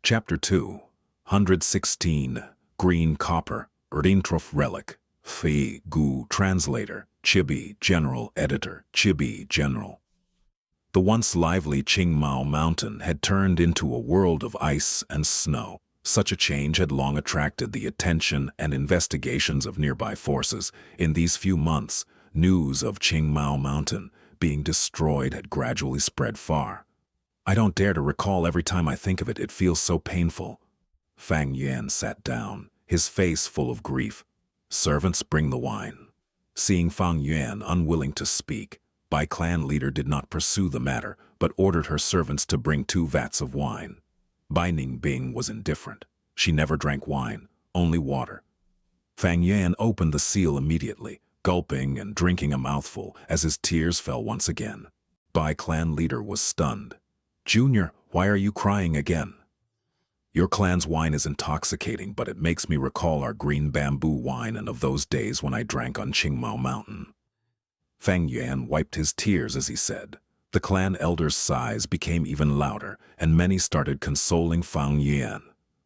Chapter 2, 116, Green Copper, Erdintrof Relic, Fei Gu Translator, Chibi General Editor, Chibi General. The once lively Qingmao Mountain had turned into a world of ice and snow. Such a change had long attracted the attention and investigations of nearby forces. In these few months, news of Qingmao Mountain being destroyed had gradually spread far. I don't dare to recall. Every time I think of it, it feels so painful. Fang Yuan sat down, his face full of grief. Servants, bring the wine. Seeing Fang Yuan unwilling to speak, Bai clan leader did not pursue the matter, but ordered her servants to bring 2 vats of wine. Bai Ningbing was indifferent. She never drank wine, only water. Fang Yuan opened the seal immediately, gulping and drinking a mouthful as his tears fell once again. Bai clan leader was stunned. "Junior, why are you crying again?" "Your clan's wine is intoxicating, but it makes me recall our green bamboo wine and of those days when I drank on Qingmao Mountain." Fang Yuan wiped his tears as he said. The clan elder's sighs became even louder, and many started consoling Fang Yuan.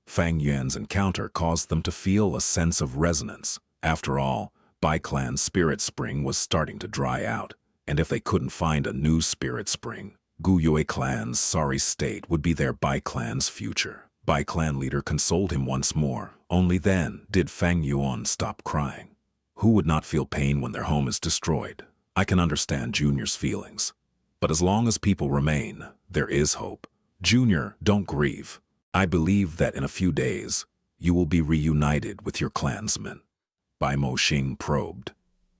Fang Yuan's encounter caused them to feel a sense of resonance. After all, Bai clan's spirit spring was starting to dry out, and if they couldn't find a new spirit spring, Gu Yue clan's sorry state would be their Bai clan's future. Bai clan leader consoled him once more. Only then did Fang Yuan stop crying. Who would not feel pain when their home is destroyed? I can understand Junior's feelings. But as long as people remain, there is hope. Junior, don't grieve. I believe that in a few days, you will be reunited with your clansmen. Bai Moxing probed.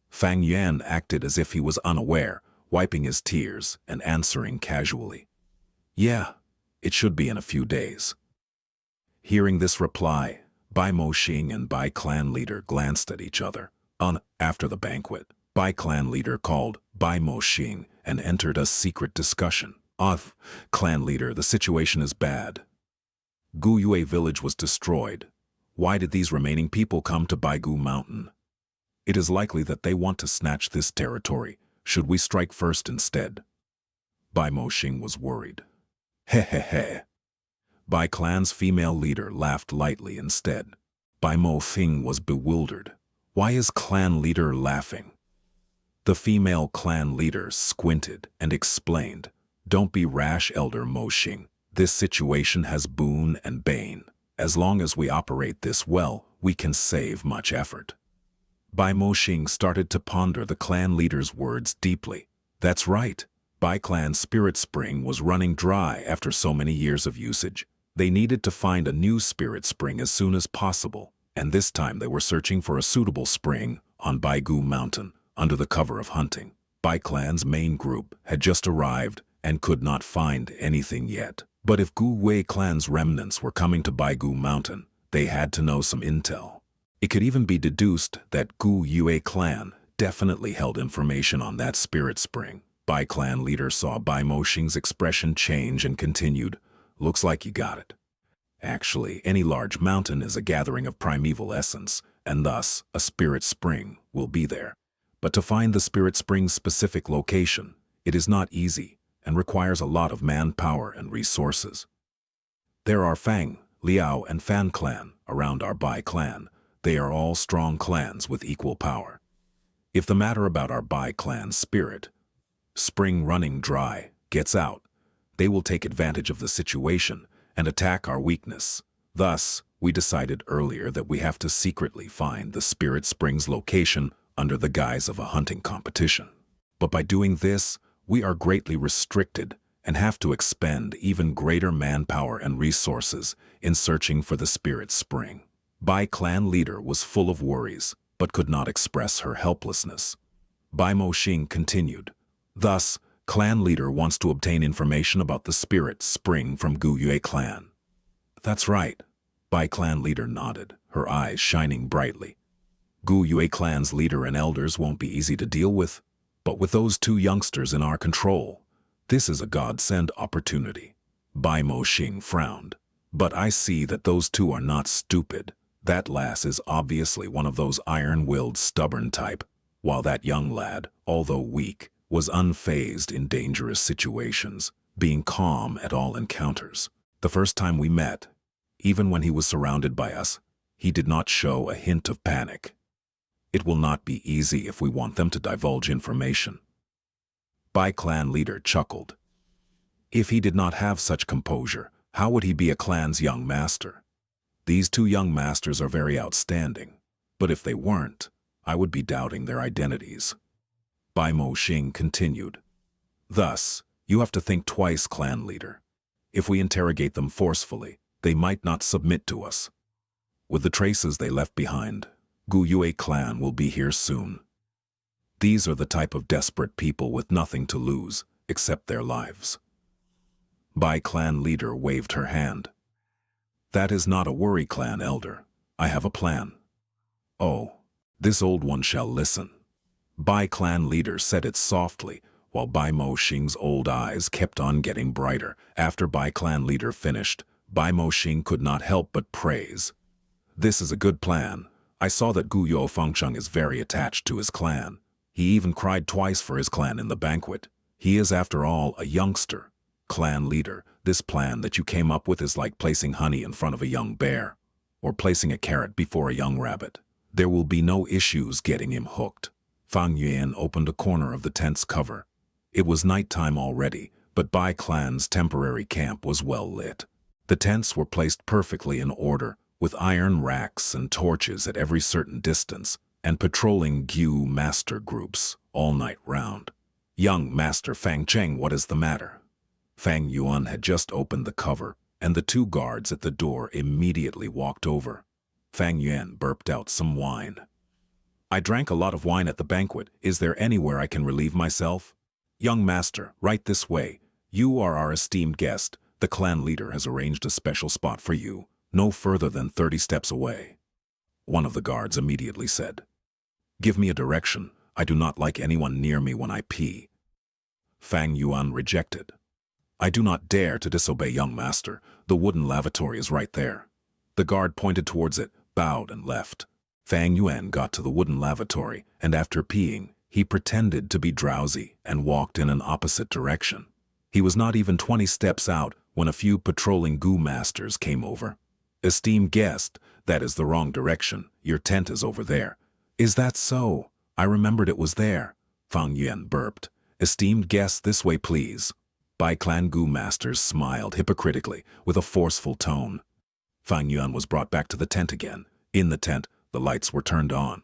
Fang Yuan acted as if he was unaware, wiping his tears and answering casually. "Yeah, it should be in a few days." Hearing this reply, Bai Moxing and Bai clan leader glanced at each other. After the banquet, Bai clan leader called Bai Moxing and entered a secret discussion. Clan leader, the situation is bad. Gu Yue village was destroyed. Why did these remaining people come to Baigu Mountain? It is likely that they want to snatch this territory. Should we strike first instead? Bai Moxing was worried. He. Bai clan's female leader laughed lightly instead. Bai Moxing was bewildered. Why is clan leader laughing? The female clan leader squinted and explained, "Don't be rash, Elder Moxing. This situation has boon and bane. As long as we operate this well, we can save much effort." Bai Moxing started to ponder the clan leader's words deeply. That's right. Bai clan's spirit spring was running dry after so many years of usage. They needed to find a new spirit spring as soon as possible, and this time they were searching for a suitable spring on Baigu Mountain under the cover of hunting. Bai clan's main group had just arrived and could not find anything yet. But if Gu Wei clan's remnants were coming to Baigu Mountain, they had to know some intel. It could even be deduced that Gu Yue clan definitely held information on that spirit spring. Bai clan leader saw Bai Moxing's expression change and continued, "Looks like you got it. Actually, any large mountain is a gathering of primeval essence, and thus a spirit spring will be there. But to find the spirit spring's specific location, it is not easy and requires a lot of manpower and resources. There are Fang, Liao, and Fan clan around our Bai clan. They are all strong clans with equal power. If the matter about our Bai clan's spirit spring running dry gets out, they will take advantage of the situation and attack our weakness. Thus, we decided earlier that we have to secretly find the spirit spring's location under the guise of a hunting competition. But by doing this, we are greatly restricted and have to expend even greater manpower and resources in searching for the spirit spring." Bai clan leader was full of worries, but could not express her helplessness. Bai Moxing continued, "Thus, clan leader wants to obtain information about the spirit spring from Gu Yue clan." "That's right." Bai clan leader nodded, her eyes shining brightly. "Gu Yue clan's leader and elders won't be easy to deal with, but with those 2 youngsters in our control, this is a godsend opportunity." Bai Moxing frowned. "But I see that those 2 are not stupid. That lass is obviously one of those iron-willed, stubborn type, while that young lad, although weak, was unfazed in dangerous situations, being calm at all encounters. The first time we met, Even when he was surrounded by us, he did not show a hint of panic. It will not be easy if we want them to divulge information. Bai clan leader chuckled. If he did not have such composure, how would he be a clan's young master? These two young masters are very outstanding, but if they weren't, I would be doubting their identities. Bai Mo Xing continued. Thus, you have to think twice, clan leader. If we interrogate them forcefully, they might not submit to us. With the traces they left behind, Gu Yue clan will be here soon. These are the type of desperate people with nothing to lose, except their lives. Bai clan leader waved her hand. That is not a worry, clan elder. I have a plan. Oh, this old one shall listen. Bai clan leader said it softly, while Bai Mo Xing's old eyes kept on getting brighter. After Bai clan leader finished, Bai Mo Xing could not help but praise. This is a good plan. I saw that Gu Yo Fengcheng is very attached to his clan. He even cried twice for his clan in the banquet. He is, after all, a youngster. Clan leader, this plan that you came up with is like placing honey in front of a young bear, or placing a carrot before a young rabbit. There will be no issues getting him hooked. Fang Yuan opened a corner of the tent's cover. It was nighttime already, but Bai clan's temporary camp was well lit. The tents were placed perfectly in order, with iron racks and torches at every certain distance, and patrolling Gu master groups all night round. Young Master Fang Cheng, what is the matter? Fang Yuan had just opened the cover, and the two guards at the door immediately walked over. Fang Yuan burped out some wine. I drank a lot of wine at the banquet. Is there anywhere I can relieve myself? Young master, right this way. You are our esteemed guest. The clan leader has arranged a special spot for you, no further than 30 steps away. One of the guards immediately said. Give me a direction. I do not like anyone near me when I pee. Fang Yuan rejected. I do not dare to disobey, young master. The wooden lavatory is right there. The guard pointed towards it, bowed and left. Fang Yuan got to the wooden lavatory, and after peeing, he pretended to be drowsy and walked in an opposite direction. He was not even 20 steps out when a few patrolling Gu masters came over. Esteemed guest, that is the wrong direction. Your tent is over there. Is that so? I remembered it was there. Fang Yuan burped. Esteemed guest, this way please. Bai clan Gu masters smiled hypocritically with a forceful tone. Fang Yuan was brought back to the tent again. In the tent, the lights were turned on.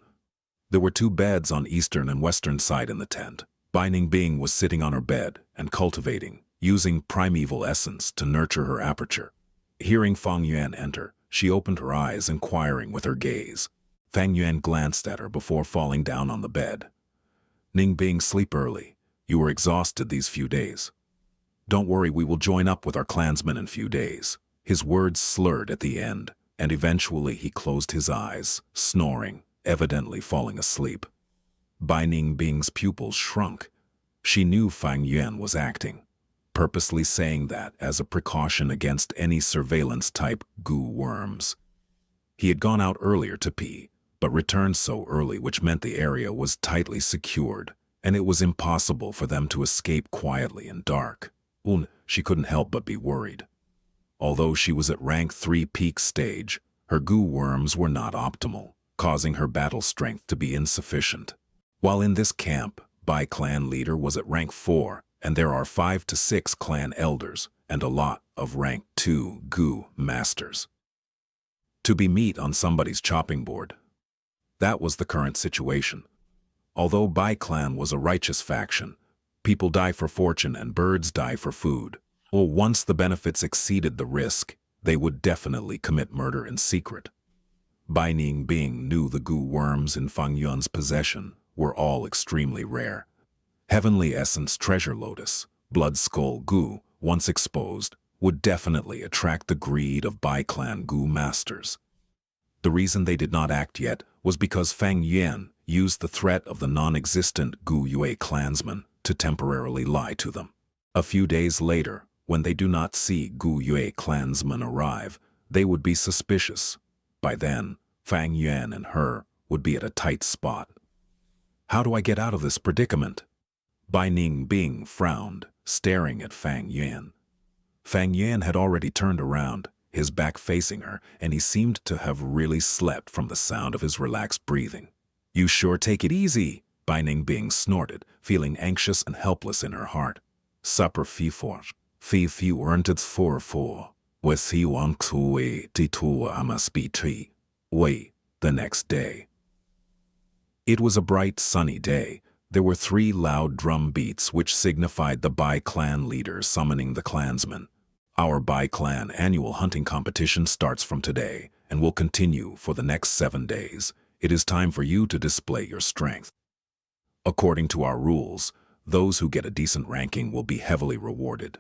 There were 2 beds on eastern and western side in the tent. Bai Ningbing was sitting on her bed and cultivating, using primeval essence to nurture her aperture. Hearing Fang Yuan enter, she opened her eyes, inquiring with her gaze. Fang Yuan glanced at her before falling down on the bed. Ningbing, sleep early. You were exhausted these few days. Don't worry, we will join up with our clansmen in a few days. His words slurred at the end, and eventually he closed his eyes, snoring, evidently falling asleep. Bai Ningbing's pupils shrunk. She knew Fang Yuan was acting, purposely saying that as a precaution against any surveillance-type Gu worms. He had gone out earlier to pee, but returned so early, which meant the area was tightly secured, and it was impossible for them to escape quietly in dark. She couldn't help but be worried. Although she was at rank 3 peak stage, her Gu worms were not optimal, causing her battle strength to be insufficient. While in this camp, Bai clan leader was at rank 4, and there are 5 to 6 clan elders, and a lot of rank 2 Gu masters. To be meat on somebody's chopping board. That was the current situation. Although Bai clan was a righteous faction, people die for fortune and birds die for food. Or once the benefits exceeded the risk, they would definitely commit murder in secret. Bai Ningbing knew the Gu worms in Fang Yuan's possession were all extremely rare. Heavenly Essence Treasure Lotus, Blood Skull Gu, once exposed, would definitely attract the greed of Bai clan Gu masters. The reason they did not act yet was because Fang Yuan used the threat of the non-existent Gu Yue clansmen to temporarily lie to them. A few days later, when they do not see Gu Yue clansmen arrive, they would be suspicious. By then, Fang Yuan and her would be at a tight spot. How do I get out of this predicament? Bai Ningbing frowned, staring at Fang Yuan. Fang Yuan had already turned around, his back facing her, and he seemed to have really slept from the sound of his relaxed breathing. "You sure take it easy," Bai Ningbing snorted, feeling anxious and helpless in her heart. "Supper fee for, fee earned it for, was he want to wait to must be tree. Wait, the next day." It was a bright, sunny day. There were 3 loud drum beats which signified the Bai clan leader summoning the clansmen. "Our Bai clan annual hunting competition starts from today and will continue for the next 7 days. It is time for you to display your strength. According to our rules, those who get a decent ranking will be heavily rewarded.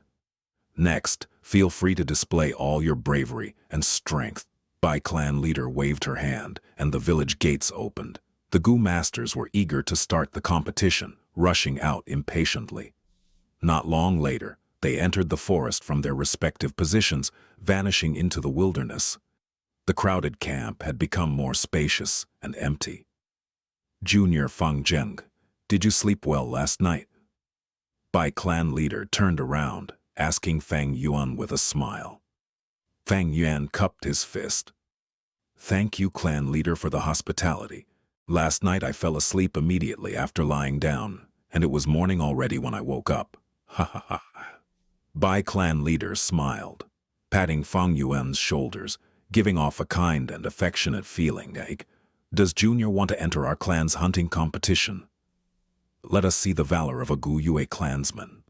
Next, feel free to display all your bravery and strength." Bai clan leader waved her hand, and the village gates opened. The Gu masters were eager to start the competition, rushing out impatiently. Not long later, they entered the forest from their respective positions, vanishing into the wilderness. The crowded camp had become more spacious and empty. "Junior Fang Zheng, did you sleep well last night?" Bai clan leader turned around, asking Fang Yuan with a smile. Fang Yuan cupped his fist. "Thank you, clan leader, for the hospitality. Last night I fell asleep immediately after lying down, and it was morning already when I woke up. Ha ha ha." Bai clan leader smiled, patting Fang Yuan's shoulders, giving off a kind and affectionate feeling like, "Does Junior want to enter our clan's hunting competition? Let us see the valor of a Gu Yue clansman."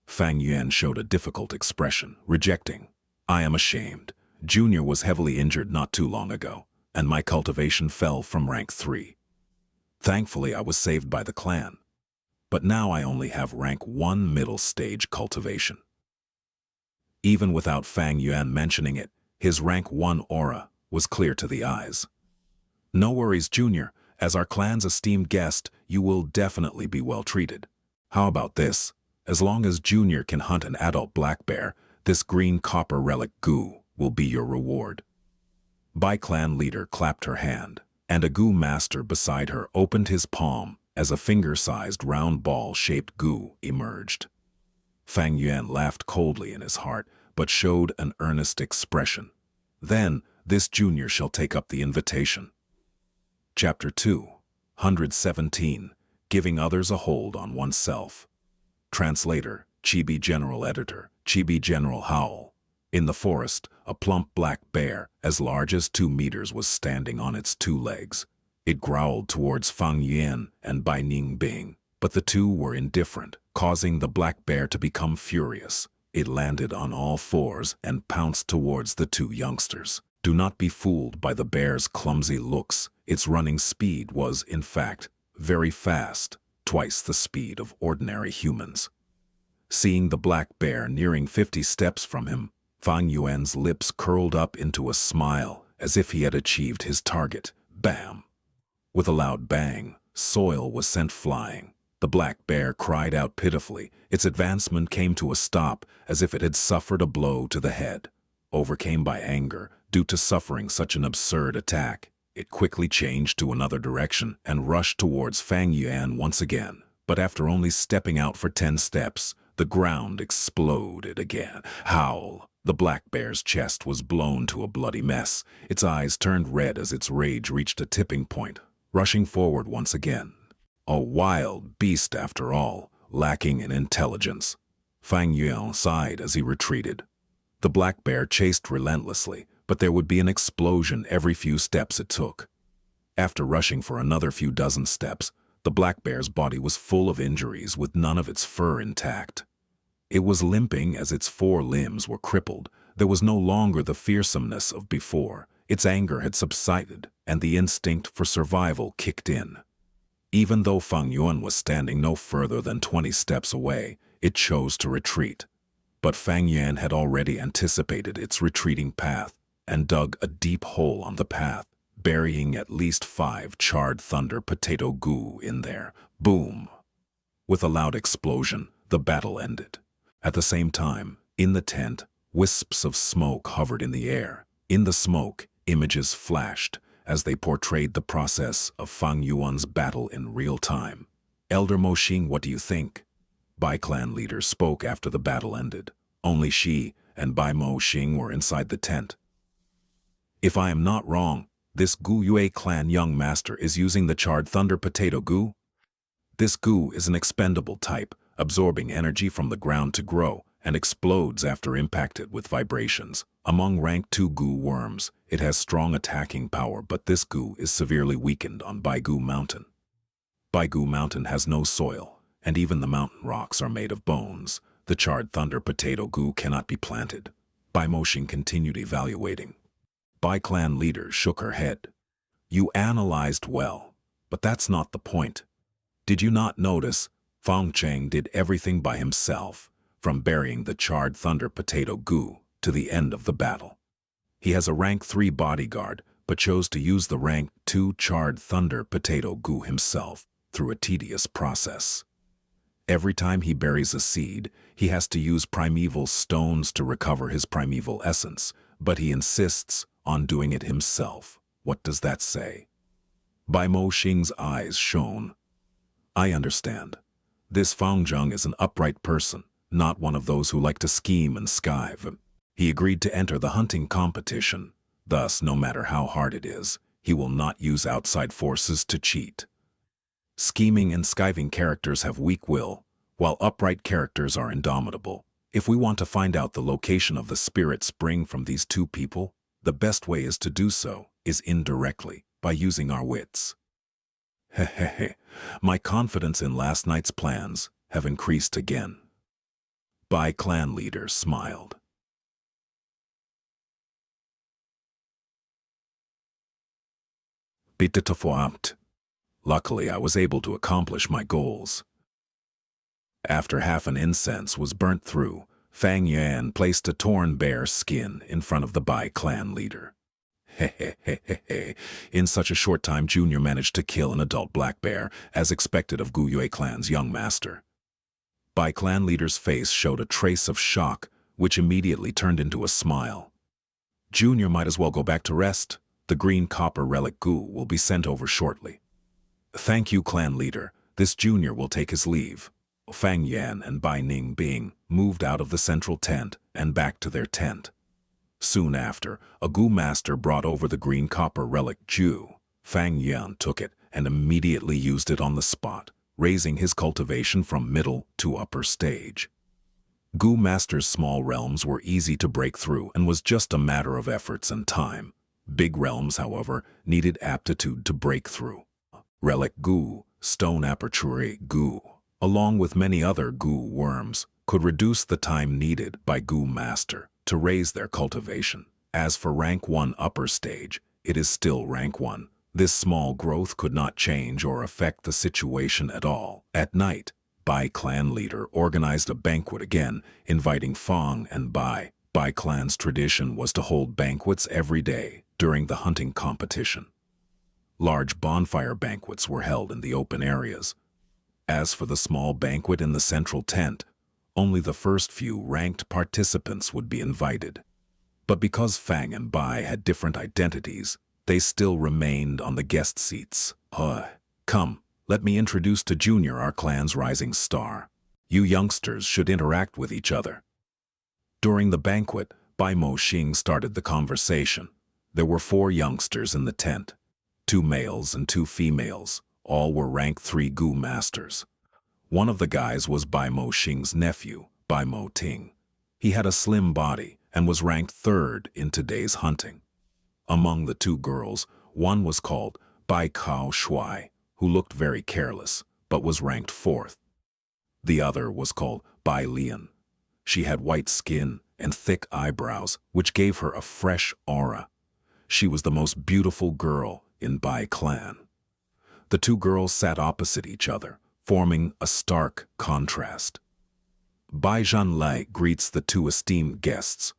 Fang Yuan showed a difficult expression, rejecting. "I am ashamed. Junior was heavily injured not too long ago, and my cultivation fell from rank 3. Thankfully, I was saved by the clan. But now I only have rank 1 middle stage cultivation." Even without Fang Yuan mentioning it, his rank 1 aura was clear to the eyes. "No worries, Junior. As our clan's esteemed guest, you will definitely be well treated. How about this? As long as Junior can hunt an adult black bear, this green copper relic Gu will be your reward." Bai clan leader clapped her hand, and a Gu master beside her opened his palm as a finger-sized round ball-shaped Gu emerged. Fang Yuan laughed coldly in his heart, but showed an earnest expression. "Then, this junior shall take up the invitation." Chapter 217, Giving Others a Hold on Oneself. Translator, Chibi General Editor, Chibi General Howl. In the forest, a plump black bear, as large as 2 meters, was standing on its 2 legs. It growled towards Fang Yuan and Bai Ningbing, but the two were indifferent, causing the black bear to become furious. It landed on all 4s and pounced towards the 2 youngsters. Do not be fooled by the bear's clumsy looks. Its running speed was, in fact, very fast, twice the speed of ordinary humans. Seeing the black bear nearing 50 steps from him, Fang Yuan's lips curled up into a smile, as if he had achieved his target. Bam! With a loud bang, soil was sent flying. The black bear cried out pitifully. Its advancement came to a stop, as if it had suffered a blow to the head. Overcome by anger, due to suffering such an absurd attack, it quickly changed to another direction and rushed towards Fang Yuan once again. But after only stepping out for 10 steps, the ground exploded again. Howl! The black bear's chest was blown to a bloody mess. Its eyes turned red as its rage reached a tipping point, rushing forward once again. A wild beast after all, lacking in intelligence. Fang Yuan sighed as he retreated. The black bear chased relentlessly, but there would be an explosion every few steps it took. After rushing for another few dozen steps, the black bear's body was full of injuries with none of its fur intact. It was limping as its 4 limbs were crippled. There was no longer the fearsomeness of before. Its anger had subsided, and the instinct for survival kicked in. Even though Fang Yuan was standing no further than 20 steps away, it chose to retreat. But Fang Yuan had already anticipated its retreating path and dug a deep hole on the path, burying at least 5 charred thunder potato Gu in there. Boom! With a loud explosion, the battle ended. At the same time, in the tent, wisps of smoke hovered in the air. In the smoke, images flashed as they portrayed the process of Fang Yuan's battle in real time. "Elder Mo Xing, what do you think?" Bai clan leader spoke after the battle ended. Only she and Bai Mo Xing were inside the tent. If I am not wrong, this Gu Yue clan young master is using the charred thunder potato goo? This goo is an expendable type, absorbing energy from the ground to grow, and explodes after impacted with vibrations. Among rank 2 goo worms, it has strong attacking power, but this goo is severely weakened on Baigu Mountain. Baigu Mountain has no soil, and even the mountain rocks are made of bones. The charred thunder potato goo cannot be planted. Bai Moxing continued evaluating. Bai clan leader shook her head. You analyzed well, but that's not the point. Did you not notice? Fang Cheng did everything by himself, from burying the charred thunder potato goo to the end of the battle. He has a rank 3 bodyguard, but chose to use the rank 2 charred thunder potato goo himself through a tedious process. Every time he buries a seed, he has to use primeval stones to recover his primeval essence, but he insists on doing it himself. What does that say? Bai Moxing's eyes shone. I understand. This Fang Zheng is an upright person, not one of those who like to scheme and skive. He agreed to enter the hunting competition. Thus, no matter how hard it is, he will not use outside forces to cheat. Scheming and skiving characters have weak will, while upright characters are indomitable. If we want to find out the location of the spirit spring from these two people, the best way is to do so is indirectly, by using our wits. Hehehe, my confidence in last night's plans have increased again. Bai clan leader smiled. Bittetefoamt. Luckily, I was able to accomplish my goals. After half an incense was burnt through, Fang Yuan placed a torn bear skin in front of the Bai clan leader. Hehehehe. In such a short time, Junior managed to kill an adult black bear, as expected of Gu Yue clan's young master. Bai clan leader's face showed a trace of shock, which immediately turned into a smile. Junior might as well go back to rest. The green copper relic Gu will be sent over shortly. Thank you, clan leader. This Junior will take his leave. Fang Yuan and Bai Ningbing moved out of the central tent and back to their tent. Soon after, a Gu master brought over the green copper relic Ju. Fang Yuan took it and immediately used it on the spot, raising his cultivation from middle to upper stage. Gu master's small realms were easy to break through and was just a matter of efforts and time. Big realms, however, needed aptitude to break through. Relic Gu, Stone Aperture Gu, along with many other Gu worms, could reduce the time needed by Gu master to raise their cultivation. As for rank 1 upper stage, it is still rank 1. This small growth could not change or affect the situation at all. At night, Bai clan leader organized a banquet again, inviting Fang and Bai. Bai clan's tradition was to hold banquets every day during the hunting competition. Large bonfire banquets were held in the open areas. As for the small banquet in the central tent, only the first few ranked participants would be invited. But because Fang and Bai had different identities, they still remained on the guest seats. Come, let me introduce to Junior, our clan's rising star. You youngsters should interact with each other. During the banquet, Bai Moxing started the conversation. There were 4 youngsters in the tent, 2 males and 2 females. All were rank 3 Gu masters. One of the guys was Bai Moxing's nephew, Bai Mo Ting. He had a slim body and was ranked 3rd in today's hunting. Among the 2 girls, one was called Bai Kao Shui, who looked very careless, but was ranked 4th. The other was called Bai Lian. She had white skin and thick eyebrows, which gave her a fresh aura. She was the most beautiful girl in Bai clan. The 2 girls sat opposite each other, forming a stark contrast. Bai Zhanlai greets the 2 esteemed guests.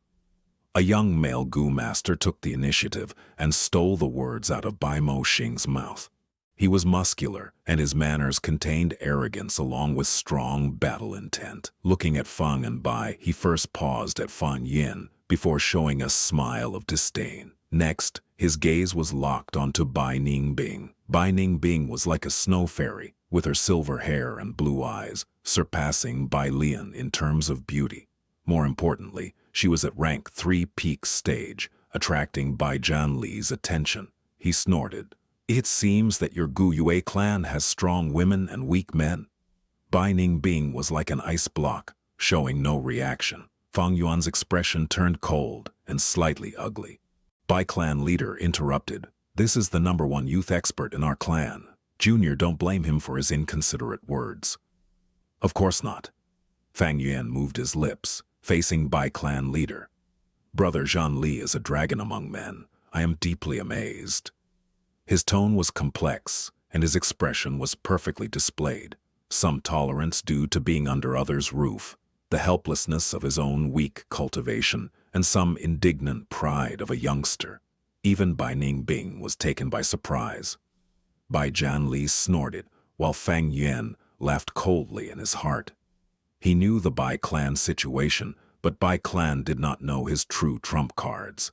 A young male Gu master took the initiative and stole the words out of Bai Moxing's mouth. He was muscular, and his manners contained arrogance along with strong battle intent. Looking at Fang and Bai, he first paused at Fang Yin before showing a smile of disdain. Next, his gaze was locked onto Bai Ningbing. Bai Ningbing was like a snow fairy, with her silver hair and blue eyes, surpassing Bai Lian in terms of beauty. More importantly, she was at rank 3 peak stage, attracting Bai Zhanli's attention. He snorted. "It seems that your Gu Yue clan has strong women and weak men." Bai Ningbing was like an ice block, showing no reaction. Fang Yuan's expression turned cold and slightly ugly. Bai clan leader interrupted. "This is the #1 youth expert in our clan. Junior, don't blame him for his inconsiderate words." "Of course not." Fang Yuan moved his lips, facing Bai clan leader. "Brother Zhan Li is a dragon among men. I am deeply amazed." His tone was complex, and his expression was perfectly displayed. Some tolerance due to being under others' roof, the helplessness of his own weak cultivation, and some indignant pride of a youngster. Even Bai Ningbing was taken by surprise. Bai Zhanli snorted, while Fang Yuan laughed coldly in his heart. He knew the Bai clan situation, but Bai clan did not know his true trump cards.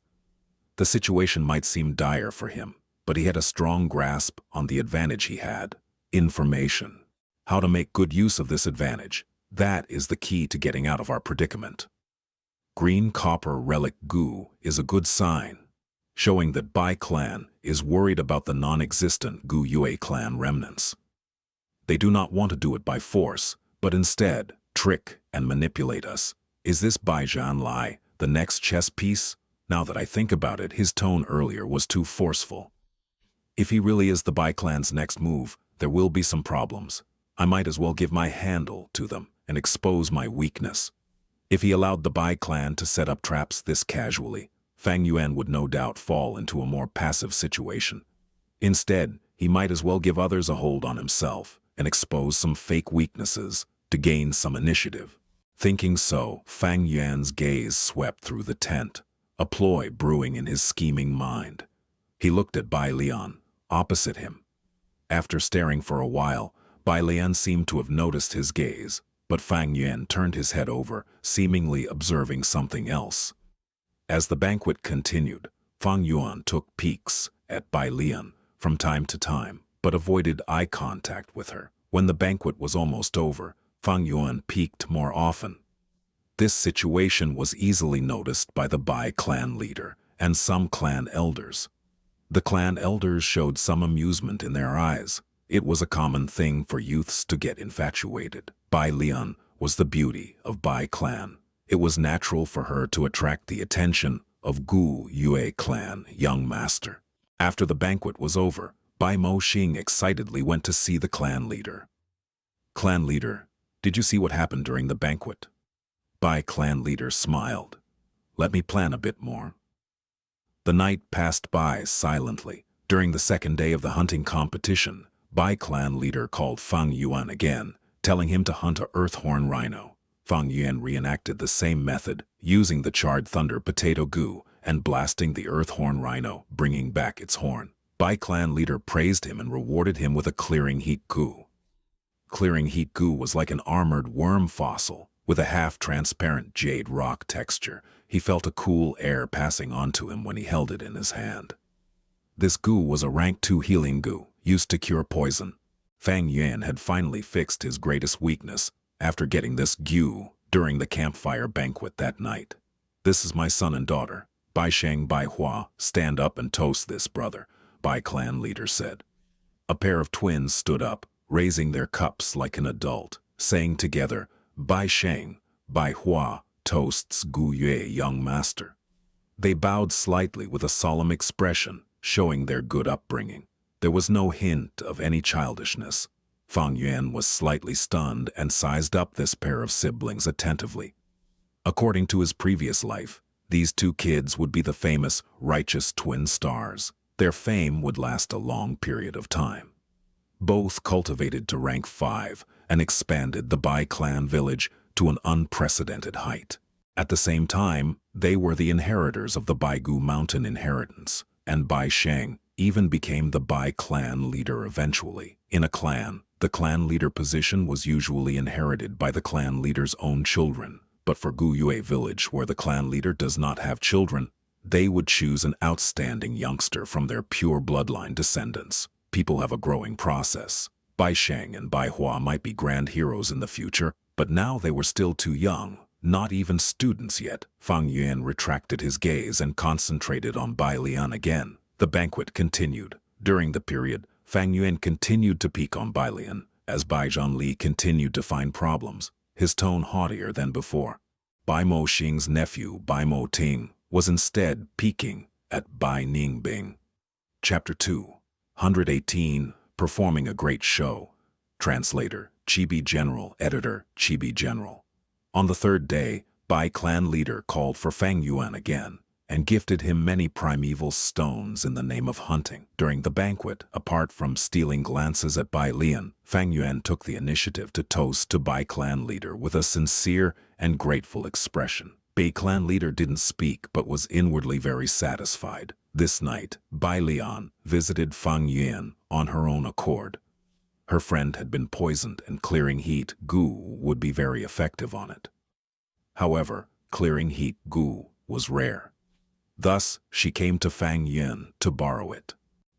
The situation might seem dire for him, but he had a strong grasp on the advantage he had: information. How to make good use of this advantage, that is the key to getting out of our predicament. Green copper relic Gu is a good sign, showing that Bai clan is worried about the non-existent Gu Yue clan remnants. They do not want to do it by force, but instead trick and manipulate us. Is this Bai Zhanli the next chess piece? Now that I think about it, his tone earlier was too forceful. If he really is the Bai clan's next move, there will be some problems. I might as well give my handle to them and expose my weakness. If he allowed the Bai clan to set up traps this casually, Fang Yuan would no doubt fall into a more passive situation. Instead, he might as well give others a hold on himself and expose some fake weaknesses to gain some initiative. Thinking so, Fang Yuan's gaze swept through the tent, a ploy brewing in his scheming mind. He looked at Bai Lian, opposite him. After staring for a while, Bai Lian seemed to have noticed his gaze, but Fang Yuan turned his head over, seemingly observing something else. As the banquet continued, Fang Yuan took peeks at Bai Lian from time to time, but avoided eye contact with her. When the banquet was almost over, Fang Yuan peeked more often. This situation was easily noticed by the Bai clan leader and some clan elders. The clan elders showed some amusement in their eyes. It was a common thing for youths to get infatuated. Bai Lian was the beauty of Bai clan. It was natural for her to attract the attention of Gu Yue clan young master. After the banquet was over, Bai Mo Xing excitedly went to see the clan leader. "Clan leader, did you see what happened during the banquet?" Bai clan leader smiled. "Let me plan a bit more." The night passed by silently. During the second day of the hunting competition, Bai clan leader called Fang Yuan again, telling him to hunt a earthhorn rhino. Fang Yuan reenacted the same method, using the charred thunder potato goo and blasting the earthhorn rhino, bringing back its horn. Bai clan leader praised him and rewarded him with a clearing heat goo. Clearing heat goo was like an armored worm fossil, with a half-transparent jade rock texture. He felt a cool air passing onto him when he held it in his hand. This goo was a rank 2 healing goo, used to cure poison. Fang Yuan had finally fixed his greatest weakness after getting this goo during the campfire banquet that night. "This is my son and daughter, Bai Sheng, Bai Hua. Stand up and toast this brother," Bai clan leader said. A pair of twins stood up, raising their cups like an adult, saying together, "Bai Sheng, Bai Hua toasts Gu Yue young master." They bowed slightly with a solemn expression, showing their good upbringing. There was no hint of any childishness. Fang Yuan was slightly stunned and sized up this pair of siblings attentively. According to his previous life, these two kids would be the famous righteous twin stars. Their fame would last a long period of time. Both cultivated to rank 5 and expanded the Bai clan village to an unprecedented height. At the same time, they were the inheritors of the Baigu mountain inheritance, and Bai Sheng even became the Bai clan leader eventually. In a clan, the clan leader position was usually inherited by the clan leader's own children, but for Gu Yue village, where the clan leader does not have children, they would choose an outstanding youngster from their pure bloodline descendants. People have a growing process. Bai Sheng and Bai Hua might be grand heroes in the future, but now they were still too young. Not even students yet. Fang Yuan retracted his gaze and concentrated on Bai Lian again. The banquet continued. During the period, Fang Yuan continued to peek on Bai Lian, as Bai Zhanli continued to find problems, his tone haughtier than before. Bai Mo Xing's nephew, Bai Mo Ting, was instead peeking at Bai Ningbing. Chapter 218, Performing a Great Show. Translator, Chibi General. Editor, Chibi General. On the third day, Bai clan leader called for Fang Yuan again, and gifted him many primeval stones in the name of hunting. During the banquet, apart from stealing glances at Bai Lian, Fang Yuan took the initiative to toast to Bai clan leader with a sincere and grateful expression. Bai clan leader didn't speak but was inwardly very satisfied. This night, Bai Lian visited Fang Yuan on her own accord. Her friend had been poisoned and clearing heat goo would be very effective on it. However, clearing heat goo was rare. Thus, she came to Fang Yuan to borrow it.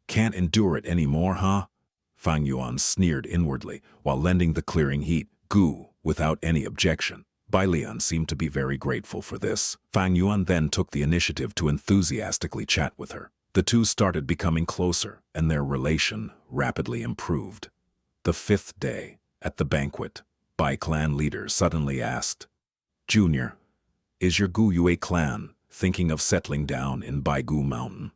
Can't endure it anymore, huh? Fang Yuan sneered inwardly while lending the clearing heat goo without any objection. Bai Lian seemed to be very grateful for this. Fang Yuan then took the initiative to enthusiastically chat with her. The two started becoming closer, and their relation rapidly improved. The fifth day, at the banquet, Bai clan leader suddenly asked, "Junior, is your Gu Yue clan thinking of settling down in Baigu Mountain?"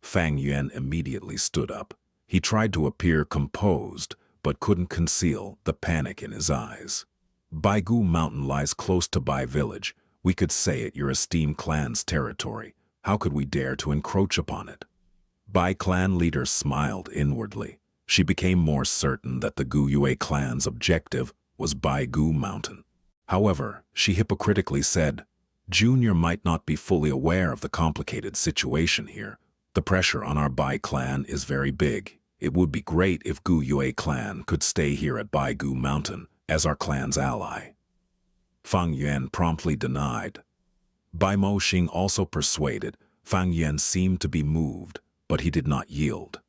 Fang Yuan immediately stood up. He tried to appear composed, but couldn't conceal the panic in his eyes. Baigu Mountain lies close to Bai Village. We could say it your esteemed clan's territory. How could we dare to encroach upon it? Bai clan leader smiled inwardly. She became more certain that the Gu Yue clan's objective was Baigu Mountain. However, she hypocritically said, "Junior might not be fully aware of the complicated situation here. The pressure on our Bai clan is very big. It would be great if Gu Yue clan could stay here at Baigu Mountain as our clan's ally." Fang Yuan promptly denied. Bai Mo Xing also persuaded. Fang Yuan seemed to be moved, but he did not yield.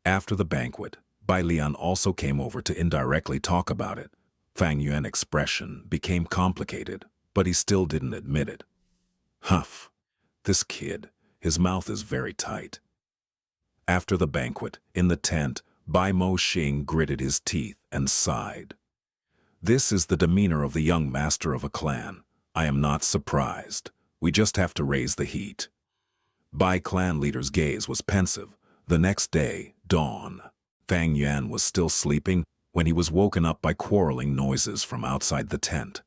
After the banquet, Bai Lian also came over to indirectly talk about it. Fang Yuan's expression became complicated, but he still didn't admit it. Huff, this kid, his mouth is very tight. After the banquet, in the tent, Bai Mo Xing gritted his teeth and sighed. This is the demeanor of the young master of a clan. I am not surprised. We just have to raise the heat. Bai clan leader's gaze was pensive. The next day, dawn. Fang Yuan was still sleeping when he was woken up by quarreling noises from outside the tent.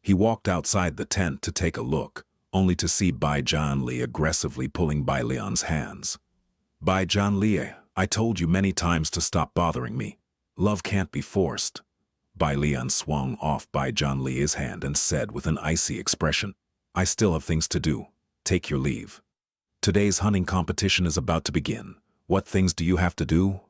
He walked outside the tent to take a look, only to see Bai Zhanli aggressively pulling Bai Lian's hands. "Bai Zhanli, I told you many times to stop bothering me. Love can't be forced." Bai Lian swung off Bai Zhanli's hand and said with an icy expression, "I still have things to do. Take your leave. Today's hunting competition is about to begin. What things do you have to do?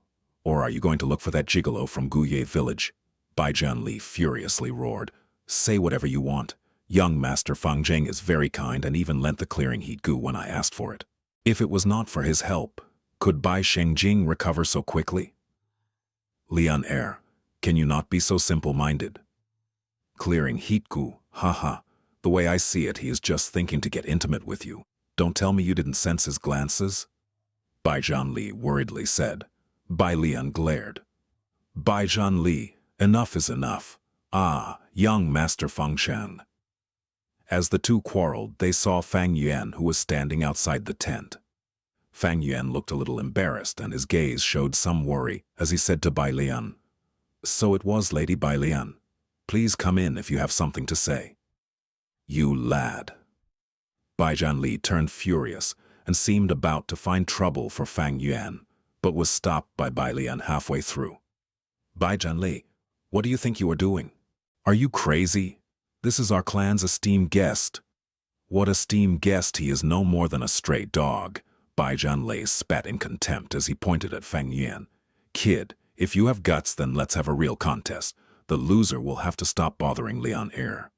Or are you going to look for that gigolo from Guye village?" Bai Zhanli furiously roared. "Say whatever you want. Young Master Fang Zheng is very kind and even lent the clearing heat gu when I asked for it. If it was not for his help, could Bai Shengjing recover so quickly?" "Lian Er, can you not be so simple-minded?" "Clearing heat gu, haha. The way I see it, he is just thinking to get intimate with you. Don't tell me you didn't sense his glances?" Bai Zhanli worriedly said. Bai Lian glared. "Bai Zhanli, enough is enough. Ah, young Master Fang Shan." As the two quarreled, they saw Fang Yuan, who was standing outside the tent. Fang Yuan looked a little embarrassed, and his gaze showed some worry as he said to Bai Lian, "So it was Lady Bai Lian. Please come in if you have something to say." "You lad." Bai Zhanli turned furious and seemed about to find trouble for Fang Yuan, but was stopped by Bai Lian halfway through. "Bai Zhanli, what do you think you are doing? Are you crazy? This is our clan's esteemed guest." "What esteemed guest? He is no more than a stray dog." Bai Zhanli spat in contempt as he pointed at Fang Yuan. "Kid, if you have guts, then let's have a real contest. The loser will have to stop bothering Lian Er."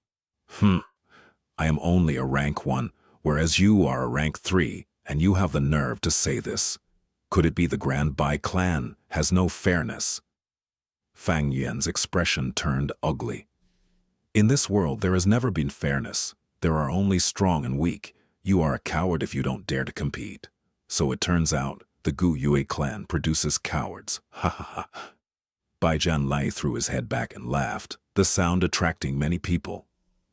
I am only a rank 1, whereas you are a rank 3, and you have the nerve to say this. Could it be the Grand Bai clan has no fairness?" Fang Yuan's expression turned ugly. In this world there has never been fairness. There are only strong and weak. You are a coward if you don't dare to compete. So it turns out, the Gu Yue clan produces cowards. Ha ha ha. Bai Zhanlai threw his head back and laughed, the sound attracting many people.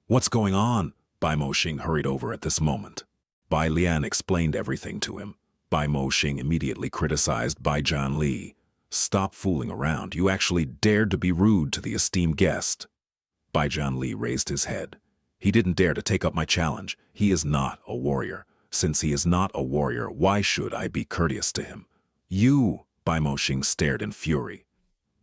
What's going on? Bai Moxing hurried over at this moment. Bai Lian explained everything to him. Bai Moxing immediately criticized Bai Zhanli. Stop fooling around, you actually dared to be rude to the esteemed guest. Bai Zhanli raised his head. He didn't dare to take up my challenge. He is not a warrior. Since he is not a warrior, why should I be courteous to him? You, Bai Moxing stared in fury.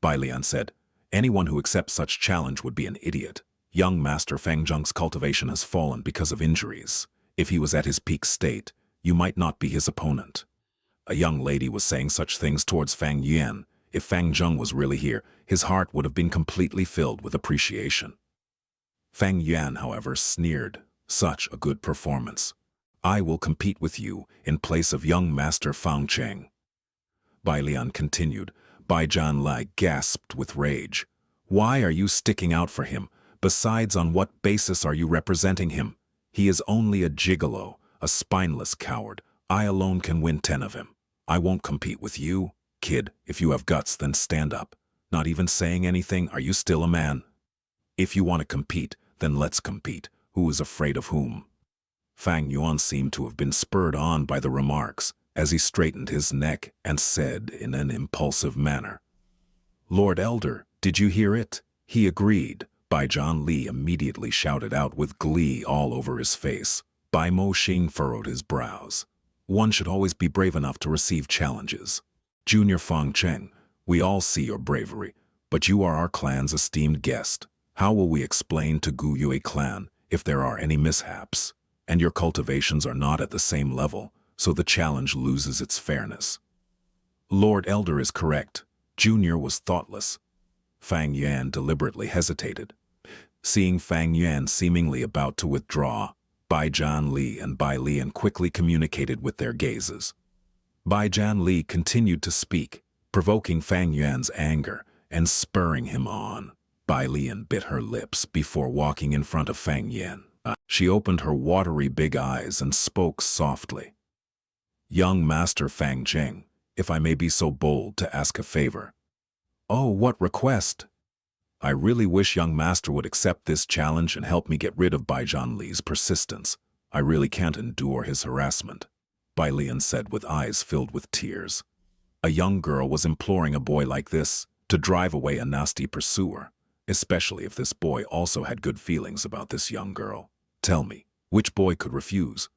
Bai Lian said, anyone who accepts such challenge would be an idiot. Young Master Fang Zheng's cultivation has fallen because of injuries. If he was at his peak state, you might not be his opponent. A young lady was saying such things towards Fang Yuan. If Fang Zheng was really here, his heart would have been completely filled with appreciation. Fang Yuan, however, sneered, such a good performance. I will compete with you in place of young Master Fang Cheng. Bai Lian continued. Bai Zhanlai gasped with rage. Why are you sticking out for him? Besides, on what basis are you representing him? He is only a gigolo, a spineless coward. I alone can win 10 of him. I won't compete with you. Kid, if you have guts, then stand up. Not even saying anything, are you still a man? If you want to compete, then let's compete. Who is afraid of whom? Fang Yuan seemed to have been spurred on by the remarks, as he straightened his neck and said in an impulsive manner, Lord Elder, did you hear it? He agreed. Bai Zhanli immediately shouted out with glee all over his face. Bai Moxing furrowed his brows. One should always be brave enough to receive challenges. Junior Fang Cheng, we all see your bravery, but you are our clan's esteemed guest. How will we explain to Gu Yue clan if there are any mishaps? And your cultivations are not at the same level, so the challenge loses its fairness. Lord Elder is correct. Junior was thoughtless. Fang Yuan deliberately hesitated. Seeing Fang Yuan seemingly about to withdraw, Bai Zhanli and Bai Lian quickly communicated with their gazes. Bai Zhanli continued to speak, provoking Fang Yuan's anger and spurring him on. Bai Lian bit her lips before walking in front of Fang Yuan. She opened her watery big eyes and spoke softly. Young Master Fang Zheng, if I may be so bold to ask a favor. Oh, what request? I really wish young Master would accept this challenge and help me get rid of Bai Zhanli's persistence. I really can't endure his harassment, Bai Lian said with eyes filled with tears. A young girl was imploring a boy like this to drive away a nasty pursuer, especially if this boy also had good feelings about this young girl. Tell me, which boy could refuse?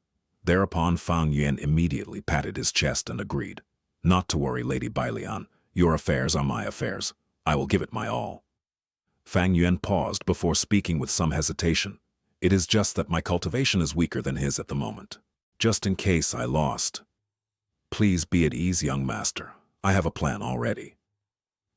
Thereupon Fang Yuan immediately patted his chest and agreed. Not to worry, Lady Bai Lian. Your affairs are my affairs. I will give it my all. Fang Yuan paused before speaking with some hesitation. It is just that my cultivation is weaker than his at the moment. Just in case I lost. Please be at ease, young master. I have a plan already.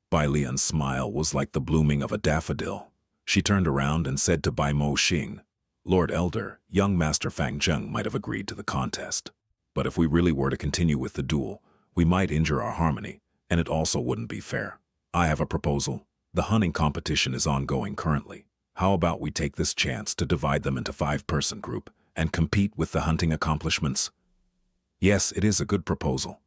Bai Lian's smile was like the blooming of a daffodil. She turned around and said to Bai Moxing, Lord Elder, young Master Fang Zheng might have agreed to the contest. But if we really were to continue with the duel, we might injure our harmony, and it also wouldn't be fair. I have a proposal. The hunting competition is ongoing currently. How about we take this chance to divide them into 5-person group and compete with the hunting accomplishments? Yes, it is a good proposal.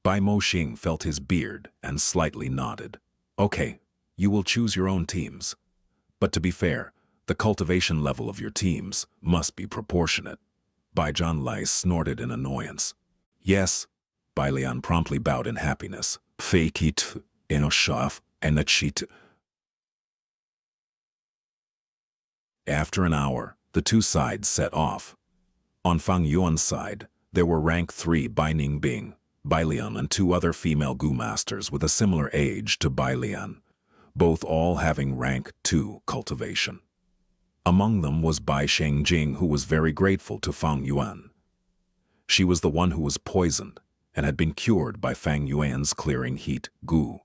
Bai Moxing felt his beard and slightly nodded. Okay, you will choose your own teams. But to be fair, the cultivation level of your teams must be proportionate. Bai Zhanlai snorted in annoyance. Yes, Bai Lian promptly bowed in happiness. Fake it, enoshaf, and a cheat. After an hour, the two sides set off. On Fang Yuan's side, there were rank 3 Bai Ningbing, Bai Lian and 2 other female Gu masters with a similar age to Bai Lian, both all having rank 2 cultivation. Among them was Bai Shengjing, who was very grateful to Fang Yuan. She was the one who was poisoned and had been cured by Fang Yuan's clearing heat Gu.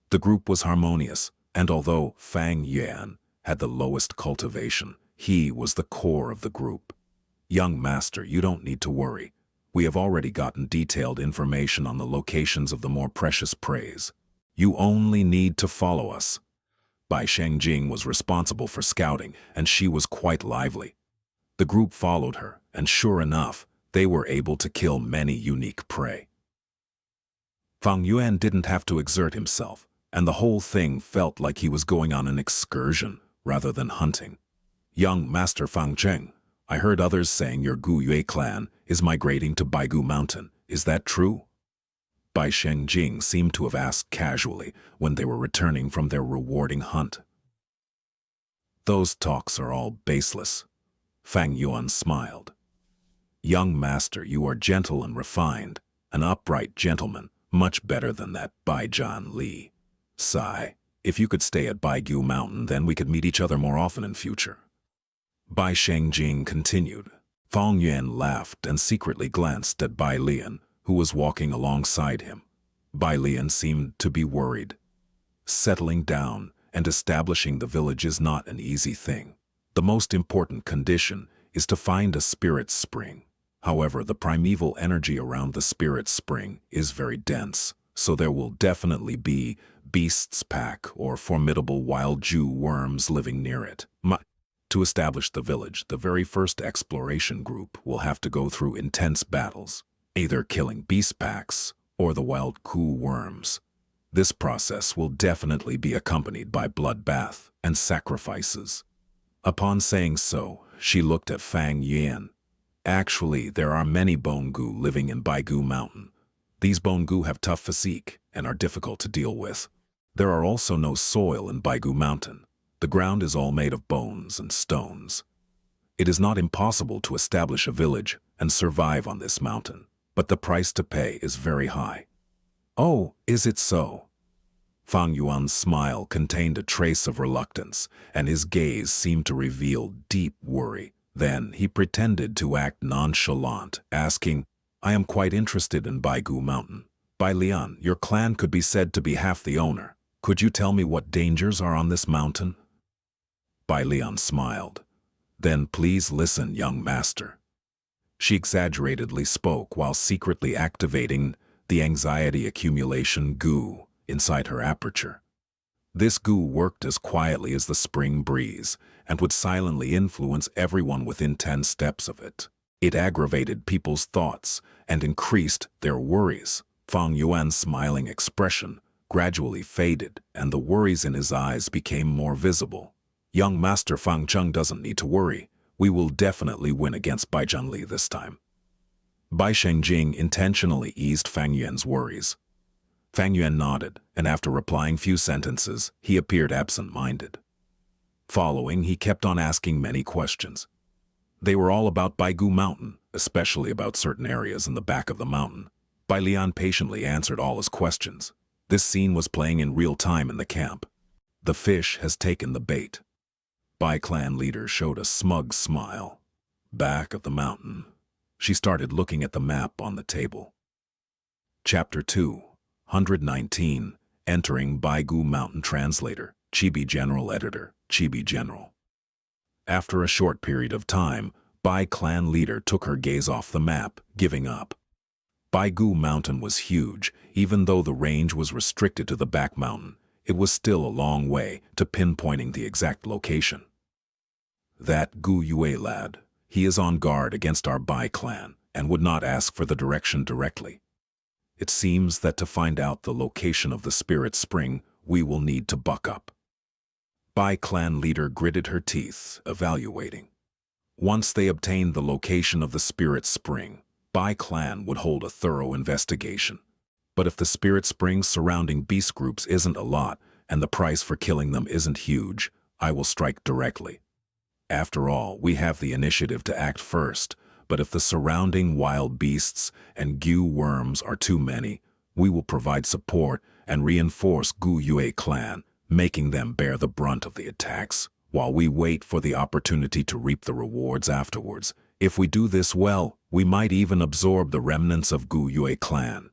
The group was harmonious, and although Fang Yuan had the lowest cultivation, he was the core of the group. Young master, you don't need to worry. We have already gotten detailed information on the locations of the more precious preys. You only need to follow us. Bai Shengjing was responsible for scouting, and she was quite lively. The group followed her, and sure enough, they were able to kill many unique prey. Fang Yuan didn't have to exert himself, and the whole thing felt like he was going on an excursion rather than hunting. Young Master Fang Zheng, I heard others saying your Gu Yue clan is migrating to Baigu Mountain. Is that true? Bai Shengjing seemed to have asked casually when they were returning from their rewarding hunt. Those talks are all baseless. Fang Yuan smiled. Young master, you are gentle and refined, an upright gentleman, much better than that Baijian Li. Sigh, if you could stay at Baigu Mountain, then we could meet each other more often in future. Bai Shengjing continued. Fang Yuan laughed and secretly glanced at Bai Lian, who was walking alongside him. Bai Lian seemed to be worried. Settling down and establishing the village is not an easy thing. The most important condition is to find a spirit spring. However, the primeval energy around the spirit spring is very dense, so there will definitely be beasts pack or formidable wild Jew worms living near it. To establish the village, the very first exploration group will have to go through intense battles, either killing beast packs or the wild Ku worms. This process will definitely be accompanied by bloodbath and sacrifices. Upon saying so, she looked at Fang Yuan. Actually, there are many Bongu living in Baigu Mountain. These Bongu have tough physique and are difficult to deal with. There are also no soil in Baigu Mountain. The ground is all made of bones and stones. It is not impossible to establish a village and survive on this mountain, but the price to pay is very high. Oh, is it so? Fang Yuan's smile contained a trace of reluctance, and his gaze seemed to reveal deep worry. Then he pretended to act nonchalant, asking, I am quite interested in Baigu Mountain. Bai Lian, your clan could be said to be half the owner. Could you tell me what dangers are on this mountain? Bai Lian smiled. Then please listen, young master. She exaggeratedly spoke while secretly activating the anxiety accumulation goo inside her aperture. This goo worked as quietly as the spring breeze and would silently influence everyone within 10 steps of it. It aggravated people's thoughts and increased their worries. Fang Yuan's smiling expression gradually faded, and the worries in his eyes became more visible. Young Master Fang Zheng doesn't need to worry. We will definitely win against Bai Zhanli this time. Bai Shengjing intentionally eased Fang Yuan's worries. Fang Yuan nodded, and after replying few sentences, he appeared absent-minded. Following, he kept on asking many questions. They were all about Baigu Mountain, especially about certain areas in the back of the mountain. Bai Lian patiently answered all his questions. This scene was playing in real time in the camp. The fish has taken the bait. Bai clan leader showed a smug smile. Back of the mountain. She started looking at the map on the table. Chapter 2, 119, Entering Baigu Mountain Translator, Chibi General Editor, Chibi General. After a short period of time, Bai clan leader took her gaze off the map, giving up. Baigu Mountain was huge. Even though the range was restricted to the back mountain, it was still a long way to pinpointing the exact location. That Gu Yue lad, he is on guard against our Bai clan and would not ask for the direction directly. It seems that to find out the location of the spirit spring, we will need to buck up. Bai clan leader gritted her teeth, evaluating. Once they obtained the location of the spirit spring, Bai clan would hold a thorough investigation. But if the spirit springs surrounding beast groups isn't a lot, and the price for killing them isn't huge, I will strike directly. After all, we have the initiative to act first, but if the surrounding wild beasts and Gu worms are too many, we will provide support and reinforce Gu Yue clan, making them bear the brunt of the attacks, while we wait for the opportunity to reap the rewards afterwards. If we do this well, we might even absorb the remnants of Gu Yue clan.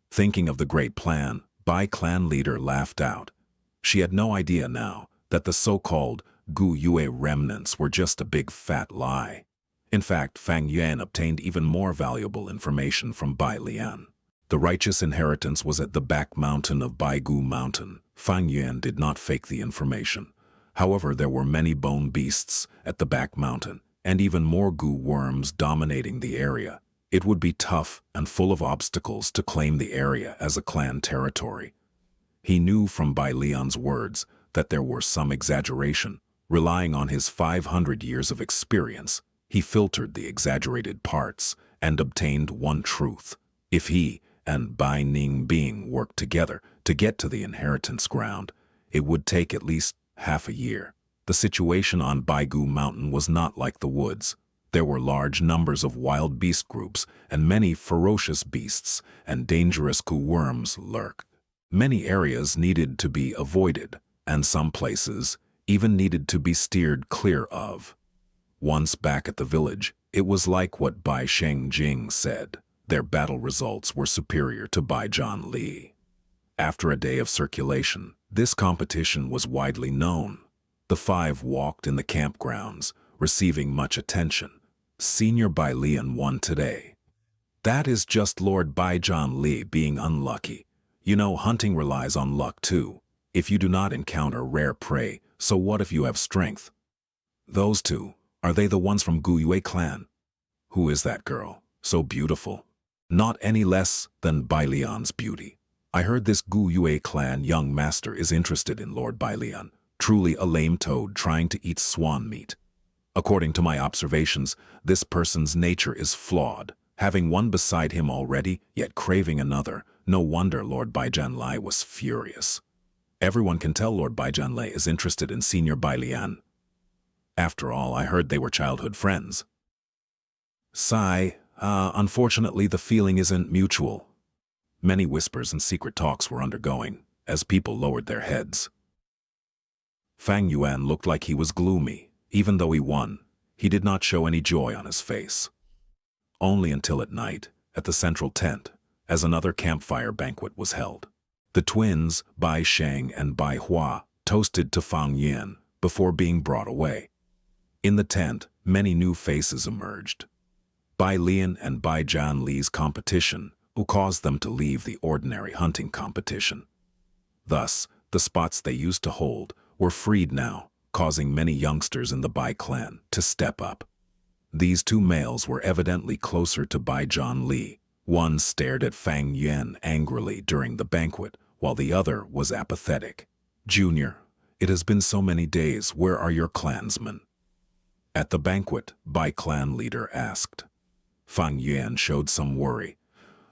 Thinking of the great plan, Bai clan leader laughed out. She had no idea now that the so-called Gu Yue remnants were just a big fat lie. In fact, Fang Yuan obtained even more valuable information from Bai Lian. The righteous inheritance was at the back mountain of Baigu Mountain. Fang Yuan did not fake the information. However, there were many bone beasts at the back mountain, and even more goo worms dominating the area. It would be tough and full of obstacles to claim the area as a clan territory. He knew from Bai Lian's words that there were some exaggeration. Relying on his 500 years of experience, he filtered the exaggerated parts and obtained one truth. If he and Bai Ningbing worked together to get to the inheritance ground, it would take at least half a year. The situation on Baigu Mountain was not like the woods. There were large numbers of wild beast groups, and many ferocious beasts and dangerous goo worms lurked. Many areas needed to be avoided, and some places even needed to be steered clear of. Once back at the village, it was like what Bai Shengjing said. Their battle results were superior to Bai Zhanli. After a day of circulation, this competition was widely known. The five walked in the campgrounds, receiving much attention. Senior Bai Lian won today. That is just Lord Bai Zhanli being unlucky. You know, hunting relies on luck too. If you do not encounter rare prey, so what if you have strength? Those two, are they the ones from Gu Yue clan? Who is that girl? So beautiful. Not any less than Bai Lian's beauty. I heard this Gu Yue clan young master is interested in Lord Bai Lian, truly a lame toad trying to eat swan meat. According to my observations, this person's nature is flawed, having one beside him already, yet craving another. No wonder Lord Bai Zhanli was furious. Everyone can tell Lord Bai Zhanli is interested in Senior Bai Lian. After all, I heard they were childhood friends. Sigh, unfortunately the feeling isn't mutual. Many whispers and secret talks were undergoing, as people lowered their heads. Fang Yuan looked like he was gloomy. Even though he won, he did not show any joy on his face. Only until at night, at the central tent, as another campfire banquet was held. The twins, Bai Sheng and Bai Hua, toasted to Fang Yuan before being brought away. In the tent, many new faces emerged. Bai Lian and Bai Zhanli's competition, who caused them to leave the ordinary hunting competition. Thus, the spots they used to hold were freed now, causing many youngsters in the Bai clan to step up. These two males were evidently closer to Bai Zhanli. One stared at Fang Yuan angrily during the banquet, while the other was apathetic. "Junior, it has been so many days. Where are your clansmen?" At the banquet, Bai clan leader asked. Fang Yuan showed some worry.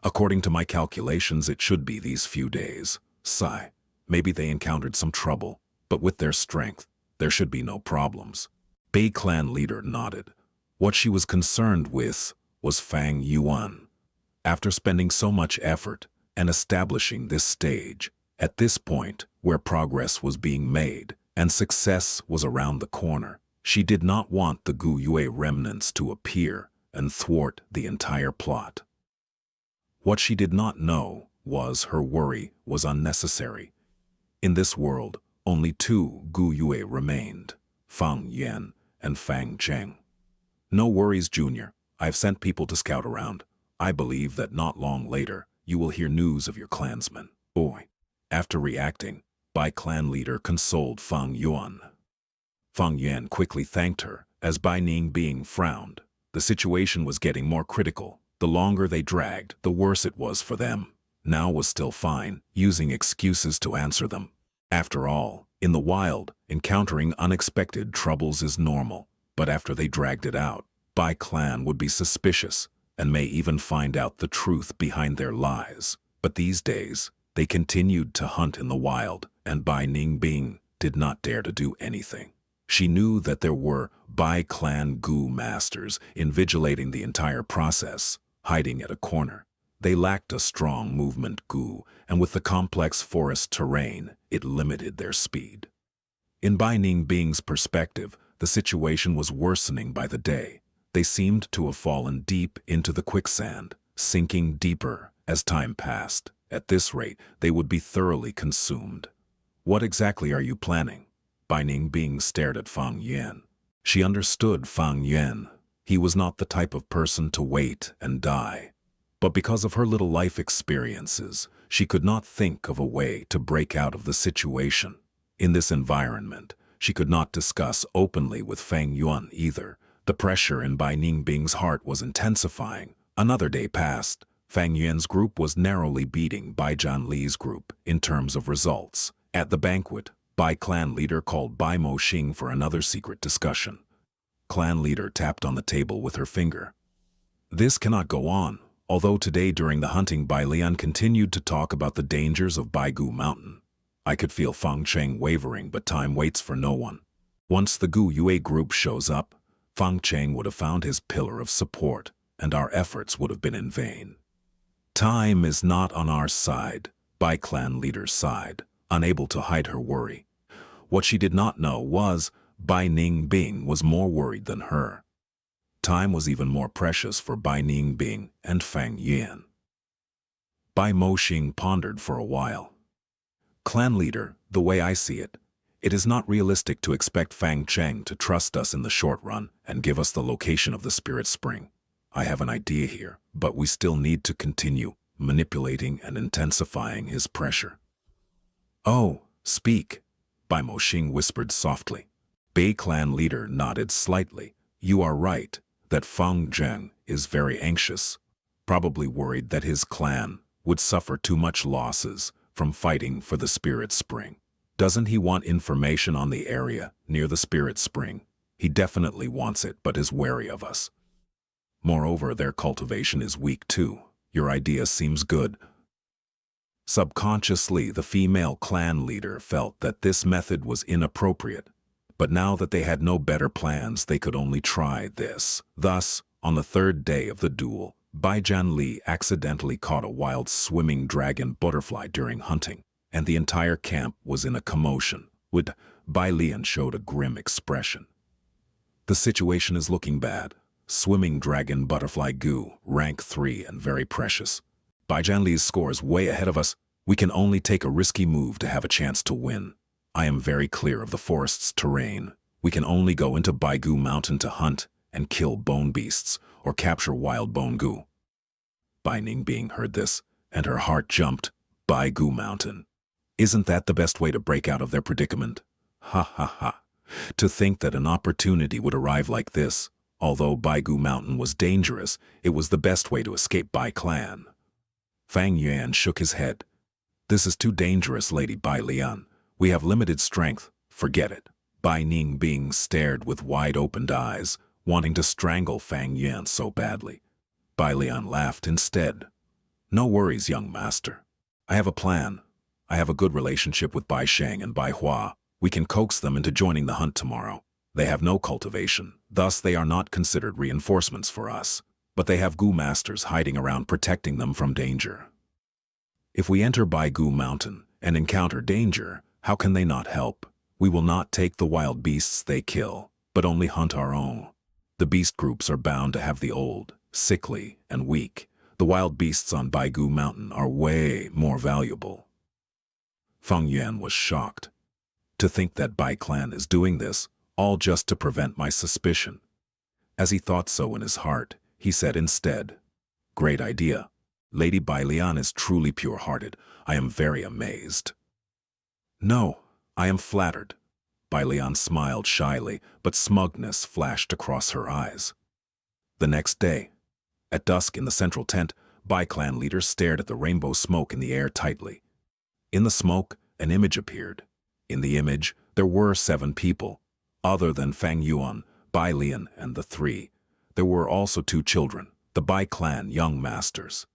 "According to my calculations, it should be these few days." Sigh. Maybe they encountered some trouble, but with their strength, there should be no problems. Bai clan leader nodded. What she was concerned with was Fang Yuan. After spending so much effort and establishing this stage, at this point where progress was being made and success was around the corner, she did not want the Gu Yue remnants to appear and thwart the entire plot. What she did not know was her worry was unnecessary. In this world, only two Gu Yue remained, Fang Yuan and Fang Cheng. "No worries, Junior. I've sent people to scout around. I believe that not long later, you will hear news of your clansmen." Boy. After reacting, Bai clan leader consoled Fang Yuan. Fang Yuan quickly thanked her, as Bai Ningbing frowned. The situation was getting more critical. The longer they dragged, the worse it was for them. Now was still fine, using excuses to answer them. After all, in the wild, encountering unexpected troubles is normal. But after they dragged it out, Bai clan would be suspicious and may even find out the truth behind their lies. But these days, they continued to hunt in the wild, and Bai Ningbing did not dare to do anything. She knew that there were Bai clan Gu masters invigilating the entire process, hiding at a corner. They lacked a strong movement Gu, and with the complex forest terrain, it limited their speed. In Bai Ningbing's perspective, the situation was worsening by the day. They seemed to have fallen deep into the quicksand, sinking deeper as time passed. At this rate, they would be thoroughly consumed. "What exactly are you planning?" Bai Ningbing stared at Fang Yuan. She understood Fang Yuan. He was not the type of person to wait and die. But because of her little life experiences, she could not think of a way to break out of the situation. In this environment, she could not discuss openly with Fang Yuan either. The pressure in Bai Ningbing's heart was intensifying. Another day passed. Fang Yuan's group was narrowly beating Bai Zhanli's group in terms of results. At the banquet, Bai clan leader called Bai Moxing for another secret discussion. Clan leader tapped on the table with her finger. This cannot go on. Although today during the hunting Bai Lian continued to talk about the dangers of Baigu Mountain. I could feel Fang Cheng wavering, but time waits for no one. Once the Gu Yue group shows up, Fang Cheng would have found his pillar of support, and our efforts would have been in vain. Time is not on our side, Bai clan leader's side, unable to hide her worry. What she did not know was Bai Ningbing was more worried than her. Time was even more precious for Bai Ningbing and Fang Yuan. Bai Moxing pondered for a while. Clan leader, the way I see it, it is not realistic to expect Fang Cheng to trust us in the short run and give us the location of the spirit spring. I have an idea here, but we still need to continue manipulating and intensifying his pressure. Oh, speak, Bai Moxing whispered softly. Bai clan leader nodded slightly. You are right, that Fang Zheng is very anxious, probably worried that his clan would suffer too much losses from fighting for the spirit spring. Doesn't he want information on the area near the spirit spring? He definitely wants it, but is wary of us. Moreover, their cultivation is weak too. Your idea seems good. Subconsciously, the female clan leader felt that this method was inappropriate, but now that they had no better plans, they could only try this. Thus, on the third day of the duel, Bai Zhanli accidentally caught a wild swimming dragon butterfly during hunting, and the entire camp was in a commotion. Bai Lian showed a grim expression. The situation is looking bad. Swimming dragon butterfly Gu, rank 3 and very precious. Bai Zhanli's score is way ahead of us. We can only take a risky move to have a chance to win. I am very clear of the forest's terrain. We can only go into Baigu Mountain to hunt and kill bone beasts or capture wild bone Gu. Bai Ningbing heard this, and her heart jumped. Baigu Mountain. Isn't that the best way to break out of their predicament? Ha ha ha. To think that an opportunity would arrive like this. Although Baigu Mountain was dangerous, it was the best way to escape Bai clan. Fang Yuan shook his head. This is too dangerous, Lady Bai Lian. We have limited strength. Forget it. Bai Ningbing stared with wide-opened eyes, wanting to strangle Fang Yuan so badly. Bai Lian laughed instead. No worries, young master. I have a plan. I have a good relationship with Bai Sheng and Bai Hua. We can coax them into joining the hunt tomorrow. They have no cultivation, thus they are not considered reinforcements for us, but they have Gu masters hiding around protecting them from danger. If we enter Baigu Mountain and encounter danger, how can they not help? We will not take the wild beasts they kill, but only hunt our own. The beast groups are bound to have the old, sickly, and weak. The wild beasts on Baigu Mountain are way more valuable. Fang Yuan was shocked. To think that Bai clan is doing this, all just to prevent my suspicion. As he thought so in his heart, he said instead, Great idea. Lady Bai Lian is truly pure-hearted. I am very amazed. No, I am flattered. Bai Lian smiled shyly, but smugness flashed across her eyes. The next day, at dusk in the central tent, Bai clan leader stared at the rainbow smoke in the air tightly. In the smoke, an image appeared. In the image, there were 7 people. Other than Fang Yuan, Bai Lian, and the 3, there were also 2 children, the Bai clan young masters.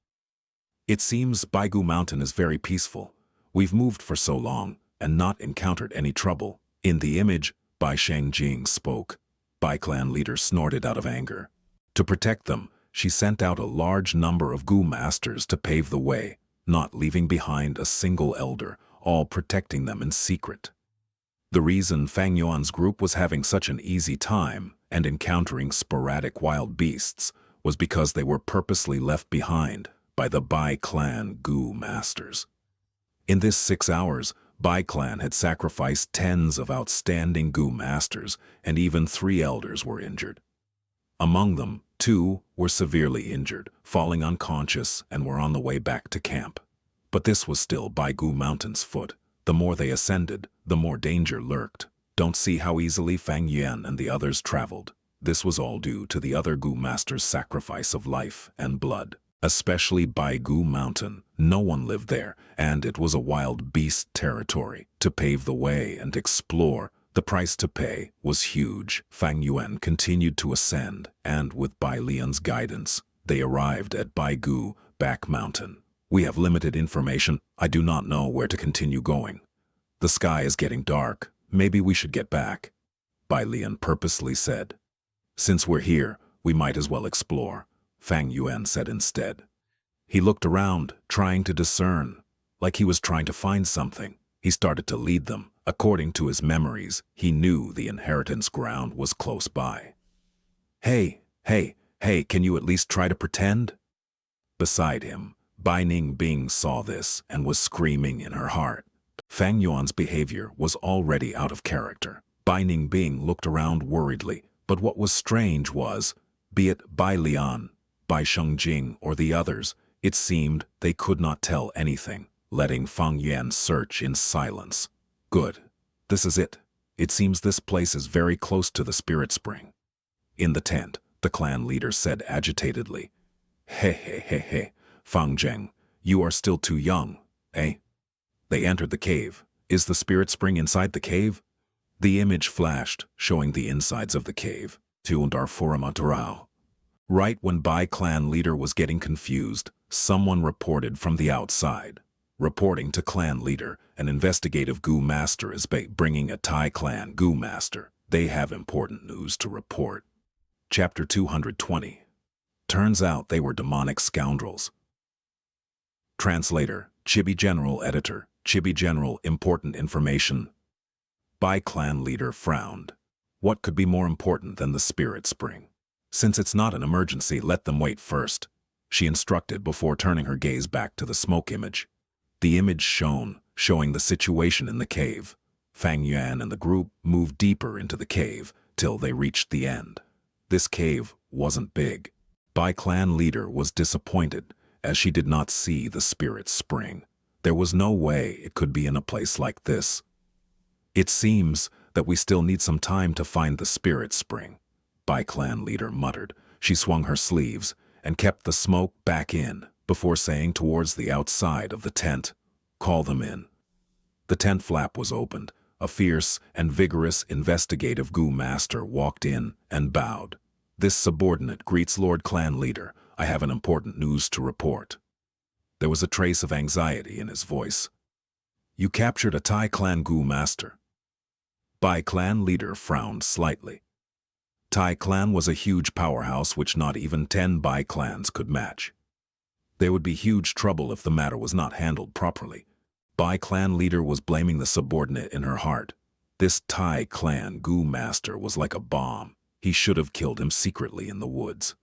It seems Baigu Mountain is very peaceful. We've moved for so long and not encountered any trouble. In the image, Bai Shengjing spoke. Bai clan leader snorted out of anger. To protect them, she sent out a large number of Gu masters to pave the way, not leaving behind a single elder, all protecting them in secret. The reason Fang Yuan's group was having such an easy time and encountering sporadic wild beasts was because they were purposely left behind by the Bai clan Gu masters. In this 6 hours, Bai clan had sacrificed tens of outstanding Gu masters, and even 3 elders were injured. Among them, 2 were severely injured, falling unconscious, and were on the way back to camp. But this was still Baigu Mountain's foot. The more they ascended, the more danger lurked. Don't see how easily Fang Yuan and the others traveled. This was all due to the other Gu Master's sacrifice of life and blood. Especially Baigu Mountain. No one lived there, and it was a wild beast territory. To pave the way and explore, the price to pay was huge. Fang Yuan continued to ascend, and with Bai Lian's guidance, they arrived at Baigu Back Mountain. We have limited information. I do not know where to continue going. The sky is getting dark. Maybe we should get back, Bai Lian purposely said. Since we're here, we might as well explore, Fang Yuan said instead. He looked around, trying to discern, like he was trying to find something. He started to lead them. According to his memories, he knew the inheritance ground was close by. Hey, can you at least try to pretend? Beside him, Bai Ningbing saw this and was screaming in her heart. Fang Yuan's behavior was already out of character. Bai Ningbing looked around worriedly, but what was strange was, be it Bai Lian, Bai Shengjing, or the others, it seemed they could not tell anything, letting Fang Yuan search in silence. Good. This is it. It seems this place is very close to the spirit spring. In the tent, the clan leader said agitatedly, Hey, Fang Zheng, you are still too young, eh? They entered the cave. Is the spirit spring inside the cave? The image flashed, showing the insides of the cave. Right when Bai clan leader was getting confused, someone reported from the outside. Reporting to clan leader, an investigative Gu master is bringing a Thai clan Gu master. They have important news to report. Chapter 220. Turns out they were demonic scoundrels. Translator, Chibi General Editor, Chibi General Important Information. Bai clan leader frowned. What could be more important than the spirit spring? Since it's not an emergency, let them wait first, she instructed before turning her gaze back to the smoke image. The image shone, showing the situation in the cave. Fang Yuan and the group moved deeper into the cave till they reached the end. This cave wasn't big. Bai clan leader was disappointed as she did not see the spirit spring. There was no way it could be in a place like this. It seems that we still need some time to find the spirit spring, Bai clan leader muttered. She swung her sleeves and kept the smoke back in before saying towards the outside of the tent, Call them in. The tent flap was opened. A fierce and vigorous investigative Gu master walked in and bowed. This subordinate greets Lord Clan Leader. I have an important news to report. There was a trace of anxiety in his voice. You captured a Thai clan Gu master. Bai clan leader frowned slightly. Thai clan was a huge powerhouse which not even 10 Bai clans could match. There would be huge trouble if the matter was not handled properly. Bai clan leader was blaming the subordinate in her heart. This Thai clan Gu master was like a bomb. He should have killed him secretly in the woods.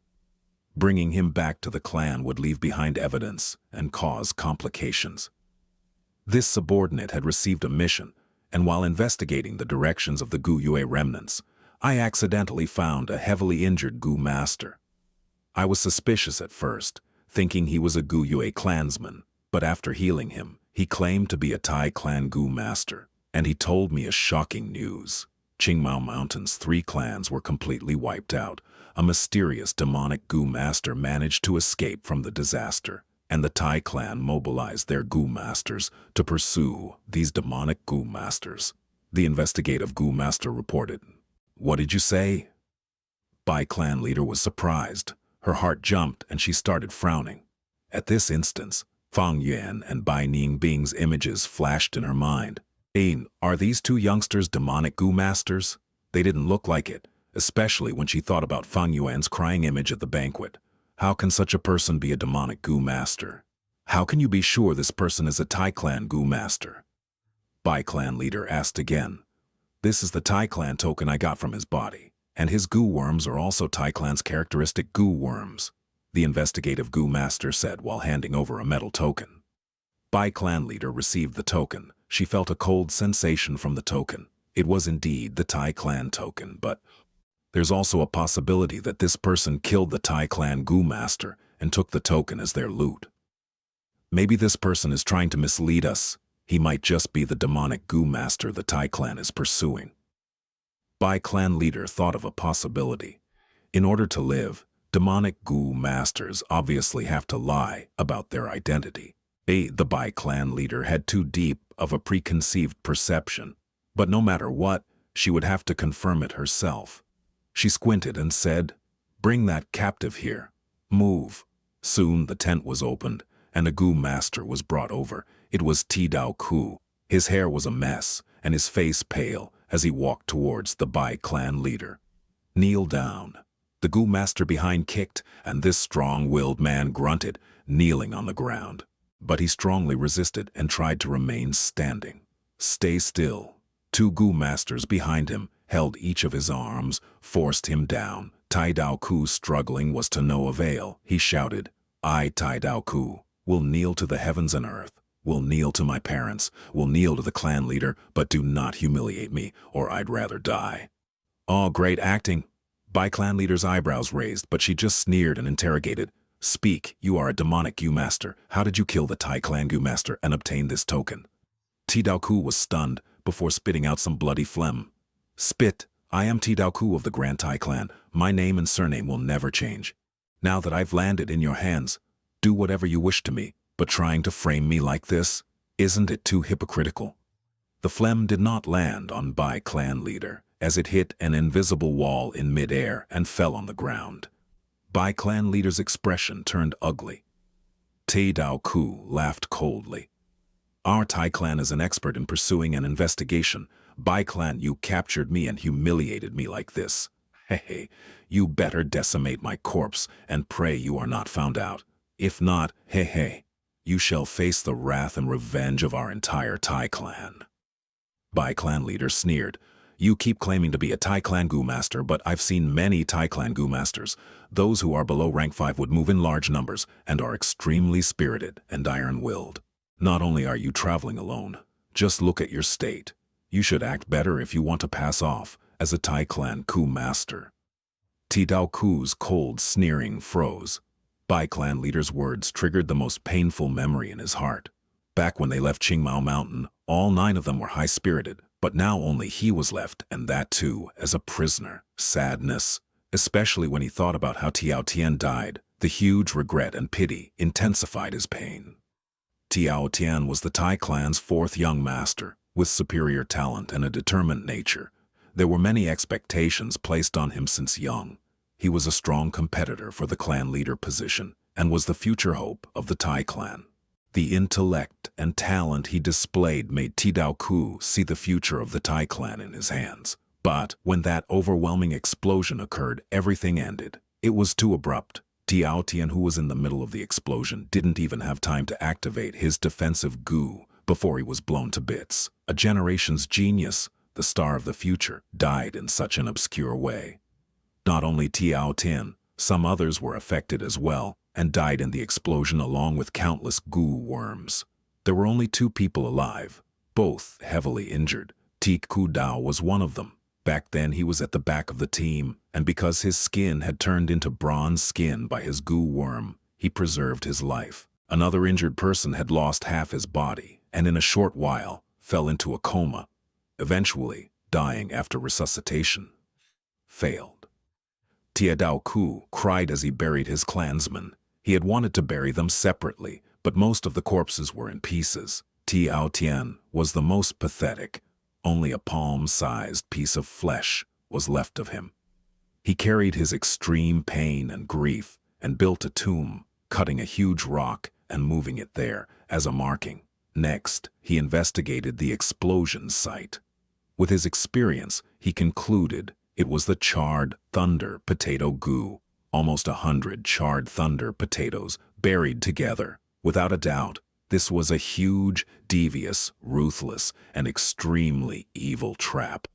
Bringing him back to the clan would leave behind evidence and cause complications. This subordinate had received a mission, and while investigating the directions of the Gu Yue remnants, I accidentally found a heavily injured Gu master. I was suspicious at first, thinking he was a Gu Yue clansman, but after healing him, he claimed to be a Thai clan Gu master, and he told me a shocking news. Qingmao Mountain's 3 clans were completely wiped out. A mysterious demonic Gu master managed to escape from the disaster, and the Thai clan mobilized their Gu masters to pursue these demonic Gu masters. The investigative Gu master reported. What did you say? Bai clan leader was surprised. Her heart jumped and she started frowning. At this instance, Fang Yuan and Bai Ningbing's images flashed in her mind. Are these 2 youngsters demonic Gu masters? They didn't look like it, especially when she thought about Fang Yuan's crying image at the banquet. How can such a person be a demonic Gu master? How can you be sure this person is a Thai clan Gu master? Bai clan leader asked again. This is the Thai clan token I got from his body, and his Gu worms are also Thai clan's characteristic Gu worms, the investigative Gu master said while handing over a metal token. Bai clan leader received the token. She felt a cold sensation from the token. It was indeed the Thai clan token, but There's also a possibility that this person killed the Tai clan Gu master and took the token as their loot. Maybe this person is trying to mislead us. He might just be the demonic Gu master the Tai clan is pursuing. Bai clan leader thought of a possibility. In order to live, demonic Gu masters obviously have to lie about their identity. The Bai clan leader had too deep of a preconceived perception, but no matter what, she would have to confirm it herself. She squinted and said, "Bring that captive here. Move." Soon the tent was opened, and a Gu master was brought over. It was Dao Ku. His hair was a mess, and his face pale as he walked towards the Bai clan leader. "Kneel down." The Gu master behind kicked, and this strong-willed man grunted, kneeling on the ground. But he strongly resisted and tried to remain standing. "Stay still." Two Gu masters behind him held each of his arms, forced him down. Dao Ku struggling was to no avail. He shouted, "I, Dao Ku, will kneel to the heavens and earth, will kneel to my parents, will kneel to the clan leader, but do not humiliate me, or I'd rather die." "Oh, great acting." Bai clan leader's eyebrows raised, but she just sneered and interrogated, "Speak, you are a demonic Gu master. How did you kill the Tai clan Gu master and obtain this token?" Dao Ku was stunned before spitting out some bloody phlegm. "Spit, I am Dao Ku of the Grand Tai clan. My name and surname will never change. Now that I've landed in your hands, do whatever you wish to me, but trying to frame me like this, isn't it too hypocritical?" The phlegm did not land on Bai clan leader, as it hit an invisible wall in midair and fell on the ground. Bai clan leader's expression turned ugly. Dao Ku laughed coldly. "Our Tai clan is an expert in pursuing an investigation. Bai clan, you captured me and humiliated me like this. Hey, you better decimate my corpse and pray you are not found out. If not, you shall face the wrath and revenge of our entire Tai clan." Bai clan leader sneered. "You keep claiming to be a Tai clan Gu master, but I've seen many Tai clan Gu masters. Those who are below rank 5 would move in large numbers and are extremely spirited and iron-willed. Not only are you traveling alone, just look at your state. You should act better if you want to pass off as a Tai clan Gu master." Dao Ku's cold sneering froze. Bai clan leader's words triggered the most painful memory in his heart. Back when they left Qingmao Mountain, all 9 of them were high-spirited, but now only he was left, and that too as a prisoner. Sadness, especially when he thought about how Tiao Tian died, the huge regret and pity intensified his pain. Tiao Tian was the Tai clan's 4th young master, with superior talent and a determined nature. There were many expectations placed on him since young. He was a strong competitor for the clan leader position, and was the future hope of the Tai clan. The intellect and talent he displayed made Dao Ku see the future of the Tai clan in his hands. But when that overwhelming explosion occurred, everything ended. It was too abrupt. Tiao Tian, who was in the middle of the explosion, didn't even have time to activate his defensive Gu before he was blown to bits. A generation's genius, the star of the future, died in such an obscure way. Not only Tiao Tian, some others were affected as well, and died in the explosion along with countless Gu worms. There were only 2 people alive, both heavily injured. Ku Dao was one of them. Back then he was at the back of the team, and because his skin had turned into bronze skin by his Gu worm, he preserved his life. Another injured person had lost half his body, and in a short while fell into a coma, eventually dying after resuscitation. Failed. Dao Ku cried as he buried his clansmen. He had wanted to bury them separately, but most of the corpses were in pieces. Tiao Tian was the most pathetic. Only a palm-sized piece of flesh was left of him. He carried his extreme pain and grief and built a tomb, cutting a huge rock and moving it there as a marking. Next, he investigated the explosion site. With his experience, he concluded it was the charred thunder potato Gu. Almost 100 charred thunder potatoes buried together. Without a doubt, this was a huge, devious, ruthless, and extremely evil trap.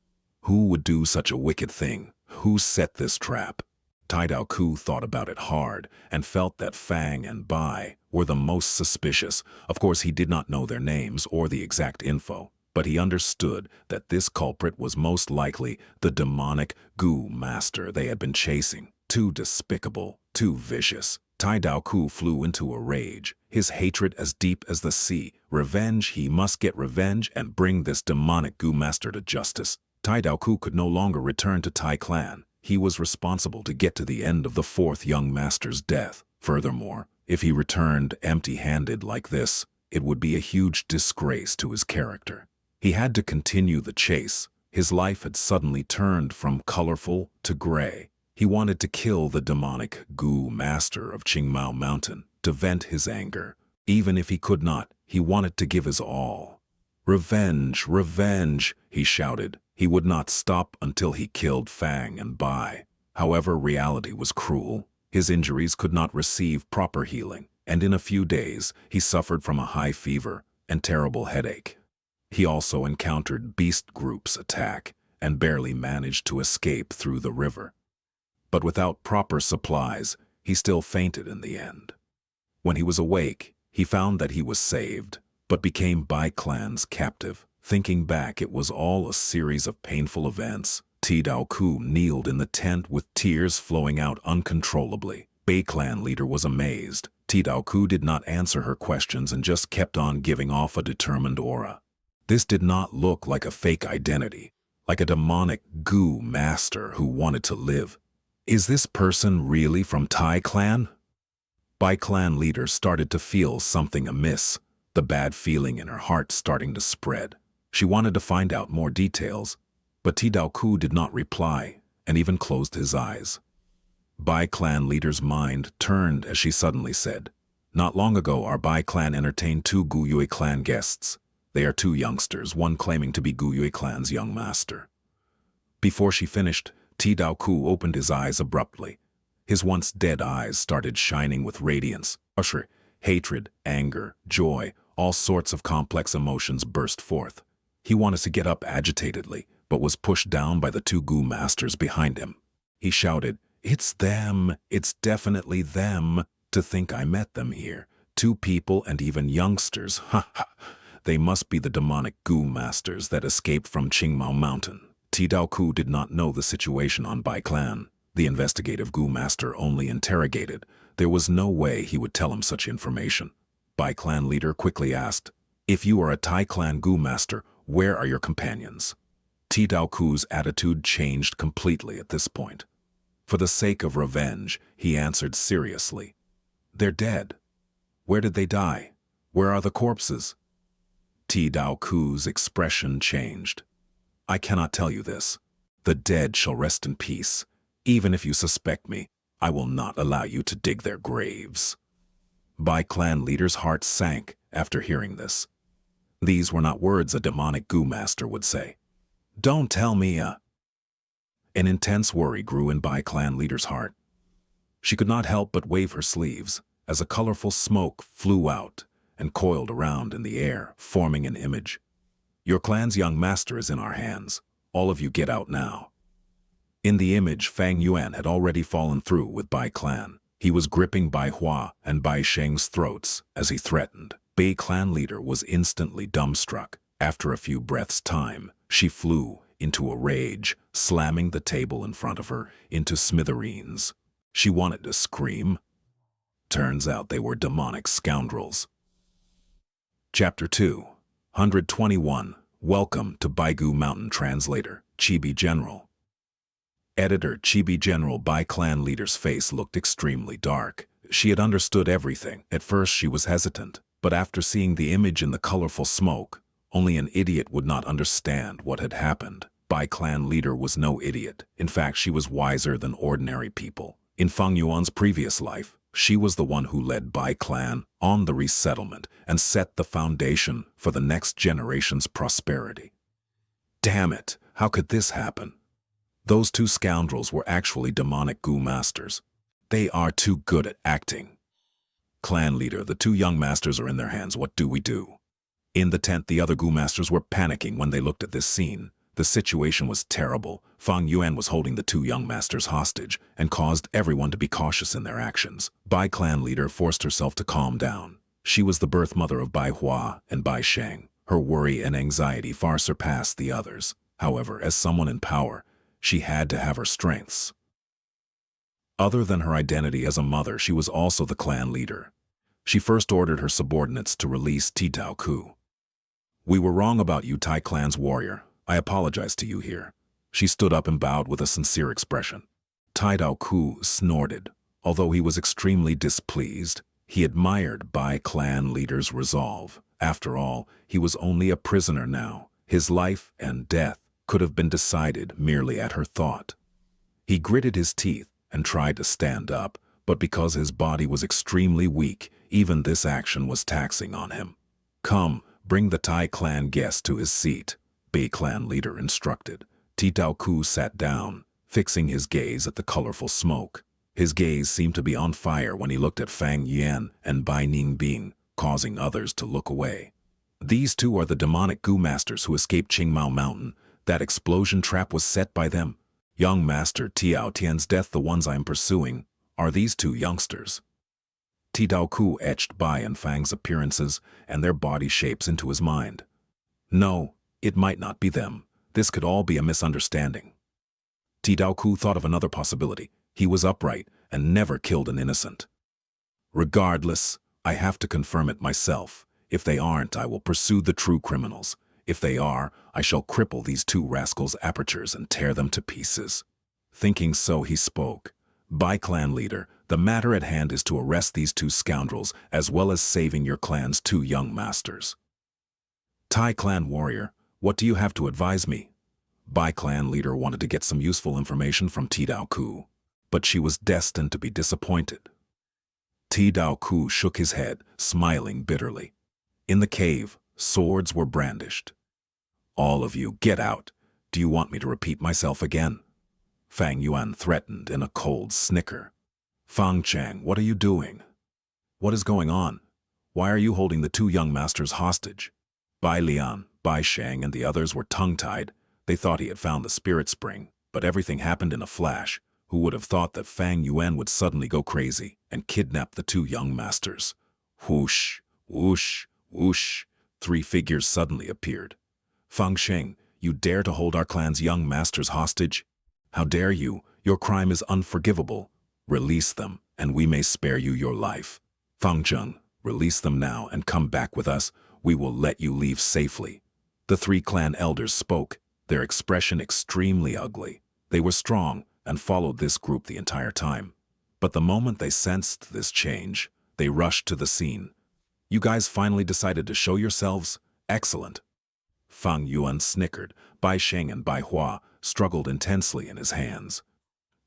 Who would do such a wicked thing? Who set this trap? Dao Ku thought about it hard and felt that Fang and Bai were the most suspicious. Of course, he did not know their names or the exact info, but he understood that this culprit was most likely the demonic Gu master they had been chasing. Too despicable, too vicious. Tai Daoku flew into a rage, his hatred as deep as the sea. Revenge, he must get revenge and bring this demonic Gu master to justice. Tai Daoku could no longer return to Tai Clan. He was responsible to get to the end of the fourth young master's death. Furthermore, if he returned empty-handed like this, it would be a huge disgrace to his character. He had to continue the chase. His life had suddenly turned from colorful to gray. He wanted to kill the demonic Gu master of Qingmao Mountain to vent his anger. Even if he could not, he wanted to give his all. Revenge, revenge, he shouted. He would not stop until he killed Fang and Bai. However, reality was cruel. His injuries could not receive proper healing, and in a few days he suffered from a high fever and terrible headache. He also encountered beast groups' attack and barely managed to escape through the river. But without proper supplies, he still fainted in the end. When he was awake, he found that he was saved, but became Bai Clan's captive. Thinking back, it was all a series of painful events. Ti Daoku kneeled in the tent with tears flowing out uncontrollably. Bai Clan leader was amazed. Ti Daoku did not answer her questions and just kept on giving off a determined aura. This did not look like a fake identity, like a demonic Gu master who wanted to live. Is this person really from Tai Clan? Bai Clan leader started to feel something amiss, the bad feeling in her heart starting to spread. She wanted to find out more details, but Ti Daoku did not reply and even closed his eyes. Bai Clan leader's mind turned as she suddenly said, "Not long ago our Bai Clan entertained two Guyue Clan guests. They are two youngsters, one claiming to be Guyue Clan's young master." Before she finished, Ti Daoku opened his eyes abruptly. His once dead eyes started shining with radiance. Hatred, anger, joy, all sorts of complex emotions burst forth. He wanted to get up agitatedly, but was pushed down by the two Gu masters behind him. He shouted, "It's them! It's definitely them! To think I met them here. Two people and even youngsters. Ha ha! They must be the demonic Gu masters that escaped from Qingmao Mountain." Ti Daoku did not know the situation on Bai Clan. The investigative Gu master only interrogated. There was no way he would tell him such information. Bai Clan leader quickly asked, "If you are a Tai Clan Gu master, where are your companions?" Ti Daoku's attitude changed completely at this point. For the sake of revenge, he answered seriously, "They're dead. Where did they die? Where are the corpses?" Ti Daoku's expression changed. "I cannot tell you this. The dead shall rest in peace. Even if you suspect me, I will not allow you to dig their graves." Bai Clan leader's heart sank after hearing this. These were not words a demonic Gu master would say. "Don't tell me An intense worry grew in Bai Clan leader's heart. She could not help but wave her sleeves as a colorful smoke flew out and coiled around in the air, forming an image. "Your clan's young master is in our hands. All of you get out now." In the image, Fang Yuan had already fallen through with Bai Clan. He was gripping Bai Hua and Bai Sheng's throats as he threatened. Bai Clan leader was instantly dumbstruck. After a few breaths' time, she flew into a rage, slamming the table in front of her into smithereens. She wanted to scream. Turns out they were demonic scoundrels. Chapter 221. Welcome to Baigu Mountain. Translator, Chibi General. Editor, Chibi General. Bai Clan leader's face looked extremely dark. She had understood everything. At first she was hesitant, but after seeing the image in the colorful smoke, only an idiot would not understand what had happened. Bai Clan leader was no idiot. In fact, she was wiser than ordinary people. In Fang Yuan's previous life, she was the one who led Bai Clan on the resettlement and set the foundation for the next generation's prosperity. Damn it, how could this happen? Those two scoundrels were actually demonic Gu masters. They are too good at acting. Clan leader, the two young masters are in their hands. What do we do? In the tent, the other Gu masters were panicking when they looked at this scene. The situation was terrible. Fang Yuan was holding the two young masters hostage and caused everyone to be cautious in their actions. Bai Clan leader forced herself to calm down. She was the birth mother of Bai Hua and Bai Sheng. Her worry and anxiety far surpassed the others. However, as someone in power, she had to have her strengths. Other than her identity as a mother, she was also the clan leader. She first ordered her subordinates to release Ku. "We were wrong about you, Tai clan's warrior. I apologize to you here." She stood up and bowed with a sincere expression. Ku snorted. Although he was extremely displeased, he admired Bai clan leader's resolve. After all, he was only a prisoner now. His life and death could have been decided merely at her thought. He gritted his teeth and tried to stand up, but because his body was extremely weak, even this action was taxing on him. "Come, bring the Tai clan guest to his seat," Bai clan leader instructed. Ku sat down, fixing his gaze at the colorful smoke. His gaze seemed to be on fire when he looked at Fang Yuan and Bai Ningbing, causing others to look away. "These two are the demonic Gu masters who escaped Qingmao Mountain. That explosion trap was set by them. Young Master Tiao Tian's death, the ones I'm pursuing, are these two youngsters." Ku etched Bai and Fang's appearances and their body shapes into his mind. No, it might not be them. This could all be a misunderstanding. Ku thought of another possibility. He was upright and never killed an innocent. "Regardless, I have to confirm it myself. If they aren't, I will pursue the true criminals. If they are, I shall cripple these two rascals' apertures and tear them to pieces." Thinking so, he spoke. "Bai clan leader, the matter at hand is to arrest these two scoundrels as well as saving your clan's two young masters." "Tai clan warrior, what do you have to advise me?" Bai clan leader wanted to get some useful information from Ku, but she was destined to be disappointed. Ku shook his head, smiling bitterly. In the cave, swords were brandished. "All of you, get out. Do you want me to repeat myself again?" Fang Yuan threatened in a cold snicker. "Fang Chang, what are you doing? What is going on? Why are you holding the two young masters hostage?" Bai Lian, Bai Shang, and the others were tongue-tied. They thought he had found the spirit spring, but everything happened in a flash. Who would have thought that Fang Yuan would suddenly go crazy and kidnap the two young masters? Whoosh, whoosh, whoosh. 3 figures suddenly appeared. "Fang Sheng, you dare to hold our clan's young masters hostage? How dare you? Your crime is unforgivable. Release them, and we may spare you your life. Fang Zheng, release them now and come back with us. We will let you leave safely." The 3 clan elders spoke, their expression extremely ugly. They were strong and followed this group the entire time. But the moment they sensed this change, they rushed to the scene. "You guys finally decided to show yourselves? Excellent." Fang Yuan snickered. Bai Sheng and Bai Hua struggled intensely in his hands.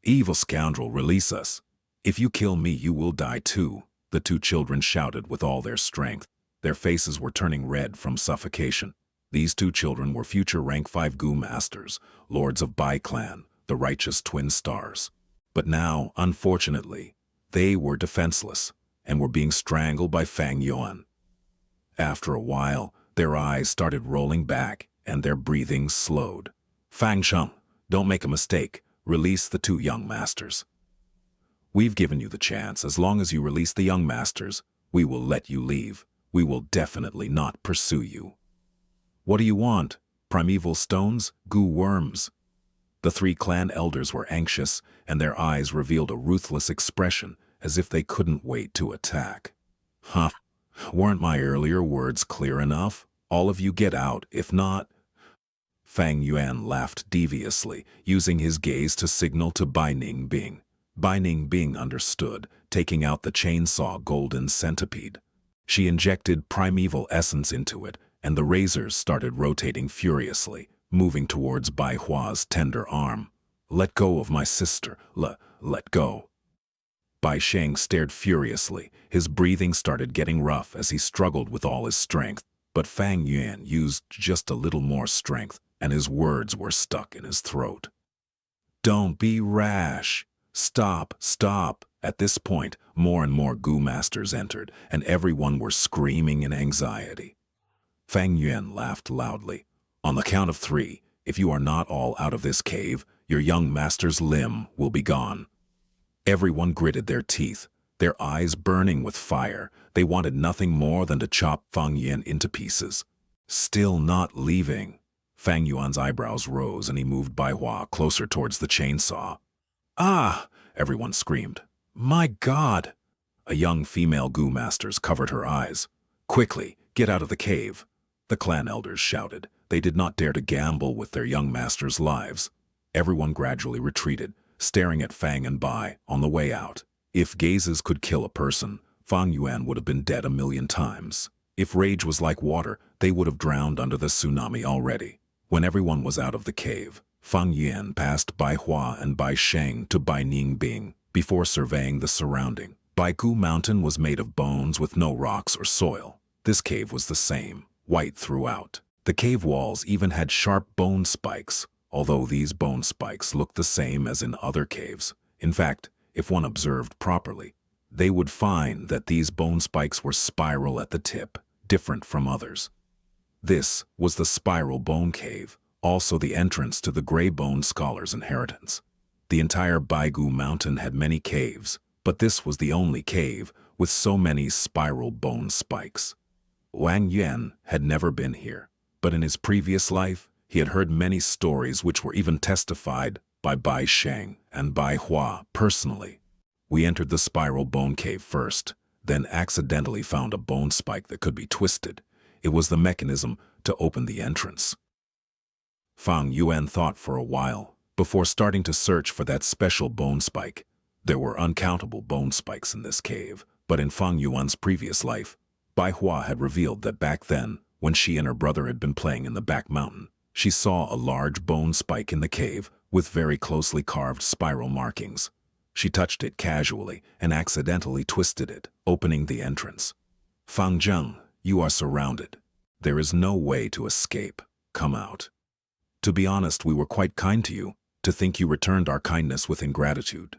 "Evil scoundrel, release us. If you kill me, you will die too," the 2 children shouted with all their strength. Their faces were turning red from suffocation. These 2 children were future rank 5 Gu masters, lords of Bai clan, the righteous twin stars. But now, unfortunately, they were defenseless and were being strangled by Fang Yuan. After a while, their eyes started rolling back and their breathing slowed. "Fang Sheng, don't make a mistake. Release the 2 young masters." "We've given you the chance. As long as you release the young masters, we will let you leave. We will definitely not pursue you." "What do you want? Primeval stones? Gu worms?" The 3 clan elders were anxious, and their eyes revealed a ruthless expression, as if they couldn't wait to attack. "Huh? Weren't my earlier words clear enough? All of you get out, if not—" Fang Yuan laughed deviously, using his gaze to signal to Bai Ningbing. Bai Ningbing understood, taking out the chainsaw golden centipede. She injected primeval essence into it, and the razors started rotating furiously, moving towards Bai Hua's tender arm. "Let go of my sister, let go." Bai Sheng stared furiously. His breathing started getting rough as he struggled with all his strength, but Fang Yuan used just a little more strength, and his words were stuck in his throat. "Don't be rash. Stop, stop." At this point, more and more Gu masters entered, and everyone were screaming in anxiety. Fang Yuan laughed loudly. "On the count of 3, if you are not all out of this cave, your young master's limb will be gone." Everyone gritted their teeth, their eyes burning with fire. They wanted nothing more than to chop Fang Yuan into pieces. Still not leaving. Fang Yuan's eyebrows rose and he moved Bai Hua closer towards the chainsaw. Ah! Everyone screamed. My God! A young female Gu masters covered her eyes. Quickly, get out of the cave. The clan elders shouted. They did not dare to gamble with their young masters' lives. Everyone gradually retreated, staring at Fang and Bai on the way out. If gazes could kill a person, Fang Yuan would have been dead 1,000,000 times. If rage was like water, they would have drowned under the tsunami already. When everyone was out of the cave, Fang Yuan passed Bai Hua and Bai Sheng to Bai Ningbing before surveying the surrounding. Bai Gu Mountain was made of bones with no rocks or soil. This cave was the same, white throughout. The cave walls even had sharp bone spikes, although these bone spikes looked the same as in other caves. In fact, if one observed properly, they would find that these bone spikes were spiral at the tip, different from others. This was the Spiral Bone Cave, also the entrance to the Gray Bone Scholar's inheritance. The entire Baigu Mountain had many caves, but this was the only cave with so many spiral bone spikes. Wang Yuan had never been here, but in his previous life, he had heard many stories which were even testified by Bai Sheng and Bai Hua personally. We entered the Spiral Bone Cave first, then accidentally found a bone spike that could be twisted. It was the mechanism to open the entrance. Fang Yuan thought for a while before starting to search for that special bone spike. There were uncountable bone spikes in this cave, but in Fang Yuan's previous life, Bai Hua had revealed that back then, when she and her brother had been playing in the back mountain, she saw a large bone spike in the cave with very closely carved spiral markings. She touched it casually and accidentally twisted it, opening the entrance. Fang Zheng, you are surrounded. There is no way to escape. Come out. To be honest, we were quite kind to you. To think you returned our kindness with ingratitude.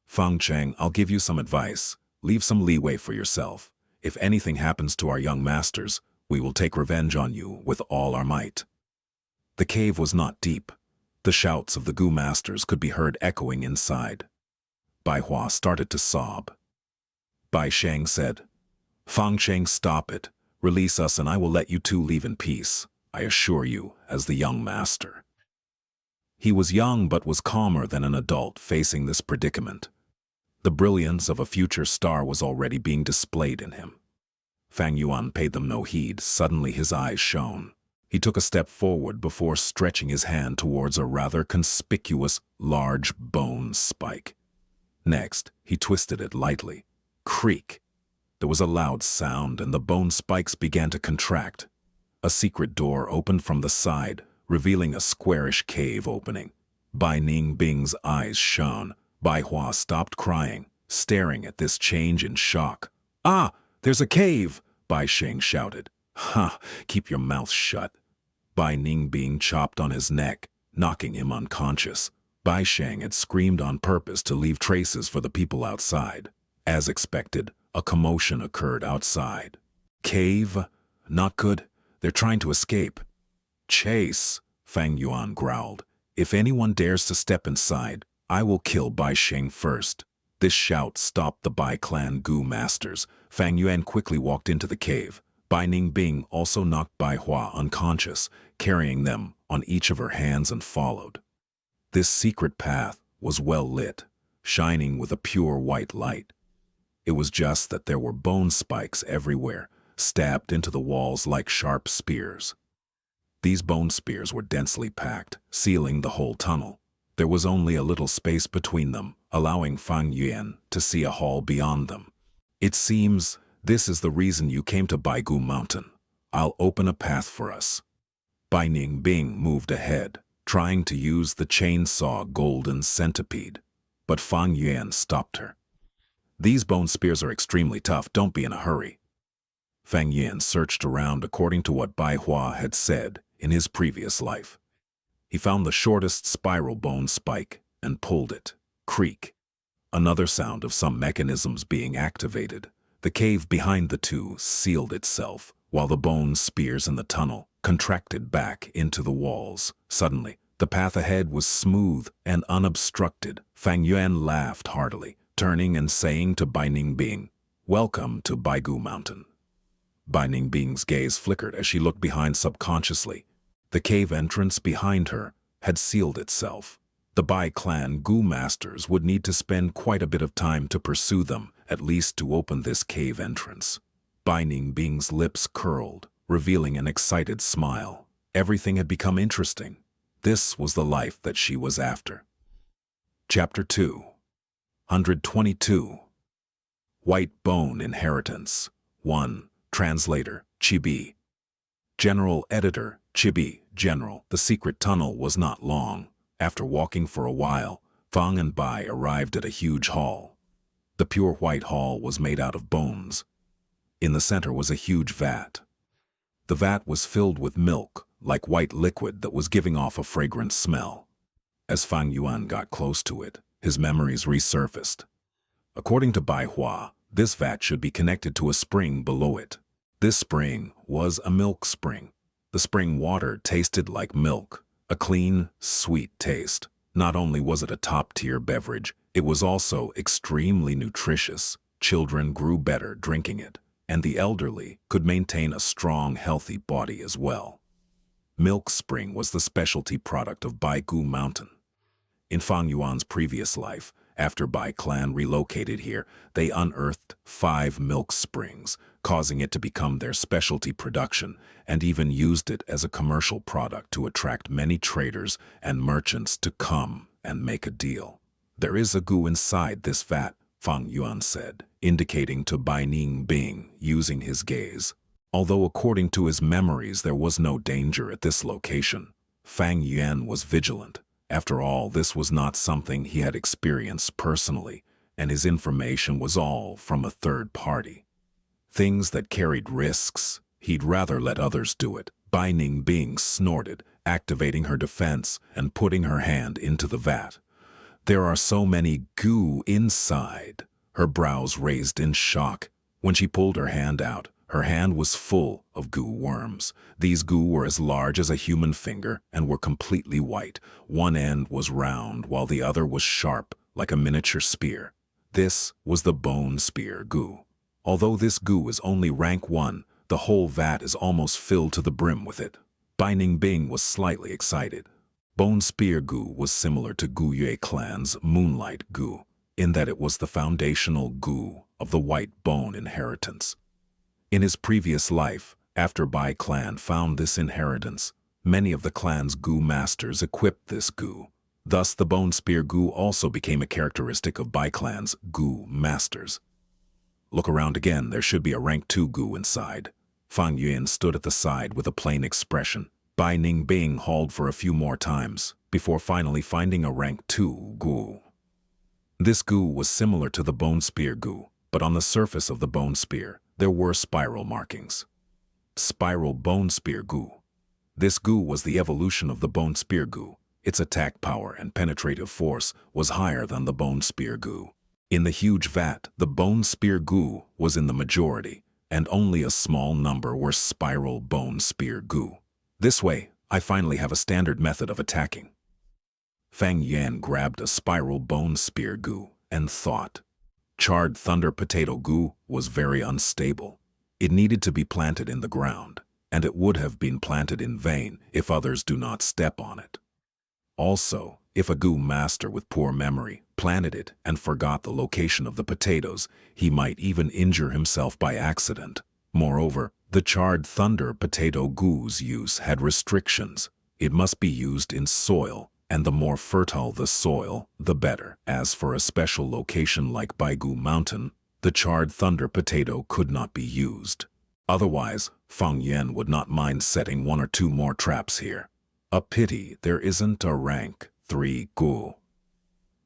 Fang Cheng, I'll give you some advice. Leave some leeway for yourself. If anything happens to our young masters, we will take revenge on you with all our might. The cave was not deep. The shouts of the Gu masters could be heard echoing inside. Bai Hua started to sob. Bai Sheng said, Fang Cheng, stop it. Release us and I will let you two leave in peace, I assure you, as the young master. He was young but was calmer than an adult facing this predicament. The brilliance of a future star was already being displayed in him. Fang Yuan paid them no heed. Suddenly his eyes shone. He took a step forward before stretching his hand towards a rather conspicuous, large bone spike. Next, he twisted it lightly. Creak! There was a loud sound and the bone spikes began to contract. A secret door opened from the side, revealing a squarish cave opening. Bai Ningbing's eyes shone. Bai Hua stopped crying, staring at this change in shock. Ah, there's a cave! Bai Sheng shouted. Ha, keep your mouth shut. Bai Ningbing chopped on his neck, knocking him unconscious. Bai Sheng had screamed on purpose to leave traces for the people outside. As expected, a commotion occurred outside. Cave? Not good. They're trying to escape. Chase, Fang Yuan growled. If anyone dares to step inside, I will kill Bai Sheng first. This shout stopped the Bai clan Gu masters. Fang Yuan quickly walked into the cave. Bai Ningbing also knocked Bai Hua unconscious, carrying them on each of her hands and followed. This secret path was well lit, shining with a pure white light. It was just that there were bone spikes everywhere, stabbed into the walls like sharp spears. These bone spears were densely packed, sealing the whole tunnel. There was only a little space between them, allowing Fang Yuan to see a hall beyond them. It seems this is the reason you came to Baigu Mountain. I'll open a path for us. Bai Ningbing moved ahead, trying to use the chainsaw golden centipede, but Fang Yuan stopped her. These bone spears are extremely tough, don't be in a hurry. Fang Yuan searched around according to what Bai Hua had said in his previous life. He found the shortest spiral bone spike and pulled it. Creak. Another sound of some mechanisms being activated. The cave behind the two sealed itself, while the bone spears in the tunnel contracted back into the walls. Suddenly, the path ahead was smooth and unobstructed. Fang Yuan laughed heartily, turning and saying to Bai Ningbing, Welcome to Baigu Mountain. Bai Ningbing's gaze flickered as she looked behind subconsciously. The cave entrance behind her had sealed itself. The Bai clan Gu masters would need to spend quite a bit of time to pursue them, at least to open this cave entrance. Bai Ningbing's lips curled, revealing an excited smile. Everything had become interesting. This was the life that she was after. Chapter 222. White Bone Inheritance. 1. Translator, Chibi. General Editor, Chibi, General. The secret tunnel was not long. After walking for a while, Fang and Bai arrived at a huge hall. The pure white hall was made out of bones. In the center was a huge vat. The vat was filled with milk, like white liquid that was giving off a fragrant smell. As Fang Yuan got close to it, his memories resurfaced. According to Bai Hua, this vat should be connected to a spring below it. This spring was a milk spring. The spring water tasted like milk, a clean, sweet taste. Not only was it a top-tier beverage, it was also extremely nutritious. Children grew better drinking it, and the elderly could maintain a strong, healthy body as well. Milk Spring was the specialty product of Bai Gu Mountain. In Fang Yuan's previous life, after Bai clan relocated here, they unearthed 5 milk springs, causing it to become their specialty production, and even used it as a commercial product to attract many traders and merchants to come and make a deal. There is a gu inside this vat, Fang Yuan said, indicating to Bai Ningbing using his gaze. Although according to his memories there was no danger at this location, Fang Yuan was vigilant. After all, this was not something he had experienced personally, and his information was all from a third party. Things that carried risks, he'd rather let others do it. Bai Ningbing snorted, activating her defense and putting her hand into the vat. There are so many goo inside. Her brows raised in shock. When she pulled her hand out, her hand was full of goo worms. These goo were as large as a human finger and were completely white. One end was round while the other was sharp, like a miniature spear. This was the bone spear goo. Although this goo is only rank 1, the whole vat is almost filled to the brim with it. Bai Ningbing was slightly excited. Bone spear goo was similar to Gu Yue clan's moonlight goo, in that it was the foundational goo of the white bone inheritance. In his previous life, after Bai clan found this inheritance, many of the clan's goo masters equipped this goo. Thus, the bone spear goo also became a characteristic of Bai clan's goo masters. Look around again, there should be a rank 2 goo inside. Fang Yuan stood at the side with a plain expression. Bai Ningbing hauled for a few more times, before finally finding a rank 2 goo. This goo was similar to the bone spear goo, but on the surface of the bone spear, there were spiral markings. Spiral bone spear goo. This goo was the evolution of the bone spear goo. Its attack power and penetrative force was higher than the bone spear goo. In the huge vat, the bone spear goo was in the majority, and only a small number were spiral bone spear goo. This way, I finally have a standard method of attacking. Fang Yuan grabbed a spiral bone spear goo and thought. Charred thunder potato goo was very unstable. It needed to be planted in the ground, and it would have been planted in vain if others do not step on it. Also, if a goo master with poor memory planted it and forgot the location of the potatoes, he might even injure himself by accident. Moreover, the charred thunder potato goo's use had restrictions. It must be used in soil, and the more fertile the soil, the better. As for a special location like Bai Gu Mountain, the charred thunder potato could not be used. Otherwise, Fang Yuan would not mind setting 1 or 2 more traps here. A pity there isn't a rank 3 gu.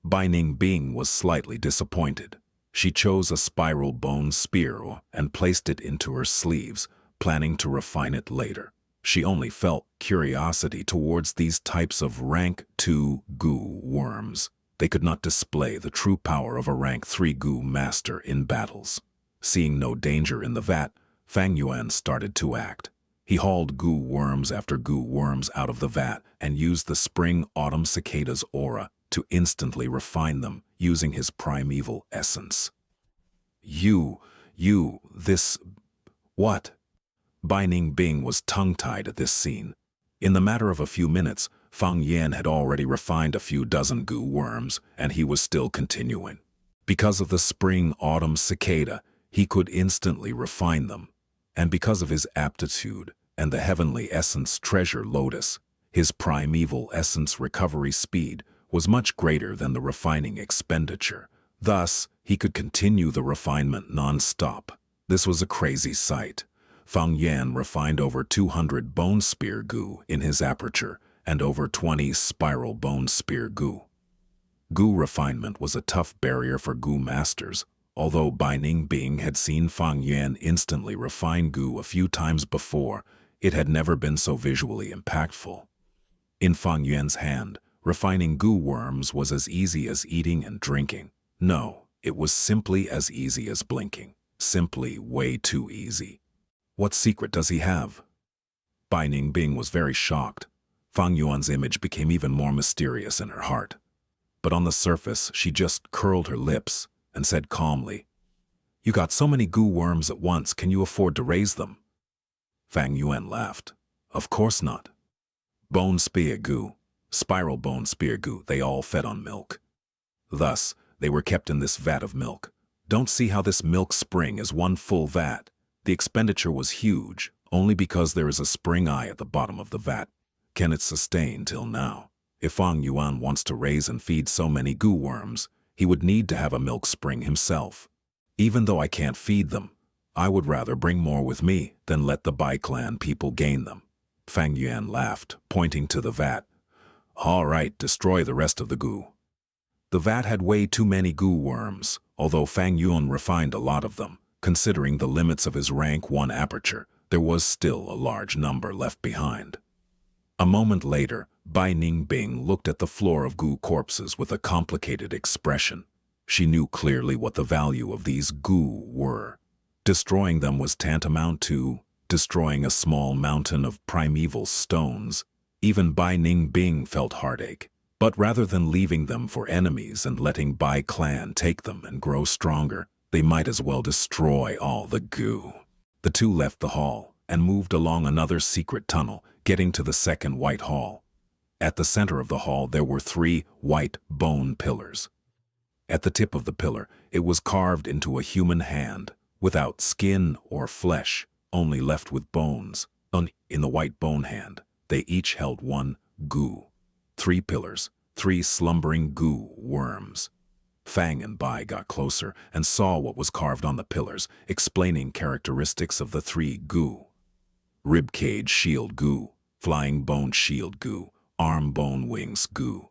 Bai Ningbing was slightly disappointed. She chose a spiral bone spear and placed it into her sleeves, planning to refine it later. She only felt curiosity towards these types of rank 2 gu worms. They could not display the true power of a rank 3 gu master in battles. Seeing no danger in the vat, Fang Yuan started to act. He hauled goo worms after goo worms out of the vat and used the Spring Autumn Cicada's aura to instantly refine them using his primeval essence. This... what? Bai Ningbing was tongue-tied at this scene. In the matter of a few minutes, Fang Yuan had already refined a few dozen goo worms, and he was still continuing. Because of the Spring Autumn Cicada, he could instantly refine them. And because of his aptitude and the heavenly essence treasure lotus, his primeval essence recovery speed was much greater than the refining expenditure. Thus, he could continue the refinement non-stop. This was a crazy sight. Fang Yuan refined over 200 bone spear goo in his aperture and over 20 spiral bone spear goo. Goo refinement was a tough barrier for goo masters, although Bai Ningbing had seen Fang Yuan instantly refine goo a few times before. It had never been so visually impactful. In Fang Yuan's hand, refining goo worms was as easy as eating and drinking. No, it was simply as easy as blinking. Simply way too easy. What secret does he have? Bai Ningbing was very shocked. Fang Yuan's image became even more mysterious in her heart. But on the surface, she just curled her lips and said calmly, "You got so many goo worms at once, can you afford to raise them?" Fang Yuan laughed. "Of course not. Bone spear goo, spiral bone spear goo, they all fed on milk. Thus, they were kept in this vat of milk. Don't see how this milk spring is one full vat. The expenditure was huge, only because there is a spring eye at the bottom of the vat. Can it sustain till now? If Fang Yuan wants to raise and feed so many goo worms, he would need to have a milk spring himself. Even though I can't feed them, I would rather bring more with me than let the Bai clan people gain them." Fang Yuan laughed, pointing to the vat. "All right, destroy the rest of the goo." The vat had way too many goo worms, although Fang Yuan refined a lot of them. Considering the limits of his rank 1 aperture, there was still a large number left behind. A moment later, Bai Ningbing looked at the floor of goo corpses with a complicated expression. She knew clearly what the value of these goo were. Destroying them was tantamount to destroying a small mountain of primeval stones. Even Bai Ningbing felt heartache. But rather than leaving them for enemies and letting Bai clan take them and grow stronger, they might as well destroy all the goo. The two left the hall and moved along another secret tunnel, getting to the second white hall. At the center of the hall there were 3 white bone pillars. At the tip of the pillar, it was carved into a human hand, without skin or flesh, only left with bones. In the white bone hand, they each held 1 goo. 3 pillars, 3 slumbering goo worms. Fang and Bai got closer and saw what was carved on the pillars, explaining characteristics of the 3 goo. Ribcage shield goo, flying bone shield goo, arm bone wings goo.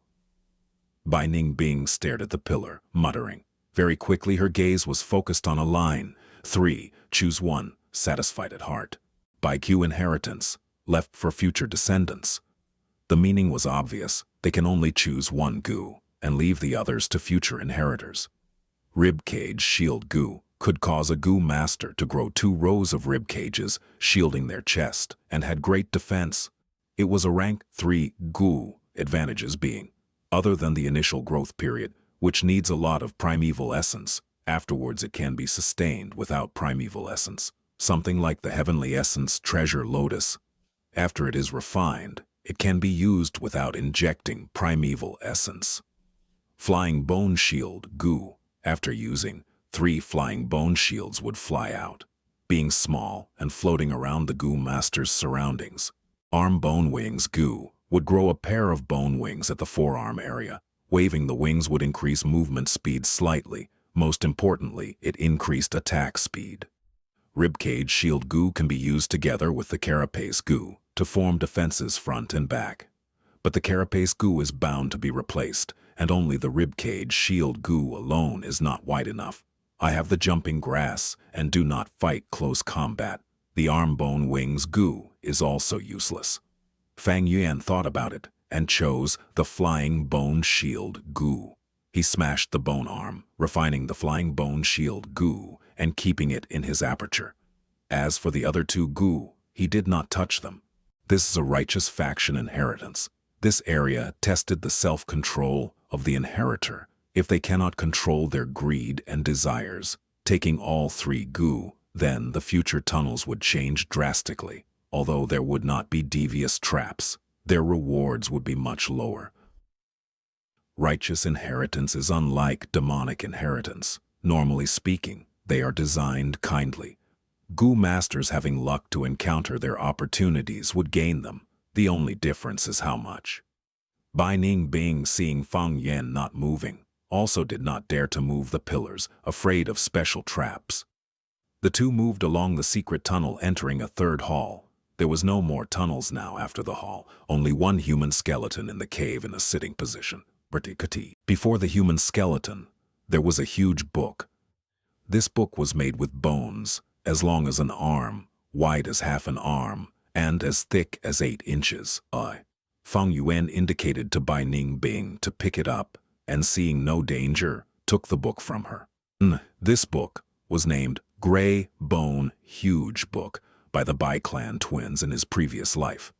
Bai Ningbing stared at the pillar, muttering. Very quickly her gaze was focused on a line. 3, choose 1, satisfied at heart. Bai Q inheritance, left for future descendants. The meaning was obvious. They can only choose 1 goo and leave the others to future inheritors. Ribcage shield goo could cause a goo master to grow 2 rows of rib cages, shielding their chest, and had great defense. It was a rank 3 goo, advantages being, other than the initial growth period, which needs a lot of primeval essence. Afterwards it can be sustained without primeval essence, something like the heavenly essence treasure lotus. After it is refined, it can be used without injecting primeval essence. Flying bone shield goo. After using, 3 flying bone shields would fly out, being small and floating around the goo master's surroundings. Arm bone wings goo would grow a pair of bone wings at the forearm area. Waving the wings would increase movement speed slightly. Most importantly, it increased attack speed. Ribcage shield goo can be used together with the carapace goo to form defenses front and back. But the carapace goo is bound to be replaced, and only the ribcage shield goo alone is not wide enough. I have the jumping grass and do not fight close combat. The arm bone wings goo is also useless. Fang Yuan thought about it and chose the flying bone shield goo. He smashed the bone arm, refining the flying bone shield goo and keeping it in his aperture. As for the other 2 goo, he did not touch them. This is a righteous faction inheritance. This area tested the self-control of the inheritor. If they cannot control their greed and desires, taking all 3 goo, Then the future tunnels would change drastically. Although there would not be devious traps, their rewards would be much lower. Righteous inheritance is unlike demonic inheritance. Normally speaking, they are designed kindly. Gu masters having luck to encounter their opportunities would gain them. The only difference is how much. Bai Ningbing, seeing Fang Yuan not moving, also did not dare to move the pillars, afraid of special traps. The two moved along the secret tunnel, entering a third hall. There was no more tunnels now after the hall, only one human skeleton in the cave in a sitting position. Before the human skeleton, there was a huge book. This book was made with bones, as long as an arm, wide as half an arm, and as thick as 8 inches. Fang Yuan indicated to Bai Ningbing to pick it up, and seeing no danger, took the book from her. This book was named Gray Bone Huge Book by the Bai clan twins in his previous life.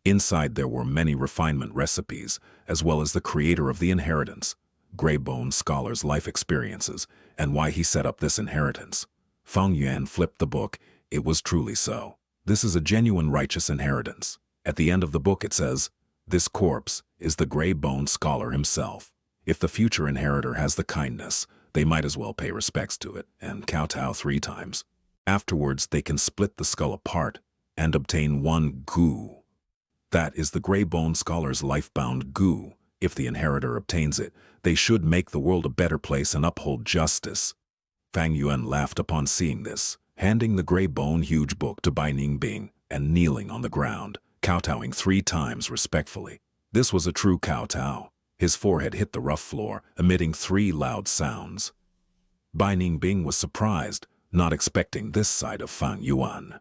Inside there were many refinement recipes, as well as the creator of the inheritance, Gray Bone Scholar's life experiences, and why he set up this inheritance. Fang Yuan flipped the book. It was truly so. This is a genuine righteous inheritance. At the end of the book it says, "This corpse is the Gray Bone Scholar himself. If the future inheritor has the kindness, they might as well pay respects to it and kowtow 3 times. Afterwards they can split the skull apart and obtain 1 gu. That is the Gray Bone Scholar's life-bound gu. If the inheritor obtains it, they should make the world a better place and uphold justice." Fang Yuan laughed upon seeing this, handing the Gray Bone Huge Book to Bai Ningbing and kneeling on the ground, kowtowing 3 times respectfully. This was a true kowtow. His forehead hit the rough floor, emitting 3 loud sounds. Bai Ningbing was surprised, not expecting this side of Fang Yuan.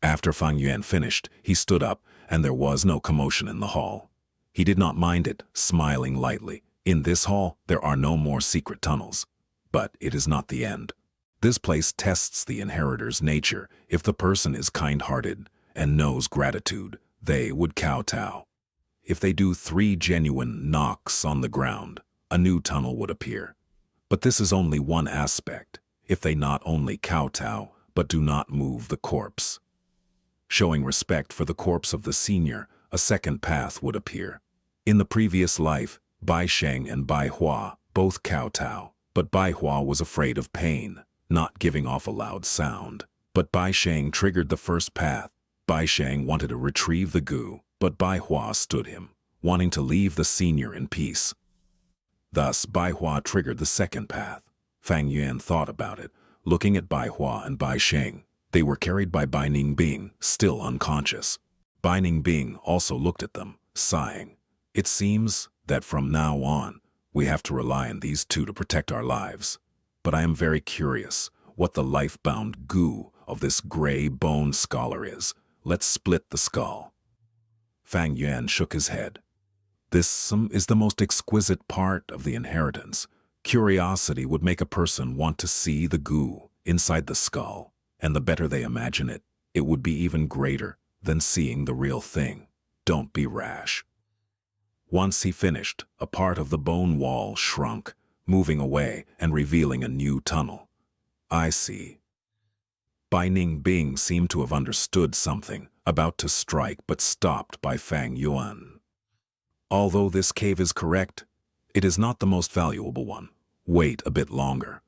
After Fang Yuan finished, he stood up, and there was no commotion in the hall. He did not mind it, smiling lightly. In this hall, there are no more secret tunnels. But it is not the end. This place tests the inheritor's nature. If the person is kind-hearted and knows gratitude, they would kowtow. If they do 3 genuine knocks on the ground, a new tunnel would appear. But this is only one aspect. If they not only kowtow, but do not move the corpse. Showing respect for the corpse of the senior, a second path would appear. In the previous life, Bai Sheng and Bai Hua both kowtow, but Bai Hua was afraid of pain, not giving off a loud sound. But Bai Sheng triggered the first path. Bai Sheng wanted to retrieve the gu, but Bai Hua stood him, wanting to leave the senior in peace. Thus, Bai Hua triggered the second path. Fang Yuan thought about it, looking at Bai Hua and Bai Sheng. They were carried by Bai Ningbing, still unconscious. Bai Ningbing also looked at them, sighing. It seems that from now on, we have to rely on these 2 to protect our lives. But I am very curious what the life-bound gu of this Gray Bone Scholar is. Let's split the skull. Fang Yuan shook his head. This is the most exquisite part of the inheritance. Curiosity would make a person want to see the gu inside the skull, and the better they imagine it, it would be even greater than seeing the real thing. Don't be rash. Once he finished, a part of the bone wall shrunk, moving away and revealing a new tunnel. I see. Bai Ningbing seemed to have understood something, about to strike but stopped by Fang Yuan. Although this cave is correct, it is not the most valuable one. Wait a bit longer.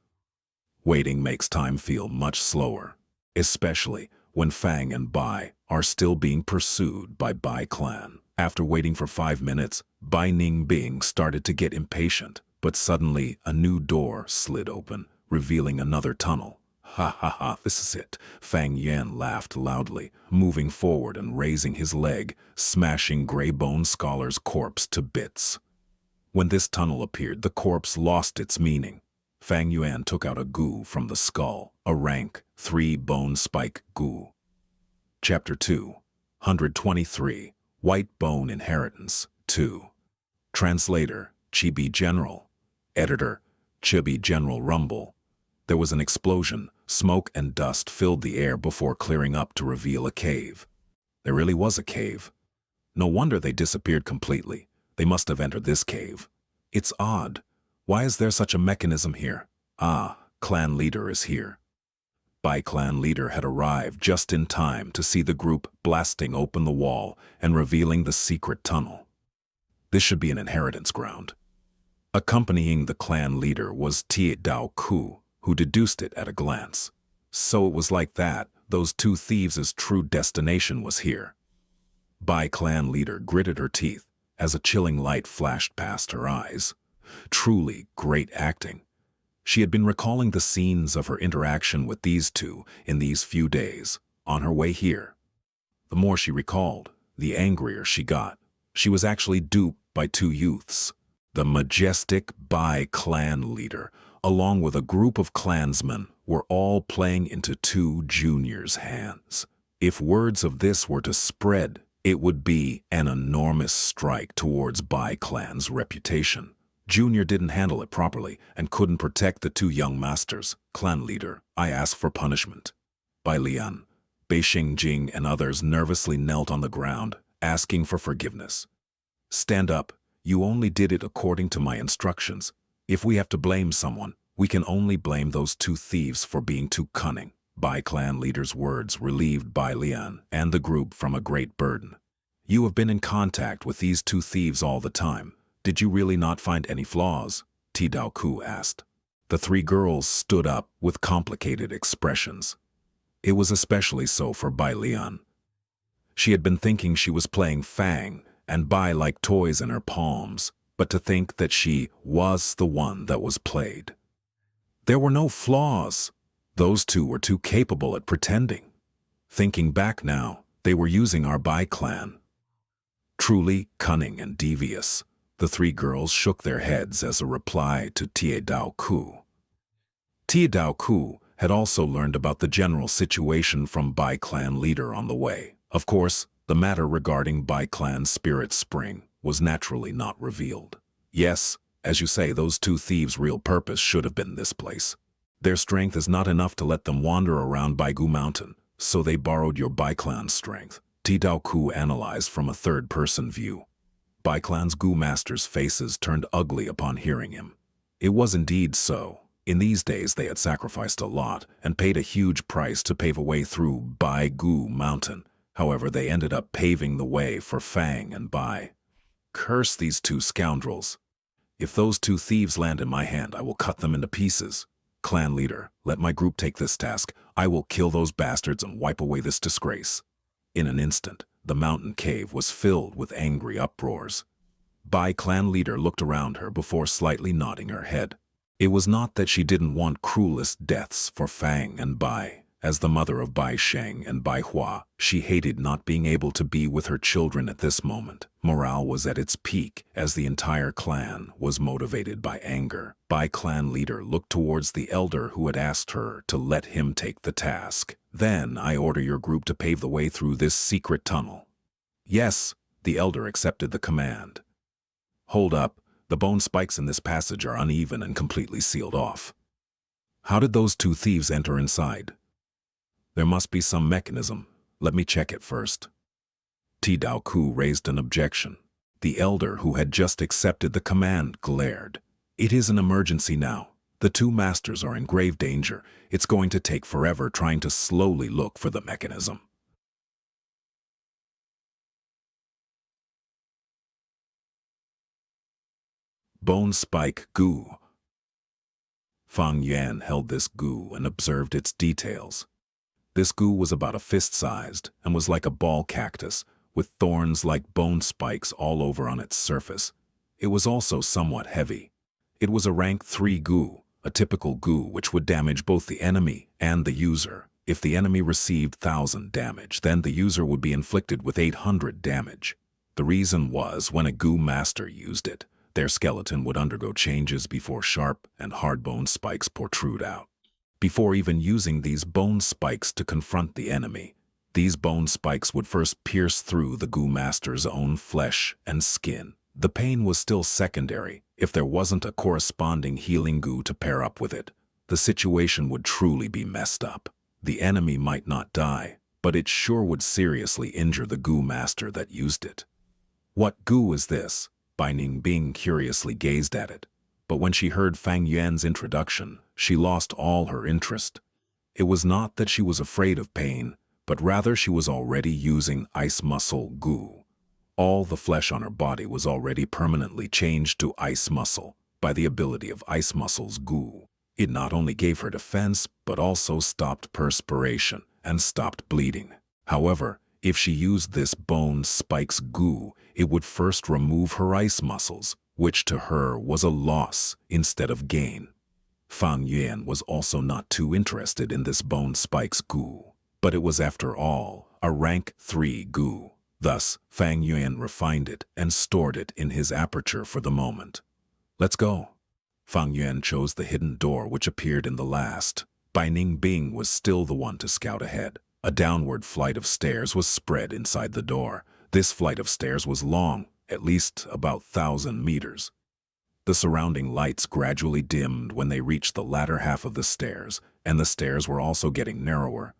Waiting makes time feel much slower, especially when Fang and Bai are still being pursued by Bai clan. After waiting for 5 minutes, Bai Ningbing started to get impatient, but suddenly a new door slid open, revealing another tunnel. Ha ha ha, this is it. Fang Yuan laughed loudly, moving forward and raising his leg, smashing Gray Bone Scholar's corpse to bits. When this tunnel appeared, the corpse lost its meaning. Fang Yuan took out a gu from the skull, a rank 3 bone spike gu. Chapter 2, 123, White Bone Inheritance, 2. Translator, Chibi General. Editor, Chibi General Rumble. There was an explosion. Smoke and dust filled the air before clearing up to reveal a cave. There really was a cave. No wonder they disappeared completely. They must have entered this cave. It's odd. Why is there such a mechanism here? Ah, clan leader is here. Bai clan leader had arrived just in time to see the group blasting open the wall and revealing the secret tunnel. This should be an inheritance ground. Accompanying the clan leader was Tie Dao Ku, who deduced it at a glance. So it was like that, those two thieves' true destination was here. Bai clan leader gritted her teeth as a chilling light flashed past her eyes. Truly great acting. She had been recalling the scenes of her interaction with these two in these few days, on her way here. The more she recalled, the angrier she got. She was actually duped by two youths. The majestic Bai clan leader, along with a group of clansmen, were all playing into two juniors' hands. If words of this were to spread, it would be an enormous strike towards Bai clan's reputation. Junior didn't handle it properly and couldn't protect the two young masters. Clan leader, I ask for punishment. Bai Lian, Bei Xingjing and others nervously knelt on the ground, asking for forgiveness. Stand up. You only did it according to my instructions. If we have to blame someone, we can only blame those two thieves for being too cunning. Bai clan leader's words relieved Bai Lian and the group from a great burden. You have been in contact with these two thieves all the time. Did you really not find any flaws? Ti Dao Ku asked. The three girls stood up with complicated expressions. It was especially so for Bai Lian. She had been thinking she was playing Fang and Bai like toys in her palms, but to think that she was the one that was played. There were no flaws. Those two were too capable at pretending. Thinking back now, they were using our Bai clan. Truly cunning and devious. The three girls shook their heads as a reply to Tie Dao Ku. Tie Dao Ku had also learned about the general situation from Bai clan leader on the way. Of course, the matter regarding Bai clan's spirit spring was naturally not revealed. Yes, as you say, those two thieves' real purpose should have been this place. Their strength is not enough to let them wander around Baigu Mountain, so they borrowed your Bai clan's strength. Ti Dao Ku analyzed from a third-person view. Bai clan's Gu masters' faces turned ugly upon hearing him. It was indeed so. In these days they had sacrificed a lot and paid a huge price to pave a way through Baigu Mountain. However, they ended up paving the way for Fang and Bai. Curse these two scoundrels. If those two thieves land in my hand, I will cut them into pieces. Clan leader, let my group take this task. I will kill those bastards and wipe away this disgrace. In an instant, the mountain cave was filled with angry uproars. Bai clan leader looked around her before slightly nodding her head. It was not that she didn't want cruelest deaths for Fang and Bai. As the mother of Bai Sheng and Bai Hua, she hated not being able to be with her children at this moment. Morale was at its peak as the entire clan was motivated by anger. Bai clan leader looked towards the elder who had asked her to let him take the task. Then I order your group to pave the way through this secret tunnel. Yes, the elder accepted the command. Hold up, the bone spikes in this passage are uneven and completely sealed off. How did those two thieves enter inside? There must be some mechanism. Let me check it first. Ti Dao Ku raised an objection. The elder who had just accepted the command glared. It is an emergency now. The two masters are in grave danger. It's going to take forever trying to slowly look for the mechanism. Bone spike goo. Fang Yuan held this goo and observed its details. This goo was about a fist-sized and was like a ball cactus, with thorns like bone spikes all over on its surface. It was also somewhat heavy. It was a rank 3 goo, a typical goo which would damage both the enemy and the user. If the enemy received 1,000 damage, then the user would be inflicted with 800 damage. The reason was when a goo master used it, their skeleton would undergo changes before sharp and hard bone spikes protrude out. Before even using these bone spikes to confront the enemy, these bone spikes would first pierce through the goo master's own flesh and skin. The pain was still secondary. If there wasn't a corresponding healing goo to pair up with it, the situation would truly be messed up. The enemy might not die, but it sure would seriously injure the goo master that used it. What goo is this? Bai Ningbing curiously gazed at it. But when she heard Fang Yuan's introduction, she lost all her interest. It was not that she was afraid of pain, but rather she was already using ice muscle goo. All the flesh on her body was already permanently changed to ice muscle by the ability of ice muscle's goo. It not only gave her defense, but also stopped perspiration and stopped bleeding. However, if she used this bone spike's goo, it would first remove her ice muscles, which to her was a loss instead of gain. Fang Yuan was also not too interested in this bone spike's goo, but it was after all a rank 3 goo. Thus, Fang Yuan refined it and stored it in his aperture for the moment. Let's go. Fang Yuan chose the hidden door which appeared in the last. Bai Ningbing was still the one to scout ahead. A downward flight of stairs was spread inside the door. This flight of stairs was long, at least about 1,000 meters. The surrounding lights gradually dimmed when they reached the latter half of the stairs, and the stairs were also getting narrower.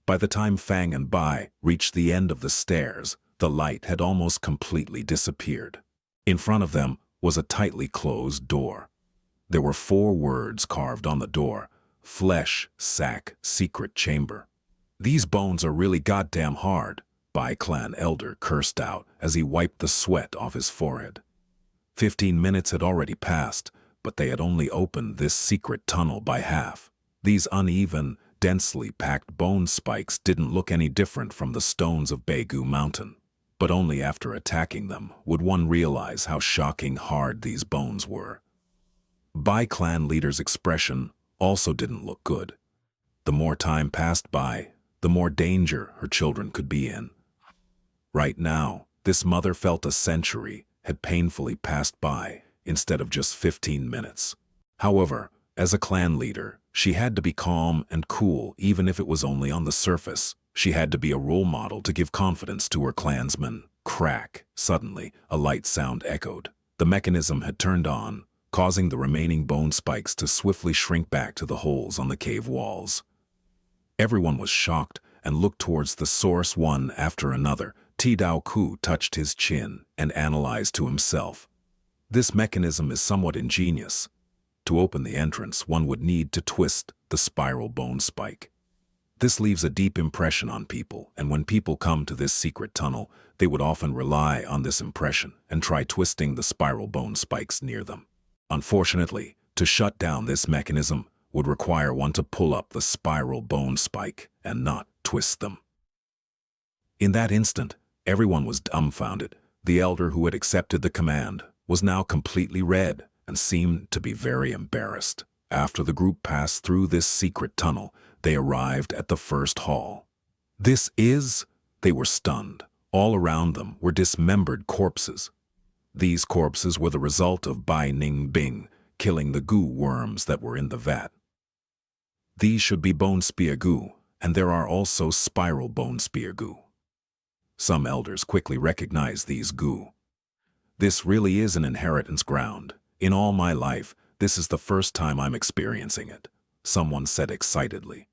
By the time Fang and Bai reached the end of the stairs, the light had almost completely disappeared. In front of them was a tightly closed door. There were 4 words carved on the door: Flesh, Sack, Secret Chamber. These bones are really goddamn hard, Bai Clan Elder cursed out as he wiped the sweat off his forehead. 15 minutes had already passed, but they had only opened this secret tunnel by half. These uneven, densely packed bone spikes didn't look any different from the stones of Beigu Mountain. But only after attacking them would one realize how shocking hard these bones were. Bai Clan leader's expression also didn't look good. The more time passed by, the more danger her children could be in. Right now, this mother felt a century had painfully passed by instead of just 15 minutes. However, as a clan leader, she had to be calm and cool even if it was only on the surface. She had to be a role model to give confidence to her clansmen. Crack! Suddenly, a light sound echoed. The mechanism had turned on, causing the remaining bone spikes to swiftly shrink back to the holes on the cave walls. Everyone was shocked and looked towards the source one after another. Dao Ku touched his chin and analyzed to himself. This mechanism is somewhat ingenious. To open the entrance, one would need to twist the spiral bone spike. This leaves a deep impression on people, and when people come to this secret tunnel, they would often rely on this impression and try twisting the spiral bone spikes near them. Unfortunately, to shut down this mechanism would require one to pull up the spiral bone spike and not twist them. In that instant, everyone was dumbfounded. The elder who had accepted the command was now completely red and seemed to be very embarrassed. After the group passed through this secret tunnel, they arrived at the first hall. They were stunned. All around them were dismembered corpses. These corpses were the result of Bai Ningbing killing the goo worms that were in the vat. These should be bone spear goo, and there are also spiral bone spear goo. Some elders quickly recognized these goo. This really is an inheritance ground. In all my life, this is the first time I'm experiencing it, someone said excitedly.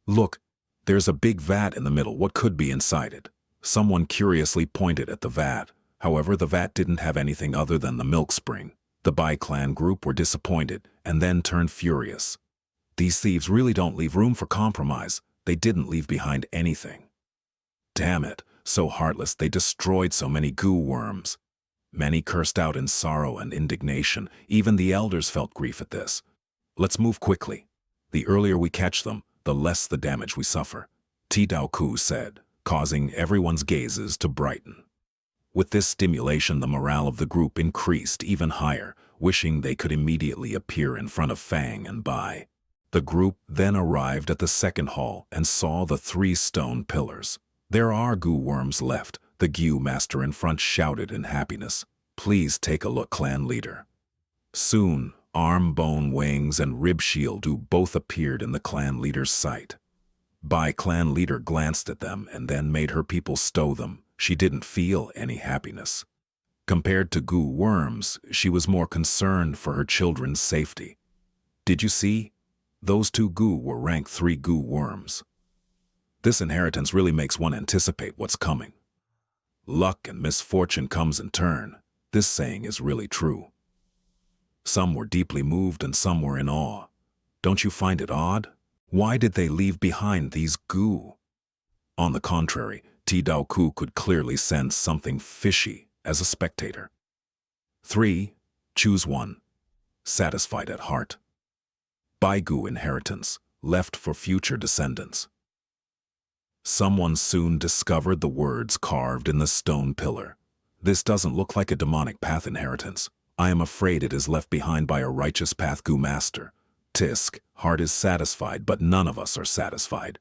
Look, there's a big vat in the middle. What could be inside it? Someone curiously pointed at the vat. However, the vat didn't have anything other than the milk spring. The Bai Clan group were disappointed and then turned furious. These thieves really don't leave room for compromise. They didn't leave behind anything. Damn it, so heartless, they destroyed so many goo worms. Many cursed out in sorrow and indignation. Even the elders felt grief at this. Let's move quickly. The earlier we catch them, the less the damage we suffer, Dao Ku said, causing everyone's gazes to brighten. With this stimulation, the morale of the group increased even higher, wishing they could immediately appear in front of Fang and Bai. The group then arrived at the second hall and saw the 3 stone pillars. There are goo worms left, the Gyu master in front shouted in happiness. Please take a look, clan leader. Soon, arm, bone, wings, and rib shield both appeared in the clan leader's sight. Bai clan leader glanced at them and then made her people stow them. She didn't feel any happiness. Compared to goo worms, she was more concerned for her children's safety. Did you see? Those 2 goo were rank 3 goo worms. This inheritance really makes one anticipate what's coming. Luck and misfortune comes in turn. This saying is really true. Some were deeply moved and some were in awe. Don't you find it odd? Why did they leave behind these goo? On the contrary, Ti Daoku could clearly sense something fishy as a spectator. 3. Choose one. Satisfied at heart. Baigu inheritance, left for future descendants. Someone soon discovered the words carved in the stone pillar. This doesn't look like a demonic path inheritance. I am afraid it is left behind by a righteous path Gu master. Tisk, heart is satisfied, but none of us are satisfied.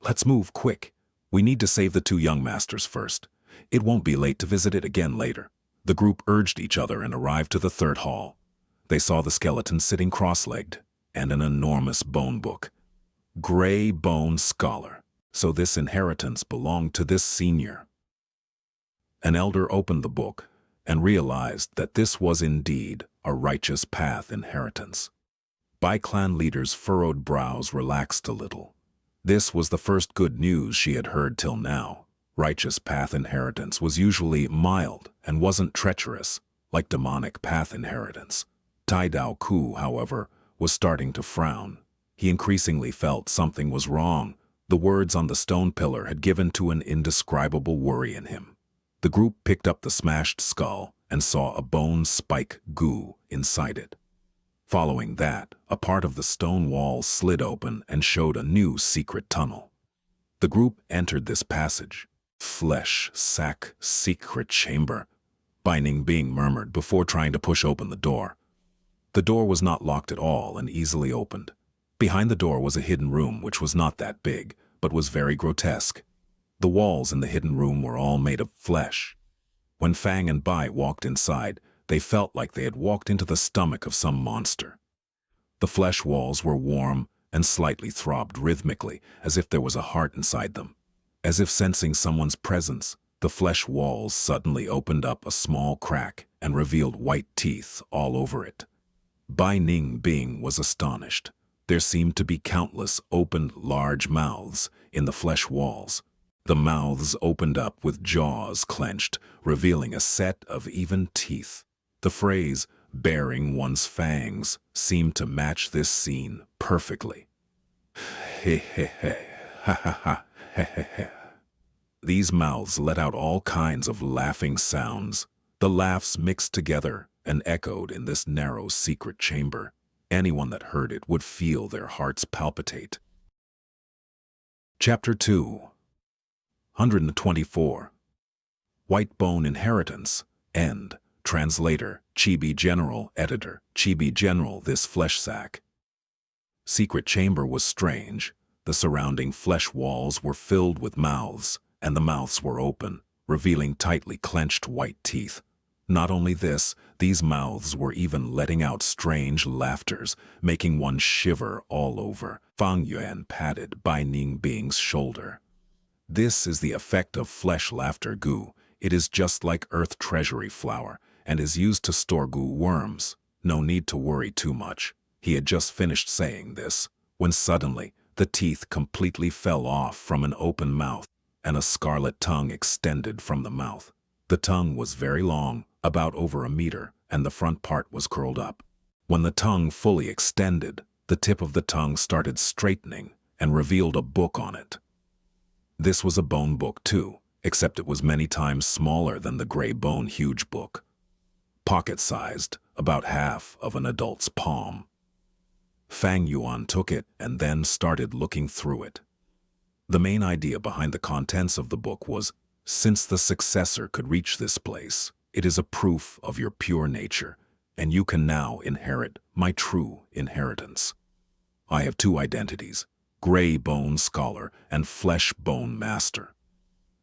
Let's move quick. We need to save the 2 young masters first. It won't be late to visit it again later. The group urged each other and arrived to the 3rd hall. They saw the skeleton sitting cross-legged and an enormous bone book. Gray Bone Scholar. So this inheritance belonged to this senior. An elder opened the book and realized that this was indeed a righteous path inheritance. Bai clan leader's furrowed brows relaxed a little. This was the first good news she had heard till now. Righteous path inheritance was usually mild and wasn't treacherous, like demonic path inheritance. Tai Daoku, however, was starting to frown. He increasingly felt something was wrong. The words on the stone pillar had given to an indescribable worry in him. The group picked up the smashed skull and saw a bone spike goo inside it. Following that, a part of the stone wall slid open and showed a new secret tunnel. The group entered this passage. Flesh sack secret chamber. Bai Ningbing murmured before trying to push open the door. The door was not locked at all and easily opened. Behind the door was a hidden room which was not that big, but was very grotesque. The walls in the hidden room were all made of flesh. When Fang and Bai walked inside, they felt like they had walked into the stomach of some monster. The flesh walls were warm and slightly throbbed rhythmically, as if there was a heart inside them. As if sensing someone's presence, the flesh walls suddenly opened up a small crack and revealed white teeth all over it. Bai Ningbing was astonished. There seemed to be countless opened large mouths in the flesh walls. The mouths opened up with jaws clenched, revealing a set of even teeth. The phrase, "bearing one's fangs," seemed to match this scene perfectly. He he he, ha ha ha, he he he. These mouths let out all kinds of laughing sounds. The laughs mixed together and echoed in this narrow secret chamber. Anyone that heard it would feel their hearts palpitate. Chapter 2. 124. White Bone Inheritance. End. Translator, Chibi General. Editor, Chibi General. This flesh sack. Secret chamber was strange. The surrounding flesh walls were filled with mouths, and the mouths were open, revealing tightly clenched white teeth. Not only this, these mouths were even letting out strange laughters, making one shiver all over. Fang Yuan patted Bai Ningbing's shoulder. This is the effect of flesh laughter goo. It is just like earth treasury flour, and is used to store goo worms. No need to worry too much. He had just finished saying this, when suddenly the teeth completely fell off from an open mouth, and a scarlet tongue extended from the mouth. The tongue was very long, about over a meter, and the front part was curled up. When the tongue fully extended, the tip of the tongue started straightening and revealed a book on it. This was a bone book too, except it was many times smaller than the gray bone huge book. Pocket-sized, about half of an adult's palm. Fang Yuan took it and then started looking through it. The main idea behind the contents of the book was, since the successor could reach this place, it is a proof of your pure nature, and you can now inherit my true inheritance. I have two identities, Gray Bone Scholar and Flesh Bone Master.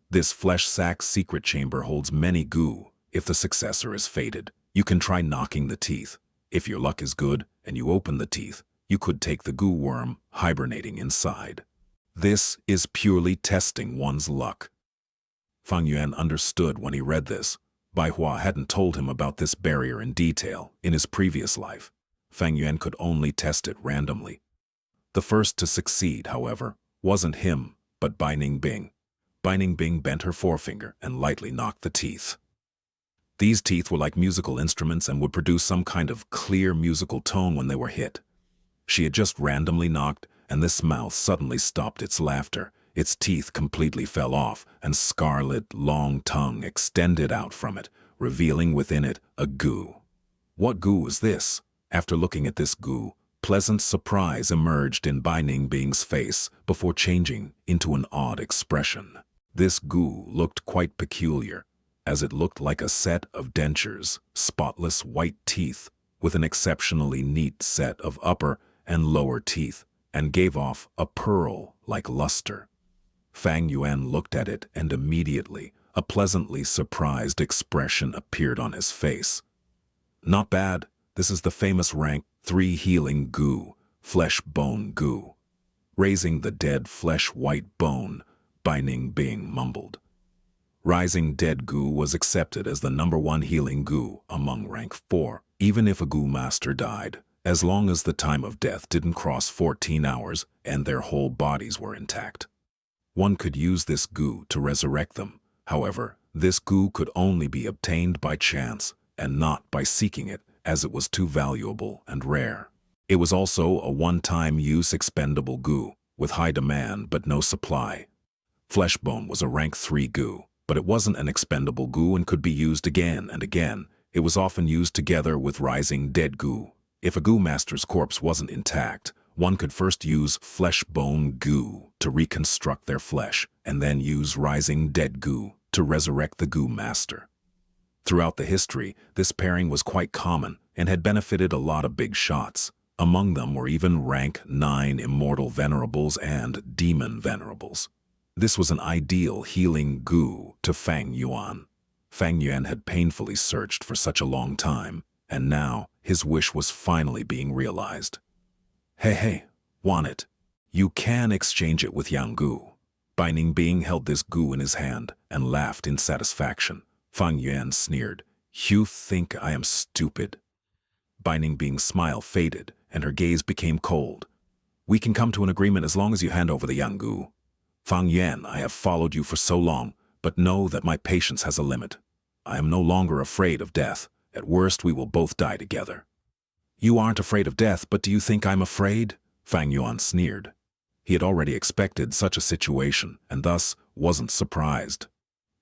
This flesh sack secret chamber holds many goo. If the successor is fated, you can try knocking the teeth. If your luck is good and you open the teeth, you could take the goo worm hibernating inside. This is purely testing one's luck. Fang Yuan understood when he read this. Bai Hua hadn't told him about this barrier in detail in his previous life. Fang Yuan could only test it randomly. The first to succeed, however, wasn't him, but Bai Ningbing. Bai Ningbing bent her forefinger and lightly knocked the teeth. These teeth were like musical instruments and would produce some kind of clear musical tone when they were hit. She had just randomly knocked, and this mouth suddenly stopped its laughter. Its teeth completely fell off, and scarlet, long tongue extended out from it, revealing within it a goo. What goo was this? After looking at this goo, pleasant surprise emerged in Bai Ningbing's face before changing into an odd expression. This goo looked quite peculiar, as it looked like a set of dentures, spotless white teeth, with an exceptionally neat set of upper and lower teeth, and gave off a pearl-like luster. Fang Yuan looked at it, and immediately a pleasantly surprised expression appeared on his face. Not bad. This is the famous rank 3 healing goo, flesh bone goo. Raising the dead flesh white bone, Bai Ningbing mumbled. Rising dead goo was accepted as the #1 healing goo among rank 4, even if a goo master died, as long as the time of death didn't cross 14 hours and their whole bodies were intact. One could use this goo to resurrect them. However, this goo could only be obtained by chance and not by seeking it, as it was too valuable and rare. It was also a one-time use expendable goo, with high demand but no supply. Fleshbone was a rank 3 goo, but it wasn't an expendable goo and could be used again and again. It was often used together with rising dead goo. If a goo master's corpse wasn't intact, one could first use fleshbone goo to reconstruct their flesh, and then use rising dead goo to resurrect the goo master. Throughout the history, this pairing was quite common and had benefited a lot of big shots. Among them were even rank 9 immortal venerables and demon venerables. This was an ideal healing goo to Fang Yuan. Fang Yuan had painfully searched for such a long time, and now his wish was finally being realized. Hey, want it? You can exchange it with Yang Gu. Bai Ningbing held this goo in his hand and laughed in satisfaction. Fang Yuan sneered. You think I am stupid? Bai Ningbing's smile faded and her gaze became cold. We can come to an agreement as long as you hand over the Yang Gu. Fang Yuan, I have followed you for so long, but know that my patience has a limit. I am no longer afraid of death. At worst, we will both die together. You aren't afraid of death, but do you think I'm afraid? Fang Yuan sneered. He had already expected such a situation, and thus wasn't surprised.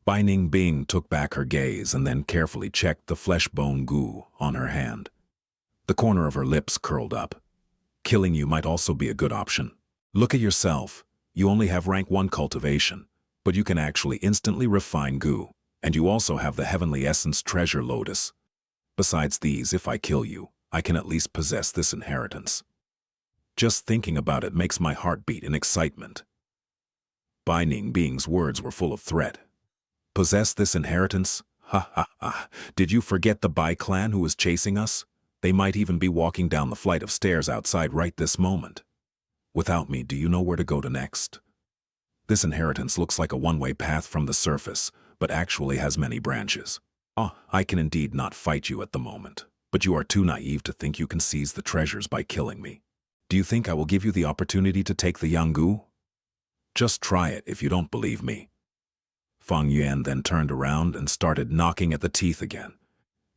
Bai Ningbing took back her gaze and then carefully checked the flesh-bone goo on her hand. The corner of her lips curled up. Killing you might also be a good option. Look at yourself. You only have rank 1 cultivation, but you can actually instantly refine goo, and you also have the heavenly essence treasure lotus. Besides these, if I kill you, I can at least possess this inheritance. Just thinking about it makes my heart beat in excitement. Bai Ningbing's words were full of threat. Possess this inheritance? Ha ha ha. Did you forget the Bai clan who was chasing us? They might even be walking down the flight of stairs outside right this moment. Without me, do you know where to go to next? This inheritance looks like a one-way path from the surface, but actually has many branches. I can indeed not fight you at the moment, but you are too naive to think you can seize the treasures by killing me. Do you think I will give you the opportunity to take the Yang Gu? Just try it if you don't believe me. Fang Yuan then turned around and started knocking at the teeth again.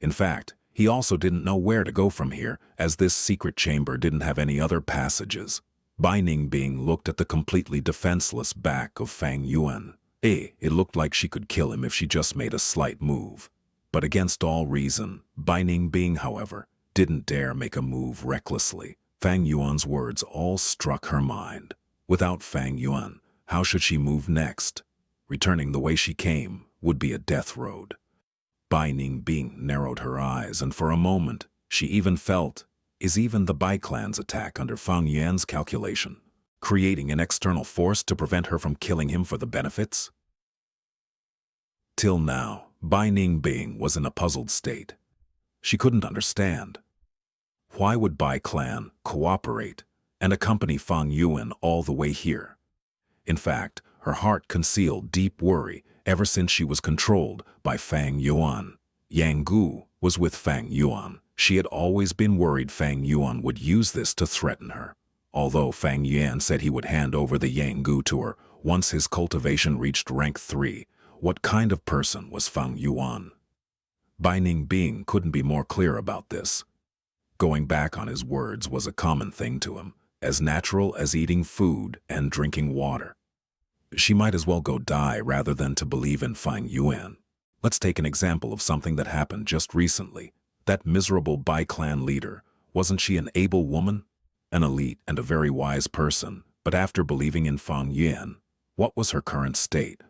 In fact, he also didn't know where to go from here, as this secret chamber didn't have any other passages. Bai Ningbing looked at the completely defenseless back of Fang Yuan. It looked like she could kill him if she just made a slight move. But against all reason, Bai Ningbing, however, didn't dare make a move recklessly. Fang Yuan's words all struck her mind. Without Fang Yuan, how should she move next? Returning the way she came would be a death road. Bai Ningbing narrowed her eyes, and for a moment, she even felt, is even the Bai clan's attack under Fang Yuan's calculation, creating an external force to prevent her from killing him for the benefits? Till now, Bai Ningbing was in a puzzled state. She couldn't understand. Why would Bai clan cooperate and accompany Fang Yuan all the way here? In fact, her heart concealed deep worry ever since she was controlled by Fang Yuan. Yang Gu was with Fang Yuan. She had always been worried Fang Yuan would use this to threaten her. Although Fang Yuan said he would hand over the Yang Gu to her once his cultivation reached rank 3, what kind of person was Fang Yuan? Bai Ningbing couldn't be more clear about this. Going back on his words was a common thing to him, as natural as eating food and drinking water. She might as well go die rather than to believe in Fang Yuan. Let's take an example of something that happened just recently. That miserable Bai clan leader, wasn't she an able woman? An elite and a very wise person, but after believing in Fang Yuan, what was her current state?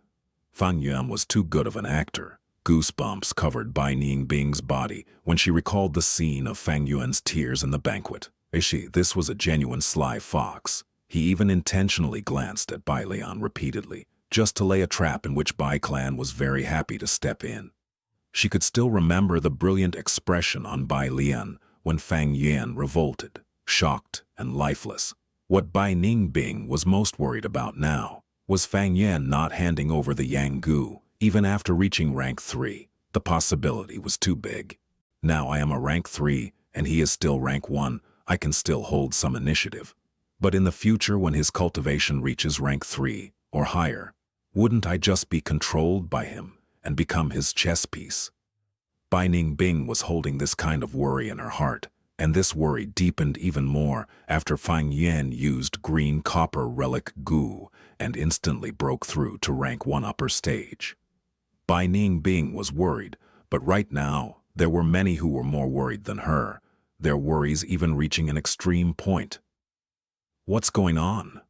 Fang Yuan was too good of an actor. Goosebumps covered Bai Ningbing's body when she recalled the scene of Fang Yuan's tears in the banquet. This was a genuine sly fox. He even intentionally glanced at Bai Lian repeatedly, just to lay a trap in which Bai clan was very happy to step in. She could still remember the brilliant expression on Bai Lian when Fang Yuan revolted, shocked and lifeless. What Bai Ningbing was most worried about now was Fang Yuan not handing over the Yanggu, even after reaching rank 3. The possibility was too big. Now I am a rank 3, and he is still rank 1, I can still hold some initiative. But in the future when his cultivation reaches rank 3 or higher, wouldn't I just be controlled by him and become his chess piece? Bai Ningbing was holding this kind of worry in her heart, and this worry deepened even more after Fang Yuan used green copper relic goo and instantly broke through to rank 1 upper stage. Bai Ningbing was worried, but right now there were many who were more worried than her, their worries even reaching an extreme point. What's going on?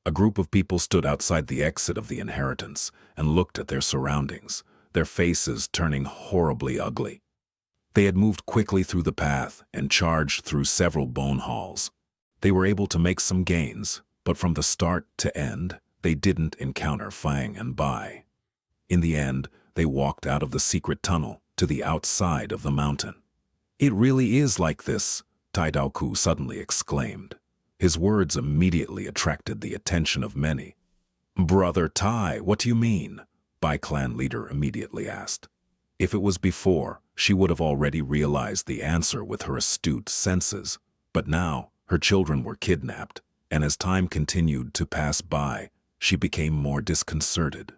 A group of people stood outside the exit of the inheritance and looked at their surroundings, their faces turning horribly ugly. They had moved quickly through the path and charged through several bone halls. They were able to make some gains, but from the start to end, they didn't encounter Fang and Bai. In the end, they walked out of the secret tunnel to the outside of the mountain. It really is like this, Tai Daoku suddenly exclaimed. His words immediately attracted the attention of many. Brother Tai, what do you mean? Bai clan leader immediately asked. If it was before, she would have already realized the answer with her astute senses. But now, her children were kidnapped, and as time continued to pass by, she became more disconcerted.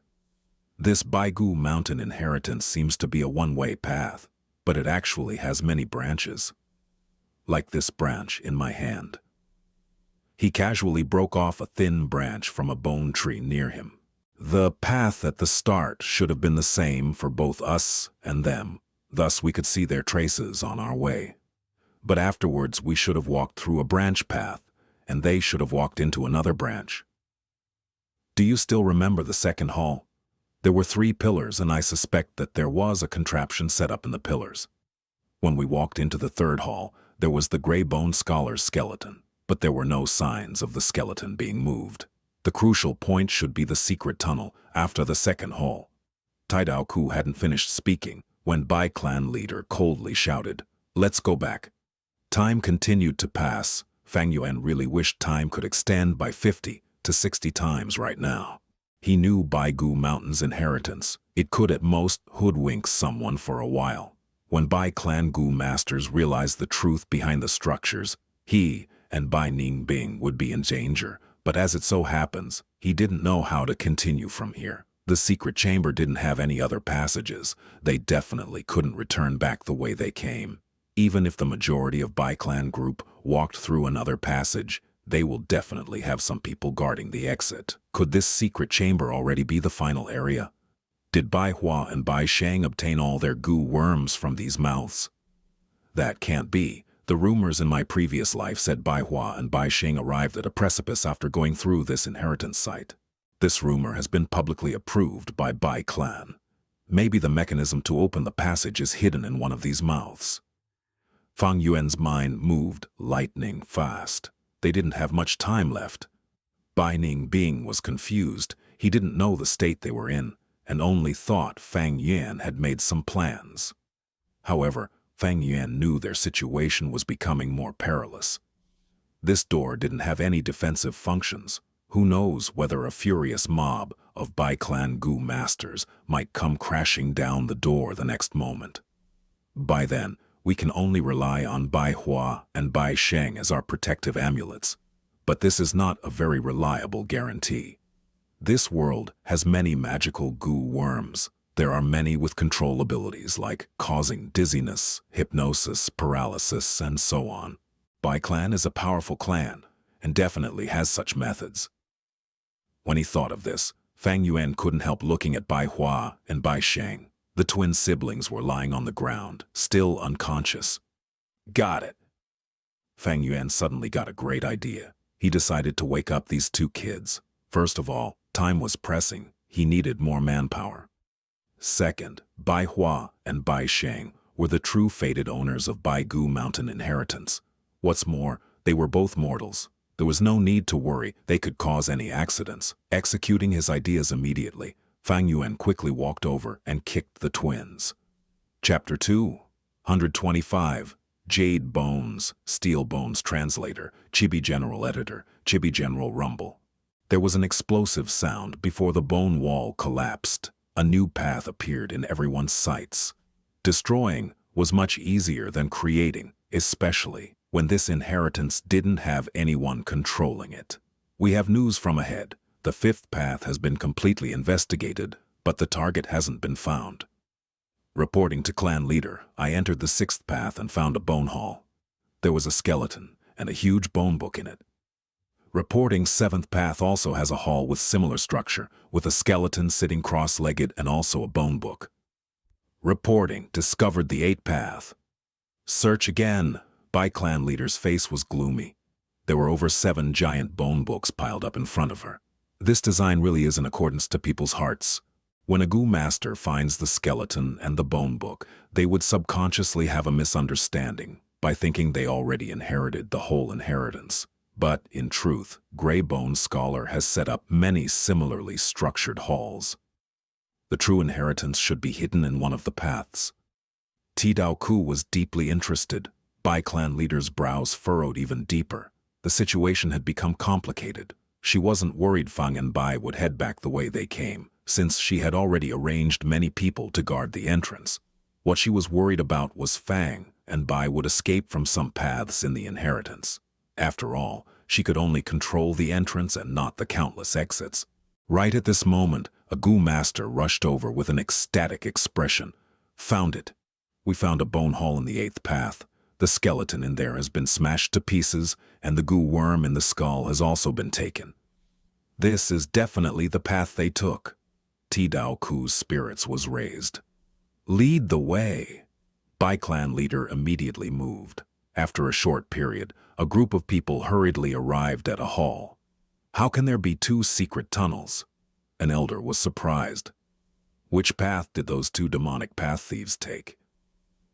This Baigu mountain inheritance seems to be a one-way path, but it actually has many branches. Like this branch in my hand. He casually broke off a thin branch from a bone tree near him. The path at the start should have been the same for both us and them, thus we could see their traces on our way. But afterwards we should have walked through a branch path, and they should have walked into another branch. Do you still remember the second hall? There were 3 pillars, and I suspect that there was a contraption set up in the pillars. When we walked into the 3rd hall, there was the gray bone scholar's skeleton, but there were no signs of the skeleton being moved. The crucial point should be the secret tunnel after the 2nd hall. Tai Daoku hadn't finished speaking when Bai clan leader coldly shouted, "Let's go back." Time continued to pass. Fang Yuan really wished time could extend by 50 to 60 times right now. He knew Baigu Mountain's inheritance. It could at most hoodwink someone for a while. When Bai clan Gu masters realized the truth behind the structures, he and Bai Ningbing would be in danger, but as it so happens, he didn't know how to continue from here. The secret chamber didn't have any other passages. They definitely couldn't return back the way they came. Even if the majority of Bai clan group walked through another passage, they will definitely have some people guarding the exit. Could this secret chamber already be the final area? Did Bai Hua and Bai Shang obtain all their goo worms from these mouths? That can't be. The rumors in my previous life said Bai Hua and Bai Shang arrived at a precipice after going through this inheritance site. This rumor has been publicly approved by Bai clan. Maybe the mechanism to open the passage is hidden in one of these mouths. Fang Yuan's mind moved lightning fast. They didn't have much time left. Bai Ningbing was confused. He didn't know the state they were in, and only thought Fang Yuan had made some plans. However, Fang Yuan knew their situation was becoming more perilous. This door didn't have any defensive functions. Who knows whether a furious mob of Bai clan Gu masters might come crashing down the door the next moment. By then, we can only rely on Bai Hua and Bai Sheng as our protective amulets. But this is not a very reliable guarantee. This world has many magical goo worms. There are many with control abilities like causing dizziness, hypnosis, paralysis, and so on. Bai clan is a powerful clan, and definitely has such methods. When he thought of this, Fang Yuan couldn't help looking at Bai Hua and Bai Sheng. The twin siblings were lying on the ground, still unconscious. Got it. Fang Yuan suddenly got a great idea. He decided to wake up these two kids. First of all, time was pressing. He needed more manpower. Second, Bai Hua and Bai Sheng were the true fated owners of Bai Gu Mountain inheritance. What's more, they were both mortals. There was no need to worry they could cause any accidents. Executing his ideas immediately, Fang Yuan quickly walked over and kicked the twins. Chapter 225. Jade Bones, Steel Bones Translator, Chibi General Editor, Chibi General Rumble. There was an explosive sound before the bone wall collapsed. A new path appeared in everyone's sights. Destroying was much easier than creating, especially when this inheritance didn't have anyone controlling it. We have news from ahead. The fifth path has been completely investigated, but the target hasn't been found. Reporting to clan leader, I entered the sixth path and found a bone hall. There was a skeleton and a huge bone book in it. Reporting seventh path also has a hall with similar structure, with a skeleton sitting cross-legged and also a bone book. Reporting discovered the eighth path. Search again. Bai clan leader's face was gloomy. There were over 7 giant bone books piled up in front of her. This design really is in accordance to people's hearts. When a Gu master finds the skeleton and the bone book, they would subconsciously have a misunderstanding by thinking they already inherited the whole inheritance. But, in truth, Grey Bone Scholar has set up many similarly structured halls. The true inheritance should be hidden in one of the paths. Tidao Ku was deeply interested. Bai clan leader's brows furrowed even deeper. The situation had become complicated. She wasn't worried Fang and Bai would head back the way they came, since she had already arranged many people to guard the entrance. What she was worried about was Fang and Bai would escape from some paths in the inheritance. After all, she could only control the entrance and not the countless exits. Right at this moment, a Gu master rushed over with an ecstatic expression. Found it. We found a bone hall in the eighth path. The skeleton in there has been smashed to pieces, and the Gu worm in the skull has also been taken. This is definitely the path they took. Tidao Ku's spirits was raised. Lead the way. Bai clan leader immediately moved. After a short period, a group of people hurriedly arrived at a hall. How can there be 2 secret tunnels? An elder was surprised. Which path did those 2 demonic path thieves take?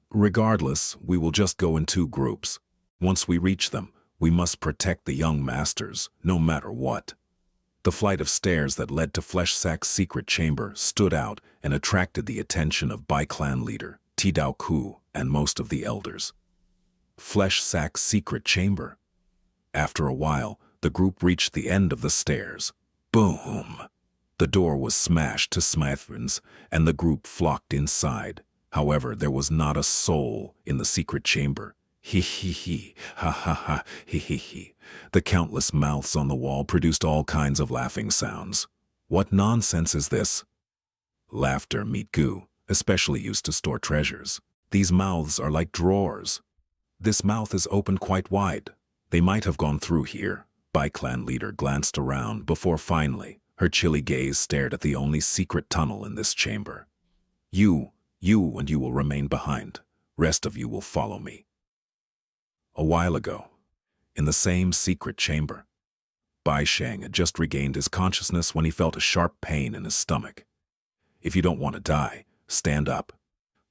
Regardless, we will just go in 2 groups. Once we reach them, we must protect the young masters, no matter what. The flight of stairs that led to Flesh Sack's secret chamber stood out and attracted the attention of Bai clan leader, Tidao Ku, and most of the elders. Flesh Sack's secret chamber. After a while, the group reached the end of the stairs. Boom! The door was smashed to smithereens, and the group flocked inside. However, there was not a soul in the secret chamber. He, ha ha ha, he. The countless mouths on the wall produced all kinds of laughing sounds. What nonsense is this? Laughter meet Gu, especially used to store treasures. These mouths are like drawers. This mouth is open quite wide. They might have gone through here. Bai clan leader glanced around before finally, her chilly gaze stared at the only secret tunnel in this chamber. You will remain behind. Rest of you will follow me. A while ago, in the same secret chamber, Bai Sheng had just regained his consciousness when he felt a sharp pain in his stomach. If you don't want to die, stand up.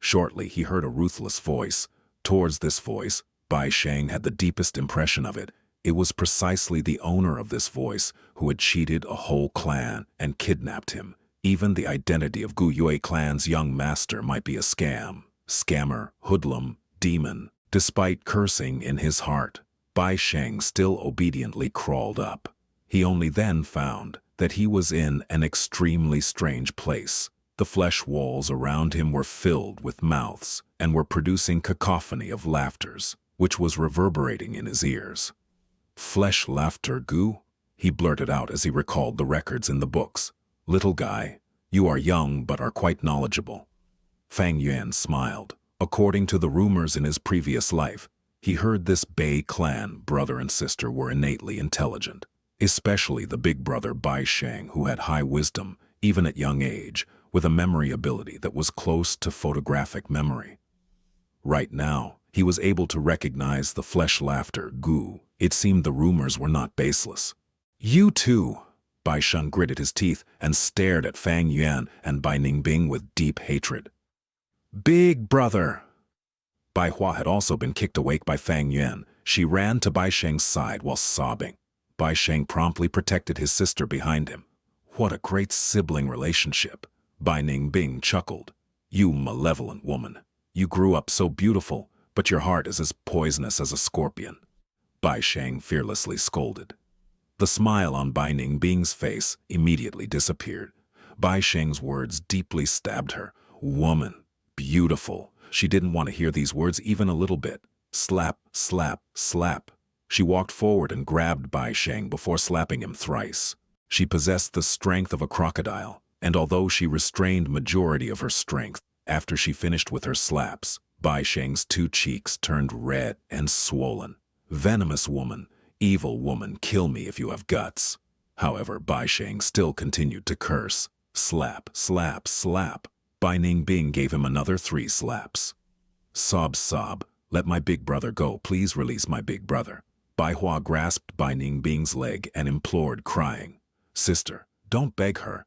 Shortly, he heard a ruthless voice. Towards this voice, Bai Sheng had the deepest impression of it. It was precisely the owner of this voice who had cheated a whole clan and kidnapped him. Even the identity of Gu Yue clan's young master might be a scam. Scammer, hoodlum, demon. Despite cursing in his heart, Bai Sheng still obediently crawled up. He only then found that he was in an extremely strange place. The flesh walls around him were filled with mouths and were producing cacophony of laughters, which was reverberating in his ears. Flesh laughter, Gu? He blurted out as he recalled the records in the books. Little guy, you are young but are quite knowledgeable. Fang Yuan smiled. According to the rumors in his previous life, He heard this Bei clan brother and sister were innately intelligent, especially the big brother Bai Sheng, who had high wisdom, even at young age, with a memory ability that was close to photographic memory. Right now, he was able to recognize the flesh laughter, Gu. It seemed the rumors were not baseless. You too! Bai Sheng gritted his teeth and stared at Fang Yuan and Bai Ningbing with deep hatred. Big brother! Bai Hua had also been kicked awake by Fang Yuan. She ran to Bai Sheng's side while sobbing. Bai Sheng promptly protected his sister behind him. What a great sibling relationship! Bai Ningbing chuckled. You malevolent woman. You grew up so beautiful, but your heart is as poisonous as a scorpion. Bai Sheng fearlessly scolded. The smile on Bai Ningbing's face immediately disappeared. Bai Sheng's words deeply stabbed her. Woman. Beautiful. She didn't want to hear these words even a little bit. Slap, slap, slap. She walked forward and grabbed Bai Sheng before slapping him thrice. She possessed the strength of a crocodile, and although she restrained majority of her strength, after she finished with her slaps, Bai Sheng's 2 cheeks turned red and swollen. Venomous woman, evil woman, kill me if you have guts. However, Bai Sheng still continued to curse. Slap, slap, slap. Bai Ningbing gave him another 3 slaps. Sob, sob. Let my big brother go. Please release my big brother. Bai Hua grasped Bai Ningbing's leg and implored, crying. Sister, don't beg her.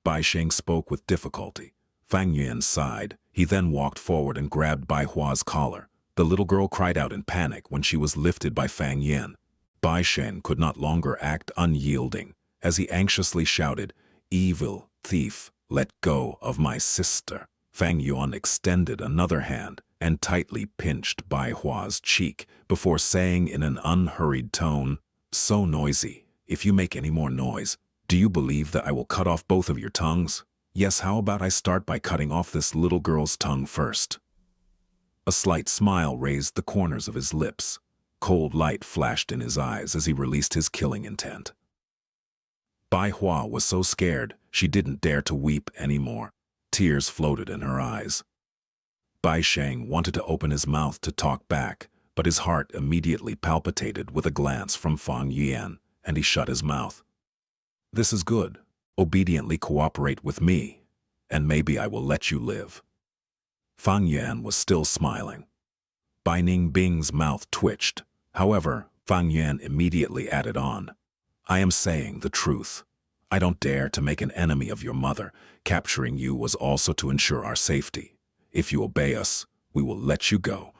Bai Sheng spoke with difficulty. Fang Yuan sighed. He then walked forward and grabbed Bai Hua's collar. The little girl cried out in panic when she was lifted by Fang Yuan. Bai Sheng could not longer act unyielding, as he anxiously shouted, Evil thief, let go of my sister. Fang Yuan extended another hand and tightly pinched Bai Hua's cheek before saying in an unhurried tone, So noisy, if you make any more noise, do you believe that I will cut off both of your tongues? Yes, how about I start by cutting off this little girl's tongue first? A slight smile raised the corners of his lips. Cold light flashed in his eyes as he released his killing intent. Bai Hua was so scared she didn't dare to weep anymore. Tears floated in her eyes. Bai Sheng wanted to open his mouth to talk back, but his heart immediately palpitated with a glance from Fang Yuan, and he shut his mouth. This is good. Obediently cooperate with me, and maybe I will let you live. Fang Yuan was still smiling. Bai Ningbing's mouth twitched. However, Fang Yuan immediately added on. I am saying the truth. I don't dare to make an enemy of your mother. Capturing you was also to ensure our safety. If you obey us, we will let you go.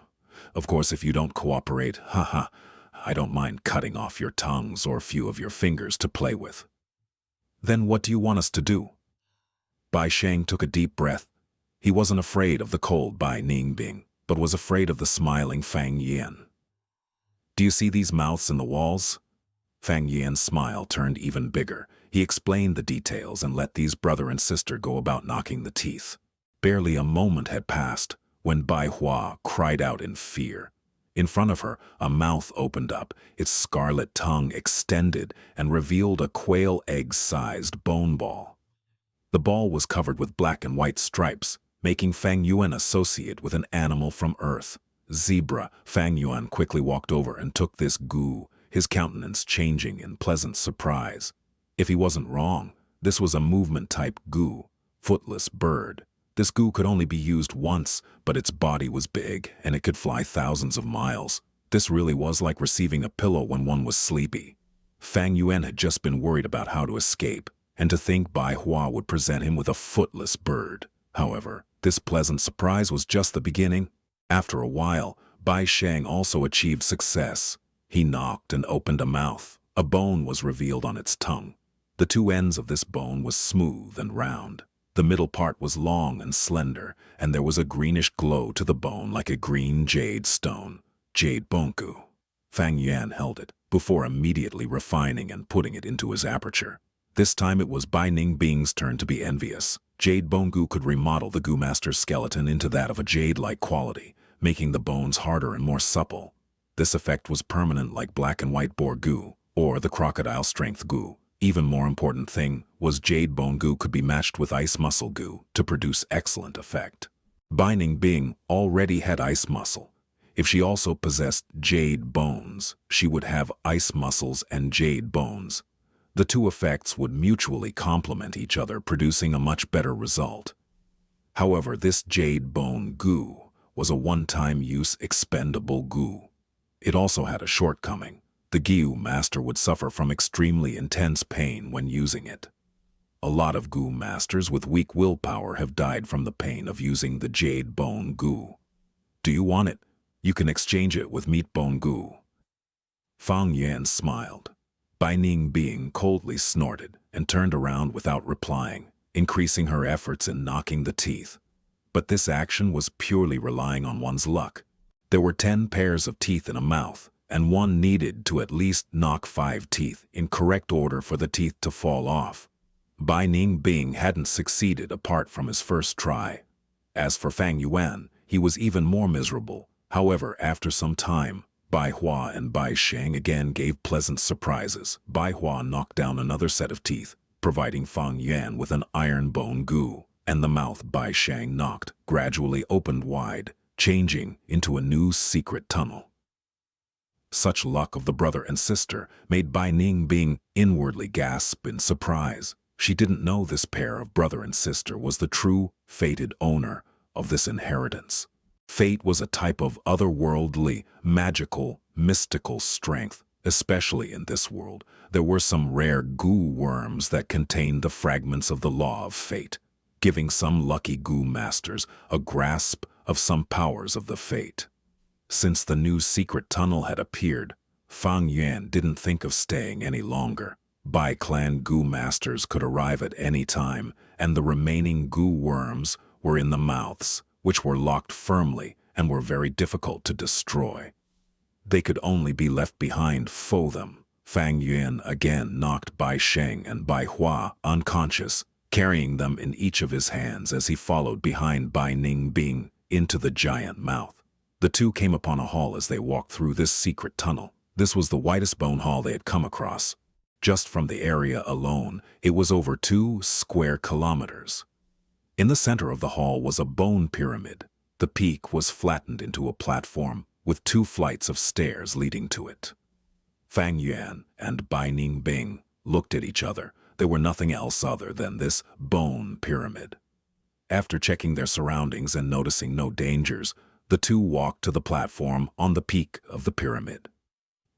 Of course, if you don't cooperate, I don't mind cutting off your tongues or a few of your fingers to play with. Then what do you want us to do? Bai Sheng took a deep breath. He wasn't afraid of the cold Bai Ningbing, but was afraid of the smiling Fang Yuan. Do you see these mouths in the walls? Fang Yuan's smile turned even bigger. He explained the details and let these brother and sister go about knocking the teeth. Barely a moment had passed when Bai Hua cried out in fear. In front of her, a mouth opened up, its scarlet tongue extended and revealed a quail egg-sized bone ball. The ball was covered with black and white stripes, making Fang Yuan associate with an animal from Earth. Zebra. Fang Yuan quickly walked over and took this Gu, his countenance changing in pleasant surprise. If he wasn't wrong, this was a movement-type Gu, footless bird. This Gu could only be used once, but its body was big, and it could fly thousands of miles. This really was like receiving a pillow when one was sleepy. Fang Yuan had just been worried about how to escape, and to think Bai Hua would present him with a footless bird. However, this pleasant surprise was just the beginning. After a while, Bai Sheng also achieved success. He knocked and opened a mouth. A bone was revealed on its tongue. The 2 ends of this bone was smooth and round. The middle part was long and slender, and there was a greenish glow to the bone like a green jade stone. Jade Bonku. Fang Yuan held it, before immediately refining and putting it into his aperture. This time it was Bai Ningbing's turn to be envious. Jade Bongu could remodel the Gu Master's skeleton into that of a jade-like quality, making the bones harder and more supple. This effect was permanent like black and white boar Gu, or the crocodile strength Gu. Even more important thing was jade bone Gu could be matched with ice muscle Gu to produce excellent effect. Bai Ningbing already had ice muscle. If she also possessed jade bones, she would have ice muscles and jade bones. The two effects would mutually complement each other, producing a much better result. However, this jade bone goo was a one-time use expendable goo. It also had a shortcoming. The goo master would suffer from extremely intense pain when using it. A lot of goo masters with weak willpower have died from the pain of using the jade bone goo. Do you want it? You can exchange it with meat bone goo. Fang Yuan smiled. Bai Ning being coldly snorted and turned around without replying, increasing her efforts in knocking the teeth. But this action was purely relying on one's luck. There were 10 pairs of teeth in a mouth, and one needed to at least knock 5 teeth in correct order for the teeth to fall off. Bai Ning Bing hadn't succeeded apart from his first try. As for Fang Yuan, he was even more miserable. However, after some time, Bai Hua and Bai Sheng again gave pleasant surprises. Bai Hua knocked down another set of teeth, providing Fang Yuan with an iron bone goo, and the mouth Bai Sheng knocked gradually opened wide, changing into a new secret tunnel. Such luck of the brother and sister made Bai Ning Bing inwardly gasp in surprise. She didn't know this pair of brother and sister was the true, fated owner of this inheritance. Fate was a type of otherworldly, magical, mystical strength. Especially in this world, there were some rare goo worms that contained the fragments of the law of fate, giving some lucky goo masters a grasp of some powers of the fate. Since the new secret tunnel had appeared, Fang Yuan didn't think of staying any longer. Bai clan goo masters could arrive at any time, and the remaining goo worms were in the mouths, which were locked firmly and were very difficult to destroy. They could only be left behind for them. Fang Yuan again knocked Bai Sheng and Bai Hua unconscious, carrying them in each of his hands as he followed behind Bai Ning Bing into the giant mouth. The two came upon a hall as they walked through this secret tunnel. This was the widest bone hall they had come across. Just from the area alone, it was over 2 square kilometers. In the center of the hall was a bone pyramid. The peak was flattened into a platform with 2 flights of stairs leading to it. Fang Yuan and Bai Ning Bing looked at each other. There were nothing else other than this bone pyramid. After checking their surroundings and noticing no dangers, the two walked to the platform on the peak of the pyramid.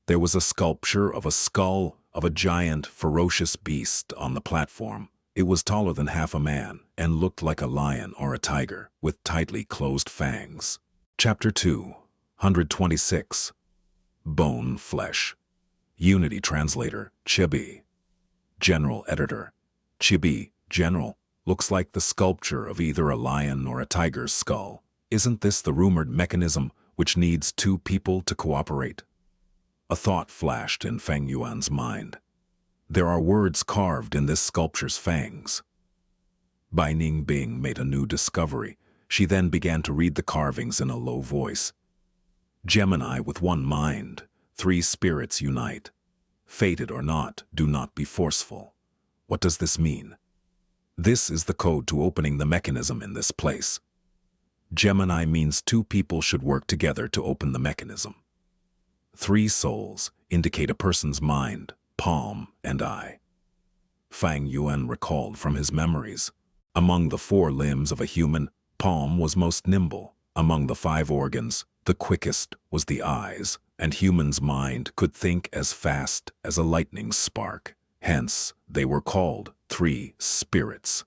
There was a sculpture of a skull of a giant, ferocious beast on the platform. It was taller than half a man and looked like a lion or a tiger with tightly closed fangs. Chapter 226. Bone Flesh. Unity Translator, Chibi. General Editor. Chibi, General, looks like the sculpture of either a lion or a tiger's skull. Isn't this the rumored mechanism which needs 2 people to cooperate? A thought flashed in Fang Yuan's mind. There are words carved in this sculpture's fangs. Bai Ning Bing made a new discovery. She then began to read the carvings in a low voice. Gemini with one mind, 3 spirits unite. Fated or not, do not be forceful. What does this mean? This is the code to opening the mechanism in this place. Gemini means 2 people should work together to open the mechanism. 3 souls indicate a person's mind, palm, and eye. Fang Yuan recalled from his memories. Among the 4 limbs of a human, palm was most nimble. Among the 5 organs, the quickest was the eyes, and human's mind could think as fast as a lightning spark. Hence, they were called 3 spirits.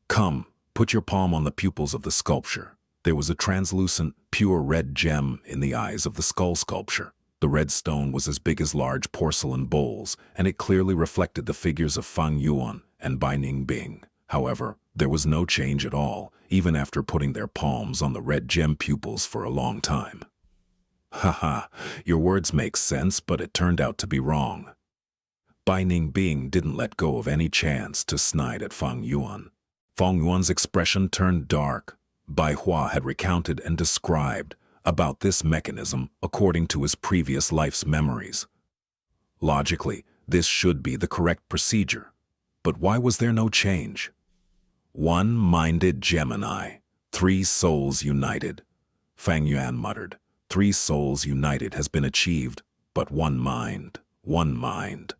Come, put your palm on the pupils of the sculpture. There was a translucent, pure red gem in the eyes of the skull sculpture. The red stone was as big as large porcelain bowls, and it clearly reflected the figures of Fang Yuan and Bai Ning Bing. However, there was no change at all, even after putting their palms on the red gem pupils for a long time. Haha, your words make sense, but it turned out to be wrong. Bai Ning Bing didn't let go of any chance to snide at Fang Yuan. Fang Yuan's expression turned dark. Bai Hua had recounted and described about this mechanism according to his previous life's memories. Logically, this should be the correct procedure. But why was there no change? One-minded Gemini, 3 souls united, Fang Yuan muttered. 3 souls united has been achieved, but one mind, one mind.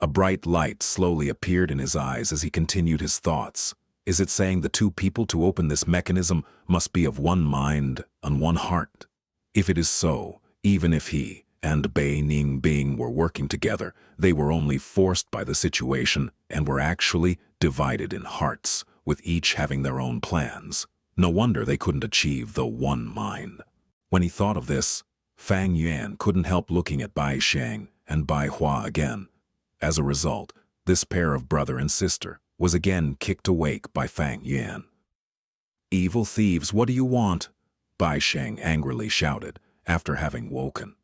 A bright light slowly appeared in his eyes as he continued his thoughts. Is it saying the 2 people to open this mechanism must be of one mind and one heart? If it is so, even if he and Bei Ningbing were working together, they were only forced by the situation and were actually divided in hearts, with each having their own plans. No wonder they couldn't achieve the one mind. When he thought of this, Fang Yuan couldn't help looking at Bai Sheng and Bai Hua again. As a result, this pair of brother and sister was again kicked awake by Fang Yuan. "Evil thieves, what do you want?" Bai Sheng angrily shouted, after having woken.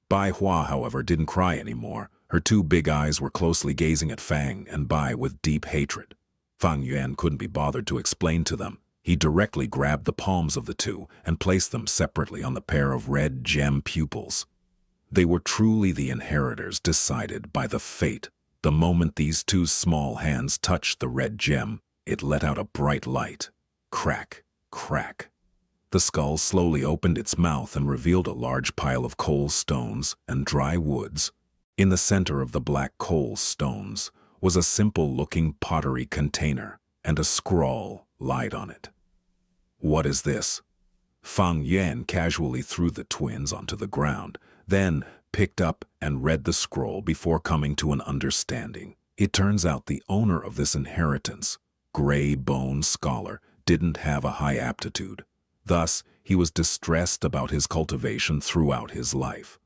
Bai Hua, however, didn't cry anymore. Her 2 big eyes were closely gazing at Fang and Bai with deep hatred. Fang Yuan couldn't be bothered to explain to them. He directly grabbed the palms of the 2 and placed them separately on the pair of red gem pupils. They were truly the inheritors decided by the fate. The moment these 2 small hands touched the red gem, it let out a bright light. Crack, crack. The skull slowly opened its mouth and revealed a large pile of coal stones and dry woods. In the center of the black coal stones was a simple-looking pottery container and a scroll light on it. "What is this?" Fang Yuan casually threw the twins onto the ground, then picked up and read the scroll before coming to an understanding. It turns out the owner of this inheritance, Gray Bone Scholar, didn't have a high aptitude. Thus, he was distressed about his cultivation throughout his life.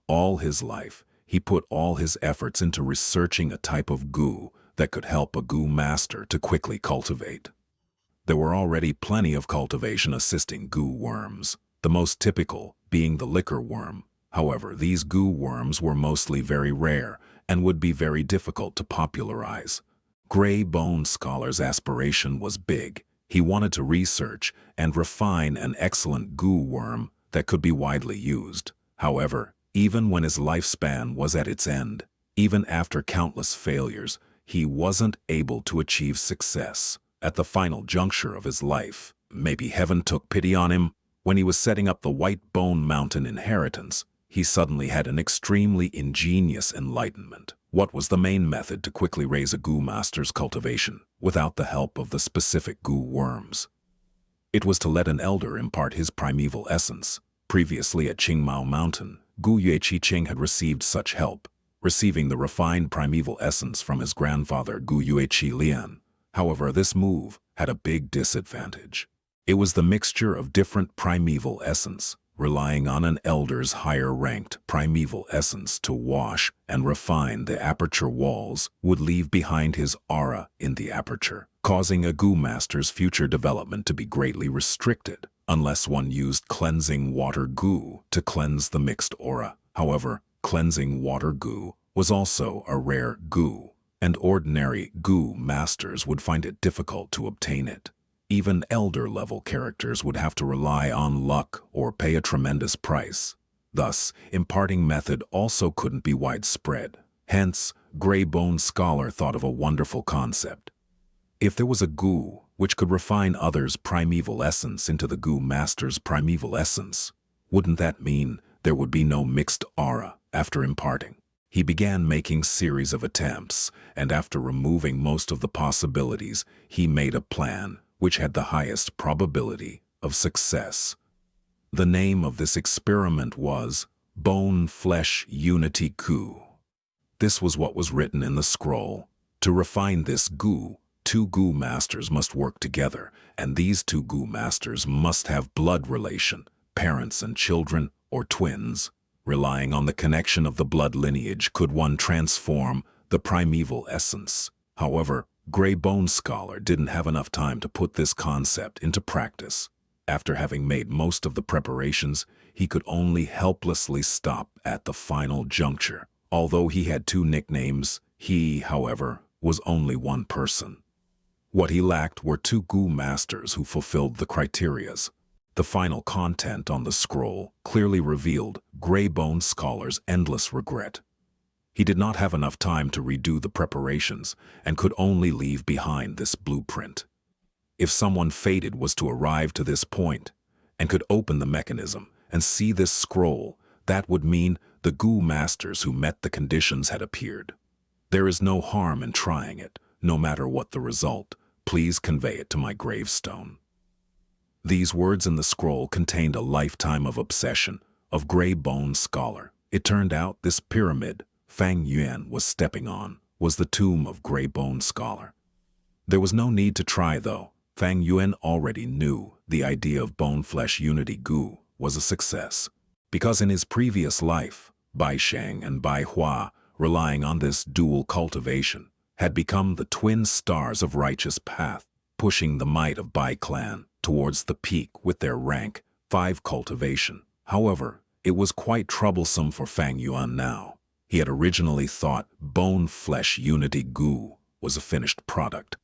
All his life, he put all his efforts into researching a type of goo that could help a goo master to quickly cultivate. There were already plenty of cultivation-assisting goo worms, the most typical being the liquor worm. However, these goo worms were mostly very rare and would be very difficult to popularize. Gray Bone Scholar's aspiration was big. He wanted to research and refine an excellent goo worm that could be widely used. However, even when his lifespan was at its end, even after countless failures, he wasn't able to achieve success. At the final juncture of his life, maybe heaven took pity on him. When he was setting up the White Bone Mountain inheritance, he suddenly had an extremely ingenious enlightenment. What was the main method to quickly raise a goo master's cultivation without the help of the specific goo worms? It was to let an elder impart his primeval essence. Previously at Qingmao Mountain, Gu Yueqi Qing had received such help, receiving the refined primeval essence from his grandfather Gu Yueqi Lian. However, this move had a big disadvantage. It was the mixture of different primeval essence, relying on an elder's higher-ranked primeval essence to wash and refine the aperture walls would leave behind his aura in the aperture, causing a goo master's future development to be greatly restricted, unless one used cleansing water goo to cleanse the mixed aura. However, cleansing water goo was also a rare goo, and ordinary goo masters would find it difficult to obtain it. Even elder-level characters would have to rely on luck or pay a tremendous price. Thus, imparting method also couldn't be widespread. Hence, Gray Bone Scholar thought of a wonderful concept. If there was a goo which could refine others' primeval essence into the goo master's primeval essence, wouldn't that mean there would be no mixed aura after imparting? He began making series of attempts, and after removing most of the possibilities, he made a plan which had the highest probability of success. The name of this experiment was Bone Flesh Unity Goo. This was what was written in the scroll. To refine this goo, 2 goo masters must work together, and these 2 goo masters must have blood relation, parents and children, or twins. Relying on the connection of the blood lineage could one transform the primeval essence. However, Gray Bone Scholar didn't have enough time to put this concept into practice. After having made most of the preparations, he could only helplessly stop at the final juncture. Although he had 2 nicknames, he, however, was only one person. What he lacked were 2 goo masters who fulfilled the criterias. The final content on the scroll clearly revealed Gray Bone Scholar's endless regret. He did not have enough time to redo the preparations and could only leave behind this blueprint. If someone fated was to arrive to this point, and could open the mechanism and see this scroll, that would mean the goo masters who met the conditions had appeared. There is no harm in trying it, no matter what the result. Please convey it to my gravestone. These words in the scroll contained a lifetime of obsession, of gray bone scholar. It turned out this pyramid Fang Yuan was stepping on was the tomb of gray bone scholar. There was no need to try, though. Fang Yuan already knew the idea of bone-flesh unity goo was a success, because in his previous life, Bai Sheng and Bai Hua, relying on this dual cultivation, had become the twin stars of righteous path, pushing the might of Bai clan towards the peak with their rank 5 cultivation. However, it was quite troublesome for Fang Yuan now. He had originally thought bone-flesh unity goo was a finished product,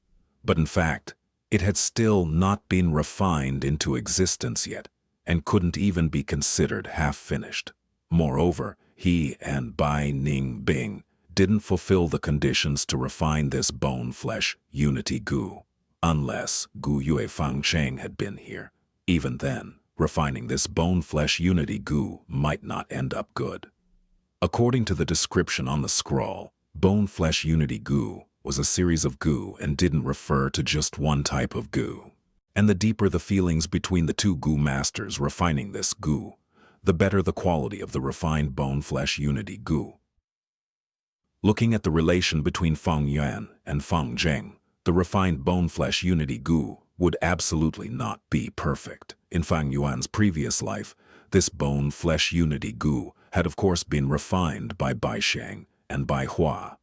but in fact, it had still not been refined into existence yet, and couldn't even be considered half-finished. Moreover, he and Bai Ningbing didn't fulfill the conditions to refine this bone-flesh unity goo, unless Gu Yue Fangcheng had been here. Even then, refining this bone-flesh unity goo might not end up good. According to the description on the scroll, bone-flesh unity goo was a series of goo and didn't refer to just one type of goo. And the deeper the feelings between the two goo masters refining this goo, the better the quality of the refined bone-flesh unity goo. Looking at the relation between Fang Yuan and Fang Zheng, the refined bone-flesh unity goo would absolutely not be perfect. In Fang Yuan's previous life, this bone-flesh unity goo had of course been refined by Bai Sheng and Bai Hua.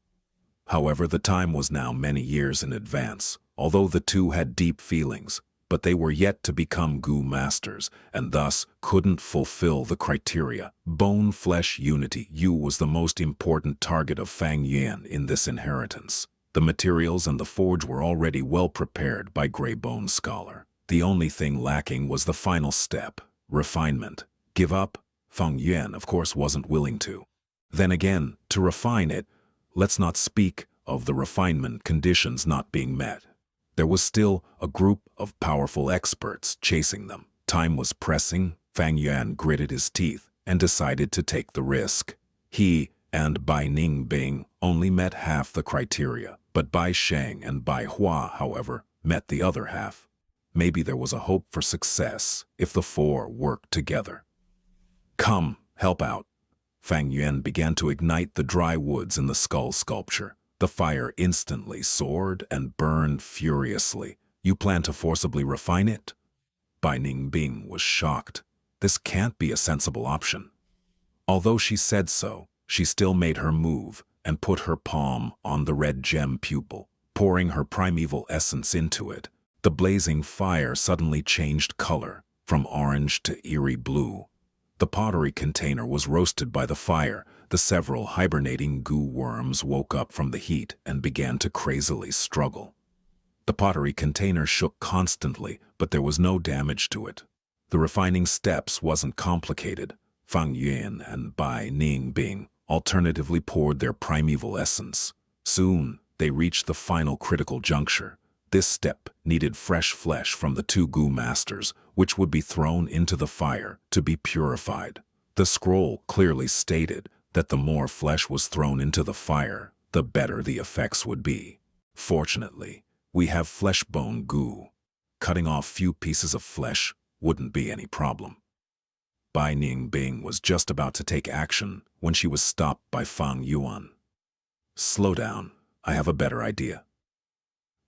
However, the time was now many years in advance, although the two had deep feelings, but they were yet to become goo masters, and thus couldn't fulfill the criteria. Bone-flesh unity Yu was the most important target of Fang Yuan in this inheritance. The materials and the forge were already well prepared by Gray Bone Scholar. The only thing lacking was the final step, refinement. Give up? Fang Yuan, of course, wasn't willing to. Then again, to refine it, let's not speak of the refinement conditions not being met. There was still a group of powerful experts chasing them. Time was pressing. Fang Yuan gritted his teeth and decided to take the risk. He and Bai Ningbing only met half the criteria, but Bai Sheng and Bai Hua, however, met the other half. Maybe there was a hope for success if the 4 worked together. Come, help out. Fang Yuan began to ignite the dry woods in the skull sculpture. The fire instantly soared and burned furiously. You plan to forcibly refine it? Bai Ningbing was shocked. This can't be a sensible option. Although she said so, she still made her move and put her palm on the red gem pupil, pouring her primeval essence into it. The blazing fire suddenly changed color, from orange to eerie blue. The pottery container was roasted by the fire. The several hibernating goo worms woke up from the heat and began to crazily struggle. The pottery container shook constantly, but there was no damage to it. The refining steps wasn't complicated. Fang Yuan and Bai Ningbing alternatively poured their primeval essence. Soon, they reached the final critical juncture. This step needed fresh flesh from the 2 goo masters, which would be thrown into the fire to be purified. The scroll clearly stated that the more flesh was thrown into the fire, the better the effects would be. Fortunately, we have flesh bone goo. Cutting off few pieces of flesh wouldn't be any problem. Bai Ningbing was just about to take action when she was stopped by Fang Yuan. Slow down, I have a better idea.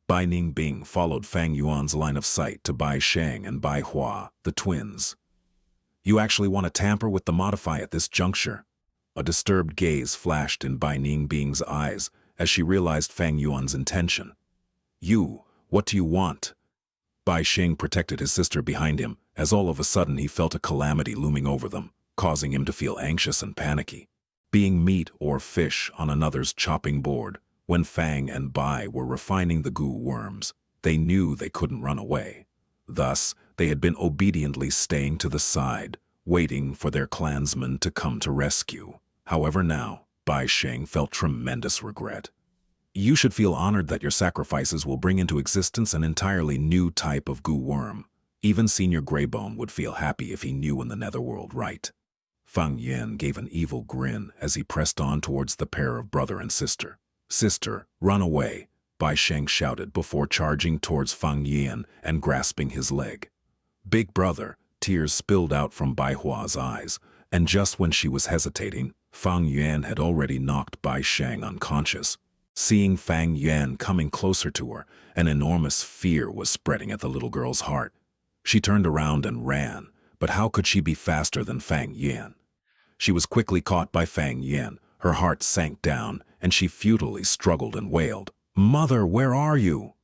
Bai Ningbing followed Fang Yuan's line of sight to Bai Sheng and Bai Hua, the twins. You actually want to tamper with the modify at this juncture? A disturbed gaze flashed in Bai Ningbing's eyes as she realized Fang Yuan's intention. You, what do you want? Bai Sheng protected his sister behind him as all of a sudden he felt a calamity looming over them, causing him to feel anxious and panicky. Being meat or fish on another's chopping board, when Fang and Bai were refining the goo worms, they knew they couldn't run away. Thus, they had been obediently staying to the side, waiting for their clansmen to come to rescue. However now, Bai Sheng felt tremendous regret. You should feel honored that your sacrifices will bring into existence an entirely new type of goo worm. Even Senior Greybone would feel happy if he knew in the netherworld, right? Fang Yuan gave an evil grin as he pressed on towards the pair of brother and sister. "Sister, run away," Bai Sheng shouted before charging towards Fang Yuan and grasping his leg. "Big brother," tears spilled out from Bai Hua's eyes, and just when she was hesitating, Fang Yuan had already knocked Bai Sheng unconscious. Seeing Fang Yuan coming closer to her, an enormous fear was spreading at the little girl's heart. She turned around and ran, but how could she be faster than Fang Yuan? She was quickly caught by Fang Yuan. Her heart sank down, and she futilely struggled and wailed, "Mother, where are you?"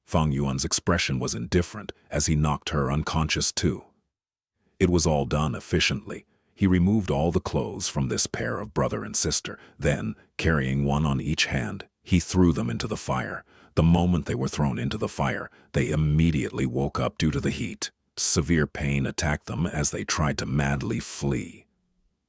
Fang Yuan's expression was indifferent as he knocked her unconscious too. It was all done efficiently. He removed all the clothes from this pair of brother and sister. Then, carrying one on each hand, he threw them into the fire. The moment they were thrown into the fire, they immediately woke up due to the heat. Severe pain attacked them as they tried to madly flee.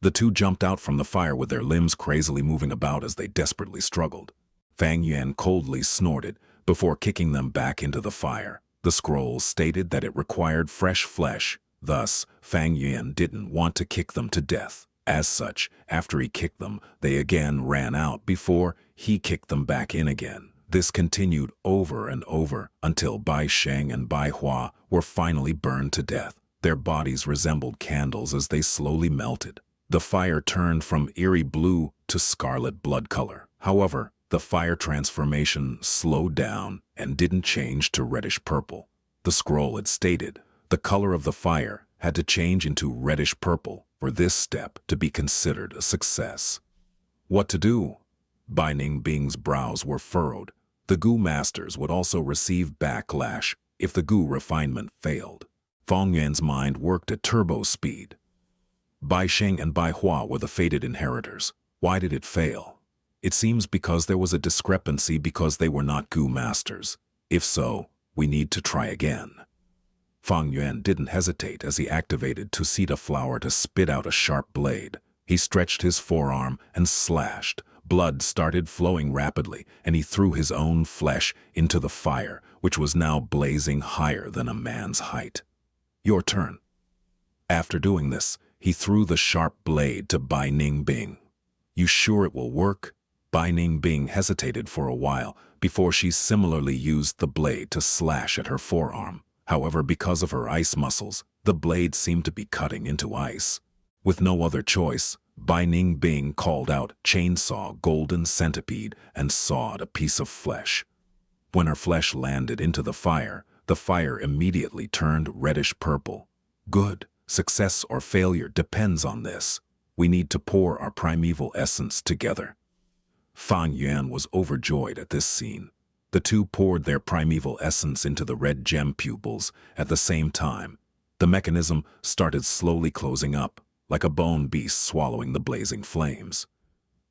The two jumped out from the fire with their limbs crazily moving about as they desperately struggled. Fang Yuan coldly snorted before kicking them back into the fire. The scroll stated that it required fresh flesh. Thus, Fang Yuan didn't want to kick them to death. As such, after he kicked them, they again ran out before he kicked them back in again. This continued over and over until Bai Sheng and Bai Hua were finally burned to death. Their bodies resembled candles as they slowly melted. The fire turned from eerie blue to scarlet blood color. However, the fire transformation slowed down and didn't change to reddish purple. The scroll had stated the color of the fire had to change into reddish purple for this step to be considered a success. What to do? Bai Ningbing's brows were furrowed. The Gu Masters would also receive backlash if the Gu refinement failed. Fang Yuan's mind worked at turbo speed. Bai Sheng and Bai Hua were the fated inheritors. Why did it fail? It seems because there was a discrepancy because they were not Gu Masters. If so, we need to try again. Fang Yuan didn't hesitate as he activated Tucita Flower to spit out a sharp blade. He stretched his forearm and slashed. Blood started flowing rapidly, and he threw his own flesh into the fire, which was now blazing higher than a man's height. "Your turn." After doing this, he threw the sharp blade to Bai Ningbing. "You sure it will work?" Bai Ningbing hesitated for a while before she similarly used the blade to slash at her forearm. However, because of her ice muscles, the blade seemed to be cutting into ice. With no other choice, Bai Ningbing called out Chainsaw Golden Centipede and sawed a piece of flesh. When her flesh landed into the fire immediately turned reddish purple. Good. Success or failure depends on this. We need to pour our primeval essence together. Fang Yuan was overjoyed at this scene. The two poured their primeval essence into the red gem pupils at the same time. The mechanism started slowly closing up, like a bone beast swallowing the blazing flames.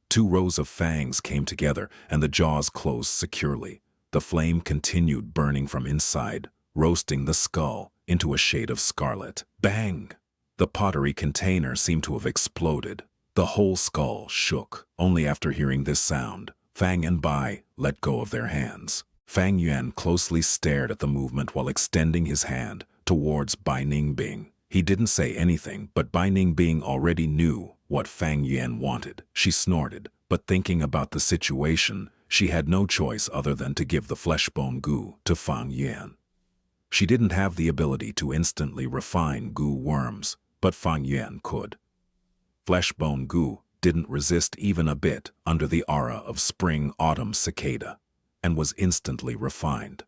2 rows of fangs came together and the jaws closed securely. The flame continued burning from inside, roasting the skull into a shade of scarlet. Bang! The pottery container seemed to have exploded. The whole skull shook. Only after hearing this sound, Fang and Bai let go of their hands. Fang Yuan closely stared at the movement while extending his hand towards Bai Ningbing. He didn't say anything, but Bai Ningbing already knew what Fang Yuan wanted. She snorted, but thinking about the situation, she had no choice other than to give the fleshbone goo to Fang Yuan. She didn't have the ability to instantly refine goo worms, but Fang Yuan could. Fleshbone goo didn't resist even a bit under the aura of Spring Autumn Cicada, and was instantly refined.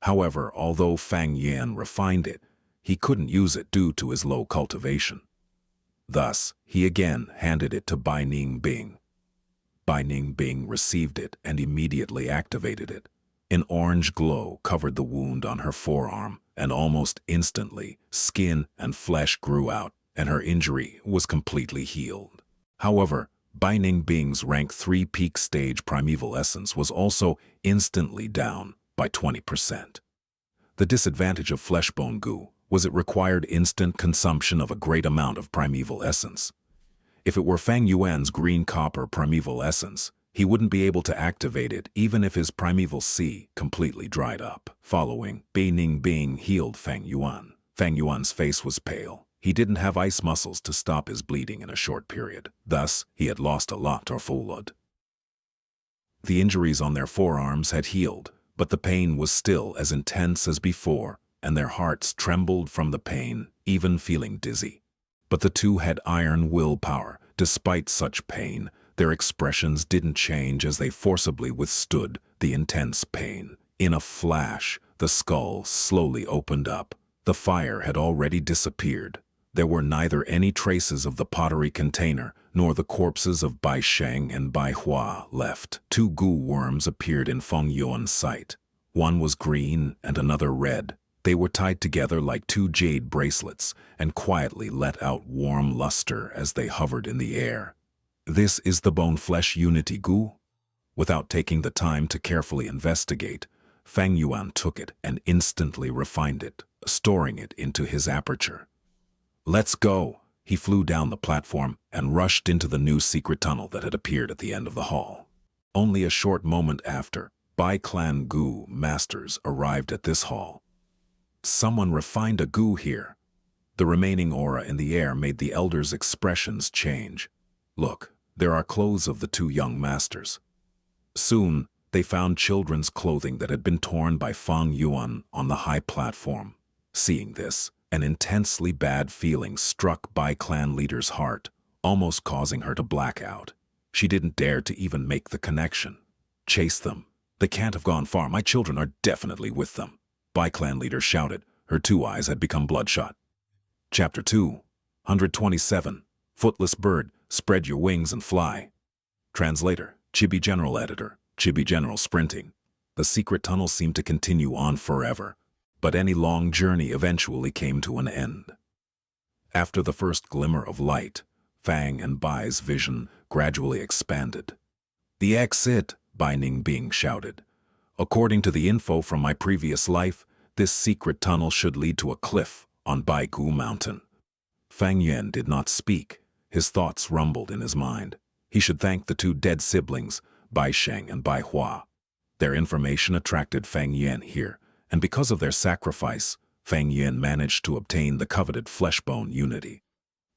However, although Fang Yuan refined it, he couldn't use it due to his low cultivation. Thus, he again handed it to Bai Ningbing. Bai Ningbing received it and immediately activated it. An orange glow covered the wound on her forearm, and almost instantly, skin and flesh grew out, and her injury was completely healed. However, Bai Ningbing's rank 3 peak stage primeval essence was also instantly down by 20%. The disadvantage of fleshbone goo was it required instant consumption of a great amount of primeval essence. If it were Fang Yuan's green copper primeval essence, He wouldn't be able to activate it even if his primeval sea completely dried up. Following, Bei Ningbing healed Fang Yuan. Fang Yuan's face was pale. He didn't have ice muscles to stop his bleeding in a short period. Thus, he had lost a lot or fullest. The injuries on their forearms had healed, but the pain was still as intense as before, and their hearts trembled from the pain, even feeling dizzy. But the two had iron willpower. Despite such pain, their expressions didn't change as they forcibly withstood the intense pain. In a flash, the skull slowly opened up. The fire had already disappeared. There were neither any traces of the pottery container nor the corpses of Bai Sheng and Bai Hua left. Two goo worms appeared in Fang Yuan's sight. One was green and another red. They were tied together like two jade bracelets and quietly let out warm luster as they hovered in the air. This is the bone-flesh unity goo? Without taking the time to carefully investigate, Fang Yuan took it and instantly refined it, storing it into his aperture. Let's go! He flew down the platform and rushed into the new secret tunnel that had appeared at the end of the hall. Only a short moment after, Bai Clan Goo masters arrived at this hall. Someone refined a goo here. The remaining aura in the air made the elders' expressions change. Look, there are clothes of the two young masters. Soon, they found children's clothing that had been torn by Fang Yuan on the high platform. Seeing this, an intensely bad feeling struck Bai Clan leader's heart, almost causing her to black out. She didn't dare to even make the connection. Chase them. They can't have gone far. My children are definitely with them. Bai Clan leader shouted. Her two eyes had become bloodshot. Chapter 2, 127. Footless bird, spread your wings and fly. Translator, Chibi General Editor, Chibi General sprinting. The secret tunnel seemed to continue on forever, but any long journey eventually came to an end. After the first glimmer of light, Fang and Bai's vision gradually expanded. The exit, Bai Ningbing shouted. According to the info from my previous life, this secret tunnel should lead to a cliff on Baigu Mountain. Fang Yuan did not speak. His thoughts rumbled in his mind. He should thank the two dead siblings, Bai Sheng and Bai Hua. Their information attracted Fang Yuan here, and because of their sacrifice, Fang Yuan managed to obtain the coveted flesh-bone unity.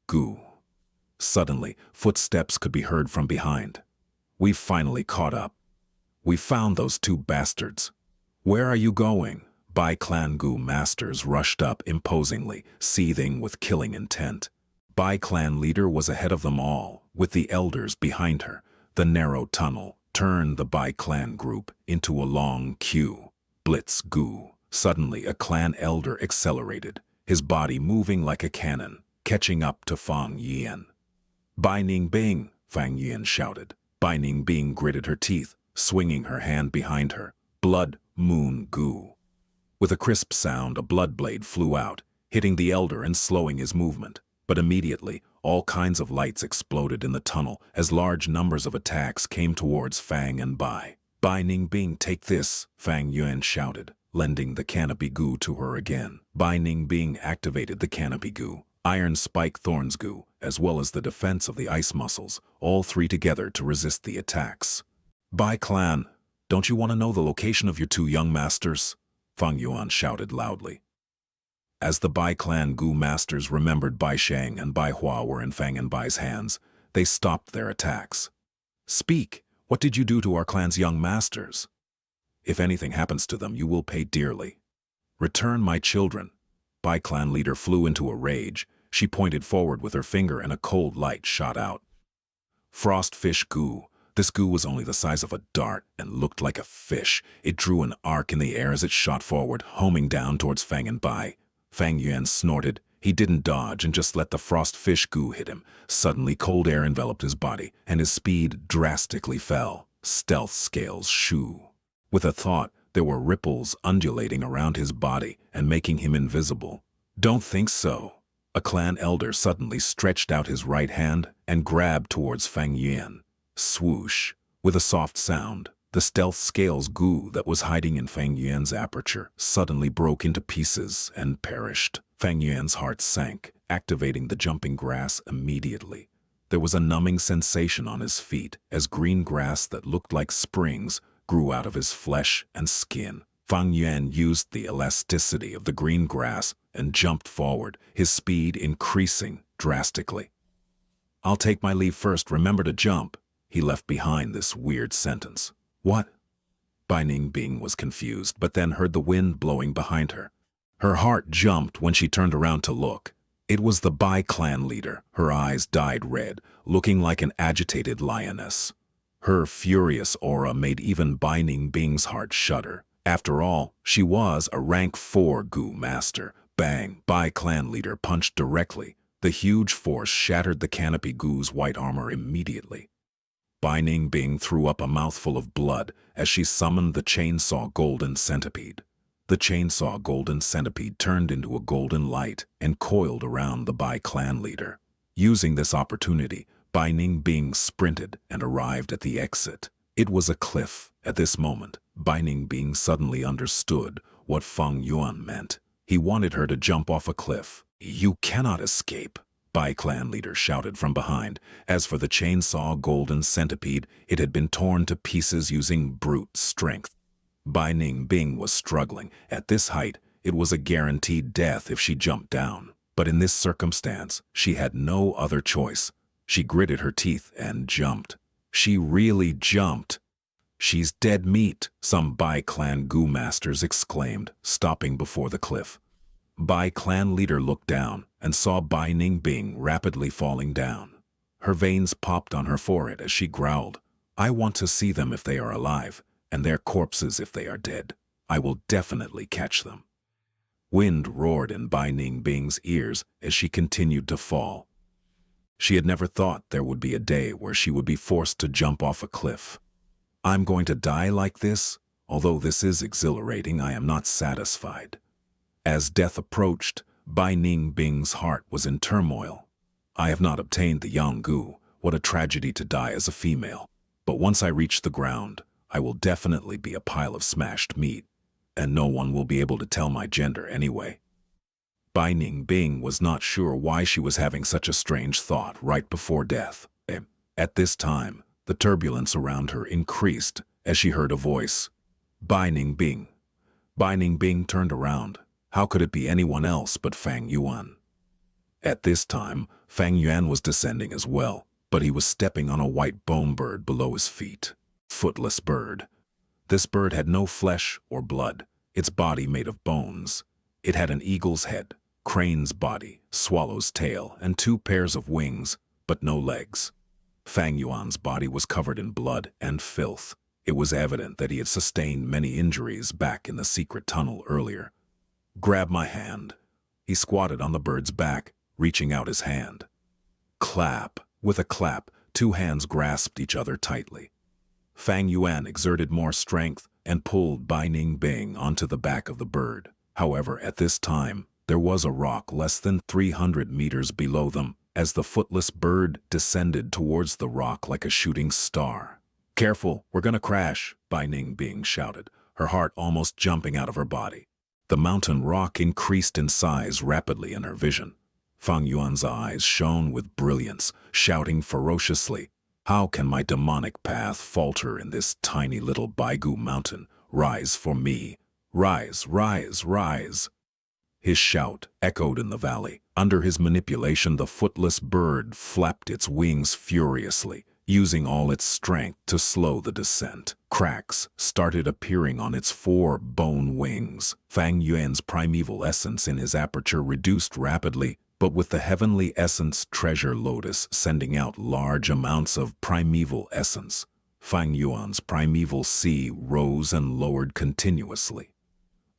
Goo. Suddenly, footsteps could be heard from behind. We've finally caught up. We found those two bastards. Where are you going? Bai Clan Goo masters rushed up imposingly, seething with killing intent. Bai Clan leader was ahead of them all, with the elders behind her. The narrow tunnel turned the Bai Clan group into a long queue. Blitz Goo. Suddenly a clan elder accelerated, his body moving like a cannon, catching up to Fang Yuan. Bai Ningbing, Fang Yuan shouted. Bai Ningbing gritted her teeth, swinging her hand behind her. Blood Moon Goo. With a crisp sound, a blood blade flew out, hitting the elder and slowing his movement. But immediately, all kinds of lights exploded in the tunnel as large numbers of attacks came towards Fang and Bai. Bai Ningbing, take this, Fang Yuan shouted, lending the canopy goo to her again. Bai Ningbing activated the canopy goo, iron spike thorns goo, as well as the defense of the ice muscles, all three together to resist the attacks. Bai Clan, don't you want to know the location of your two young masters? Fang Yuan shouted loudly. As the Bai Clan Goo masters remembered Bai Sheng and Bai Hua were in Fang and Bai's hands, they stopped their attacks. Speak, what did you do to our clan's young masters? If anything happens to them, you will pay dearly. Return my children. Bai Clan leader flew into a rage. She pointed forward with her finger and a cold light shot out. Frostfish Goo. This goo was only the size of a dart and looked like a fish. It drew an arc in the air as it shot forward, homing down towards Fang and Bai. Fang Yuan snorted. He didn't dodge and just let the frostfish goo hit him. Suddenly, cold air enveloped his body, and his speed drastically fell. Stealth scales shoo. With a thought, there were ripples undulating around his body and making him invisible. Don't think so. A clan elder suddenly stretched out his right hand and grabbed towards Fang Yuan. Swoosh. With a soft sound, the stealth scales goo that was hiding in Fang Yuan's aperture suddenly broke into pieces and perished. Fang Yuan's heart sank, activating the jumping grass immediately. There was a numbing sensation on his feet as green grass that looked like springs grew out of his flesh and skin. Fang Yuan used the elasticity of the green grass and jumped forward, his speed increasing drastically. "I'll take my leave first, remember to jump." He left behind this weird sentence. "What?" Bai Ningbing was confused, but then heard the wind blowing behind her. Her heart jumped when she turned around to look. It was the Bai clan leader, her eyes dyed red, looking like an agitated lioness. Her furious aura made even Bai Ningbing's heart shudder. After all, she was a rank 4 Gu master. Bang! Bai clan leader punched directly. The huge force shattered the canopy Gu's white armor immediately. Bai Ningbing threw up a mouthful of blood as she summoned the chainsaw golden centipede. The chainsaw golden centipede turned into a golden light and coiled around the Bai clan leader. Using this opportunity, Bai Ningbing sprinted and arrived at the exit. It was a cliff. At this moment, Bai Ningbing suddenly understood what Fang Yuan meant. He wanted her to jump off a cliff. "You cannot escape," Bai clan leader shouted from behind. As for the chainsaw golden centipede, it had been torn to pieces using brute strength. Bai Ningbing was struggling. At this height, it was a guaranteed death if she jumped down. But in this circumstance, she had no other choice. She gritted her teeth and jumped. She really jumped. "She's dead meat," some Bai clan Gu masters exclaimed, stopping before the cliff. Bai clan leader looked down and saw Bai Ningbing rapidly falling down. Her veins popped on her forehead as she growled, "I want to see them if they are alive, and their corpses if they are dead. I will definitely catch them." Wind roared in Bai Ningbing's ears as she continued to fall. She had never thought there would be a day where she would be forced to jump off a cliff. "I'm going to die like this? Although this is exhilarating, I am not satisfied." As death approached, Bai Ningbing's heart was in turmoil. "I have not obtained the Yang Gu. What a tragedy to die as a female. But once I reach the ground, I will definitely be a pile of smashed meat, and no one will be able to tell my gender anyway." Bai Ningbing was not sure why she was having such a strange thought right before death. At this time, the turbulence around her increased as she heard a voice. "Bai Ningbing." Bai Ningbing turned around. How could it be anyone else but Fang Yuan? At this time, Fang Yuan was descending as well, but he was stepping on a white bone bird below his feet. Footless bird. This bird had no flesh or blood, its body made of bones. It had an eagle's head, crane's body, swallow's tail, and 2 pairs of wings, but no legs. Fang Yuan's body was covered in blood and filth. It was evident that he had sustained many injuries back in the secret tunnel earlier. "Grab my hand." He squatted on the bird's back, reaching out his hand. Clap. With a clap, 2 hands grasped each other tightly. Fang Yuan exerted more strength and pulled Bai Ningbing onto the back of the bird. However, at this time, there was a rock less than 300 meters below them as the footless bird descended towards the rock like a shooting star. "Careful, we're gonna crash," Bai Ningbing shouted, her heart almost jumping out of her body. The mountain rock increased in size rapidly in her vision. Fang Yuan's eyes shone with brilliance, shouting ferociously, "How can my demonic path falter in this tiny little Baigu mountain? Rise for me! Rise, rise, rise!" His shout echoed in the valley. Under his manipulation, the footless bird flapped its wings furiously, using all its strength to slow the descent. Cracks started appearing on its 4 bone wings. Fang Yuan's primeval essence in his aperture reduced rapidly, but with the heavenly essence treasure lotus sending out large amounts of primeval essence, Fang Yuan's primeval sea rose and lowered continuously.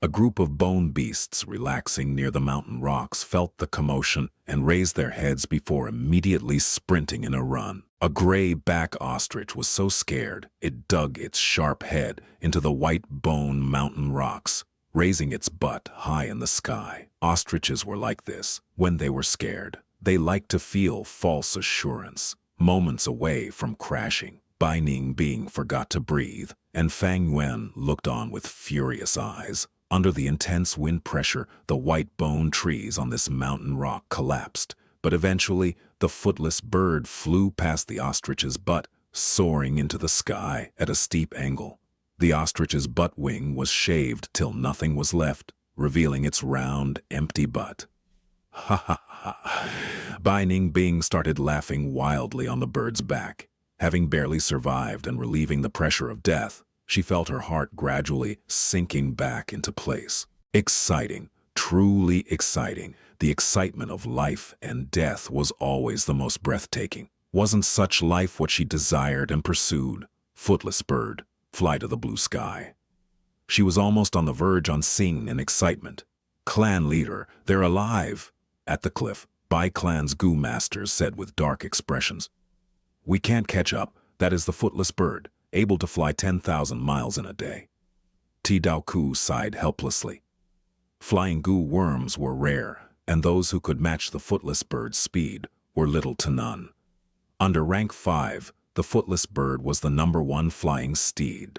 A group of bone beasts relaxing near the mountain rocks felt the commotion and raised their heads before immediately sprinting in a run. A gray-back ostrich was so scared it dug its sharp head into the white bone mountain rocks, raising its butt high in the sky. Ostriches were like this when they were scared. They liked to feel false assurance, moments away from crashing. Bai Ningbing forgot to breathe, and Fang Yuan looked on with furious eyes. Under the intense wind pressure, the white bone trees on this mountain rock collapsed, but eventually the footless bird flew past the ostrich's butt, soaring into the sky at a steep angle. The ostrich's butt wing was shaved till nothing was left, revealing its round, empty butt. Ha ha ha. Bai Ningbing started laughing wildly on the bird's back. Having barely survived and relieving the pressure of death, she felt her heart gradually sinking back into place. Exciting, truly exciting. The excitement of life and death was always the most breathtaking. Wasn't such life what she desired and pursued? Footless bird, fly to the blue sky. She was almost on the verge on seeing in excitement. Clan leader, they're alive! At the cliff, Bai Clan's Gu masters said with dark expressions. We can't catch up. That is the footless bird, able to fly 10,000 miles in a day. Ti Dao Ku sighed helplessly. Flying Gu worms were rare, and those who could match the footless bird's speed were little to none. Under rank 5, the footless bird was the #1 flying steed.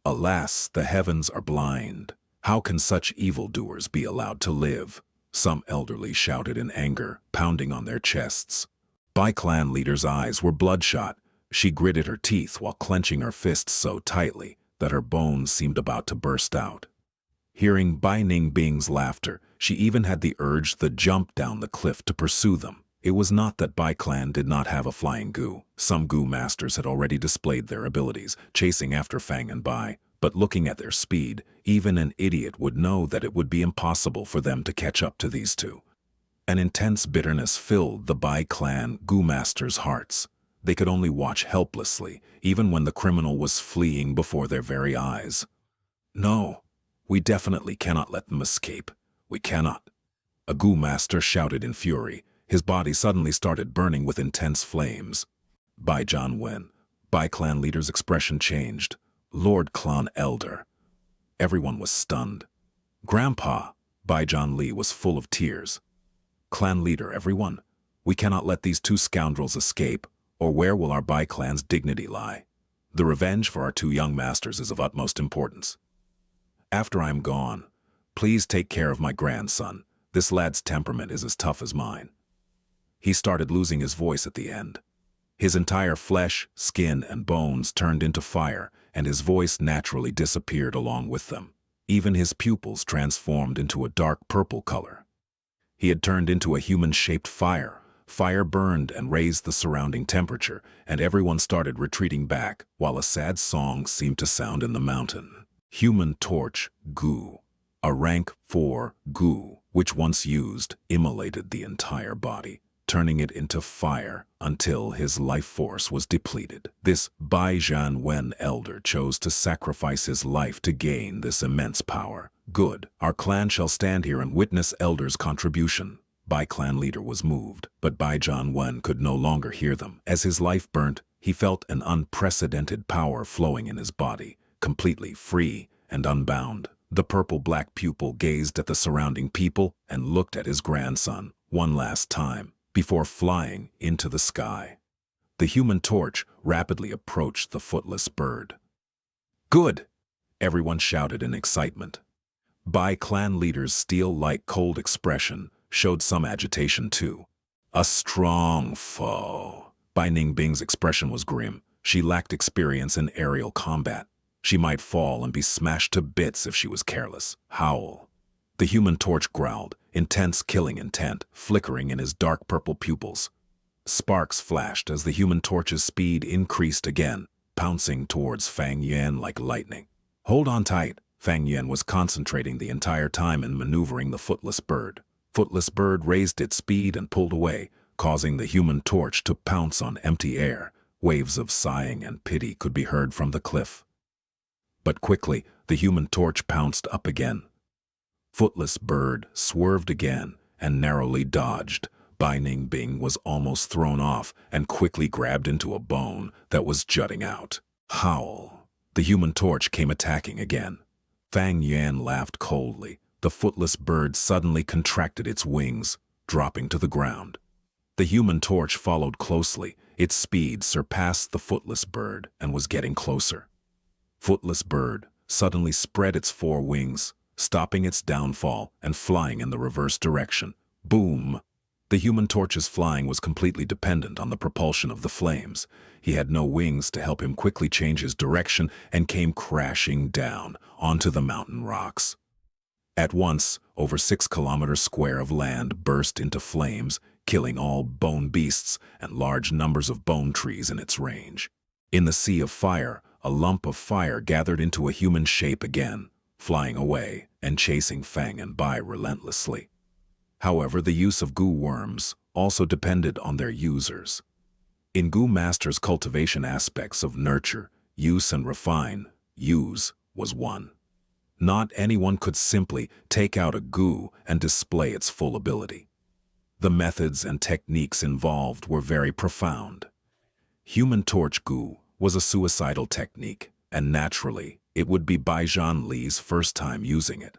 Alas, the heavens are blind. How can such evildoers be allowed to live? Some elderly shouted in anger, pounding on their chests. Bai clan leader's eyes were bloodshot. She gritted her teeth while clenching her fists so tightly that her bones seemed about to burst out. Hearing Bai Ningbing's laughter, she even had the urge to jump down the cliff to pursue them. It was not that Bai Clan did not have a flying Gu. Some Gu masters had already displayed their abilities, chasing after Fang and Bai, but looking at their speed, even an idiot would know that it would be impossible for them to catch up to these two. An intense bitterness filled the Bai Clan Gu masters' hearts. They could only watch helplessly, even when the criminal was fleeing before their very eyes. No, we definitely cannot let them escape. We cannot. A Gu master shouted in fury. His body suddenly started burning with intense flames. Bai Zhen Ren, Bai clan leader's expression changed. Lord Clan Elder. Everyone was stunned. Grandpa, Bai Zhen Li was full of tears. Clan leader, everyone, we cannot let these two scoundrels escape, or where will our Bai clan's dignity lie? The revenge for our two young masters is of utmost importance. After I am gone, please take care of my grandson. This lad's temperament is as tough as mine. He started losing his voice at the end. His entire flesh, skin, and bones turned into fire, and his voice naturally disappeared along with them. Even his pupils transformed into a dark purple color. He had turned into a human-shaped fire. Fire burned and raised the surrounding temperature, and everyone started retreating back, while a sad song seemed to sound in the mountain. Human torch, Gu. A rank 4 Gu, which once used, immolated the entire body, turning it into fire until his life force was depleted. This Bai Zhen Wen elder chose to sacrifice his life to gain this immense power. Good, our clan shall stand here and witness elder's contribution. Bai clan leader was moved, but Bai Zhen Wen could no longer hear them. As his life burnt, he felt an unprecedented power flowing in his body, completely free and unbound. The purple-black pupil gazed at the surrounding people and looked at his grandson one last time before flying into the sky. The human torch rapidly approached the footless bird. Good! Everyone shouted in excitement. Bai clan leader's steel-like cold expression showed some agitation too. A strong foe. Bai Ningbing's expression was grim. She lacked experience in aerial combat. She might fall and be smashed to bits if she was careless. Howl. The human torch growled, intense killing intent flickering in his dark purple pupils. Sparks flashed as the human torch's speed increased again, pouncing towards Fang Yuan like lightning. Hold on tight. Fang Yuan was concentrating the entire time in maneuvering the footless bird. Footless bird raised its speed and pulled away, causing the human torch to pounce on empty air. Waves of sighing and pity could be heard from the cliff. But quickly, the human torch pounced up again. Footless bird swerved again and narrowly dodged. Bai Ningbing was almost thrown off and quickly grabbed into a bone that was jutting out. Howl. The human torch came attacking again. Fang Yuan laughed coldly. The footless bird suddenly contracted its wings, dropping to the ground. The human torch followed closely. Its speed surpassed the footless bird and was getting closer. Footless bird suddenly spread its 4 wings, stopping its downfall and flying in the reverse direction. Boom! The Human Torch's flying was completely dependent on the propulsion of the flames. He had no wings to help him quickly change his direction and came crashing down onto the mountain rocks. At once, over 6 kilometers square of land burst into flames, killing all bone beasts and large numbers of bone trees in its range. In the sea of fire, a lump of fire gathered into a human shape again, flying away and chasing Fang and Bai relentlessly. However, the use of goo worms also depended on their users. In Goo Master's cultivation aspects of nurture, use and refine, use was one. Not anyone could simply take out a goo and display its full ability. The methods and techniques involved were very profound. Human Torch goo was a suicidal technique, and naturally, it would be Bai Zhanli's first time using it.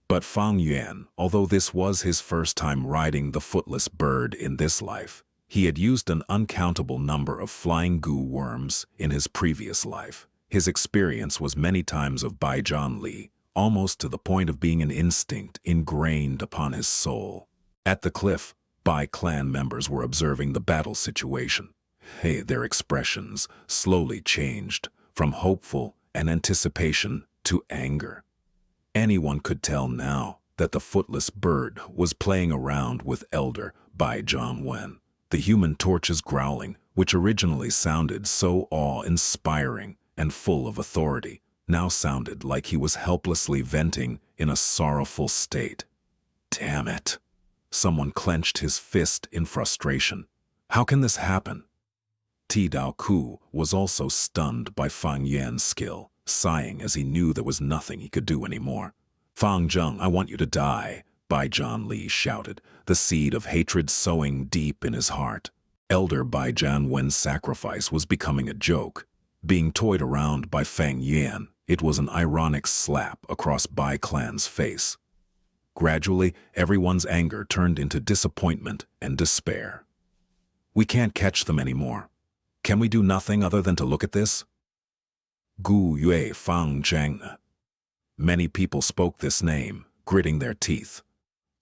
But Fang Yuan, although this was his first time riding the footless bird in this life, he had used an uncountable number of flying goo worms in his previous life. His experience was many times of Bai Zhanli, almost to the point of being an instinct ingrained upon his soul. At the cliff, Bai clan members were observing the battle situation. Their expressions slowly changed from hopeful and anticipation to anger. Anyone could tell now that the footless bird was playing around with Elder Bai Zhanwen. The Human Torch's growling, which originally sounded so awe-inspiring and full of authority, now sounded like he was helplessly venting in a sorrowful state. Damn it! Someone clenched his fist in frustration. How can this happen? Dao Ku was also stunned by Fang Yuan's skill, sighing as he knew there was nothing he could do anymore. Fang Zheng, I want you to die, Bai Zhanli shouted, the seed of hatred sowing deep in his heart. Elder Bai Zhanwen's sacrifice was becoming a joke. Being toyed around by Fang Yuan, it was an ironic slap across Bai clan's face. Gradually, everyone's anger turned into disappointment and despair. We can't catch them anymore. Can we do nothing other than to look at this? Gu Yue Fang Zheng. Many people spoke this name, gritting their teeth.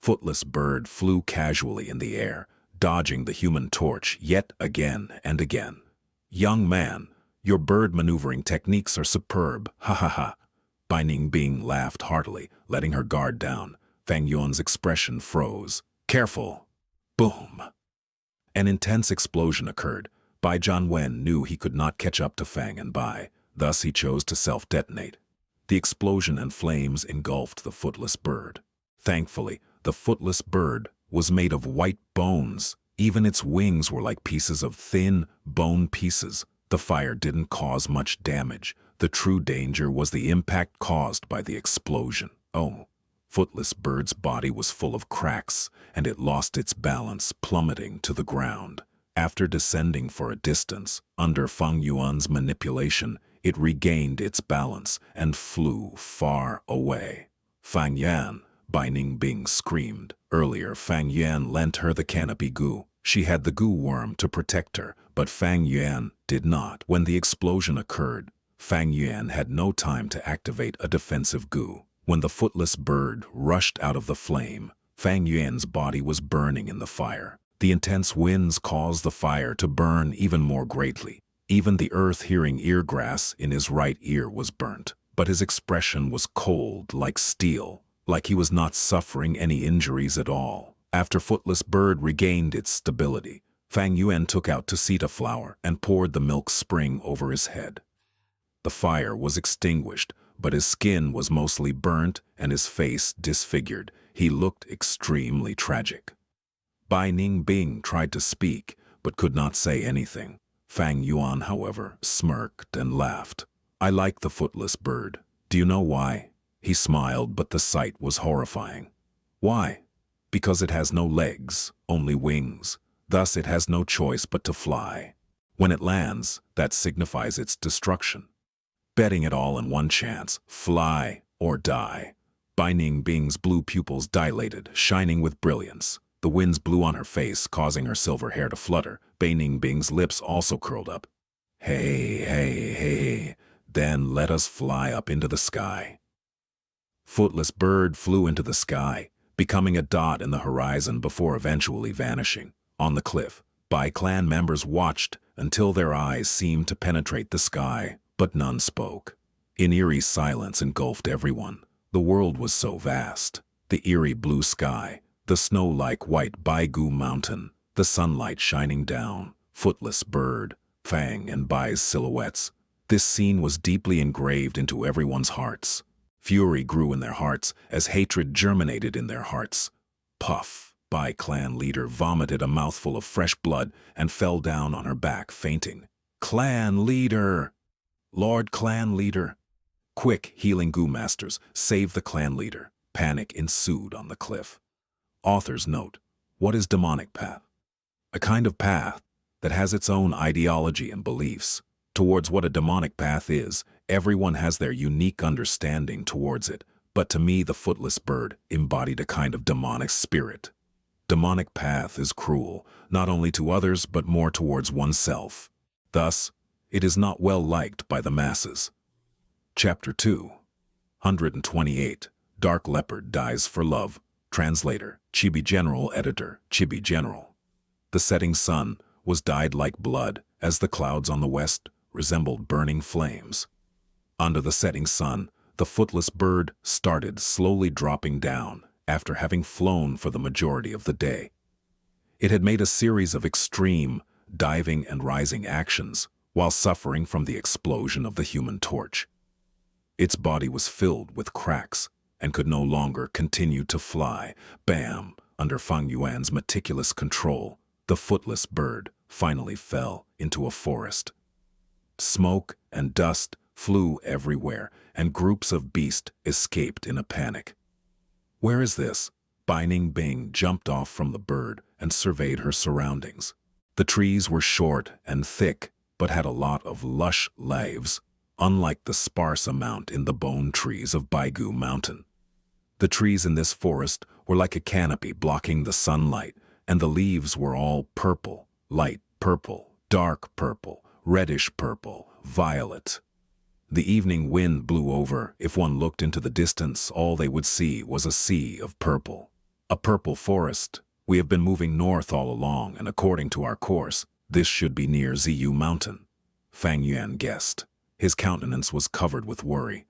Footless bird flew casually in the air, dodging the Human Torch yet again and again. Young man, your bird maneuvering techniques are superb, ha ha ha. Bai Ningbing laughed heartily, letting her guard down. Fang Yuan's expression froze. Careful! Boom! An intense explosion occurred. Bai Zhanwen knew he could not catch up to Fang and Bai, thus he chose to self-detonate. The explosion and flames engulfed the footless bird. Thankfully, the footless bird was made of white bones. Even its wings were like pieces of thin bone pieces. The fire didn't cause much damage. The true danger was the impact caused by the explosion. Oh, footless bird's body was full of cracks, and it lost its balance, plummeting to the ground. After descending for a distance, under Fang Yuan's manipulation, it regained its balance and flew far away. Fang Yuan, Bai Ningbing screamed. Earlier, Fang Yuan lent her the canopy goo. She had the goo worm to protect her, but Fang Yuan did not. When the explosion occurred, Fang Yuan had no time to activate a defensive goo. When the footless bird rushed out of the flame, Fang Yuan's body was burning in the fire. The intense winds caused the fire to burn even more greatly. Even the earth-hearing eargrass in his right ear was burnt, but his expression was cold like steel, like he was not suffering any injuries at all. After Footless Bird regained its stability, Fang Yuan took out Tucita flower and poured the milk spring over his head. The fire was extinguished, but his skin was mostly burnt and his face disfigured. He looked extremely tragic. Bai Ningbing tried to speak, but could not say anything. Fang Yuan, however, smirked and laughed. I like the footless bird. Do you know why? He smiled, but the sight was horrifying. Why? Because it has no legs, only wings. Thus it has no choice but to fly. When it lands, that signifies its destruction. Betting it all on one chance, fly or die. Bai Ningbing's blue pupils dilated, shining with brilliance. The winds blew on her face, causing her silver hair to flutter. Bai Ningbing's lips also curled up. Hey, hey, hey, then let us fly up into the sky. Footless Bird flew into the sky. becoming a dot in the horizon before eventually vanishing. On the cliff, Bai clan members watched until their eyes seemed to penetrate the sky, but none spoke. An eerie silence engulfed everyone. The world was so vast. The eerie blue sky, the snow-like white Baigu mountain, the sunlight shining down, footless bird, Fang and Bai's silhouettes. This scene was deeply engraved into everyone's hearts. Fury grew in their hearts as hatred germinated in their hearts. Puff, Bai clan leader, vomited a mouthful of fresh blood and fell down on her back, fainting. Clan leader! Lord clan leader! Quick, healing Gu masters, save the clan leader. Panic ensued on the cliff. Author's note: what is demonic path? A kind of path that has its own ideology and beliefs. Towards what a demonic path is, everyone has their unique understanding towards it, but to me the footless bird embodied a kind of demonic spirit. Demonic path is cruel, not only to others but more towards oneself. Thus, it is not well liked by the masses. Chapter 2. 128. Dark Leopard Dies for Love. Translator, Chibi General. Editor, Chibi General. The setting sun was dyed like blood, as the clouds on the west resembled burning flames. Under the setting sun, the footless bird started slowly dropping down after having flown for the majority of the day. It had made a series of extreme diving and rising actions while suffering from the explosion of the Human Torch. Its body was filled with cracks and could no longer continue to fly. Bam! Under Fang Yuan's meticulous control, the footless bird finally fell into a forest. Smoke and dust flew everywhere, and groups of beasts escaped in a panic. Where is this? Bai Ningbing jumped off from the bird and surveyed her surroundings. The trees were short and thick, but had a lot of lush leaves, unlike the sparse amount in the bone trees of Baigu Mountain. The trees in this forest were like a canopy blocking the sunlight, and the leaves were all purple, light purple, dark purple, reddish purple, violet. The evening wind blew over. If one looked into the distance, all they would see was a sea of purple. A purple forest. We have been moving north all along, and according to our course, this should be near Ziyu Mountain. Fang Yuan guessed. His countenance was covered with worry.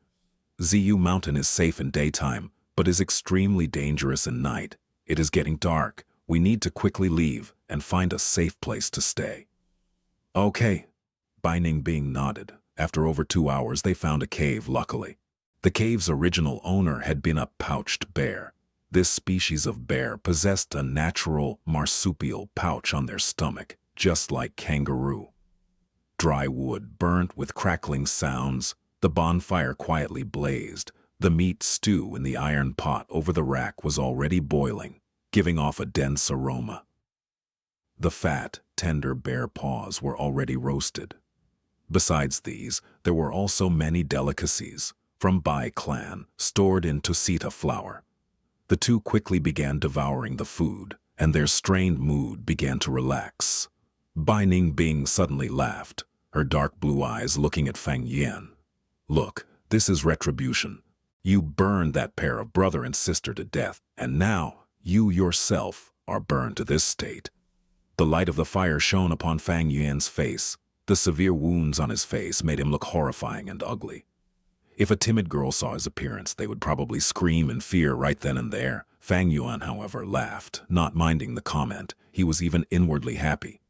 Ziyu Mountain is safe in daytime, but is extremely dangerous in night. It is getting dark. We need to quickly leave and find a safe place to stay. Okay. Bai Ningbing nodded. After over 2 hours, they found a cave, luckily. The cave's original owner had been a pouched bear. This species of bear possessed a natural marsupial pouch on their stomach, just like kangaroo. Dry wood burnt with crackling sounds. The bonfire quietly blazed. The meat stew in the iron pot over the rack was already boiling, giving off a dense aroma. The fat, tender bear paws were already roasted. Besides these, there were also many delicacies from Bai clan stored in tosita flour. The two quickly began devouring the food, and their strained mood began to relax. Bai Ningbing suddenly laughed, her dark blue eyes looking at Fang Yuan. Look, this is retribution. You burned that pair of brother and sister to death, and now you yourself are burned to this state. The light of the fire shone upon Fang Yuan's face. The severe wounds on his face made him look horrifying and ugly. If a timid girl saw his appearance, they would probably scream in fear right then and there. Fang Yuan, however, laughed, not minding the comment. He was even inwardly happy.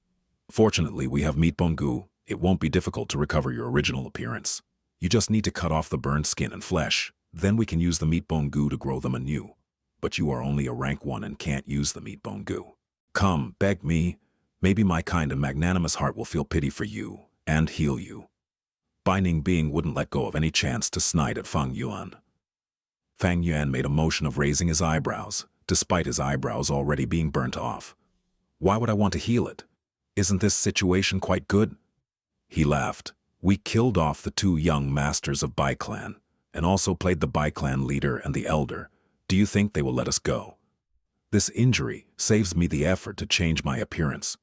Fortunately, we have meat bone goo. It won't be difficult to recover your original appearance. You just need to cut off the burned skin and flesh. Then we can use the meat bone goo to grow them anew. But you are only a rank 1 and can't use the meat bone goo. Come, beg me. Maybe my kind and magnanimous heart will feel pity for you and heal you. Bai Ningbing wouldn't let go of any chance to snide at Fang Yuan. Fang Yuan made a motion of raising his eyebrows, despite his eyebrows already being burnt off. Why would I want to heal it? Isn't this situation quite good? He laughed. We killed off the 2 young masters of Bai clan, and also played the Bai clan leader and the elder. Do you think they will let us go? This injury saves me the effort to change my appearance.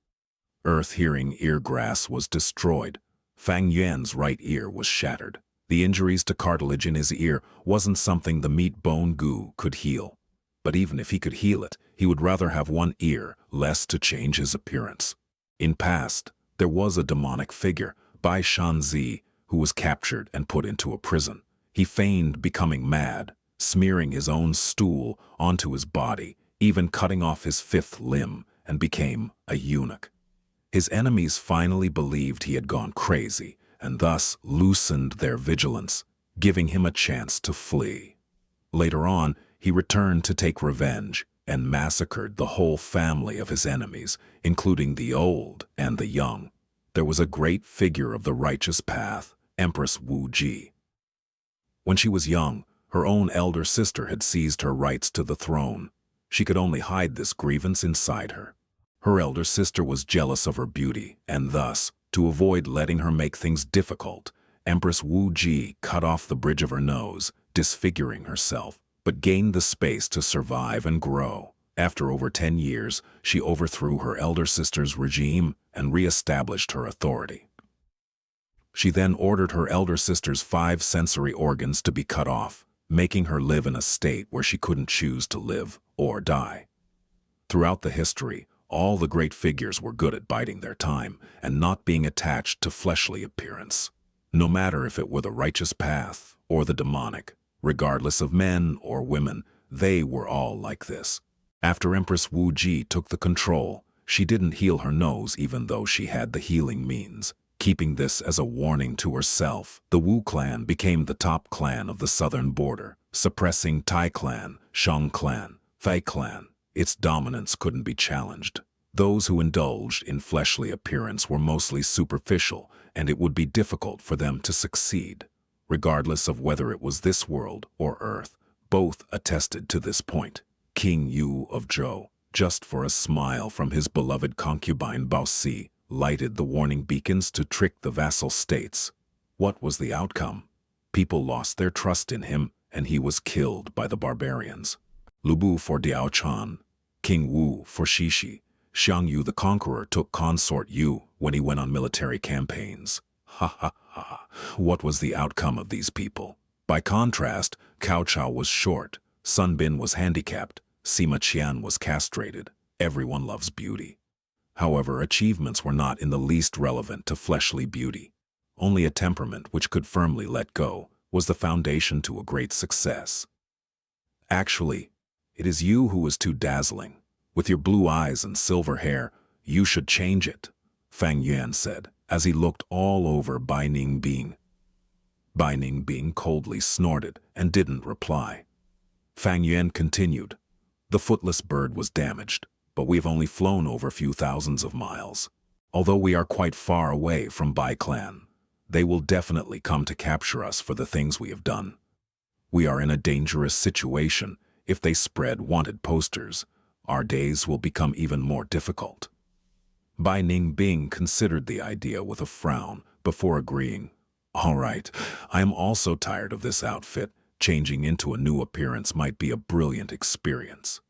Earth-hearing eargrass was destroyed. Fang Yuan's right ear was shattered. The injuries to cartilage in his ear wasn't something the meat bone goo could heal. But even if he could heal it, he would rather have one ear less to change his appearance. In past, there was a demonic figure, Bai Shanzi, who was captured and put into a prison. He feigned becoming mad, smearing his own stool onto his body, even cutting off his fifth limb, and became a eunuch. His enemies finally believed he had gone crazy, and thus loosened their vigilance, giving him a chance to flee. Later on, he returned to take revenge and massacred the whole family of his enemies, including the old and the young. There was a great figure of the righteous path, Empress Wu Ji. When she was young, her own elder sister had seized her rights to the throne. She could only hide this grievance inside her. Her elder sister was jealous of her beauty, and thus, to avoid letting her make things difficult, Empress Wu Ji cut off the bridge of her nose, disfiguring herself, but gained the space to survive and grow. After over 10 years, she overthrew her elder sister's regime and re-established her authority. She then ordered her elder sister's 5 sensory organs to be cut off, making her live in a state where she couldn't choose to live or die. Throughout the history, all the great figures were good at biding their time and not being attached to fleshly appearance. No matter if it were the righteous path or the demonic, regardless of men or women, they were all like this. After Empress Wu Ji took the control, she didn't heal her nose even though she had the healing means. Keeping this as a warning to herself, the Wu clan became the top clan of the southern border, suppressing Tai clan, Shang clan, Fei clan. Its dominance couldn't be challenged. Those who indulged in fleshly appearance were mostly superficial, and it would be difficult for them to succeed. Regardless of whether it was this world or Earth, both attested to this point. King Yu of Zhou, just for a smile from his beloved concubine Bao Si, lighted the warning beacons to trick the vassal states. What was the outcome? People lost their trust in him, and he was killed by the barbarians. Lu Bu for Diao Chan, King Wu for Shishi. Xiang Yu the Conqueror took consort Yu when he went on military campaigns. Ha ha ha. What was the outcome of these people? By contrast, Cao Cao was short, Sun Bin was handicapped, Sima Qian was castrated. Everyone loves beauty. However, achievements were not in the least relevant to fleshly beauty. Only a temperament which could firmly let go was the foundation to a great success. Actually, it is you who is too dazzling. With your blue eyes and silver hair, you should change it, Fang Yuan said, as he looked all over Bai Ningbing. Bai Ningbing coldly snorted and didn't reply. Fang Yuan continued, "The footless bird was damaged, but we've only flown over a few thousands of miles. Although we are quite far away from Bai clan, they will definitely come to capture us for the things we have done. We are in a dangerous situation. If they spread wanted posters, our days will become even more difficult." Bai Ningbing considered the idea with a frown before agreeing. "All right, I am also tired of this outfit. Changing into a new appearance might be a brilliant experience."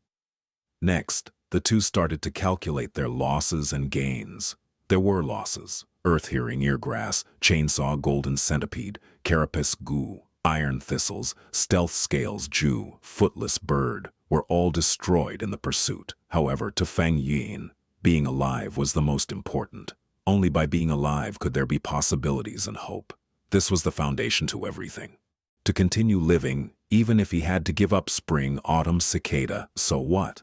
Next, the two started to calculate their losses and gains. There were losses: earth-hearing eargrass, chainsaw golden centipede, carapace goo, iron thistles, stealth scales Jew, footless bird, were all destroyed in the pursuit. However, to Fang Yuan, being alive was the most important. Only by being alive could there be possibilities and hope. This was the foundation to everything. To continue living, even if he had to give up Spring Autumn Cicada, so what?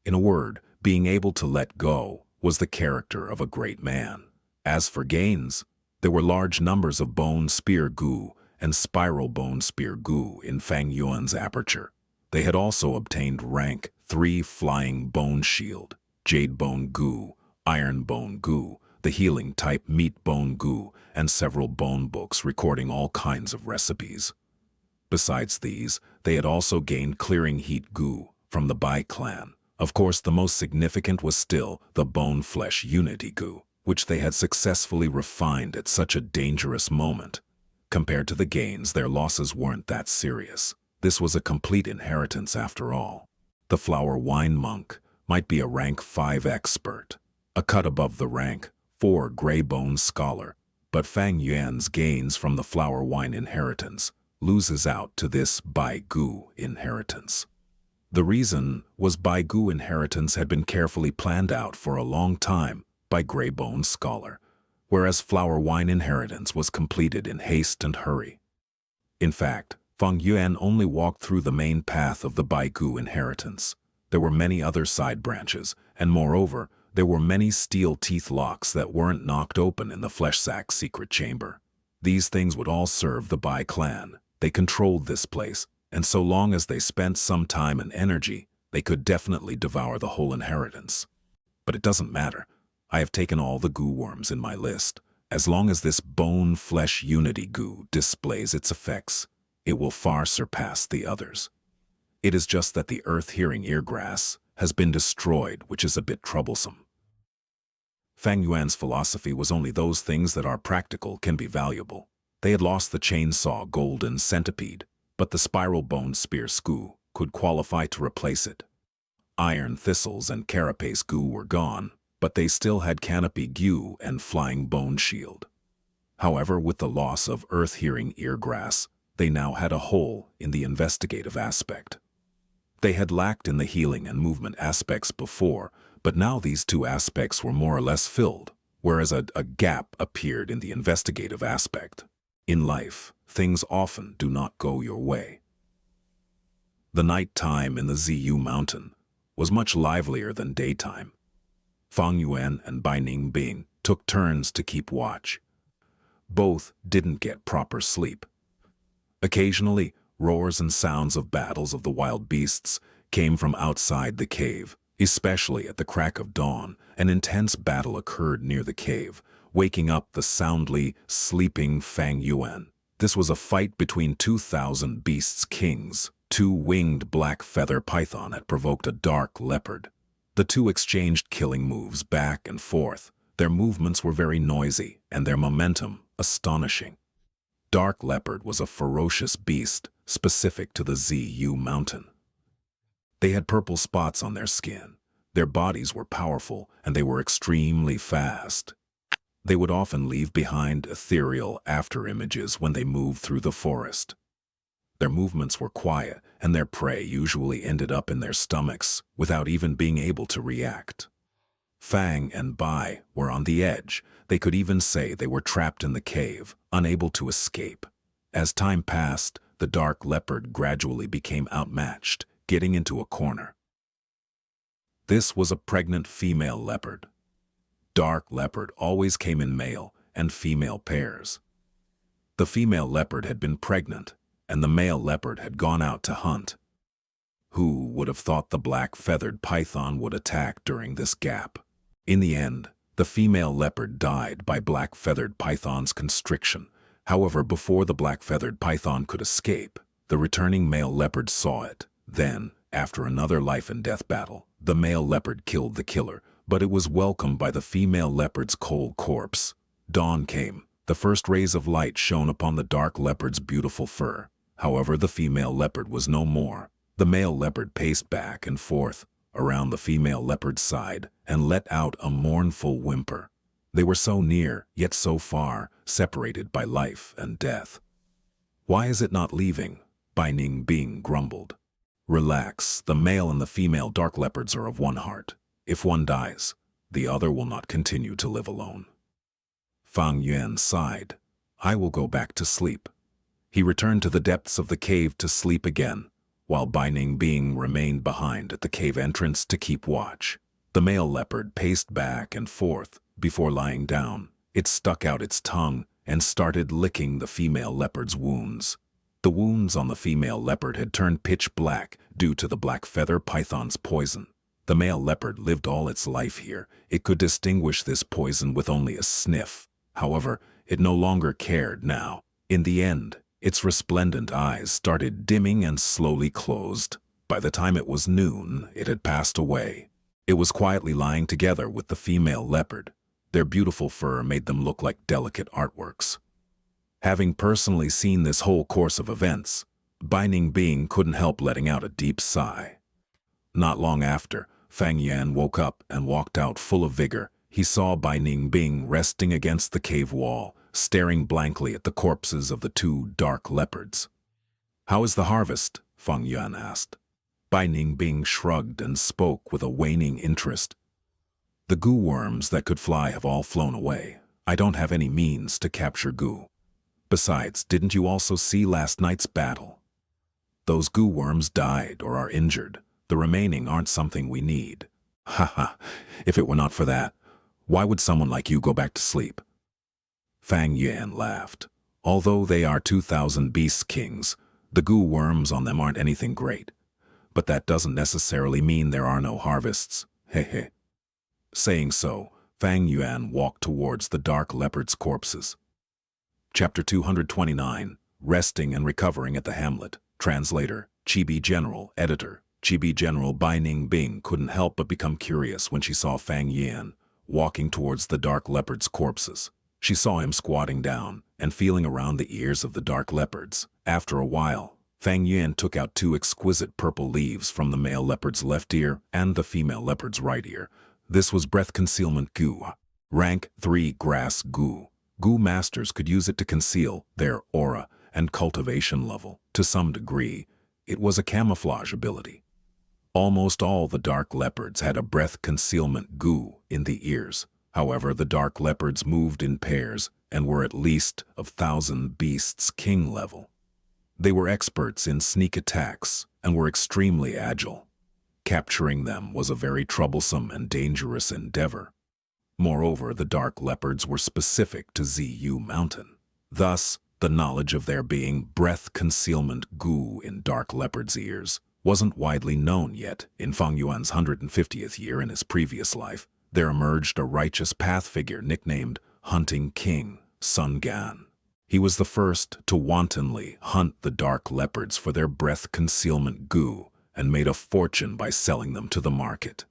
In a word, being able to let go was the character of a great man. As for gains, there were large numbers of bone spear goo and spiral bone spear goo in Fang Yuan's aperture. They had also obtained rank 3 flying bone shield, jade bone goo, iron bone goo, the healing type meat bone goo, and several bone books recording all kinds of recipes. Besides these, they had also gained clearing heat goo from the Bai clan. Of course, the most significant was still the bone flesh unity goo, which they had successfully refined at such a dangerous moment. Compared to the gains, their losses weren't that serious. This was a complete inheritance after all. The flower wine monk might be a rank 5 expert, a cut above the rank 4 gray bone scholar, but Fang Yuan's gains from the flower wine inheritance loses out to this Bai Gu inheritance. The reason was Baigu inheritance had been carefully planned out for a long time by Greybone Scholar, whereas Flower Wine inheritance was completed in haste and hurry. In fact, Fang Yuan only walked through the main path of the Baigu inheritance. There were many other side branches, and moreover, there were many steel teeth locks that weren't knocked open in the flesh sack secret chamber. These things would all serve the Bai clan. They controlled this place, and so long as they spent some time and energy, they could definitely devour the whole inheritance. But it doesn't matter. I have taken all the goo worms in my list. As long as this bone-flesh unity goo displays its effects, it will far surpass the others. It is just that the earth-hearing eargrass has been destroyed, which is a bit troublesome. Fang Yuan's philosophy was only those things that are practical can be valuable. They had lost the chainsaw golden centipede, but the spiral bone spear skoo could qualify to replace it. Iron thistles and carapace goo were gone, but they still had canopy goo and flying bone shield. However, with the loss of earth-hearing eargrass, they now had a hole in the investigative aspect. They had lacked in the healing and movement aspects before, but now these two aspects were more or less filled, whereas a gap appeared in the investigative aspect. In life, things often do not go your way. The night time in the Ziyu Mountain was much livelier than daytime. Fang Yuan and Bai Ningbing took turns to keep watch. Both didn't get proper sleep. Occasionally, roars and sounds of battles of the wild beasts came from outside the cave. Especially at the crack of dawn, an intense battle occurred near the cave, waking up the soundly sleeping Fang Yuan. This was a fight between 2,000 beasts kings. Two winged black feather python had provoked a dark leopard. The two exchanged killing moves back and forth. Their movements were very noisy, and their momentum astonishing. Dark leopard was a ferocious beast specific to the Ziyu Mountain. They had purple spots on their skin. Their bodies were powerful, and they were extremely fast. They would often leave behind ethereal afterimages when they moved through the forest. Their movements were quiet, and their prey usually ended up in their stomachs without even being able to react. Fang and Bai were on the edge. They could even say they were trapped in the cave, unable to escape. As time passed, the dark leopard gradually became outmatched, getting into a corner. This was a pregnant female leopard. Dark leopard always came in male and female pairs. The female leopard had been pregnant, and the male leopard had gone out to hunt. Who would have thought the black-feathered python would attack during this gap? In the end, the female leopard died by black-feathered python's constriction. However, before the black-feathered python could escape, the returning male leopard saw it. Then, after another life-and-death battle, the male leopard killed the killer, but it was welcomed by the female leopard's cold corpse. Dawn came. The first rays of light shone upon the dark leopard's beautiful fur. However, the female leopard was no more. The male leopard paced back and forth around the female leopard's side and let out a mournful whimper. They were so near, yet so far, separated by life and death. "Why is it not leaving?" Bai Ningbing grumbled. "Relax, the male and the female dark leopards are of one heart. If one dies, the other will not continue to live alone." Fang Yuan sighed. "I will go back to sleep." He returned to the depths of the cave to sleep again, while Bai Ningbing remained behind at the cave entrance to keep watch. The male leopard paced back and forth before lying down. It stuck out its tongue and started licking the female leopard's wounds. The wounds on the female leopard had turned pitch black due to the black feather python's poison. The male leopard lived all its life here. It could distinguish this poison with only a sniff. However, it no longer cared now. In the end, its resplendent eyes started dimming and slowly closed. By the time it was noon, it had passed away. It was quietly lying together with the female leopard. Their beautiful fur made them look like delicate artworks. Having personally seen this whole course of events, Bai Ningbing couldn't help letting out a deep sigh. Not long after, Fang Yuan woke up and walked out full of vigor. He saw Bai Ningbing resting against the cave wall, staring blankly at the corpses of the two dark leopards. "How is the harvest?" Fang Yuan asked. Bai Ningbing shrugged and spoke with a waning interest. The goo worms that could fly have all flown away. I don't have any means to capture goo. Besides, didn't you also see last night's battle? Those goo worms died or are injured. The remaining aren't something we need. Haha, if it were not for that, why would someone like you go back to sleep? Fang Yuan laughed. Although they are 2,000 beast kings, the goo worms on them aren't anything great. But that doesn't necessarily mean there are no harvests. Hehe. Saying so, Fang Yuan walked towards the dark leopard's corpses. Chapter 229, Resting and Recovering at the Hamlet. Translator, Chibi General, Editor. Chibi General Bai Ningbing couldn't help but become curious when she saw Fang Yuan walking towards the dark leopard's corpses. She saw him squatting down and feeling around the ears of the dark leopards. After a while, Fang Yuan took out 2 exquisite purple leaves from the male leopard's left ear and the female leopard's right ear. This was breath concealment goo. Rank 3 grass goo. Goo masters could use it to conceal their aura and cultivation level. To some degree, it was a camouflage ability. Almost all the dark leopards had a breath concealment goo in the ears. However, the dark leopards moved in pairs and were at least of 1,000 beasts king level. They were experts in sneak attacks and were extremely agile. Capturing them was a very troublesome and dangerous endeavor. Moreover, the dark leopards were specific to Ziyu Mountain. Thus, the knowledge of there being breath concealment goo in dark leopards' ears wasn't widely known yet. In Fang Yuan's 150th year in his previous life, there emerged a righteous path figure nicknamed Hunting King, Sun Gan. He was the first to wantonly hunt the dark leopards for their breath concealment goo and made a fortune by selling them to the market.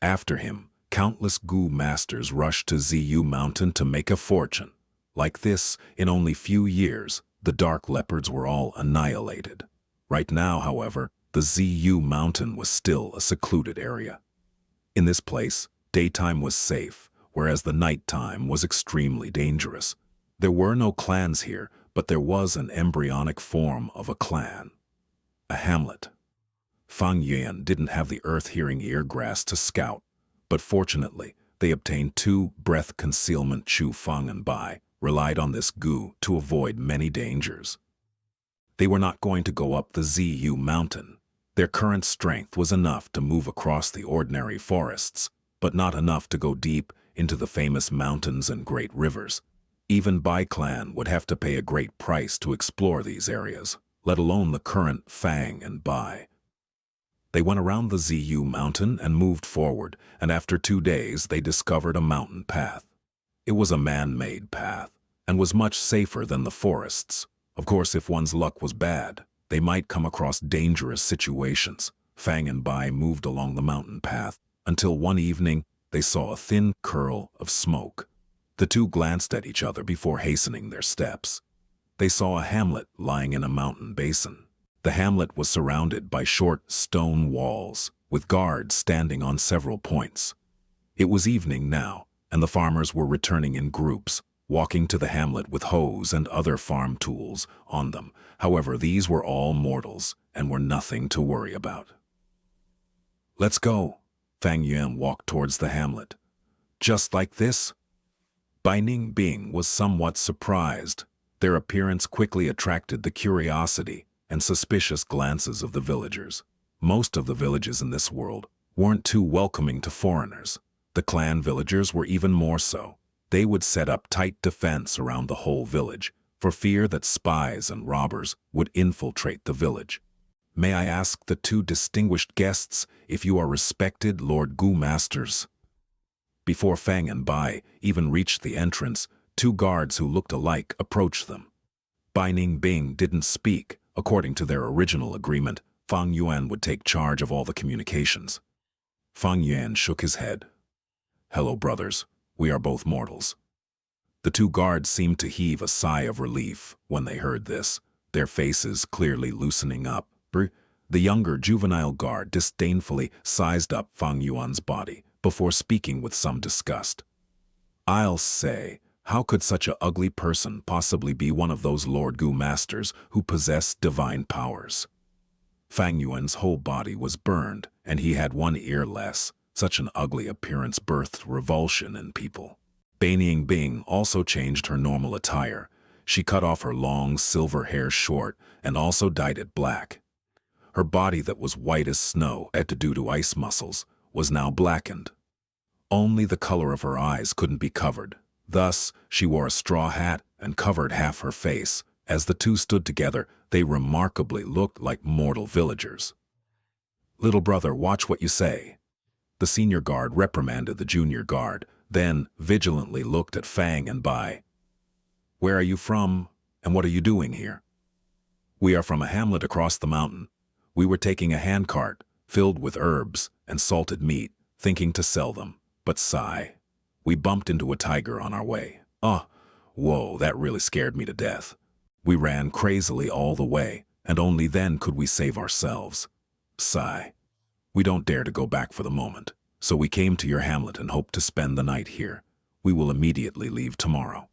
After him, countless goo masters rushed to Ziyu Mountain to make a fortune. Like this, in only few years, the dark leopards were all annihilated. Right now, however, the Ziyu Mountain was still a secluded area. In this place, daytime was safe, whereas the nighttime was extremely dangerous. There were no clans here, but there was an embryonic form of a clan. A hamlet. Fang Yuan didn't have the earth-hearing eargrass to scout, but fortunately, they obtained 2 breath concealment Chu Feng and Bai, relied on this goo to avoid many dangers. They were not going to go up the Ziyu Mountain. Their current strength was enough to move across the ordinary forests, but not enough to go deep into the famous mountains and great rivers. Even Bai clan would have to pay a great price to explore these areas, let alone the current Fang and Bai. They went around the Ziyu Mountain and moved forward, and after 2 days they discovered a mountain path. It was a man-made path, and was much safer than the forests. Of course, if one's luck was bad, they might come across dangerous situations. Fang and Bai moved along the mountain path, until one evening they saw a thin curl of smoke. The two glanced at each other before hastening their steps. They saw a hamlet lying in a mountain basin. The hamlet was surrounded by short stone walls, with guards standing on several points. It was evening now, and the farmers were returning in groups, walking to the hamlet with hoes and other farm tools on them. However, these were all mortals and were nothing to worry about. "Let's go." Fang Yuan walked towards the hamlet. "Just like this?" Bai Ningbing was somewhat surprised. Their appearance quickly attracted the curiosity and suspicious glances of the villagers. Most of the villages in this world weren't too welcoming to foreigners. The clan villagers were even more so. They would set up tight defense around the whole village, for fear that spies and robbers would infiltrate the village. "May I ask the two distinguished guests if you are respected Lord Gu Masters?" Before Fang and Bai even reached the entrance, two guards who looked alike approached them. Bai Ningbing didn't speak. According to their original agreement, Fang Yuan would take charge of all the communications. Fang Yuan shook his head. "Hello, brothers. We are both mortals." The two guards seemed to heave a sigh of relief when they heard this, their faces clearly loosening up. The younger juvenile guard disdainfully sized up Fang Yuan's body before speaking with some disgust. "I'll say, how could such an ugly person possibly be one of those Lord Gu Masters who possess divine powers?" Fang Yuan's whole body was burned, and he had one ear less. Such an ugly appearance birthed revulsion in people. Bai Bing also changed her normal attire. She cut off her long silver hair short and also dyed it black. Her body that was white as snow due to ice muscles was now blackened. Only the color of her eyes couldn't be covered. Thus, she wore a straw hat and covered half her face. As the two stood together, they remarkably looked like mortal villagers. "Little brother, watch what you say." The senior guard reprimanded the junior guard, then vigilantly looked at Fang and Bai. "Where are you from, and what are you doing here?" "We are from a hamlet across the mountain. We were taking a handcart filled with herbs and salted meat, thinking to sell them. But sigh, we bumped into a tiger on our way. Whoa, that really scared me to death. We ran crazily all the way, and only then could we save ourselves. Sigh. We don't dare to go back for the moment, so we came to your hamlet and hope to spend the night here. We will immediately leave tomorrow."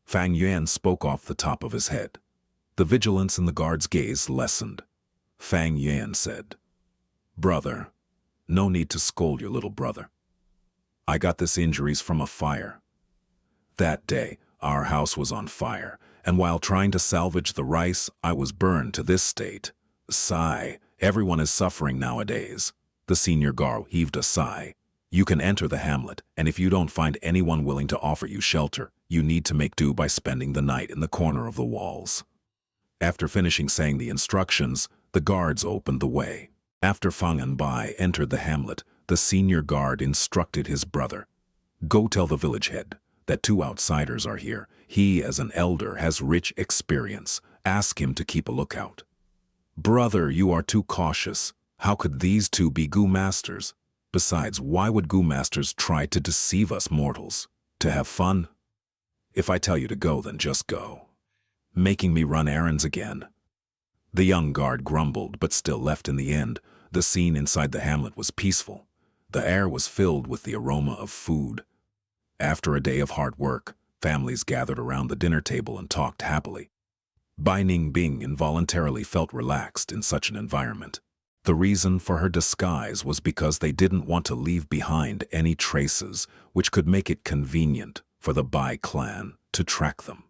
Fang Yuan spoke off the top of his head. The vigilance in the guard's gaze lessened. Fang Yuan said, "Brother, no need to scold your little brother. I got this injuries from a fire. That day, our house was on fire, and while trying to salvage the rice, I was burned to this state. Sigh, everyone is suffering nowadays." The senior guard heaved a sigh. "You can enter the hamlet, and if you don't find anyone willing to offer you shelter, you need to make do by spending the night in the corner of the walls." After finishing saying the instructions, the guards opened the way. After Fang and Bai entered the hamlet, the senior guard instructed his brother, "Go tell the village head that 2 outsiders are here. He, as an elder, has rich experience. Ask him to keep a lookout." "Brother, you are too cautious. How could these 2 be Gu masters? Besides, why would Gu masters try to deceive us mortals? To have fun? If I tell you to go, then just go. Making me run errands again." The young guard grumbled, but still left in the end. The scene inside the hamlet was peaceful. The air was filled with the aroma of food. After a day of hard work, families gathered around the dinner table and talked happily. Bai Bing involuntarily felt relaxed in such an environment. The reason for her disguise was because they didn't want to leave behind any traces which could make it convenient for the Bai clan to track them.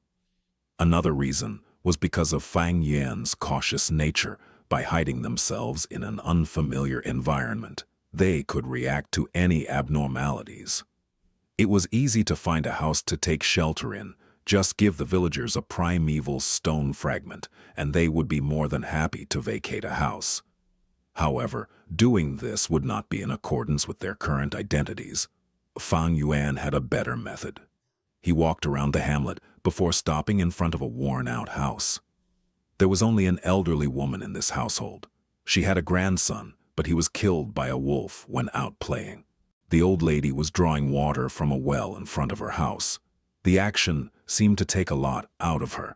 Another reason was because of Fang Yuan's cautious nature. By hiding themselves in an unfamiliar environment, they could react to any abnormalities. It was easy to find a house to take shelter in. Just give the villagers a primeval stone fragment, and they would be more than happy to vacate a house. However, doing this would not be in accordance with their current identities. Fang Yuan had a better method. He walked around the hamlet before stopping in front of a worn-out house. There was only an elderly woman in this household. She had a grandson, but he was killed by a wolf when out playing. The old lady was drawing water from a well in front of her house. The action seemed to take a lot out of her.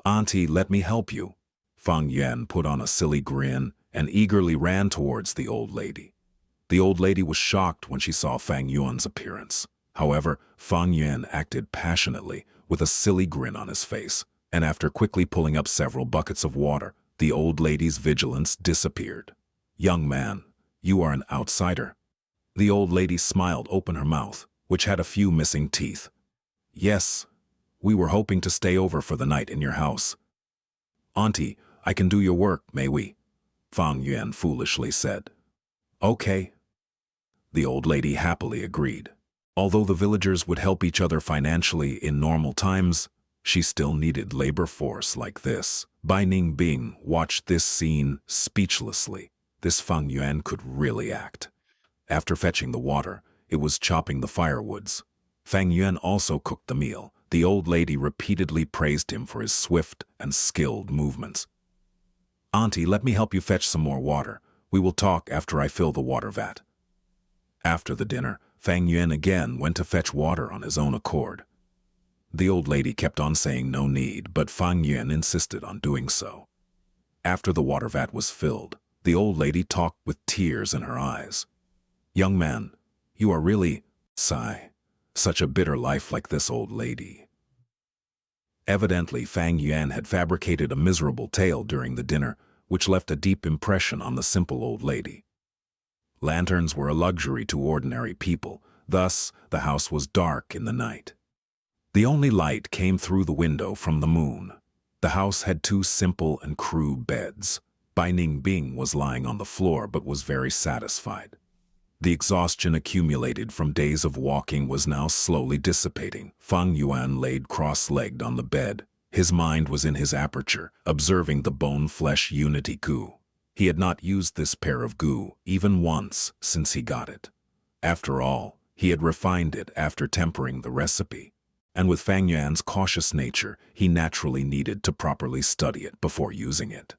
"Auntie, let me help you." Fang Yuan put on a silly grin and eagerly ran towards the old lady. The old lady was shocked when she saw Fang Yuan's appearance. However, Fang Yuan acted passionately with a silly grin on his face, and after quickly pulling up several buckets of water, the old lady's vigilance disappeared. "Young man, you are an outsider." The old lady smiled open her mouth, which had a few missing teeth. "Yes, we were hoping to stay over for the night in your house." "Auntie, I can do your work, may we?" Fang Yuan foolishly said. "Okay." The old lady happily agreed. Although the villagers would help each other financially in normal times, she still needed labor force like this. Bai Bing watched this scene speechlessly. This Fang Yuan could really act. After fetching the water, it was chopping the firewoods. Fang Yuan also cooked the meal. The old lady repeatedly praised him for his swift and skilled movements. "Auntie, let me help you fetch some more water. We will talk after I fill the water vat." After the dinner, Fang Yuan again went to fetch water on his own accord. The old lady kept on saying no need, but Fang Yuan insisted on doing so. After the water vat was filled, the old lady talked with tears in her eyes. "Young man, you are really, sigh, such a bitter life like this old lady." Evidently, Fang Yuan had fabricated a miserable tale during the dinner, which left a deep impression on the simple old lady. Lanterns were a luxury to ordinary people, thus the house was dark in the night. The only light came through the window from the moon. The house had two simple and crude beds. Bai Ningbing was lying on the floor but was very satisfied. The exhaustion accumulated from days of walking was now slowly dissipating. Fang Yuan laid cross-legged on the bed. His mind was in his aperture, observing the bone-flesh unity goo. He had not used this pair of goo even once since he got it. After all, he had refined it after tempering the recipe. And with Fang Yuan's cautious nature, he naturally needed to properly study it before using it.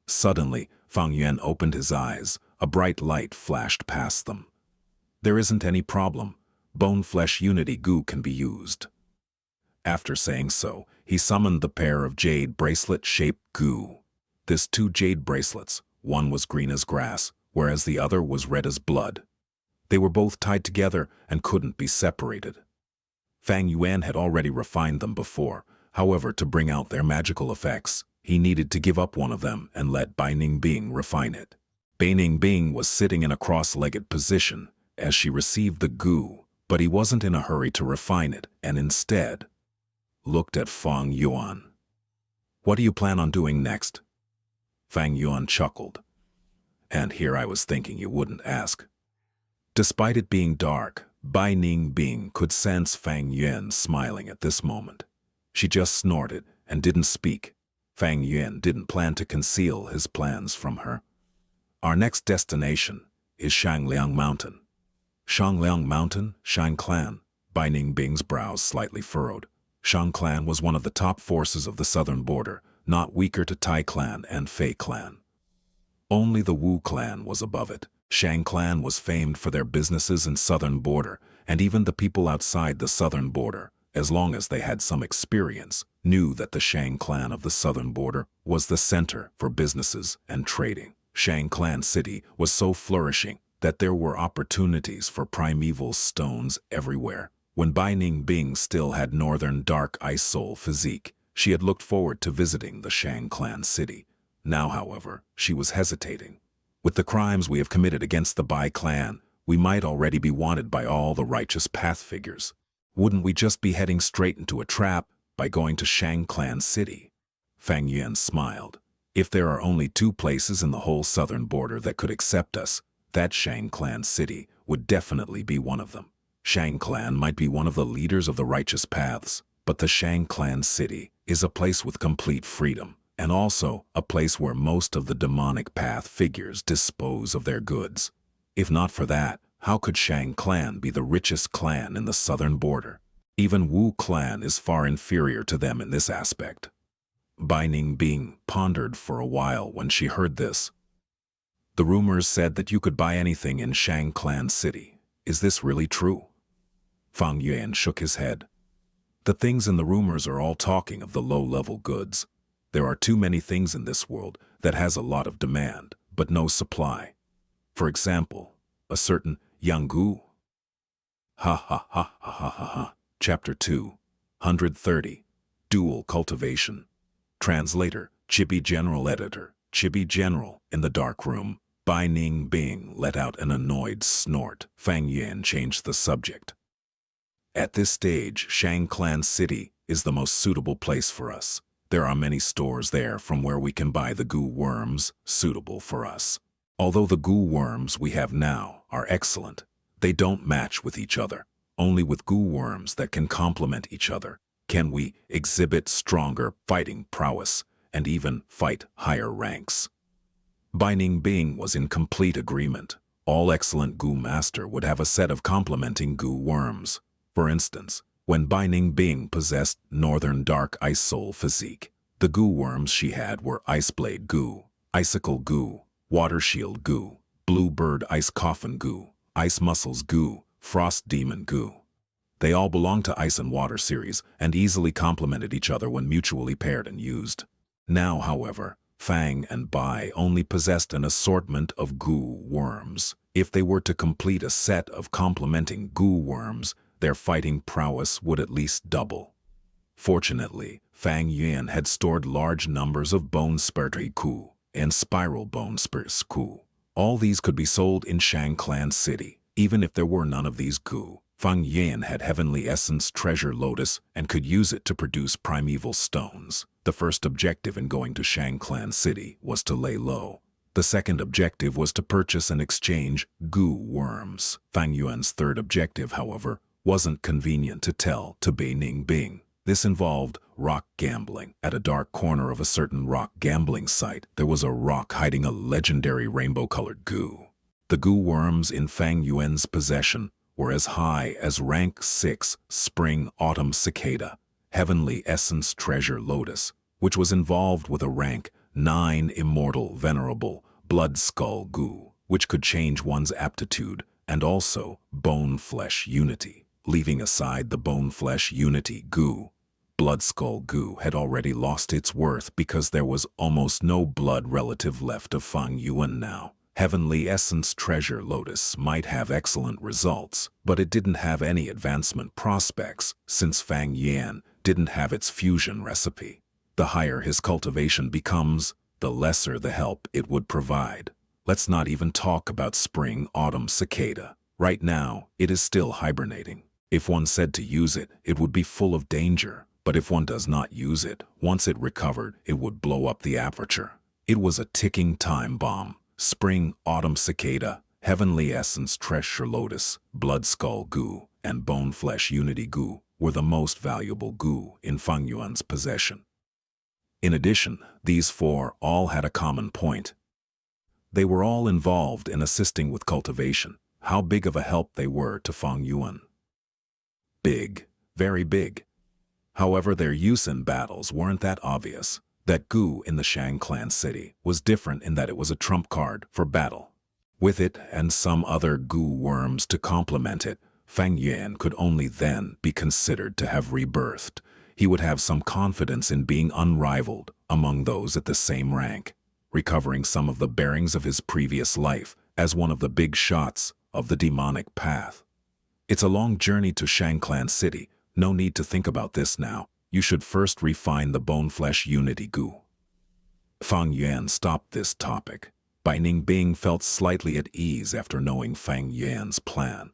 Suddenly, Fang Yuan opened his eyes. A bright light flashed past them. There isn't any problem. Bone-flesh unity goo can be used. After saying so, he summoned the pair of jade bracelet-shaped goo. This two jade bracelets, one was green as grass, whereas the other was red as blood. They were both tied together and couldn't be separated. Fang Yuan had already refined them before. However, to bring out their magical effects, he needed to give up one of them and let Bai Ningbing refine it. Bai Ningbing was sitting in a cross-legged position as she received the goo, but he wasn't in a hurry to refine it and instead looked at Fang Yuan. "What do you plan on doing next?" Fang Yuan chuckled. "And here I was thinking you wouldn't ask." Despite it being dark, Bai Ningbing could sense Fang Yuan smiling at this moment. She just snorted and didn't speak. Fang Yuan didn't plan to conceal his plans from her. "Our next destination is Shangliang Mountain." Shangliang Mountain, Shang Clan. Bai Ningbing's brows slightly furrowed. Shang Clan was one of the top forces of the southern border, not weaker to Tai Clan and Fei Clan. Only the Wu Clan was above it. Shang Clan was famed for their businesses in southern border, and even the people outside the southern border, as long as they had some experience, knew that the Shang Clan of the southern border was the center for businesses and trading. Shang Clan City was so flourishing that there were opportunities for primeval stones everywhere. When Bai Ningbing still had northern dark ice soul physique, she had looked forward to visiting the Shang Clan City. Now, however, she was hesitating. With the crimes we have committed against the Bai Clan, we might already be wanted by all the righteous path figures. Wouldn't we just be heading straight into a trap by going to Shang Clan City? Fang Yuan smiled. If there are only two places in the whole southern border that could accept us, that Shang Clan City would definitely be one of them. Shang Clan might be one of the leaders of the righteous paths, but the Shang Clan City is a place with complete freedom, and also a place where most of the demonic path figures dispose of their goods. If not for that, how could Shang Clan be the richest clan in the southern border? Even Wu Clan is far inferior to them in this aspect. Bai Ningbing pondered for a while when she heard this. "The rumors said that you could buy anything in Shang Clan City. Is this really true?" Fang Yuan shook his head. "The things in the rumors are all talking of the low-level goods. There are too many things in this world that has a lot of demand, but no supply. For example, a certain Yanggu." Ha ha ha ha ha ha ha. Chapter 230. Dual Cultivation. Translator, Chibi General Editor, Chibi General. In the dark room, Bai Ningbing let out an annoyed snort. Fang Yuan changed the subject. "At this stage, Shang Clan City is the most suitable place for us. There are many stores there from where we can buy the goo worms suitable for us. Although the goo worms we have now are excellent, they don't match with each other. Only with goo worms that can complement each other can we exhibit stronger fighting prowess and even fight higher ranks." Bai Ningbing was in complete agreement. All excellent goo master would have a set of complementing goo worms. For instance, when Bai Ningbing possessed Northern Dark Ice Soul physique, the goo worms she had were Ice Blade Goo, Icicle Goo, Water Shield Goo, Bluebird Ice Coffin Goo, Ice Muscles Goo, Frost Demon Goo. They all belonged to Ice and Water series and easily complemented each other when mutually paired and used. Now, however, Fang and Bai only possessed an assortment of goo worms. If they were to complete a set of complementing goo worms, their fighting prowess would at least double. Fortunately, Fang Yuan had stored large numbers of bone spurtry goo and spiral bone spurs gu. All these could be sold in Shangclan City. Even if there were none of these gu, Fang Yuan had heavenly essence treasure lotus and could use it to produce primeval stones. The first objective in going to Shangclan City was to lay low. The second objective was to purchase and exchange gu worms. Fang Yuan's third objective, however, wasn't convenient to tell to Bei Ningbing. This involved rock gambling. At a dark corner of a certain rock gambling site, there was a rock hiding a legendary rainbow-colored gu. The gu worms in Fang Yuan's possession were as high as rank 6 Spring Autumn Cicada, Heavenly Essence Treasure Lotus, which was involved with a rank 9 Immortal Venerable Blood Skull gu, which could change one's aptitude, and also Bone Flesh Unity. Leaving aside the Bone Flesh Unity gu, Blood Skull gu had already lost its worth because there was almost no blood relative left of Fang Yuan now. Heavenly Essence Treasure Lotus might have excellent results, but it didn't have any advancement prospects since Fang Yuan didn't have its fusion recipe. The higher his cultivation becomes, the lesser the help it would provide. Let's not even talk about Spring Autumn Cicada. Right now, it is still hibernating. If one said to use it, it would be full of danger. But if one does not use it, once it recovered, it would blow up the aperture. It was a ticking time bomb. Spring Autumn Cicada, Heavenly Essence Treasure Lotus, Blood Skull gu, and Bone Flesh Unity gu were the most valuable gu in Fang Yuan's possession. In addition, these four all had a common point. They were all involved in assisting with cultivation. How big of a help they were to Fang Yuan. Big, very big. However, their use in battles weren't that obvious. That gu in the Shangclan City was different in that it was a trump card for battle. With it and some other gu worms to complement it, Fang Yuan could only then be considered to have rebirthed. He would have some confidence in being unrivaled among those at the same rank, recovering some of the bearings of his previous life as one of the big shots of the demonic path. It's a long journey to Shangclan City. No need to think about this now. You should first refine the Bone Flesh Unity gu. Fang Yuan stopped this topic. Bei Ningbing felt slightly at ease after knowing Fang Yuan's plan.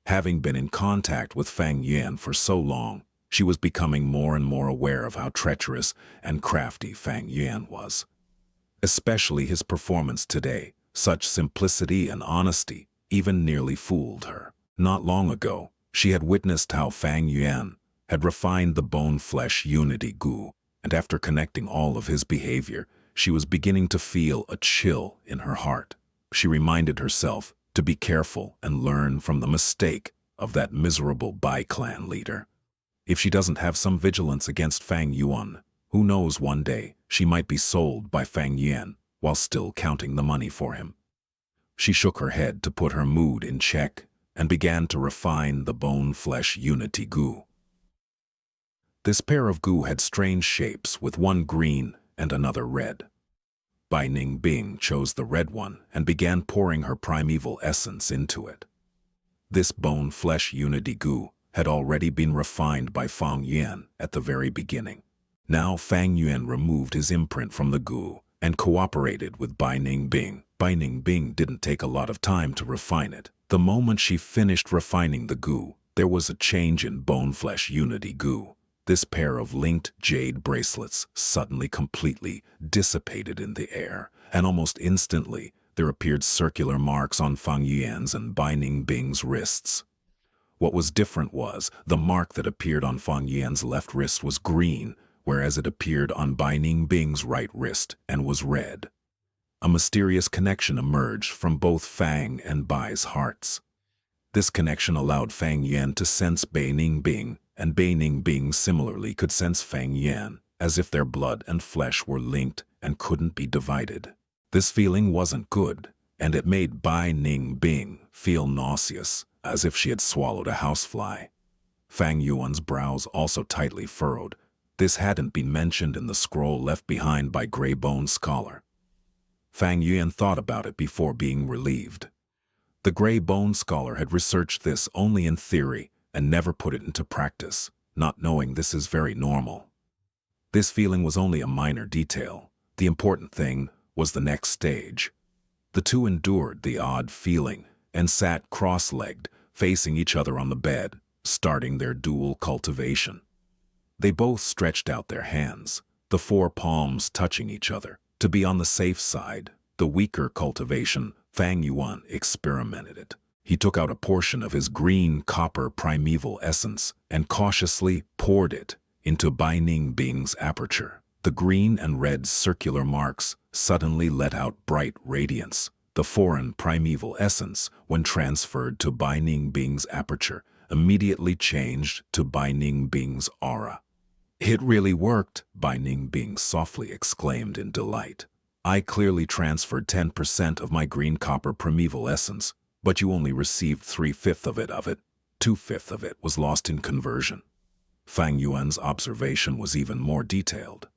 Having been in contact with Fang Yuan for so long, she was becoming more and more aware of how treacherous and crafty Fang Yuan was. Especially his performance today. Such simplicity and honesty even nearly fooled her. Not long ago, she had witnessed how Fang Yuan had refined the Bone Flesh Unity gu, and after connecting all of his behavior, she was beginning to feel a chill in her heart. She reminded herself to be careful and learn from the mistake of that miserable Bai clan leader. If she doesn't have some vigilance against Fang Yuan, who knows, one day she might be sold by Fang Yuan while still counting the money for him. She shook her head to put her mood in check and began to refine the Bone Flesh Unity gu. This pair of gu had strange shapes, with one green and another red. Bei Ningbing chose the red one and began pouring her primeval essence into it. This Bone Flesh Unity gu had already been refined by Fang Yuan at the very beginning. Now Fang Yuan removed his imprint from the gu and cooperated with Bei Ningbing. Bei Ningbing didn't take a lot of time to refine it. The moment she finished refining the gu, there was a change in Bone Flesh Unity gu. This pair of linked jade bracelets suddenly completely dissipated in the air, and almost instantly there appeared circular marks on Fang Yuan's and Bei Ningbing's wrists. What was different was the mark that appeared on Fang Yuan's left wrist was green, whereas it appeared on Bei Ningbing's right wrist and was red. A mysterious connection emerged from both Fang and Bai's hearts. This connection allowed Fang Yuan to sense Bei Ningbing, and Bei Ningbing similarly could sense Fang Yuan, as if their blood and flesh were linked and couldn't be divided. This feeling wasn't good, and it made Bei Ningbing feel nauseous, as if she had swallowed a housefly. Fang Yuan's brows also tightly furrowed. This hadn't been mentioned in the scroll left behind by Grey Bone Scholar. Fang Yuan thought about it before being relieved. The Grey Bone Scholar had researched this only in theory and never put it into practice, not knowing this is very normal. This feeling was only a minor detail. The important thing was the next stage. The two endured the odd feeling and sat cross-legged, facing each other on the bed, starting their dual cultivation. They both stretched out their hands, the four palms touching each other. To be on the safe side, the weaker cultivation, Fang Yuan experimented it. He took out a portion of his green copper primeval essence and cautiously poured it into Bai Ning Bing's aperture. The green and red circular marks suddenly let out bright radiance. The foreign primeval essence, when transferred to Bai Ning Bing's aperture, immediately changed to Bai Ning Bing's aura. "It really worked," Bai Ning Bing softly exclaimed in delight. "I clearly transferred 10% of my green copper primeval essence, but you only received 3/5 of it. 2/5 of it was lost in conversion." Fang Yuan's observation was even more detailed.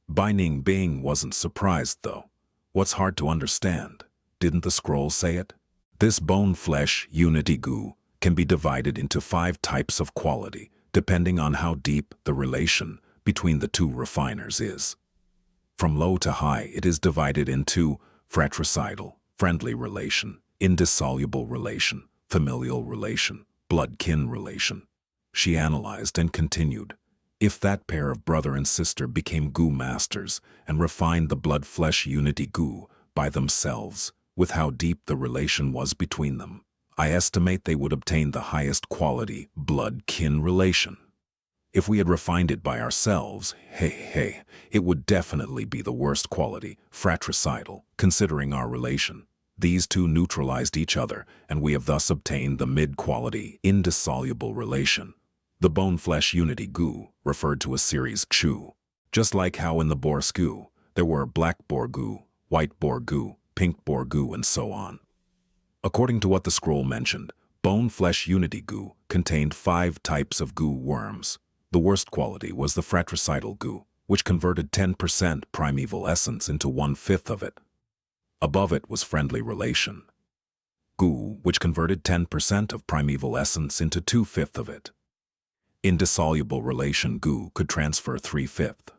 Bai Ning Bing wasn't surprised, though. What's hard to understand? Didn't the scroll say it? This bone-flesh unity goo can be divided into 5 types of quality, depending on how deep the relation between the two refiners is. From low to high, it is divided into fratricidal, friendly relation, indissoluble relation, familial relation, blood-kin relation. She analyzed and continued. If that pair of brother and sister became goo masters and refined the blood-flesh unity goo by themselves, with how deep the relation was between them, I estimate they would obtain the highest quality blood-kin relation. If we had refined it by ourselves, it would definitely be the worst quality, fratricidal, considering our relation. These two neutralized each other, and we have thus obtained the mid-quality, indissoluble relation. The bone-flesh unity goo referred to a series Chu. Just like how in the Boris goo, there were black boar goo, white boar goo, pink boar goo, and so on. According to what the scroll mentioned, bone-flesh unity goo contained 5 types of goo worms. The worst quality was the fratricidal goo, which converted 10% primeval essence into 1/5 of it. Above it was friendly relation goo, which converted 10% of primeval essence into 2/5 of it. Indissoluble relation goo could transfer 3/5.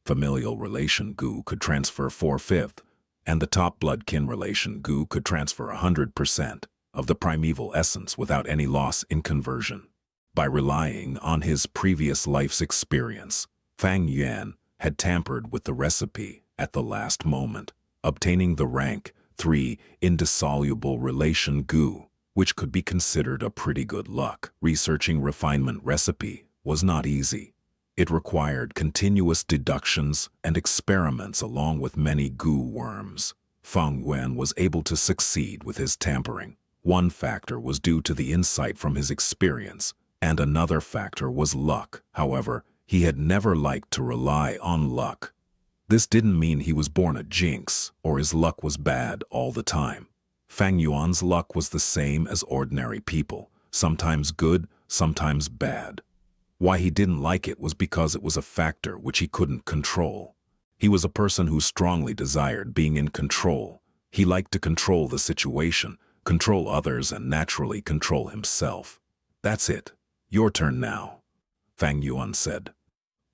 Familial relation goo could transfer 4/5. And the top blood-kin relation goo could transfer 100% of the primeval essence without any loss in conversion. By relying on his previous life's experience, Fang Yuan had tampered with the recipe at the last moment, obtaining the rank 3 indissoluble relation goo, which could be considered a pretty good luck. Researching refinement recipe was not easy. It required continuous deductions and experiments along with many goo worms. Fang Yuan was able to succeed with his tampering. One factor was due to the insight from his experience, and another factor was luck. However, he had never liked to rely on luck. This didn't mean he was born a jinx or his luck was bad all the time. Fang Yuan's luck was the same as ordinary people, sometimes good, sometimes bad. Why he didn't like it was because it was a factor which he couldn't control. He was a person who strongly desired being in control. He liked to control the situation, control others, and naturally control himself. "That's it. Your turn now," Fang Yuan said.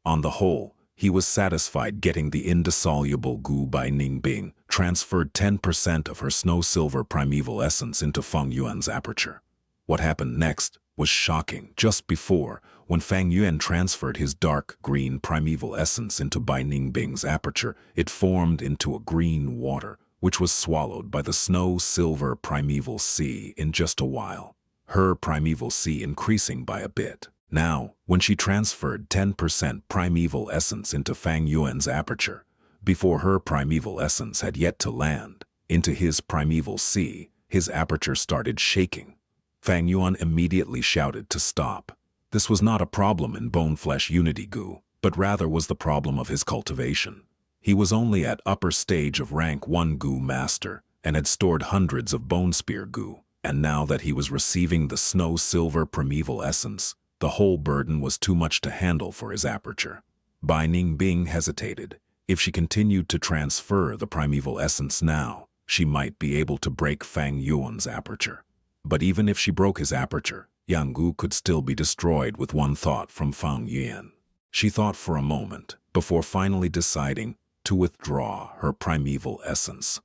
On the whole, he was satisfied getting the indissoluble goo by Ning Bing transferred 10% of her snow-silver primeval essence into Fang Yuan's aperture. What happened next was shocking. Just before, when Fang Yuan transferred his dark green primeval essence into Bai Ning Bing's aperture, it formed into a green water, which was swallowed by the snow-silver primeval sea in just a while, her primeval sea increasing by a bit. Now, when she transferred 10% primeval essence into Fang Yuan's aperture, before her primeval essence had yet to land into his primeval sea, his aperture started shaking. Fang Yuan immediately shouted to stop. This was not a problem in bone-flesh unity goo, but rather was the problem of his cultivation. He was only at upper stage of rank 1 goo master and had stored hundreds of bone spear goo, and now that he was receiving the snow-silver primeval essence, the whole burden was too much to handle for his aperture. Bai Ning Bing hesitated. If she continued to transfer the primeval essence now, she might be able to break Fang Yuan's aperture. But even if she broke his aperture, Yanggu could still be destroyed with one thought from Fang Yuan. She thought for a moment, before finally deciding, to withdraw her primeval essence.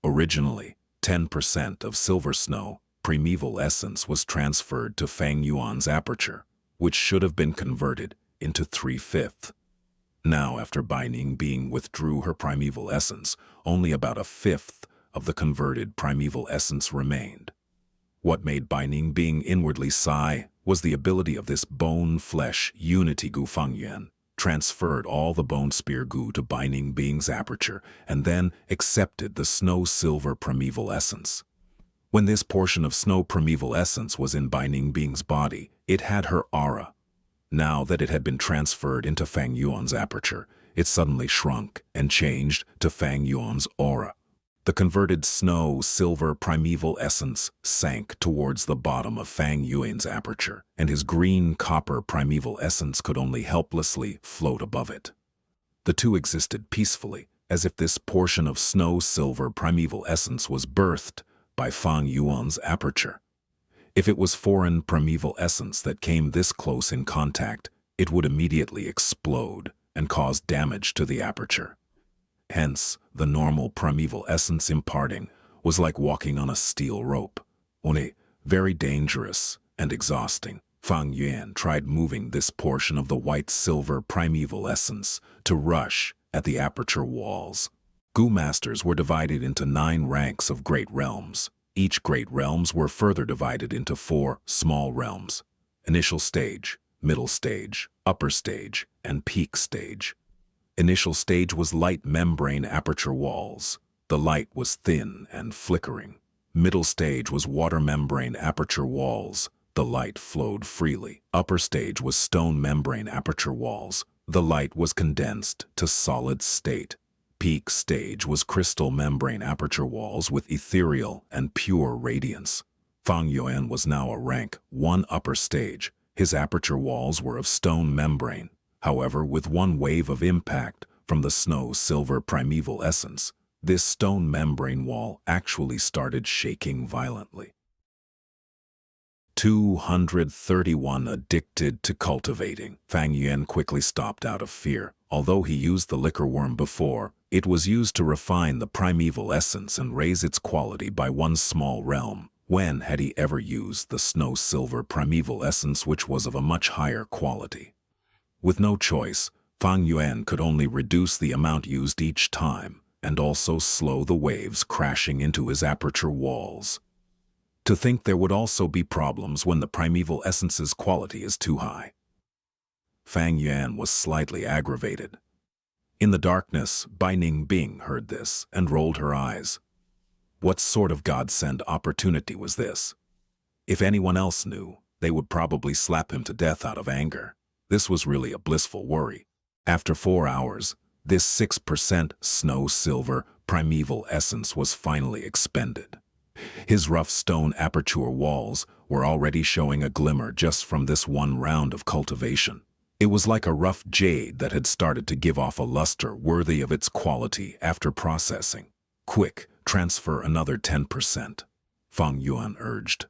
Originally, 10% of Silver Snow primeval essence was transferred to Fang Yuan's aperture, which should have been converted into 3/5. Now, after Binding Being withdrew her primeval essence, only about 1/5 of the converted primeval essence remained. What made Binding Being inwardly sigh was the ability of this bone-flesh unity Gu Fang Yuan transferred all the bone spear Gu to Binding Being's aperture and then accepted the snow-silver primeval essence. When this portion of snow primeval essence was in Binding Being's body, it had her aura. Now that it had been transferred into Fang Yuan's aperture, it suddenly shrunk and changed to Fang Yuan's aura. The converted snow-silver primeval essence sank towards the bottom of Fang Yuan's aperture, and his green-copper primeval essence could only helplessly float above it. The two existed peacefully, as if this portion of snow-silver primeval essence was birthed by Fang Yuan's aperture. If it was foreign primeval essence that came this close in contact, it would immediately explode and cause damage to the aperture. Hence, the normal primeval essence imparting was like walking on a steel rope, only very dangerous and exhausting. Fang Yuan tried moving this portion of the white-silver primeval essence to rush at the aperture walls. Gu Masters were divided into 9 ranks of great realms. Each great realms were further divided into 4 small realms: initial stage, middle stage, upper stage, and peak stage. Initial stage was light membrane aperture walls. The light was thin and flickering. Middle stage was water membrane aperture walls. The light flowed freely. Upper stage was stone membrane aperture walls. The light was condensed to solid state. Peak stage was crystal membrane aperture walls with ethereal and pure radiance. Fang Yuan was now a rank 1 upper stage. His aperture walls were of stone membrane. However, with one wave of impact from the snow-silver primeval essence, this stone membrane wall actually started shaking violently. 231 Addicted to cultivating. Fang Yuan quickly stopped out of fear. Although he used the liquor worm before, it was used to refine the primeval essence and raise its quality by 1 small realm. When had he ever used the snow-silver primeval essence, which was of a much higher quality? With no choice, Fang Yuan could only reduce the amount used each time, and also slow the waves crashing into his aperture walls. To think there would also be problems when the primeval essence's quality is too high. Fang Yuan was slightly aggravated. In the darkness, Binding Being heard this and rolled her eyes. What sort of godsend opportunity was this? If anyone else knew, they would probably slap him to death out of anger. This was really a blissful worry. After 4 hours, this 6% snow-silver primeval essence was finally expended. His rough stone aperture walls were already showing a glimmer just from this 1 round of cultivation. It was like a rough jade that had started to give off a luster worthy of its quality after processing. Quick, transfer another 10%, Fang Yuan urged.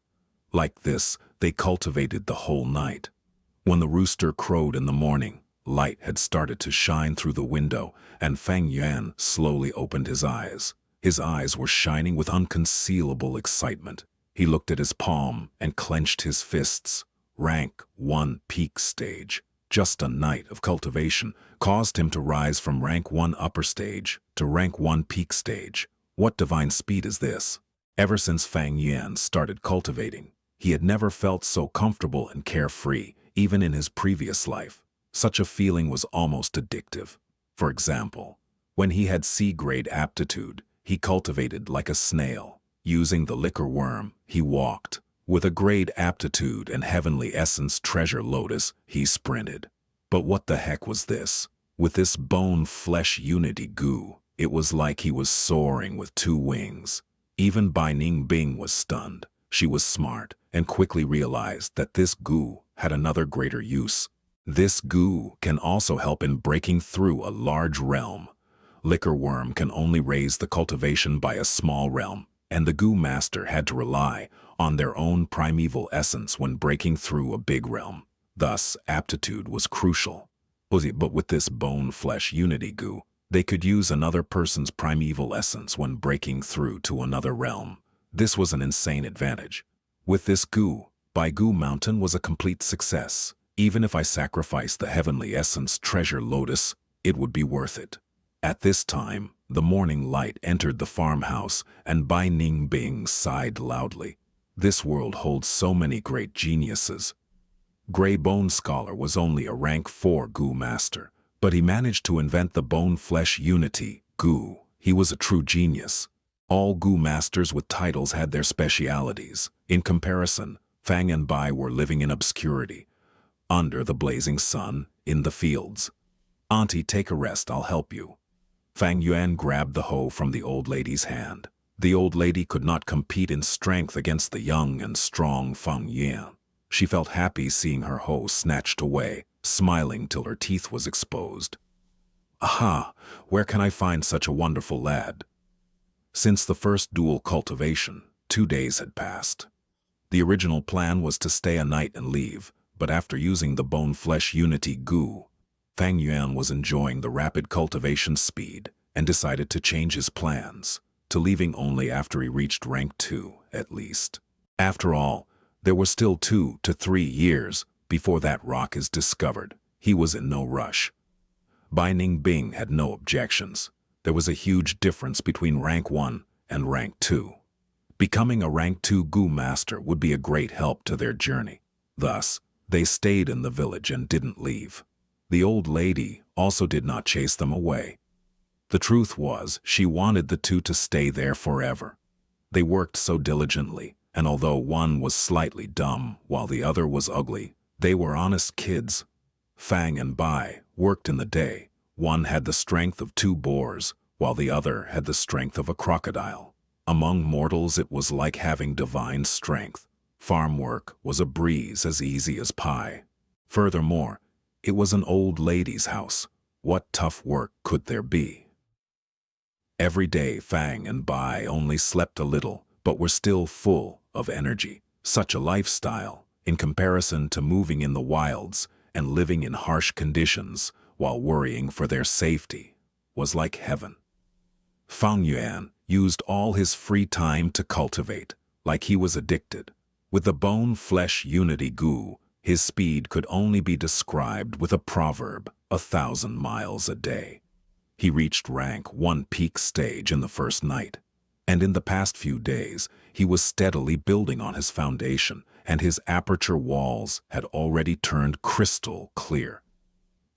Like this, they cultivated the whole night. When the rooster crowed in the morning, light had started to shine through the window, and Fang Yuan slowly opened his eyes. His eyes were shining with unconcealable excitement. He looked at his palm and clenched his fists. Rank 1 peak stage. Just a night of cultivation caused him to rise from rank 1 upper stage to rank 1 peak stage. What divine speed is this? Ever since Fang Yuan started cultivating, he had never felt so comfortable and carefree, even in his previous life. Such a feeling was almost addictive. For example, when he had C-grade aptitude, he cultivated like a snail. Using the liquor worm, he walked. With a grade aptitude and heavenly essence treasure lotus, he sprinted. But what the heck was this? With this bone-flesh unity Gu, it was like he was soaring with 2 wings. Even Binding Bing was stunned. She was smart and quickly realized that this Gu had another greater use. This Gu can also help in breaking through a large realm. Liquor worm can only raise the cultivation by a small realm, and the Gu Master had to rely on their own primeval essence when breaking through a big realm. Thus, aptitude was crucial. But with this bone-flesh unity Gu, They could use another person's primeval essence when breaking through to another realm. This was an insane advantage. With this goo, Baigu Mountain was a complete success. Even if I sacrificed the heavenly essence treasure lotus, it would be worth it. At this time, the morning light entered the farmhouse, and Bai Ningbing sighed loudly. This world holds so many great geniuses. Grey Bone Scholar was only a rank 4 goo master, but he managed to invent the bone-flesh unity, goo. He was a true genius. All goo masters with titles had their specialities. In comparison, Fang and Bai were living in obscurity, under the blazing sun, in the fields. "Auntie, take a rest, I'll help you." Fang Yuan grabbed the hoe from the old lady's hand. The old lady could not compete in strength against the young and strong Fang Yuan. She felt happy seeing her hoe snatched away, smiling till her teeth was exposed. "Aha! Where can I find such a wonderful lad?" Since the first dual cultivation, 2 days had passed. The original plan was to stay a night and leave, but after using the bone-flesh unity goo, Fang Yuan was enjoying the rapid cultivation speed and decided to change his plans, to leaving only after he reached rank 2, at least. After all, there were still 2 to 3 years before that rock is discovered. He was in no rush. Bai Ningbing had no objections. There was a huge difference between rank 1 and rank 2. Becoming a rank 2 goo master would be a great help to their journey. Thus, they stayed in the village and didn't leave. The old lady also did not chase them away. The truth was, she wanted the 2 to stay there forever. They worked so diligently, and although one was slightly dumb while the other was ugly, they were honest kids. Fang and Bai worked in the day. One had the strength of 2 boars, while the other had the strength of a crocodile. Among mortals it was like having divine strength. Farm work was a breeze, as easy as pie. Furthermore, it was an old lady's house. What tough work could there be? Every day Fang and Bai only slept a little, but were still full of energy. Such a lifestyle, in comparison to moving in the wilds and living in harsh conditions while worrying for their safety, was like heaven. Fang Yuan used all his free time to cultivate, like he was addicted. With the bone-flesh unity goo, his speed could only be described with a proverb, 1,000 miles a day. He reached rank 1 peak stage in the first night, and in the past few days he was steadily building on his foundation, and his aperture walls had already turned crystal clear.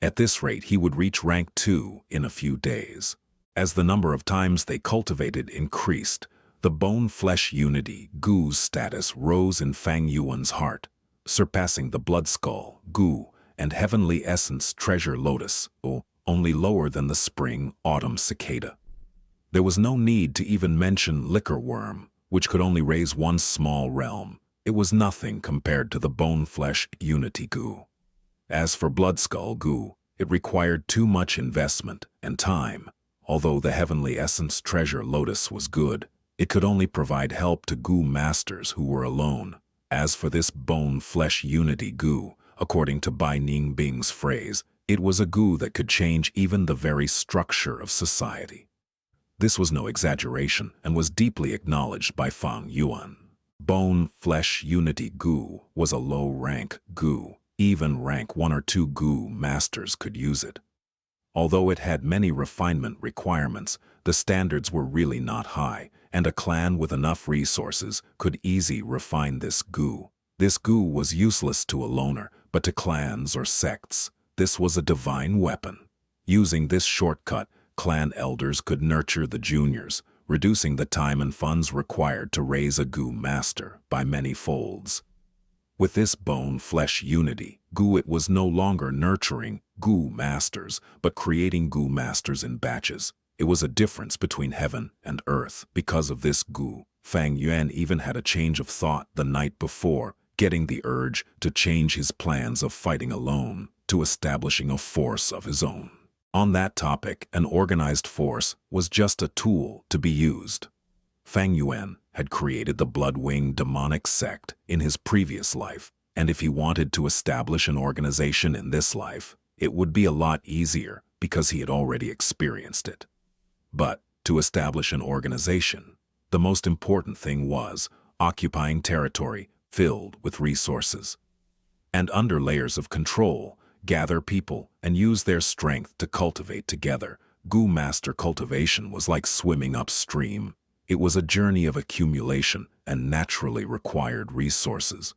At this rate he would reach rank 2 in a few days. As the number of times they cultivated increased, the bone-flesh unity goo's status rose in Fang Yuan's heart, surpassing the blood skull, goo, and heavenly essence treasure lotus, only lower than the Spring Autumn Cicada. There was no need to even mention liquor worm, which could only raise 1 small realm. It was nothing compared to the bone-flesh unity goo. As for blood skull goo, it required too much investment and time. Although the heavenly essence treasure lotus was good, it could only provide help to goo masters who were alone. As for this bone-flesh unity goo, according to Bai Ningbing's phrase, it was a goo that could change even the very structure of society. This was no exaggeration and was deeply acknowledged by Fang Yuan. Bone-flesh unity goo was a low-rank goo. Even rank 1 or 2 goo masters could use it. Although it had many refinement requirements, the standards were really not high, and a clan with enough resources could easily refine this goo. This goo was useless to a loner, but to clans or sects, this was a divine weapon. Using this shortcut, clan elders could nurture the juniors, reducing the time and funds required to raise a goo master by many folds. With this bone-flesh unity, goo it was no longer nurturing goo masters, but creating goo masters in batches. It was a difference between heaven and earth. Because of this goo, Fang Yuan even had a change of thought the night before, getting the urge to change his plans of fighting alone to establishing a force of his own. On that topic, an organized force was just a tool to be used. Fang Yuan had created the Bloodwing demonic sect in his previous life, and if he wanted to establish an organization in this life, it would be a lot easier. because he had already experienced it. But to establish an organization, the most important thing was occupying territory filled with resources. And under layers of control, gather people and use their strength to cultivate together. Gu Master cultivation was like swimming upstream. It was a journey of accumulation and naturally required resources.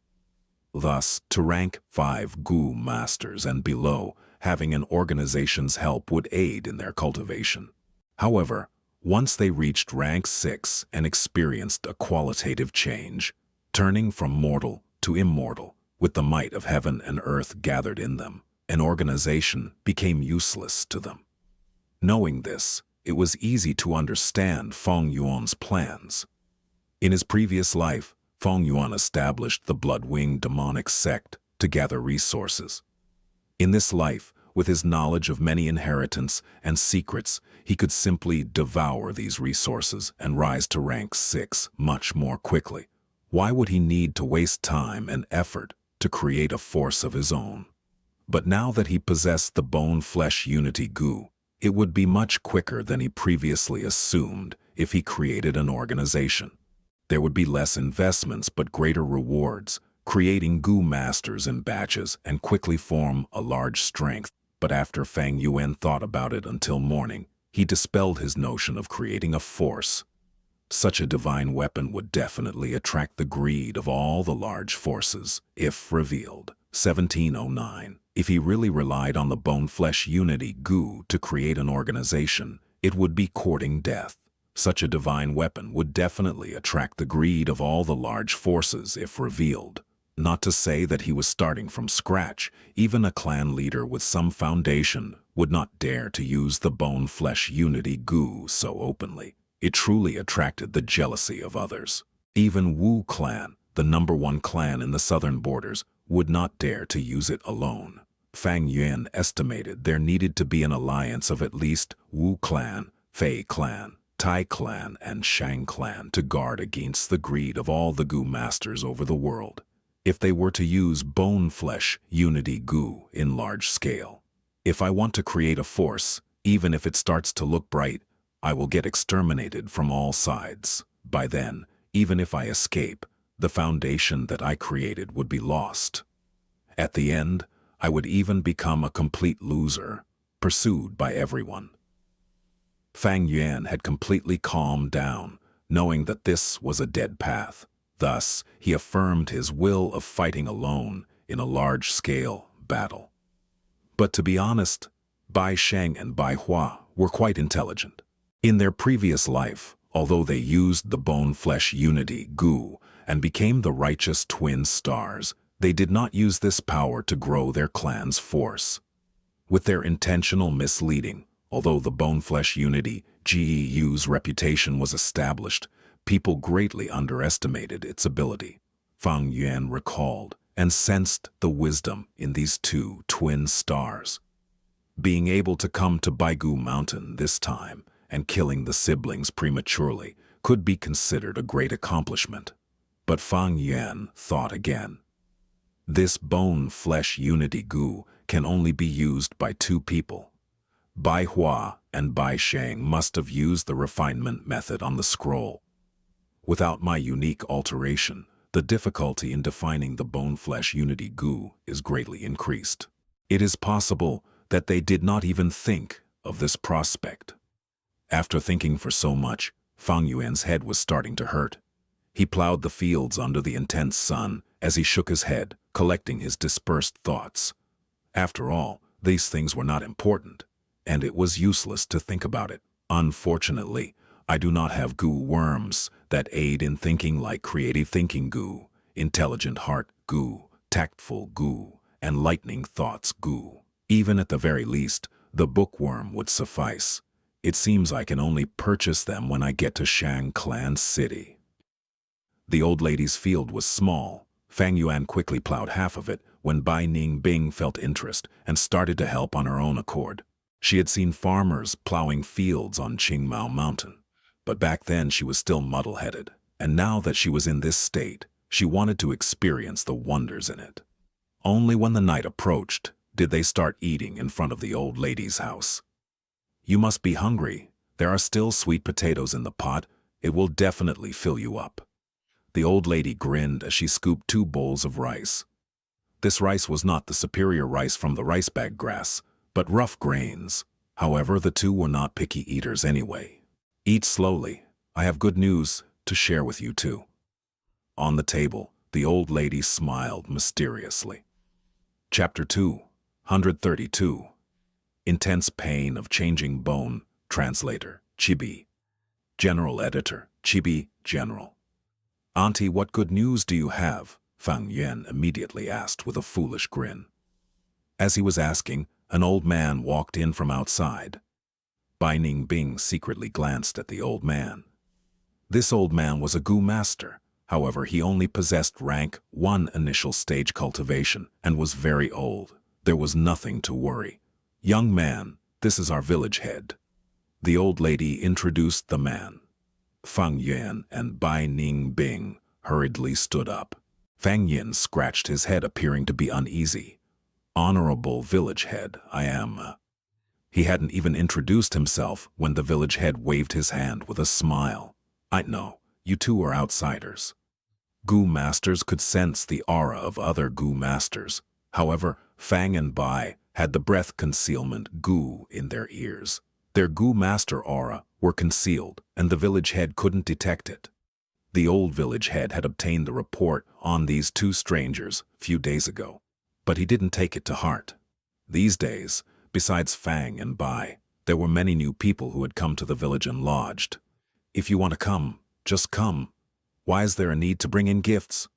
Thus, to rank 5 Gu Masters and below, having an organization's help would aid in their cultivation. However, once they reached rank 6 and experienced a qualitative change, turning from mortal to immortal, with the might of heaven and earth gathered in them, an organization became useless to them. Knowing this, it was easy to understand Fang Yuan's plans. In his previous life, Fang Yuan established the Bloodwing demonic sect to gather resources. In this life, with his knowledge of many inheritance and secrets, he could simply devour these resources and rise to rank 6 much more quickly. Why would he need to waste time and effort to create a force of his own? But now that he possessed the bone-flesh unity Gu, it would be much quicker than he previously assumed if he created an organization. There would be less investments but greater rewards, creating Gu Masters in batches and quickly form a large strength. But after Fang Yuan thought about it until morning, he dispelled his notion of creating a force. Such a divine weapon would definitely attract the greed of all the large forces, if revealed. 1709. If he really relied on the bone-flesh unity Gu to create an organization, it would be courting death. Such a divine weapon would definitely attract the greed of all the large forces if revealed. Not to say that he was starting from scratch, even a clan leader with some foundation would not dare to use the bone-flesh unity Gu so openly. It truly attracted the jealousy of others. Even Wu clan, the #1 clan in the southern borders, would not dare to use it alone. Fang Yuan estimated there needed to be an alliance of at least Wu clan, Fei clan, Tai clan, and Shang clan to guard against the greed of all the Gu Masters over the world, if they were to use bone-flesh unity Gu in large scale. If I want to create a force, even if it starts to look bright, I will get exterminated from all sides. By then, even if I escape, the foundation that I created would be lost. At the end, I would even become a complete loser, pursued by everyone. Fang Yuan had completely calmed down, knowing that this was a dead path. Thus, he affirmed his will of fighting alone in a large-scale battle. But to be honest, Bai Sheng and Bai Hua were quite intelligent. In their previous life, although they used the bone-flesh unity Gu and became the righteous twin stars, they did not use this power to grow their clan's force. With their intentional misleading, although the bone-flesh unity GEU's reputation was established, people greatly underestimated its ability. Fang Yuan recalled and sensed the wisdom in these 2 twin stars. Being able to come to Baigu Mountain this time and killing the siblings prematurely could be considered a great accomplishment. But Fang Yuan thought again. This bone-flesh unity Gu can only be used by 2 people. Bai Hua and Bai Sheng must have used the refinement method on the scroll. Without my unique alteration, the difficulty in defining the bone-flesh unity Gu is greatly increased. It is possible that they did not even think of this prospect. After thinking for so much, Fang Yuan's head was starting to hurt. He plowed the fields under the intense sun as he shook his head, collecting his dispersed thoughts. After all, these things were not important, and it was useless to think about it. Unfortunately, I do not have Gu worms that aid in thinking like creative thinking Gu, intelligent heart Gu, tactful Gu, and lightning thoughts Gu. Even at the very least, the bookworm would suffice. It seems I can only purchase them when I get to Shang Clan City. The old lady's field was small. Fang Yuan quickly plowed half of it when Bai Ningbing felt interest and started to help on her own accord. She had seen farmers plowing fields on Qingmao Mountain, but back then she was still muddle-headed, and now that she was in this state, she wanted to experience the wonders in it. Only when the night approached did they start eating in front of the old lady's house. You must be hungry. There are still sweet potatoes in the pot. It will definitely fill you up." The old lady grinned as she scooped 2 bowls of rice. This rice was not the superior rice from the rice bag grass, but rough grains. However, the 2 were not picky eaters anyway. "Eat slowly. I have good news to share with you too." On the table, the old lady smiled mysteriously. Chapter 232. Intense Pain of Changing Bone. Translator, Chibi. General Editor, Chibi, General. "Auntie, what good news do you have?" Fang Yuan immediately asked with a foolish grin. As he was asking, an old man walked in from outside. Bai Ningbing secretly glanced at the old man. This old man was a Gu master. However, he only possessed rank 1 initial stage cultivation and was very old. There was nothing to worry. "Young man, this is our village head." The old lady introduced the man. Fang Yuan and Bai Ningbing hurriedly stood up. Fang Yuan scratched his head, appearing to be uneasy. "Honorable village head, I am." He hadn't even introduced himself when the village head waved his hand with a smile. "I know, you 2 are outsiders." Gu masters could sense the aura of other Gu masters. However, Fang and Bai had the breath concealment Gu in their ears. Their Gu master aura were concealed, and the village head couldn't detect it. The old village head had obtained the report on these 2 strangers few days ago, but he didn't take it to heart. These days, besides Fang and Bai, there were many new people who had come to the village and lodged. "If you want to come, just come. Why is there a need to bring in gifts?"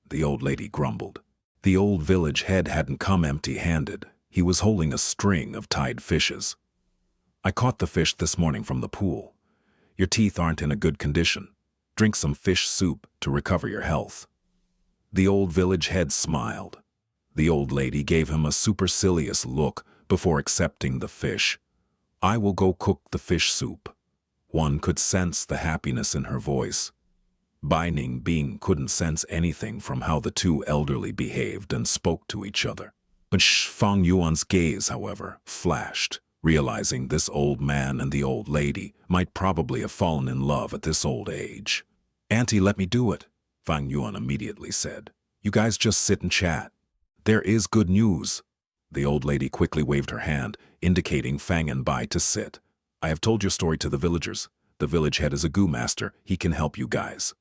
The old lady grumbled. The old village head hadn't come empty-handed. He was holding a string of tied fishes. "I caught the fish this morning from the pool. Your teeth aren't in a good condition. Drink some fish soup to recover your health." The old village head smiled. The old lady gave him a supercilious look before accepting the fish. "I will go cook the fish soup." One could sense the happiness in her voice. Bai Ningbing couldn't sense anything from how the 2 elderly behaved and spoke to each other. But Fang Yuan's gaze, however, flashed, realizing this old man and the old lady might probably have fallen in love at this old age. "Auntie, let me do it," Fang Yuan immediately said. "You guys just sit and chat." "There is good news." The old lady quickly waved her hand, indicating Fang and Bai to sit. "I have told your story to the villagers. The village head is a Gu master. He can help you guys."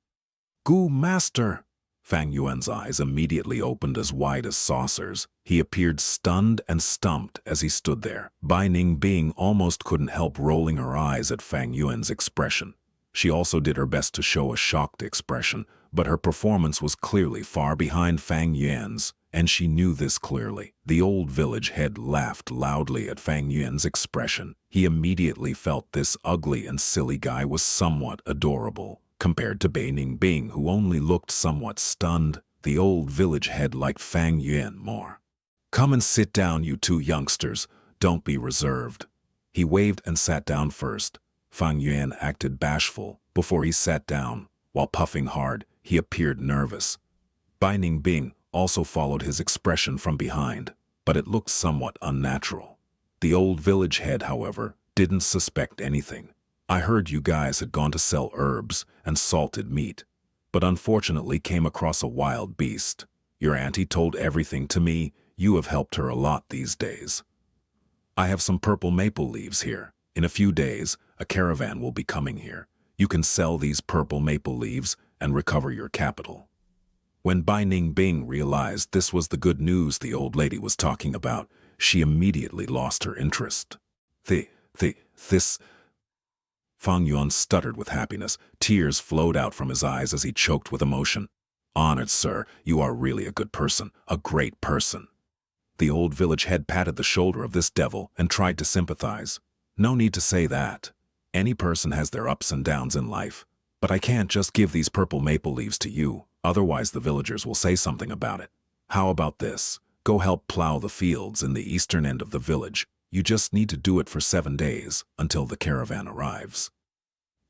"Gu master!" Fang Yuan's eyes immediately opened as wide as saucers. He appeared stunned and stumped as he stood there. Bai Ningbing almost couldn't help rolling her eyes at Fang Yuan's expression. She also did her best to show a shocked expression, but her performance was clearly far behind Fang Yuan's, and she knew this clearly. The old village head laughed loudly at Fang Yuan's expression. He immediately felt this ugly and silly guy was somewhat adorable, compared to Bai Ningbing, who only looked somewhat stunned. The old village head liked Fang Yuan more. "Come and sit down, you 2 youngsters. Don't be reserved." He waved and sat down first. Fang Yuan acted bashful before he sat down. While puffing hard, he appeared nervous. Bai Ningbing also followed his expression from behind, but it looked somewhat unnatural. The old village head, however, didn't suspect anything. "I heard you guys had gone to sell herbs and salted meat, but unfortunately came across a wild beast. Your auntie told everything to me. You have helped her a lot these days. I have some purple maple leaves here. In a few days, a caravan will be coming here. You can sell these purple maple leaves and recover your capital." When Bai Ningbing realized this was the good news the old lady was talking about, she immediately lost her interest. This... Fang Yuan stuttered with happiness. Tears flowed out from his eyes as he choked with emotion. "Honored sir, you are really a good person, a great person." The old village head patted the shoulder of this devil and tried to sympathize. "No need to say that. Any person has their ups and downs in life. But I can't just give these purple maple leaves to you, otherwise the villagers will say something about it. How about this? Go help plow the fields in the eastern end of the village. You just need to do it for 7 days, until the caravan arrives."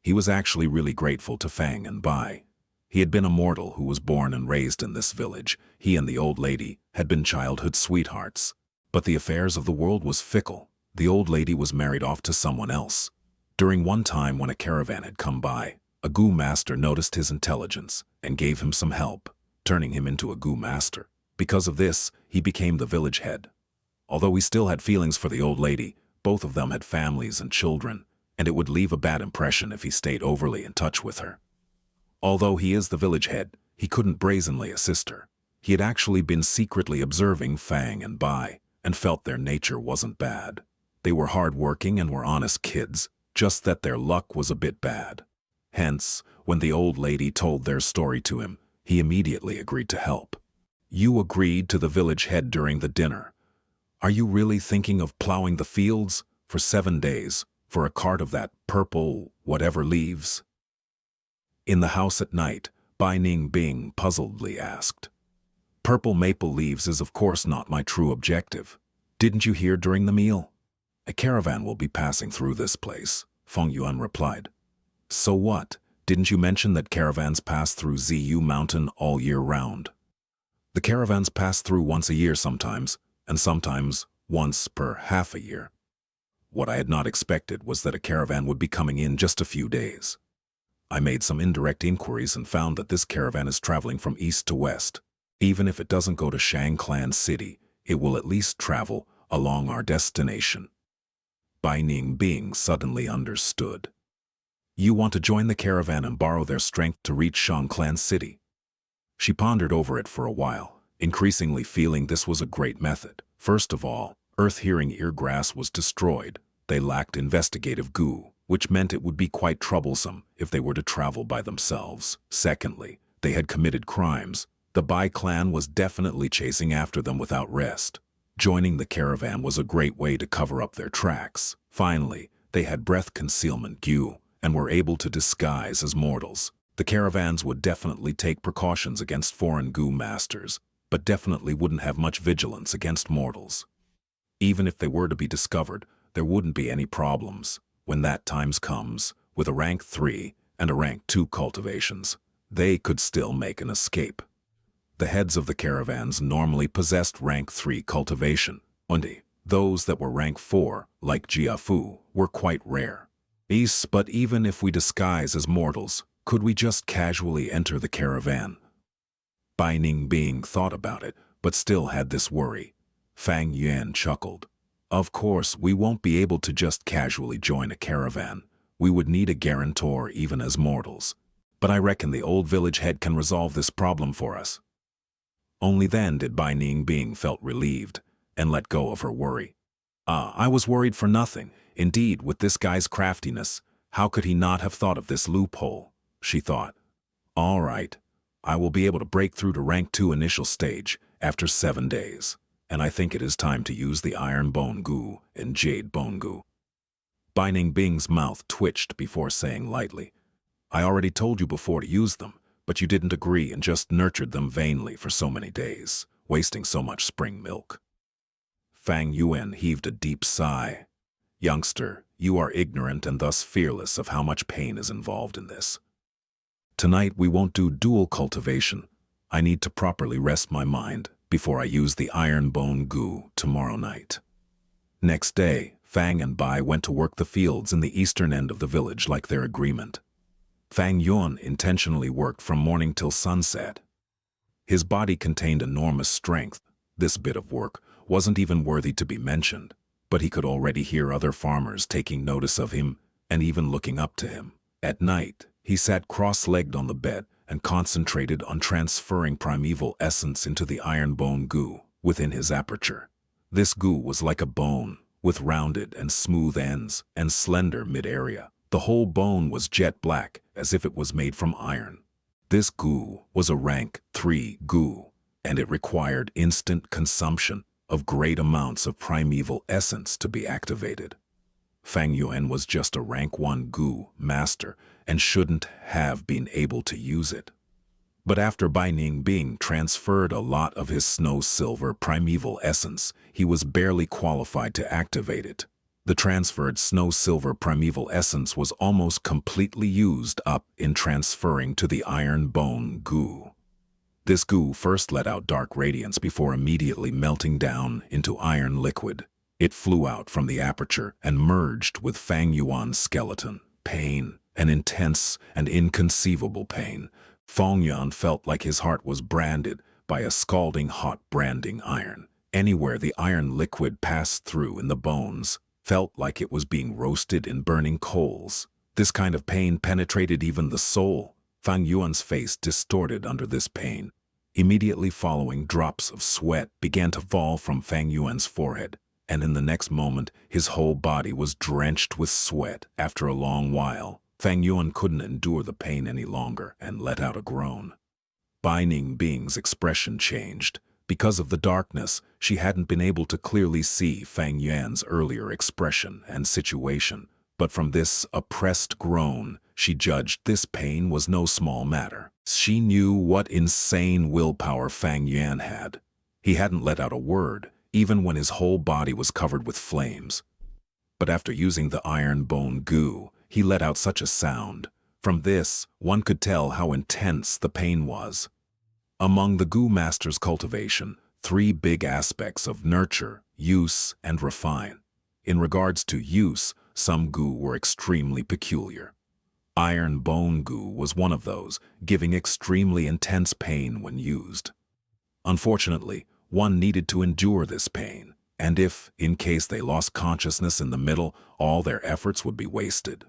He was actually really grateful to Fang and Bai. He had been a mortal who was born and raised in this village. He and the old lady had been childhood sweethearts. But the affairs of the world was fickle. The old lady was married off to someone else. During one time when a caravan had come by, a goo master noticed his intelligence and gave him some help, turning him into a goo master. Because of this, he became the village head. Although he still had feelings for the old lady, both of them had families and children, and it would leave a bad impression if he stayed overly in touch with her. Although he is the village head, he couldn't brazenly assist her. He had actually been secretly observing Fang and Bai, and felt their nature wasn't bad. They were hard-working and were honest kids, just that their luck was a bit bad. Hence, when the old lady told their story to him, he immediately agreed to help. You agreed to the village head during the dinner. Are you really thinking of plowing the fields for 7 days for a cart of that purple whatever leaves? In the house at night, Bai Ningbing puzzledly asked. Purple maple leaves is of course not my true objective. Didn't you hear during the meal? A caravan will be passing through this place, Fang Yuan replied. So what? Didn't you mention that caravans pass through Ziyu Mountain all year round? The caravans pass through once a year sometimes, and sometimes once per half a year. What I had not expected was that a caravan would be coming in just a few days. I made some indirect inquiries and found that this caravan is traveling from east to west. Even if it doesn't go to Shangclan City, it will at least travel along our destination. Bai Ningbing suddenly understood. You want to join the caravan and borrow their strength to reach Shangclan City? She pondered over it for a while, increasingly feeling this was a great method. First of all, Earth-hearing eargrass was destroyed. They lacked investigative goo, which meant it would be quite troublesome if they were to travel by themselves. Secondly, they had committed crimes. The Bai clan was definitely chasing after them without rest. Joining the caravan was a great way to cover up their tracks. Finally, they had breath concealment goo and were able to disguise as mortals. The caravans would definitely take precautions against foreign goo masters, but definitely wouldn't have much vigilance against mortals. Even if they were to be discovered, there wouldn't be any problems. When that time comes, with a rank 3 and a rank 2 cultivations, they could still make an escape. The heads of the caravans normally possessed rank 3 cultivation, and those that were rank 4, like Jiafu, were quite rare. But even if we disguise as mortals, could we just casually enter the caravan? Bai Ningbing thought about it, but still had this worry. Fang Yuan chuckled. Of course, we won't be able to just casually join a caravan. We would need a guarantor even as mortals. But I reckon the old village head can resolve this problem for us. Only then did Bai Ningbing felt relieved and let go of her worry. I was worried for nothing. Indeed, with this guy's craftiness, how could he not have thought of this loophole? She thought. All right, I will be able to break through to rank 2 initial stage after 7 days, and I think it is time to use the iron bone goo and jade bone goo. Bai Ningbing's mouth twitched before saying lightly, I already told you before to use them, but you didn't agree and just nurtured them vainly for so many days, wasting so much spring milk. Fang Yuan heaved a deep sigh. Youngster, you are ignorant and thus fearless of how much pain is involved in this. Tonight we won't do dual cultivation. I need to properly rest my mind before I use the iron bone goo tomorrow night. Next day, Fang and Bai went to work the fields in the eastern end of the village like their agreement. Fang Yuan intentionally worked from morning till sunset. His body contained enormous strength. This bit of work wasn't even worthy to be mentioned, but he could already hear other farmers taking notice of him and even looking up to him. At night, he sat cross-legged on the bed and concentrated on transferring primeval essence into the iron bone goo within his aperture. This goo was like a bone, with rounded and smooth ends and slender mid-area. The whole bone was jet black, as if it was made from iron. This goo was a rank 3 goo, and it required instant consumption of great amounts of primeval essence to be activated. Fang Yuan was just a rank 1 goo master and shouldn't have been able to use it. But after Bai Ningbing transferred a lot of his snow-silver primeval essence, he was barely qualified to activate it. The transferred snow-silver primeval essence was almost completely used up in transferring to the iron bone goo. This goo first let out dark radiance before immediately melting down into iron liquid. It flew out from the aperture and merged with Fang Yuan's skeleton. Pain, an intense and inconceivable pain. Fang Yuan felt like his heart was branded by a scalding hot branding iron. Anywhere the iron liquid passed through in the bones felt like it was being roasted in burning coals. This kind of pain penetrated even the soul. Fang Yuan's face distorted under this pain. Immediately following, drops of sweat began to fall from Fang Yuan's forehead, and in the next moment, his whole body was drenched with sweat. After a long while, Fang Yuan couldn't endure the pain any longer and let out a groan. Bai Ningbing's expression changed. Because of the darkness, she hadn't been able to clearly see Fang Yuan's earlier expression and situation, but from this oppressed groan, she judged this pain was no small matter. She knew what insane willpower Fang Yuan had. He hadn't let out a word, even when his whole body was covered with flames. But after using the iron bone goo, he let out such a sound. From this, one could tell how intense the pain was. Among the Goo Master's cultivation, 3 big aspects of nurture, use, and refine. In regards to use, some goo were extremely peculiar. Iron bone goo was one of those, giving extremely intense pain when used. Unfortunately, one needed to endure this pain, and if, in case they lost consciousness in the middle, all their efforts would be wasted.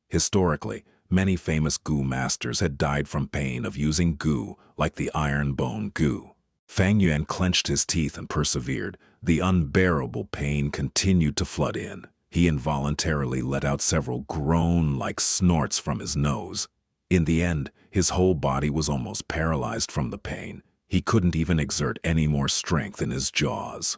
Historically, many famous goo masters had died from pain of using goo like the iron bone goo. Fang Yuan clenched his teeth and persevered. The unbearable pain continued to flood in. He involuntarily let out several groan-like snorts from his nose. In the end, his whole body was almost paralyzed from the pain. He couldn't even exert any more strength in his jaws.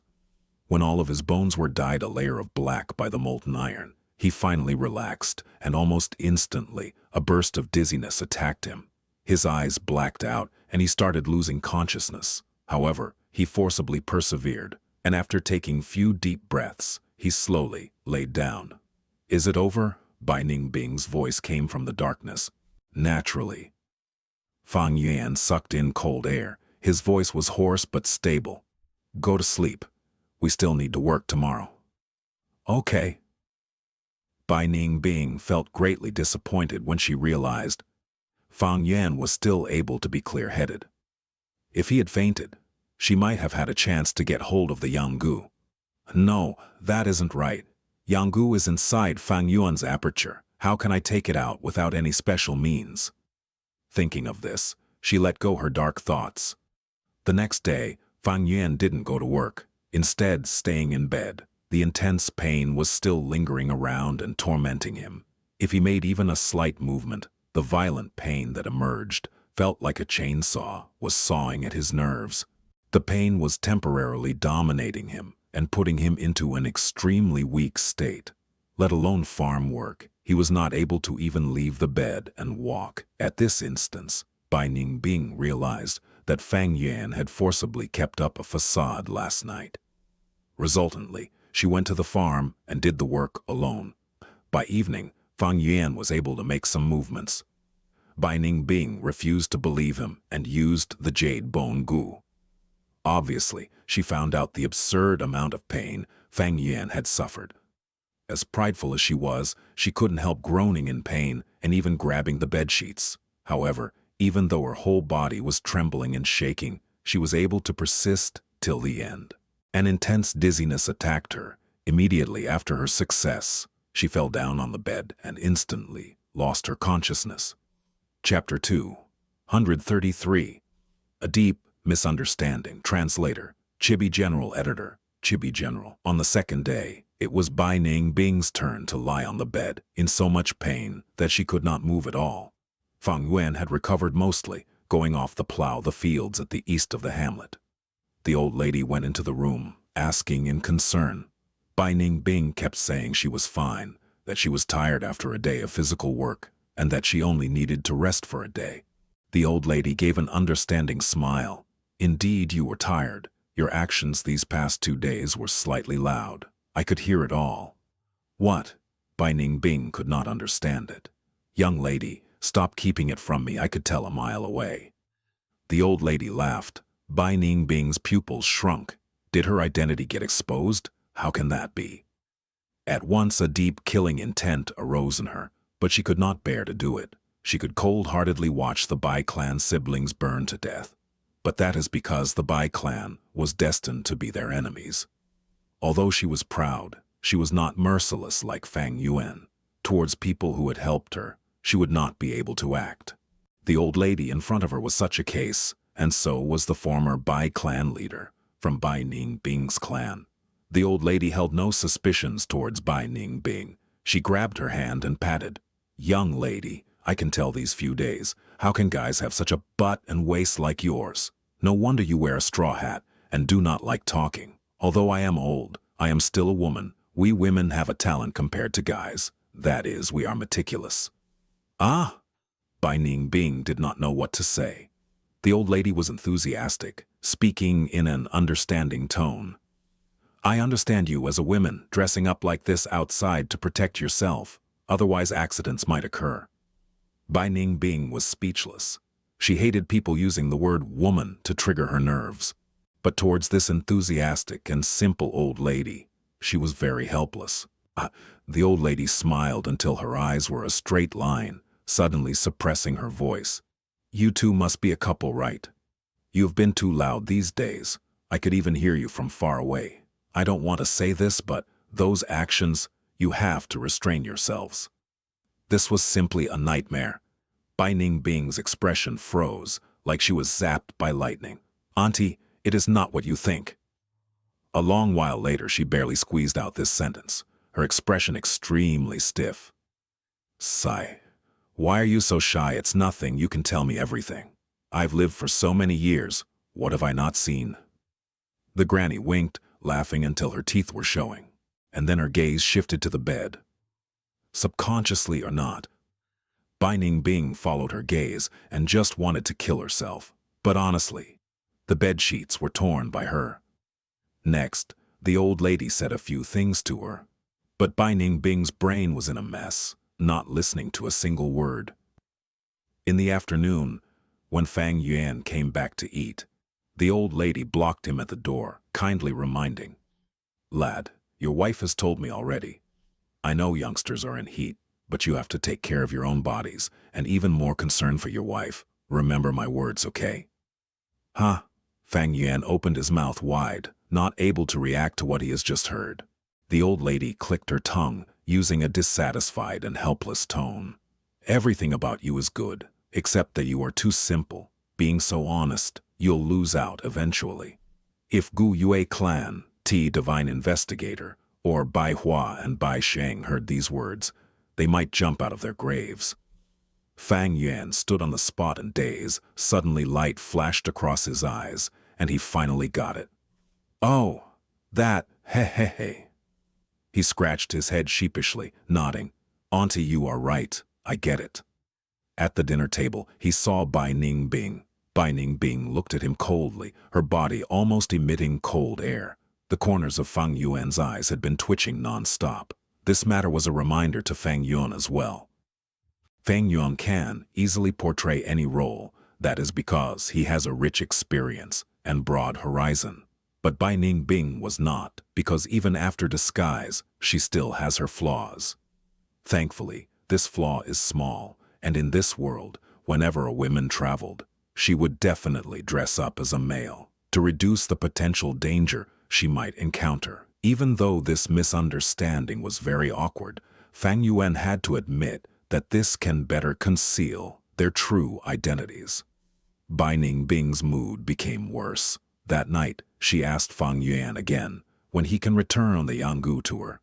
When all of his bones were dyed a layer of black by the molten iron, he finally relaxed, and almost instantly, a burst of dizziness attacked him. His eyes blacked out, and he started losing consciousness. However, he forcibly persevered, and after taking few deep breaths, he slowly laid down. "Is it over?" Bai Ningbing's voice came from the darkness. "Naturally." Fang Yuan sucked in cold air. His voice was hoarse but stable. "Go to sleep. We still need to work tomorrow." "Okay." Bai Ningbing felt greatly disappointed when she realized Fang Yuan was still able to be clear-headed. If he had fainted, she might have had a chance to get hold of the Yanggu. "No, that isn't right. Yanggu is inside Fang Yuan's aperture. How can I take it out without any special means?" Thinking of this, she let go her dark thoughts. The next day, Fang Yuan didn't go to work, instead staying in bed. The intense pain was still lingering around and tormenting him. If he made even a slight movement, the violent pain that emerged felt like a chainsaw was sawing at his nerves. The pain was temporarily dominating him and putting him into an extremely weak state. Let alone farm work, he was not able to even leave the bed and walk. At this instance, Bai Ningbing realized that Fang Yuan had forcibly kept up a facade last night. Resultantly, she went to the farm and did the work alone. By evening, Fang Yuan was able to make some movements. Bai Ningbing refused to believe him and used the jade bone goo. Obviously, she found out the absurd amount of pain Fang Yuan had suffered. As prideful as she was, she couldn't help groaning in pain and even grabbing the bedsheets. However, even though her whole body was trembling and shaking, she was able to persist till the end. An intense dizziness attacked her. Immediately after her success, she fell down on the bed and instantly lost her consciousness. Chapter 233. A Deep Misunderstanding. Translator, Chibi General Editor, Chibi General. On the second day, it was Bai Ningbing's turn to lie on the bed, in so much pain that she could not move at all. Fang Yuan had recovered mostly, going off to plow the fields at the east of the hamlet. The old lady went into the room, asking in concern. Bai Ningbing kept saying she was fine, that she was tired after a day of physical work, and that she only needed to rest for a day. The old lady gave an understanding smile. "Indeed, you were tired. Your actions these past 2 days were slightly loud. I could hear it all." "What?" Bai Ningbing could not understand it. "Young lady, stop keeping it from me. I could tell a mile away." The old lady laughed. Bai Ningbing's pupils shrunk. Did her identity get exposed? How can that be? At once a deep killing intent arose in her, but she could not bear to do it. She could cold-heartedly watch the Bai clan siblings burn to death. But that is because the Bai clan was destined to be their enemies. Although she was proud, she was not merciless like Fang Yuan. Towards people who had helped her, she would not be able to act. The old lady in front of her was such a case, and so was the former Bai clan leader, from Bai Ningbing's clan. The old lady held no suspicions towards Bai Ningbing. She grabbed her hand and patted. "Young lady, I can tell these few days, how can guys have such a butt and waist like yours? No wonder you wear a straw hat and do not like talking. Although I am old, I am still a woman. We women have a talent compared to guys. That is, we are meticulous." "Ah!" Bai Ningbing did not know what to say. The old lady was enthusiastic, speaking in an understanding tone. "I understand you as a woman dressing up like this outside to protect yourself, otherwise accidents might occur." Bai Ningbing was speechless. She hated people using the word woman to trigger her nerves. But towards this enthusiastic and simple old lady, she was very helpless. The old lady smiled until her eyes were a straight line, suddenly suppressing her voice. "You two must be a couple, right? You have been too loud these days. I could even hear you from far away. I don't want to say this, but those actions, you have to restrain yourselves." This was simply a nightmare. Bai Ningbing's expression froze, like she was zapped by lightning. "Auntie, it is not what you think." A long while later, she barely squeezed out this sentence, her expression extremely stiff. "Sigh. Why are you so shy? It's nothing, you can tell me everything. I've lived for so many years, what have I not seen?" The granny winked, laughing until her teeth were showing, and then her gaze shifted to the bed. Subconsciously or not, Bai Ningbing followed her gaze and just wanted to kill herself. But honestly, the bed sheets were torn by her. Next, the old lady said a few things to her, but Bai Ningbing's brain was in a mess, not listening to a single word. In the afternoon, when Fang Yuan came back to eat, the old lady blocked him at the door, kindly reminding, "Lad, your wife has told me already. I know youngsters are in heat, but you have to take care of your own bodies, and even more concern for your wife. Remember my words, okay?" "Huh?" Fang Yuan opened his mouth wide, not able to react to what he has just heard. The old lady clicked her tongue, using a dissatisfied and helpless tone. "Everything about you is good, except that you are too simple. Being so honest, you'll lose out eventually." If Gu Yue clan, T Divine Investigator, or Bai Hua and Bai Sheng heard these words, they might jump out of their graves. Fang Yuan stood on the spot in daze. Suddenly light flashed across his eyes, and he finally got it. "Oh, that, he. He scratched his head sheepishly, nodding. "Auntie, you are right, I get it." At the dinner table, he saw Bai Ningbing. Bai Ningbing looked at him coldly, her body almost emitting cold air. The corners of Fang Yuan's eyes had been twitching non-stop. This matter was a reminder to Fang Yuan as well. Fang Yuan can easily portray any role. That is because he has a rich experience and broad horizon. But Bai Ningbing was not, because even after disguise, she still has her flaws. Thankfully, this flaw is small, and in this world, whenever a woman traveled, she would definitely dress up as a male to reduce the potential danger she might encounter. Even though this misunderstanding was very awkward, Fang Yuan had to admit that this can better conceal their true identities. Bai Ningbing's mood became worse. That night, she asked Fang Yuan again when he can return on the Yanggu tour.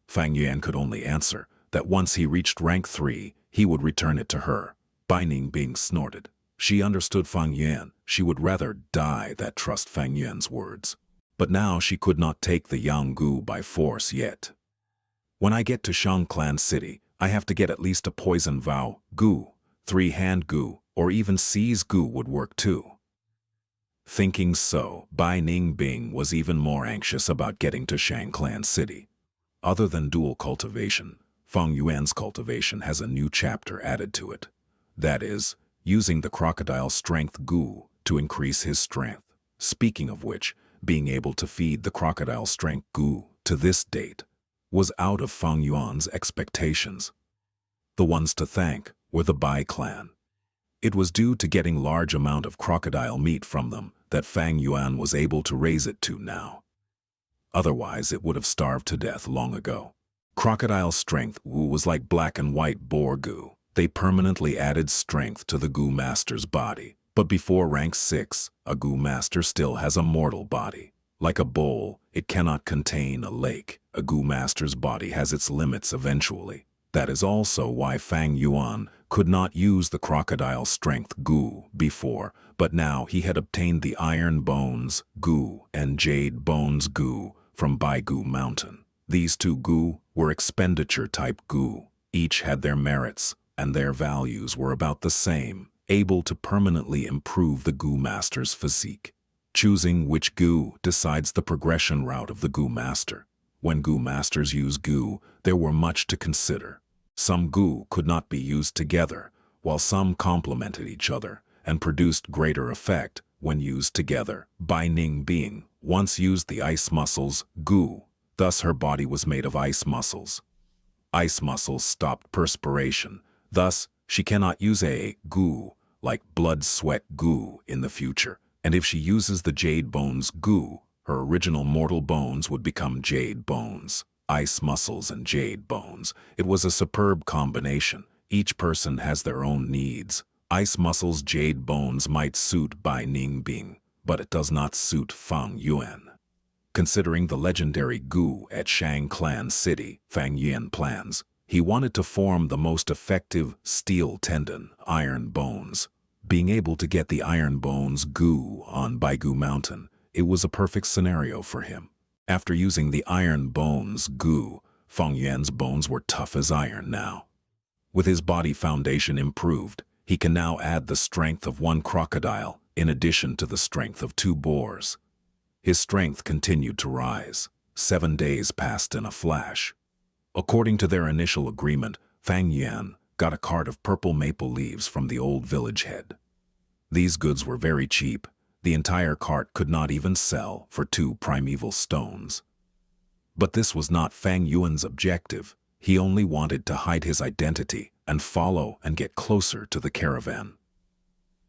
Fang Yuan could only answer that once he reached rank 3, he would return it to her. Bai Ningbing snorted. She understood Fang Yuan. She would rather die than trust Fang Yuan's words. But now she could not take the Yanggu by force yet. "When I get to Xianxia City, I have to get at least a poison vow, gu, 3-hand gu, or even seize gu would work too." Thinking so, Bai Ningbing was even more anxious about getting to Xianxia City. Other than dual cultivation, Fang Yuan's cultivation has a new chapter added to it. That is, using the crocodile strength gu to increase his strength. Speaking of which, being able to feed the crocodile strength gu to this date, was out of Fang Yuan's expectations. The ones to thank were the Bai clan. It was due to getting large amount of crocodile meat from them that Fang Yuan was able to raise it to now. Otherwise, it would have starved to death long ago. Crocodile strength was like black and white boar goo. They permanently added strength to the goo master's body. But before rank 6, a goo master still has a mortal body. Like a bowl, it cannot contain a lake. A goo master's body has its limits eventually. That is also why Fang Yuan could not use the crocodile strength goo before, but now he had obtained the iron bones goo and jade bones goo from Baigu Mountain. These two goo were expenditure type goo. Each had their merits, and their values were about the same, able to permanently improve the goo master's physique. Choosing which goo decides the progression route of the goo master. When goo masters use goo, there were much to consider. Some goo could not be used together, while some complemented each other and produced greater effect when used together. Bai Ning being once used the ice muscles goo, thus her body was made of ice muscles. Ice muscles stopped perspiration, thus she cannot use a goo like blood sweat goo in the future. And if she uses the jade bones goo, her original mortal bones would become jade bones. Ice muscles and jade bones. It was a superb combination. Each person has their own needs. Ice muscles jade bones might suit Bai Ning Bing, but it does not suit Fang Yuan. Considering the legendary goo at Shang Clan City, Fang Yuan plans, he wanted to form the most effective steel tendon, iron bones. Being able to get the iron bones goo on Baigu Mountain, it was a perfect scenario for him. After using the iron bones goo, Fang Yuan's bones were tough as iron now. With his body foundation improved, he can now add the strength of 1 crocodile in addition to the strength of 2 boars. His strength continued to rise. 7 days passed in a flash. According to their initial agreement, Fang Yuan got a cart of purple maple leaves from the old village head. These goods were very cheap. The entire cart could not even sell for 2 primeval stones. But this was not Fang Yuan's objective. He only wanted to hide his identity and follow and get closer to the caravan.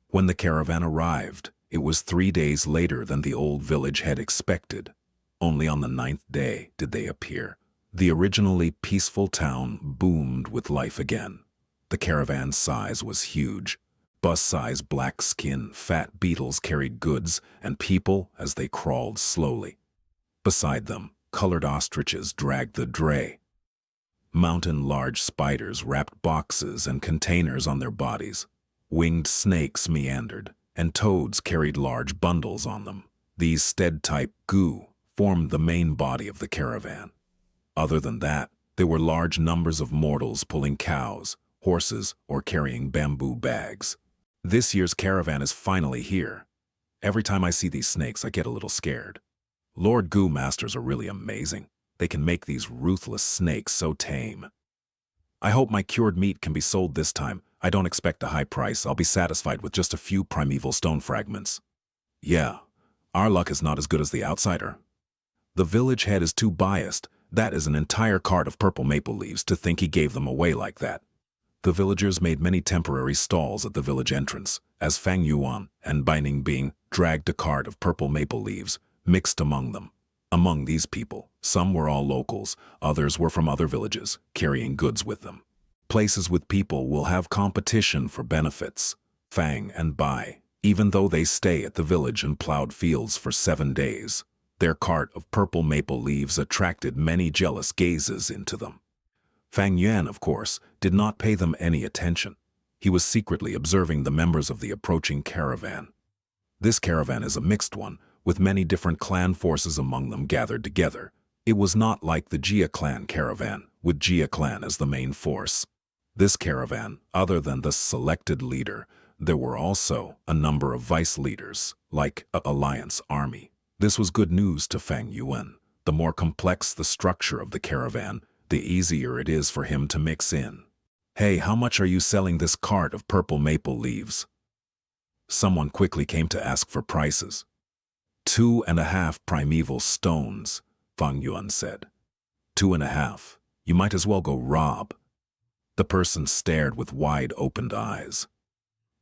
When the caravan arrived, it was 3 days later than the old village had expected. Only on the 9th day did they appear. The originally peaceful town boomed with life again. The caravan's size was huge. Bus-size black-skinned fat beetles carried goods and people as they crawled slowly. Beside them, colored ostriches dragged the dray. Mountain large spiders wrapped boxes and containers on their bodies. Winged snakes meandered, and toads carried large bundles on them. These stead-type goo formed the main body of the caravan. Other than that, there were large numbers of mortals pulling cows, horses, or carrying bamboo bags. This year's caravan is finally here. Every time I see these snakes, I get a little scared. Lord Goo Masters are really amazing. They can make these ruthless snakes so tame. I hope my cured meat can be sold this time. I don't expect a high price. I'll be satisfied with just a few primeval stone fragments. Yeah, our luck is not as good as the outsider. The village head is too biased. That is an entire cart of purple maple leaves to think he gave them away like that. The villagers made many temporary stalls at the village entrance, as Fang Yuan and Bai Ning Bing dragged a cart of purple maple leaves, mixed among them. Among these people, some were all locals, others were from other villages, carrying goods with them. Places with people will have competition for benefits. Fang and Bai, even though they stay at the village and plowed fields for 7 days, their cart of purple maple leaves attracted many jealous gazes into them. Fang Yuan, of course, did not pay them any attention. He was secretly observing the members of the approaching caravan. This caravan is a mixed one, with many different clan forces among them gathered together. It was not like the Jia clan caravan, with Jia clan as the main force. This caravan, other than the selected leader, there were also a number of vice leaders, like an alliance army. This was good news to Fang Yuan. The more complex the structure of the caravan, the easier it is for him to mix in. Hey, how much are you selling this cart of purple maple leaves? Someone quickly came to ask for prices. 2.5 primeval stones. Fang Yuan said. 2.5. You might as well go rob. The person stared with wide-opened eyes.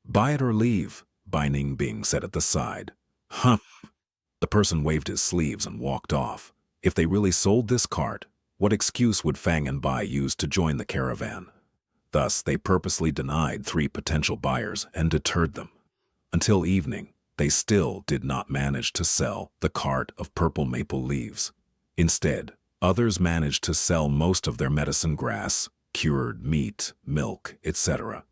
Buy it or leave, Bai Ning Bing said at the side. Humph. The person waved his sleeves and walked off. If they really sold this cart, what excuse would Fang and Bai use to join the caravan? Thus, they purposely denied 3 potential buyers and deterred them. Until evening, they still did not manage to sell the cart of purple maple leaves. Instead, others managed to sell most of their medicine grass, cured meat, milk, etc.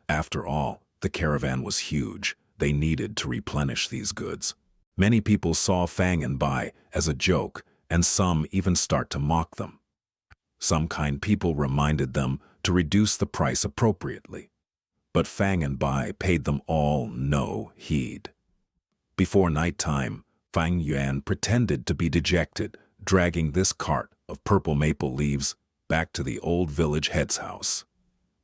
After all, the caravan was huge. They needed to replenish these goods. Many people saw Fang and Bai as a joke, and some even start to mock them. Some kind people reminded them to reduce the price appropriately. But Fang and Bai paid them all no heed. Before nighttime, Fang Yuan pretended to be dejected, dragging this cart of purple maple leaves back to the old village head's house.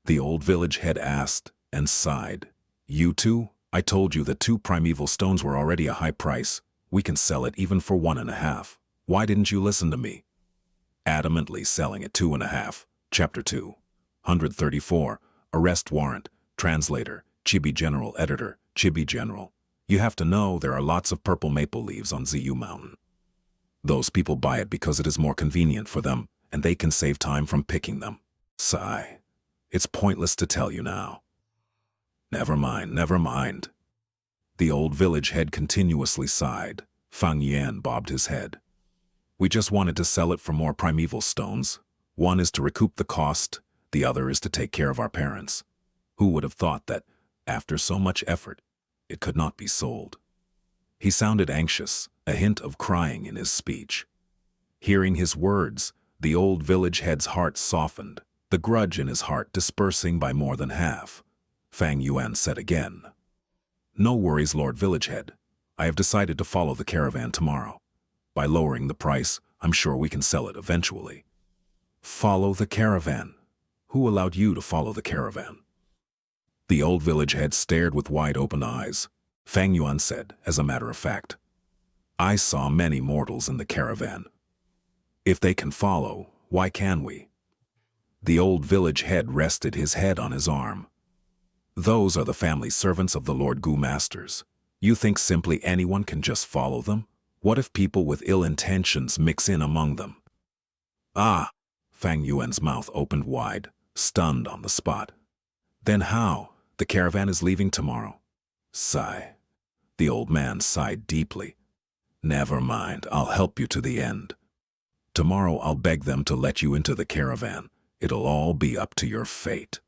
The old village head asked and sighed. You two? I told you that 2 primeval stones were already a high price. We can sell it even for 1.5. Why didn't you listen to me? Adamantly selling at 2.5. Chapter 2. 134. Arrest warrant. Translator. Chibi General. Editor. Chibi General. You have to know there are lots of purple maple leaves on Ziyu Mountain. Those people buy it because it is more convenient for them, and they can save time from picking them. Sigh. It's pointless to tell you now. Never mind, never mind. The old village head continuously sighed. Fang Yuan bobbed his head. We just wanted to sell it for more primeval stones. One is to recoup the cost, the other is to take care of our parents. Who would have thought that, after so much effort, it could not be sold? He sounded anxious, a hint of crying in his speech. Hearing his words, the old village head's heart softened, the grudge in his heart dispersing by more than half. Fang Yuan said again. No worries, Lord Village Head. I have decided to follow the caravan tomorrow. By lowering the price, I'm sure we can sell it eventually. Follow the caravan? Who allowed you to follow the caravan? The old village head stared with wide-open eyes. Fang Yuan said, as a matter of fact, I saw many mortals in the caravan. If they can follow, why can we? The old village head rested his head on his arm. Those are the family servants of the Lord Gu Masters. You think simply anyone can just follow them? What if people with ill intentions mix in among them? Ah! Fang Yuan's mouth opened wide, stunned on the spot. Then how? The caravan is leaving tomorrow. Sigh. The old man sighed deeply. Never mind, I'll help you to the end. Tomorrow I'll beg them to let you into the caravan. It'll all be up to your fate.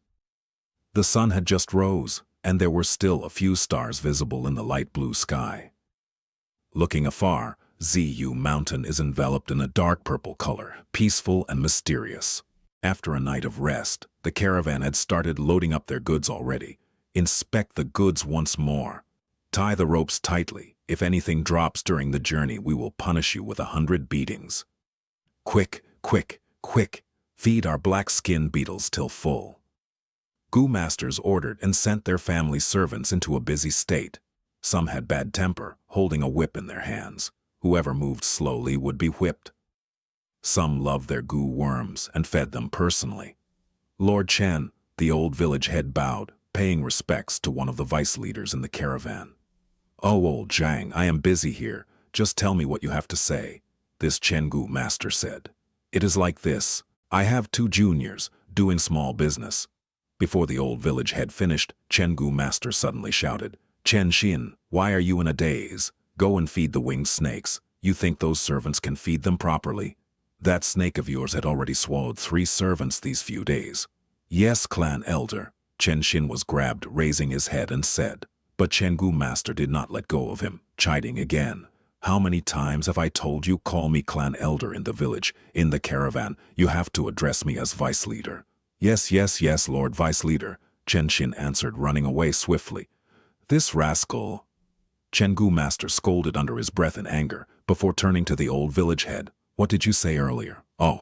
The sun had just rose, and there were still a few stars visible in the light blue sky. Looking afar, Ziyu Mountain is enveloped in a dark purple color, peaceful and mysterious. After a night of rest, the caravan had started loading up their goods already. Inspect the goods once more. Tie the ropes tightly. If anything drops during the journey, we will punish you with 100 beatings. Quick, quick, quick. Feed our black skin beetles till full. Gu Masters ordered and sent their family servants into a busy state. Some had bad temper, holding a whip in their hands. Whoever moved slowly would be whipped. Some loved their Gu worms and fed them personally. Lord Chen, the old village head, bowed, paying respects to one of the vice leaders in the caravan. Oh, old Zhang, I am busy here. Just tell me what you have to say, this Chen Gu master said. It is like this. I have 2 juniors, doing small business. Before the old village head finished, Chen Gu master suddenly shouted, Chen Xin, why are you in a daze? Go and feed the winged snakes. You think those servants can feed them properly? That snake of yours had already swallowed 3 servants these few days. Yes, clan elder. Chen Xin was grabbed, raising his head, and said. But Chen Gu master did not let go of him, chiding again. How many times have I told you, call me clan elder in the village, in the caravan, you have to address me as vice leader. Yes, yes, yes, Lord Vice Leader, Chen Xin answered, running away swiftly. This rascal. Chen Gu master scolded under his breath in anger, before turning to the old village head. What did you say earlier? Oh,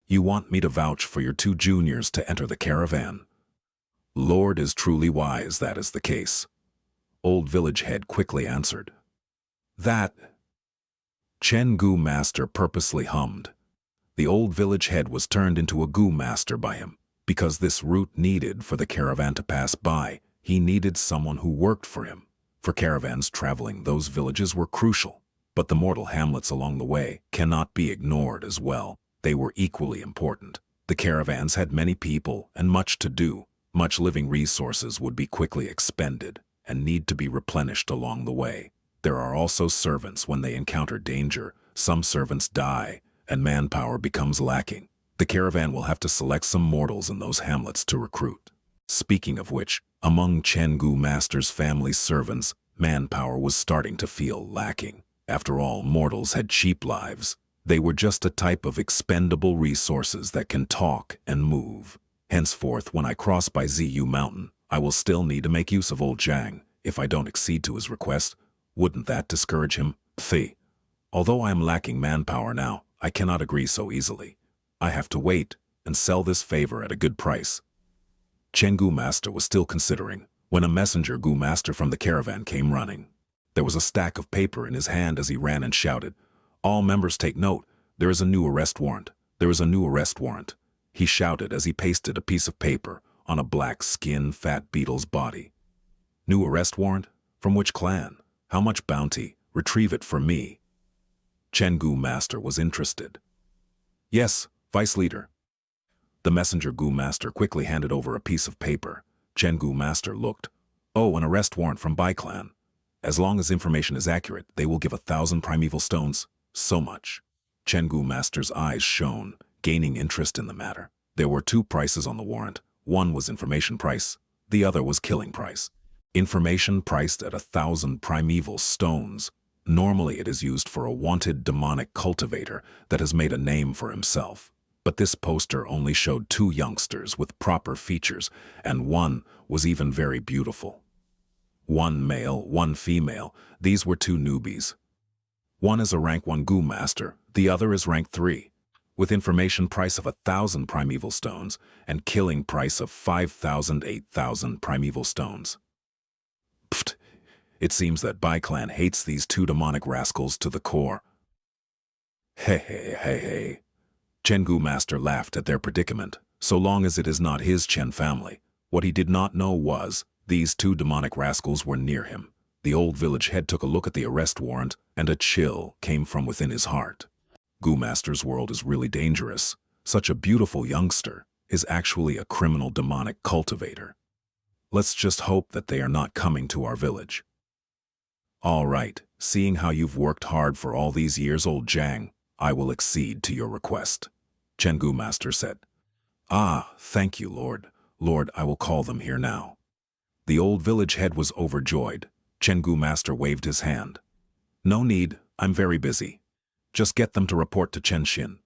you want me to vouch for your 2 juniors to enter the caravan? Lord is truly wise, that is the case. Old village head quickly answered. That. Chen Gu Master purposely hummed. The old village head was turned into a Gu Master by him, because this route needed for the caravan to pass by. He needed someone who worked for him. For caravans traveling, those villages were crucial, but the mortal hamlets along the way cannot be ignored as well. They were equally important. The caravans had many people and much to do. Much living resources would be quickly expended and need to be replenished along the way. There are also servants. When they encounter danger, some servants die and manpower becomes lacking. The caravan will have to select some mortals in those hamlets to recruit. Speaking of which, among Chen Gu Master's family servants, manpower was starting to feel lacking. After all, mortals had cheap lives. They were just a type of expendable resources that can talk and move. Henceforth, when I cross by Ziyu Mountain, I will still need to make use of old Zhang. If I don't accede to his request, wouldn't that discourage him? Although I am lacking manpower now, I cannot agree so easily. I have to wait and sell this favor at a good price. Chen Gu Master was still considering when a messenger Gu Master from the caravan came running. There was a stack of paper in his hand as he ran and shouted, "All members take note, there is a new arrest warrant. There is a new arrest warrant." He shouted as he pasted a piece of paper on a black-skinned fat beetle's body. "New arrest warrant? From which clan? How much bounty? Retrieve it for me." Chen Gu Master was interested. "Yes, Vice Leader." The messenger Gu Master quickly handed over a piece of paper. Chen Gu Master looked. "Oh, an arrest warrant from Bai clan. As long as information is accurate, they will give 1,000 primeval stones. So much." Chen Gu Master's eyes shone, gaining interest in the matter. There were two prices on the warrant. One was information price, the other was killing price. Information priced at 1,000 primeval stones. Normally it is used for a wanted demonic cultivator that has made a name for himself. But this poster only showed two youngsters with proper features, and one was even very beautiful. One male, one female. These were two newbies. One is a rank 1 Gu Master, the other is rank 3. With information price of 1,000 primeval stones and killing price of 5,000, 8,000 primeval stones. Pfft, it seems that Bai clan hates these two demonic rascals to the core. Hey. Chen Gu Master laughed at their predicament, so long as it is not his Chen family. What he did not know was, these two demonic rascals were near him. The old village head took a look at the arrest warrant, and a chill came from within his heart. Gu Master's world is really dangerous. Such a beautiful youngster is actually a criminal demonic cultivator. Let's just hope that they are not coming to our village. All right, seeing how you've worked hard for all these years, old Zhang, I will accede to your request, Chen Gu Master said. Ah, thank you, Lord. Lord, I will call them here now. The old village head was overjoyed. Chen Gu Master waved his hand. No need, I'm very busy. Just get them to report to Chen Xin.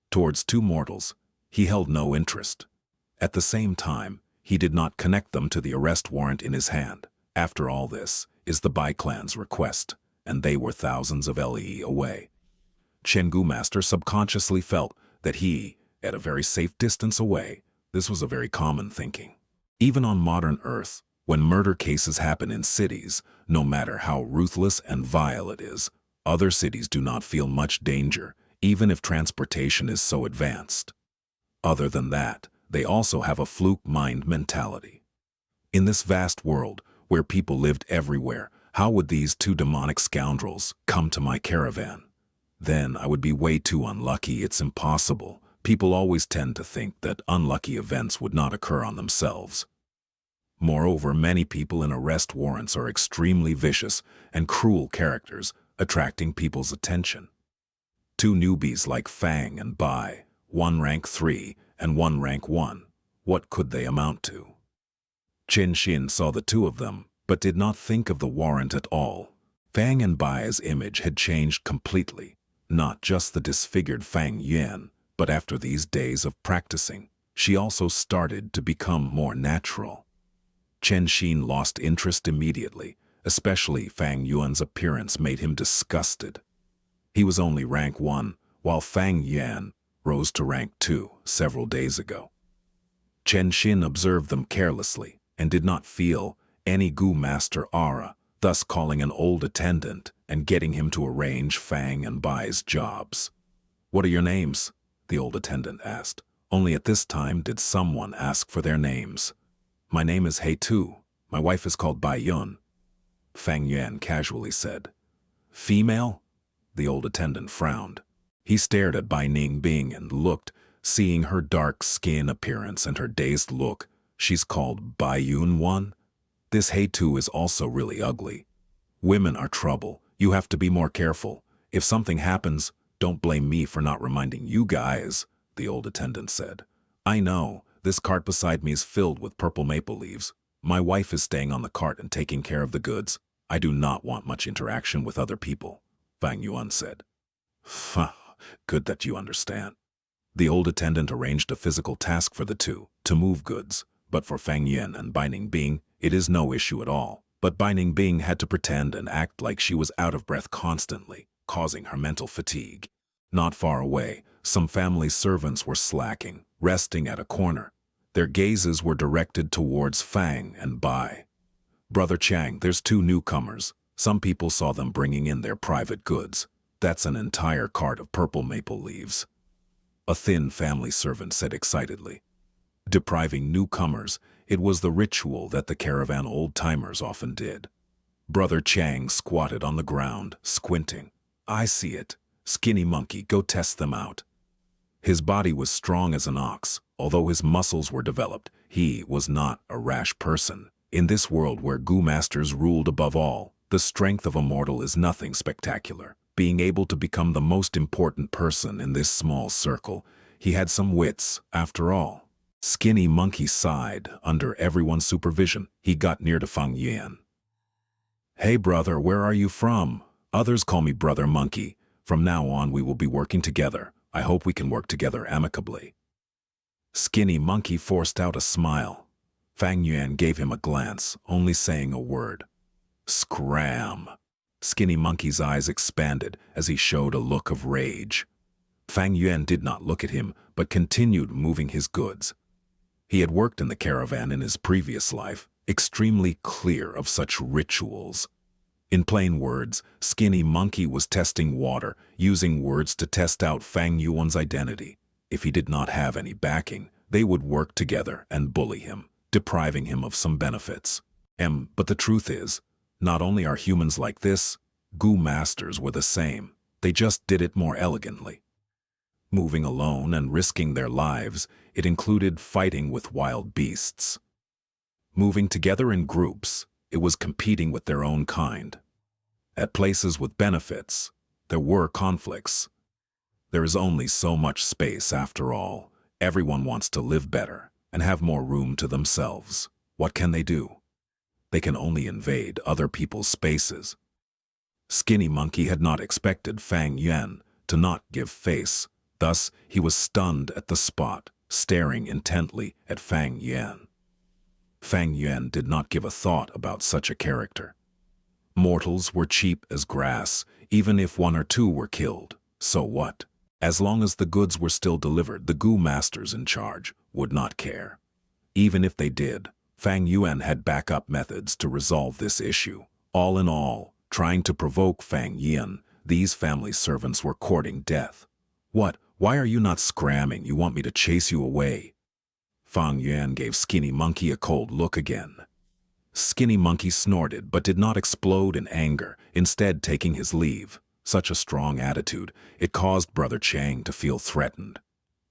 Towards two mortals, he held no interest. At the same time, he did not connect them to the arrest warrant in his hand. After all, this is the Bai clan's request, and they were thousands of LE away. Chen Gu Master subconsciously felt that he, at a very safe distance away, this was a very common thinking. Even on modern Earth, when murder cases happen in cities, no matter how ruthless and vile it is, other cities do not feel much danger, even if transportation is so advanced. Other than that, they also have a fluke mind mentality. In this vast world, where people lived everywhere, how would these two demonic scoundrels come to my caravan? Then I would be way too unlucky. It's impossible. People always tend to think that unlucky events would not occur on themselves. Moreover, many people in arrest warrants are extremely vicious and cruel characters, attracting people's attention. Two newbies like Fang and Bai, one rank 3 and one rank 1. What could they amount to? Chen Xin saw the two of them, but did not think of the warrant at all. Fang and Bai's image had changed completely, not just the disfigured Fang Yuan, but after these days of practicing, she also started to become more natural. Chen Xin lost interest immediately, especially Fang Yuan's appearance made him disgusted. He was only rank 1, while Fang Yuan rose to rank 2 several days ago. Chen Xin observed them carelessly and did not feel any Gu Master aura, thus calling an old attendant and getting him to arrange Fang and Bai's jobs. "What are your names?" the old attendant asked. Only at this time did someone ask for their names. "My name is He Tu. My wife is called Bai Yun," Fang Yuan casually said. "Female?" The old attendant frowned. He stared at Bai Ningbing and looked, seeing her dark skin appearance and her dazed look. "She's called Bai Yun. This He Tu is also really ugly. Women are trouble. You have to be more careful. If something happens, don't blame me for not reminding you guys," the old attendant said. "I know, this cart beside me is filled with purple maple leaves. My wife is staying on the cart and taking care of the goods. I do not want much interaction with other people," Fang Yuan said. "Good that you understand." The old attendant arranged a physical task for the two, to move goods, but for Fang Yuan and Bai Ningbing, it is no issue at all. But Bai Ningbing had to pretend and act like she was out of breath constantly, causing her mental fatigue. Not far away, some family servants were slacking, resting at a corner. Their gazes were directed towards Fang and Bai. "Brother Chang, there's two newcomers. Some people saw them bringing in their private goods. That's an entire cart of purple maple leaves," a thin family servant said excitedly. Depriving newcomers, it was the ritual that the caravan old-timers often did. Brother Chang squatted on the ground, squinting. "I see it. Skinny monkey, go test them out." His body was strong as an ox. Although his muscles were developed, he was not a rash person. In this world where Gu Masters ruled above all, the strength of a mortal is nothing spectacular. Being able to become the most important person in this small circle, he had some wits, after all. Skinny Monkey sighed. Under everyone's supervision, he got near to Fang Yuan. "Hey brother, where are you from? Others call me Brother Monkey. From now on we will be working together. I hope we can work together amicably." Skinny Monkey forced out a smile. Fang Yuan gave him a glance, only saying a word. "Scram." Skinny Monkey's eyes expanded as he showed a look of rage. Fang Yuan did not look at him, but continued moving his goods. He had worked in the caravan in his previous life, extremely clear of such rituals. In plain words, Skinny Monkey was testing water, using words to test out Fang Yuan's identity. If he did not have any backing, they would work together and bully him, depriving him of some benefits. But the truth is, not only are humans like this, Gu Masters were the same. They just did it more elegantly. Moving alone and risking their lives, it included fighting with wild beasts. Moving together in groups, it was competing with their own kind. At places with benefits, there were conflicts. There is only so much space after all. Everyone wants to live better and have more room to themselves. What can they do? They can only invade other people's spaces. Skinny Monkey had not expected Fang Yuan to not give face. Thus, he was stunned at the spot, staring intently at Fang Yuan. Fang Yuan did not give a thought about such a character. Mortals were cheap as grass, even if one or two were killed. So what? As long as the goods were still delivered, the Gu Masters in charge would not care. Even if they did, Fang Yuan had backup methods to resolve this issue. All in all, trying to provoke Fang Yuan, these family servants were courting death. "What? Why are you not scramming? You want me to chase you away?" Fang Yuan gave Skinny Monkey a cold look again. Skinny Monkey snorted but did not explode in anger, instead taking his leave. Such a strong attitude, it caused Brother Chang to feel threatened.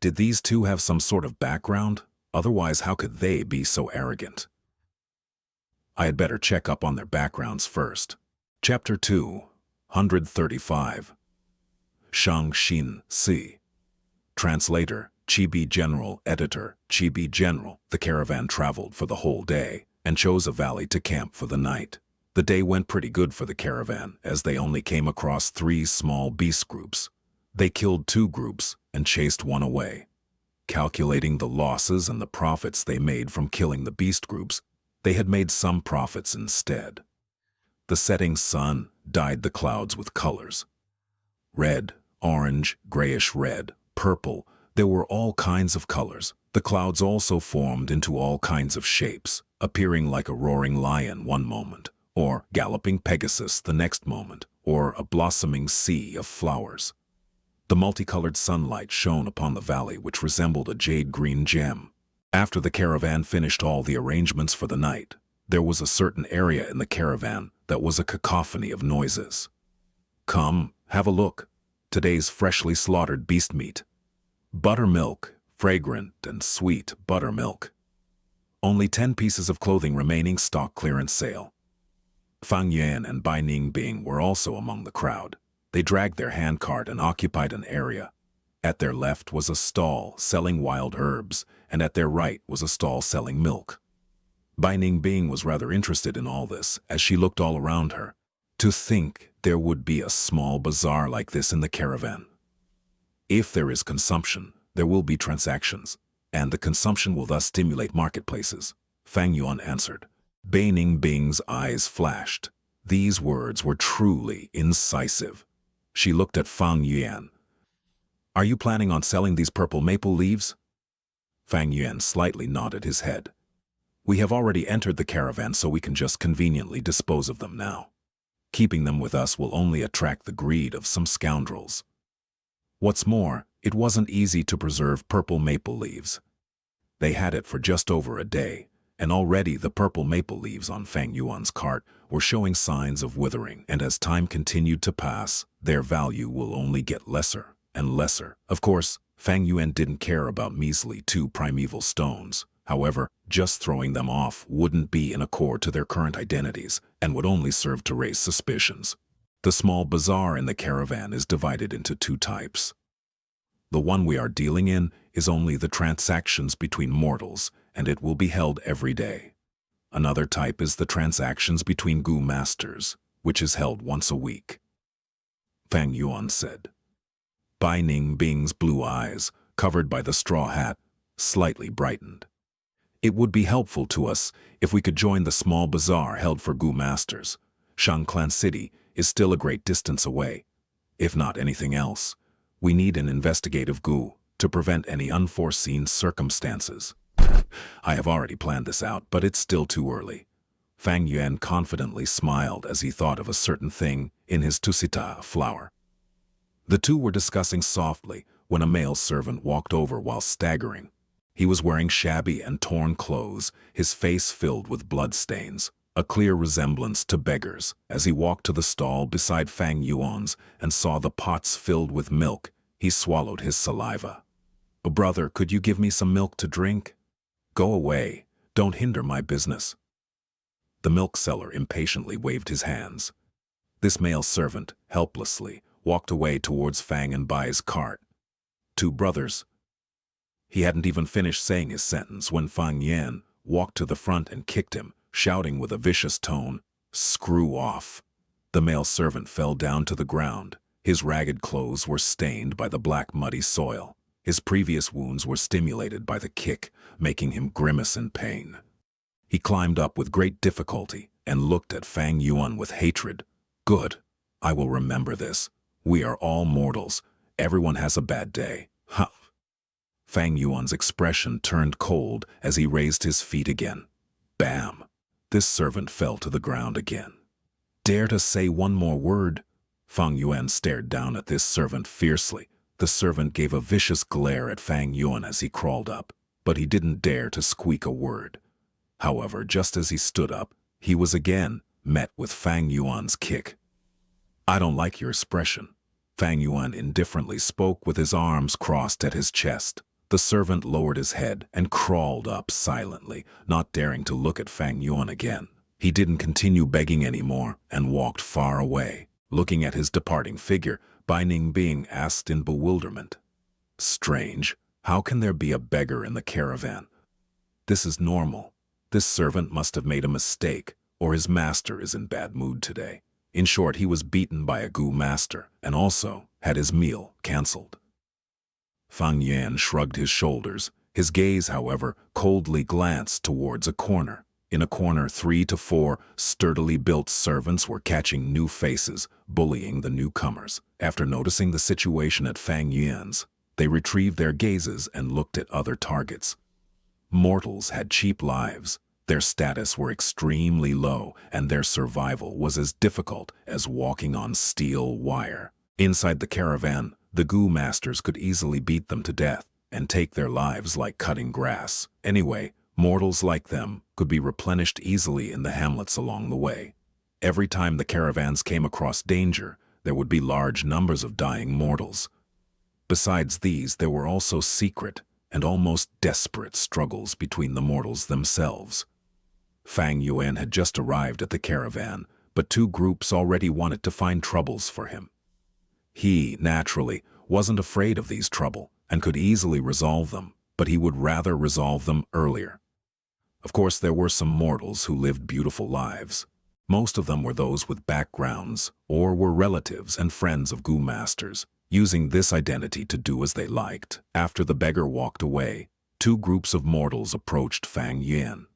Did these two have some sort of background? Otherwise, how could they be so arrogant? I had better check up on their backgrounds first. Chapter 235. Xianxia. Translator, Chibi General. Editor, Chibi General. The caravan traveled for the whole day and chose a valley to camp for the night. The day went pretty good for the caravan, as they only came across 3 small beast groups. They killed 2 groups and chased one away. Calculating the losses and the profits they made from killing the beast groups, they had made some profits instead. The setting sun dyed the clouds with colors. Red, orange, grayish-red, purple, there were all kinds of colors. The clouds also formed into all kinds of shapes, appearing like a roaring lion one moment, or galloping Pegasus the next moment, or a blossoming sea of flowers. The multicolored sunlight shone upon the valley, which resembled a jade-green gem. After the caravan finished all the arrangements for the night, there was a certain area in the caravan that was a cacophony of noises. "Come, have a look. Today's freshly slaughtered beast meat. Buttermilk, fragrant and sweet buttermilk. Only 10 pieces of clothing remaining, stock clearance sale." Fang Yuan and Bai Ningbing were also among the crowd. They dragged their handcart and occupied an area. At their left was a stall selling wild herbs, and at their right was a stall selling milk. Bai Ningbing was rather interested in all this as she looked all around her. To think there would be a small bazaar like this in the caravan. If there is consumption, there will be transactions, and the consumption will thus stimulate marketplaces, Fang Yuan answered. Bai Ningbing's eyes flashed. These words were truly incisive. She looked at Fang Yuan. "Are you planning on selling these purple maple leaves?" Fang Yuan slightly nodded his head. "We have already entered the caravan, so we can just conveniently dispose of them now. Keeping them with us will only attract the greed of some scoundrels. What's more, it wasn't easy to preserve purple maple leaves. They had it for just over a day, and already the purple maple leaves on Fang Yuan's cart were showing signs of withering, and as time continued to pass, their value will only get lesser and lesser. Of course, Fang Yuan didn't care about measly 2 primeval stones. However, just throwing them off wouldn't be in accord to their current identities and would only serve to raise suspicions. The small bazaar in the caravan is divided into 2 types. The one we are dealing in is only the transactions between mortals, and it will be held every day. Another type is the transactions between Gu masters, which is held once a week," Fang Yuan said. Bai Ningbing's blue eyes, covered by the straw hat, slightly brightened. "It would be helpful to us if we could join the small bazaar held for Gu masters. Xianxia City is still a great distance away. If not anything else, we need an investigative Gu to prevent any unforeseen circumstances. I have already planned this out, but it's still too early." Fang Yuan confidently smiled as he thought of a certain thing in his tusita flower. The two were discussing softly when a male servant walked over while staggering. He was wearing shabby and torn clothes, his face filled with bloodstains, a clear resemblance to beggars. As he walked to the stall beside Fang Yuan's and saw the pots filled with milk, he swallowed his saliva. "Oh, brother, could you give me some milk to drink?" "Go away. Don't hinder my business." The milk seller impatiently waved his hands. This male servant, helplessly, walked away towards Fang and Bai's cart. "2 brothers." He hadn't even finished saying his sentence when Fang Yuan walked to the front and kicked him, shouting with a vicious tone, "Screw off." The male servant fell down to the ground. His ragged clothes were stained by the black muddy soil. His previous wounds were stimulated by the kick, making him grimace in pain. He climbed up with great difficulty and looked at Fang Yuan with hatred. "Good. I will remember this. We are all mortals. Everyone has a bad day. Ha!" Fang Yuan's expression turned cold as he raised his feet again. Bam! This servant fell to the ground again. "Dare to say one more word?" Fang Yuan stared down at this servant fiercely. The servant gave a vicious glare at Fang Yuan as he crawled up, but he didn't dare to squeak a word. However, just as he stood up, he was again met with Fang Yuan's kick. "I don't like your expression," Fang Yuan indifferently spoke with his arms crossed at his chest. The servant lowered his head and crawled up silently, not daring to look at Fang Yuan again. He didn't continue begging anymore and walked far away. Looking at his departing figure, Bai Ningbing asked in bewilderment, "Strange, how can there be a beggar in the caravan? This is normal. This servant must have made a mistake, or his master is in bad mood today." In short, he was beaten by a Gu master and also had his meal cancelled. Fang Yuan shrugged his shoulders. His gaze, however, coldly glanced towards a corner. In a corner, 3 to 4 sturdily built servants were catching new faces, bullying the newcomers. After noticing the situation at Fang Yuan's, they retrieved their gazes and looked at other targets. Mortals had cheap lives. Their status were extremely low, and their survival was as difficult as walking on steel wire. Inside the caravan, the Gu masters could easily beat them to death and take their lives like cutting grass. Anyway, mortals like them could be replenished easily in the hamlets along the way. Every time the caravans came across danger, there would be large numbers of dying mortals. Besides these, there were also secret and almost desperate struggles between the mortals themselves. Fang Yuan had just arrived at the caravan, but two groups already wanted to find troubles for him. He, naturally, wasn't afraid of these trouble and could easily resolve them, but he would rather resolve them earlier. Of course, there were some mortals who lived beautiful lives. Most of them were those with backgrounds or were relatives and friends of Gu masters, using this identity to do as they liked. After the beggar walked away, two groups of mortals approached Fang Yuan.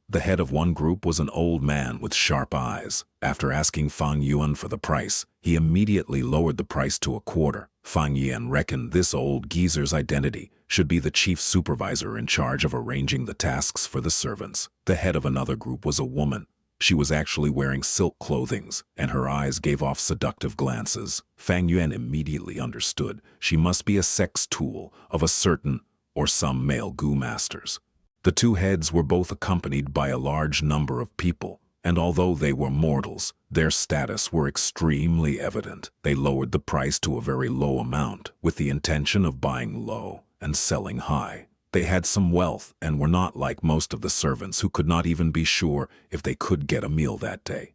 The head of one group was an old man with sharp eyes. After asking Fang Yuan for the price, he immediately lowered the price to a quarter. Fang Yuan reckoned this old geezer's identity should be the chief supervisor in charge of arranging the tasks for the servants. The head of another group was a woman. She was actually wearing silk clothing, and her eyes gave off seductive glances. Fang Yuan immediately understood she must be a sex tool of a certain or some male Gu masters. The two heads were both accompanied by a large number of people, and although they were mortals, their status were extremely evident. They lowered the price to a very low amount, with the intention of buying low and selling high. They had some wealth and were not like most of the servants who could not even be sure if they could get a meal that day.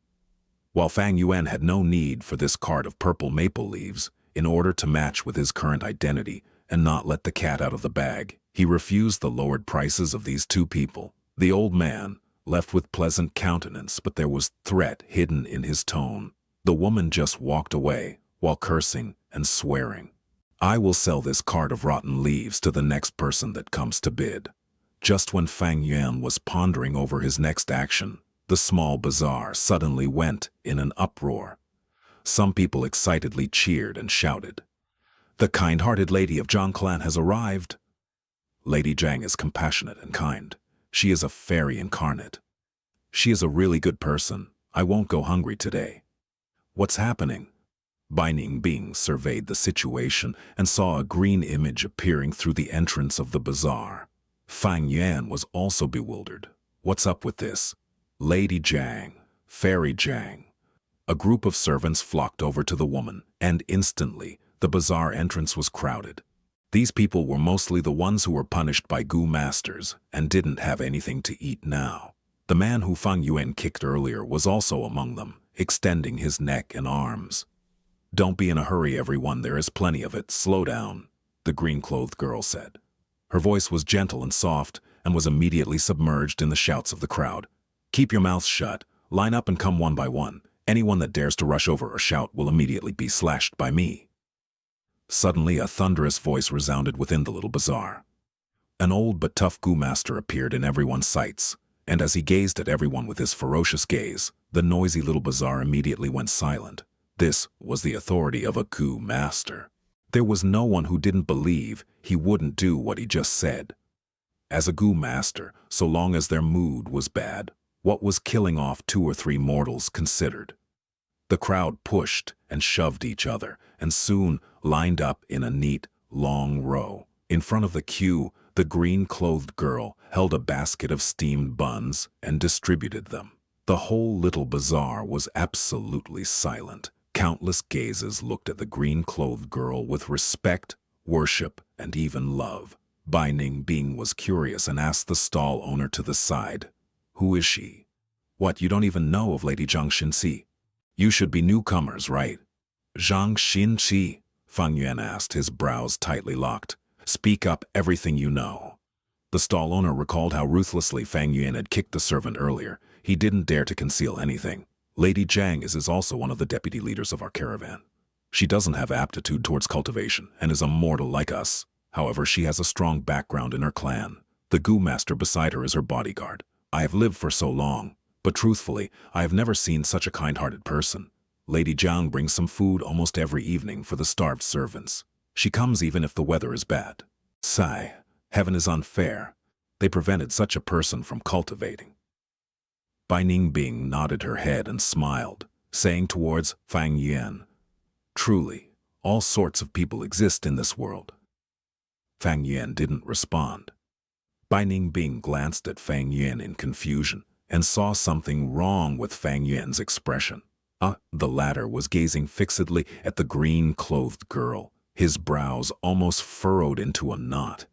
While Fang Yuan had no need for this cart of purple maple leaves in order to match with his current identity and not let the cat out of the bag, he refused the lowered prices of these two people. The old man left with pleasant countenance, but there was threat hidden in his tone. The woman just walked away while cursing and swearing. "I will sell this cart of rotten leaves to the next person that comes to bid." Just when Fang Yuan was pondering over his next action, the small bazaar suddenly went in an uproar. Some people excitedly cheered and shouted, "The kind-hearted lady of Zhang clan has arrived." Lady Zhang is compassionate and kind. She is a fairy incarnate. She is a really good person. I won't go hungry today. What's happening? Bai Ningbing surveyed the situation and saw a green image appearing through the entrance of the bazaar. Fang Yuan was also bewildered. What's up with this? Lady Zhang, Fairy Zhang. A group of servants flocked over to the woman, and instantly the bazaar entrance was crowded. These people were mostly the ones who were punished by Gu masters and didn't have anything to eat now. The man who Fang Yuan kicked earlier was also among them, extending his neck and arms. "Don't be in a hurry, everyone, there is plenty of it. Slow down," the green-clothed girl said. Her voice was gentle and soft and was immediately submerged in the shouts of the crowd. "Keep your mouths shut, line up and come one by one. Anyone that dares to rush over or shout will immediately be slashed by me." Suddenly, a thunderous voice resounded within the little bazaar. An old but tough Gu master appeared in everyone's sights, and as he gazed at everyone with his ferocious gaze, the noisy little bazaar immediately went silent. This was the authority of a Gu master. There was no one who didn't believe he wouldn't do what he just said. As a Gu master, so long as their mood was bad, what was killing off 2 or 3 mortals considered? The crowd pushed and shoved each other, and soon lined up in a neat, long row. In front of the queue, the green-clothed girl held a basket of steamed buns and distributed them. The whole little bazaar was absolutely silent. Countless gazes looked at the green-clothed girl with respect, worship, and even love. Bai Ningbing was curious and asked the stall owner to the side, "Who is she?" "What, you don't even know of Lady Zhang Xinxi? You should be newcomers, right?" "Zhang Xinxi?" Fang Yuan asked, his brows tightly locked. "Speak up, everything you know." The stall owner recalled how ruthlessly Fang Yuan had kicked the servant earlier. He didn't dare to conceal anything. "Lady Zhang is also one of the deputy leaders of our caravan. She doesn't have aptitude towards cultivation and is a mortal like us. However, she has a strong background in her clan. The Gu master beside her is her bodyguard. I have lived for so long, but truthfully, I have never seen such a kind-hearted person. Lady Zhang brings some food almost every evening for the starved servants. She comes even if the weather is bad. Sigh, heaven is unfair. They prevented such a person from cultivating." Bai Ningbing nodded her head and smiled, saying towards Fang Yuan, "Truly, all sorts of people exist in this world." Fang Yuan didn't respond. Bai Ningbing glanced at Fang Yuan in confusion and saw something wrong with Fang Yuan's expression. The latter was gazing fixedly at the green-clothed girl, his brows almost furrowed into a knot.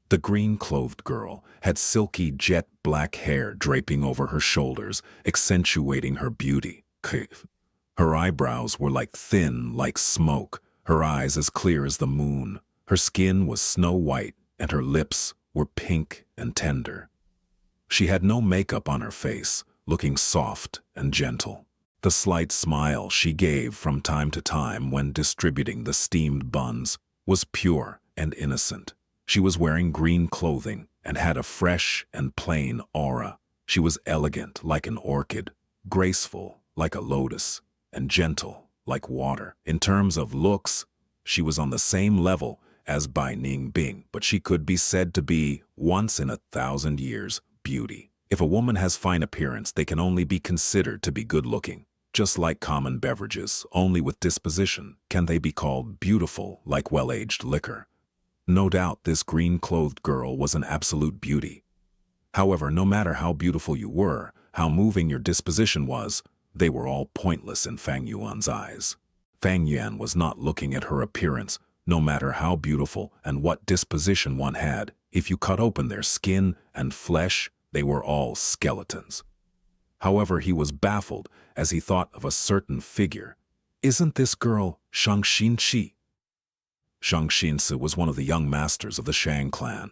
The green-clothed girl had silky jet-black hair draping over her shoulders, accentuating her beauty. Her eyebrows were like smoke, her eyes as clear as the moon. Her skin was snow-white, and her lips were pink and tender. She had no makeup on her face, looking soft and gentle. The slight smile she gave from time to time when distributing the steamed buns was pure and innocent. She was wearing green clothing and had a fresh and plain aura. She was elegant like an orchid, graceful like a lotus, and gentle like water. In terms of looks, she was on the same level as Bai Ningbing, but she could be said to be once in 1,000 years beauty. If a woman has fine appearance, they can only be considered to be good-looking. Just like common beverages, only with disposition can they be called beautiful like well-aged liquor. No doubt this green-clothed girl was an absolute beauty. However, no matter how beautiful you were, how moving your disposition was, they were all pointless in Fang Yuan's eyes. Fang Yuan was not looking at her appearance, no matter how beautiful and what disposition one had. If you cut open their skin and flesh, they were all skeletons. However, he was baffled as he thought of a certain figure. Isn't this girl Xianxia? Xianxia was one of the young masters of the Shang clan.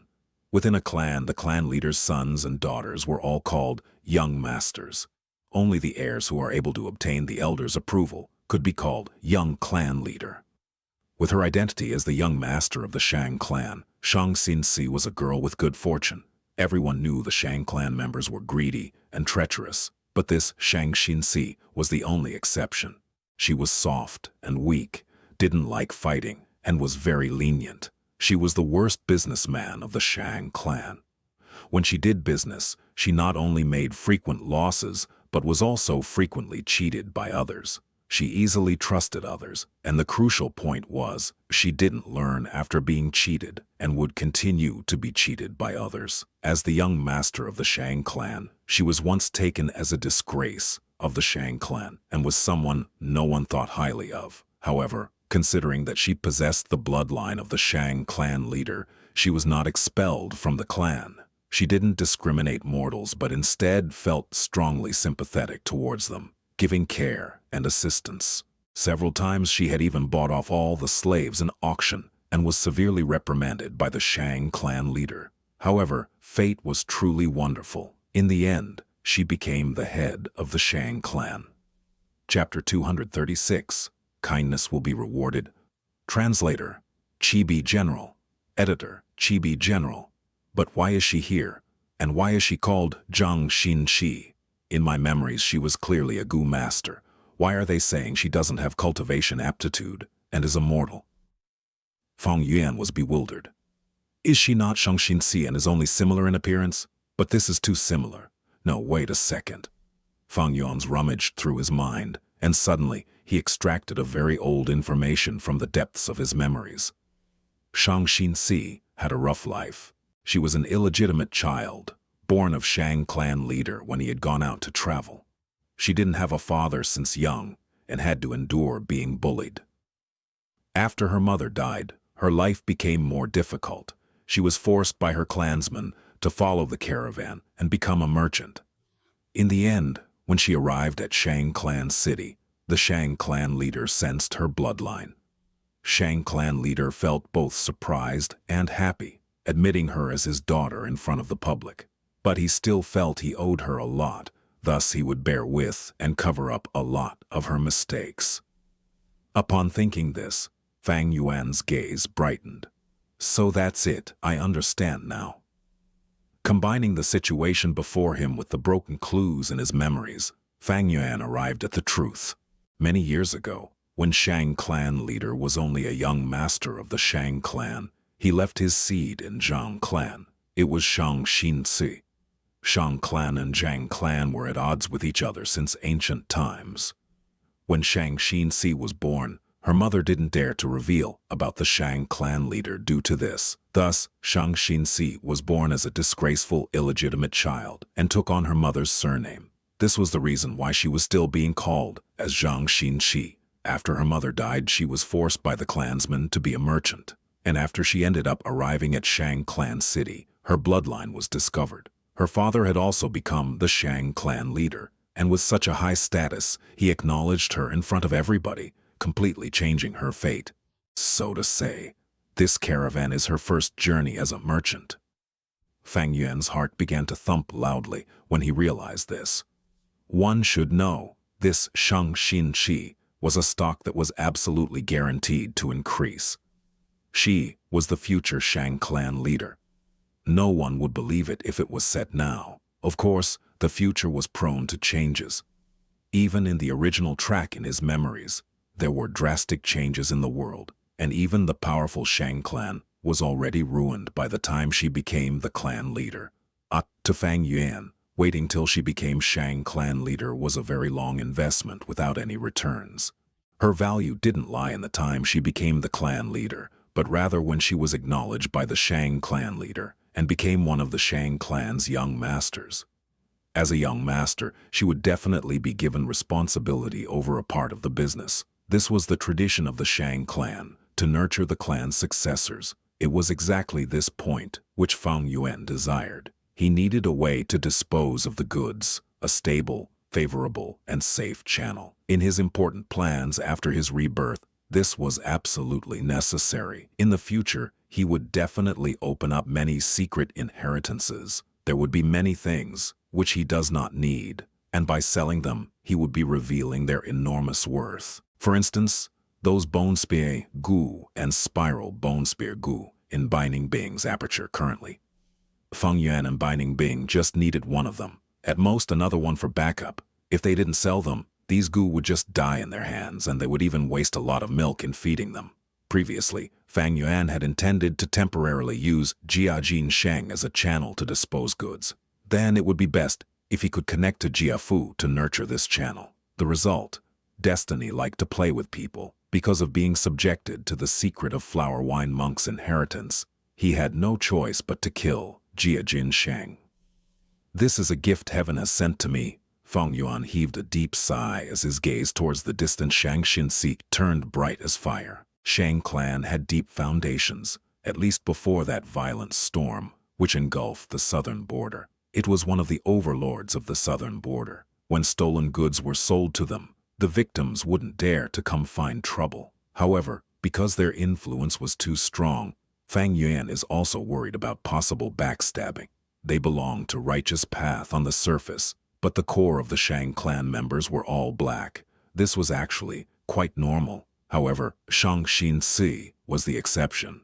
Within a clan, the clan leader's sons and daughters were all called young masters. Only the heirs who are able to obtain the elder's approval could be called young clan leader. With her identity as the young master of the Shang clan, Xianxia was a girl with good fortune. Everyone knew the Shang clan members were greedy and treacherous, but this Xianxia was the only exception. She was soft and weak, didn't like fighting, and was very lenient. She was the worst businessman of the Shang clan. When she did business, she not only made frequent losses, but was also frequently cheated by others. She easily trusted others, and the crucial point was, she didn't learn after being cheated and would continue to be cheated by others. As the young master of the Shang clan, she was once taken as a disgrace of the Shang clan and was someone no one thought highly of. However, considering that she possessed the bloodline of the Shang clan leader, she was not expelled from the clan. She didn't discriminate mortals, but instead felt strongly sympathetic towards them, giving care and assistance. Several times she had even bought off all the slaves in auction and was severely reprimanded by the Shang clan leader. However, fate was truly wonderful. In the end, she became the head of the Shang clan. Chapter 236. Kindness will be rewarded. Translator: Chibi General. Editor: Chibi General. But why is she here? And why is she called Zhang Xinxi? In my memories, she was clearly a Gu master. Why are they saying she doesn't have cultivation aptitude and is immortal? Fang Yuan was bewildered. Is she not Xianxia and is only similar in appearance? But this is too similar. No, wait a second. Fang Yuan's rummaged through his mind, and suddenly he extracted a very old information from the depths of his memories. Xianxia had a rough life. She was an illegitimate child, born of Shang clan leader when he had gone out to travel. She didn't have a father since young and had to endure being bullied. After her mother died, her life became more difficult. She was forced by her clansmen to follow the caravan and become a merchant. In the end, when she arrived at Shang clan city, the Shang clan leader sensed her bloodline. Shang clan leader felt both surprised and happy, admitting her as his daughter in front of the public. But he still felt he owed her a lot, thus he would bear with and cover up a lot of her mistakes. Upon thinking this, Fang Yuan's gaze brightened. So that's it, I understand now. Combining the situation before him with the broken clues in his memories, Fang Yuan arrived at the truth. Many years ago, when Shang clan leader was only a young master of the Shang clan, he left his seed in Zhang clan. It was Xianxia. Shang clan and Zhang clan were at odds with each other since ancient times. When Xianxia was born, her mother didn't dare to reveal about the Shang clan leader due to this. Thus, Xianxia was born as a disgraceful, illegitimate child and took on her mother's surname. This was the reason why she was still being called as Zhang Xinxi. After her mother died, she was forced by the clansmen to be a merchant. And after she ended up arriving at Shang clan city, her bloodline was discovered. Her father had also become the Shang clan leader, and with such a high status, he acknowledged her in front of everybody, completely changing her fate. So to say, this caravan is her first journey as a merchant. Fang Yuan's heart began to thump loudly when he realized this. One should know, this Shang Xinxi was a stock that was absolutely guaranteed to increase. She was the future Shang clan leader. No one would believe it if it was said now. Of course, the future was prone to changes. Even in the original track in his memories, there were drastic changes in the world, and even the powerful Shang clan was already ruined by the time she became the clan leader. To Fang Yuan, waiting till she became Shang clan leader was a very long investment without any returns. Her value didn't lie in the time she became the clan leader, but rather when she was acknowledged by the Shang clan leader and became one of the Shang clan's young masters. As a young master, she would definitely be given responsibility over a part of the business. This was the tradition of the Shang clan, to nurture the clan's successors. It was exactly this point which Fang Yuan desired. He needed a way to dispose of the goods, a stable, favorable, and safe channel. In his important plans after his rebirth, this was absolutely necessary. In the future, he would definitely open up many secret inheritances. There would be many things which he does not need, and by selling them, he would be revealing their enormous worth. For instance, those bone spear goo and spiral bone spear goo in Binding Bing's aperture currently. Feng Yuan and Binding Bing just needed one of them, at most another one for backup. If they didn't sell them, these goo would just die in their hands, and they would even waste a lot of milk in feeding them. Previously, Fang Yuan had intended to temporarily use Jiajin Sheng as a channel to dispose goods. Then it would be best if he could connect to Jiafu to nurture this channel. The result: Destiny liked to play with people. Because of being subjected to the secret of Flower Wine Monk's inheritance, he had no choice but to kill Jiajin Sheng. This is a gift heaven has sent to me. Feng Yuan heaved a deep sigh as his gaze towards the distant Xianxia turned bright as fire. Shang clan had deep foundations, at least before that violent storm, which engulfed the southern border. It was one of the overlords of the southern border. When stolen goods were sold to them, the victims wouldn't dare to come find trouble. However, because their influence was too strong, Fang Yuan is also worried about possible backstabbing. They belonged to righteous path on the surface, but the core of the Shang clan members were all black. This was actually quite normal. However, Shang Xinxi was the exception.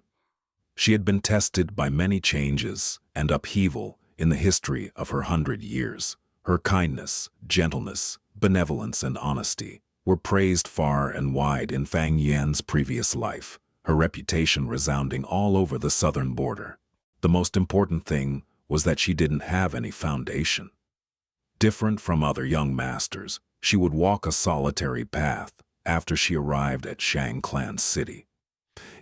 She had been tested by many changes and upheaval in the history of her 100 years. Her kindness, gentleness, benevolence, and honesty were praised far and wide in Fang Yuan's previous life, her reputation resounding all over the southern border. The most important thing was that she didn't have any foundation. Different from other young masters, she would walk a solitary path after she arrived at Shang clan city.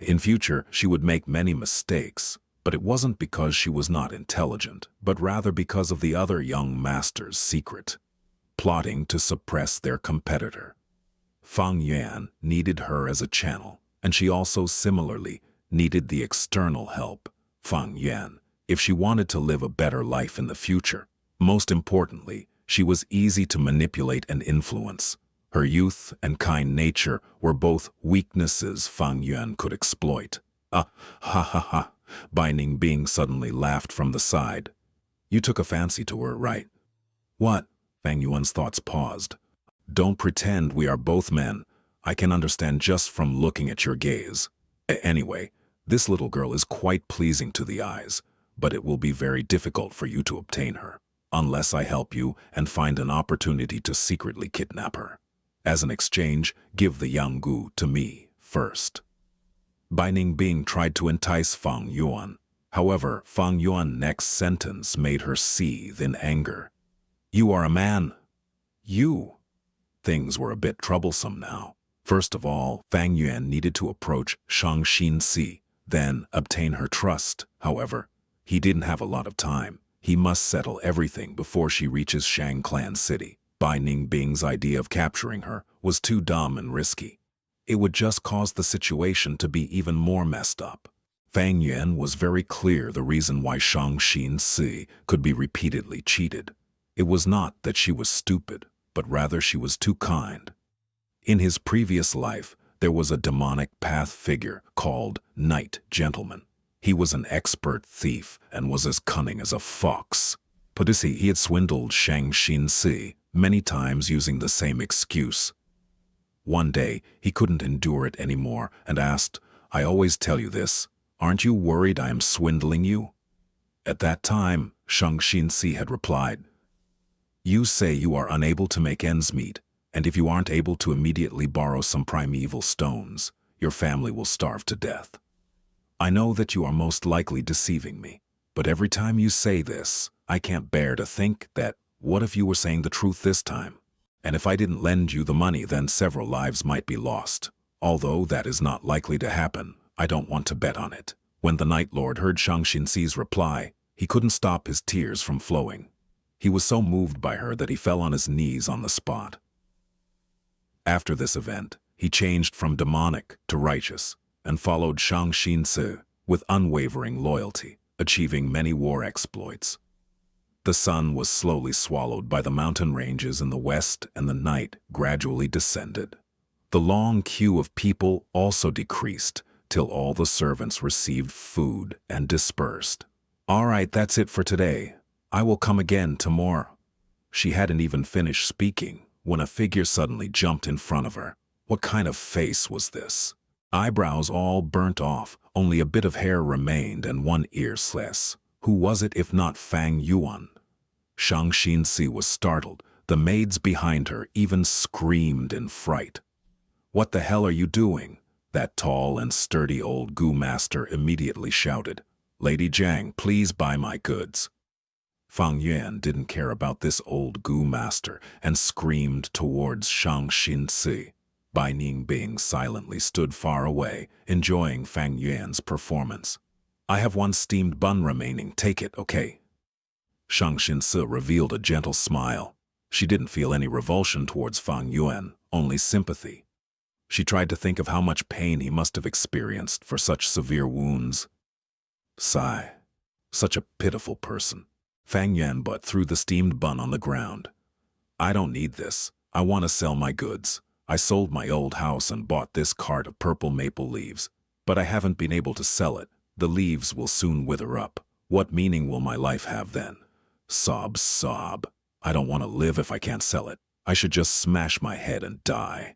In future, she would make many mistakes, but it wasn't because she was not intelligent, but rather because of the other young master's secret, plotting to suppress their competitor. Fang Yuan needed her as a channel, and she also similarly needed the external help. Fang Yuan, if she wanted to live a better life in the future. Most importantly, she was easy to manipulate and influence. Her youth and kind nature were both weaknesses Fang Yuan could exploit. Ha ha ha. Binding Bing suddenly laughed from the side. You took a fancy to her, right? What? Fang Yuan's thoughts paused. Don't pretend we are both men. I can understand just from looking at your gaze. Anyway, this little girl is quite pleasing to the eyes, but it will be very difficult for you to obtain her, unless I help you and find an opportunity to secretly kidnap her. As an exchange, give the young gu to me first. Binding Bing tried to entice Fang Yuan. However, Fang Yuan's next sentence made her seethe in anger. You are a man. You. Things were a bit troublesome now. First of all, Fang Yuan needed to approach Xianxia, then obtain her trust. However, he didn't have a lot of time. He must settle everything before she reaches Shang Clan City. Bai Ningbing's idea of capturing her was too dumb and risky. It would just cause the situation to be even more messed up. Fang Yuan was very clear the reason why Xianxia could be repeatedly cheated. It was not that she was stupid, but rather she was too kind. In his previous life, there was a demonic path figure called Night Gentleman. He was an expert thief and was as cunning as a fox. But he had swindled Xianxia many times using the same excuse. One day, he couldn't endure it anymore and asked, I always tell you this, aren't you worried I am swindling you? At that time, Xianxia had replied, You say you are unable to make ends meet, and if you aren't able to immediately borrow some primeval stones, your family will starve to death. I know that you are most likely deceiving me, but every time you say this, I can't bear to think that, what if you were saying the truth this time? And if I didn't lend you the money, then several lives might be lost. Although that is not likely to happen, I don't want to bet on it. When the Night Lord heard Xianxia's reply, he couldn't stop his tears from flowing. He was so moved by her that he fell on his knees on the spot. After this event, he changed from demonic to righteous and followed Xianxia with unwavering loyalty, achieving many war exploits. The sun was slowly swallowed by the mountain ranges in the west and the night gradually descended. The long queue of people also decreased till all the servants received food and dispersed. All right, that's it for today. I will come again tomorrow. She hadn't even finished speaking when a figure suddenly jumped in front of her. What kind of face was this? Eyebrows all burnt off, only a bit of hair remained and one ear less. Who was it if not Fang Yuan? Xianxia was startled. The maids behind her even screamed in fright. What the hell are you doing? That tall and sturdy old Gu master immediately shouted. Lady Jiang, please buy my goods. Fang Yuan didn't care about this old Gu master and screamed towards Xianxia. Bai Ningbing silently stood far away, enjoying Fang Yuan's performance. I have one steamed bun remaining, take it, okay? Xianxia revealed a gentle smile. She didn't feel any revulsion towards Fang Yuan, only sympathy. She tried to think of how much pain he must have experienced for such severe wounds. Sigh. Such a pitiful person. Fang Yuan but threw the steamed bun on the ground. I don't need this. I want to sell my goods. I sold my old house and bought this cart of purple maple leaves, but I haven't been able to sell it. The leaves will soon wither up. What meaning will my life have then? Sob, sob. I don't want to live if I can't sell it. I should just smash my head and die.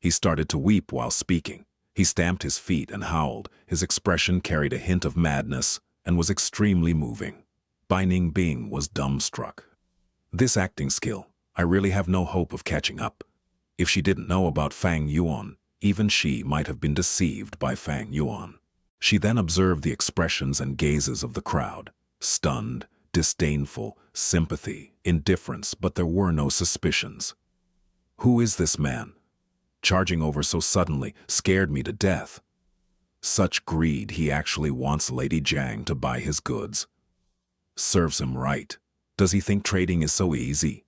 He started to weep while speaking. He stamped his feet and howled. His expression carried a hint of madness and was extremely moving. Bai Ningbing was dumbstruck. This acting skill, I really have no hope of catching up. If she didn't know about Fang Yuan, even she might have been deceived by Fang Yuan. She then observed the expressions and gazes of the crowd. Stunned, disdainful, sympathy, indifference, but there were no suspicions. Who is this man? Charging over so suddenly scared me to death. Such greed, he actually wants Lady Jiang to buy his goods. Serves him right. Does he think trading is so easy?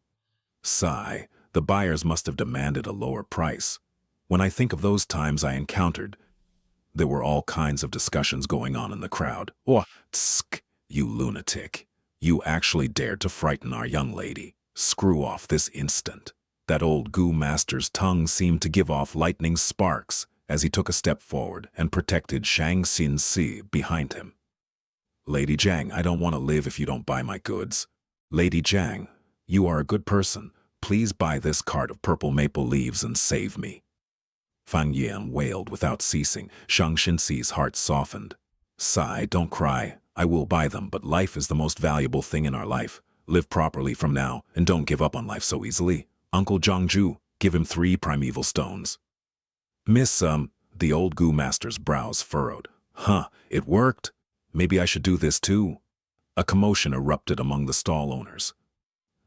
Sigh, the buyers must have demanded a lower price. When I think of those times I encountered, there were all kinds of discussions going on in the crowd. Oh, tsk, you lunatic. You actually dared to frighten our young lady. Screw off this instant. That old Gu master's tongue seemed to give off lightning sparks as he took a step forward and protected Xianxia behind him. Lady Jiang, I don't want to live if you don't buy my goods. Lady Jiang, you are a good person. Please buy this cart of purple maple leaves and save me. Fang Yuan wailed without ceasing. Xianxia's heart softened. Sigh, don't cry. I will buy them, but life is the most valuable thing in our life. Live properly from now, and don't give up on life so easily. Uncle Zhangju, give him 3 primeval stones. Miss, the old Gu master's brows furrowed. Huh, it worked? maybe I should do this too. A commotion erupted among the stall owners.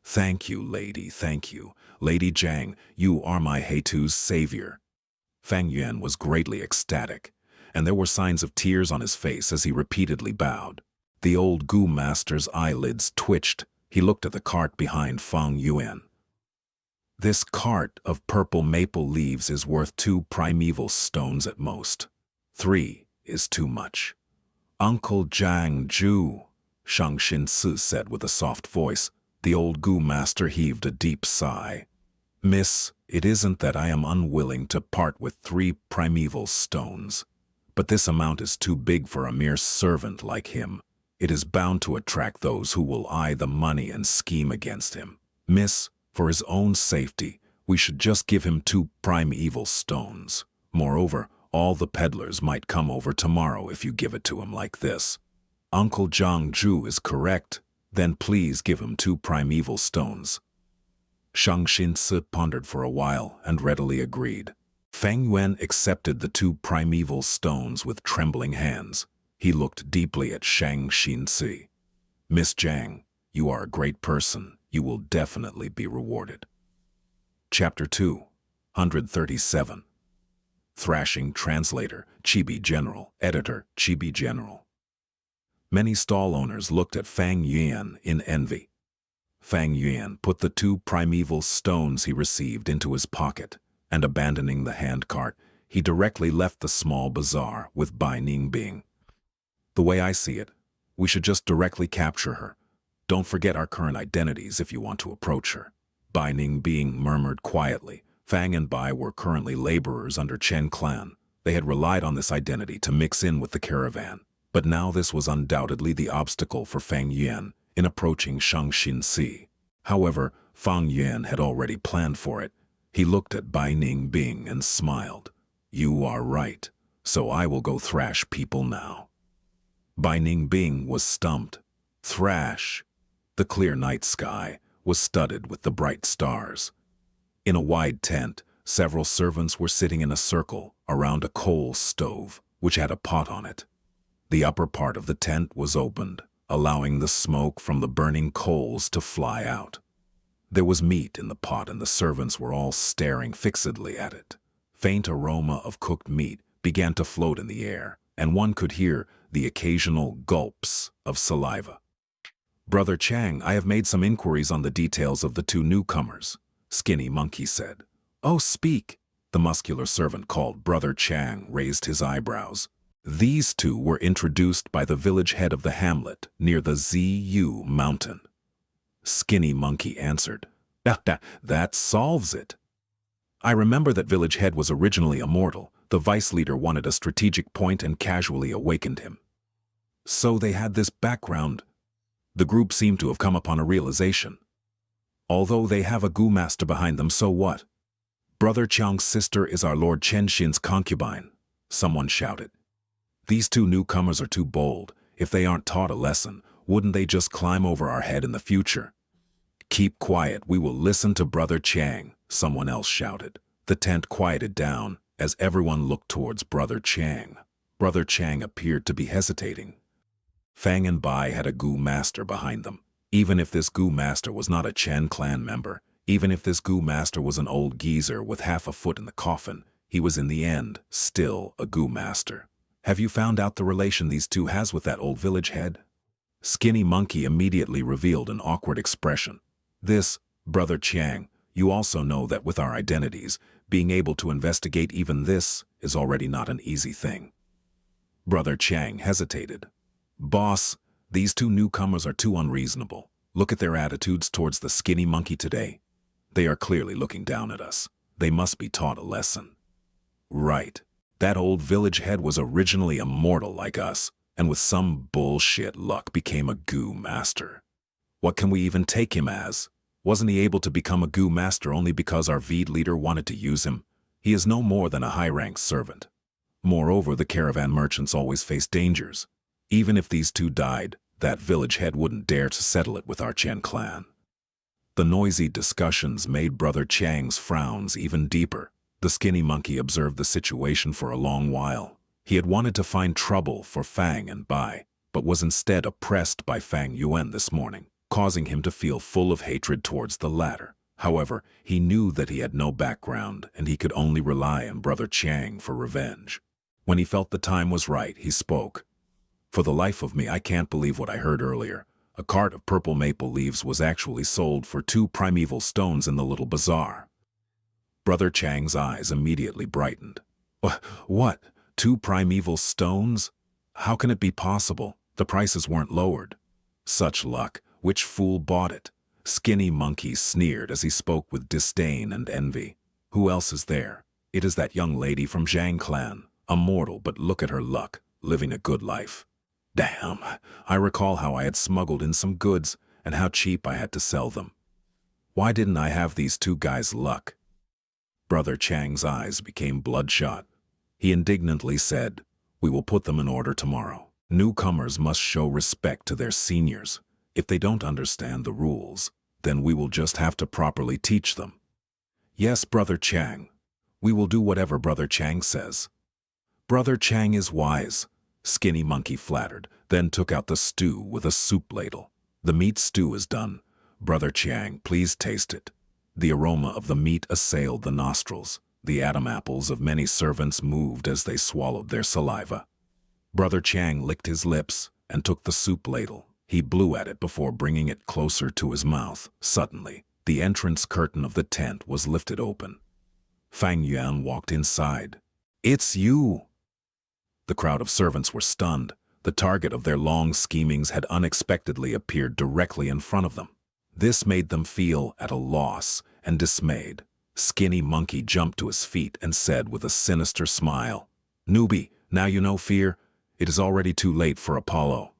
Thank you, lady, thank you. Lady Zhang, you are my Heitu's savior. Fang Yuan was greatly ecstatic, and there were signs of tears on his face as he repeatedly bowed. The old Gu master's eyelids twitched. He looked at the cart behind Fang Yuan. This cart of purple maple leaves is worth 2 primeval stones at most. 3 is too much. Uncle Zhang Zhu, Shang Xinsi said with a soft voice. The old Gu master heaved a deep sigh. Miss, it isn't that I am unwilling to part with 3 primeval stones, but this amount is too big for a mere servant like him. It is bound to attract those who will eye the money and scheme against him. Miss, for his own safety, we should just give him 2 primeval stones. Moreover, all the peddlers might come over tomorrow if you give it to him like this. Uncle Zhang Zhu is correct. Then please give him 2 primeval stones. Shang Xinsi pondered for a while and readily agreed. Fang Yuan accepted the 2 primeval stones with trembling hands. He looked deeply at Shang Xinsi. Miss Zhang, you are a great person. You will definitely be rewarded. Chapter 237. Thrashing Translator, Chibi General, Editor, Chibi General. Many stall owners looked at Fang Yuan in envy. Fang Yuan put the 2 primeval stones he received into his pocket, and abandoning the handcart, he directly left the small bazaar with Bai Ningbing. The way I see it, we should just directly capture her. Don't forget our current identities if you want to approach her. Bai Ningbing murmured quietly. Fang and Bai were currently laborers under Chen clan. They had relied on this identity to mix in with the caravan. But now this was undoubtedly the obstacle for Fang Yuan in approaching Shang Xinsi. However, Fang Yuan had already planned for it. He looked at Bai Ningbing and smiled. You are right, so I will go thrash people now. Bai Ningbing was stumped. Thrash. The clear night sky was studded with the bright stars. In a wide tent, several servants were sitting in a circle around a coal stove, which had a pot on it. The upper part of the tent was opened, allowing the smoke from the burning coals to fly out. There was meat in the pot and the servants were all staring fixedly at it. Faint aroma of cooked meat began to float in the air, and one could hear the occasional gulps of saliva. Brother Chang, I have made some inquiries on the details of the 2 newcomers, Skinny Monkey said. Oh, speak. The muscular servant called Brother Chang raised his eyebrows. These 2 were introduced by the village head of the hamlet near the Zu mountain. Skinny Monkey answered. That solves it. I remember that village head was originally immortal. The vice leader wanted a strategic point and casually awakened him. So they had this background. The group seemed to have come upon a realization. Although they have a Gu master behind them, so what? Brother Chang's sister is our Lord Chen Xin's concubine, someone shouted. These 2 newcomers are too bold. If they aren't taught a lesson, wouldn't they just climb over our head in the future? Keep quiet, we will listen to Brother Chang, someone else shouted. The tent quieted down as everyone looked towards Brother Chang. Brother Chang appeared to be hesitating. Fang and Bai had a Gu master behind them. Even if this Gu master was not a Chen clan member, even if this Gu master was an old geezer with half a foot in the coffin, he was in the end still a Gu master. Have you found out the relation these 2 has with that old village head? Skinny Monkey immediately revealed an awkward expression. This, Brother Chang, you also know that with our identities, being able to investigate even this is already not an easy thing. Brother Chang hesitated. Boss, these 2 newcomers are too unreasonable. Look at their attitudes towards the Skinny Monkey today. They are clearly looking down at us. They must be taught a lesson. Right. That old village head was originally immortal like us, and with some bullshit luck became a Gu master. What can we even take him as? Wasn't he able to become a Gu master only because our Veed leader wanted to use him? He is no more than a high-ranked servant. Moreover, the caravan merchants always face dangers. Even if these 2 died, that village head wouldn't dare to settle it with our Chen clan. The noisy discussions made Brother Chang's frowns even deeper. The Skinny Monkey observed the situation for a long while. He had wanted to find trouble for Fang and Bai, but was instead oppressed by Fang Yuan this morning, causing him to feel full of hatred towards the latter. However, he knew that he had no background and he could only rely on Brother Chang for revenge. When he felt the time was right, he spoke. For the life of me, I can't believe what I heard earlier. A cart of purple maple leaves was actually sold for 2 primeval stones in the little bazaar. Brother Chang's eyes immediately brightened. What? 2 primeval stones? How can it be possible? The prices weren't lowered. Such luck. Which fool bought it? Skinny Monkey sneered as he spoke with disdain and envy. Who else is there? It is that young lady from Zhang clan, a mortal, but look at her luck, living a good life. Damn, I recall how I had smuggled in some goods and how cheap I had to sell them. Why didn't I have these 2 guys' luck? Brother Chang's eyes became bloodshot. He indignantly said, "We will put them in order tomorrow. Newcomers must show respect to their seniors. If they don't understand the rules, then we will just have to properly teach them." "Yes, Brother Chang. We will do whatever Brother Chang says." "Brother Chang is wise," Skinny Monkey flattered, then took out the stew with a soup ladle. "The meat stew is done. Brother Chang, please taste it." The aroma of the meat assailed the nostrils. The Adam apples of many servants moved as they swallowed their saliva. Brother Chang licked his lips and took the soup ladle. He blew at it before bringing it closer to his mouth. Suddenly, the entrance curtain of the tent was lifted open. Fang Yuan walked inside. "It's you!" The crowd of servants were stunned. The target of their long schemings had unexpectedly appeared directly in front of them. This made them feel at a loss and dismayed. Skinny Monkey jumped to his feet and said with a sinister smile, "Newbie, now you know fear. It is already too late for Apollo."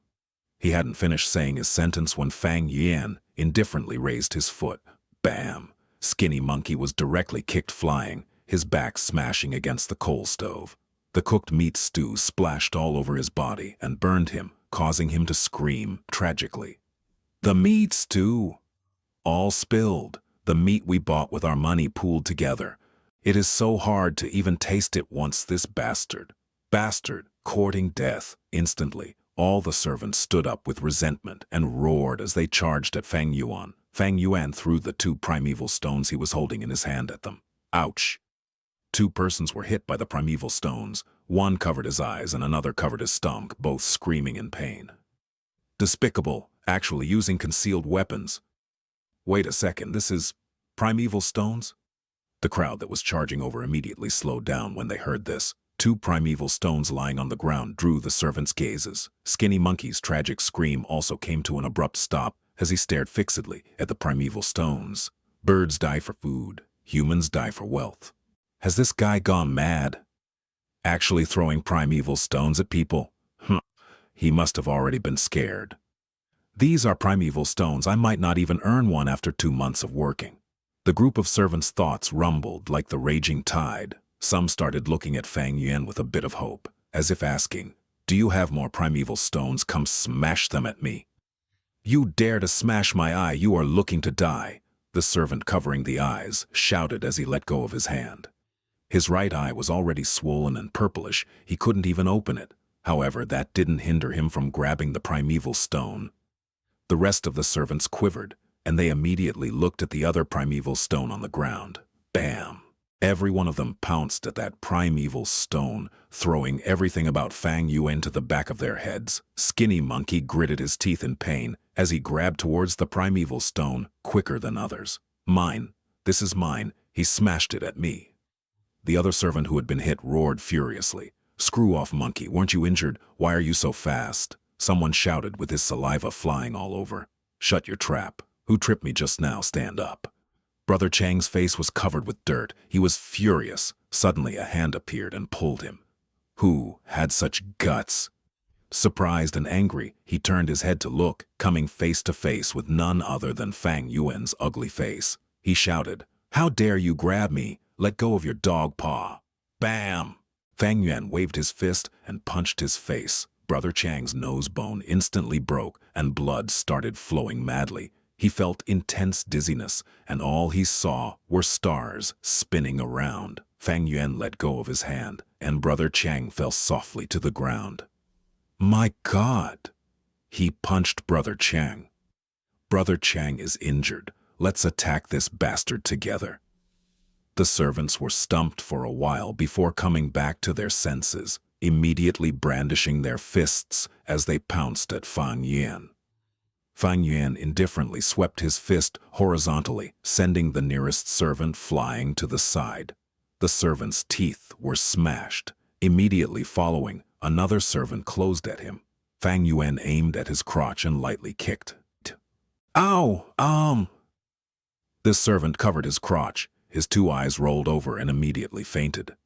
He hadn't finished saying his sentence when Fang Yuan indifferently raised his foot. Bam! Skinny Monkey was directly kicked flying, his back smashing against the coal stove. The cooked meat stew splashed all over his body and burned him, causing him to scream tragically. "The meat stew! All spilled. The meat we bought with our money pooled together. It is so hard to even taste it once. This bastard, courting death." Instantly, all the servants stood up with resentment and roared as they charged at Fang Yuan. Fang Yuan threw the 2 primeval stones he was holding in his hand at them. Ouch! 2 persons were hit by the primeval stones. One covered his eyes and another covered his stomach, both screaming in pain. Despicable, actually using concealed weapons. Wait a second, this is primeval stones? The crowd that was charging over immediately slowed down when they heard this. 2 primeval stones lying on the ground drew the servants' gazes. Skinny Monkey's tragic scream also came to an abrupt stop as he stared fixedly at the primeval stones. Birds die for food, humans die for wealth. Has this guy gone mad? Actually throwing primeval stones at people? He must have already been scared. These are primeval stones. I might not even earn one after 2 months of working. The group of servants' thoughts rumbled like the raging tide. Some started looking at Fang Yuan with a bit of hope, as if asking, "Do you have more primeval stones? Come smash them at me." "You dare to smash my eye, you are looking to die," the servant covering the eyes shouted as he let go of his hand. His right eye was already swollen and purplish. He couldn't even open it. However, that didn't hinder him from grabbing the primeval stone. The rest of the servants quivered, and they immediately looked at the other primeval stone on the ground. Bam! Every one of them pounced at that primeval stone, throwing everything about Fang Yuan to the back of their heads. Skinny Monkey gritted his teeth in pain as he grabbed towards the primeval stone quicker than others. "Mine! This is mine! He smashed it at me!" The other servant who had been hit roared furiously. "Screw off, monkey! Weren't you injured? Why are you so fast?" Someone shouted with his saliva flying all over. "Shut your trap! Who tripped me just now? Stand up!" Brother Chang's face was covered with dirt. He was furious. Suddenly a hand appeared and pulled him. Who had such guts? Surprised and angry, he turned his head to look, coming face to face with none other than Fang Yuan's ugly face. He shouted, "How dare you grab me? Let go of your dog paw!" Bam! Fang Yuan waved his fist and punched his face. Brother Chang's nose bone instantly broke and blood started flowing madly. He felt intense dizziness, and all he saw were stars spinning around. Fang Yuan let go of his hand, and Brother Chang fell softly to the ground. "My God!" He punched Brother Chang. Brother Chang is injured. Let's attack this bastard together. The servants were stumped for a while before coming back to their senses, immediately brandishing their fists as they pounced at Fang Yuan. Fang Yuan indifferently swept his fist horizontally, sending the nearest servant flying to the side. The servant's teeth were smashed. Immediately following, another servant closed at him. Fang Yuan aimed at his crotch and lightly kicked. Ow! This servant covered his crotch. His two eyes rolled over and immediately fainted.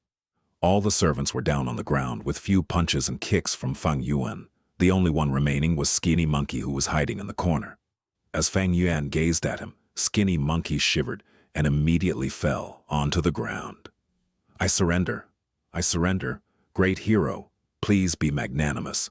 All the servants were down on the ground with few punches and kicks from Fang Yuan. The only one remaining was Skinny Monkey, who was hiding in the corner. As Fang Yuan gazed at him, Skinny Monkey shivered and immediately fell onto the ground. I surrender. Great hero, please be magnanimous.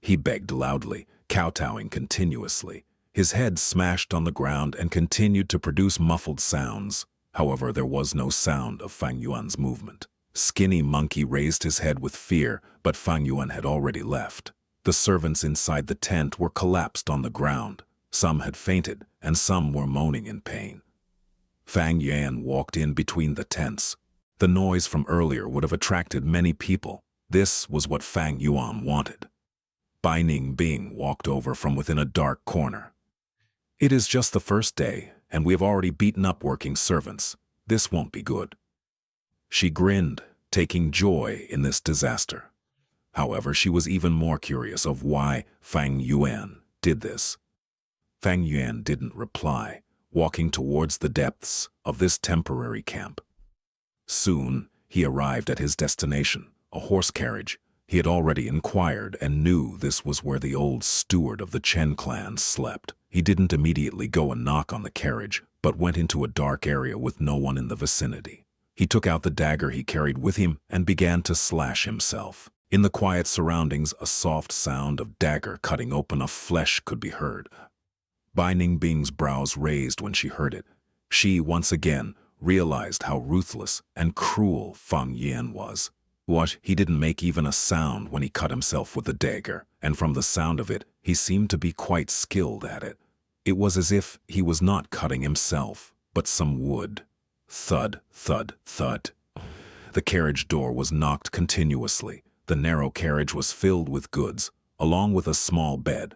He begged loudly, kowtowing continuously. His head smashed on the ground and continued to produce muffled sounds. However, there was no sound of Fang Yuan's movement. Skinny Monkey raised his head with fear, but Fang Yuan had already left. The servants inside the tent were collapsed on the ground. Some had fainted, and some were moaning in pain. Fang Yuan walked in between the tents. The noise from earlier would have attracted many people. This was what Fang Yuan wanted. Bai Ningbing walked over from within a dark corner. It is just the first day, and we have already beaten up working servants. This won't be good. She grinned, taking joy in this disaster. However, she was even more curious of why Fang Yuan did this. Fang Yuan didn't reply, walking towards the depths of this temporary camp. Soon, he arrived at his destination, a horse carriage. He had already inquired and knew this was where the old steward of the Chen clan slept. He didn't immediately go and knock on the carriage, but went into a dark area with no one in the vicinity. He took out the dagger he carried with him and began to slash himself. In the quiet surroundings, a soft sound of dagger cutting open a flesh could be heard. Bai Ningbing's brows raised when she heard it. She, once again, realized how ruthless and cruel Fang Yuan was. What, he didn't make even a sound when he cut himself with the dagger, and from the sound of it, he seemed to be quite skilled at it. It was as if he was not cutting himself, but some wood. Thud, thud, thud. The carriage door was knocked continuously. The narrow carriage was filled with goods, along with a small bed.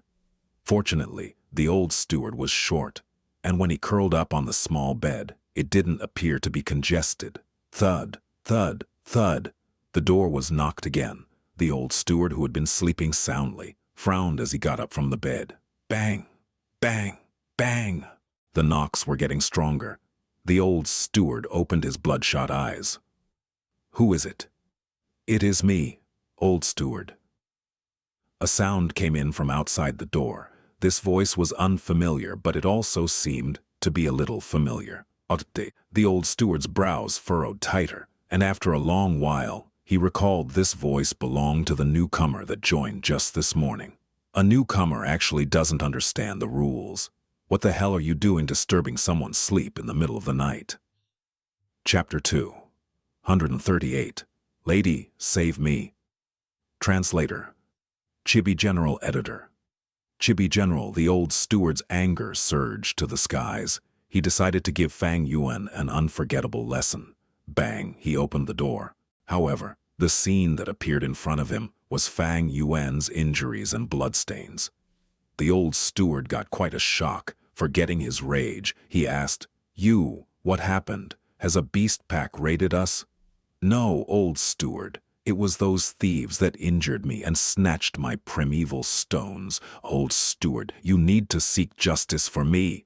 Fortunately, the old steward was short, and when he curled up on the small bed, it didn't appear to be congested. Thud, thud, thud. The door was knocked again. The old steward, who had been sleeping soundly, frowned as he got up from the bed. Bang, bang, bang. The knocks were getting stronger. The old steward opened his bloodshot eyes. Who is it? It is me, old steward. A sound came in from outside the door. This voice was unfamiliar, but it also seemed to be a little familiar. The old steward's brows furrowed tighter, and after a long while, he recalled this voice belonged to the newcomer that joined just this morning. A newcomer actually doesn't understand the rules. What the hell are you doing disturbing someone's sleep in the middle of the night? Chapter 2, 138. Lady, save me. Translator. Chibi General Editor. Chibi General, the old steward's anger surged to the skies. He decided to give Fang Yuan an unforgettable lesson. Bang, he opened the door. However, the scene that appeared in front of him was Fang Yuan's injuries and bloodstains. The old steward got quite a shock. Forgetting his rage, he asked, "You, what happened? Has a beast pack raided us?" "No, old steward. It was those thieves that injured me and snatched my primeval stones. Old steward, you need to seek justice for me."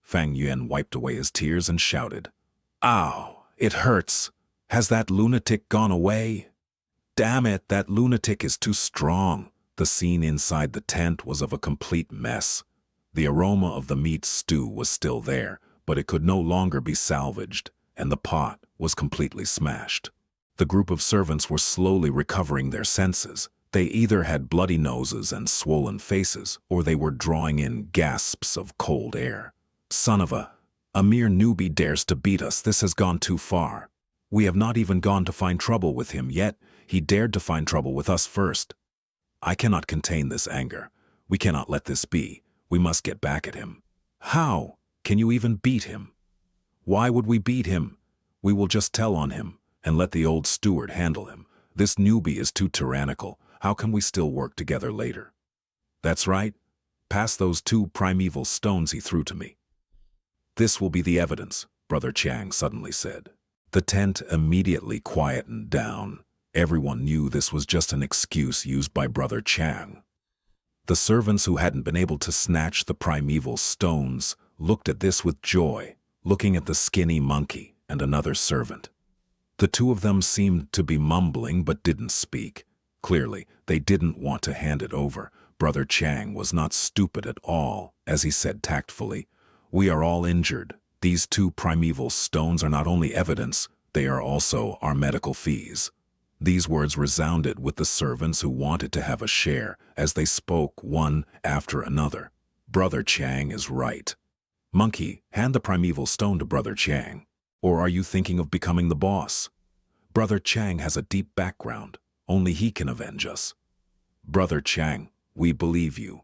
Fang Yuan wiped away his tears and shouted, "Ow, it hurts. Has that lunatic gone away?" "Damn it, that lunatic is too strong." The scene inside the tent was of a complete mess. The aroma of the meat stew was still there, but it could no longer be salvaged, and the pot was completely smashed. The group of servants were slowly recovering their senses. They either had bloody noses and swollen faces, or they were drawing in gasps of cold air. "Son of a mere newbie dares to beat us. This has gone too far. We have not even gone to find trouble with him yet. He dared to find trouble with us first." I cannot contain this anger. We cannot let this be. We must get back at him. How? Can you even beat him? Why would we beat him? We will just tell on him and let the old steward handle him. This newbie is too tyrannical. How can we still work together later? That's right. Pass those 2 primeval stones he threw to me. This will be the evidence, Brother Chang suddenly said. The tent immediately quietened down. Everyone knew this was just an excuse used by Brother Chang. The servants who hadn't been able to snatch the primeval stones looked at this with joy, looking at the skinny monkey and another servant. The 2 of them seemed to be mumbling but didn't speak. Clearly, they didn't want to hand it over. Brother Chang was not stupid at all, as he said tactfully, "We are all injured. These 2 primeval stones are not only evidence, they are also our medical fees." These words resounded with the servants who wanted to have a share as they spoke one after another. Brother Chang is right. Monkey, hand the primeval stone to Brother Chang. Or are you thinking of becoming the boss? Brother Chang has a deep background. Only he can avenge us. Brother Chang, we believe you.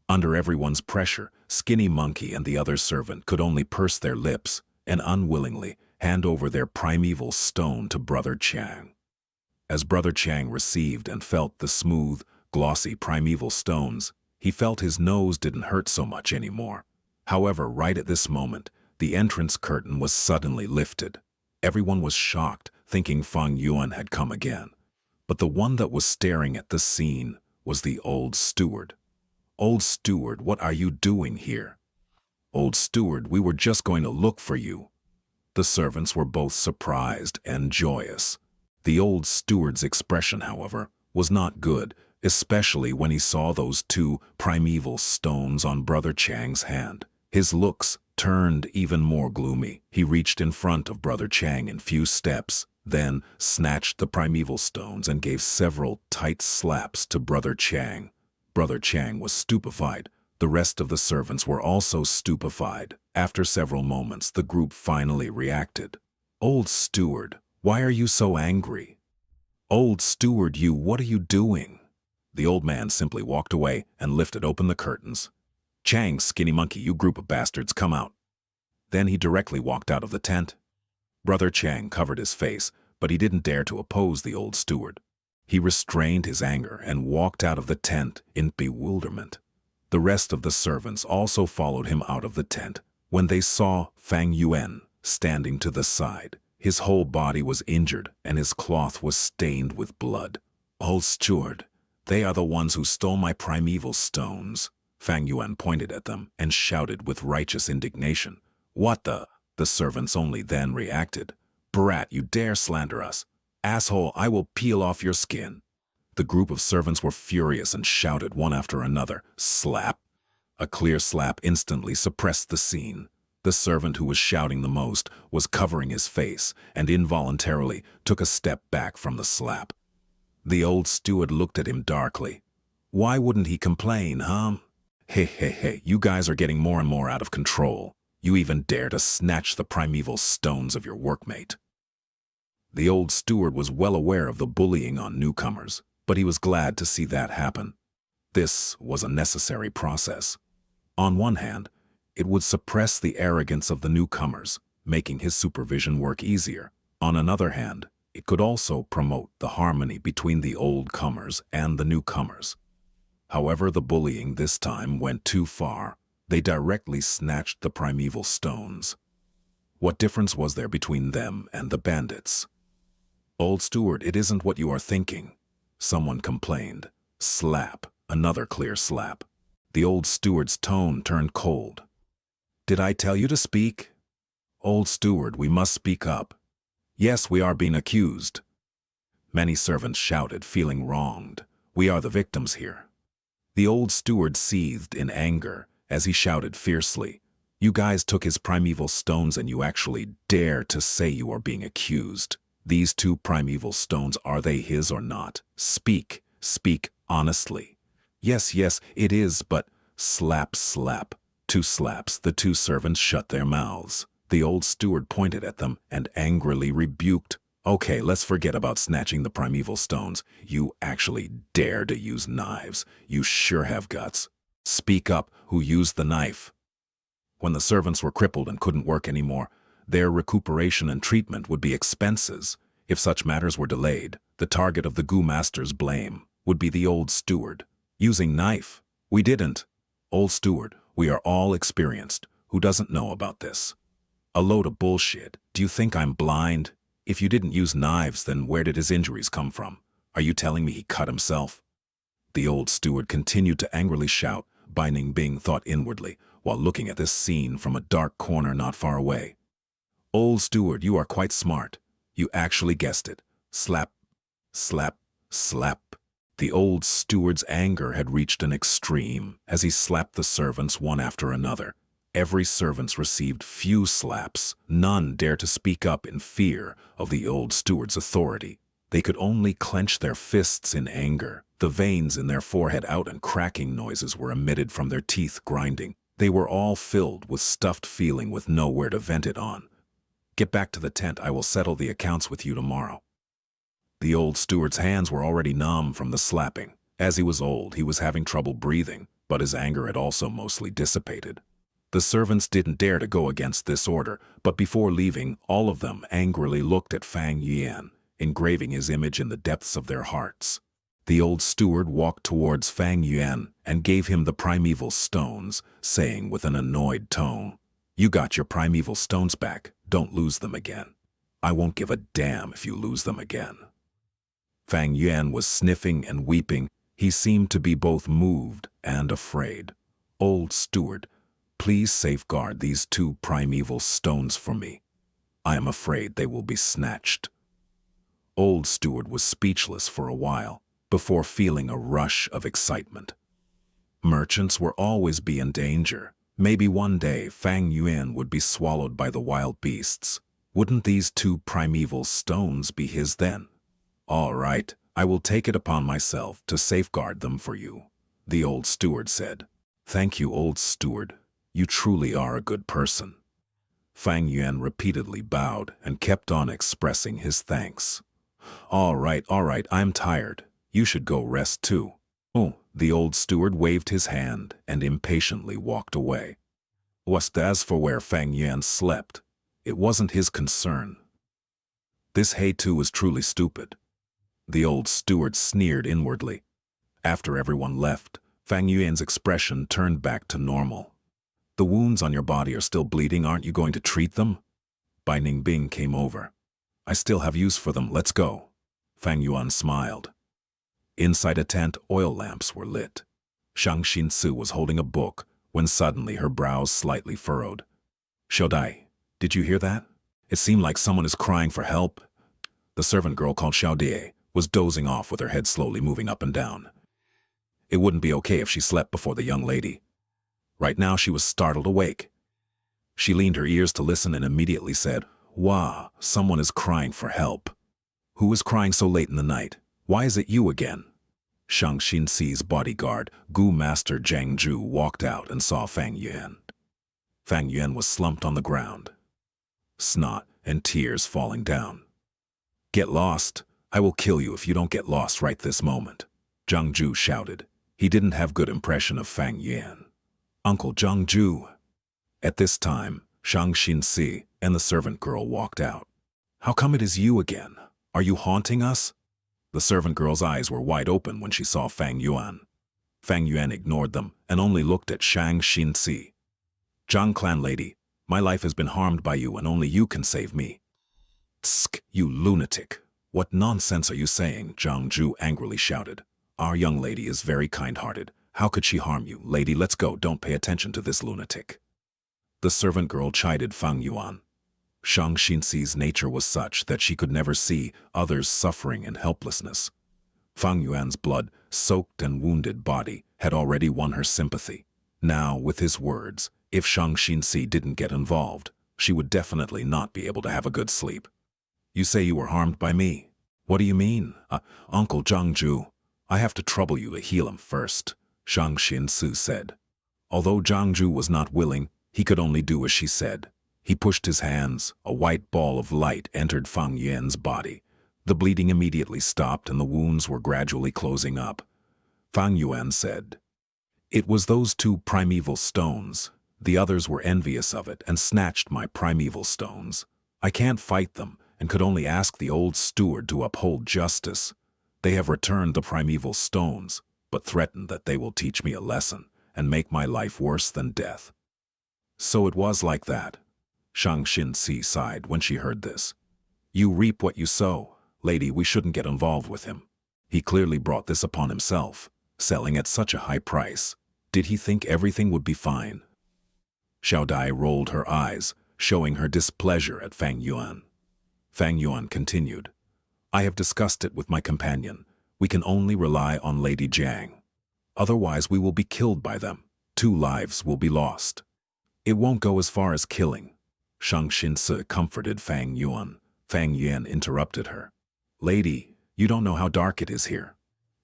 Under everyone's pressure, Skinny Monkey and the other servant could only purse their lips and unwillingly hand over their primeval stone to Brother Chang. As Brother Chang received and felt the smooth, glossy primeval stones, he felt his nose didn't hurt so much anymore. However, right at this moment, the entrance curtain was suddenly lifted. Everyone was shocked, thinking Fang Yuan had come again. But the one that was staring at the scene was the old steward. "Old steward, what are you doing here?" "Old steward, we were just going to look for you." The servants were both surprised and joyous. The old steward's expression, however, was not good, especially when he saw those 2 primeval stones on Brother Chang's hand. His looks turned even more gloomy. He reached in front of Brother Chang in few steps, then snatched the primeval stones and gave several tight slaps to Brother Chang. Brother Chang was stupefied. The rest of the servants were also stupefied. After several moments, the group finally reacted. "Old steward, why are you so angry?" "Old steward, what are you doing?" The old man simply walked away and lifted open the curtains. "Chang, Skinny Monkey, you group of bastards, come out." Then he directly walked out of the tent. Brother Chang covered his face, but he didn't dare to oppose the old steward. He restrained his anger and walked out of the tent in bewilderment. The rest of the servants also followed him out of the tent. When they saw Fang Yuan standing to the side, his whole body was injured and his cloth was stained with blood. "Old steward, they are the ones who stole my primeval stones." Fang Yuan pointed at them and shouted with righteous indignation. "What the?" The servants only then reacted. "Brat, you dare slander us? Asshole, I will peel off your skin." The group of servants were furious and shouted one after another, "Slap!" A clear slap instantly suppressed the scene. The servant who was shouting the most was covering his face and involuntarily took a step back from the slap. The old steward looked at him darkly. "Why wouldn't he complain, huh? Hey, you guys are getting more and more out of control. You even dare to snatch the primeval stones of your workmate." The old steward was well aware of the bullying on newcomers, but he was glad to see that happen. This was a necessary process. On one hand, it would suppress the arrogance of the newcomers, making his supervision work easier. On another hand, it could also promote the harmony between the old comers and the newcomers. However, the bullying this time went too far. They directly snatched the primeval stones. What difference was there between them and the bandits? "Old steward, it isn't what you are thinking," someone complained. Slap, another clear slap. The old steward's tone turned cold. "Did I tell you to speak?" "Old steward, we must speak up." "Yes, we are being accused." Many servants shouted, feeling wronged. "We are the victims here." The old steward seethed in anger as he shouted fiercely, "You guys took his primeval stones and you actually dare to say you are being accused. These 2 primeval stones, are they his or not? Speak honestly." Yes, it is, but..." Slap, slap. 2 slaps. The 2 servants shut their mouths. The old steward pointed at them and angrily rebuked, Okay, let's forget about snatching the primeval stones. You actually dare to use knives. You sure have guts. Speak up, who used the knife? When the servants were crippled and couldn't work anymore, their recuperation and treatment would be expenses. If such matters were delayed, the target of the Gu Master's blame would be the old steward. Using knife? We didn't. Old steward, we are all experienced. Who doesn't know about this? A load of bullshit. Do you think I'm blind? If you didn't use knives, then where did his injuries come from? Are you telling me he cut himself? The old steward continued to angrily shout, Binding Bing thought inwardly, while looking at this scene from a dark corner not far away. Old steward, you are quite smart. You actually guessed it. Slap, slap, slap. The old steward's anger had reached an extreme as he slapped the servants one after another. Every servant received few slaps. None dared to speak up in fear of the old steward's authority. They could only clench their fists in anger. The veins in their forehead out and cracking noises were emitted from their teeth grinding. They were all filled with stuffed feeling with nowhere to vent it on. Get back to the tent, I will settle the accounts with you tomorrow. The old steward's hands were already numb from the slapping. As he was old, he was having trouble breathing, but his anger had also mostly dissipated. The servants didn't dare to go against this order, but before leaving, all of them angrily looked at Fang Yuan, engraving his image in the depths of their hearts. The old steward walked towards Fang Yuan and gave him the primeval stones, saying with an annoyed tone, You got your primeval stones back, don't lose them again. I won't give a damn if you lose them again. Fang Yuan was sniffing and weeping. He seemed to be both moved and afraid. Old steward, please safeguard these 2 primeval stones for me. I am afraid they will be snatched. Old steward was speechless for a while, before feeling a rush of excitement. Merchants will always be in danger. Maybe one day Fang Yuan would be swallowed by the wild beasts. Wouldn't these 2 primeval stones be his then? All right, I will take it upon myself to safeguard them for you, the old steward said. Thank you, old steward. You truly are a good person. Fang Yuan repeatedly bowed and kept on expressing his thanks. All right, I'm tired. You should go rest too. Oh, the old steward waved his hand and impatiently walked away. As for where Fang Yuan slept, it wasn't his concern. This He-Tu was truly stupid. The old steward sneered inwardly. After everyone left, Fang Yuan's expression turned back to normal. The wounds on your body are still bleeding, aren't you going to treat them? Binding Bing came over. I still have use for them, let's go. Fang Yuan smiled. Inside a tent, oil lamps were lit. Xianxia was holding a book when suddenly her brows slightly furrowed. Xiaodai, did you hear that? It seemed like someone is crying for help. The servant girl called Xiaodai was dozing off with her head slowly moving up and down. It wouldn't be okay if she slept before the young lady. Right now she was startled awake. She leaned her ears to listen and immediately said, Wow, someone is crying for help. Who is crying so late in the night? Why is it you again? Xianxia's bodyguard, Gu Master Zhang Zhu, walked out and saw Fang Yuan. Fang Yuan was slumped on the ground, snot and tears falling down. Get lost. I will kill you if you don't get lost right this moment, Zhang Zhu shouted. He didn't have good impression of Fang Yuan. Uncle Zhang Zhu. At this time, Xianxia and the servant girl walked out. How come it is you again? Are you haunting us? The servant girl's eyes were wide open when she saw Fang Yuan. Fang Yuan ignored them and only looked at Xianxia. Zhang clan lady, my life has been harmed by you and only you can save me. Tsk, you lunatic. What nonsense are you saying? Zhang Zhu angrily shouted. Our young lady is very kind-hearted. How could she harm you? Lady, let's go. Don't pay attention to this lunatic. The servant girl chided Fang Yuan. Xianxia's nature was such that she could never see others suffering in helplessness. Fang Yuan's blood-soaked and wounded body had already won her sympathy. Now, with his words, if Xianxia didn't get involved, she would definitely not be able to have a good sleep. You say you were harmed by me. What do you mean? Uncle Zhang Zhu, I have to trouble you to heal him first, Xianxia said. Although Zhang Zhu was not willing, he could only do as she said. He pushed his hands. A white ball of light entered Fang Yuan's body. The bleeding immediately stopped and the wounds were gradually closing up. Fang Yuan said, "It was those two primeval stones. The others were envious of it and snatched my primeval stones. I can't fight them and could only ask the old steward to uphold justice. They have returned the primeval stones, but threaten that they will teach me a lesson and make my life worse than death." So it was like that. Xianxia sighed when she heard this. "You reap what you sow. Lady, we shouldn't get involved with him. He clearly brought this upon himself, selling at such a high price. Did he think everything would be fine?" Xiao Dai rolled her eyes, showing her displeasure at Fang Yuan. Fang Yuan continued, "I have discussed it with my companion. We can only rely on Lady Jiang. Otherwise we will be killed by them. 2 lives will be lost." "It won't go as far as killing." Xianxia comforted Fang Yuan. Fang Yuan interrupted her. "Lady, you don't know how dark it is here.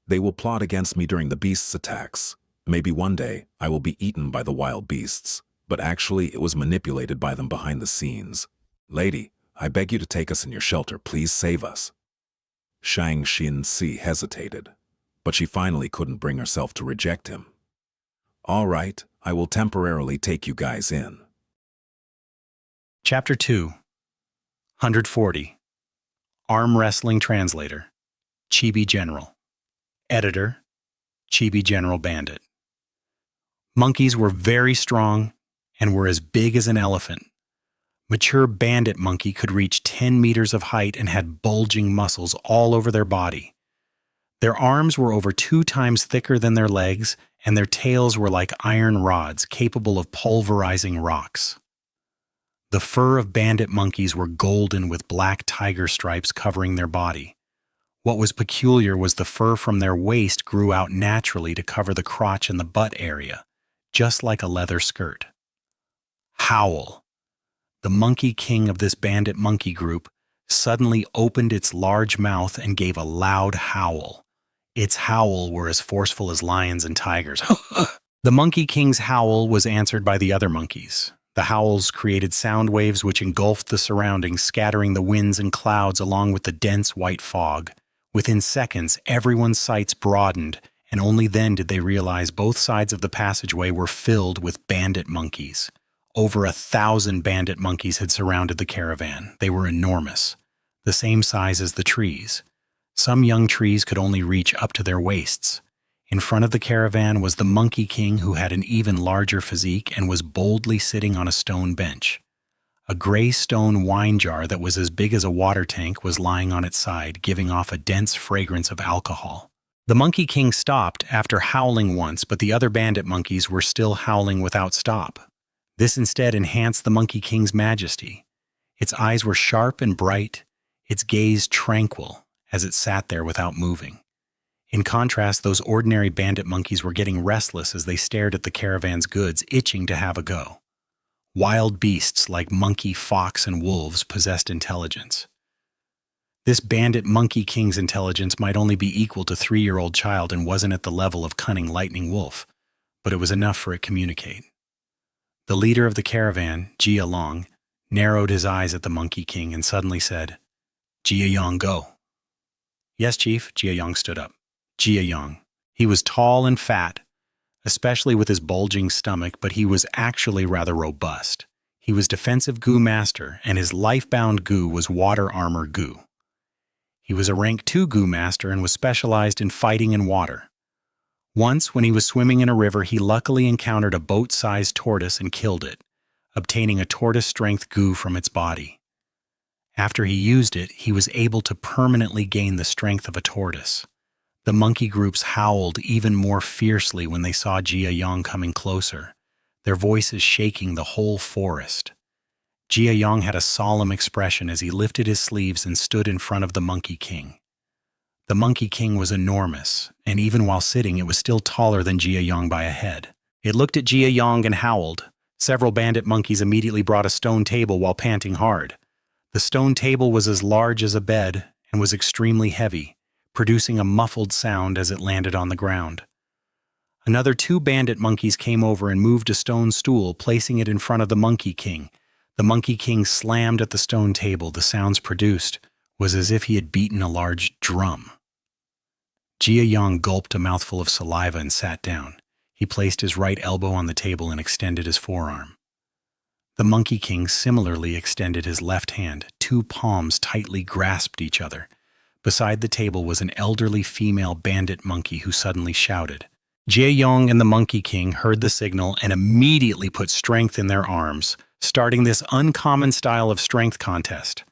They will plot against me during the beasts' attacks. Maybe one day I will be eaten by the wild beasts, but actually it was manipulated by them behind the scenes. Lady, I beg you to take us in your shelter. Please save us." Xianxia hesitated, but she finally couldn't bring herself to reject him. "All right, I will temporarily take you guys in." Chapter 2, 140. Arm Wrestling Translator, Chibi General. Editor, Chibi General Bandit. Monkeys were very strong and were as big as an elephant. Mature bandit monkey could reach 10 meters of height and had bulging muscles all over their body. Their arms were over 2 times thicker than their legs, and their tails were like iron rods capable of pulverizing rocks. The fur of bandit monkeys were golden with black tiger stripes covering their body. What was peculiar was the fur from their waist grew out naturally to cover the crotch and the butt area, just like a leather skirt. Howl. The monkey king of this bandit monkey group suddenly opened its large mouth and gave a loud howl. Its howl were as forceful as lions and tigers. The monkey king's howl was answered by the other monkeys. The howls created sound waves which engulfed the surroundings, scattering the winds and clouds along with the dense white fog. Within seconds, everyone's sights broadened, and only then did they realize both sides of the passageway were filled with bandit monkeys. Over 1,000 bandit monkeys had surrounded the caravan. They were enormous, the same size as the trees. Some young trees could only reach up to their waists. In front of the caravan was the Monkey King, who had an even larger physique and was boldly sitting on a stone bench. A gray stone wine jar that was as big as a water tank was lying on its side, giving off a dense fragrance of alcohol. The Monkey King stopped after howling once, but the other bandit monkeys were still howling without stop. This instead enhanced the Monkey King's majesty. Its eyes were sharp and bright, its gaze tranquil as it sat there without moving. In contrast, those ordinary bandit monkeys were getting restless as they stared at the caravan's goods, itching to have a go. Wild beasts like monkey, fox, and wolves possessed intelligence. This bandit Monkey King's intelligence might only be equal to 3-year-old child and wasn't at the level of cunning Lightning Wolf, but it was enough for it to communicate. The leader of the caravan, Jia Long, narrowed his eyes at the Monkey King and suddenly said, "Jia Yang, go." "Yes, Chief." Jia Yang stood up. Jia Yang. He was tall and fat, especially with his bulging stomach, but he was actually rather robust. He was defensive Gu Master, and his life-bound Gu was water armor Gu. He was a rank 2 Gu Master and was specialized in fighting in water. Once, when he was swimming in a river, he luckily encountered a boat-sized tortoise and killed it, obtaining a tortoise-strength Gu from its body. After he used it, he was able to permanently gain the strength of a tortoise. The monkey groups howled even more fiercely when they saw Jia Yang coming closer, their voices shaking the whole forest. Jia Yang had a solemn expression as he lifted his sleeves and stood in front of the Monkey King. The Monkey King was enormous, and even while sitting, it was still taller than Jia Yang by a head. It looked at Jia Yang and howled. Several bandit monkeys immediately brought a stone table while panting hard. The stone table was as large as a bed and was extremely heavy, producing a muffled sound as it landed on the ground. Another 2 bandit monkeys came over and moved a stone stool, placing it in front of the Monkey King. The Monkey King slammed at the stone table. The sounds produced was as if he had beaten a large drum. Jia Yang gulped a mouthful of saliva and sat down. He placed his right elbow on the table and extended his forearm. The Monkey King similarly extended his left hand. Two palms tightly grasped each other. Beside the table was an elderly female bandit monkey who suddenly shouted. Jia Yang and the Monkey King heard the signal and immediately put strength in their arms, starting this uncommon style of strength contest.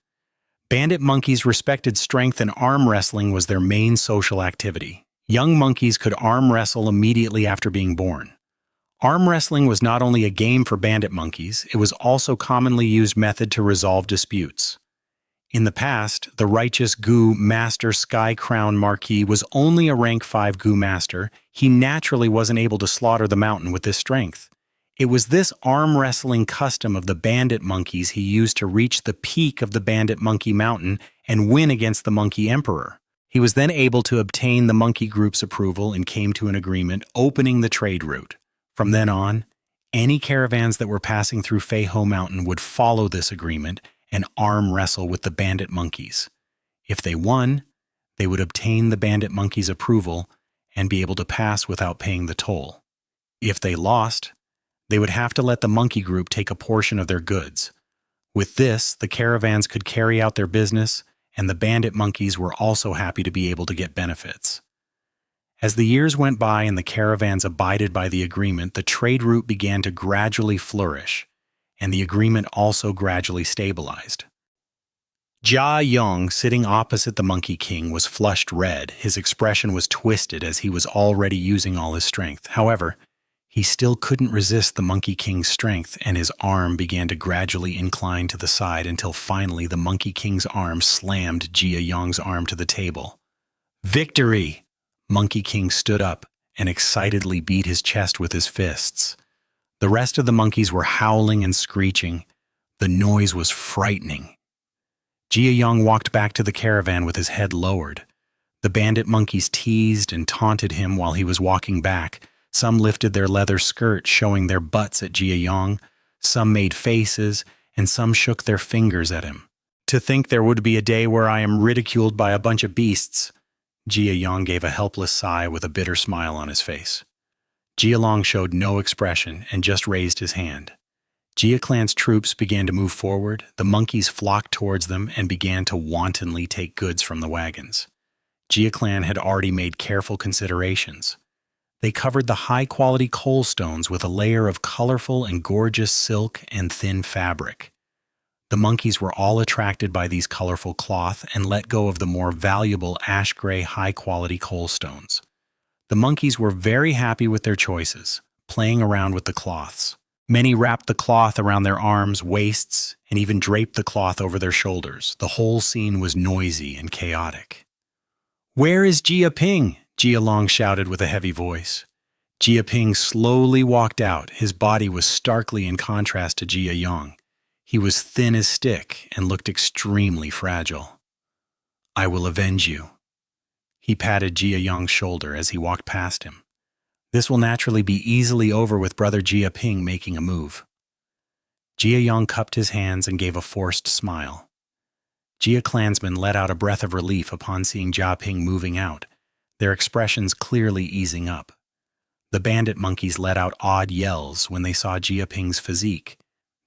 Bandit monkeys respected strength, and arm wrestling was their main social activity. Young monkeys could arm wrestle immediately after being born. Arm wrestling was not only a game for bandit monkeys, it was also a commonly used method to resolve disputes. In the past, the righteous Gu Master Sky Crown Marquis was only a rank 5 Gu Master. He naturally wasn't able to slaughter the mountain with this strength. It was this arm wrestling custom of the bandit monkeys he used to reach the peak of the bandit monkey mountain and win against the monkey emperor. He was then able to obtain the monkey group's approval and came to an agreement, opening the trade route. From then on, any caravans that were passing through Fei Ho Mountain would follow this agreement and arm wrestle with the bandit monkeys. If they won, they would obtain the bandit monkeys' approval and be able to pass without paying the toll. If they lost, they would have to let the monkey group take a portion of their goods. With this, the caravans could carry out their business, and the bandit monkeys were also happy to be able to get benefits. As the years went by and the caravans abided by the agreement, the trade route began to gradually flourish, and the agreement also gradually stabilized. Jia Yang, sitting opposite the Monkey King, was flushed red. His expression was twisted as he was already using all his strength. However, he still couldn't resist the Monkey King's strength, and his arm began to gradually incline to the side until finally the Monkey King's arm slammed Jia Yang's arm to the table. Victory! Monkey King stood up and excitedly beat his chest with his fists. The rest of the monkeys were howling and screeching. The noise was frightening. Jia Yang walked back to the caravan with his head lowered. The bandit monkeys teased and taunted him while he was walking back. Some lifted their leather skirts, showing their butts at Jia Yang. Some made faces, and some shook their fingers at him. To think there would be a day where I am ridiculed by a bunch of beasts. Jia Yang gave a helpless sigh with a bitter smile on his face. Jia Long showed no expression and just raised his hand. Jia Clan's troops began to move forward. The monkeys flocked towards them and began to wantonly take goods from the wagons. Jia Clan had already made careful considerations. They covered the high-quality coal stones with a layer of colorful and gorgeous silk and thin fabric. The monkeys were all attracted by these colorful cloth and let go of the more valuable ash-gray high-quality coal stones. The monkeys were very happy with their choices, playing around with the cloths. Many wrapped the cloth around their arms, waists, and even draped the cloth over their shoulders. The whole scene was noisy and chaotic. "Where is Jia Ping?" Jia Long shouted with a heavy voice. Jia Ping slowly walked out. His body was starkly in contrast to Jia Yang. He was thin as stick and looked extremely fragile. "I will avenge you." He patted Jia Yang's shoulder as he walked past him. "This will naturally be easily over with brother Jia Ping making a move." Jia Yang cupped his hands and gave a forced smile. Jia clansmen let out a breath of relief upon seeing Jia Ping moving out, their expressions clearly easing up. The bandit monkeys let out odd yells when they saw Jia Ping's physique,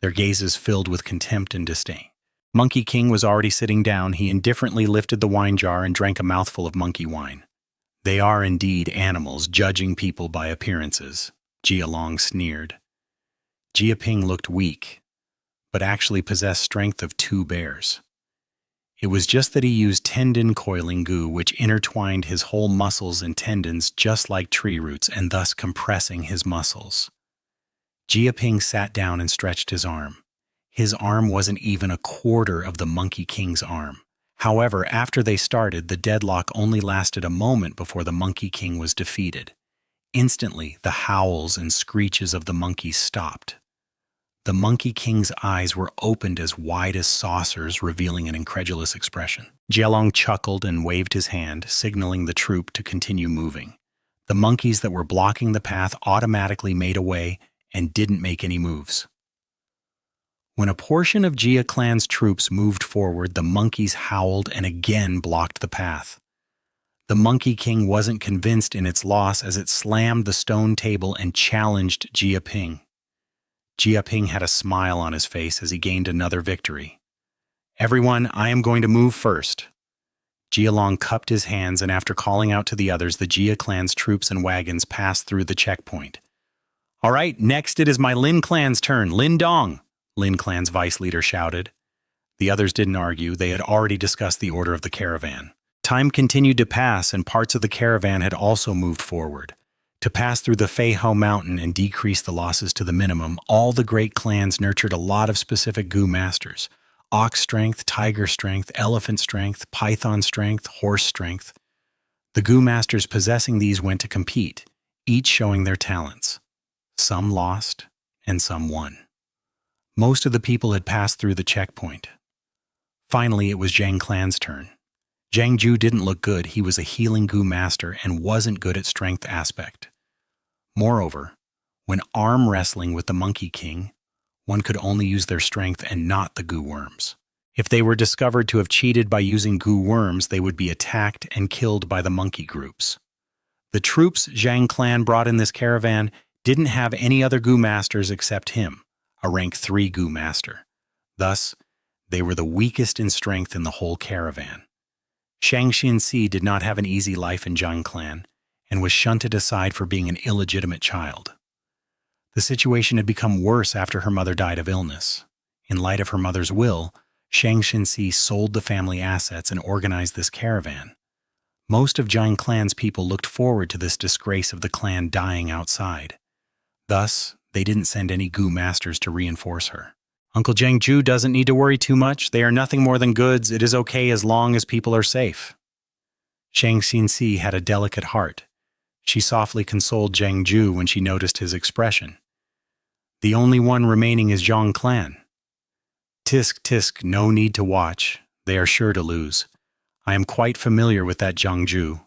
their gazes filled with contempt and disdain. Monkey King was already sitting down. He indifferently lifted the wine jar and drank a mouthful of monkey wine. "They are indeed animals, judging people by appearances," Jia Long sneered. Jia Ping looked weak, but actually possessed strength of 2 bears. It was just that he used tendon-coiling goo, which intertwined his whole muscles and tendons just like tree roots, and thus compressing his muscles. Jia Ping sat down and stretched his arm. His arm wasn't even a quarter of the Monkey King's arm. However, after they started, the deadlock only lasted a moment before the Monkey King was defeated. Instantly, the howls and screeches of the monkeys stopped. The Monkey King's eyes were opened as wide as saucers, revealing an incredulous expression. Jia Long chuckled and waved his hand, signaling the troop to continue moving. The monkeys that were blocking the path automatically made away and didn't make any moves. When a portion of Jia clan's troops moved forward, the monkeys howled and again blocked the path. The Monkey King wasn't convinced in its loss as it slammed the stone table and challenged Jia Ping. Jia Ping had a smile on his face as he gained another victory. "Everyone, I am going to move first." Jia Long cupped his hands, and after calling out to the others, the Jia clan's troops and wagons passed through the checkpoint. "All right, next it is my Lin clan's turn. Lin Dong," Lin clan's vice leader shouted. The others didn't argue. They had already discussed the order of the caravan. Time continued to pass, and parts of the caravan had also moved forward. To pass through the Fei Hao Mountain and decrease the losses to the minimum, all the great clans nurtured a lot of specific Gu masters. Ox strength, tiger strength, elephant strength, python strength, horse strength. The Gu masters possessing these went to compete, each showing their talents. Some lost, and some won. Most of the people had passed through the checkpoint. Finally, it was Zhang clan's turn. Zhang Ju didn't look good. He was a healing Gu master and wasn't good at strength aspect. Moreover, when arm wrestling with the Monkey King, one could only use their strength and not the Gu worms. If they were discovered to have cheated by using Gu worms, they would be attacked and killed by the monkey groups. The troops Zhang clan brought in this caravan didn't have any other Gu masters except him, a rank 3 Gu master. Thus, they were the weakest in strength in the whole caravan. Xianxia did not have an easy life in Zhang clan and was shunted aside for being an illegitimate child. The situation had become worse after her mother died of illness. In light of her mother's will, Xianxia sold the family assets and organized this caravan. Most of Zhang clan's people looked forward to this disgrace of the clan dying outside. Thus, they didn't send any Gu masters to reinforce her. "Uncle Zhang Ju doesn't need to worry too much. They are nothing more than goods. It is okay as long as people are safe." Xianxia had a delicate heart. She softly consoled Zhang Ju when she noticed his expression. "The only one remaining is Zhang clan." "Tisk, tisk, no need to watch. They are sure to lose. I am quite familiar with that Zhang Ju."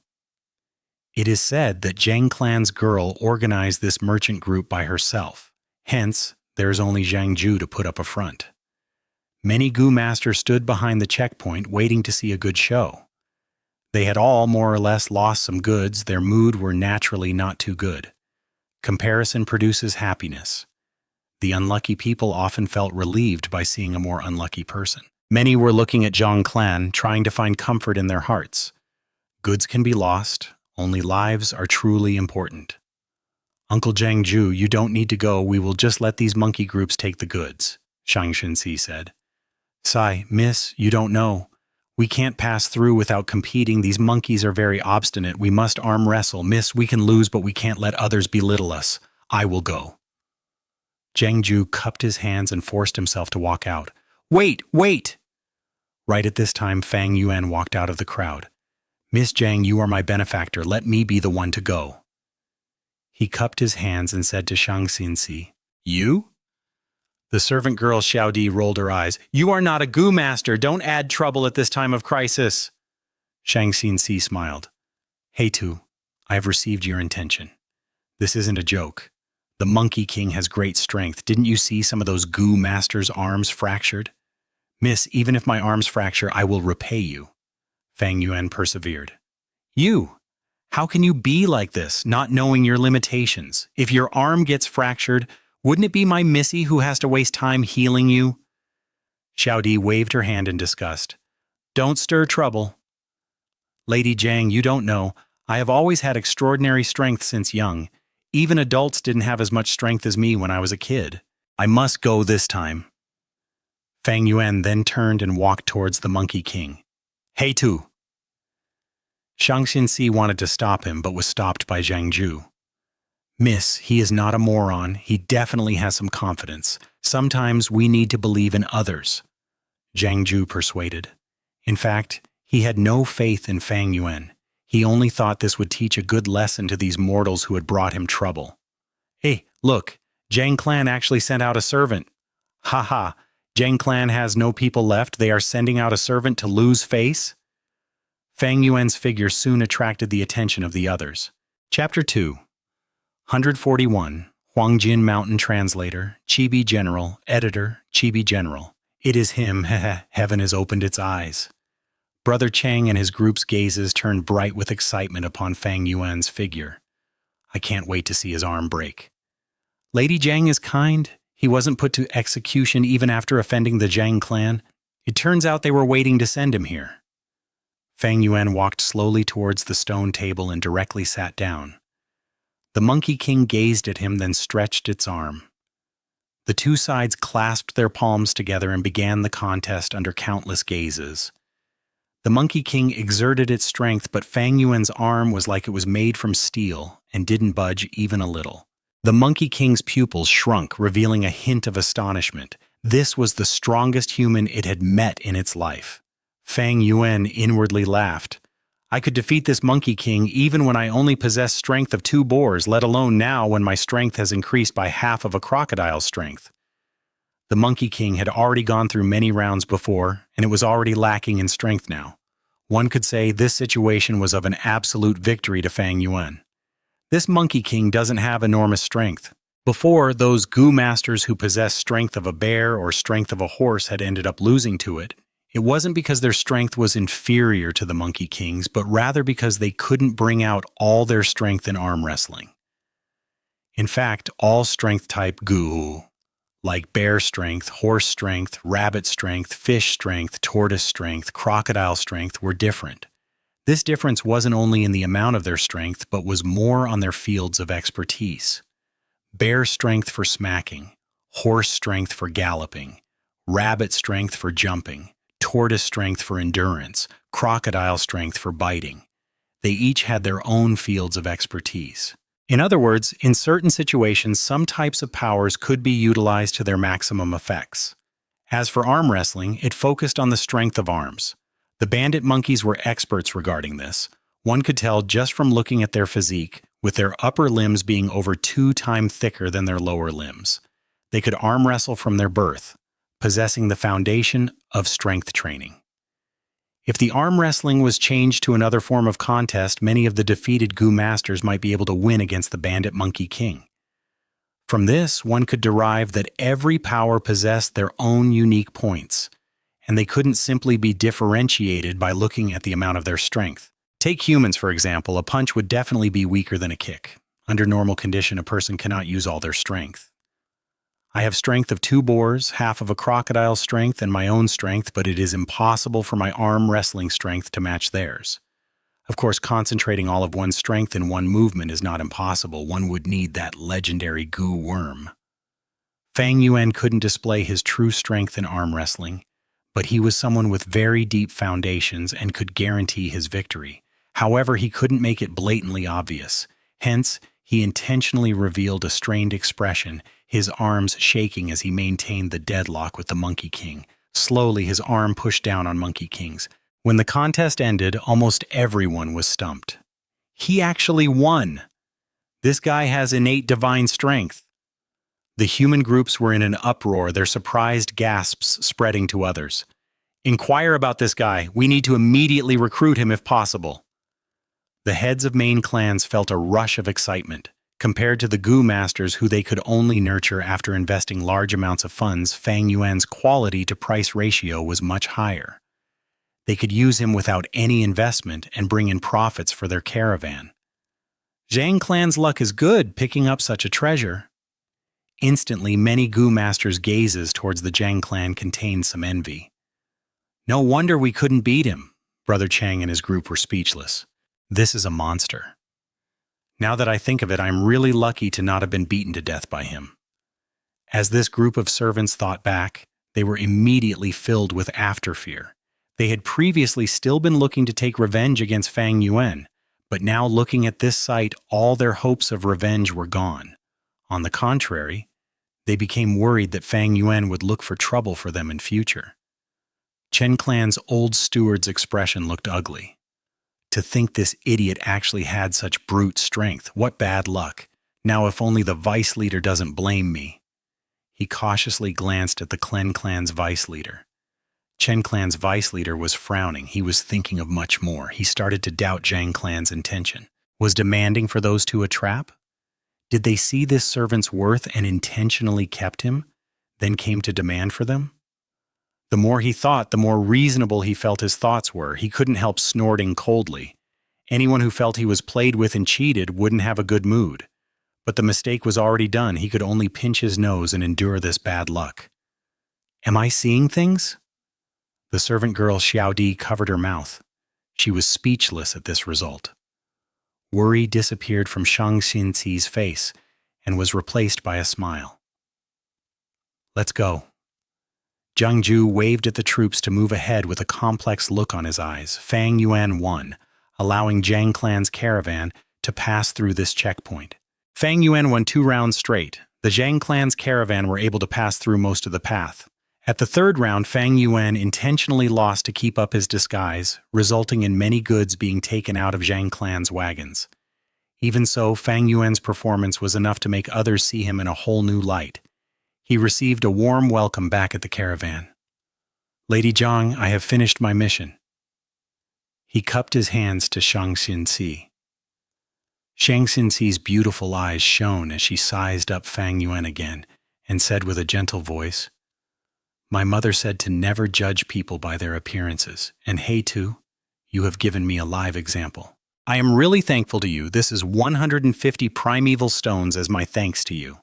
It is said that Zhang clan's girl organized this merchant group by herself. Hence, there is only Zhang Ju to put up a front. Many Gu masters stood behind the checkpoint waiting to see a good show. They had all more or less lost some goods. Their mood were naturally not too good. Comparison produces happiness. The unlucky people often felt relieved by seeing a more unlucky person. Many were looking at Zhang clan, trying to find comfort in their hearts. Goods can be lost. Only lives are truly important. "Uncle Zhang Ju, you don't need to go. We will just let these monkey groups take the goods," Xianxia said. "Sai, miss, you don't know. We can't pass through without competing. These monkeys are very obstinate. We must arm wrestle. Miss, we can lose, but we can't let others belittle us. I will go." Zhang Ju cupped his hands and forced himself to walk out. "Wait, wait!" Right at this time, Fang Yuan walked out of the crowd. "Miss Zhang, you are my benefactor. Let me be the one to go." He cupped his hands and said to Xianxia, "You?" The servant girl Xiao Di rolled her eyes. "You are not a Gu master. Don't add trouble at this time of crisis." Xianxia smiled. "Hey Tu, I have received your intention. This isn't a joke. The Monkey King has great strength. Didn't you see some of those Gu masters' arms fractured? Miss, even if my arms fracture, I will repay you." Fang Yuan persevered. "You? How can you be like this, not knowing your limitations? If your arm gets fractured, wouldn't it be my Missy who has to waste time healing you?" Xiao Di waved her hand in disgust. "Don't stir trouble." "Lady Zhang, you don't know. I have always had extraordinary strength since young. Even adults didn't have as much strength as me when I was a kid. I must go this time." Fang Yuan then turned and walked towards the Monkey King. "Hey Tu!" Xianxia wanted to stop him, but was stopped by Zhang Ju. "Miss, he is not a moron. He definitely has some confidence. Sometimes we need to believe in others," Zhang Ju persuaded. In fact, he had no faith in Fang Yuan. He only thought this would teach a good lesson to these mortals who had brought him trouble. "Hey, look, Zhang clan actually sent out a servant." "Ha ha, Zhang clan has no people left. They are sending out a servant to lose face?" Fang Yuan's figure soon attracted the attention of the others. Chapter 2. 141. Huangjin Mountain Translator, Chibi General, Editor, Chibi General. It is him, heaven has opened its eyes. Brother Chang and his group's gazes turned bright with excitement upon Fang Yuan's figure. I can't wait to see his arm break. Lady Zhang is kind. He wasn't put to execution even after offending the Zhang clan. It turns out they were waiting to send him here. Fang Yuan walked slowly towards the stone table and directly sat down. The Monkey King gazed at him, then stretched its arm. The two sides clasped their palms together and began the contest under countless gazes. The Monkey King exerted its strength, but Fang Yuan's arm was like it was made from steel and didn't budge even a little. The Monkey King's pupils shrunk, revealing a hint of astonishment. This was the strongest human it had met in its life. Fang Yuan inwardly laughed. I could defeat this Monkey King even when I only possess strength of 2 boars, let alone now when my strength has increased by half of a crocodile's strength. The Monkey King had already gone through many rounds before, and it was already lacking in strength now. One could say this situation was of an absolute victory to Fang Yuan. This Monkey King doesn't have enormous strength. Before, those Gu masters who possessed strength of a bear or strength of a horse had ended up losing to it. It wasn't because their strength was inferior to the Monkey King's, but rather because they couldn't bring out all their strength in arm wrestling. In fact, all strength-type Gu, like bear strength, horse strength, rabbit strength, fish strength, tortoise strength, crocodile strength, were different. This difference wasn't only in the amount of their strength, but was more on their fields of expertise. Bear strength for smacking, horse strength for galloping, rabbit strength for jumping, tortoise strength for endurance, crocodile strength for biting. They each had their own fields of expertise. In other words, in certain situations, some types of powers could be utilized to their maximum effects. As for arm wrestling, it focused on the strength of arms. The bandit monkeys were experts regarding this. One could tell just from looking at their physique, with their upper limbs being over 2 times thicker than their lower limbs. They could arm wrestle from their birth, possessing the foundation of strength training. If the arm wrestling was changed to another form of contest, many of the defeated Gu masters might be able to win against the bandit Monkey King. From this, one could derive that every power possessed their own unique points, and they couldn't simply be differentiated by looking at the amount of their strength. Take humans, for example. A punch would definitely be weaker than a kick. Under normal condition, a person cannot use all their strength. I have strength of 2 boars, half of a crocodile's strength, and my own strength, but it is impossible for my arm wrestling strength to match theirs. Of course, concentrating all of one's strength in one movement is not impossible. One would need that legendary Gu worm. Fang Yuan couldn't display his true strength in arm wrestling, but he was someone with very deep foundations and could guarantee his victory. However, he couldn't make it blatantly obvious. Hence, he intentionally revealed a strained expression, his arms shaking as he maintained the deadlock with the Monkey King. Slowly, his arm pushed down on Monkey King's. When the contest ended, almost everyone was stumped. He actually won! This guy has innate divine strength. The human groups were in an uproar, their surprised gasps spreading to others. Inquire about this guy. We need to immediately recruit him if possible. The heads of main clans felt a rush of excitement. Compared to the Gu masters who they could only nurture after investing large amounts of funds, Fang Yuan's quality-to-price ratio was much higher. They could use him without any investment and bring in profits for their caravan. Zhang clan's luck is good picking up such a treasure. Instantly, many Gu masters' gazes towards the Zhang clan contained some envy. No wonder we couldn't beat him. Brother Chang and his group were speechless. This is a monster. Now that I think of it, I'm really lucky to not have been beaten to death by him. As this group of servants thought back, they were immediately filled with after-fear. They had previously still been looking to take revenge against Fang Yuan, but now looking at this sight, all their hopes of revenge were gone. On the contrary, they became worried that Fang Yuan would look for trouble for them in future. Chen Clan's old steward's expression looked ugly. To think this idiot actually had such brute strength, what bad luck. Now if only the vice leader doesn't blame me. He cautiously glanced at the Clen clan's vice leader. Chen clan's vice leader was frowning. He was thinking of much more. He started to doubt Zhang clan's intention. Was demanding for those two a trap? Did they see this servant's worth and intentionally kept him, then came to demand for them? The more he thought, the more reasonable he felt his thoughts were. He couldn't help snorting coldly. Anyone who felt he was played with and cheated wouldn't have a good mood. But the mistake was already done. He could only pinch his nose and endure this bad luck. Am I seeing things? The servant girl Xiaodi covered her mouth. She was speechless at this result. Worry disappeared from Xianxia's face and was replaced by a smile. Let's go. Zhang Ju waved at the troops to move ahead with a complex look on his eyes. Fang Yuan won, allowing Zhang clan's caravan to pass through this checkpoint. Fang Yuan won 2 rounds straight. The Zhang clan's caravan were able to pass through most of the path. At the 3rd round, Fang Yuan intentionally lost to keep up his disguise, resulting in many goods being taken out of Zhang clan's wagons. Even so, Fang Yuan's performance was enough to make others see him in a whole new light. He received a warm welcome back at the caravan. Lady Zhang, I have finished my mission. He cupped his hands to Xianxia. Xianxia's beautiful eyes shone as she sized up Fang Yuan again and said with a gentle voice, My mother said to never judge people by their appearances, and hey too, you have given me a live example. I am really thankful to you. This is 150 primeval stones as my thanks to you.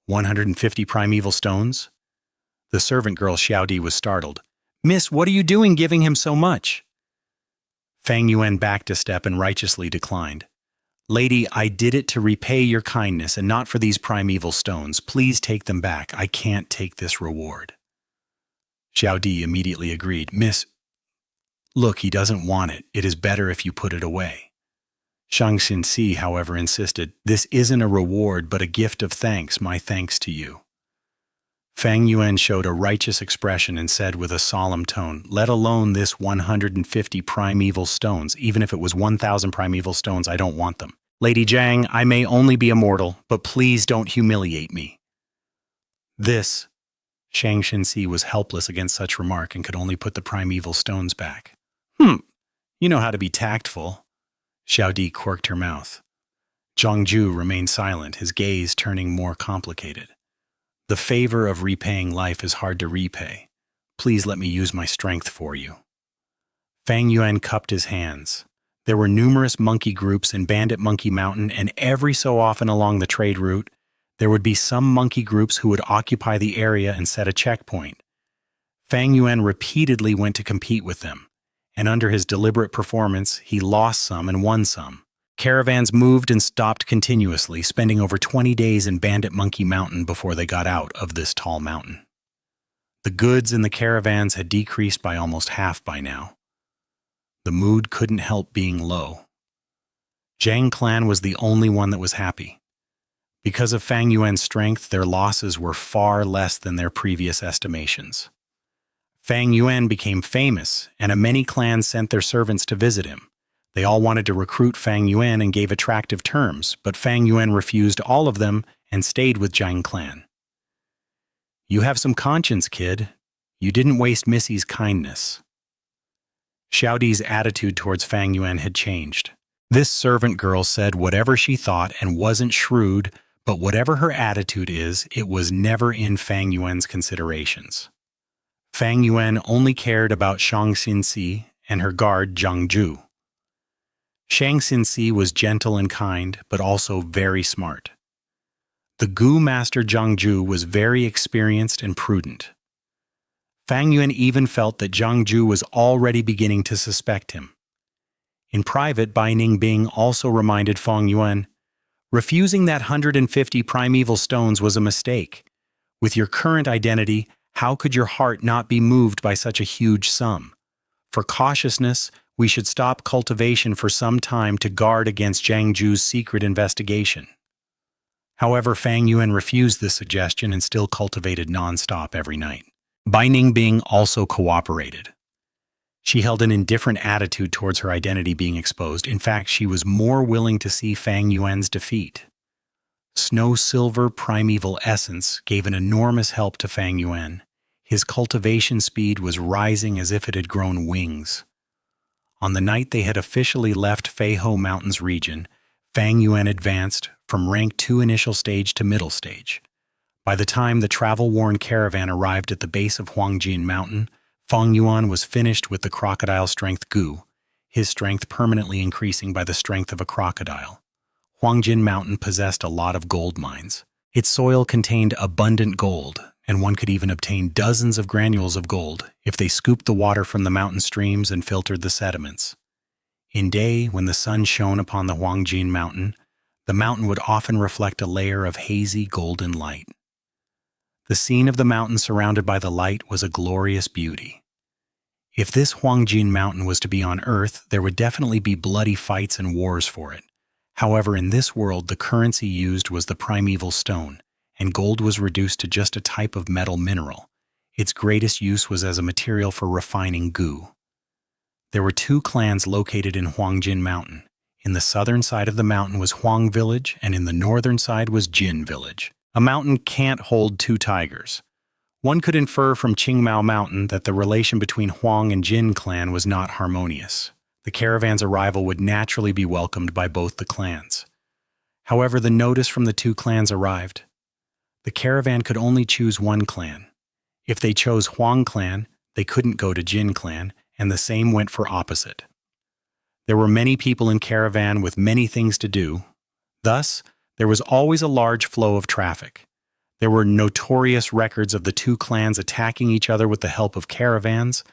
150 primeval stones? The servant girl Xiaodi was startled. Miss, what are you doing giving him so much? Fang Yuan backed a step and righteously declined. Lady, I did it to repay your kindness and not for these primeval stones. Please take them back. I can't take this reward. Xiaodi immediately agreed. Miss, look, he doesn't want it. It is better if you put it away. Xianxia, however, insisted, This isn't a reward, but a gift of thanks, my thanks to you. Fang Yuan showed a righteous expression and said with a solemn tone, Let alone this 150 primeval stones, even if it was 1,000 primeval stones, I don't want them. Lady Zhang, I may only be immortal, but please don't humiliate me. This, Xianxia was helpless against such remark and could only put the primeval stones back. You know how to be tactful. Xiaodi quirked her mouth. Zhang Ju remained silent, his gaze turning more complicated. The favor of repaying life is hard to repay. Please let me use my strength for you. Fang Yuan cupped his hands. There were numerous monkey groups in Bandit Monkey Mountain, and every so often along the trade route, there would be some monkey groups who would occupy the area and set a checkpoint. Fang Yuan repeatedly went to compete with them, and under his deliberate performance, he lost some and won some. Caravans moved and stopped continuously, spending over 20 days in Bandit Monkey Mountain before they got out of this tall mountain. The goods in the caravans had decreased by almost half by now. The mood couldn't help being low. Zhang clan was the only one that was happy. Because of Fang Yuan's strength, their losses were far less than their previous estimations. Fang Yuan became famous, and many clans sent their servants to visit him. They all wanted to recruit Fang Yuan and gave attractive terms, but Fang Yuan refused all of them and stayed with Zhang clan. You have some conscience, kid. You didn't waste Missy's kindness. Xiaodi's attitude towards Fang Yuan had changed. This servant girl said whatever she thought and wasn't shrewd, but whatever her attitude is, it was never in Fang Yuan's considerations. Fang Yuan only cared about Xianxia and her guard Zhang Ju. Xianxia was gentle and kind, but also very smart. The Gu master Zhang Ju was very experienced and prudent. Fang Yuan even felt that Zhang Ju was already beginning to suspect him. In private, Bai Ningbing also reminded Fang Yuan, refusing that 150 primeval stones was a mistake. With your current identity, how could your heart not be moved by such a huge sum? For cautiousness, we should stop cultivation for some time to guard against Zhang Ju's secret investigation. However, Fang Yuan refused this suggestion and still cultivated non-stop every night. Bai Ningbing also cooperated. She held an indifferent attitude towards her identity being exposed. In fact, she was more willing to see Fang Yuan's defeat. Snow Silver Primeval Essence gave an enormous help to Fang Yuan. His cultivation speed was rising as if it had grown wings. On the night they had officially left Feiho Mountains region, Fang Yuan advanced from rank 2 initial stage to middle stage. By the time the travel-worn caravan arrived at the base of Huangjin Mountain, Fang Yuan was finished with the crocodile strength Gu, his strength permanently increasing by the strength of a crocodile. Huangjin Mountain possessed a lot of gold mines. Its soil contained abundant gold, and one could even obtain dozens of granules of gold if they scooped the water from the mountain streams and filtered the sediments. In day, when the sun shone upon the Huangjin Mountain, the mountain would often reflect a layer of hazy golden light. The scene of the mountain surrounded by the light was a glorious beauty. If this Huangjin Mountain was to be on Earth, there would definitely be bloody fights and wars for it. However, in this world, the currency used was the primeval stone, and gold was reduced to just a type of metal mineral. Its greatest use was as a material for refining Gu. There were 2 clans located in Huangjin Mountain. In the southern side of the mountain was Huang Village, and in the northern side was Jin Village. A mountain can't hold 2 tigers. One could infer from Qingmao Mountain that the relation between Huang and Jin clan was not harmonious. The caravan's arrival would naturally be welcomed by both the clans. However, the notice from the 2 clans arrived. The caravan could only choose one clan. If they chose Huang clan, they couldn't go to Jin clan, and the same went for opposite. There were many people in caravan with many things to do. Thus, there was always a large flow of traffic. There were notorious records of the 2 clans attacking each other with the help of caravans.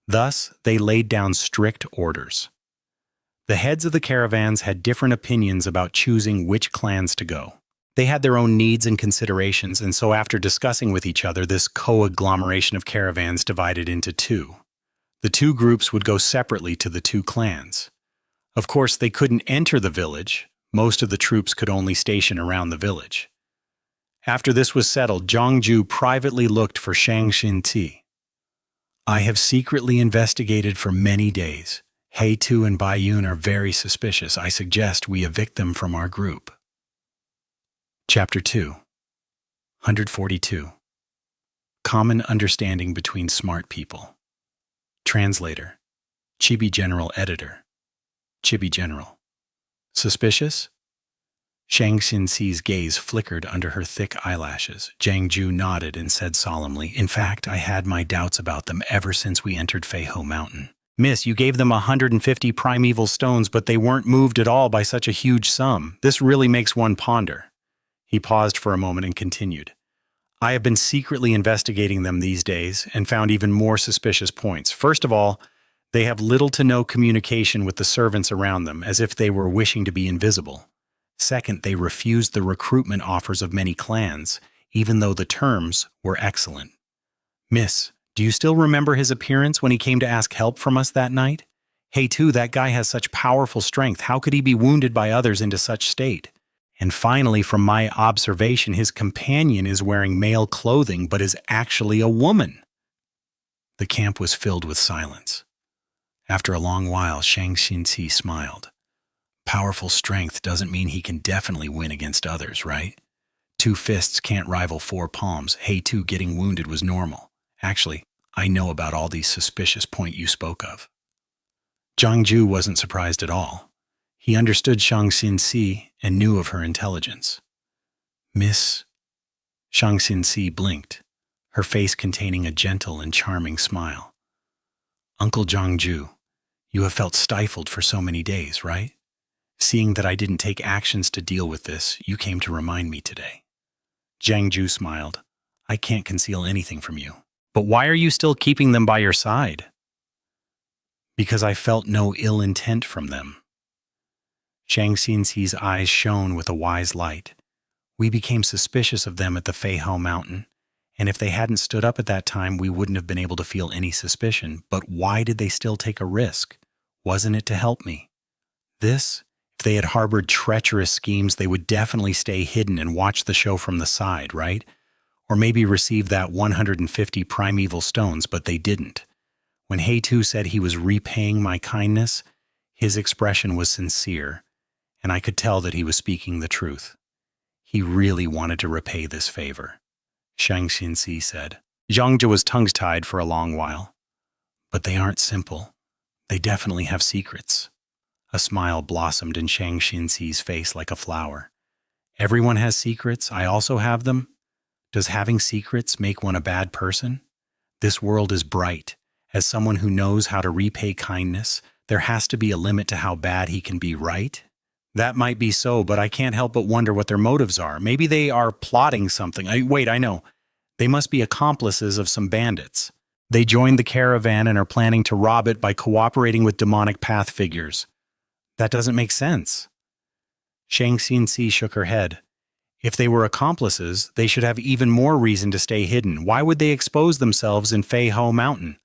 Thus, they laid down strict orders. The heads of the caravans had different opinions about choosing which clans to go. They had their own needs and considerations, and so after discussing with each other, this co-agglomeration of caravans divided into 2. The 2 groups would go separately to the 2 clans. Of course, they couldn't enter the village. Most of the troops could only station around the village. After this was settled, Zhangju privately looked for Xianxia. I have secretly investigated for many days. He Tu and Bai Yun are very suspicious. I suggest we evict them from our group. Chapter 2, 142. Common understanding between smart people. Translator. Chibi General Editor. Chibi General. Suspicious? Shang Xinxi's gaze flickered under her thick eyelashes. Zhang Ju nodded and said solemnly, "In fact, I had my doubts about them ever since we entered Feiho Mountain. Miss, you gave them 150 primeval stones, but they weren't moved at all by such a huge sum. This really makes one ponder." He paused for a moment and continued. "I have been secretly investigating them these days and found even more suspicious points. First of all, they have little to no communication with the servants around them, as if they were wishing to be invisible. Second, they refused the recruitment offers of many clans, even though the terms were excellent. Miss, do you still remember his appearance when he came to ask help from us that night? Hey, too, that guy has such powerful strength. How could he be wounded by others into such state? And finally, from my observation, his companion is wearing male clothing, but is actually a woman." The camp was filled with silence. After a long while, Shang Xinqi smiled. "Powerful strength doesn't mean he can definitely win against others, right? 2 fists can't rival 4 palms. Hey, too, getting wounded was normal. Actually, I know about all these suspicious points you spoke of." Zhang Ju wasn't surprised at all. He understood Shang Xinxi and knew of her intelligence. "Miss..." Shang Xinxi blinked, her face containing a gentle and charming smile. "Uncle Zhang Ju, you have felt stifled for so many days, right? Seeing that I didn't take actions to deal with this, you came to remind me today." Zhang Ju smiled. "I can't conceal anything from you. But why are you still keeping them by your side?" "Because I felt no ill intent from them." Shang Xinxi's eyes shone with a wise light. "We became suspicious of them at the Feiho Mountain, and if they hadn't stood up at that time, we wouldn't have been able to feel any suspicion. But why did they still take a risk? Wasn't it to help me? If they had harbored treacherous schemes, they would definitely stay hidden and watch the show from the side, right? Or maybe receive that 150 primeval stones, but they didn't. When He Tu said he was repaying my kindness, his expression was sincere, and I could tell that he was speaking the truth. He really wanted to repay this favor," Shang Xinxi said. Zhang Zhe was tongue-tied for a long while. "But they aren't simple. They definitely have secrets." A smile blossomed in Shang Xinxi's face like a flower. Everyone has secrets. I also have them. Does having secrets make one a bad person? This world is bright. As someone who knows how to repay kindness, there has to be a limit to how bad he can be, right? That might be so, but I can't help but wonder what their motives are. Maybe they are plotting something. I know. They must be accomplices of some bandits. They joined the caravan and are planning to rob it by cooperating with demonic path figures. That doesn't make sense. Xianxia shook her head. If they were accomplices, they should have even more reason to stay hidden. Why would they expose themselves in Fei Ho Mountain?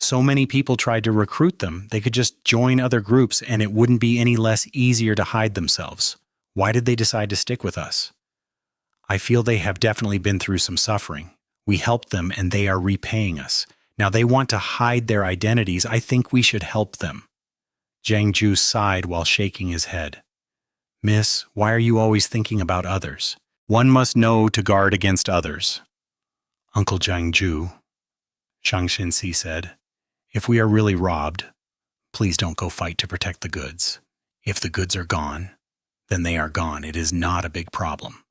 So many people tried to recruit them. They could just join other groups and it wouldn't be any less easier to hide themselves. Why did they decide to stick with us? I feel they have definitely been through some suffering. We helped them and they are repaying us. Now they want to hide their identities. I think we should help them. Zhang Ju sighed while shaking his head. Miss, why are you always thinking about others? One must know to guard against others. Uncle Zhang Ju, Xianxia said, if we are really robbed, please don't go fight to protect the goods. If the goods are gone, then they are gone. It is not a big problem.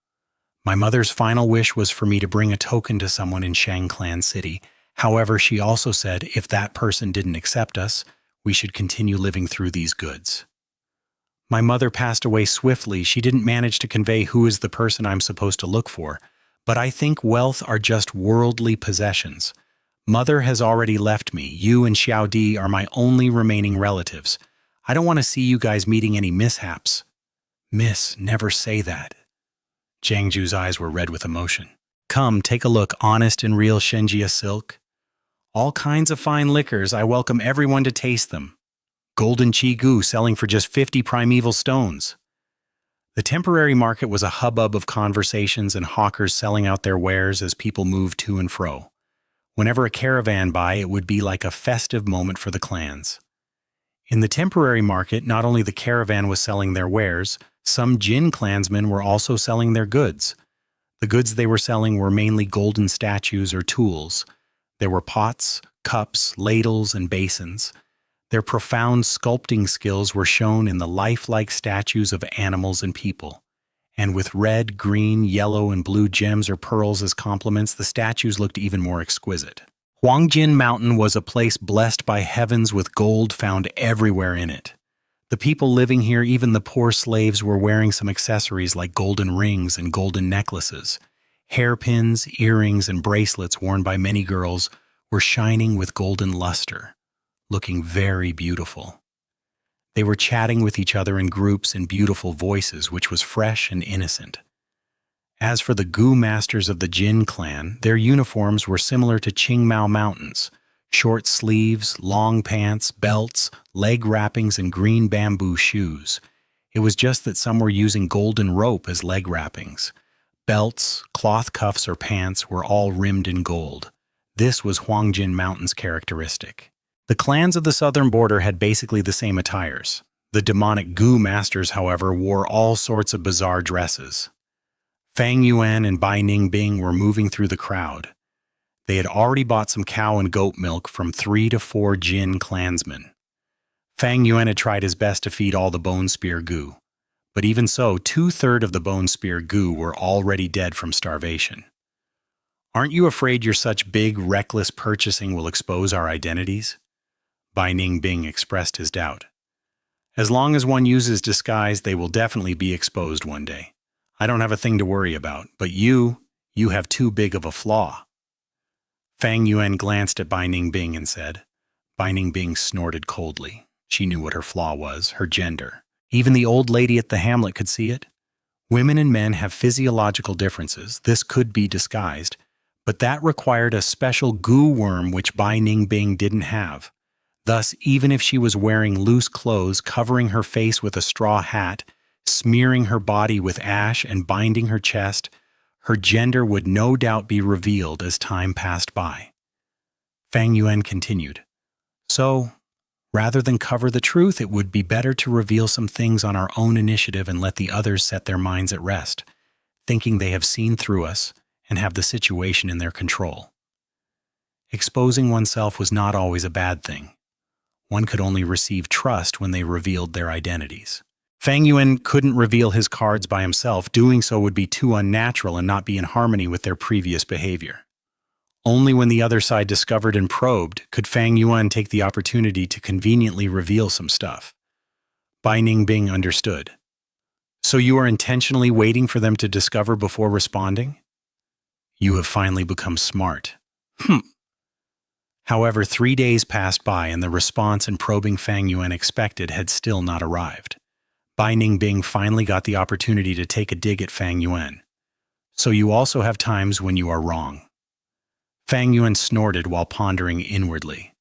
My mother's final wish was for me to bring a token to someone in Shang Clan City. However, she also said if that person didn't accept us, we should continue living through these goods. My mother passed away swiftly. She didn't manage to convey who is the person I'm supposed to look for, but I think wealth are just worldly possessions. Mother has already left me. You and Xiao Di are my only remaining relatives. I don't want to see you guys meeting any mishaps. Miss, never say that. Zhang Ju's eyes were red with emotion. Come, take a look. Honest and real Xianxia silk. All kinds of fine liquors. I welcome everyone to taste them. Golden Qi Gu selling for just 50 primeval stones. The temporary market was a hubbub of conversations and hawkers selling out their wares as people moved to and fro. Whenever a caravan by, it would be like a festive moment for the clans. In the temporary market, not only the caravan was selling their wares, some Jin clansmen were also selling their goods. The goods they were selling were mainly golden statues or tools. There were pots, cups, ladles, and basins. Their profound sculpting skills were shown in the lifelike statues of animals and people. And with red, green, yellow, and blue gems or pearls as complements, the statues looked even more exquisite. Huangjin Mountain was a place blessed by heavens with gold found everywhere in it. The people living here, even the poor slaves, were wearing some accessories like golden rings and golden necklaces. Hairpins, earrings, and bracelets worn by many girls were shining with golden luster, looking very beautiful. They were chatting with each other in groups in beautiful voices, which was fresh and innocent. As for the Gu masters of the Jin clan, their uniforms were similar to Qingmao Mountains. Short sleeves, long pants, belts, leg wrappings, and green bamboo shoes. It was just that some were using golden rope as leg wrappings. Belts, cloth cuffs, or pants were all rimmed in gold. This was Huangjin Mountain's characteristic. The clans of the southern border had basically the same attires. The demonic Gu masters, however, wore all sorts of bizarre dresses. Fang Yuan and Bai Ningbing were moving through the crowd. They had already bought some cow and goat milk from 3 to 4 Jin clansmen. Fang Yuan had tried his best to feed all the Bone Spear Gu, but even so, 2/3 of the Bone Spear Gu were already dead from starvation. Aren't you afraid your such big, reckless purchasing will expose our identities? Bai Ningbing expressed his doubt. As long as one uses disguise, they will definitely be exposed one day. I don't have a thing to worry about, but you have too big of a flaw. Fang Yuan glanced at Bai Ningbing and said. Bai Ningbing snorted coldly. She knew what her flaw was, her gender. Even the old lady at the hamlet could see it. Women and men have physiological differences. This could be disguised, but that required a special Gu worm which Bai Ningbing didn't have. Thus, even if she was wearing loose clothes, covering her face with a straw hat, smearing her body with ash and binding her chest, her gender would no doubt be revealed as time passed by. Fang Yuan continued. So, rather than cover the truth, it would be better to reveal some things on our own initiative and let the others set their minds at rest, thinking they have seen through us and have the situation in their control. Exposing oneself was not always a bad thing. One could only receive trust when they revealed their identities. Fang Yuan couldn't reveal his cards by himself. Doing so would be too unnatural and not be in harmony with their previous behavior. Only when the other side discovered and probed could Fang Yuan take the opportunity to conveniently reveal some stuff. Bai Ningbing understood. So you are intentionally waiting for them to discover before responding? You have finally become smart. However, 3 days passed by and the response and probing Fang Yuan expected had still not arrived. Bai Ningbing finally got the opportunity to take a dig at Fang Yuan. So you also have times when you are wrong. Fang Yuan snorted while pondering inwardly.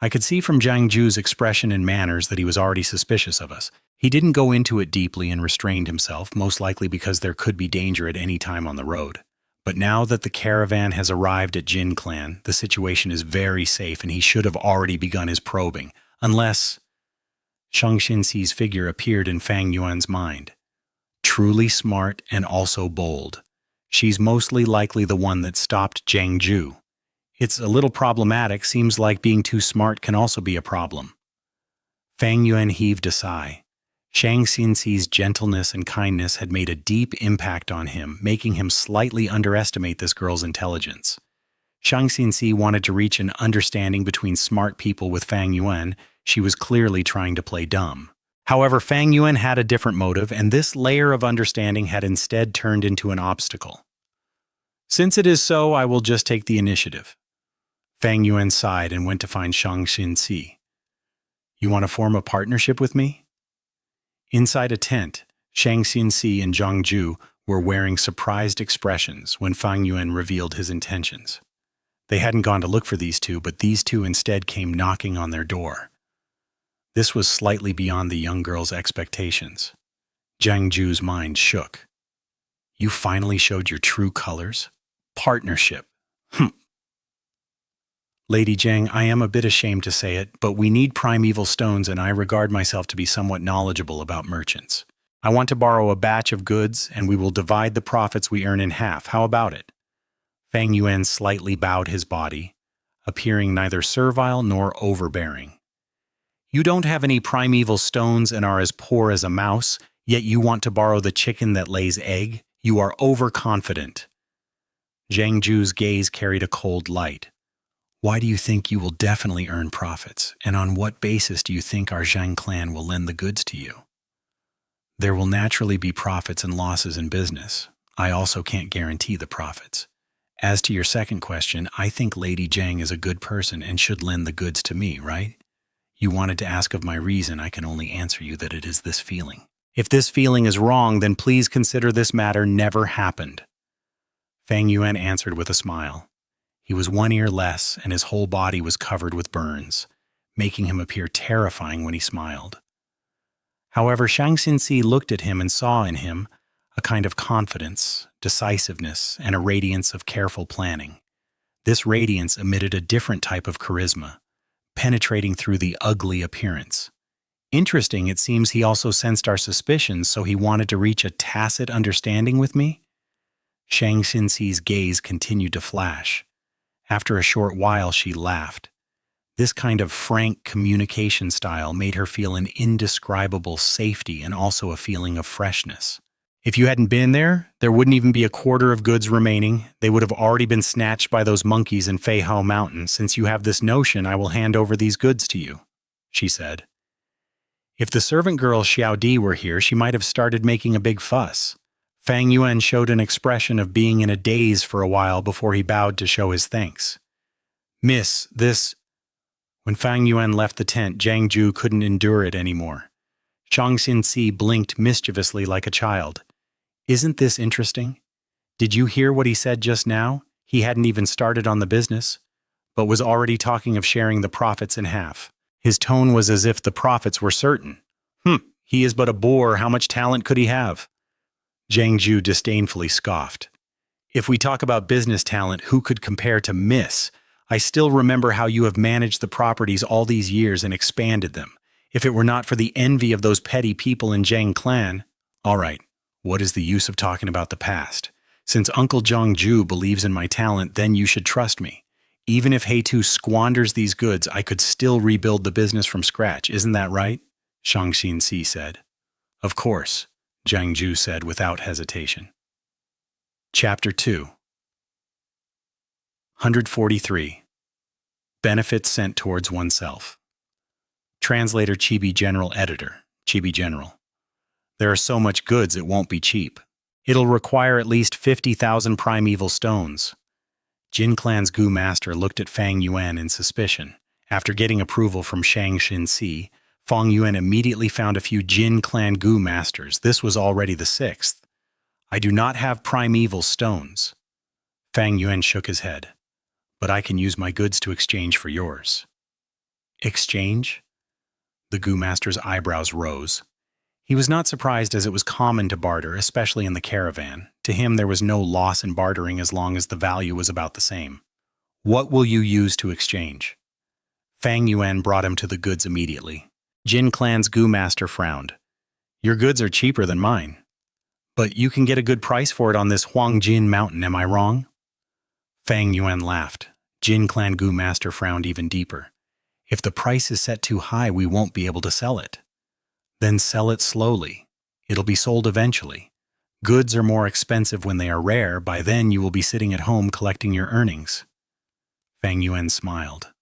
I could see from Zhang Ju's expression and manners that he was already suspicious of us. He didn't go into it deeply and restrained himself, most likely because there could be danger at any time on the road. But now that the caravan has arrived at Jin Clan, the situation is very safe and he should have already begun his probing, unless Xianxia's figure appeared in Fang Yuan's mind. Truly smart and also bold. She's mostly likely the one that stopped Zhang Ju. It's a little problematic, seems like being too smart can also be a problem. Fang Yuan heaved a sigh. Xianxia's gentleness and kindness had made a deep impact on him, making him slightly underestimate this girl's intelligence. Xianxia wanted to reach an understanding between smart people with Fang Yuan. She was clearly trying to play dumb. However, Fang Yuan had a different motive, and this layer of understanding had instead turned into an obstacle. Since it is so, I will just take the initiative. Fang Yuan sighed and went to find Xianxia. You want to form a partnership with me? Inside a tent, Xianxia and Zhang Ju were wearing surprised expressions when Fang Yuan revealed his intentions. They hadn't gone to look for these two, but these two instead came knocking on their door. This was slightly beyond the young girl's expectations. Zhang Ju's mind shook. You finally showed your true colors? Partnership. Lady Zhang, I am a bit ashamed to say it, but we need primeval stones and I regard myself to be somewhat knowledgeable about merchants. I want to borrow a batch of goods and we will divide the profits we earn in half. How about it? Fang Yuan slightly bowed his body, appearing neither servile nor overbearing. You don't have any primeval stones and are as poor as a mouse, yet you want to borrow the chicken that lays egg? You are overconfident. Zhang Ju's gaze carried a cold light. Why do you think you will definitely earn profits, and on what basis do you think our Zhang clan will lend the goods to you? There will naturally be profits and losses in business. I also can't guarantee the profits. As to your second question, I think Lady Zhang is a good person and should lend the goods to me, right? You wanted to ask of my reason. I can only answer you that it is this feeling. If this feeling is wrong, then please consider this matter never happened. Fang Yuan answered with a smile. He was 1 ear less, and his whole body was covered with burns, making him appear terrifying when he smiled. However, Xianxia looked at him and saw in him a kind of confidence, decisiveness, and a radiance of careful planning. This radiance emitted a different type of charisma, penetrating through the ugly appearance. Interesting, it seems he also sensed our suspicions, so he wanted to reach a tacit understanding with me? Xianxia's gaze continued to flash. After a short while, she laughed. This kind of frank communication style made her feel an indescribable safety and also a feeling of freshness. If you hadn't been there, there wouldn't even be a quarter of goods remaining. They would have already been snatched by those monkeys in Feihao Mountain. Since you have this notion, I will hand over these goods to you, she said. If the servant girl Xiao Di were here, she might have started making a big fuss. Fang Yuan showed an expression of being in a daze for a while before he bowed to show his thanks. Miss, this... When Fang Yuan left the tent, Zhang Ju couldn't endure it anymore. Xianxia blinked mischievously like a child. Isn't this interesting? Did you hear what he said just now? He hadn't even started on the business, but was already talking of sharing the profits in half. His tone was as if the profits were certain. He is but a boor. How much talent could he have? Zhang Ju disdainfully scoffed. If we talk about business talent, who could compare to Miss? I still remember how you have managed the properties all these years and expanded them. If it were not for the envy of those petty people in Zhang clan... All right, what is the use of talking about the past? Since Uncle Zhang Ju believes in my talent, then you should trust me. Even if Heitu squanders these goods, I could still rebuild the business from scratch. Isn't that right? Xianxia said. Of course, Jiang Zhu said without hesitation. Chapter 2. 143. Benefits sent towards oneself. Translator Chibi General Editor, Chibi General. There are so much goods it won't be cheap. It'll require at least 50,000 primeval stones. Jin Clan's Gu Master looked at Fang Yuan in suspicion. After getting approval from Xianxia, Fang Yuan immediately found a few Jin Clan Gu Masters. This was already the 6th. I do not have primeval stones. Fang Yuan shook his head. But I can use my goods to exchange for yours. Exchange? The Gu Master's eyebrows rose. He was not surprised, as it was common to barter, especially in the caravan. To him there was no loss in bartering as long as the value was about the same. What will you use to exchange? Fang Yuan brought him to the goods immediately. Jin Clan's Gu Master frowned. Your goods are cheaper than mine. But you can get a good price for it on this Huangjin mountain, am I wrong? Fang Yuan laughed. Jin Clan Gu Master frowned even deeper. If the price is set too high, we won't be able to sell it. Then sell it slowly. It'll be sold eventually. Goods are more expensive when they are rare. By then you will be sitting at home collecting your earnings. Fang Yuan smiled.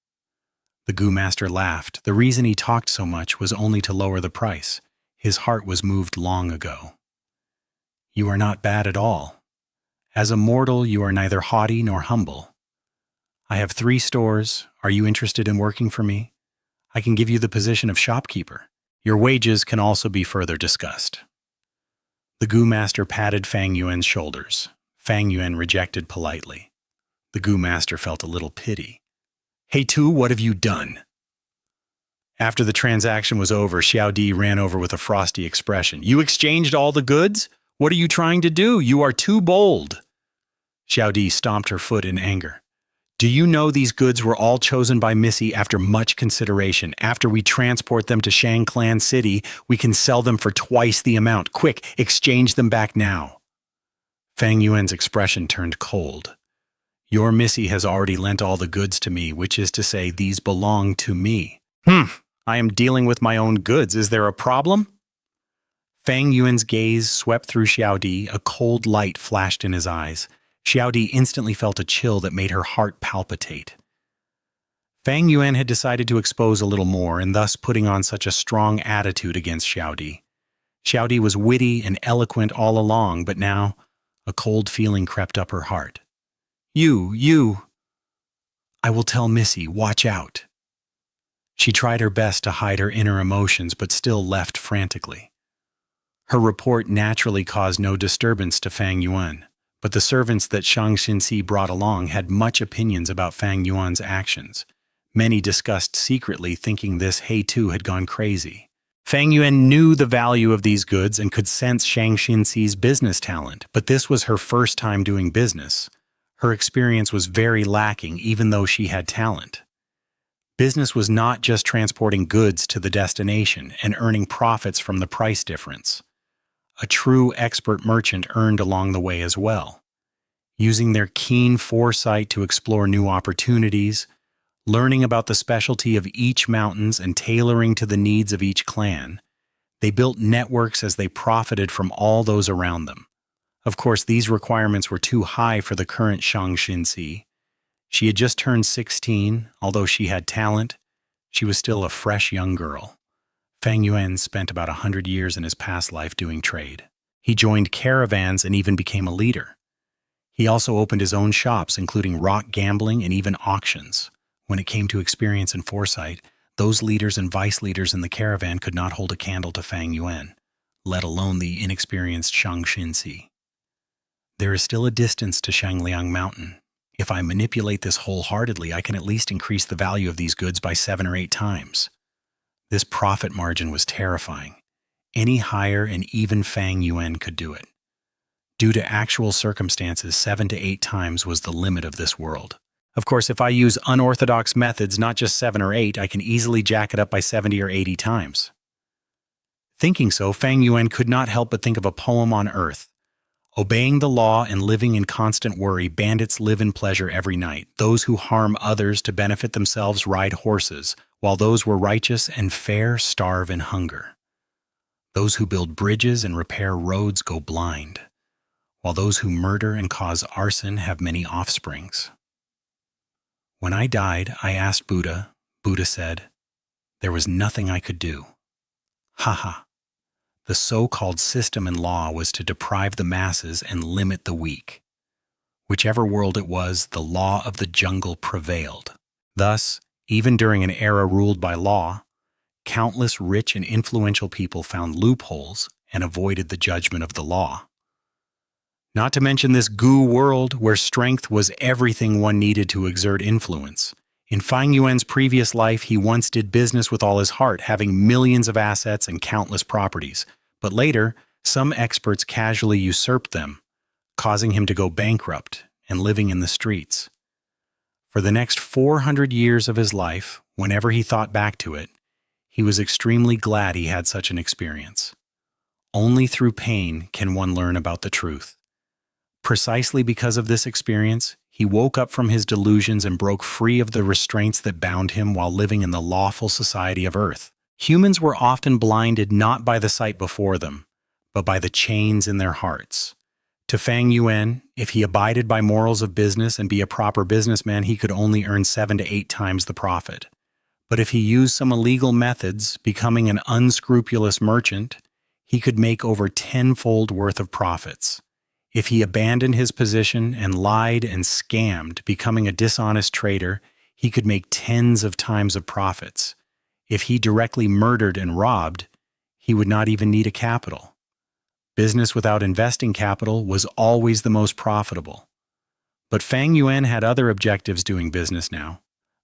The Gu Master laughed. The reason he talked so much was only to lower the price. His heart was moved long ago. You are not bad at all. As a mortal, you are neither haughty nor humble. I have 3 stores. Are you interested in working for me? I can give you the position of shopkeeper. Your wages can also be further discussed. The Gu Master patted Fang Yuan's shoulders. Fang Yuan rejected politely. The Gu Master felt a little pity. Hey Tu, what have you done? After the transaction was over, Xiao Di ran over with a frosty expression. You exchanged all the goods? What are you trying to do? You are too bold. Xiao Di stomped her foot in anger. Do you know these goods were all chosen by Missy after much consideration? After we transport them to Shang Clan City, we can sell them for twice the amount. Quick, exchange them back now. Fang Yuan's expression turned cold. Your Missy has already lent all the goods to me, which is to say these belong to me. I am dealing with my own goods. Is there a problem? Fang Yuan's gaze swept through Xiao Di. A cold light flashed in his eyes. Xiao Di instantly felt a chill that made her heart palpitate. Fang Yuan had decided to expose a little more, and thus putting on such a strong attitude against Xiao Di. Xiao Di was witty and eloquent all along, but now a cold feeling crept up her heart. You! I will tell Missy, watch out. She tried her best to hide her inner emotions, but still left frantically. Her report naturally caused no disturbance to Fang Yuan. But the servants that Xianxia brought along had much opinions about Fang Yuan's actions. Many discussed secretly, thinking this He Tu had gone crazy. Fang Yuan knew the value of these goods and could sense Xianxia's business talent, but this was her first time doing business. Her experience was very lacking, even though she had talent. Business was not just transporting goods to the destination and earning profits from the price difference. A true expert merchant earned along the way as well. Using their keen foresight to explore new opportunities, learning about the specialty of each mountains and tailoring to the needs of each clan, they built networks as they profited from all those around them. Of course, these requirements were too high for the current Xianxia. She had just turned 16, although she had talent, she was still a fresh young girl. Fang Yuan spent about 100 years in his past life doing trade. He joined caravans and even became a leader. He also opened his own shops, including rock gambling and even auctions. When it came to experience and foresight, those leaders and vice leaders in the caravan could not hold a candle to Fang Yuan, let alone the inexperienced Xianxia. There is still a distance to Shangliang Mountain. If I manipulate this wholeheartedly, I can at least increase the value of these goods by 7 or 8 times. This profit margin was terrifying. Any higher and even Fang Yuan could do it. Due to actual circumstances, 7 to 8 times was the limit of this world. Of course, if I use unorthodox methods, not just 7 or 8, I can easily jack it up by 70 or 80 times. Thinking so, Fang Yuan could not help but think of a poem on earth. Obeying the law and living in constant worry, bandits live in pleasure every night. Those who harm others to benefit themselves ride horses, while those were righteous and fair starve in hunger. Those who build bridges and repair roads go blind, while those who murder and cause arson have many offsprings. When I died, I asked Buddha. Buddha said, there was nothing I could do. Haha. The so-called system and law was to deprive the masses and limit the weak. Whichever world it was, the law of the jungle prevailed. Thus, even during an era ruled by law, countless rich and influential people found loopholes and avoided the judgment of the law. Not to mention this goo world where strength was everything one needed to exert influence. In Fang Yuan's previous life, he once did business with all his heart, having millions of assets and countless properties. But later, some experts casually usurped them, causing him to go bankrupt and living in the streets. For the next 400 years of his life, whenever he thought back to it, he was extremely glad he had such an experience. Only through pain can one learn about the truth. Precisely because of this experience, he woke up from his delusions and broke free of the restraints that bound him while living in the lawful society of Earth. Humans were often blinded not by the sight before them, but by the chains in their hearts. To Fang Yuan, if he abided by morals of business and be a proper businessman, he could only earn 7 to 8 times the profit. But if he used some illegal methods, becoming an unscrupulous merchant, he could make over 10-fold worth of profits. If he abandoned his position and lied and scammed, becoming a dishonest trader, he could make tens of times of profits. If he directly murdered and robbed, he would not even need a capital. Business without investing capital was always the most profitable. But Fang Yuan had other objectives doing business now.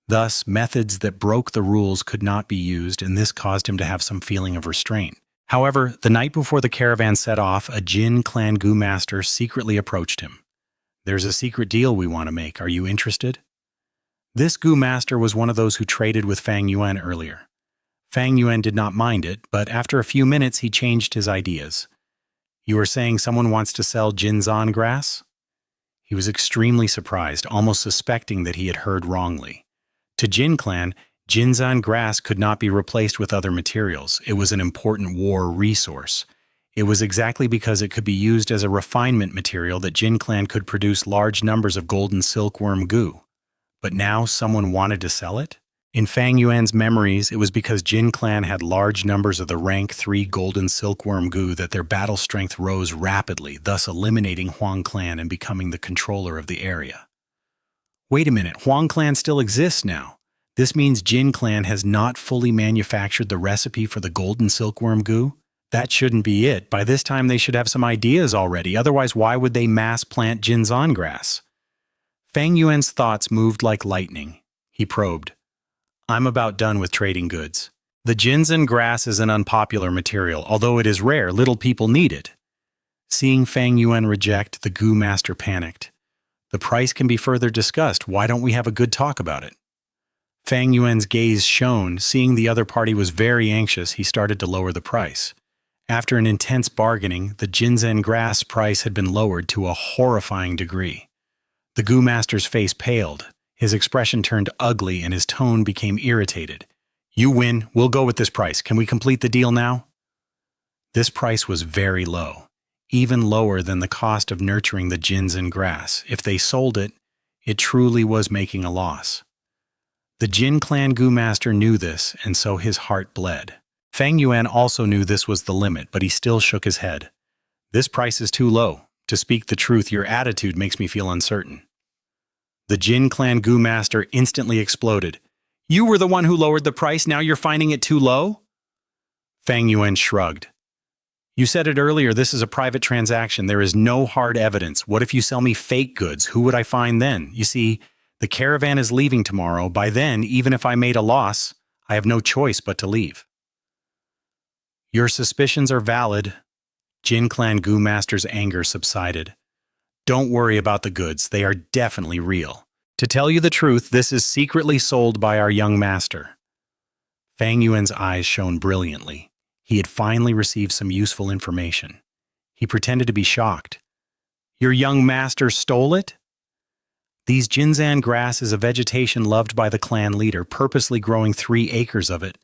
Thus, methods that broke the rules could not be used, and this caused him to have some feeling of restraint. However, the night before the caravan set off, a Jin clan Gu master secretly approached him. There's a secret deal we want to make. Are you interested? This Gu master was one of those who traded with Fang Yuan earlier. Fang Yuan did not mind it, but after a few minutes he changed his ideas. You are saying someone wants to sell Jinzan grass? He was extremely surprised, almost suspecting that he had heard wrongly. To Jin clan, Jinzan grass could not be replaced with other materials. It was an important war resource. It was exactly because it could be used as a refinement material that Jin clan could produce large numbers of golden silkworm goo. But now someone wanted to sell it? In Fang Yuan's memories, it was because Jin clan had large numbers of the rank 3 golden silkworm goo that their battle strength rose rapidly, thus eliminating Huang clan and becoming the controller of the area. Wait a minute, Huang clan still exists now. This means Jin clan has not fully manufactured the recipe for the golden silkworm goo? That shouldn't be it. By this time they should have some ideas already, otherwise why would they mass plant Jinzan grass? Fang Yuan's thoughts moved like lightning. He probed. I'm about done with trading goods. The Jinzan grass is an unpopular material. Although it is rare, little people need it. Seeing Fang Yuan reject, the Gu master panicked. The price can be further discussed. Why don't we have a good talk about it? Fang Yuan's gaze shone. Seeing the other party was very anxious, he started to lower the price. After an intense bargaining, the Jinzan grass price had been lowered to a horrifying degree. The Gu master's face paled. His expression turned ugly and his tone became irritated. You win. We'll go with this price. Can we complete the deal now? This price was very low, even lower than the cost of nurturing the Jinzan grass. If they sold it, it truly was making a loss. The Jin clan Gu master knew this, and so his heart bled. Fang Yuan also knew this was the limit, but he still shook his head. This price is too low. To speak the truth, your attitude makes me feel uncertain. The Jin clan Gu master instantly exploded. You were the one who lowered the price, now you're finding it too low? Fang Yuan shrugged. You said it earlier, this is a private transaction. There is no hard evidence. What if you sell me fake goods? Who would I find then? You see, the caravan is leaving tomorrow. By then, even if I made a loss, I have no choice but to leave. Your suspicions are valid. Jin clan Gu master's anger subsided. Don't worry about the goods, they are definitely real. To tell you the truth, this is secretly sold by our young master. Fang Yuan's eyes shone brilliantly. He had finally received some useful information. He pretended to be shocked. Your young master stole it? These Jinzan grass is a vegetation loved by the clan leader, purposely growing 3 acres of it.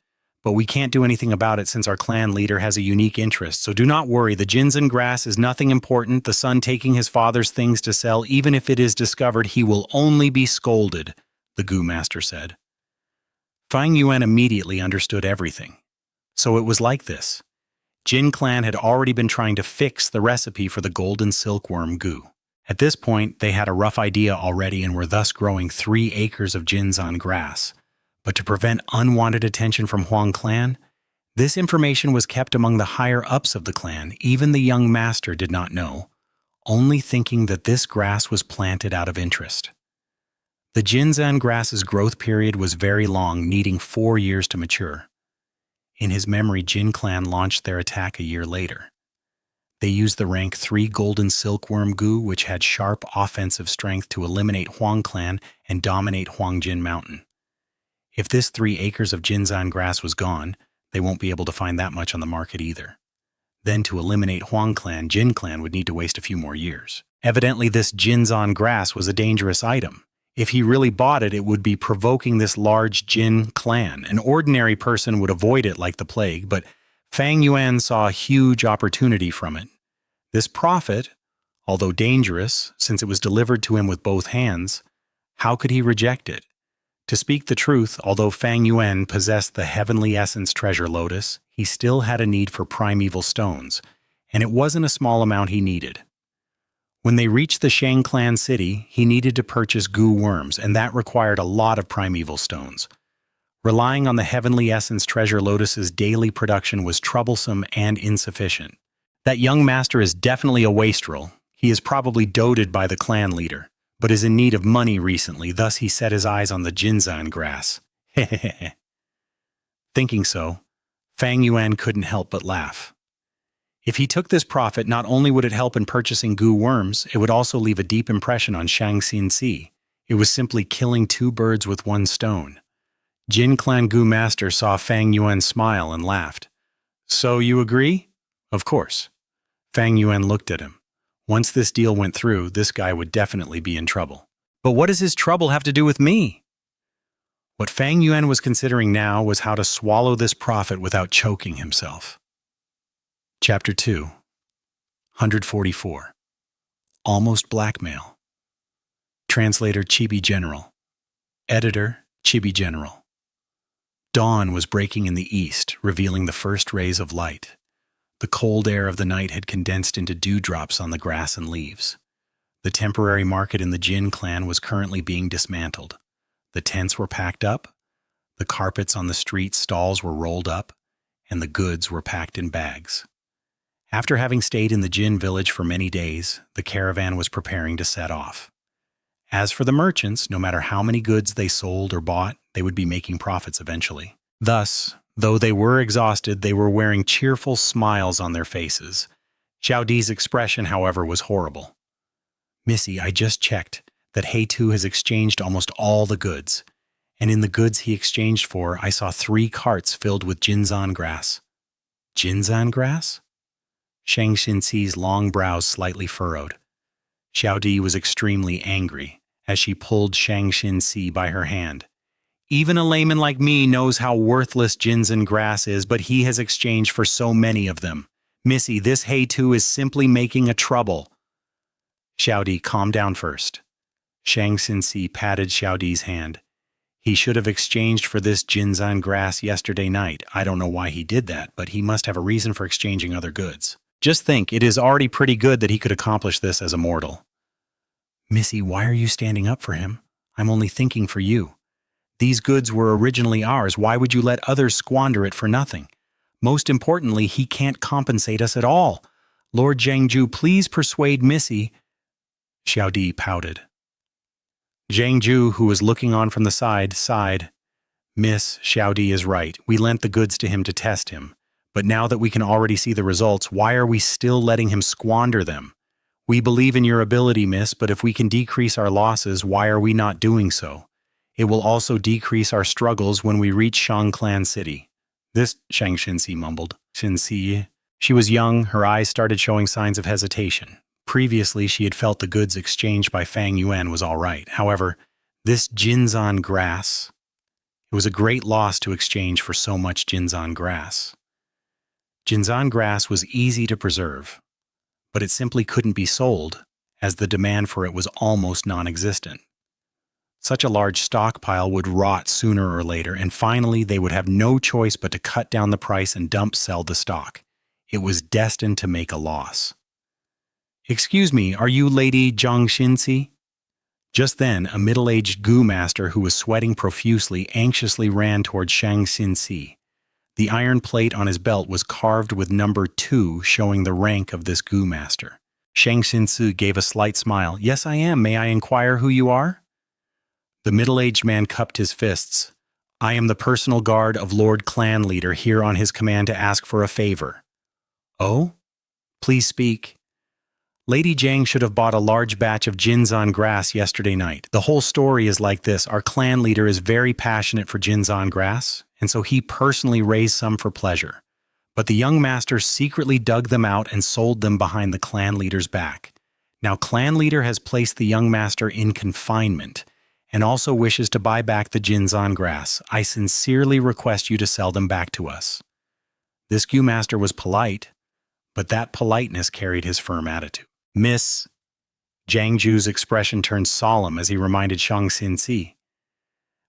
but we can't do anything about it since our clan leader has a unique interest, so do not worry. The ginseng grass is nothing important. The son taking his father's things to sell, even if it is discovered, he will only be scolded, the Gu master said. Fang Yuan immediately understood everything. So it was like this. Jin clan had already been trying to fix the recipe for the golden silkworm Gu. At this point, they had a rough idea already and were thus growing 3 acres of ginseng grass. But to prevent unwanted attention from Huang clan, this information was kept among the higher-ups of the clan. Even the young master did not know, only thinking that this grass was planted out of interest. The ginseng grass's growth period was very long, needing 4 years to mature. In his memory, Jin clan launched their attack a year later. They used the rank 3 golden silkworm Gu, which had sharp offensive strength, to eliminate Huang clan and dominate Huangjin Mountain. If this 3 acres of ginseng grass was gone, they won't be able to find that much on the market either. Then to eliminate Huang clan, Jin clan would need to waste a few more years. Evidently, this ginseng grass was a dangerous item. If he really bought it, it would be provoking this large Jin clan. An ordinary person would avoid it like the plague, but Fang Yuan saw a huge opportunity from it. This profit, although dangerous, since it was delivered to him with both hands, how could he reject it? To speak the truth, although Fang Yuan possessed the heavenly essence treasure lotus, he still had a need for primeval stones, and it wasn't a small amount he needed. When they reached the Shang clan city, he needed to purchase Gu worms, and that required a lot of primeval stones. Relying on the heavenly essence treasure lotus's daily production was troublesome and insufficient. That young master is definitely a wastrel. He is probably doted by the clan leader, but is in need of money recently, thus he set his eyes on the ginseng grass. Hehehe. Thinking so, Fang Yuan couldn't help but laugh. If he took this profit, not only would it help in purchasing Gu worms, it would also leave a deep impression on Xianxia. It was simply killing 2 birds with 1 stone. Jin clan Gu master saw Fang Yuan smile and laughed. So you agree? Of course. Fang Yuan looked at him. Once this deal went through, this guy would definitely be in trouble. But what does his trouble have to do with me? What Fang Yuan was considering now was how to swallow this profit without choking himself. Chapter 2, 144. Almost Blackmail. Translator Chibi General. Editor Chibi General. Dawn was breaking in the east, revealing the first rays of light. The cold air of the night had condensed into dewdrops on the grass and leaves. The temporary market in the Jin clan was currently being dismantled. The tents were packed up, the carpets on the street stalls were rolled up, and the goods were packed in bags. After having stayed in the Jin village for many days, the caravan was preparing to set off. As for the merchants, no matter how many goods they sold or bought, they would be making profits eventually. Thus, though they were exhausted, they were wearing cheerful smiles on their faces. Xiao Di's expression, however, was horrible. Missy, I just checked that He-Tu has exchanged almost all the goods, and in the goods he exchanged for, I saw 3 carts filled with ginseng grass. Ginseng grass? Xianxia's long brows slightly furrowed. Xiao Di was extremely angry as she pulled Xianxia by her hand. Even a layman like me knows how worthless ginseng grass is, but he has exchanged for so many of them. Missy, this He-Tu is simply making a trouble. Xiao Di, calm down first. Xianxia patted Xiao Di's hand. He should have exchanged for this ginseng grass yesterday night. I don't know why he did that, but he must have a reason for exchanging other goods. Just think, it is already pretty good that he could accomplish this as a mortal. Missy, why are you standing up for him? I'm only thinking for you. These goods were originally ours. Why would you let others squander it for nothing? Most importantly, he can't compensate us at all. Lord Zhangju, please persuade Missy. Xiao Di pouted. Zhangju, who was looking on from the side, sighed. Miss, Xiao Di is right. We lent the goods to him to test him. But now that we can already see the results, why are we still letting him squander them? We believe in your ability, miss, but if we can decrease our losses, why are we not doing so? It will also decrease our struggles when we reach Shang Clan City. This, Xianxia mumbled. Xianxia. She was young, her eyes started showing signs of hesitation. Previously, she had felt the goods exchanged by Fang Yuan was all right. However, this ginseng grass... It was a great loss to exchange for so much Jinzan grass. Jinzan grass was easy to preserve, but it simply couldn't be sold, as the demand for it was almost non-existent. Such a large stockpile would rot sooner or later, and finally they would have no choice but to cut down the price and sell the stock. It was destined to make a loss. "Excuse me, are you Lady Zhang Xinxi?" Just then, a middle-aged gu master who was sweating profusely anxiously ran toward Xianxia. The iron plate on his belt was carved with number 2, showing the rank of this gu master. Xianxia gave a slight smile. "Yes, I am. May I inquire who you are?" The middle-aged man cupped his fists. "I am the personal guard of Lord Clan Leader, here on his command to ask for a favor." "Oh? Please speak." "Lady Zhang should have bought a large batch of Jinzan grass yesterday night. The whole story is like this. Our clan leader is very passionate for Jinzan grass, and so he personally raised some for pleasure. But the young master secretly dug them out and sold them behind the clan leader's back. Now clan leader has placed the young master in confinement and also wishes to buy back the Jinzan grass. I sincerely request you to sell them back to us." This gu master was polite, but that politeness carried his firm attitude. "Miss..." Zhang Ju's expression turned solemn as he reminded Xianxia.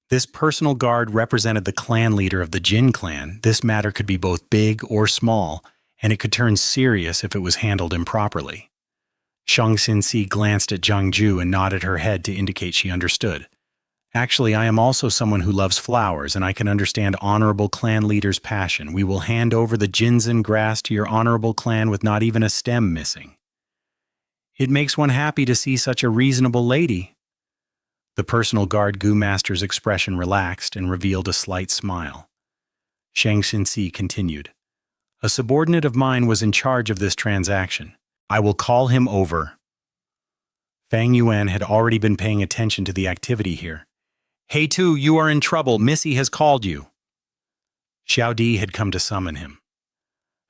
This personal guard represented the clan leader of the Jin clan. This matter could be both big or small, and it could turn serious if it was handled improperly. Xianxia glanced at Zhang Ju and nodded her head to indicate she understood. "Actually, I am also someone who loves flowers, and I can understand honorable clan leader's passion. We will hand over the Jinzan grass to your honorable clan with not even a stem missing." "It makes one happy to see such a reasonable lady." The personal guard gu master's expression relaxed and revealed a slight smile. Xianxia continued. "A subordinate of mine was in charge of this transaction. I will call him over." Fang Yuan had already been paying attention to the activity here. "Hey Tu, you are in trouble. Missy has called you." Xiao Di had come to summon him.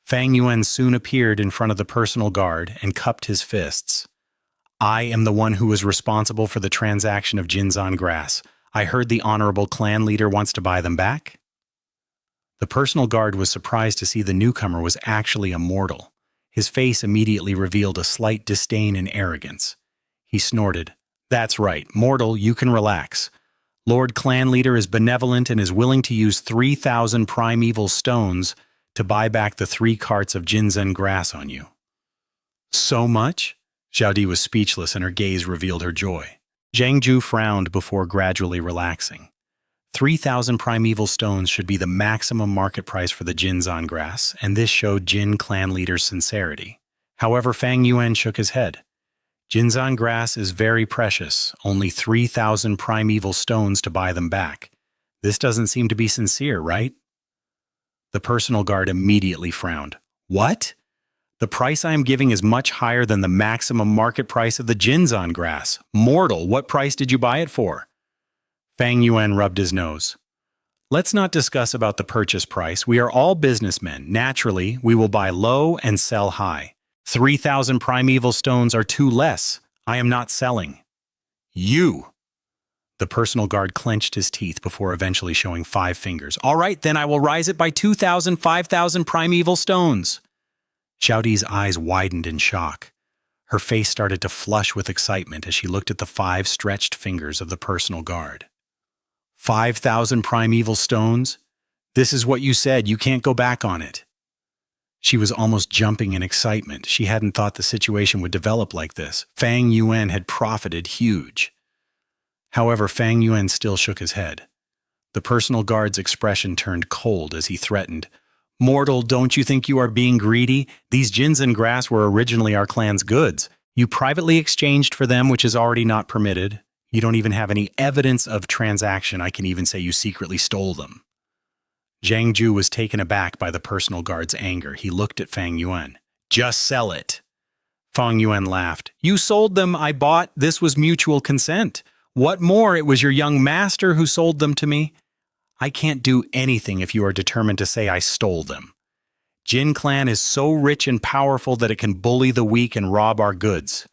Fang Yuan soon appeared in front of the personal guard and cupped his fists. "I am the one who was responsible for the transaction of Jinzan grass. I heard the honorable clan leader wants to buy them back." The personal guard was surprised to see the newcomer was actually a mortal. His face immediately revealed a slight disdain and arrogance. He snorted. "That's right, mortal, you can relax. Lord Clan Leader is benevolent and is willing to use 3,000 primeval stones to buy back the 3 carts of Jinzan grass on you." "So much?" Xiao Di was speechless and her gaze revealed her joy. Zhang Ju frowned before gradually relaxing. 3,000 primeval stones should be the maximum market price for the Jinzan grass, and this showed Jin clan leader's sincerity. However, Fang Yuan shook his head. "Jinzan grass is very precious, only 3,000 primeval stones to buy them back. This doesn't seem to be sincere, right?" The personal guard immediately frowned. "What? The price I am giving is much higher than the maximum market price of the Jinzan grass. Mortal, what price did you buy it for?" Fang Yuan rubbed his nose. "Let's not discuss about the purchase price. We are all businessmen. Naturally, we will buy low and sell high. 3,000 primeval stones are too less. I am not selling." "You!" The personal guard clenched his teeth before eventually showing 5 fingers. "All right, then I will rise it by 2,000, 5,000 primeval stones." Xiao Di's eyes widened in shock. Her face started to flush with excitement as she looked at the 5 stretched fingers of the personal guard. 5,000 primeval stones? This is what you said. You can't go back on it. She was almost jumping in excitement. She hadn't thought the situation would develop like this. Fang Yuan had profited huge. However, Fang Yuan still shook his head. The personal guard's expression turned cold as he threatened. "Mortal, don't you think you are being greedy? These Jinzan grass were originally our clan's goods. You privately exchanged for them, which is already not permitted. You don't even have any evidence of transaction. I can even say you secretly stole them." Zhang Ju was taken aback by the personal guard's anger. He looked at Fang Yuan. "Just sell it." Fang Yuan laughed. "You sold them, I bought. This was mutual consent. What more, it was your young master who sold them to me. I can't do anything if you are determined to say I stole them. Jin clan is so rich and powerful that it can bully the weak and rob our goods."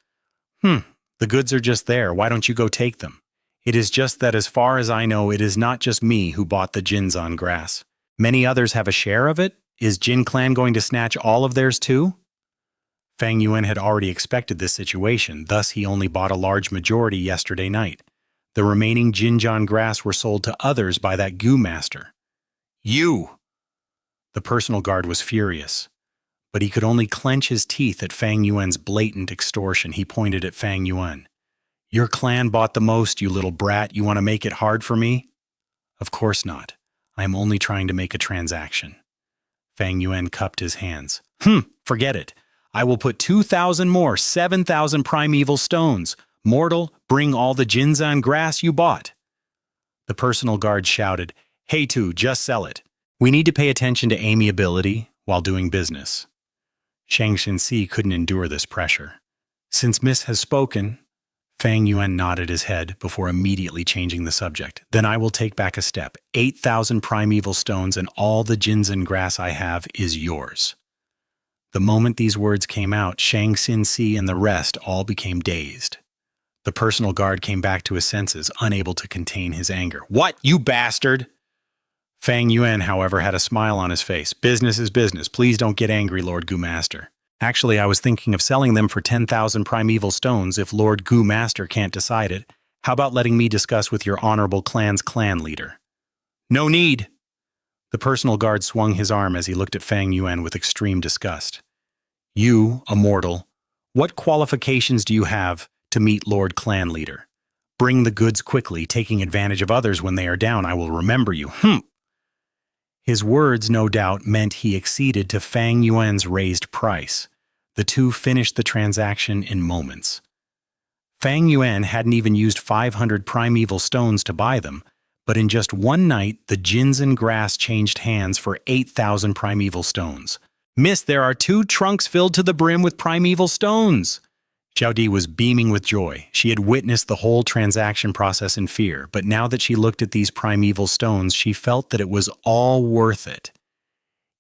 The goods are just there. Why don't you go take them? It is just that as far as I know, it is not just me who bought the Jinzan grass. Many others have a share of it? Is Jin Clan going to snatch all of theirs too? Fang Yuan had already expected this situation, thus he only bought a large majority yesterday night. The remaining Jinzan grass were sold to others by that Gu master. You! The personal guard was furious, but he could only clench his teeth at Fang Yuan's blatant extortion. He pointed at Fang Yuan. Your clan bought the most, you little brat. You want to make it hard for me? Of course not. I am only trying to make a transaction. Fang Yuan cupped his hands. Forget it. I will put 2,000 more, 7,000 primeval stones. Mortal, bring all the Jinzan grass you bought. The personal guard shouted, Hey Tu, just sell it. We need to pay attention to amiability while doing business. Xianxia couldn't endure this pressure. Since Miss has spoken, Fang Yuan nodded his head before immediately changing the subject. Then I will take back a step. 8,000 primeval stones and all the Jinzan grass I have is yours. The moment these words came out, Xianxia and the rest all became dazed. The personal guard came back to his senses, unable to contain his anger. What, you bastard? Fang Yuan, however, had a smile on his face. Business is business. Please don't get angry, Lord Gu Master. Actually, I was thinking of selling them for 10,000 primeval stones if Lord Gu Master can't decide it. How about letting me discuss with your honorable clan's clan leader? No need! The personal guard swung his arm as he looked at Fang Yuan with extreme disgust. You, a mortal, what qualifications do you have to meet Lord Clan Leader? Bring the goods quickly, taking advantage of others when they are down. I will remember you. His words, no doubt, meant he acceded to Fang Yuan's raised price. The two finished the transaction in moments. Fang Yuan hadn't even used 500 primeval stones to buy them, but in just one night, the Jinzan grass changed hands for 8,000 primeval stones. Miss, there are 2 trunks filled to the brim with primeval stones. Xiao Di was beaming with joy. She had witnessed the whole transaction process in fear, but now that she looked at these primeval stones, she felt that it was all worth it.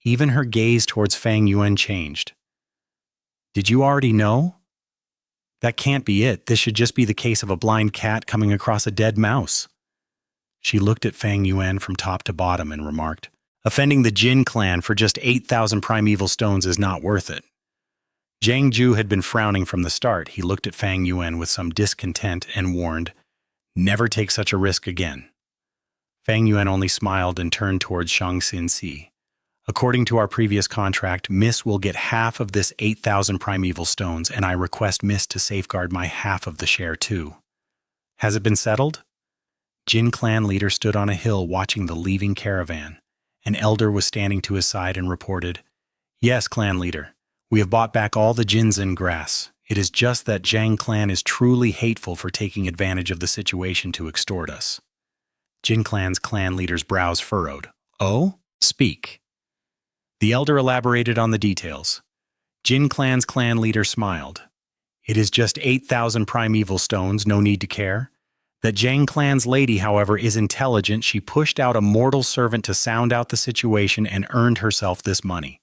Even her gaze towards Fang Yuan changed. Did you already know? That can't be it. This should just be the case of a blind cat coming across a dead mouse. She looked at Fang Yuan from top to bottom and remarked, Offending the Jin clan for just 8,000 primeval stones is not worth it. Zhang Ju had been frowning from the start. He looked at Fang Yuan with some discontent and warned, Never take such a risk again. Fang Yuan only smiled and turned towards Xianxia. According to our previous contract, Miss will get half of this 8,000 primeval stones, and I request Miss to safeguard my half of the share too. Has it been settled? Jin clan leader stood on a hill watching the leaving caravan. An elder was standing to his side and reported, Yes, clan leader. We have bought back all the Jinzan grass. It is just that Zhang clan is truly hateful for taking advantage of the situation to extort us. Jin clan's clan leader's brows furrowed. Oh? Speak. The elder elaborated on the details. Jin clan's clan leader smiled. It is just 8,000 primeval stones, no need to care. That Zhang clan's lady, however, is intelligent. She pushed out a mortal servant to sound out the situation and earned herself this money.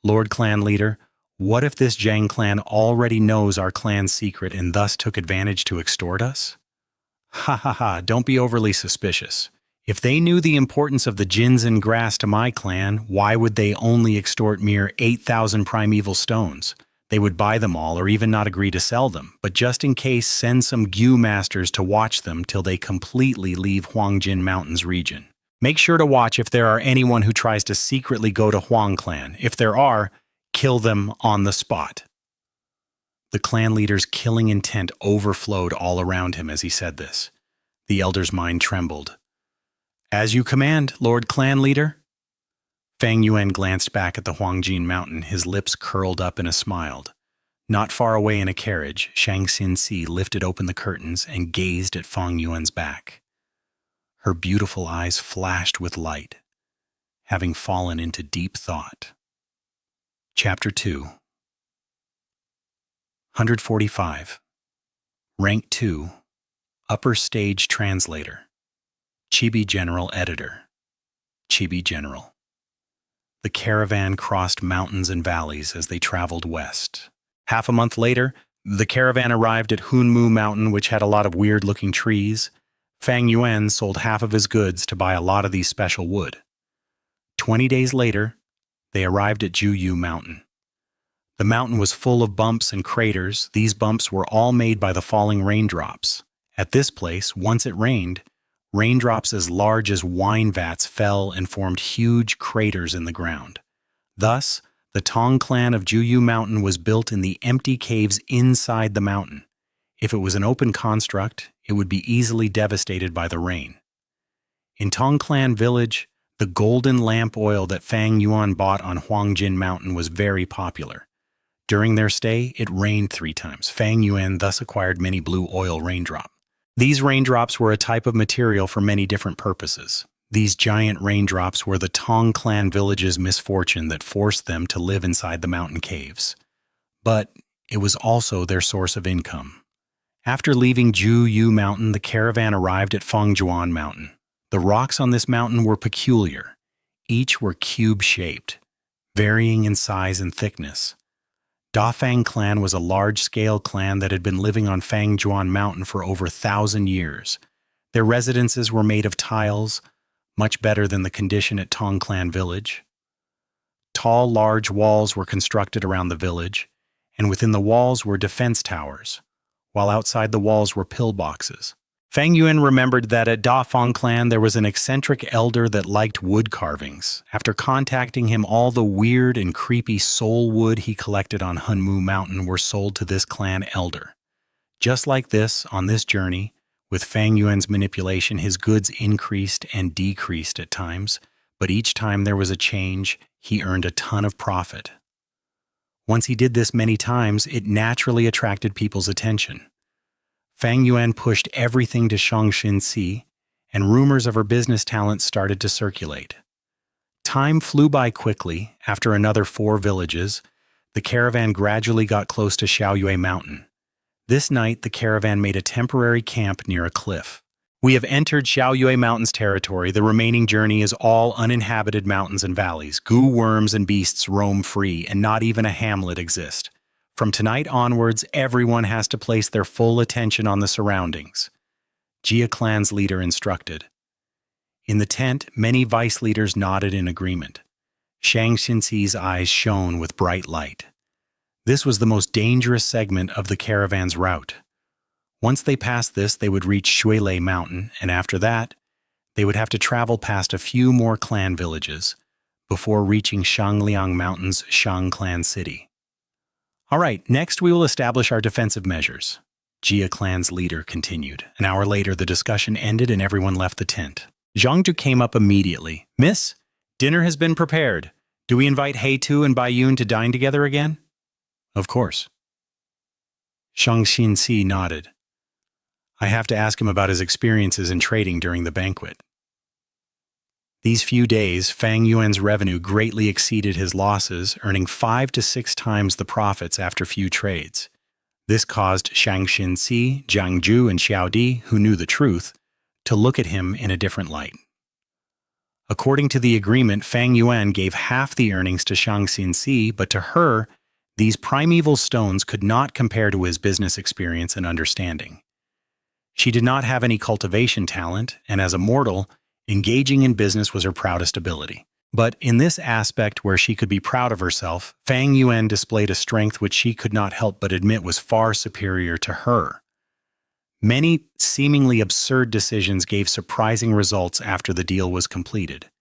Lord Clan Leader, what if this Zhang clan already knows our clan's secret and thus took advantage to extort us? Ha ha ha, don't be overly suspicious. If they knew the importance of the Jinzan grass to my clan, why would they only extort mere 8,000 primeval stones? They would buy them all or even not agree to sell them, but just in case send some Gu masters to watch them till they completely leave Huangjin Mountains region. Make sure to watch if there are anyone who tries to secretly go to Huang clan. If there are, kill them on the spot. The clan leader's killing intent overflowed all around him as he said this. The elder's mind trembled. As you command, Lord Clan Leader. Fang Yuan glanced back at the Huangjin Mountain, his lips curled up in a smile. Not far away in a carriage, Xianxia lifted open the curtains and gazed at Fang Yuan's back. Her beautiful eyes flashed with light, having fallen into deep thought. Chapter 2 145 Rank 2 Upper Stage Translator Chibi General Editor Chibi General The caravan crossed mountains and valleys as they traveled west. Half a month later, the caravan arrived at Hunmu Mountain, which had a lot of weird-looking trees. Fang Yuan sold half of his goods to buy a lot of these special wood. 20 days later, they arrived at Juyu Mountain. The mountain was full of bumps and craters. These bumps were all made by the falling raindrops. At this place, once it rained, raindrops as large as wine vats fell and formed huge craters in the ground. Thus, the Tong clan of Juyu Mountain was built in the empty caves inside the mountain. If it was an open construct, it would be easily devastated by the rain. In Tong Clan Village, the golden lamp oil that Fang Yuan bought on Huangjin Mountain was very popular. During their stay, it rained 3 times. Fang Yuan thus acquired many blue oil raindrops. These raindrops were a type of material for many different purposes. These giant raindrops were the Tong clan village's misfortune that forced them to live inside the mountain caves. But it was also their source of income. After leaving Juyu Mountain, the caravan arrived at Fang Yuan Mountain. The rocks on this mountain were peculiar. Each were cube-shaped, varying in size and thickness. Dafang clan was a large-scale clan that had been living on Fang Yuan Mountain for over 1,000 years. Their residences were made of tiles, much better than the condition at Tong Clan Village. Tall, large walls were constructed around the village, and within the walls were defense towers, while outside the walls were pillboxes. Fang Yuan remembered that at Dafang clan there was an eccentric elder that liked wood carvings. After contacting him, all the weird and creepy soul wood he collected on Hunmu Mountain were sold to this clan elder. Just like this, on this journey, with Fang Yuan's manipulation, his goods increased and decreased at times, but each time there was a change, he earned a ton of profit. Once he did this many times, it naturally attracted people's attention. Fang Yuan pushed everything to Xianxia, and rumors of her business talents started to circulate. Time flew by quickly. After another 4 villages, the caravan gradually got close to Xiaoyue Mountain. This night, the caravan made a temporary camp near a cliff. We have entered Xiaoyue Mountain's territory. The remaining journey is all uninhabited mountains and valleys. Goo worms and beasts roam free, and not even a hamlet exists. From tonight onwards, everyone has to place their full attention on the surroundings, Jia clan's leader instructed. In the tent, many vice leaders nodded in agreement. Xianxia's eyes shone with bright light. This was the most dangerous segment of the caravan's route. Once they passed this, they would reach Shuilei Mountain, and after that, they would have to travel past a few more clan villages before reaching Shangliang Mountain's Shang Clan City. All right, next we will establish our defensive measures, Jia clan's leader continued. An hour later, the discussion ended and everyone left the tent. Zhangju came up immediately. Miss, dinner has been prepared. Do we invite Heitu and Baiyun to dine together again? Of course. Xianxia nodded. I have to ask him about his experiences in trading during the banquet. These few days, Fang Yuan's revenue greatly exceeded his losses, earning 5 to 6 times the profits after few trades. This caused Xianxia, Jiangju, and Xiaodi, who knew the truth, to look at him in a different light. According to the agreement, Fang Yuan gave half the earnings to Xianxia, but to her, these primeval stones could not compare to his business experience and understanding. She did not have any cultivation talent, and as a mortal, engaging in business was her proudest ability. But in this aspect where she could be proud of herself, Fang Yuan displayed a strength which she could not help but admit was far superior to her. Many seemingly absurd decisions gave surprising results after the deal was completed.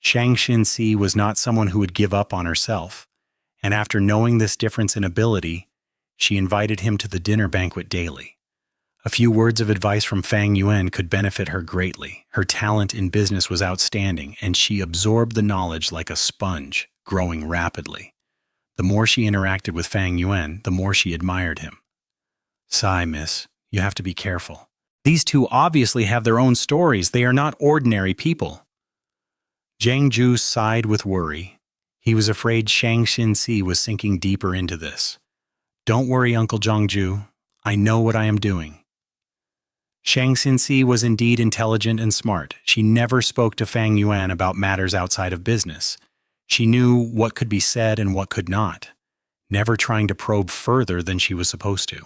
Xianxia was not someone who would give up on herself, and after knowing this difference in ability, she invited him to the dinner banquet daily. A few words of advice from Fang Yuan could benefit her greatly. Her talent in business was outstanding, and she absorbed the knowledge like a sponge, growing rapidly. The more she interacted with Fang Yuan, the more she admired him. Sigh, miss. You have to be careful. These two obviously have their own stories. They are not ordinary people. Jiangju sighed with worry. He was afraid Xianxia was sinking deeper into this. Don't worry, Uncle Jiangju. I know what I am doing. Xianxia was indeed intelligent and smart. She never spoke to Fang Yuan about matters outside of business. She knew what could be said and what could not, never trying to probe further than she was supposed to.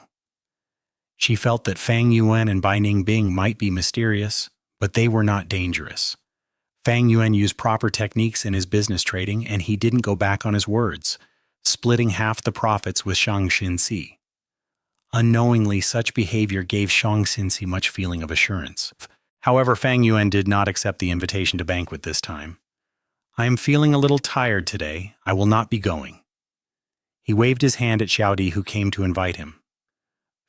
She felt that Fang Yuan and Bai Ningbing might be mysterious, but they were not dangerous. Fang Yuan used proper techniques in his business trading, and he didn't go back on his words, splitting half the profits with Xianxia. Unknowingly, such behavior gave Xianxia much feeling of assurance. However, Fang Yuan did not accept the invitation to banquet this time. "I am feeling a little tired today. I will not be going." He waved his hand at Xiaodi, who came to invite him.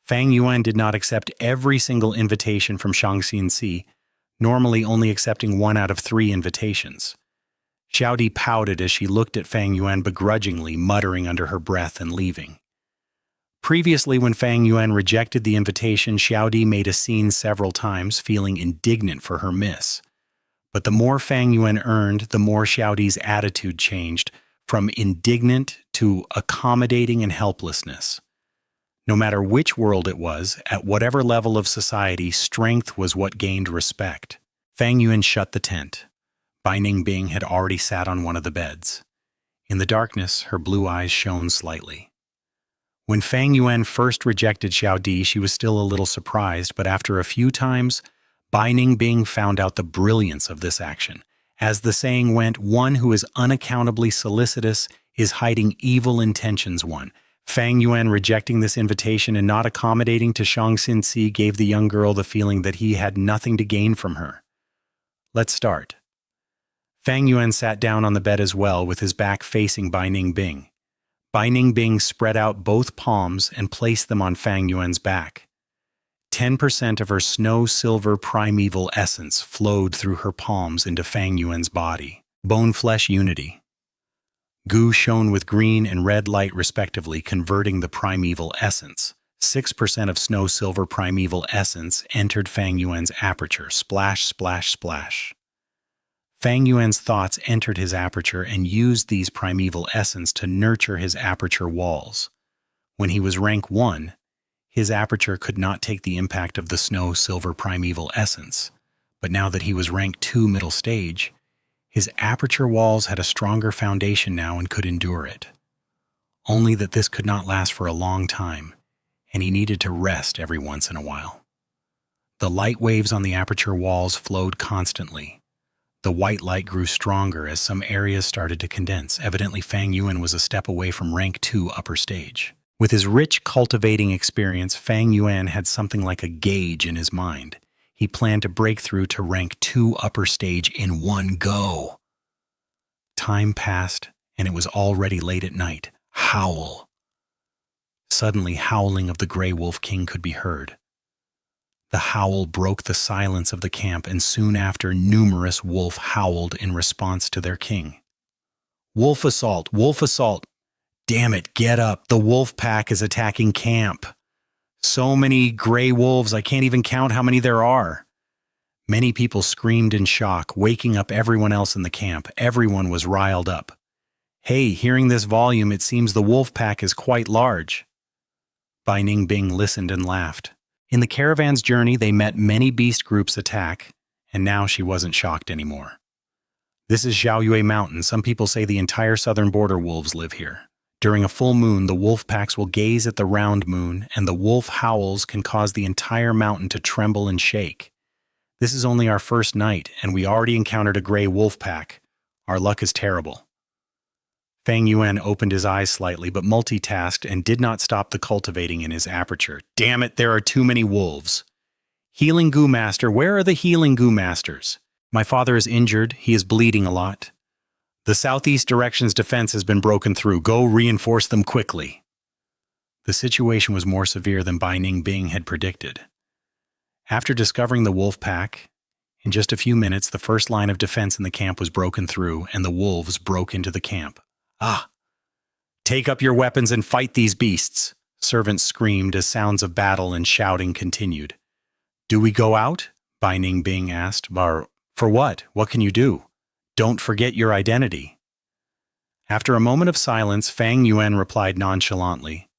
Fang Yuan did not accept every single invitation from Xianxia, normally only accepting 1 out of 3 invitations. Xiaodi pouted as she looked at Fang Yuan begrudgingly, muttering under her breath and leaving. Previously, when Fang Yuan rejected the invitation, Xiaodi made a scene several times, feeling indignant for her miss. But the more Fang Yuan earned, the more Xiaodi's attitude changed, from indignant to accommodating and helplessness. No matter which world it was, at whatever level of society, strength was what gained respect. Fang Yuan shut the tent. Bai Ningbing had already sat on one of the beds. In the darkness, her blue eyes shone slightly. When Fang Yuan first rejected Xiaodi, she was still a little surprised, but after a few times, Bai Ningbing found out the brilliance of this action. As the saying went, one who is unaccountably solicitous is hiding evil intentions one. Fang Yuan rejecting this invitation and not accommodating to Xianxia gave the young girl the feeling that he had nothing to gain from her. "Let's start." Fang Yuan sat down on the bed as well, with his back facing Bai Ningbing. Bai Ningbing spread out both palms and placed them on Fang Yuan's back. 10% of her snow-silver primeval essence flowed through her palms into Fang Yuan's body. Bone-flesh unity. Gu shone with green and red light respectively, converting the primeval essence. 6% of snow-silver primeval essence entered Fang Yuan's aperture. Splash, splash, splash. Fang Yuan's thoughts entered his aperture and used these primeval essence to nurture his aperture walls. When he was rank 1, his aperture could not take the impact of the snow-silver primeval essence. But now that he was rank 2 middle stage, his aperture walls had a stronger foundation now and could endure it. Only that this could not last for a long time, and he needed to rest every once in a while. The light waves on the aperture walls flowed constantly. The white light grew stronger as some areas started to condense. Evidently, Fang Yuan was a step away from rank 2 upper stage. With his rich cultivating experience, Fang Yuan had something like a gauge in his mind. He planned to break through to rank 2 upper stage in one go. Time passed, and it was already late at night. Howl. Suddenly, howling of the Grey Wolf King could be heard. The howl broke the silence of the camp, and soon after, numerous wolf howled in response to their king. "Wolf assault! Wolf assault! Damn it, get up! The wolf pack is attacking camp! So many gray wolves, I can't even count how many there are." Many people screamed in shock, waking up everyone else in the camp. Everyone was riled up. "Hey, hearing this volume, it seems the wolf pack is quite large." Bai Ningbing listened and laughed. In the caravan's journey, they met many beast groups attack, and now she wasn't shocked anymore. This is Xiaoyue Mountain. Some people say the entire southern border wolves live here. During a full moon, the wolf packs will gaze at the round moon, and the wolf howls can cause the entire mountain to tremble and shake. This is only our first night, and we already encountered a gray wolf pack. Our luck is terrible. Fang Yuan opened his eyes slightly, but multitasked and did not stop the cultivating in his aperture. Damn it, there are too many wolves. Healing Goo Master, where are the Healing Goo Masters? My father is injured. He is bleeding a lot. The southeast direction's defense has been broken through. Go reinforce them quickly. The situation was more severe than Bai Ningbing had predicted. After discovering the wolf pack, in just a few minutes, the first line of defense in the camp was broken through, and the wolves broke into the camp. "Ah! Take up your weapons and fight these beasts!" Servants screamed as sounds of battle and shouting continued. "Do we go out?" Bai Ningbing asked. "For what? What can you do? Don't forget your identity." After a moment of silence, Fang Yuan replied nonchalantly,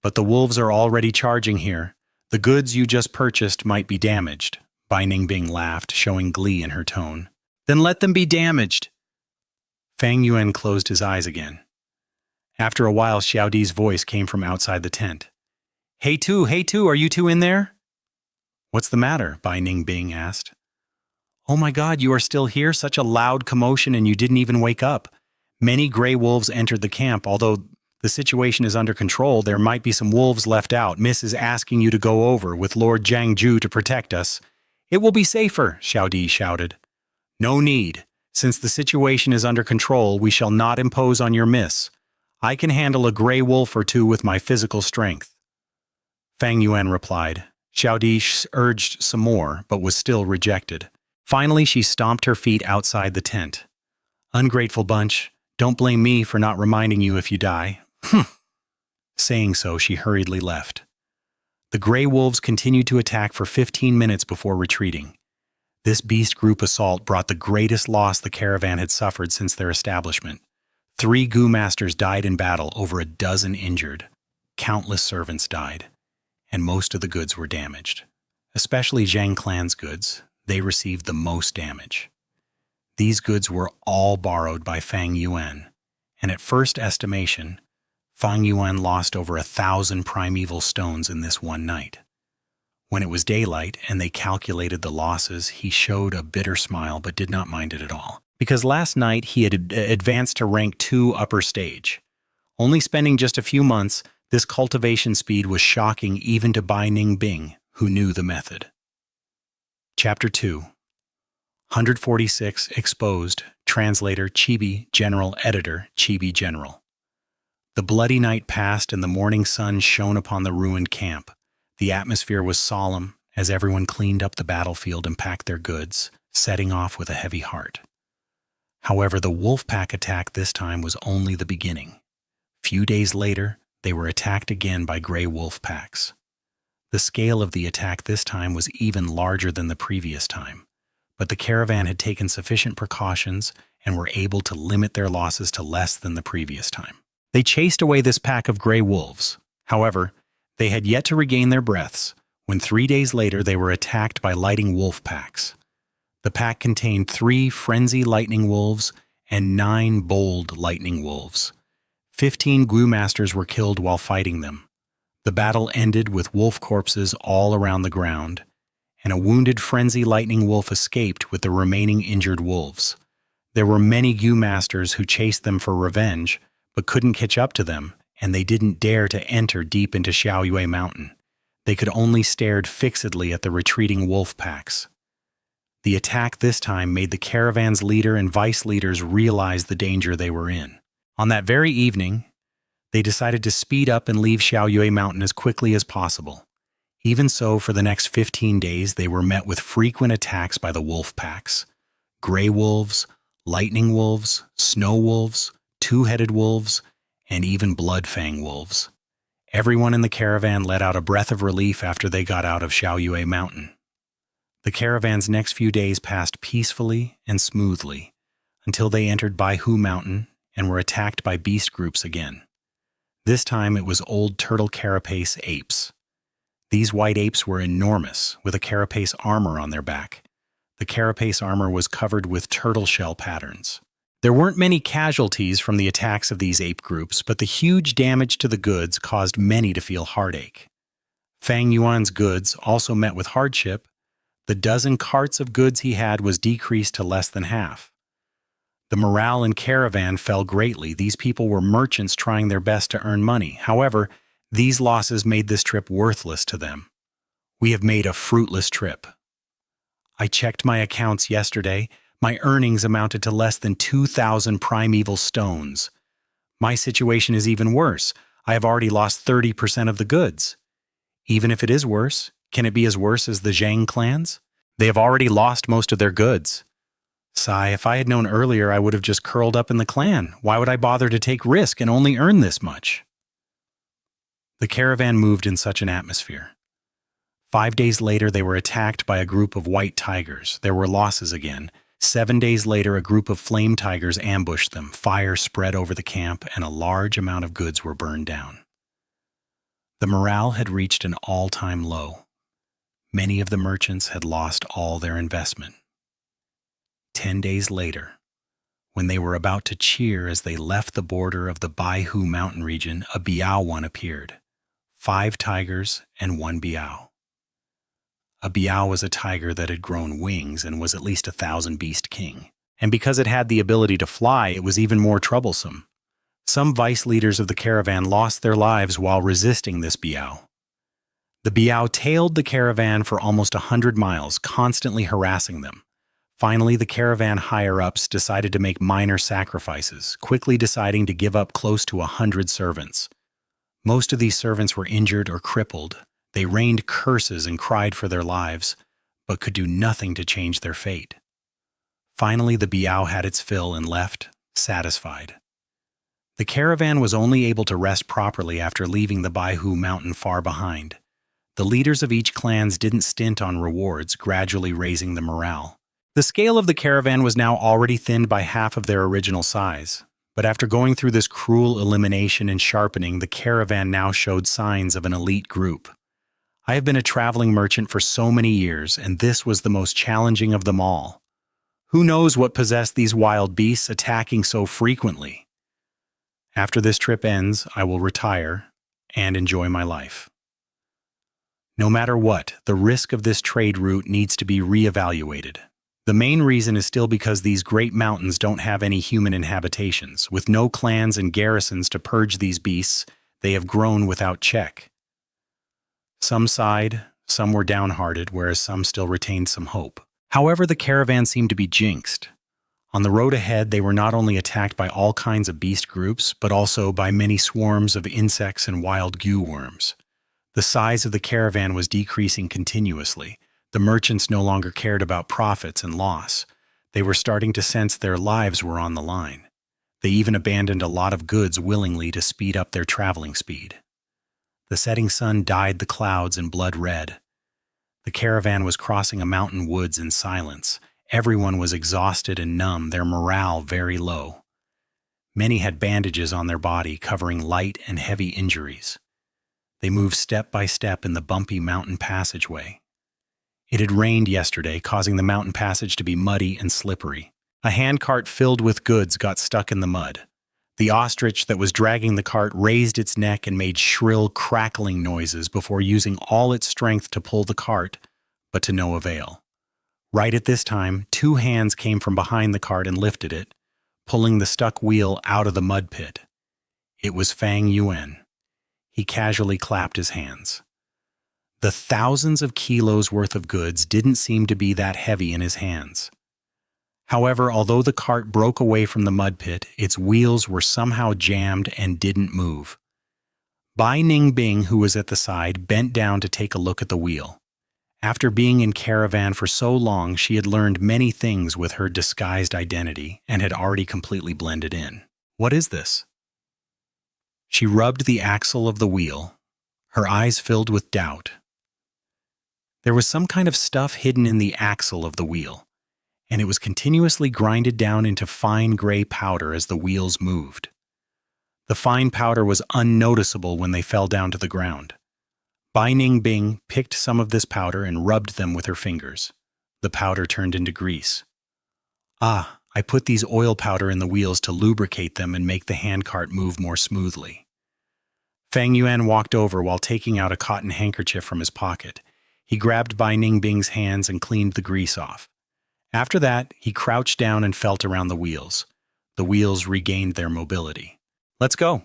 "But the wolves are already charging here. The goods you just purchased might be damaged." Bai Ningbing laughed, showing glee in her tone. "Then let them be damaged." Fang Yuan closed his eyes again. After a while, Xiaodi's voice came from outside the tent. Hey two, are you two in there? What's the matter? Bai Ningbing asked. Oh my God, you are still here? Such a loud commotion and you didn't even wake up. Many gray wolves entered the camp. Although the situation is under control, there might be some wolves left out. Miss is asking you to go over with Lord Jiangju to protect us. It will be safer, Xiao Di shouted. No need. Since the situation is under control, we shall not impose on your miss. I can handle a gray wolf or two with my physical strength. Fang Yuan replied. Xiao Di urged some more, but was still rejected. Finally, she stomped her feet outside the tent. Ungrateful bunch, don't blame me for not reminding you if you die. Saying so, she hurriedly left. The gray wolves continued to attack for 15 minutes before retreating. This beast group assault brought the greatest loss the caravan had suffered since their establishment. 3 Gu masters died in battle, over a dozen injured. Countless servants died, and most of the goods were damaged. Especially Zhang clan's goods, they received the most damage. These goods were all borrowed by Fang Yuan, and at first estimation, Fang Yuan lost over 1,000 primeval stones in this one night. When it was daylight and they calculated the losses, he showed a bitter smile but did not mind it at all. Because last night he had advanced to rank 2 upper stage. Only spending just a few months, this cultivation speed was shocking even to Bai Ningbing, who knew the method. Chapter 2. 146 Exposed. Translator Chibi General. Editor Chibi General. The bloody night passed and the morning sun shone upon the ruined camp. The atmosphere was solemn as everyone cleaned up the battlefield and packed their goods, setting off with a heavy heart. However, the wolf pack attack this time was only the beginning. Few days later, they were attacked again by gray wolf packs. The scale of the attack this time was even larger than the previous time, but the caravan had taken sufficient precautions and were able to limit their losses to less than the previous time. They chased away this pack of gray wolves. However, they had yet to regain their breaths when 3 days later they were attacked by lightning wolf packs. The pack contained 3 frenzy lightning wolves and 9 bold lightning wolves. 15 Gu masters were killed while fighting them. The battle ended with wolf corpses all around the ground, and a wounded frenzy lightning wolf escaped with the remaining injured wolves. There were many Gu masters who chased them for revenge, but couldn't catch up to them, and they didn't dare to enter deep into Xiaoyue Mountain. They could only stare fixedly at the retreating wolf packs. The attack this time made the caravan's leader and vice leaders realize the danger they were in. On that very evening, they decided to speed up and leave Xiaoyue Mountain as quickly as possible. Even so, for the next 15 days, they were met with frequent attacks by the wolf packs. Gray wolves, lightning wolves, snow wolves, 2-headed wolves, and even blood-fang wolves. Everyone in the caravan let out a breath of relief after they got out of Xiaoyue Mountain. The caravan's next few days passed peacefully and smoothly until they entered Baihu Mountain and were attacked by beast groups again. This time it was old turtle carapace apes. These white apes were enormous, with a carapace armor on their back. The carapace armor was covered with turtle shell patterns. There weren't many casualties from the attacks of these ape groups, but the huge damage to the goods caused many to feel heartache. Fang Yuan's goods also met with hardship. The dozen carts of goods he had was decreased to less than half. The morale in caravan fell greatly. These people were merchants trying their best to earn money. However, these losses made this trip worthless to them. We have made a fruitless trip. I checked my accounts yesterday. My earnings amounted to less than 2,000 primeval stones. My situation is even worse. I have already lost 30% of the goods. Even if it is worse, can it be as worse as the Zhang clans? They have already lost most of their goods. Sigh, if I had known earlier, I would have just curled up in the clan. Why would I bother to take risk and only earn this much? The caravan moved in such an atmosphere. 5 days later, they were attacked by a group of white tigers. There were losses again. 7 days later, a group of flame tigers ambushed them. Fire spread over the camp, and a large amount of goods were burned down. The morale had reached an all-time low. Many of the merchants had lost all their investment. 10 days later, when they were about to cheer as they left the border of the Baihu mountain region, a Biao one appeared. 5 tigers, and 1 biao. A biao was a tiger that had grown wings and was at least 1,000 beast king. And because it had the ability to fly, it was even more troublesome. Some vice leaders of the caravan lost their lives while resisting this biao. The biao tailed the caravan for almost 100 miles, constantly harassing them. Finally, the caravan higher-ups decided to make minor sacrifices, quickly deciding to give up close to 100 servants. Most of these servants were injured or crippled. They rained curses and cried for their lives, but could do nothing to change their fate. Finally, the biao had its fill and left, satisfied. The caravan was only able to rest properly after leaving the Baihu mountain far behind. The leaders of each clans didn't stint on rewards, gradually raising the morale. The scale of the caravan was now already thinned by half of their original size, but after going through this cruel elimination and sharpening, the caravan now showed signs of an elite group. I have been a traveling merchant for so many years, and this was the most challenging of them all. Who knows what possessed these wild beasts attacking so frequently? After this trip ends, I will retire and enjoy my life. No matter what, the risk of this trade route needs to be reevaluated. The main reason is still because these great mountains don't have any human inhabitations. With no clans and garrisons to purge these beasts, they have grown without check. Some sighed, some were downhearted, whereas some still retained some hope. However, the caravan seemed to be jinxed. On the road ahead, they were not only attacked by all kinds of beast groups, but also by many swarms of insects and wild goo worms. The size of the caravan was decreasing continuously. The merchants no longer cared about profits and loss. They were starting to sense their lives were on the line. They even abandoned a lot of goods willingly to speed up their traveling speed. The setting sun dyed the clouds in blood red. The caravan was crossing a mountain woods in silence. Everyone was exhausted and numb, their morale very low. Many had bandages on their body covering light and heavy injuries. They moved step by step in the bumpy mountain passageway. It had rained yesterday, causing the mountain passage to be muddy and slippery. A handcart filled with goods got stuck in the mud. The ostrich that was dragging the cart raised its neck and made shrill, crackling noises before using all its strength to pull the cart, but to no avail. Right at this time, 2 hands came from behind the cart and lifted it, pulling the stuck wheel out of the mud pit. It was Fang Yuan. He casually clapped his hands. The thousands of kilos worth of goods didn't seem to be that heavy in his hands. However, although the cart broke away from the mud pit, its wheels were somehow jammed and didn't move. Bai Ningbing, who was at the side, bent down to take a look at the wheel. After being in caravan for so long, she had learned many things with her disguised identity and had already completely blended in. What is this? She rubbed the axle of the wheel, her eyes filled with doubt. There was some kind of stuff hidden in the axle of the wheel, and it was continuously grinded down into fine gray powder as the wheels moved. The fine powder was unnoticeable when they fell down to the ground. Bai Ningbing picked some of this powder and rubbed them with her fingers. The powder turned into grease. Ah, I put these oil powder in the wheels to lubricate them and make the handcart move more smoothly. Fang Yuan walked over while taking out a cotton handkerchief from his pocket. He grabbed Bai Ningbing's hands and cleaned the grease off. After that, he crouched down and felt around the wheels. The wheels regained their mobility. Let's go.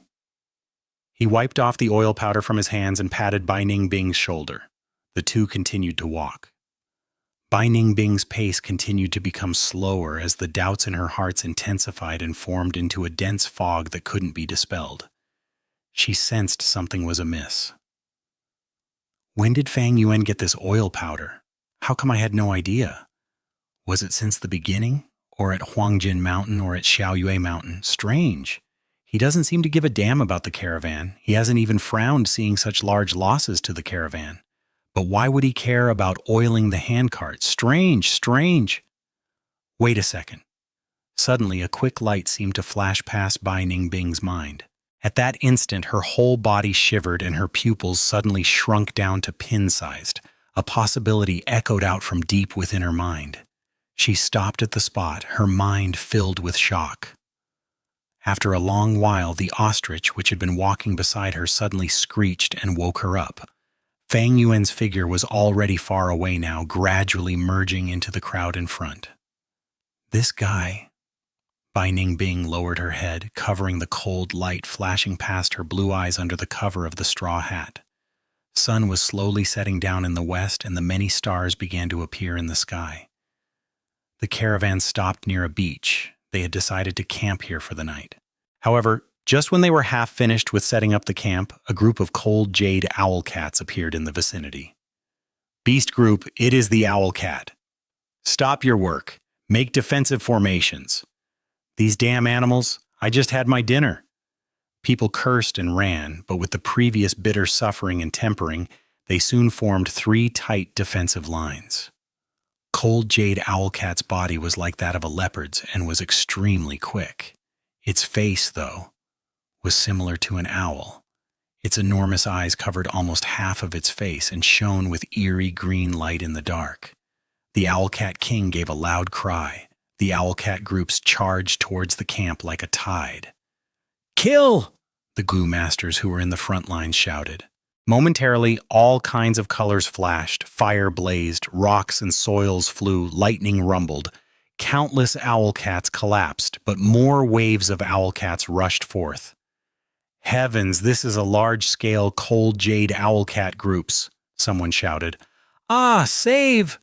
He wiped off the oil powder from his hands and patted Bai Ningbing's shoulder. The two continued to walk. Bai Ningbing's pace continued to become slower as the doubts in her heart intensified and formed into a dense fog that couldn't be dispelled. She sensed something was amiss. When did Fang Yuan get this oil powder? How come I had no idea? Was it since the beginning? Or at Huangjin Mountain or at Xiaoyue Mountain? Strange. He doesn't seem to give a damn about the caravan. He hasn't even frowned seeing such large losses to the caravan. But why would he care about oiling the handcart? Strange, strange. Wait a second. Suddenly, a quick light seemed to flash past Bai Ningbing's mind. At that instant, her whole body shivered and her pupils suddenly shrunk down to pin-sized. A possibility echoed out from deep within her mind. She stopped at the spot, her mind filled with shock. After a long while, the ostrich, which had been walking beside her, suddenly screeched and woke her up. Fang Yuan's figure was already far away now, gradually merging into the crowd in front. This guy. Bai Ningbing lowered her head, covering the cold light flashing past her blue eyes under the cover of the straw hat. Sun was slowly setting down in the west, and the many stars began to appear in the sky. The caravan stopped near a beach. They had decided to camp here for the night. However, just when they were half finished with setting up the camp, a group of cold jade owl cats appeared in the vicinity. Beast group, it is the owl cat. Stop your work. Make defensive formations. These damn animals, I just had my dinner. People cursed and ran, but with the previous bitter suffering and tempering, they soon formed 3 tight defensive lines. Cold Jade Owlcat's body was like that of a leopard's and was extremely quick. Its face, though, was similar to an owl. Its enormous eyes covered almost half of its face and shone with eerie green light in the dark. The Owlcat King gave a loud cry. The Owlcat groups charged towards the camp like a tide. "Kill!" the Goo Masters who were in the front lines shouted. Momentarily, all kinds of colors flashed, fire blazed, rocks and soils flew, lightning rumbled. Countless owlcats collapsed, but more waves of owlcats rushed forth. "Heavens, this is a large-scale cold jade owlcat groups," someone shouted. "Ah, save!"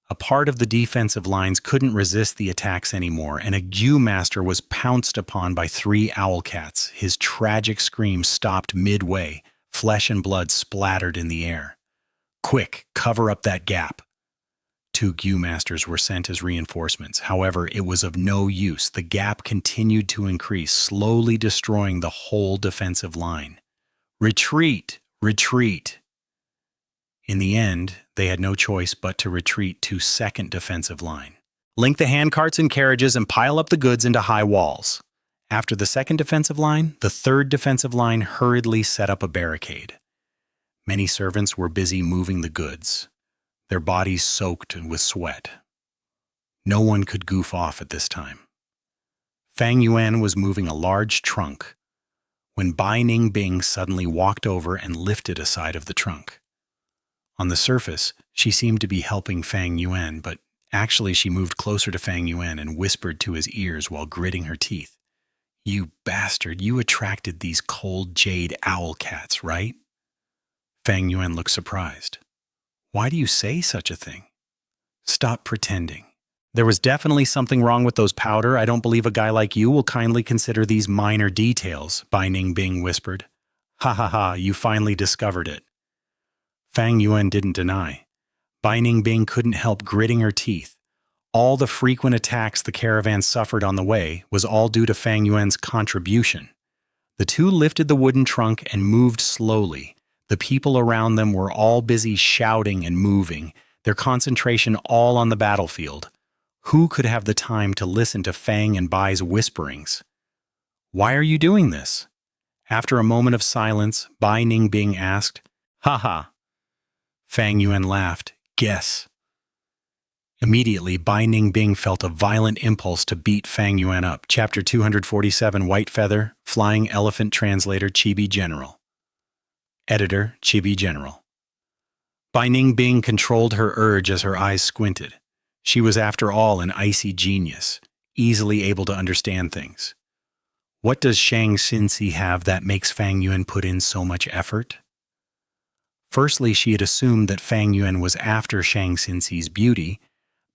A part of the defensive lines couldn't resist the attacks anymore, and a Goo Master was pounced upon by 3 owlcats. His tragic scream stopped midway. Flesh and blood splattered in the air. "Quick, cover up that gap." 2 Goo Masters were sent as reinforcements. However, it was of no use. The gap continued to increase, slowly destroying the whole defensive line. "Retreat! Retreat!" In the end, they had no choice but to retreat to second defensive line. "Link the handcarts and carriages and pile up the goods into high walls." After the second defensive line, the third defensive line hurriedly set up a barricade. Many servants were busy moving the goods, their bodies soaked with sweat. No one could goof off at this time. Fang Yuan was moving a large trunk when Bai Ningbing suddenly walked over and lifted a side of the trunk. On the surface, she seemed to be helping Fang Yuan, but actually she moved closer to Fang Yuan and whispered to his ears while gritting her teeth. "You bastard, you attracted these cold jade owl cats, right?" Fang Yuan looked surprised. "Why do you say such a thing?" "Stop pretending. There was definitely something wrong with those powder. I don't believe a guy like you will kindly consider these minor details," Bai Ningbing whispered. "Ha ha ha, you finally discovered it." Fang Yuan didn't deny. Bai Ningbing couldn't help gritting her teeth. All the frequent attacks the caravan suffered on the way was all due to Fang Yuan's contribution. The 2 lifted the wooden trunk and moved slowly. The people around them were all busy shouting and moving, their concentration all on the battlefield. Who could have the time to listen to Fang and Bai's whisperings? "Why are you doing this?" After a moment of silence, Bai Ningbing asked. "Ha ha." Fang Yuan laughed. "Guess." Immediately, Bai Ningbing felt a violent impulse to beat Fang Yuan up. Chapter 247, White Feather, Flying Elephant Translator, Chibi General. Editor, Chibi General. Bai Ningbing controlled her urge as her eyes squinted. She was, after all, an icy genius, easily able to understand things. What does Xianxia have that makes Fang Yuan put in so much effort? Firstly, she had assumed that Fang Yuan was after Xianxia's beauty,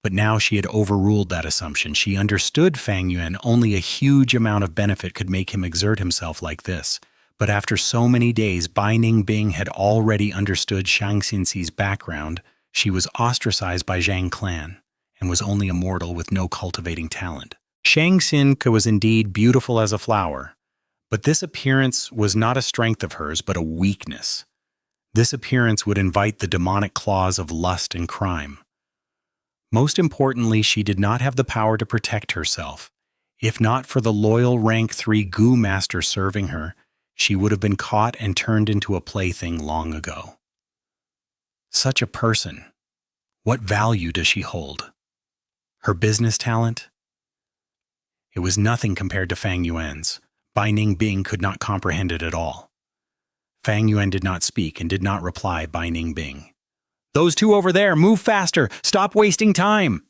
but now she had overruled that assumption. She understood Fang Yuan only a huge amount of benefit could make him exert himself like this. But after so many days, Bai Ningbing had already understood Xianxia's background. She was ostracized by Zhang clan and was only a mortal with no cultivating talent. Xianxia was indeed beautiful as a flower, but this appearance was not a strength of hers, but a weakness. This appearance would invite the demonic claws of lust and crime. Most importantly, she did not have the power to protect herself. If not for the loyal rank 3 Goo Master serving her, she would have been caught and turned into a plaything long ago. Such a person, what value does she hold? Her business talent? It was nothing compared to Fang Yuan's. Bai Ningbing could not comprehend it at all. Fang Yuan did not speak and did not reply Bai Ningbing. "Those two over there, move faster! Stop wasting time!"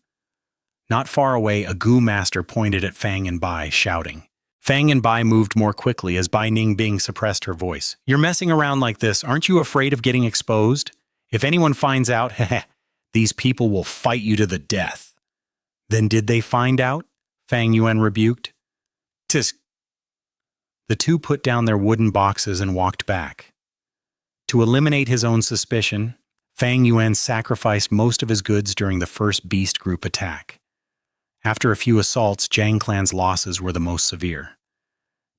Not far away, a Gu master pointed at Fang and Bai, shouting. Fang and Bai moved more quickly as Bai Ningbing suppressed her voice. "You're messing around like this. Aren't you afraid of getting exposed? If anyone finds out, these people will fight you to the death." "Then did they find out?" Fang Yuan rebuked. "Tisk." The two put down their wooden boxes and walked back. To eliminate his own suspicion, Fang Yuan sacrificed most of his goods during the first beast group attack. After a few assaults, Jiang Clan's losses were the most severe.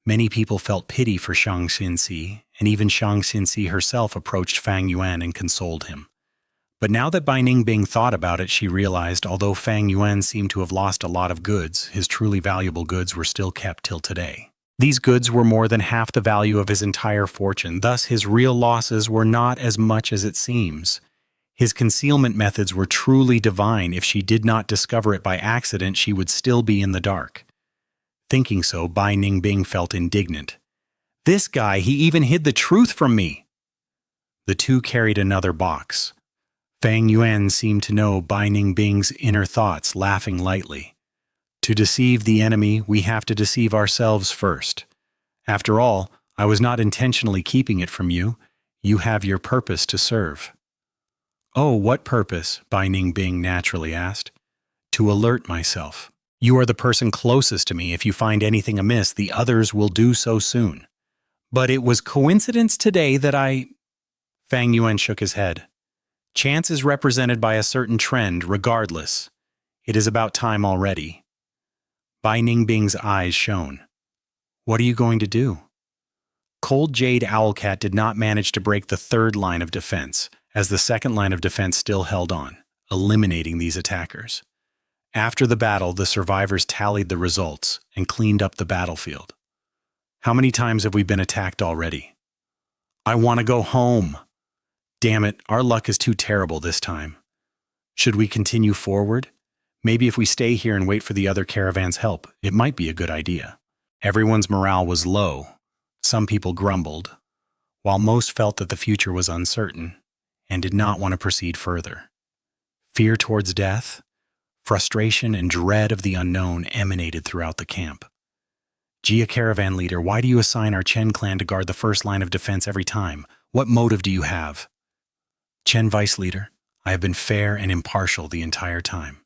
Many people felt pity for Xianxia, and even Xianxia herself approached Fang Yuan and consoled him. But now that Bai Ningbing thought about it, she realized although Fang Yuan seemed to have lost a lot of goods, his truly valuable goods were still kept till today. These goods were more than half the value of his entire fortune, thus his real losses were not as much as it seems. His concealment methods were truly divine. If she did not discover it by accident, she would still be in the dark. Thinking so, Bai Ningbing felt indignant. "This guy, he even hid the truth from me!" The two carried another box. Fang Yuan seemed to know Bai Ningbing's inner thoughts, laughing lightly. "To deceive the enemy, we have to deceive ourselves first. After all, I was not intentionally keeping it from you. You have your purpose to serve." "Oh, what purpose?" Bai Ningbing naturally asked. "To alert myself. You are the person closest to me. If you find anything amiss, the others will do so soon." "But it was coincidence today that I—" Fang Yuan shook his head. "Chance is represented by a certain trend, regardless. It is about time already." Bai Ningbing's eyes shone. "What are you going to do?" Cold Jade Owlcat did not manage to break the third line of defense, as the second line of defense still held on, eliminating these attackers. After the battle, the survivors tallied the results and cleaned up the battlefield. "How many times have we been attacked already?" "I want to go home." "Damn it, our luck is too terrible this time." "Should we continue forward? Maybe if we stay here and wait for the other caravan's help, it might be a good idea." Everyone's morale was low. Some people grumbled, while most felt that the future was uncertain and did not want to proceed further. Fear towards death, frustration, and dread of the unknown emanated throughout the camp. "Jia Caravan Leader, why do you assign our Chen clan to guard the first line of defense every time? What motive do you have?" "Chen Vice Leader, I have been fair and impartial the entire time.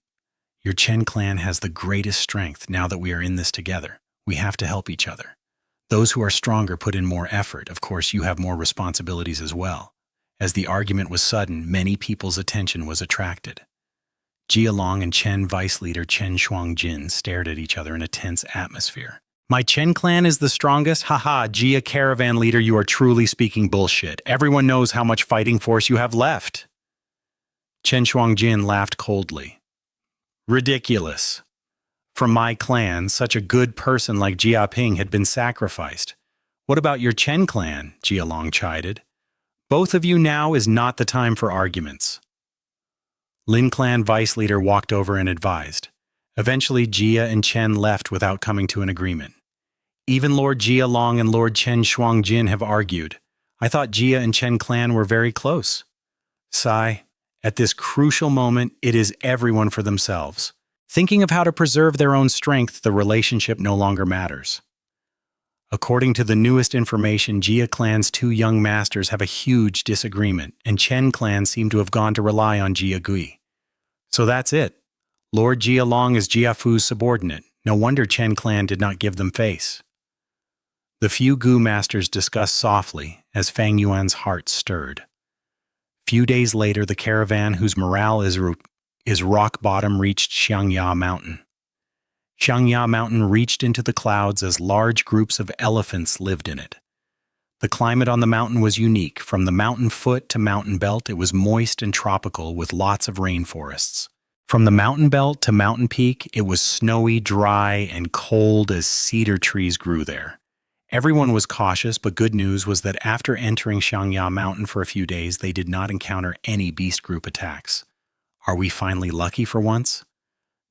Your Chen clan has the greatest strength now that we are in this together. We have to help each other. Those who are stronger put in more effort. Of course, you have more responsibilities as well." As the argument was sudden, many people's attention was attracted. Jia Long and Chen Vice Leader Chen Shuangjin stared at each other in a tense atmosphere. "My Chen clan is the strongest? Haha, Jia Caravan Leader, you are truly speaking bullshit. Everyone knows how much fighting force you have left." Chen Shuangjin laughed coldly. "Ridiculous. From my clan, such a good person like Jia Ping had been sacrificed. What about your Chen clan?" Jia Long chided. "Both of you now is not the time for arguments." Lin Clan Vice Leader walked over and advised. Eventually, Jia and Chen left without coming to an agreement. "Even Lord Jia Long and Lord Chen Shuangjin have argued. I thought Jia and Chen clan were very close." Sigh. At this crucial moment, it is everyone for themselves. Thinking of how to preserve their own strength, the relationship no longer matters. According to the newest information, Jia clan's two young masters have a huge disagreement, and Chen clan seem to have gone to rely on Jia Gui. So that's it. Lord Jia Long is Jia Fu's subordinate. No wonder Chen clan did not give them face. The few Gu masters discussed softly as Fang Yuan's heart stirred. Few days later, the caravan whose morale is rock bottom reached Xianxia Mountain. Xianxia Mountain reached into the clouds as large groups of elephants lived in it. The climate on the mountain was unique. From the mountain foot to mountain belt, it was moist and tropical with lots of rainforests. From the mountain belt to mountain peak, it was snowy, dry, and cold as cedar trees grew there. Everyone was cautious, but good news was that after entering Xianxia Mountain for a few days, they did not encounter any beast group attacks. Are we finally lucky for once?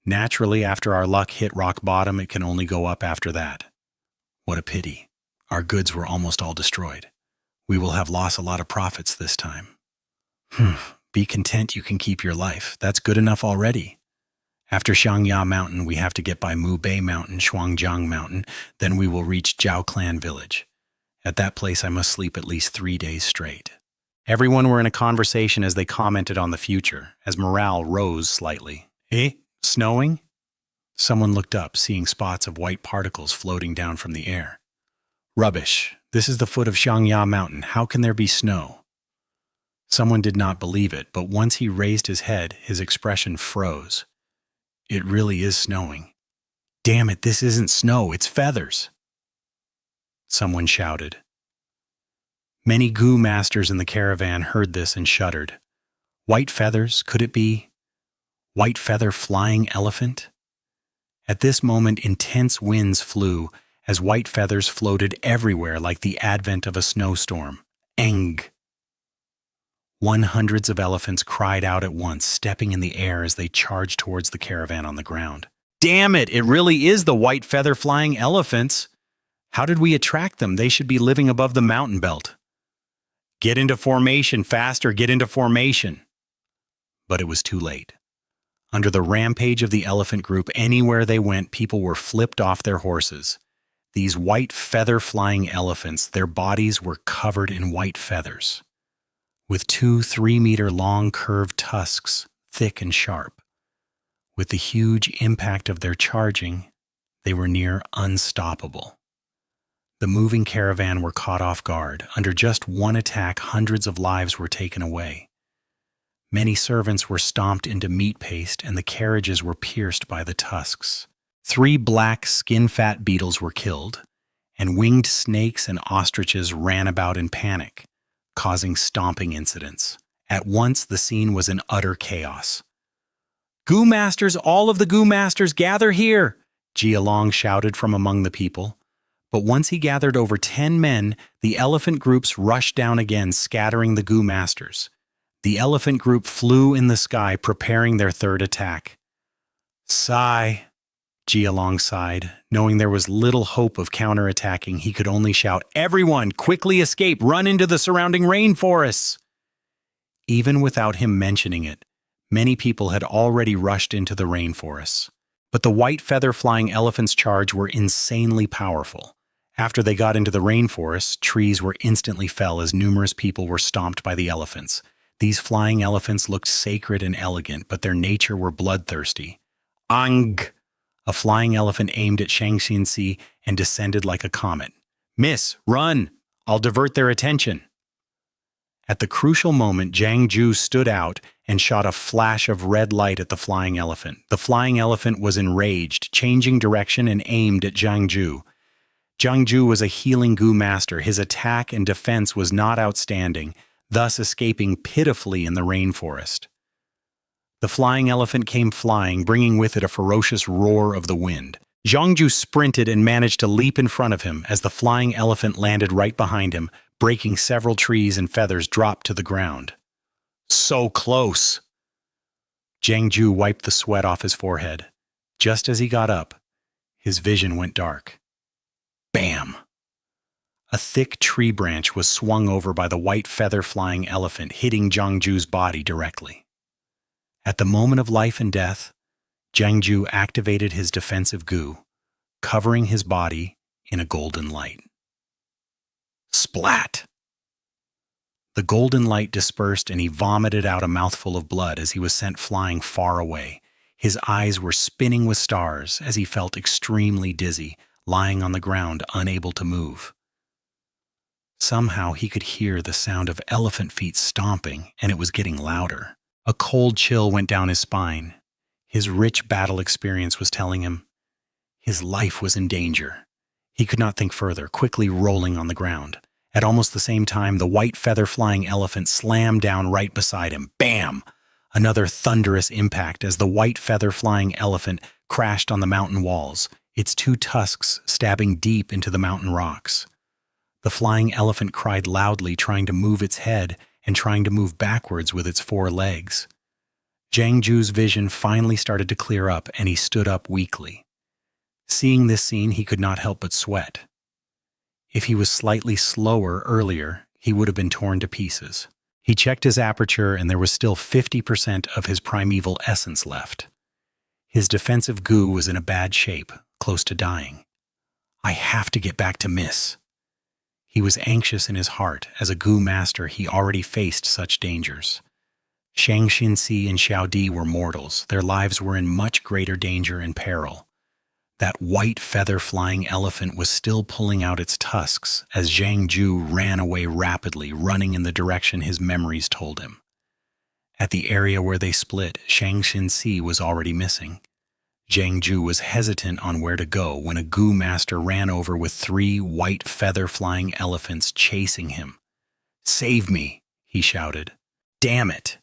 Naturally, after our luck hit rock bottom, it can only go up after that. What a pity. Our goods were almost all destroyed. We will have lost a lot of profits this time. Be content you can keep your life. That's good enough already. After Xianxia Mountain, we have to get by Mu Bei Mountain, Shuangjiang Mountain, then we will reach Jiao Clan Village. At that place, I must sleep at least 3 days straight. Everyone were in a conversation as they commented on the future, as morale rose slightly. Snowing? Someone looked up, seeing spots of white particles floating down from the air. Rubbish. This is the foot of Xianxia Mountain. How can there be snow? Someone did not believe it, but once he raised his head, his expression froze. It really is snowing. Damn it, this isn't snow, it's feathers. Someone shouted. Many Gu masters in the caravan heard this and shuddered. White feathers, could it be? White feather flying elephant? At this moment, intense winds flew, as white feathers floated everywhere like the advent of a snowstorm. Eng! Hundreds of elephants cried out at once, stepping in the air as they charged towards the caravan on the ground. Damn it, it really is the white feather flying elephants! How did we attract them? They should be living above the mountain belt. Get into formation, faster, get into formation! But it was too late. Under the rampage of the elephant group, anywhere they went, people were flipped off their horses. These white feather-flying elephants, their bodies were covered in white feathers, with 2-3-meter-long curved tusks, thick and sharp. With the huge impact of their charging, they were near unstoppable. The moving caravan were caught off guard. Under just one attack, hundreds of lives were taken away. Many servants were stomped into meat paste, and the carriages were pierced by the tusks. 3 black skin-fat beetles were killed, and winged snakes and ostriches ran about in panic, causing stomping incidents. At once, the scene was in utter chaos. "Gu Masters, all of the Gu Masters, gather here!" Jialong shouted from among the people. But once he gathered over 10 men, the elephant groups rushed down again, scattering the Gu Masters. The elephant group flew in the sky, preparing their third attack. Sigh, Jialong sighed. Knowing there was little hope of counterattacking, he could only shout, "Everyone, quickly escape! Run into the surrounding rainforests!" Even without him mentioning it, many people had already rushed into the rainforests. But the white feather-flying elephants' charge were insanely powerful. After they got into the rainforests, trees were instantly fell as numerous people were stomped by the elephants. These flying elephants looked sacred and elegant, but their nature were bloodthirsty. Ang! A flying elephant aimed at Xianxia and descended like a comet. "Miss, run! I'll divert their attention." At the crucial moment, Jiang Ju stood out and shot a flash of red light at the flying elephant. The flying elephant was enraged, changing direction and aimed at Jiang Ju. Jiang Ju was a healing Gu master. His attack and defense was not outstanding, thus escaping pitifully in the rainforest. The flying elephant came flying, bringing with it a ferocious roar of the wind. Jiangju sprinted and managed to leap in front of him as the flying elephant landed right behind him, breaking several trees and feathers dropped to the ground. So close! Jiangju wiped the sweat off his forehead. Just as he got up, his vision went dark. Bam! A thick tree branch was swung over by the white feather-flying elephant, hitting Jiangju's body directly. At the moment of life and death, Jiangju activated his defensive Gu, covering his body in a golden light. Splat! The golden light dispersed and he vomited out a mouthful of blood as he was sent flying far away. His eyes were spinning with stars as he felt extremely dizzy, lying on the ground, unable to move. Somehow he could hear the sound of elephant feet stomping, and it was getting louder. A cold chill went down his spine. His rich battle experience was telling him his life was in danger. He could not think further, quickly rolling on the ground. At almost the same time, the white feather-flying elephant slammed down right beside him. Bam! Another thunderous impact as the white feather-flying elephant crashed on the mountain walls, its 2 tusks stabbing deep into the mountain rocks. The flying elephant cried loudly, trying to move its head and trying to move backwards with its 4 legs. Zhang Ju's vision finally started to clear up, and he stood up weakly. Seeing this scene, he could not help but sweat. If he was slightly slower earlier, he would have been torn to pieces. He checked his aperture, and there was still 50% of his primeval essence left. His defensive goo was in a bad shape, close to dying. I have to get back to Miss. He was anxious in his heart. As a goo master, he already faced such dangers. Xianxia and Xiaodi were mortals. Their lives were in much greater danger and peril. That white feather-flying elephant was still pulling out its tusks as Zhang Ju ran away rapidly, running in the direction his memories told him. At the area where they split, Xianxia was already missing. Zhang Ju was hesitant on where to go when a goo master ran over with 3 white feather-flying elephants chasing him. "Save me!" he shouted. "Damn it!"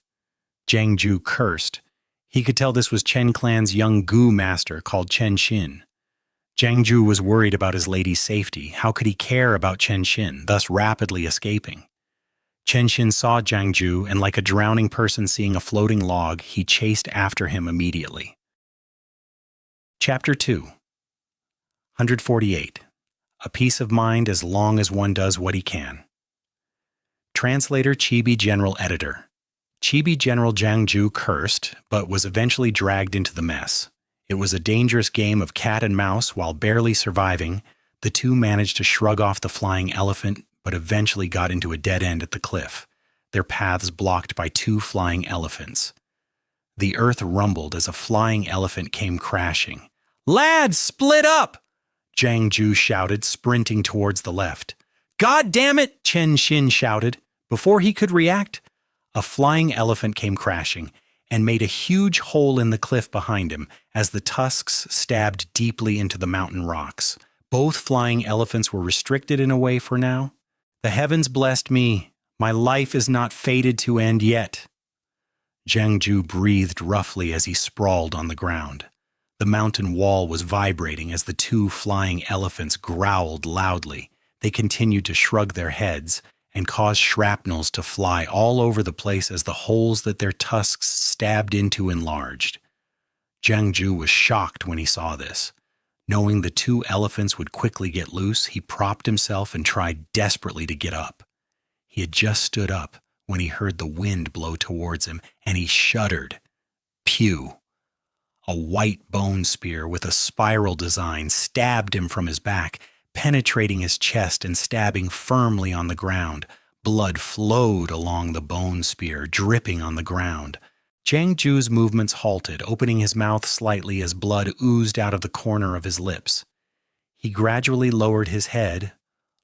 Zhang Ju cursed. He could tell this was Chen Clan's young goo master called Chen Xin. Zhang Ju was worried about his lady's safety. How could he care about Chen Xin, thus rapidly escaping? Chen Xin saw Zhang Ju, and like a drowning person seeing a floating log, he chased after him immediately. Chapter 2 148. A Peace of Mind as long as one does what he can. Translator Chibi General Editor. Chibi General Zhang Ju cursed, but was eventually dragged into the mess. It was a dangerous game of cat and mouse. While barely surviving, the two managed to shrug off the flying elephant, but eventually got into a dead end at the cliff, their paths blocked by 2 flying elephants. The earth rumbled as a flying elephant came crashing. "Lads, split up!" Zhang Ju shouted, sprinting towards the left. "God damn it!" Chen Xin shouted. Before he could react, a flying elephant came crashing and made a huge hole in the cliff behind him as the tusks stabbed deeply into the mountain rocks. Both flying elephants were restricted in a way for now. "The heavens blessed me. My life is not fated to end yet." Zhang Ju breathed roughly as he sprawled on the ground. The mountain wall was vibrating as the 2 flying elephants growled loudly. They continued to shrug their heads and caused shrapnels to fly all over the place as the holes that their tusks stabbed into enlarged. Zhang Ju was shocked when he saw this. Knowing the 2 elephants would quickly get loose, he propped himself and tried desperately to get up. He had just stood up when he heard the wind blow towards him, and he shuddered. Pew! A white bone spear with a spiral design stabbed him from his back, penetrating his chest and stabbing firmly on the ground. Blood flowed along the bone spear, dripping on the ground. Zhang Ju's movements halted, opening his mouth slightly as blood oozed out of the corner of his lips. He gradually lowered his head,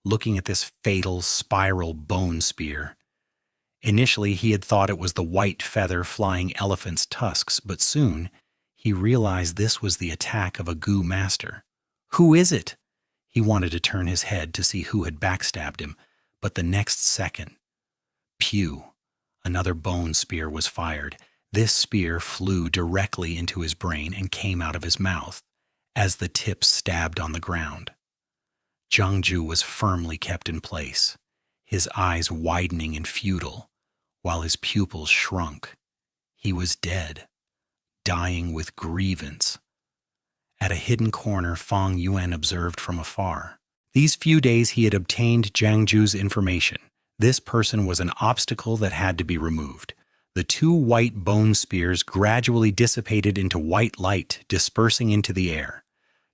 looking at this fatal spiral bone spear. Initially, he had thought it was the white feather flying elephant's tusks, but soon he realized this was the attack of a goo master. "Who is it?" He wanted to turn his head to see who had backstabbed him, but the next second, pew, another bone spear was fired. This spear flew directly into his brain and came out of his mouth as the tip stabbed on the ground. Zhang Ju was firmly kept in place, his eyes widening and futile, while his pupils shrunk. He was dead, dying with grievance. At a hidden corner, Fang Yuan observed from afar. These few days he had obtained Zhang Ju's information. This person was an obstacle that had to be removed. The 2 white bone spears gradually dissipated into white light, dispersing into the air.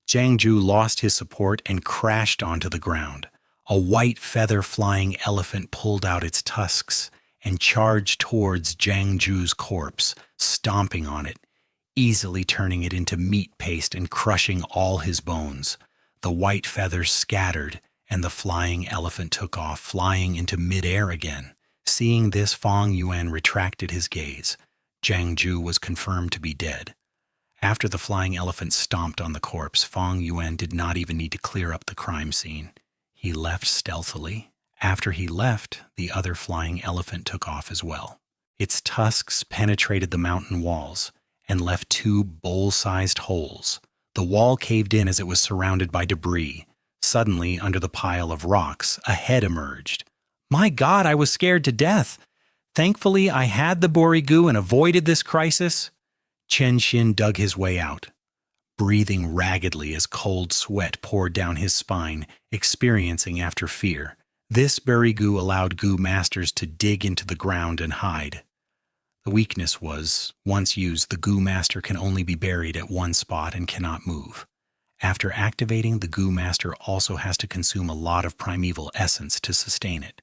Zhang Ju lost his support and crashed onto the ground. A white feather-flying elephant pulled out its tusks and charged towards Zhang Ju's corpse, stomping on it, easily turning it into meat paste and crushing all his bones. The white feathers scattered, and the flying elephant took off, flying into midair again. Seeing this, Fang Yuan retracted his gaze. Zhang Ju was confirmed to be dead. After the flying elephant stomped on the corpse, Fang Yuan did not even need to clear up the crime scene. He left stealthily. After he left, the other flying elephant took off as well. Its tusks penetrated the mountain walls and left 2 bowl-sized holes. The wall caved in as it was surrounded by debris. Suddenly, under the pile of rocks, a head emerged. "My God, I was scared to death!" Thankfully, I had the Borigu and avoided this crisis. Chen Xin dug his way out, breathing raggedly as cold sweat poured down his spine, experiencing after fear. This Borigu allowed Gu masters to dig into the ground and hide. The weakness was, once used, the Gu master can only be buried at one spot and cannot move. After activating, the Gu master also has to consume a lot of primeval essence to sustain it.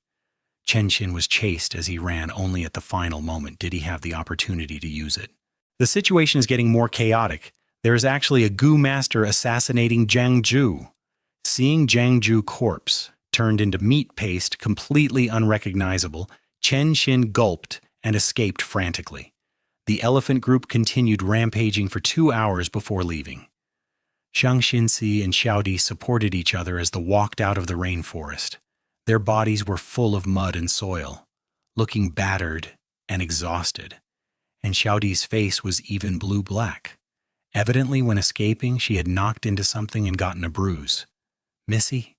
Chen Xin was chased as he ran. Only at the final moment did he have the opportunity to use it. The situation is getting more chaotic. There is actually a Gu master assassinating Jiang Zhu. Seeing Jiang Zhu's corpse turned into meat paste, completely unrecognizable, Chen Xin gulped and escaped frantically. The elephant group continued rampaging for 2 hours before leaving. Xianxia and Xiaodi supported each other as they walked out of the rainforest. Their bodies were full of mud and soil, looking battered and exhausted, and Xiaodi's face was even blue-black. Evidently, when escaping, she had knocked into something and gotten a bruise. Missy?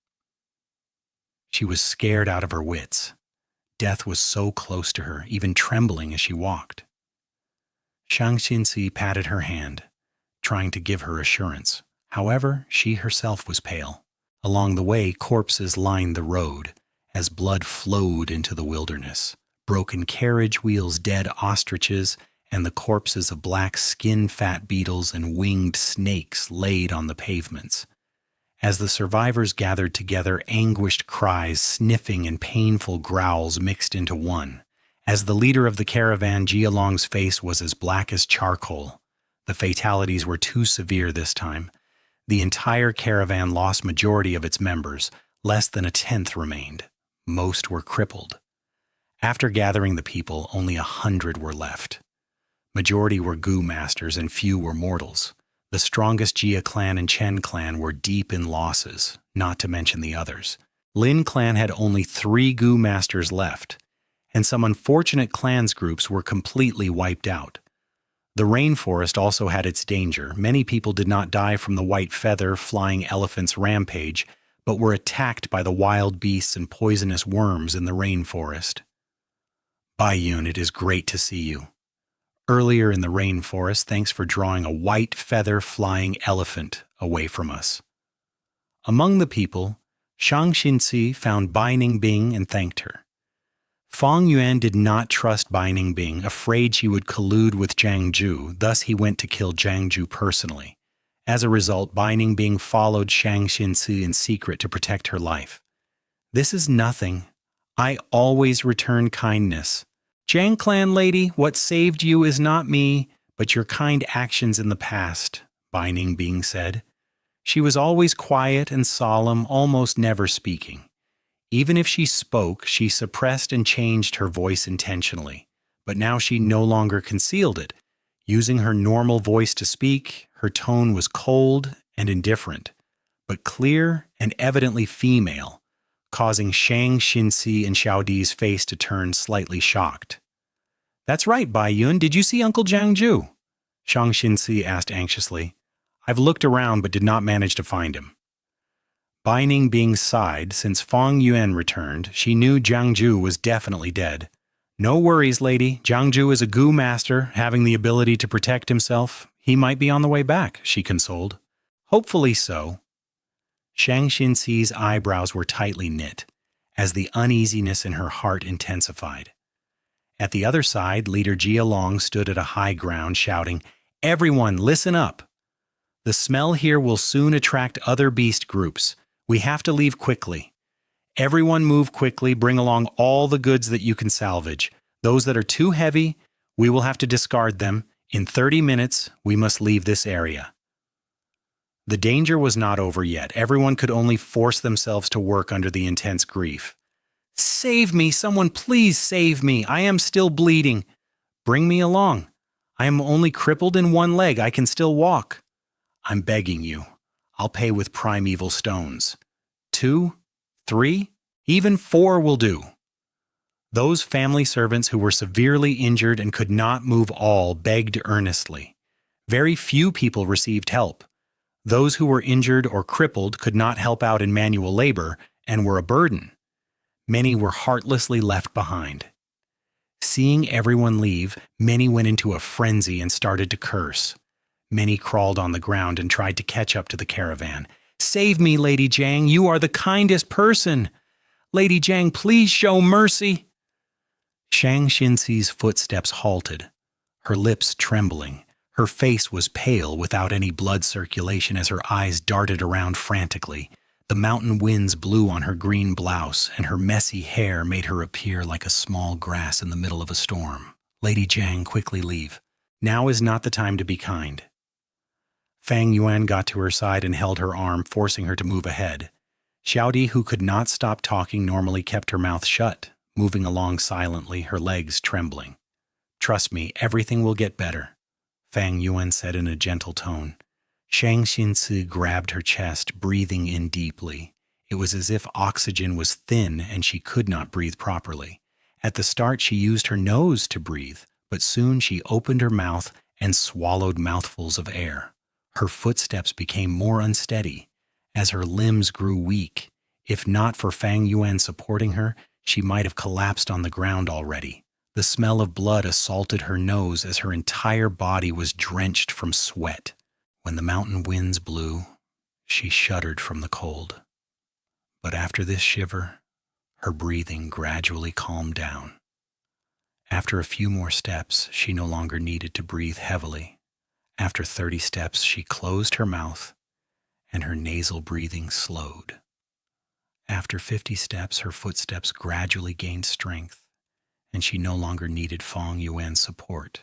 She was scared out of her wits. Death was so close to her, even trembling as she walked. Xianxia patted her hand, trying to give her assurance. However, she herself was pale. Along the way, corpses lined the road as blood flowed into the wilderness. Broken carriage wheels, dead ostriches, and the corpses of black skin-fat beetles and winged snakes laid on the pavements. As the survivors gathered together, anguished cries, sniffing, and painful growls mixed into one. As the leader of the caravan, Jialong's face was as black as charcoal. The fatalities were too severe this time. The entire caravan lost majority of its members. Less than 1/10 remained. Most were crippled. After gathering the people, only 100 were left. Majority were Gu masters and few were mortals. The strongest Jia clan and Chen clan were deep in losses, not to mention the others. Lin clan had only 3 Gu masters left, and some unfortunate clans groups were completely wiped out. The rainforest also had its danger. Many people did not die from the white feather flying elephants' rampage, but were attacked by the wild beasts and poisonous worms in the rainforest. Bai Yun, it is great to see you. Earlier in the rainforest, thanks for drawing a white feather flying elephant away from us. Among the people, Shang Xinci found Bai Ningbing and thanked her. Fang Yuan did not trust Bai Ningbing, afraid she would collude with Jiang Zhu, thus he went to kill Jiang Zhu personally. As a result, Bai Ningbing followed Shang Xinci in secret to protect her life. This is nothing. I always return kindness. Jiang clan lady, what saved you is not me, but your kind actions in the past, Bai Ningbing said. She was always quiet and solemn, almost never speaking. Even if she spoke, she suppressed and changed her voice intentionally. But now she no longer concealed it. Using her normal voice to speak, her tone was cold and indifferent, but clear and evidently female, causing Shang Xinci and Xiaodi's face to turn slightly shocked. That's right, Bai Yun. Did you see Uncle Jiang Zhu? Shang Xinci asked anxiously. I've looked around but did not manage to find him. Bai Ningbing sighed. Since Fang Yuan returned, she knew Jiang Zhu was definitely dead. No worries, lady. Jiang Zhu is a Gu master, having the ability to protect himself. He might be on the way back, she consoled. Hopefully so. Shang Xinci's eyebrows were tightly knit, as the uneasiness in her heart intensified. At the other side, Leader Jialong stood at a high ground, shouting, Everyone, listen up! The smell here will soon attract other beast groups. We have to leave quickly. Everyone move quickly, bring along all the goods that you can salvage. Those that are too heavy, we will have to discard them. In 30 minutes, we must leave this area. The danger was not over yet. Everyone could only force themselves to work under the intense grief. Save me! Someone please save me! I am still bleeding. Bring me along. I am only crippled in one leg. I can still walk. I'm begging you. I'll pay with primeval stones. 2, 3, even 4 will do. Those family servants who were severely injured and could not move all begged earnestly. Very few people received help. Those who were injured or crippled could not help out in manual labor and were a burden. Many were heartlessly left behind. Seeing everyone leave, many went into a frenzy and started to curse. Many crawled on the ground and tried to catch up to the caravan. "Save me, Lady Zhang, you are the kindest person! Lady Zhang, please show mercy!" Xianxia's footsteps halted, her lips trembling. Her face was pale without any blood circulation as her eyes darted around frantically. The mountain winds blew on her green blouse, and her messy hair made her appear like a small grass in the middle of a storm. "Lady Zhang, quickly leave. Now is not the time to be kind." Fang Yuan got to her side and held her arm, forcing her to move ahead. Xiaodi, who could not stop talking, normally kept her mouth shut, moving along silently, her legs trembling. "Trust me, everything will get better," Fang Yuan said in a gentle tone. Xianxia grabbed her chest, breathing in deeply. It was as if oxygen was thin and she could not breathe properly. At the start, she used her nose to breathe, but soon she opened her mouth and swallowed mouthfuls of air. Her footsteps became more unsteady as her limbs grew weak. If not for Fang Yuan supporting her, she might have collapsed on the ground already. The smell of blood assaulted her nose as her entire body was drenched from sweat. When the mountain winds blew, she shuddered from the cold. But after this shiver, her breathing gradually calmed down. After a few more steps, she no longer needed to breathe heavily. After 30 steps, she closed her mouth, and her nasal breathing slowed. After 50 steps, her footsteps gradually gained strength, and she no longer needed Fang Yuan's support.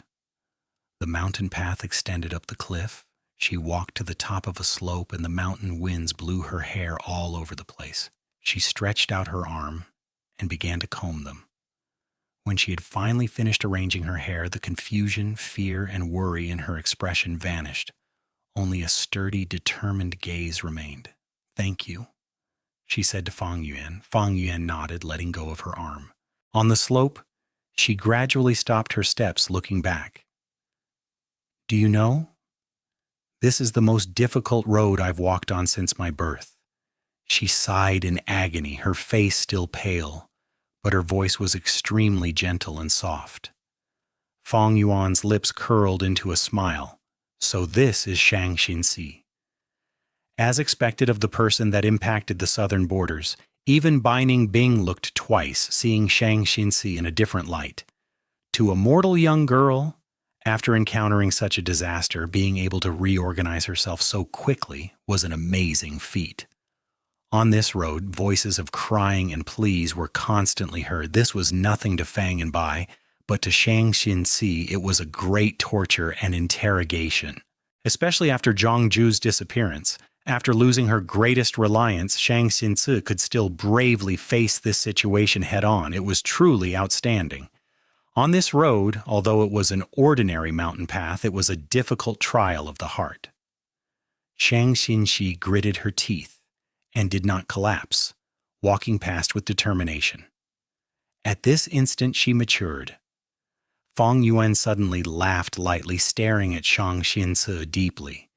The mountain path extended up the cliff. She walked to the top of a slope, and the mountain winds blew her hair all over the place. She stretched out her arm and began to comb them. When she had finally finished arranging her hair, the confusion, fear, and worry in her expression vanished. Only a sturdy, determined gaze remained. "Thank you," she said to Fang Yuan. Fang Yuan nodded, letting go of her arm. On the slope, she gradually stopped her steps, looking back. "Do you know? This is the most difficult road I've walked on since my birth." She sighed in agony, her face still pale, but her voice was extremely gentle and soft. Fang Yuan's lips curled into a smile. "So this is Xianxia." As expected of the person that impacted the southern borders, even Baining Bing looked twice, seeing Xianxia in a different light. To a mortal young girl, after encountering such a disaster, being able to reorganize herself so quickly was an amazing feat. On this road, voices of crying and pleas were constantly heard. This was nothing to Fang and Bai, but to Xianxia it was a great torture and interrogation. Especially after Zhangju's disappearance. After losing her greatest reliance, Xianxia could still bravely face this situation head-on. It was truly outstanding. On this road, although it was an ordinary mountain path, it was a difficult trial of the heart. Xianxia gritted her teeth and did not collapse, walking past with determination. At this instant she matured. Fang Yuan suddenly laughed lightly, staring at Xianxia deeply.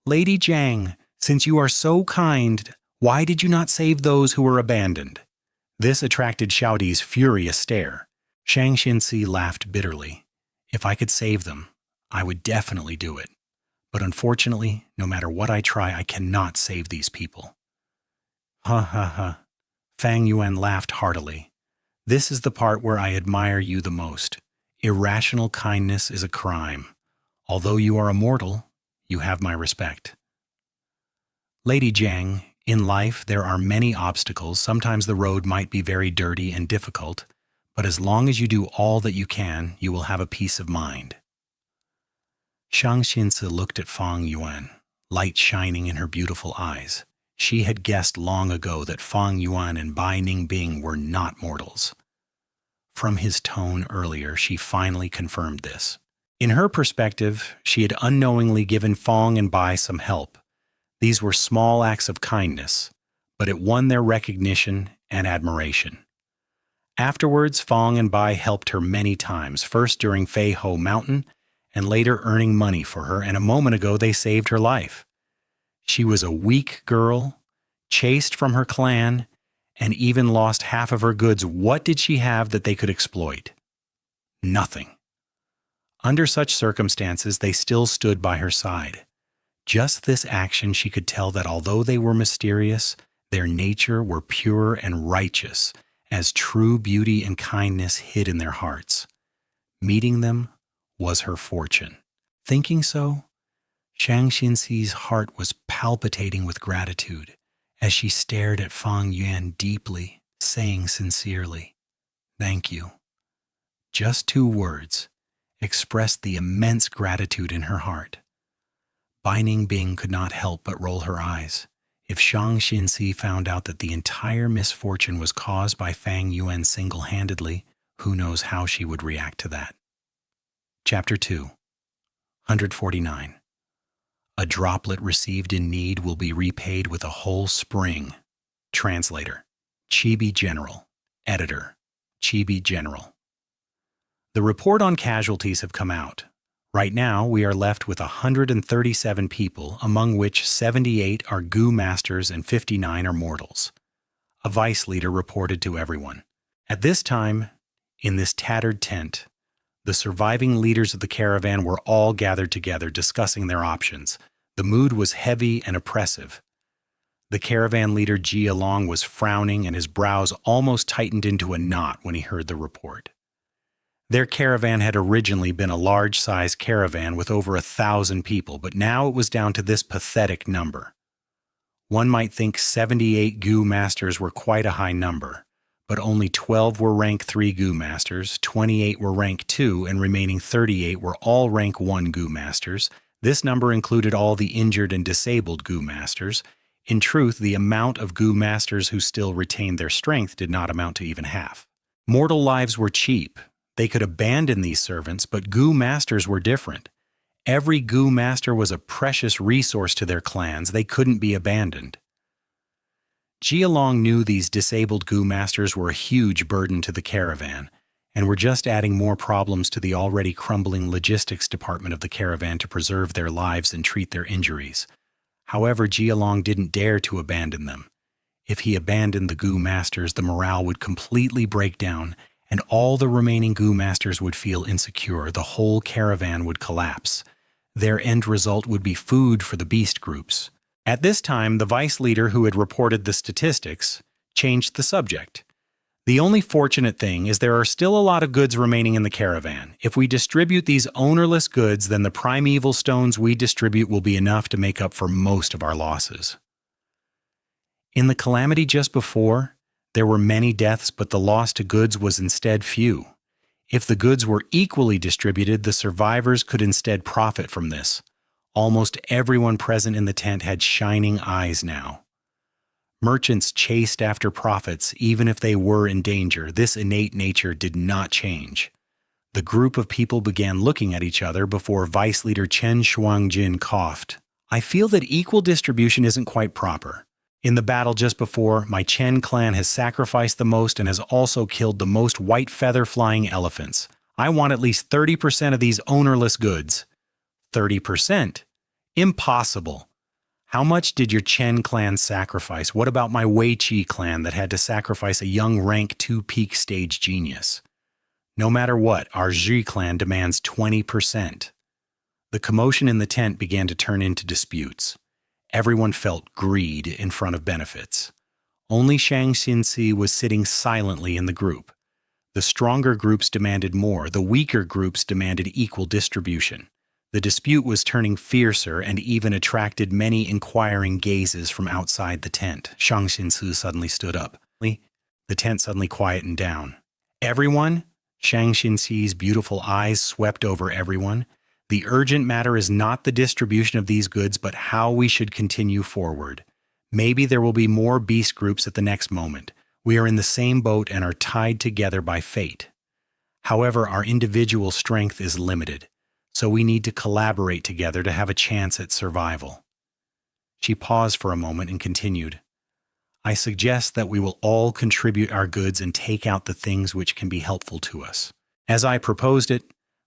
"Lady Zhang, since you are so kind, why did you not save those who were abandoned?" This attracted Xiaodi's furious stare. Xianxia laughed bitterly. "If I could save them, I would definitely do it. But unfortunately, no matter what I try, I cannot save these people." "Ha ha ha." Fang Yuan laughed heartily. "This is the part where I admire you the most. Irrational kindness is a crime. Although you are immortal, you have my respect." "Lady Zhang, in life there are many obstacles. Sometimes the road might be very dirty and difficult, but as long as you do all that you can, you will have a peace of mind." Xianxia looked at Fang Yuan, light shining in her beautiful eyes. She had guessed long ago that Fang Yuan and Bai Ningbing were not mortals. From his tone earlier, she finally confirmed this. In her perspective, she had unknowingly given Fang and Bai some help. These were small acts of kindness, but it won their recognition and admiration. Afterwards, Fang and Bai helped her many times, first during Fei Ho Mountain, and later earning money for her, and a moment ago they saved her life. She was a weak girl, chased from her clan, and even lost half of her goods. What did she have that they could exploit? Nothing. Under such circumstances, they still stood by her side. Just this action, she could tell that although they were mysterious, their nature were pure and righteous, as true beauty and kindness hid in their hearts. Meeting them was her fortune. Thinking so, Xianxia's heart was palpitating with gratitude as she stared at Fang Yuan deeply, saying sincerely, "Thank you." Just 2 words expressed the immense gratitude in her heart. Binding Bing could not help but roll her eyes. If Xianxia found out that the entire misfortune was caused by Fang Yuan single-handedly, who knows how she would react to that. Chapter 2, 149. A droplet received in need will be repaid with a whole spring. Translator, Chibi General. Editor, Chibi General. The report on casualties have come out. Right now, we are left with 137 people, among which 78 are Gu Masters and 59 are mortals. A vice leader reported to everyone. At this time, in this tattered tent, the surviving leaders of the caravan were all gathered together discussing their options. The mood was heavy and oppressive. The caravan leader Jia Long was frowning and his brows almost tightened into a knot when he heard the report. Their caravan had originally been a large-sized caravan with over 1,000 people, but now it was down to this pathetic number. One might think 78 Gu Masters were quite a high number, but only 12 were rank 3 Gu Masters, 28 were rank 2, and remaining 38 were all rank 1 Gu Masters. This number included all the injured and disabled Gu Masters. In truth, the amount of Gu Masters who still retained their strength did not amount to even half. Mortal lives were cheap. They could abandon these servants, but Gu Masters were different. Every Gu Master was a precious resource to their clans. They couldn't be abandoned. Jia Long knew these disabled Gu Masters were a huge burden to the caravan, and were just adding more problems to the already crumbling logistics department of the caravan to preserve their lives and treat their injuries. However, Jia Long didn't dare to abandon them. If he abandoned the Gu Masters, the morale would completely break down, and all the remaining Gu Masters would feel insecure. The whole caravan would collapse. Their end result would be food for the beast groups. At this time, the vice leader who had reported the statistics changed the subject. The only fortunate thing is there are still a lot of goods remaining in the caravan. If we distribute these ownerless goods, then the primeval stones we distribute will be enough to make up for most of our losses. In the calamity just before, there were many deaths, but the loss to goods was instead few. If the goods were equally distributed, the survivors could instead profit from this. Almost everyone present in the tent had shining eyes now. Merchants chased after profits, even if they were in danger. This innate nature did not change. The group of people began looking at each other before Vice Leader Chen Shuangjin coughed. "I feel that equal distribution isn't quite proper. In the battle just before, my Chen clan has sacrificed the most and has also killed the most white feather-flying elephants. I want at least 30% of these ownerless goods." 30%? Impossible. How much did your Chen clan sacrifice? What about my Wei Qi clan that had to sacrifice a young rank 2 peak stage genius? No matter what, our Zhi clan demands 20%. The commotion in the tent began to turn into disputes. Everyone felt greed in front of benefits. Only Xianxia was sitting silently in the group. The stronger groups demanded more. The weaker groups demanded equal distribution. The dispute was turning fiercer and even attracted many inquiring gazes from outside the tent. Xianxia suddenly stood up. The tent suddenly quietened down. "Everyone?" Xianxia's beautiful eyes swept over everyone. "The urgent matter is not the distribution of these goods, but how we should continue forward. Maybe there will be more beast groups at the next moment. We are in the same boat and are tied together by fate. However, our individual strength is limited, so we need to collaborate together to have a chance at survival." She paused for a moment and continued, "I suggest that we will all contribute our goods and take out the things which can be helpful to us. As I proposed it,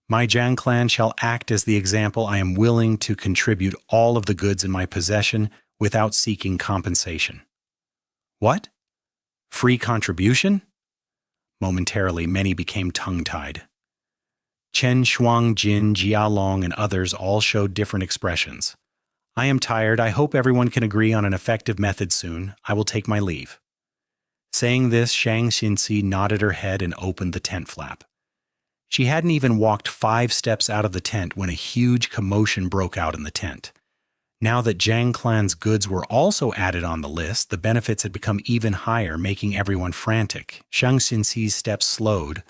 my Jiang clan shall act as the example. I am willing to contribute all of the goods in my possession without seeking compensation." "What? Free contribution?" Momentarily, many became tongue-tied. Chen Shuangjin, Jialong, and others all showed different expressions. I am tired. I hope everyone can agree on an effective method soon. I will take my leave. Saying this, Shang Xinci nodded her head and opened the tent flap. She hadn't even walked 5 steps out of the tent when a huge commotion broke out in the tent. Now that Zhang clan's goods were also added on the list, the benefits had become even higher, making everyone frantic. Shang Xinci's steps slowed,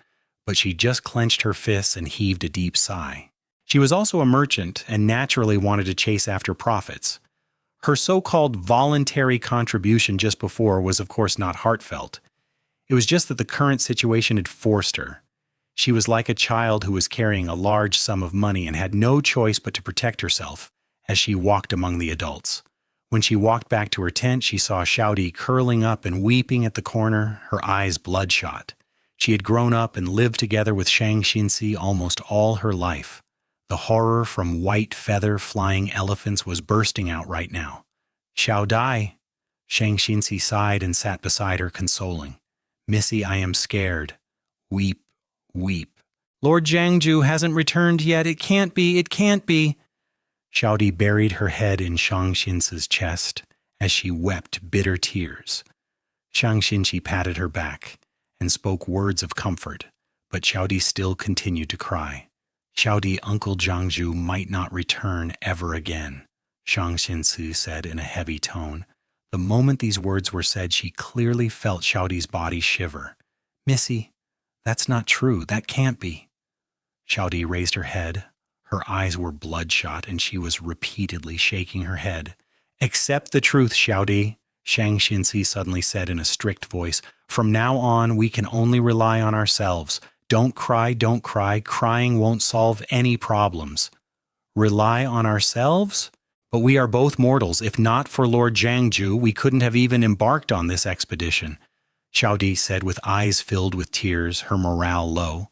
but she just clenched her fists and heaved a deep sigh. She was also a merchant and naturally wanted to chase after profits. Her so-called voluntary contribution just before was of course not heartfelt. It was just that the current situation had forced her. She was like a child who was carrying a large sum of money and had no choice but to protect herself as she walked among the adults. When she walked back to her tent, she saw Xiaodi curling up and weeping at the corner, her eyes bloodshot. She had grown up and lived together with Shang Xinci almost all her life. The horror from white feather flying elephants was bursting out right now. Xiao Dai, Shang Xinci sighed and sat beside her, consoling. Missy, I am scared. Weep, weep. Lord Jiangju hasn't returned yet. It can't be, it can't be. Xiaodi buried her head in Shang Xinci's chest as she wept bitter tears. Shang Xinci patted her back and spoke words of comfort, but Xiaodi still continued to cry. Xiaodi, Uncle Jiangju might not return ever again, Shang Xinci said in a heavy tone. The moment these words were said, she clearly felt Xiaodi's body shiver. Missy, that's not true. That can't be. Xiaodi raised her head. Her eyes were bloodshot, and she was repeatedly shaking her head. Accept the truth, Xiaodi, Shang Xinci suddenly said in a strict voice. From now on, we can only rely on ourselves. Don't cry, don't cry. Crying won't solve any problems. Rely on ourselves? But we are both mortals. If not for Lord Jiangju, we couldn't have even embarked on this expedition, Xiaodi said with eyes filled with tears, her morale low.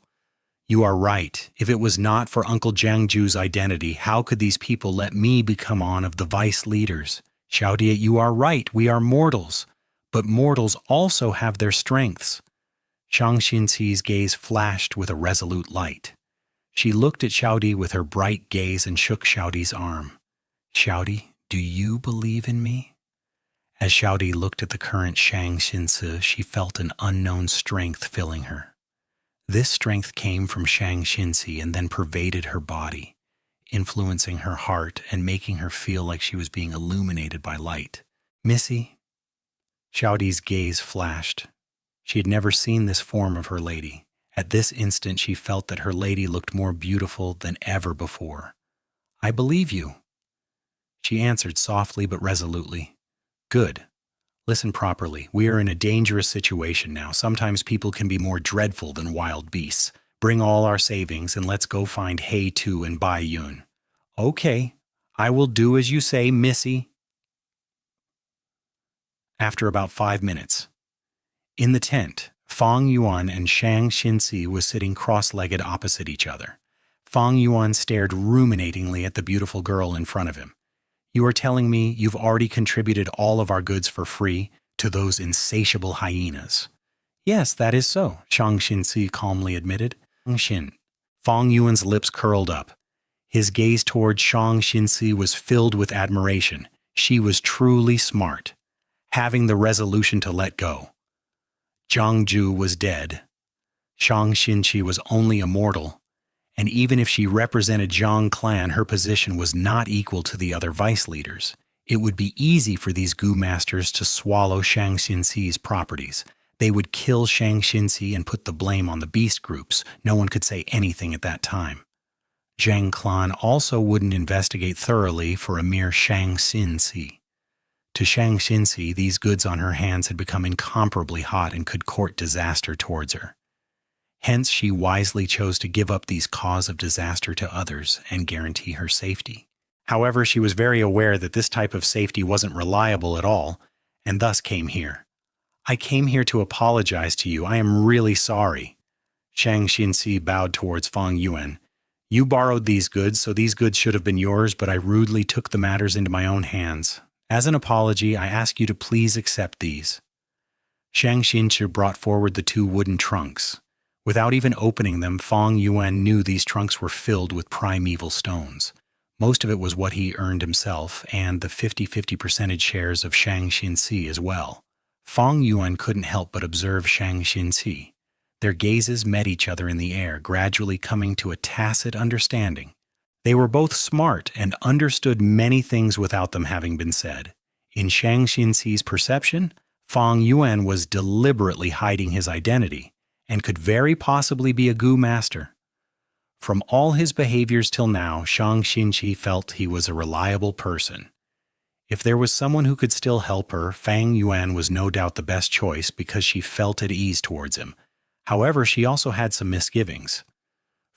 You are right. If it was not for Uncle Jiangju's identity, how could these people let me become one of the vice leaders? Xiaodi, you are right. We are mortals. But mortals also have their strengths. Shang Xinci's gaze flashed with a resolute light. She looked at Xiaodi with her bright gaze and shook Xiaodi's arm. Xiaodi, do you believe in me? As Xiaodi looked at the current Shang Xinci, she felt an unknown strength filling her. This strength came from Shang Xinci and then pervaded her body, influencing her heart and making her feel like she was being illuminated by light. Missy? Xiaodi's gaze flashed. She had never seen this form of her lady. At this instant, she felt that her lady looked more beautiful than ever before. I believe you. She answered softly but resolutely. Good. Listen properly. We are in a dangerous situation now. Sometimes people can be more dreadful than wild beasts. Bring all our savings and let's go find He Tu and Bai Yun. Okay, I will do as you say, Missy. After about 5 minutes. In the tent, Fang Yuan and Shang Xinci was sitting cross-legged opposite each other. Fang Yuan stared ruminatingly at the beautiful girl in front of him. You are telling me you've already contributed all of our goods for free to those insatiable hyenas? Yes, that is so, Shang Xinci calmly admitted. Fang Yuan's lips curled up. His gaze toward Shang Xinci was filled with admiration. She was truly smart, having the resolution to let go. Jiangju was dead. Shang Xinci was only a mortal. And even if she represented Zhang clan, her position was not equal to the other vice leaders. It would be easy for these Gu masters to swallow Shang Xinci's properties. They would kill Shang Xinci and put the blame on the beast groups. No one could say anything at that time. Zhang clan also wouldn't investigate thoroughly for a mere Shang Xinci. To Shang Xinci, these goods on her hands had become incomparably hot and could court disaster towards her. Hence, she wisely chose to give up these cause of disaster to others and guarantee her safety. However, she was very aware that this type of safety wasn't reliable at all, and thus came here. I came here to apologize to you. I am really sorry. Shang Xinci bowed towards Fang Yuan. You borrowed these goods, so these goods should have been yours, but I rudely took the matters into my own hands. As an apology, I ask you to please accept these. Shang Xinci brought forward the 2 wooden trunks. Without even opening them, Fang Yuan knew these trunks were filled with primeval stones. Most of it was what he earned himself, and the 50-50 percentage shares of Xianxia as well. Fang Yuan couldn't help but observe Xianxia. Their gazes met each other in the air, gradually coming to a tacit understanding. They were both smart and understood many things without them having been said. In Xianxia's perception, Fang Yuan was deliberately hiding his identity and could very possibly be a Gu master. From all his behaviors till now, Xianxia felt he was a reliable person. If there was someone who could still help her, Fang Yuan was no doubt the best choice because she felt at ease towards him. However, she also had some misgivings.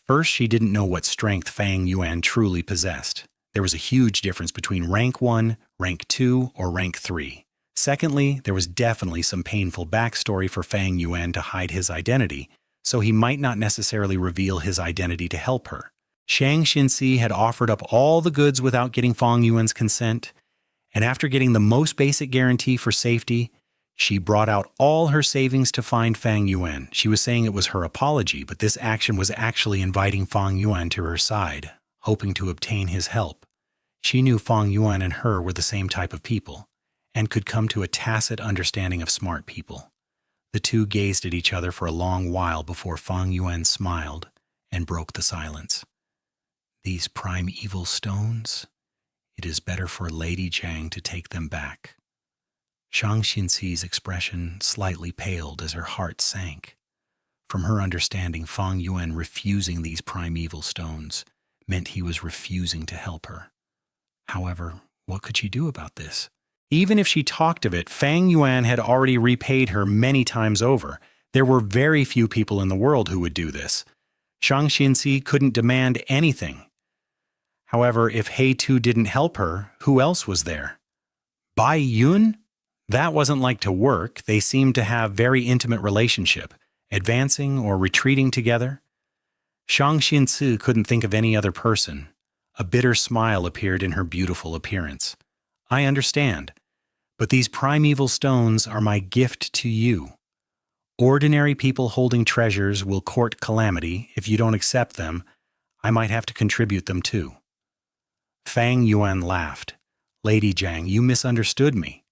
First, she didn't know what strength Fang Yuan truly possessed. There was a huge difference between rank 1, rank 2, or rank 3. Secondly, there was definitely some painful backstory for Fang Yuan to hide his identity, so he might not necessarily reveal his identity to help her. Xianxia had offered up all the goods without getting Fang Yuan's consent, and after getting the most basic guarantee for safety, she brought out all her savings to find Fang Yuan. She was saying it was her apology, but this action was actually inviting Fang Yuan to her side, hoping to obtain his help. She knew Fang Yuan and her were the same type of people, and could come to a tacit understanding of smart people. The two gazed at each other for a long while before Fang Yuan smiled and broke the silence. "These primeval stones? It is better for Lady Jiang to take them back." Xianxia's expression slightly paled as her heart sank. From her understanding, Fang Yuan refusing these primeval stones meant he was refusing to help her. However, what could she do about this? Even if she talked of it, Fang Yuan had already repaid her many times over. There were very few people in the world who would do this. Xianxia couldn't demand anything. However, if He Tu didn't help her, who else was there? Bai Yun? That wasn't like to work. They seemed to have very intimate relationship, advancing or retreating together. Xianxia couldn't think of any other person. A bitter smile appeared in her beautiful appearance. "I understand, but these primeval stones are my gift to you. Ordinary people holding treasures will court calamity. If you don't accept them, I might have to contribute them too." Fang Yuan laughed. "Lady Jiang, you misunderstood me.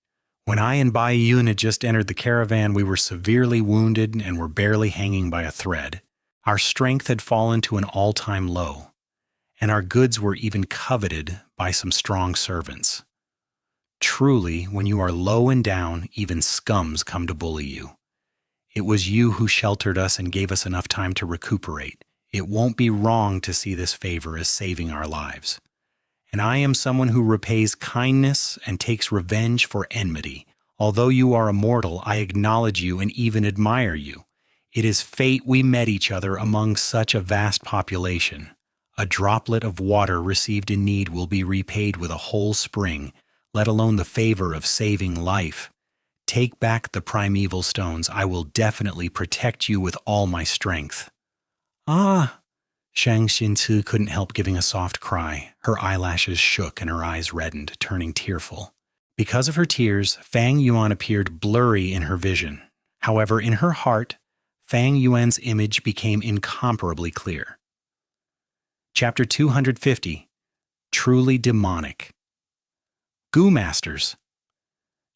When I and Bai Yun had just entered the caravan, we were severely wounded and were barely hanging by a thread. Our strength had fallen to an all-time low, and our goods were even coveted by some strong servants. Truly, when you are low and down, even scums come to bully you. It was you who sheltered us and gave us enough time to recuperate. It won't be wrong to see this favor as saving our lives. And I am someone who repays kindness and takes revenge for enmity. Although you are immortal, I acknowledge you and even admire you. It is fate we met each other among such a vast population. A droplet of water received in need will be repaid with a whole spring, let alone the favor of saving life. Take back the primeval stones. I will definitely protect you with all my strength." "Ah!" Xianxia couldn't help giving a soft cry. Her eyelashes shook and her eyes reddened, turning tearful. Because of her tears, Fang Yuan appeared blurry in her vision. However, in her heart, Fang Yuan's image became incomparably clear. Chapter 250, Truly Demonic. Gu Masters.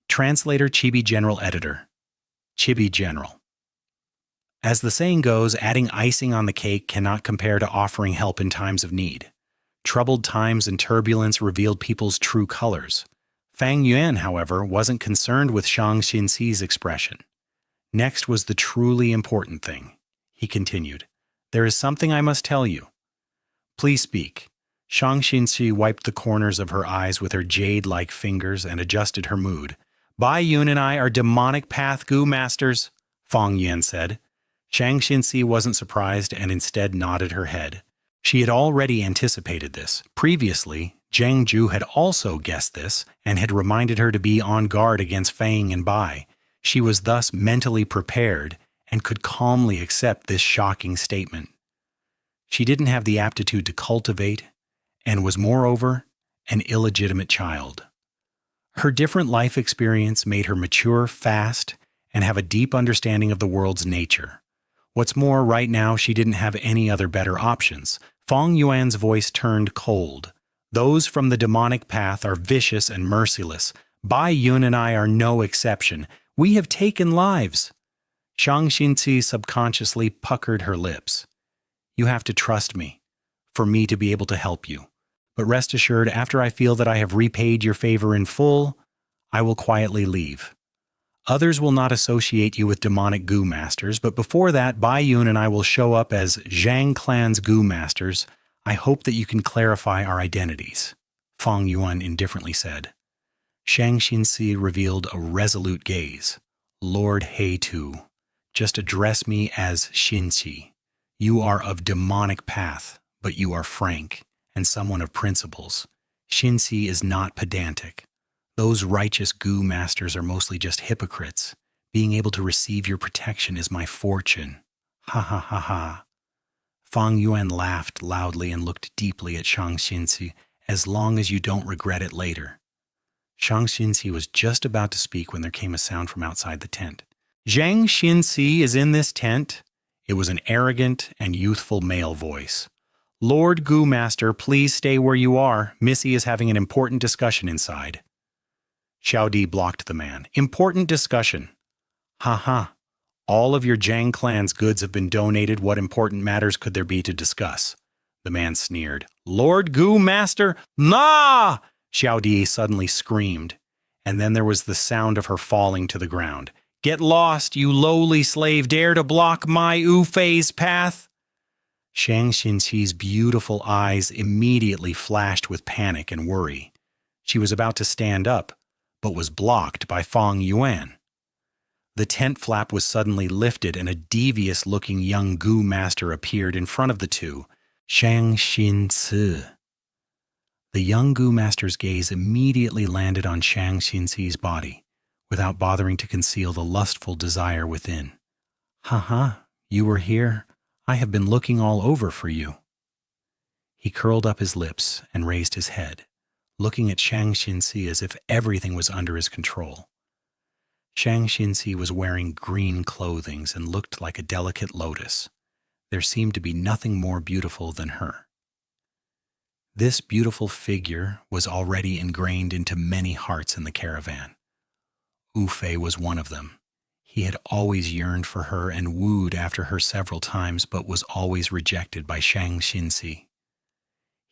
Translator Chibi General Editor. Chibi General. As the saying goes, adding icing on the cake cannot compare to offering help in times of need. Troubled times and turbulence revealed people's true colors. Fang Yuan, however, wasn't concerned with Xianxia's expression. Next was the truly important thing. He continued, "There is something I must tell you." "Please speak." Xianxia wiped the corners of her eyes with her jade-like fingers and adjusted her mood. "Bai Yun and I are demonic path Gu masters," Fang Yuan said. Xianxia wasn't surprised and instead nodded her head. She had already anticipated this. Previously, Zhang Ju had also guessed this and had reminded her to be on guard against Fang and Bai. She was thus mentally prepared and could calmly accept this shocking statement. She didn't have the aptitude to cultivate and was, moreover, an illegitimate child. Her different life experience made her mature fast and have a deep understanding of the world's nature. What's more, right now she didn't have any other better options. Fang Yuan's voice turned cold. Those from the demonic path are vicious and merciless. Bai Yun and I are no exception. We have taken lives. Xianxia subconsciously puckered her lips. You have to trust me, for me to be able to help you. But rest assured, after I feel that I have repaid your favor in full, I will quietly leave. Others will not associate you with demonic goo masters, but before that, Bai Yun and I will show up as Zhang clan's goo masters. I hope that you can clarify our identities, Fang Yuan indifferently said. Xianxia revealed a resolute gaze. Lord He Tu, just address me as Xinqi. You are of demonic path, but you are frank and someone of principles. Xinqi is not pedantic. Those righteous goo masters are mostly just hypocrites. Being able to receive your protection is my fortune. Ha ha ha ha. Fang Yuan laughed loudly and looked deeply at Xianxia. As long as you don't regret it later. Xianxia was just about to speak when there came a sound from outside the tent. Zhang Xinci is in this tent. It was an arrogant and youthful male voice. Lord Goo Master, please stay where you are. Missy is having an important discussion inside. Xiao Di blocked the man. Important discussion. Ha ha. All of your Zhang clan's goods have been donated. What important matters could there be to discuss? The man sneered. Lord Goo Master, nah! Xiao Di suddenly screamed, and then there was the sound of her falling to the ground. Get lost, you lowly slave, dare to block my Ufei's path? Shang Xinqi's beautiful eyes immediately flashed with panic and worry. She was about to stand up, but was blocked by Fang Yuan. The tent flap was suddenly lifted and a devious-looking young goo master appeared in front of the two, Shang Xinci. The young goo master's gaze immediately landed on Shang Xinqi's body, without bothering to conceal the lustful desire within. Ha, you were here. I have been looking all over for you. He curled up his lips and raised his head, looking at Shang Xinci as if everything was under his control. Shang Xinci was wearing green clothing and looked like a delicate lotus. There seemed to be nothing more beautiful than her. This beautiful figure was already ingrained into many hearts in the caravan. Ufei was one of them. He had always yearned for her and wooed after her several times, but was always rejected by Shang Xinci.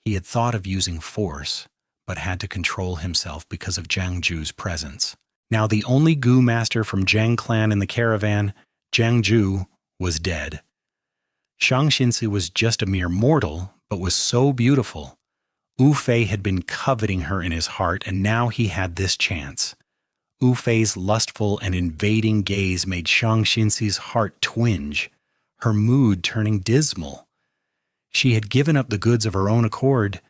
He had thought of using force, but had to control himself because of Jiang Ju's presence. Now the only goo master from Zhang clan in the caravan, Jiang Ju, was dead. Shang Xinci was just a mere mortal, but was so beautiful. Ufei had been coveting her in his heart, and now he had this chance. Ufei's lustful and invading gaze made Shang Xinci's heart twinge, her mood turning dismal. She had given up the goods of her own accord,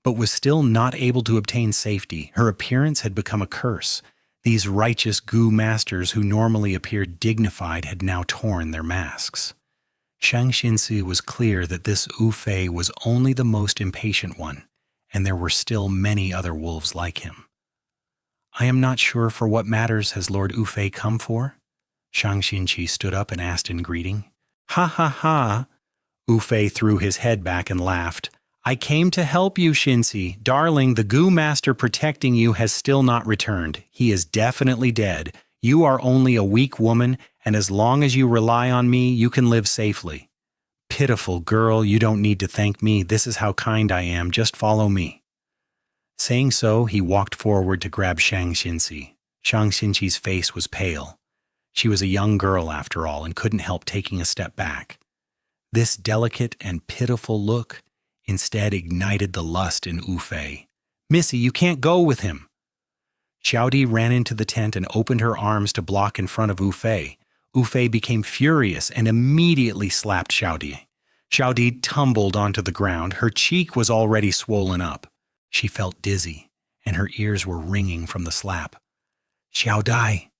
but was still not able to obtain safety. Her appearance had become a curse. These righteous goo masters who normally appeared dignified had now torn their masks. Shang Xinci was clear that this Ufei was only the most impatient one, and there were still many other wolves like him. I am not sure for what matters has Lord Ufei come for? Shang Xinci stood up and asked in greeting. Ha ha ha! Ufei threw his head back and laughed. I came to help you, Xinci. Darling, the goo master protecting you has still not returned. He is definitely dead. You are only a weak woman, and as long as you rely on me, you can live safely. Pitiful girl, you don't need to thank me. This is how kind I am. Just follow me. Saying so, he walked forward to grab Shang Xinci. Shang Xinci's face was pale. She was a young girl, after all, and couldn't help taking a step back. This delicate and pitiful look instead ignited the lust in Ufei. Missy, you can't go with him. Xiao Di ran into the tent and opened her arms to block in front of Ufei. Ufei became furious and immediately slapped Xiao Di. Xiao Di tumbled onto the ground. Her cheek was already swollen up. She felt dizzy, and her ears were ringing from the slap. Xiao Dai!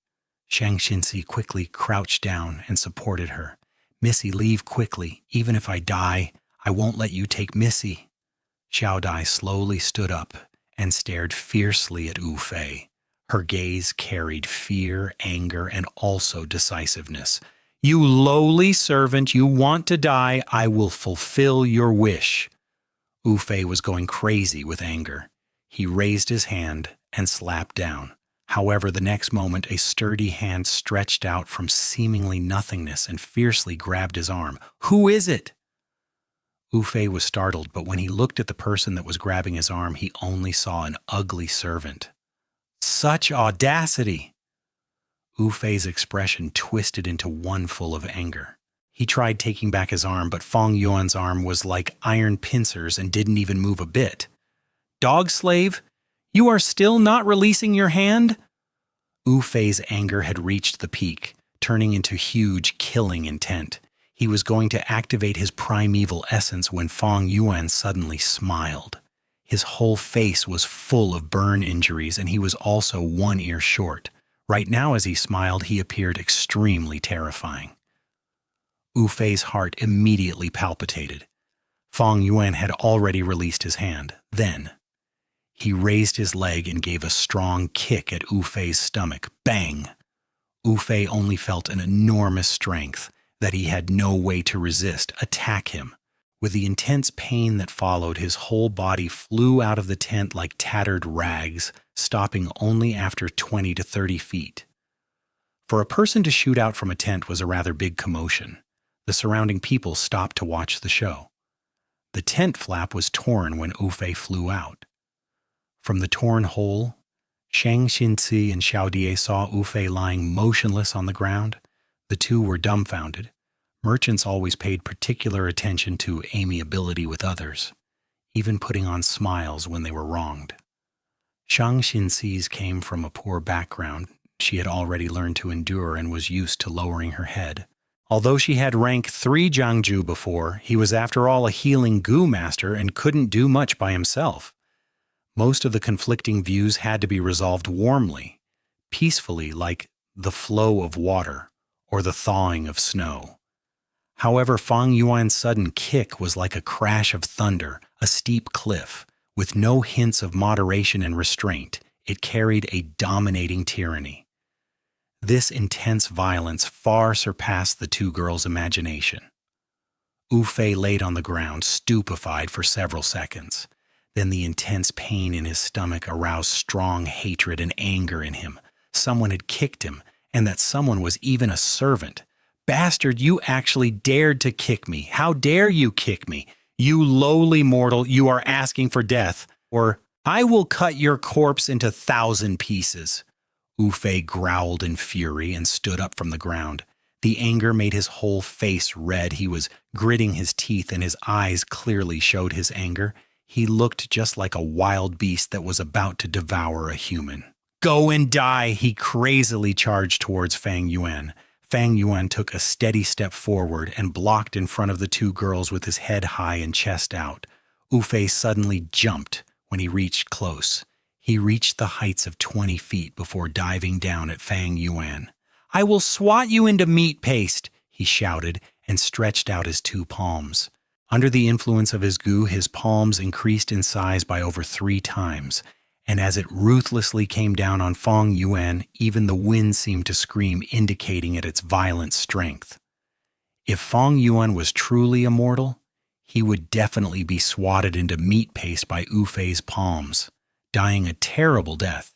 Shang Xinci quickly crouched down and supported her. Missy, leave quickly. Even if I die, I won't let you take Missy. Xiao Dai slowly stood up and stared fiercely at Ufei. Her gaze carried fear, anger, and also decisiveness. You lowly servant, you want to die, I will fulfill your wish. Wu Fei was going crazy with anger. He raised his hand and slapped down. However, the next moment, a sturdy hand stretched out from seemingly nothingness and fiercely grabbed his arm. Who is it? Wu Fei was startled, but when he looked at the person that was grabbing his arm, he only saw an ugly servant. Such audacity! Wu Fei's expression twisted into one full of anger. He tried taking back his arm, but Fang Yuan's arm was like iron pincers and didn't even move a bit. Dog slave, you are still not releasing your hand? Wu Fei's anger had reached the peak, turning into huge, killing intent. He was going to activate his primeval essence when Fang Yuan suddenly smiled. His whole face was full of burn injuries, and he was also one ear short. Right now, as he smiled, he appeared extremely terrifying. Wu Fei's heart immediately palpitated. Fang Yuan had already released his hand. Then, he raised his leg and gave a strong kick at Wu Fei's stomach. Bang! Wu Fei only felt an enormous strength that he had no way to resist attack him. With the intense pain that followed, his whole body flew out of the tent like tattered rags, stopping only after 20 to 30 feet. For a person to shoot out from a tent was a rather big commotion. The surrounding people stopped to watch the show. The tent flap was torn when Wu Fei flew out. From the torn hole, Xianxia and Xiaodie saw Wu Fei lying motionless on the ground. The two were dumbfounded. Merchants always paid particular attention to amiability with others, even putting on smiles when they were wronged. Xianxia's came from a poor background. She had already learned to endure and was used to lowering her head. Although she had rank 3 Jiangju before, he was after all a healing goo master and couldn't do much by himself. Most of the conflicting views had to be resolved warmly, peacefully, like the flow of water or the thawing of snow. However, Fang Yuan's sudden kick was like a crash of thunder, a steep cliff. With no hints of moderation and restraint, it carried a dominating tyranny. This intense violence far surpassed the two girls' imagination. Wu Fei laid on the ground, stupefied for several seconds. Then the intense pain in his stomach aroused strong hatred and anger in him. Someone had kicked him, and that someone was even a servant. Bastard, you actually dared to kick me. How dare you kick me? You lowly mortal, you are asking for death, or I will cut your corpse into 1,000 pieces. Wu Fei growled in fury and stood up from the ground. The anger made his whole face red. He was gritting his teeth and his eyes clearly showed his anger. He looked just like a wild beast that was about to devour a human. Go and die, he crazily charged towards Fang Yuan. Fang Yuan took a steady step forward and blocked in front of the two girls with his head high and chest out. Wu Fei suddenly jumped when he reached close. He reached the heights of 20 feet before diving down at Fang Yuan. I will swat you into meat paste, he shouted and stretched out his two palms. Under the influence of his goo, his palms increased in size by over 3 times. And as it ruthlessly came down on Fang Yuan, even the wind seemed to scream, indicating its violent strength. If Fang Yuan was truly immortal, he would definitely be swatted into meat paste by Wu Fei's palms, dying a terrible death.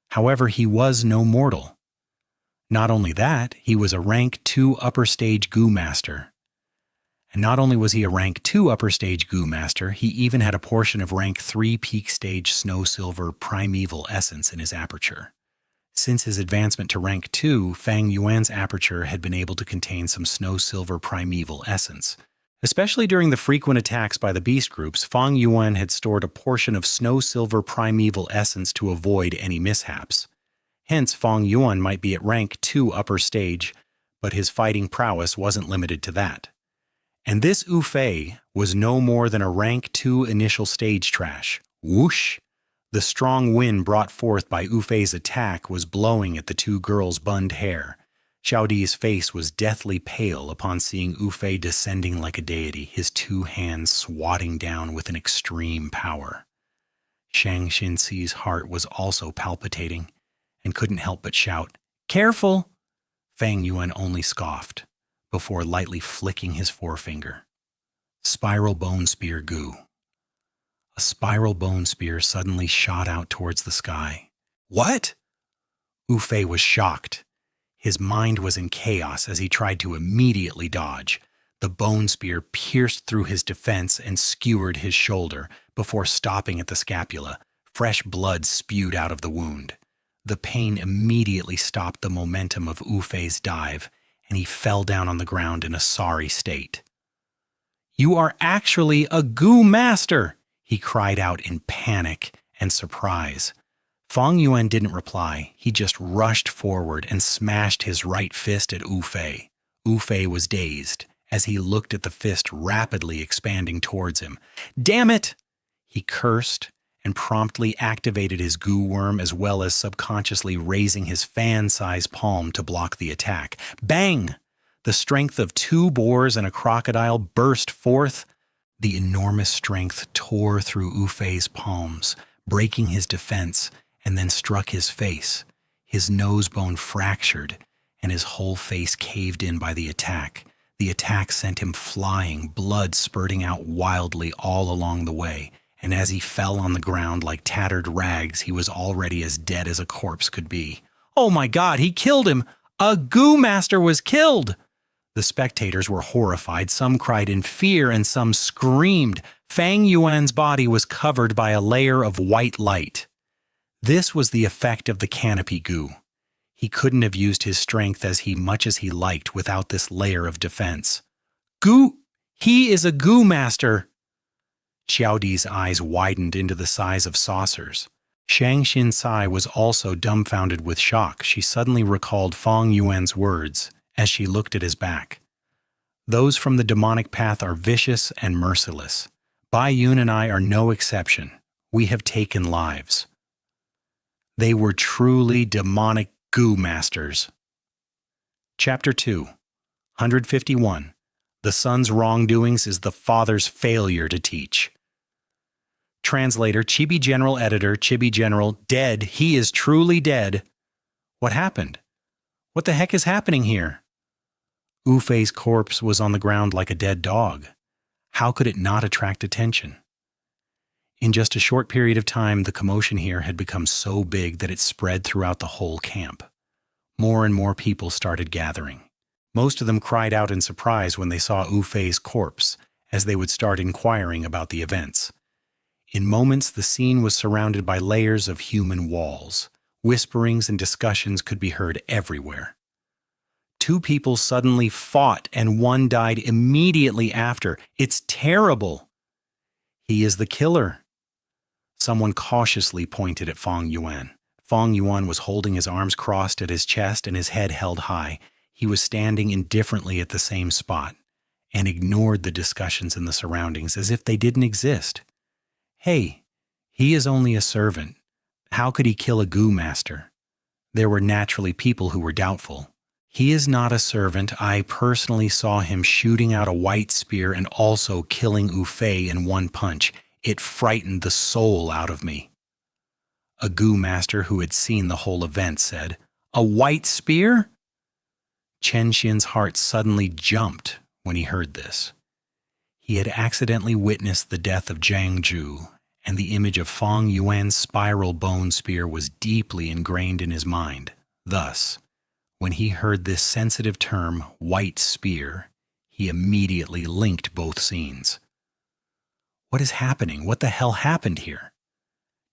However, he was no mortal. Not only that, he was a rank 2 upper stage goo master. And not only was he a rank 2 upper stage goo master, he even had a portion of rank 3 peak stage snow silver primeval essence in his aperture. Since his advancement to rank 2, Fang Yuan's aperture had been able to contain some snow silver primeval essence. Especially during the frequent attacks by the beast groups, Fang Yuan had stored a portion of snow silver primeval essence to avoid any mishaps. Hence, Fang Yuan might be at rank 2 upper stage, but his fighting prowess wasn't limited to that. And this Wu Fei was no more than a rank 2 initial stage trash. Whoosh! The strong wind brought forth by Wu Fei's attack was blowing at the two girls' bunned hair. Xiaodie's face was deathly pale upon seeing Wu Fei descending like a deity, his 2 hands swatting down with an extreme power. Xianxia's heart was also palpitating and couldn't help but shout, "Careful!" Fang Yuan only scoffed, before lightly flicking his forefinger. Spiral bone spear gu. A spiral bone spear suddenly shot out towards the sky. What? Wu Fei was shocked. His mind was in chaos as he tried to immediately dodge. The bone spear pierced through his defense and skewered his shoulder before stopping at the scapula. Fresh blood spewed out of the wound. The pain immediately stopped the momentum of Wu Fei's dive, and he fell down on the ground in a sorry state. "You are actually a Gu master!" he cried out in panic and surprise. Fang Yuan didn't reply. He just rushed forward and smashed his right fist at Wu Fei. Wu Fei was dazed as he looked at the fist rapidly expanding towards him. "Damn it!" He cursed and promptly activated his goo worm, as well as subconsciously raising his fan-sized palm to block the attack. Bang! The strength of 2 boars and a crocodile burst forth. The enormous strength tore through Wu Fei's palms, breaking his defense, and then struck his face. His nose bone fractured, and his whole face caved in by the attack. The attack sent him flying, blood spurting out wildly all along the way, and as he fell on the ground like tattered rags, he was already as dead as a corpse could be. "Oh my God, he killed him! A Gu master was killed!" The spectators were horrified. Some cried in fear and some screamed. Fang Yuan's body was covered by a layer of white light. This was the effect of the canopy Gu. He couldn't have used his strength as much as he liked without this layer of defense. "Gu! He is a Gu master!" Xiao Di's eyes widened into the size of saucers. Xianxia was also dumbfounded with shock. She suddenly recalled Fang Yuan's words as she looked at his back. "Those from the demonic path are vicious and merciless. Bai Yun and I are no exception. We have taken lives." They were truly demonic Gu masters. Chapter 2, 151. The son's wrongdoings is the father's failure to teach. Translator, Chibi General Editor, Chibi General, dead. He is truly dead. What happened? What the heck is happening here? Wu Fei's corpse was on the ground like a dead dog. How could it not attract attention? In just a short period of time, the commotion here had become so big that it spread throughout the whole camp. More and more people started gathering. Most of them cried out in surprise when they saw Wu Fei's corpse, as they would start inquiring about the events. In moments, the scene was surrounded by layers of human walls. Whisperings and discussions could be heard everywhere. 2 people suddenly fought, and one died immediately after. It's terrible. He is the killer. Someone cautiously pointed at Fang Yuan. Fang Yuan was holding his arms crossed at his chest and his head held high. He was standing indifferently at the same spot and ignored the discussions in the surroundings as if they didn't exist. Hey, he is only a servant. How could he kill a Gu master? There were naturally people who were doubtful. He is not a servant. I personally saw him shooting out a white spear and also killing Wu Fei in one punch. It frightened the soul out of me. A Gu master who had seen the whole event said, "A white spear?" Chen Xin's heart suddenly jumped when he heard this. He had accidentally witnessed the death of Zhang Zhu, and the image of Fang Yuan's spiral bone spear was deeply ingrained in his mind. Thus, when he heard this sensitive term, white spear, he immediately linked both scenes. What is happening? What the hell happened here?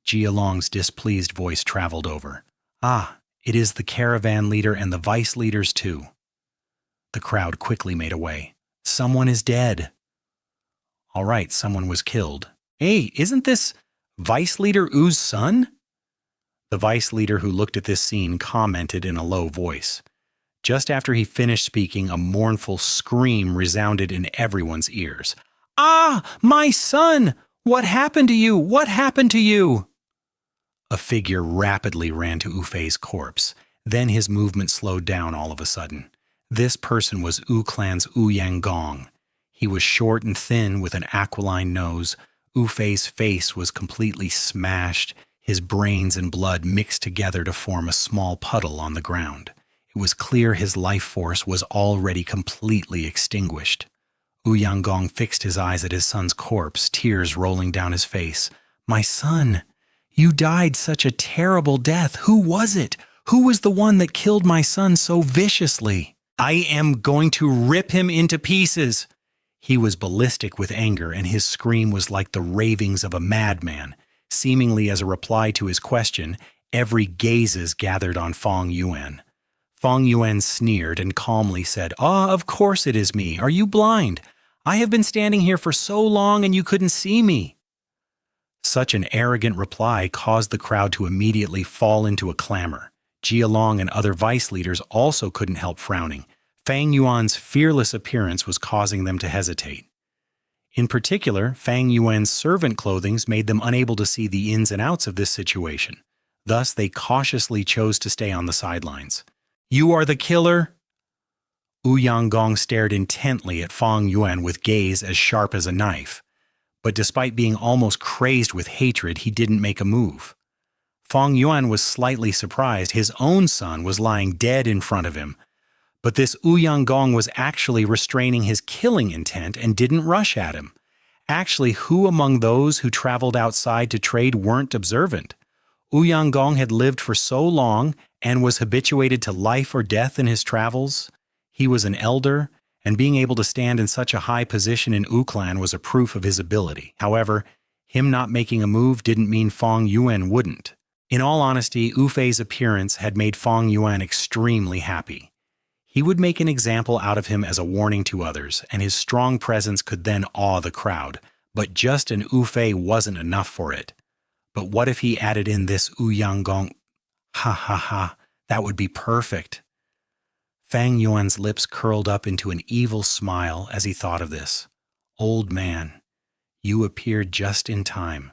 Jia Long's displeased voice traveled over. Ah, it is the caravan leader and the vice leaders too. The crowd quickly made away. Someone is dead. All right, someone was killed. Hey, isn't this Vice Leader Wu's son? The vice leader who looked at this scene commented in a low voice. Just after he finished speaking, a mournful scream resounded in everyone's ears. Ah, my son! What happened to you? What happened to you? A figure rapidly ran to Wu Fei's corpse. Then his movement slowed down all of a sudden. This person was Wu Clan's Wu Yanggong. He was short and thin with an aquiline nose. Wu Fei's face was completely smashed. His brains and blood mixed together to form a small puddle on the ground. It was clear his life force was already completely extinguished. Ouyang fixed his eyes at his son's corpse, tears rolling down his face. "My son, you died such a terrible death. Who was it? Who was the one that killed my son so viciously? I am going to rip him into pieces." He was ballistic with anger, and his scream was like the ravings of a madman. Seemingly as a reply to his question, every gazes gathered on Fang Yuan. Fang Yuan sneered and calmly said, "Ah, of course it is me. Are you blind? I have been standing here for so long and you couldn't see me." Such an arrogant reply caused the crowd to immediately fall into a clamor. Jialong and other vice leaders also couldn't help frowning. Fang Yuan's fearless appearance was causing them to hesitate. In particular, Fang Yuan's servant clothing made them unable to see the ins and outs of this situation. Thus, they cautiously chose to stay on the sidelines. "You are the killer?" Ouyang stared intently at Fang Yuan with gaze as sharp as a knife. But despite being almost crazed with hatred, he didn't make a move. Fang Yuan was slightly surprised. His own son was lying dead in front of him. But this Ouyang was actually restraining his killing intent and didn't rush at him. Actually, who among those who traveled outside to trade weren't observant? Ouyang had lived for so long and was habituated to life or death in his travels. He was an elder, and being able to stand in such a high position in Clan was a proof of his ability. However, him not making a move didn't mean Fang Yuan wouldn't. In all honesty, Fei's appearance had made Fang Yuan extremely happy. He would make an example out of him as a warning to others, and his strong presence could then awe the crowd. But just an Fei wasn't enough for it. But what if he added in this Ouyang? Ha ha ha, that would be perfect. Fang Yuan's lips curled up into an evil smile as he thought of this. "Old man, you appeared just in time.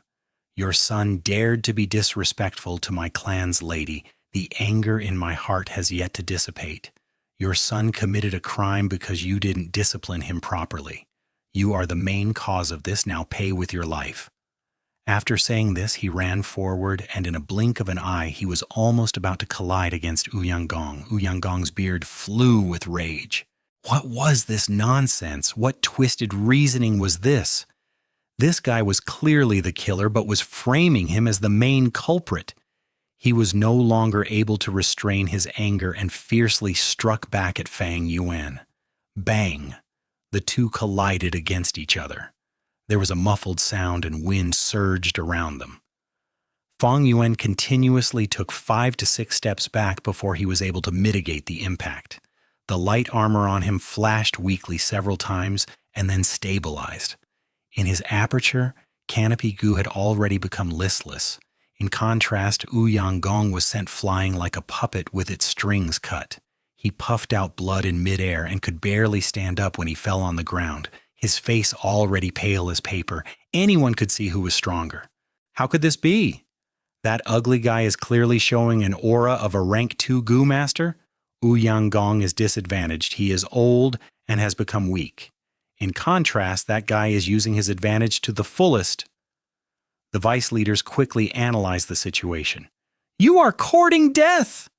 Your son dared to be disrespectful to my clan's lady. The anger in my heart has yet to dissipate. Your son committed a crime because you didn't discipline him properly. You are the main cause of this. Now pay with your life." After saying this, he ran forward, and in a blink of an eye, he was almost about to collide against Ouyang. Ouyang's beard flew with rage. What was this nonsense? What twisted reasoning was this? This guy was clearly the killer, but was framing him as the main culprit. He was no longer able to restrain his anger and fiercely struck back at Fang Yuan. Bang! The two collided against each other. There was a muffled sound and wind surged around them. Fang Yuan continuously took 5 to 6 steps back before he was able to mitigate the impact. The light armor on him flashed weakly several times and then stabilized. In his aperture, Canopy Goo had already become listless. In contrast, Ouyang was sent flying like a puppet with its strings cut. He puffed out blood in midair and could barely stand up when he fell on the ground, his face already pale as paper. Anyone could see who was stronger. How could this be? That ugly guy is clearly showing an aura of a rank 2 Goo Master. Ouyang is disadvantaged. He is old and has become weak. In contrast, that guy is using his advantage to the fullest. The vice leaders quickly analyzed the situation. "You are courting death!"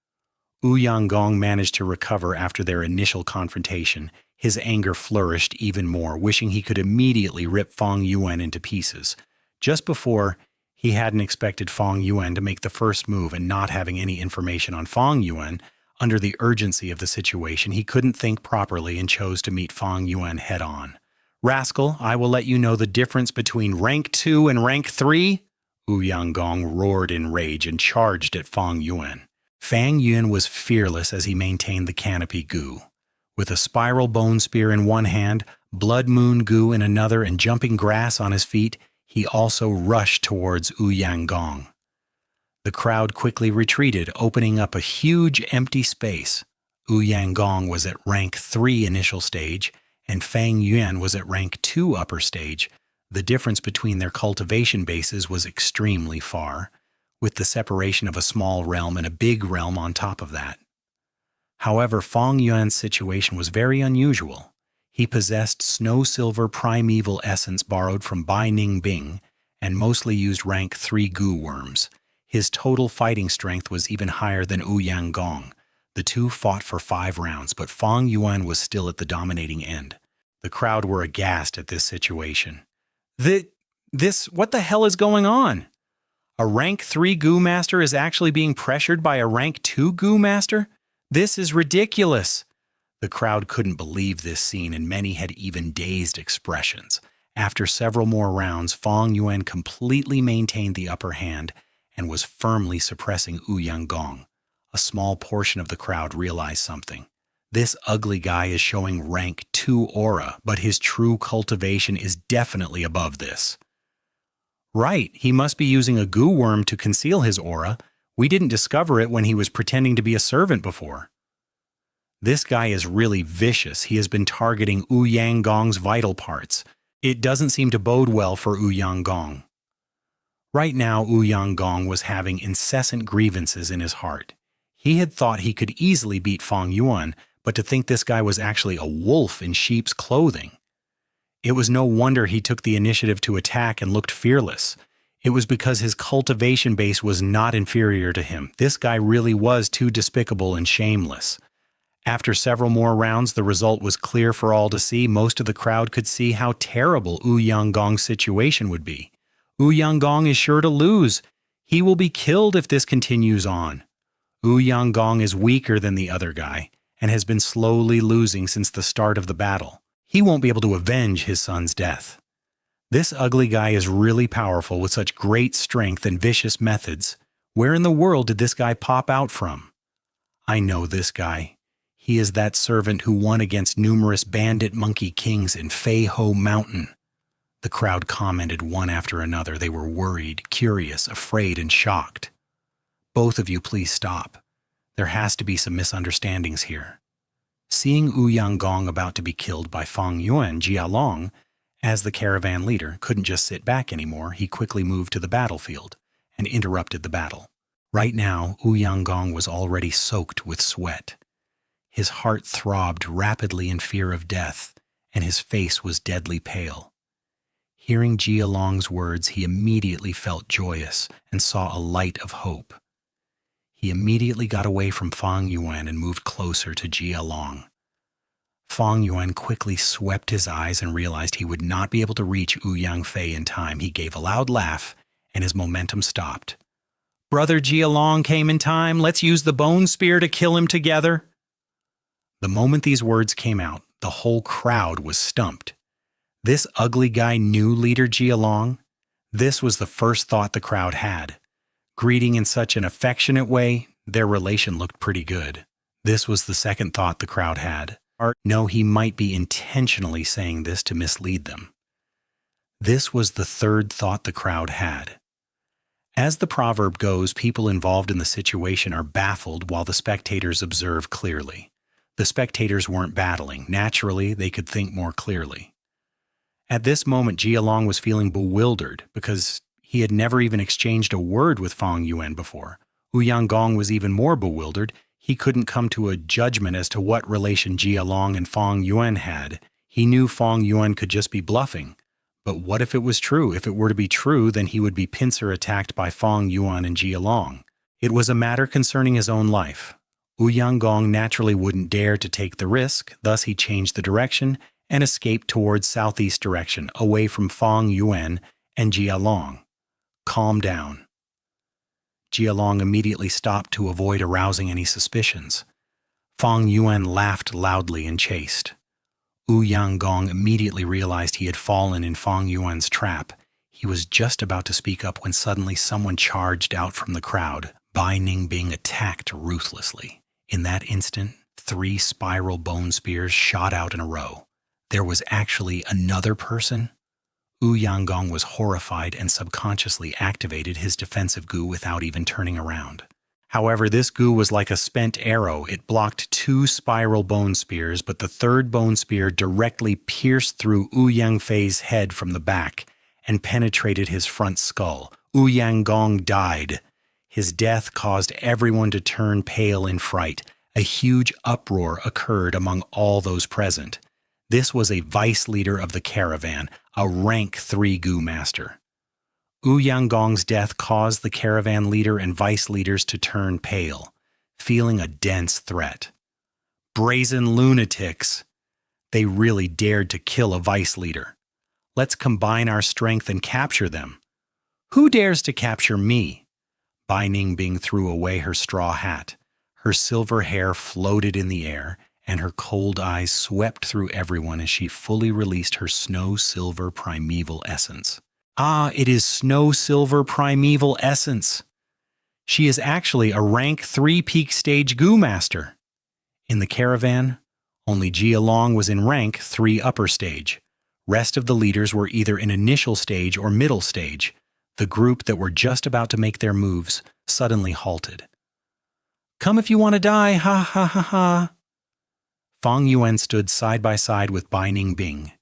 Ouyang managed to recover after their initial confrontation. His anger flourished even more, wishing he could immediately rip Fang Yuan into pieces. Just before, he hadn't expected Fang Yuan to make the first move, and not having any information on Fang Yuan, under the urgency of the situation, he couldn't think properly and chose to meet Fang Yuan head-on. "Rascal, I will let you know the difference between rank 2 and rank 3. Ouyang roared in rage and charged at Fang Yuan. Fang Yuan was fearless as he maintained the Canopy Goo. With a spiral bone spear in one hand, blood moon goo in another, and jumping grass on his feet, he also rushed towards Ouyang. The crowd quickly retreated, opening up a huge empty space. Ouyang was at rank 3 initial stage, and Fang Yuan was at rank 2 upper stage. The difference between their cultivation bases was extremely far, with the separation of a small realm and a big realm on top of that. However, Fang Yuan's situation was very unusual. He possessed snow-silver primeval essence borrowed from Bai Ning Bing, and mostly used rank 3 goo worms. His total fighting strength was even higher than Ouyang. The two fought for 5 rounds, but Fang Yuan was still at the dominating end. The crowd were aghast at this situation. What the hell is going on? A rank 3 Gu Master is actually being pressured by a rank 2 Gu Master? This is ridiculous. The crowd couldn't believe this scene, and many had even dazed expressions. After several more rounds, Fang Yuan completely maintained the upper hand and was firmly suppressing Wu Yanggong. A small portion of the crowd realized something. This ugly guy is showing rank 2 aura, but his true cultivation is definitely above this. Right, he must be using a goo worm to conceal his aura. We didn't discover it when he was pretending to be a servant before. This guy is really vicious. He has been targeting Wu Yanggong's vital parts. It doesn't seem to bode well for Wu Yanggong. Right now, Wu Yanggong was having incessant grievances in his heart. He had thought he could easily beat Fang Yuan, but to think this guy was actually a wolf in sheep's clothing. It was no wonder he took the initiative to attack and looked fearless. It was because his cultivation base was not inferior to him. This guy really was too despicable and shameless. After several more rounds, the result was clear for all to see. Most of the crowd could see how terrible Wu Yanggong's situation would be. Wu Yanggong is sure to lose. He will be killed if this continues on. Wu Yanggong is weaker than the other guy and has been slowly losing since the start of the battle. He won't be able to avenge his son's death. This ugly guy is really powerful with such great strength and vicious methods. Where in the world did this guy pop out from? I know this guy. He is that servant who won against numerous bandit monkey kings in Fei Ho Mountain. The crowd commented one after another. They were worried, curious, afraid, and shocked. Both of you please stop. There has to be some misunderstandings here. Seeing Wu Yanggong about to be killed by Fang Yuan, Jia Long, as the caravan leader, couldn't just sit back anymore. He quickly moved to the battlefield and interrupted the battle. Right now, Wu Yanggong was already soaked with sweat. His heart throbbed rapidly in fear of death, and his face was deadly pale. Hearing Jia Long's words, he immediately felt joyous and saw a light of hope. He immediately got away from Fang Yuan and moved closer to Jia Long. Fang Yuan quickly swept his eyes and realized he would not be able to reach Wu Yangfei in time. He gave a loud laugh, and his momentum stopped. Brother Jia Long came in time. Let's use the bone spear to kill him together. The moment these words came out, the whole crowd was stumped. This ugly guy knew leader Jia Long. This was the first thought the crowd had. Greeting in such an affectionate way, their relation looked pretty good. This was the second thought the crowd had. No, he might be intentionally saying this to mislead them. This was the third thought the crowd had. As the proverb goes, people involved in the situation are baffled while the spectators observe clearly. The spectators weren't battling. Naturally, they could think more clearly. At this moment, Jia Long was feeling bewildered because he had never even exchanged a word with Fang Yuan before. Wu Yanggong was even more bewildered. He couldn't come to a judgment as to what relation Jia Long and Fang Yuan had. He knew Fang Yuan could just be bluffing. But what if it was true? If it were to be true, then he would be pincer attacked by Fang Yuan and Jia Long. It was a matter concerning his own life. Wu Yanggong naturally wouldn't dare to take the risk, thus he changed the direction and escaped towards southeast direction, away from Fang Yuan and Jia Long. Calm down. Jia Long immediately stopped to avoid arousing any suspicions. Fang Yuan laughed loudly and chased. Wu Yanggong immediately realized he had fallen in Fang Yuan's trap. He was just about to speak up when suddenly someone charged out from the crowd, Bai Ning being attacked ruthlessly. In that instant, 3 spiral bone spears shot out in a row. There was actually another person? Wu Yanggong was horrified and subconsciously activated his defensive goo without even turning around. However, this goo was like a spent arrow. It blocked 2 spiral bone spears, but the third bone spear directly pierced through Wu Yangfei's head from the back and penetrated his front skull. Wu Yanggong died. His death caused everyone to turn pale in fright. A huge uproar occurred among all those present. This was a vice leader of the caravan, a rank 3 Gu Master. Wu Yanggong's death caused the caravan leader and vice leaders to turn pale. feeling a dense threat. Brazen lunatics! They really dared to kill a vice leader. Let's combine our strength and capture them. Who dares to capture me? Bai Ningbing threw away her straw hat. Her silver hair floated in the air, and her cold eyes swept through everyone as she fully released her snow-silver primeval essence. Ah, it is snow-silver primeval essence! She is actually a rank 3 peak stage Goo Master. In the caravan, only Jia Long was in rank 3 upper stage. Rest of the leaders were either in initial stage or middle stage. The group that were just about to make their moves suddenly halted. Come if you want to die, ha ha ha ha. Fang Yuan stood side by side with Bai Ningbing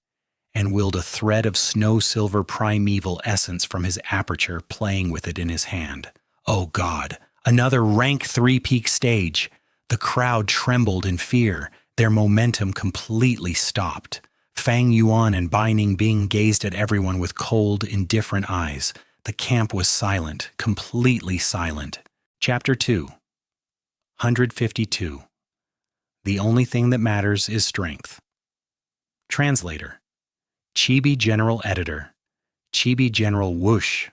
and willed a thread of snow-silver primeval essence from his aperture, playing with it in his hand. Oh God, another rank 3 peak stage. The crowd trembled in fear. Their momentum completely stopped. Fang Yuan and Bai Ningbing gazed at everyone with cold, indifferent eyes. The camp was silent, completely silent. Chapter 2. 152. The only thing that matters is strength. Translator. Chibi General Editor. Chibi General Whoosh.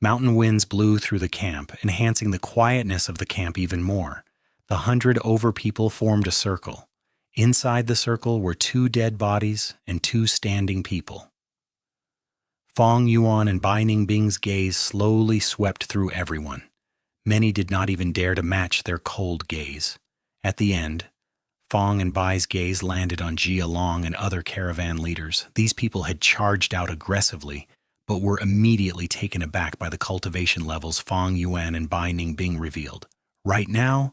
Mountain winds blew through the camp, enhancing the quietness of the camp even more. The 100 over people formed a circle. Inside the circle were 2 dead bodies and 2 standing people. Fang Yuan and Bai Ningbing's gaze slowly swept through everyone. Many did not even dare to match their cold gaze. At the end, Fang and Bai's gaze landed on Jia Long and other caravan leaders. These people had charged out aggressively, but were immediately taken aback by the cultivation levels Fang Yuan and Bai Ningbing revealed. Right now,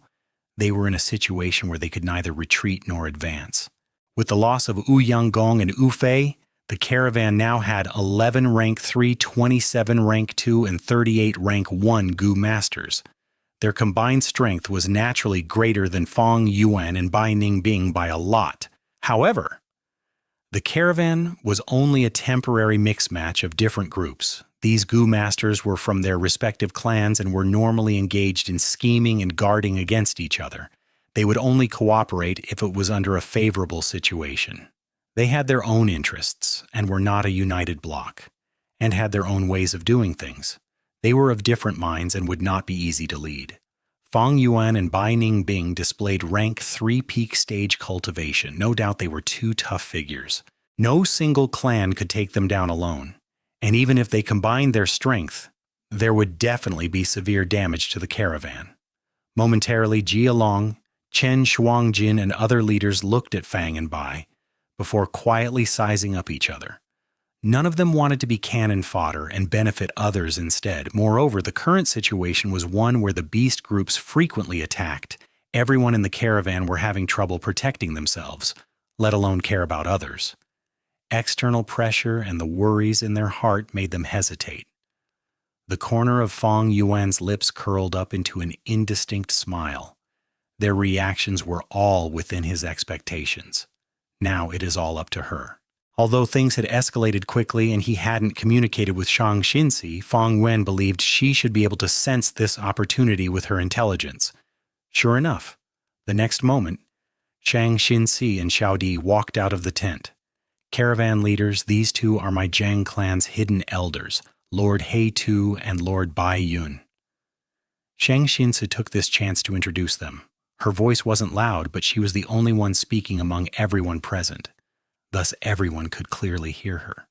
they were in a situation where they could neither retreat nor advance. With the loss of Wu Yanggong and Wu Fei, the caravan now had 11 rank 3, 27 rank 2, and 38 rank 1 Goo Masters. Their combined strength was naturally greater than Fang Yuan and Bai Ningbing by a lot. However, the caravan was only a temporary mix match of different groups. These Goo Masters were from their respective clans and were normally engaged in scheming and guarding against each other. They would only cooperate if it was under a favorable situation. They had their own interests and were not a united bloc, and had their own ways of doing things. They were of different minds and would not be easy to lead. Fang Yuan and Bai Ningbing displayed rank 3 peak stage cultivation. No doubt they were 2 tough figures. No single clan could take them down alone, and even if they combined their strength, there would definitely be severe damage to the caravan. Momentarily, Jia Long, Chen Shuangjin, and other leaders looked at Fang and Bai before quietly sizing up each other. None of them wanted to be cannon fodder and benefit others instead. Moreover, the current situation was one where the beast groups frequently attacked. Everyone in the caravan were having trouble protecting themselves, let alone care about others. External pressure and the worries in their heart made them hesitate. The corner of Fang Yuan's lips curled up into an indistinct smile. Their reactions were all within his expectations. Now it is all up to her. Although things had escalated quickly and he hadn't communicated with Xianxia, Fang Yuan believed she should be able to sense this opportunity with her intelligence. Sure enough, the next moment, Xianxia and Xiao Di walked out of the tent. Caravan leaders, these 2 are my Zhang clan's hidden elders, Lord He Tu and Lord Bai Yun. Xianxia took this chance to introduce them. Her voice wasn't loud, but she was the only one speaking among everyone present. Thus everyone could clearly hear her.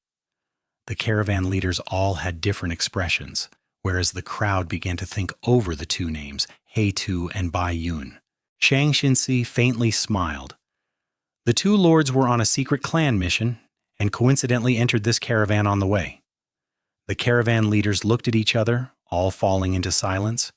The caravan leaders all had different expressions, whereas the crowd began to think over the 2 names, He Tu and Bai Yun. Xianxia faintly smiled. The 2 lords were on a secret clan mission, and coincidentally entered this caravan on the way. The caravan leaders looked at each other, all falling into silence.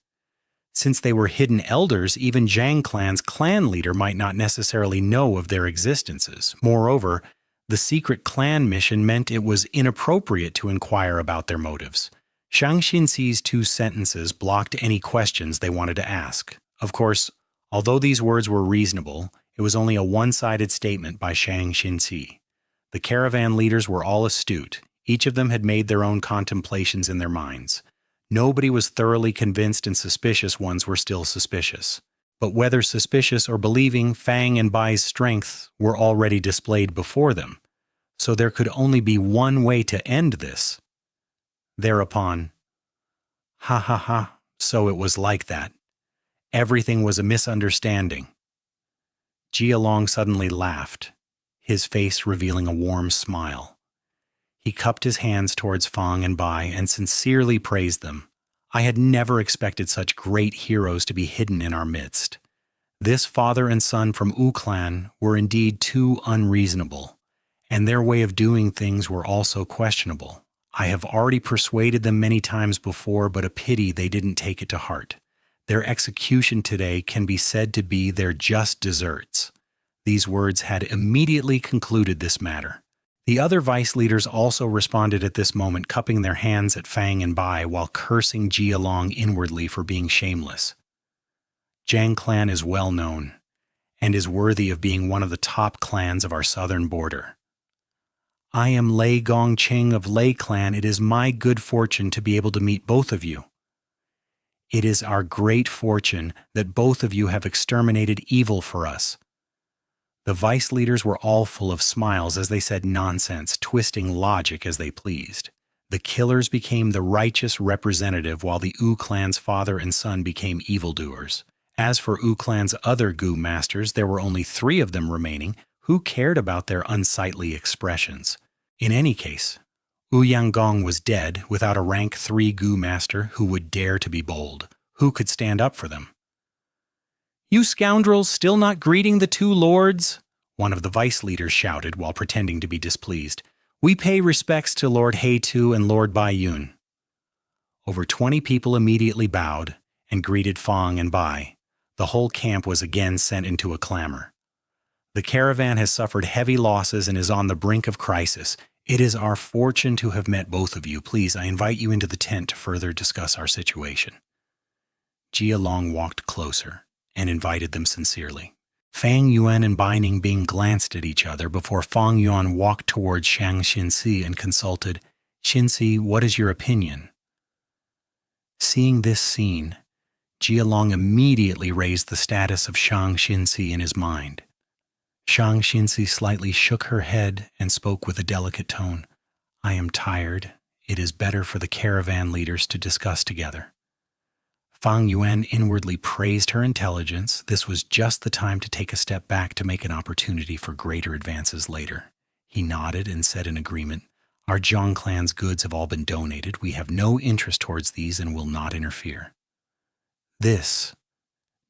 Since they were hidden elders, even Zhang clan's clan leader might not necessarily know of their existences. Moreover, the secret clan mission meant it was inappropriate to inquire about their motives. Xianxi's 2 sentences blocked any questions they wanted to ask. Of course, although these words were reasonable, it was only a one-sided statement by Xianxia. The caravan leaders were all astute. Each of them had made their own contemplations in their minds. Nobody was thoroughly convinced and suspicious ones were still suspicious. But whether suspicious or believing, Fang and Bai's strengths were already displayed before them, so there could only be one way to end this. Thereupon, "Ha ha ha, so it was like that. Everything was a misunderstanding." Jialong suddenly laughed, his face revealing a warm smile. He cupped his hands towards Fang and Bai and sincerely praised them. I had never expected such great heroes to be hidden in our midst. This father and son from Wu clan were indeed too unreasonable, and their way of doing things were also questionable. I have already persuaded them many times before, but a pity they didn't take it to heart. Their execution today can be said to be their just deserts. These words had immediately concluded this matter. The other vice leaders also responded at this moment, cupping their hands at Fang and Bai while cursing Jialong inwardly for being shameless. Zhang clan is well known, and is worthy of being one of the top clans of our southern border. I am Lei Gongqing of Lei clan. It is my good fortune to be able to meet both of you. It is our great fortune that both of you have exterminated evil for us. The vice leaders were all full of smiles as they said nonsense, twisting logic as they pleased. The killers became the righteous representative, while the Wu clan's father and son became evildoers. As for Wu clan's other Gu masters, there were only 3 of them remaining. Who cared about their unsightly expressions? In any case, Wu Yanggong was dead without a rank 3 Gu master who would dare to be bold. Who could stand up for them? "You scoundrels, still not greeting the 2 lords?" one of the vice leaders shouted while pretending to be displeased. "We pay respects to Lord He-Tu and Lord Bai Yun." Over 20 people immediately bowed and greeted Fang and Bai. The whole camp was again sent into a clamor. The caravan has suffered heavy losses and is on the brink of crisis. It is our fortune to have met both of you. Please, I invite you into the tent to further discuss our situation. Jialong walked closer and invited them sincerely. Fang Yuan and Bai Ningbing glanced at each other before Fang Yuan walked towards Xianxia and consulted, "Xinxi, what is your opinion?" Seeing this scene, Jialong immediately raised the status of Xianxia in his mind. Xianxia slightly shook her head and spoke with a delicate tone. "I am tired. It is better for the caravan leaders to discuss together." Fang Yuan inwardly praised her intelligence. This was just the time to take a step back to make an opportunity for greater advances later. He nodded and said in agreement, "Our Zhang clan's goods have all been donated. We have no interest towards these and will not interfere."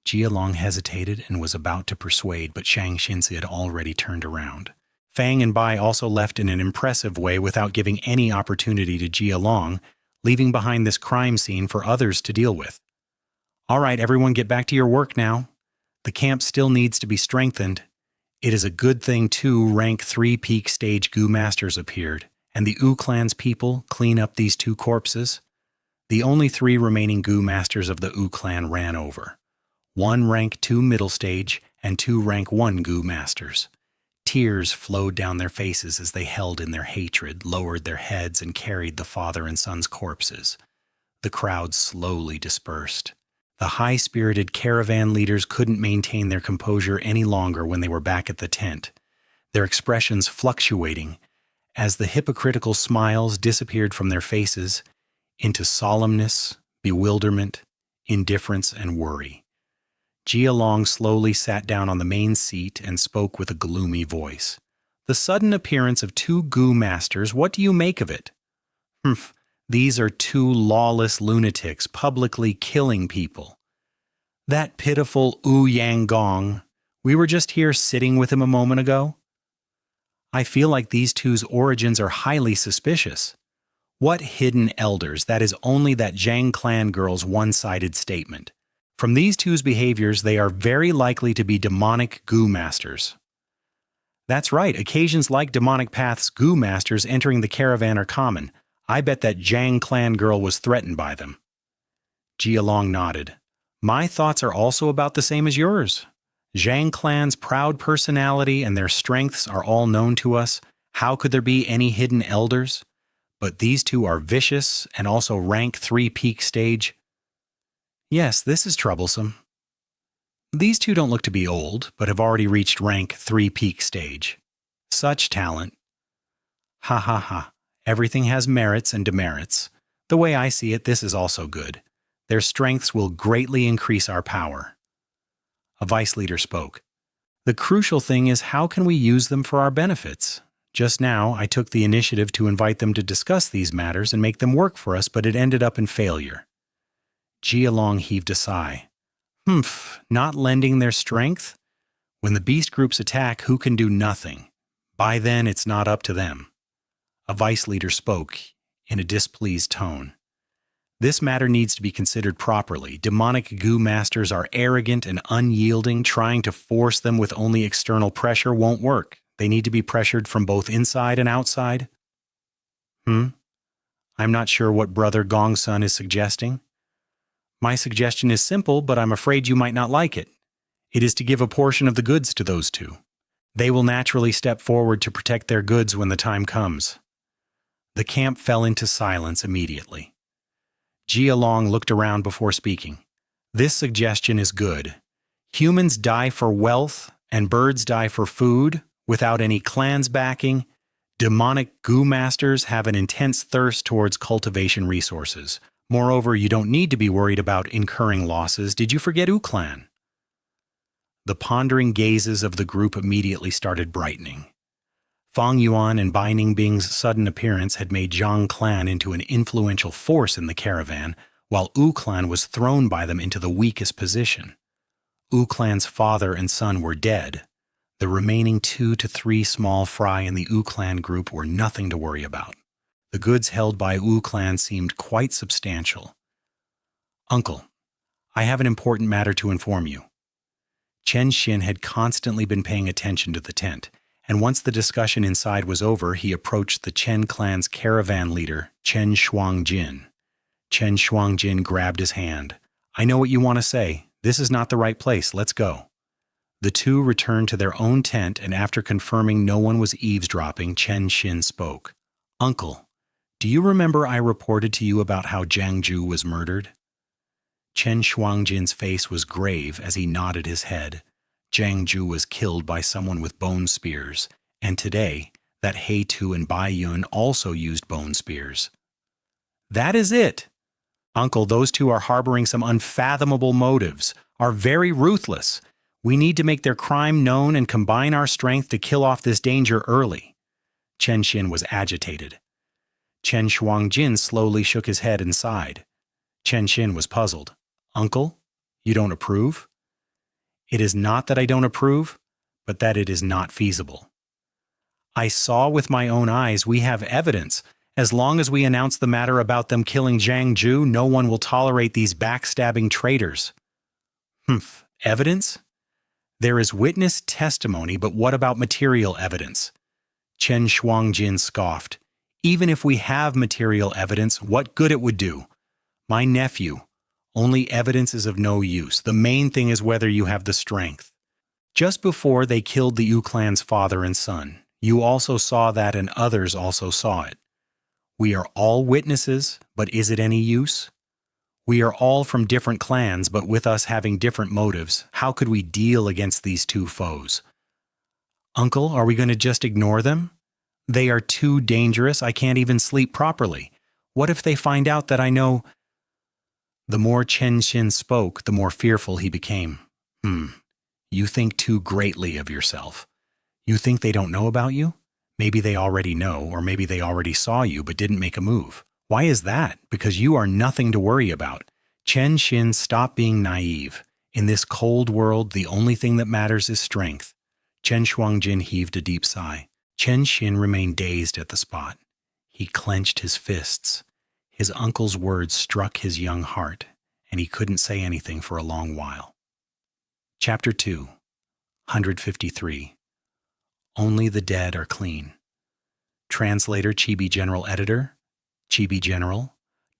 Jialong hesitated and was about to persuade, but Xianxia had already turned around. Fang and Bai also left in an impressive way without giving any opportunity to Jialong, leaving behind this crime scene for others to deal with. "All right, everyone, get back to your work now. The camp still needs to be strengthened. It is a good thing 2 rank 3 peak stage Gu masters appeared, and the Wu clan's people clean up these 2 corpses." The only 3 remaining Gu masters of the Wu clan ran over. 1 rank 2 middle stage and 2 rank 1 Gu masters. Tears flowed down their faces as they held in their hatred, lowered their heads, and carried the father and son's corpses. The crowd slowly dispersed. The high-spirited caravan leaders couldn't maintain their composure any longer when they were back at the tent, their expressions fluctuating as the hypocritical smiles disappeared from their faces into solemnness, bewilderment, indifference, and worry. Jialong slowly sat down on the main seat and spoke with a gloomy voice. "The sudden appearance of 2 Gu masters, what do you make of it?" "Humph. These are 2 lawless lunatics publicly killing people. That pitiful Wu Yanggong, we were just here sitting with him a moment ago. I feel like these 2's origins are highly suspicious. What hidden elders? That is only that Zhang clan girl's one-sided statement. From these 2's behaviors, they are very likely to be demonic Gu masters." "That's right, occasions like demonic paths Gu masters entering the caravan are common. I bet that Zhang clan girl was threatened by them." Jialong nodded. "My thoughts are also about the same as yours. Zhang clan's proud personality and their strengths are all known to us. How could there be any hidden elders? But these 2 are vicious and also rank 3 peak stage. Yes, this is troublesome." These two don't look to be old, but have already reached rank 3 peak stage. Such talent. Ha ha ha. Everything has merits and demerits. The way I see it, this is also good. Their strengths will greatly increase our power. A vice leader spoke. The crucial thing is, how can we use them for our benefits? Just now, I took the initiative to invite them to discuss these matters and make them work for us, but it ended up in failure. Jialong heaved a sigh. Not lending their strength? When the beast groups attack, who can do nothing? By then, it's not up to them. A vice leader spoke in a displeased tone. This matter needs to be considered properly. Demonic goo masters are arrogant and unyielding. Trying to force them with only external pressure won't work. They need to be pressured from both inside and outside. I'm not sure what Brother Gongsun is suggesting. My suggestion is simple, but I'm afraid you might not like it. It is to give a portion of the goods to those two. They will naturally step forward to protect their goods when the time comes. The camp fell into silence immediately. Jialong looked around before speaking. This suggestion is good. Humans die for wealth, and birds die for food, without any clans backing. Demonic goo masters have an intense thirst towards cultivation resources. Moreover, you don't need to be worried about incurring losses. Did you forget Clan? The pondering gazes of the group immediately started brightening. Fang Yuan and Bai Ningbing's sudden appearance had made Zhang Clan into an influential force in the caravan, while Clan was thrown by them into the weakest position. Clan's father and son were dead. The remaining 2 to 3 small fry in the Clan group were nothing to worry about. The goods held by Clan seemed quite substantial. Uncle, I have an important matter to inform you. Chen Xin had constantly been paying attention to the tent, and once the discussion inside was over, he approached the Chen clan's caravan leader, Chen Shuangjin. Chen Shuangjin grabbed his hand. I know what you want to say. This is not the right place. Let's go. The two returned to their own tent, and after confirming no one was eavesdropping, Chen Xin spoke. Uncle, do you remember I reported to you about how Jiang Zhu was murdered? Chen Shuangjin's face was grave as he nodded his head. Jiang Zhu was killed by someone with bone spears, and today, that He Tu and Bai Yun also used bone spears. That is it. Uncle, those two are harboring some unfathomable motives, are very ruthless. We need to make their crime known and combine our strength to kill off this danger early. Chen Xin was agitated. Chen Shuangjin slowly shook his head and sighed. Chen Xin was puzzled. Uncle, you don't approve? It is not that I don't approve, but that it is not feasible. I saw with my own eyes we have evidence. As long as we announce the matter about them killing Jiang Zhu, no one will tolerate these backstabbing traitors. Evidence? There is witness testimony, but what about material evidence? Chen Shuangjin scoffed. Even if we have material evidence, what good it would do? My nephew, only evidence is of no use. The main thing is whether you have the strength. Just before they killed the Clan's father and son, you also saw that and others also saw it. We are all witnesses, but is it any use? We are all from different clans, but with us having different motives, how could we deal against these two foes? Uncle, are we going to just ignore them? They are too dangerous. I can't even sleep properly. What if they find out that I know? The more Chen Xin spoke, the more fearful he became. You think too greatly of yourself. You think they don't know about you? Maybe they already know, or maybe they already saw you but didn't make a move. Why is that? Because you are nothing to worry about. Chen Xin, stop being naive. In this cold world, the only thing that matters is strength. Chen Shuangjin heaved a deep sigh. Chen Xin remained dazed at the spot. He clenched his fists. His uncle's words struck his young heart, and he couldn't say anything for a long while. Chapter 2, 153. Only the dead are clean. Translator Chibi General Editor, Chibi General.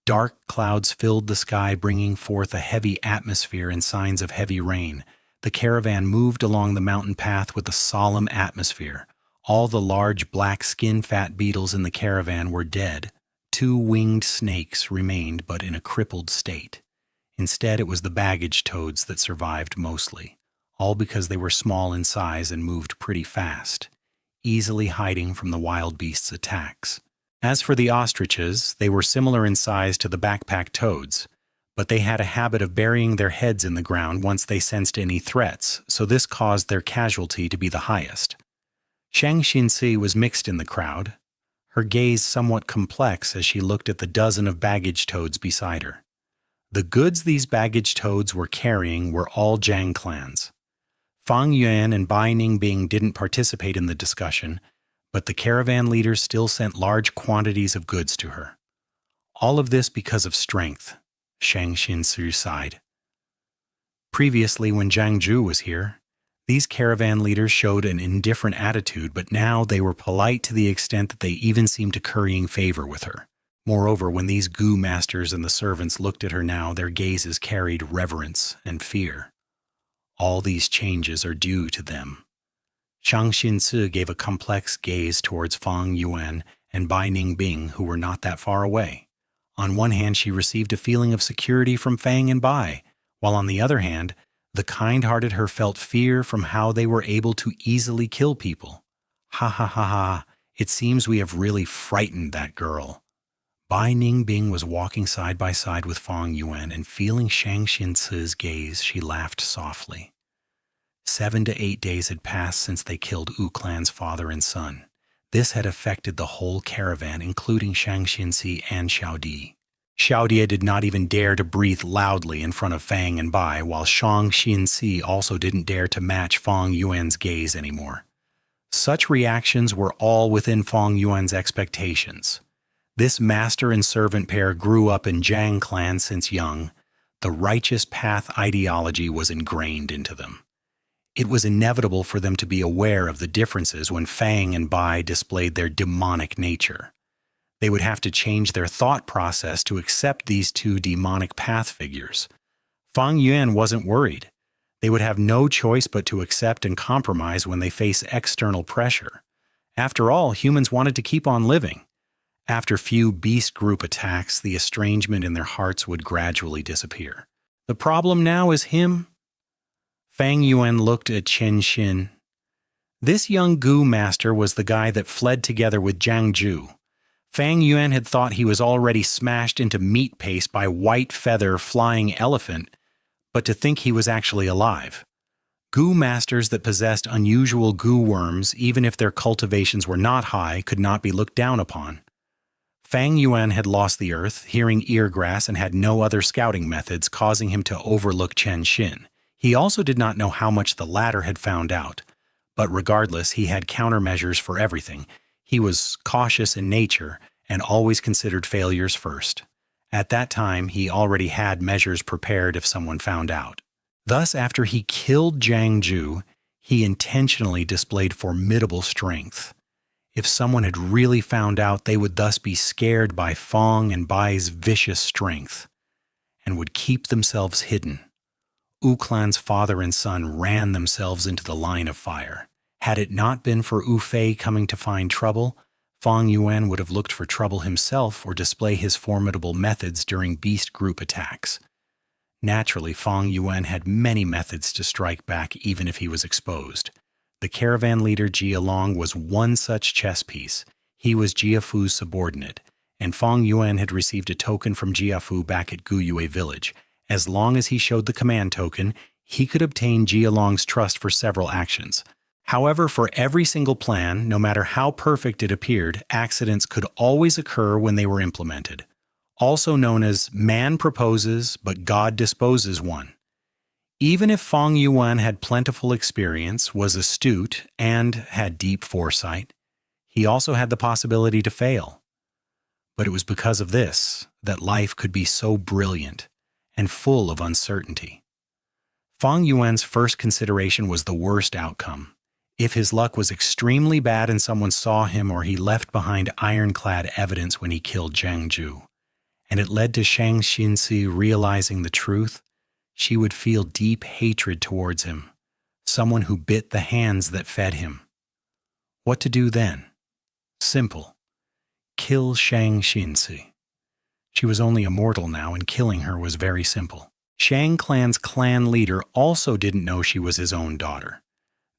Dark clouds filled the sky, bringing forth a heavy atmosphere and signs of heavy rain. The caravan moved along the mountain path with a solemn atmosphere. All the large black skin-fat beetles in the caravan were dead. 2 winged snakes remained, but in a crippled state. Instead, it was the baggage toads that survived mostly. all because they were small in size and moved pretty fast, easily hiding from the wild beasts' attacks. As for the ostriches, they were similar in size to the backpack toads, but they had a habit of burying their heads in the ground once they sensed any threats, so this caused their casualty to be the highest. Xianxia was mixed in the crowd, her gaze somewhat complex as she looked at the dozen of baggage toads beside her. The goods these baggage toads were carrying were all Jiang clans. Fang Yuan and Bai Ningbing didn't participate in the discussion, but the caravan leaders still sent large quantities of goods to her. All of this because of strength, Xianxia sighed. Previously, when Zhang Zhu was here, these caravan leaders showed an indifferent attitude, but now they were polite to the extent that they even seemed to currying favor with her. Moreover, when these gu masters and the servants looked at her now, their gazes carried reverence and fear. All these changes are due to them. Xianxia gave a complex gaze towards Fang Yuan and Bai Ningbing, who were not that far away. On one hand, she received a feeling of security from Fang and Bai, while on the other hand, the kind-hearted her felt fear from how they were able to easily kill people. Ha ha ha ha, it seems we have really frightened that girl. Bai Ningbing was walking side by side with Fang Yuan, and feeling Xianxia's gaze, she laughed softly. 7 to 8 days had passed since they killed Wu Clan's father and son. This had affected the whole caravan, including Xianxia and Xiaodi. Xiaodi did not even dare to breathe loudly in front of Fang and Bai, while Xianxia also didn't dare to match Fang Yuan's gaze anymore. Such reactions were all within Fang Yuan's expectations. This master and servant pair grew up in Jiang clan since young. The righteous path ideology was ingrained into them. It was inevitable for them to be aware of the differences when Fang and Bai displayed their demonic nature. They would have to change their thought process to accept these two demonic path figures. Fang Yuan wasn't worried. They would have no choice but to accept and compromise when they face external pressure. After all, humans wanted to keep on living. After few beast group attacks, the estrangement in their hearts would gradually disappear. The problem now is him. Fang Yuan looked at Chen Xin. This young gu master was the guy that fled together with Zhang Zhu. Fang Yuan had thought he was already smashed into meat paste by white feather flying elephant, but to think he was actually alive. Gu masters that possessed unusual gu worms, even if their cultivations were not high, could not be looked down upon. Fang Yuan had lost the earth, hearing eargrass, and had no other scouting methods, causing him to overlook Chen Xin. He also did not know how much the latter had found out. But regardless, he had countermeasures for everything. He was cautious in nature and always considered failures first. At that time, he already had measures prepared if someone found out. Thus, after he killed Zhang Zhu, he intentionally displayed formidable strength. If someone had really found out, they would thus be scared by Fang and Bai's vicious strength, and would keep themselves hidden. Wu Clan's father and son ran themselves into the line of fire. Had it not been for Wu Fei coming to find trouble, Fang Yuan would have looked for trouble himself or display his formidable methods during beast group attacks. Naturally, Fang Yuan had many methods to strike back even if he was exposed. The caravan leader Jia Long was one such chess piece. He was Jia Fu's subordinate, and Fang Yuan had received a token from Jia Fu back at Guyue village. As long as he showed the command token, he could obtain Jia Long's trust for several actions. However, for every single plan, no matter how perfect it appeared, accidents could always occur when they were implemented. Also known as man proposes, but God disposes one. Even if Fang Yuan had plentiful experience, was astute, and had deep foresight, he also had the possibility to fail. But it was because of this that life could be so brilliant and full of uncertainty. Fang Yuan's first consideration was the worst outcome. If his luck was extremely bad and someone saw him, or he left behind ironclad evidence when he killed Zhang Zhu, and it led to Xianxia realizing the truth, she would feel deep hatred towards him, someone who bit the hands that fed him. What to do then? Simple. Kill Xianxia. She was only a mortal now, and killing her was very simple. Shang clan's clan leader also didn't know she was his own daughter.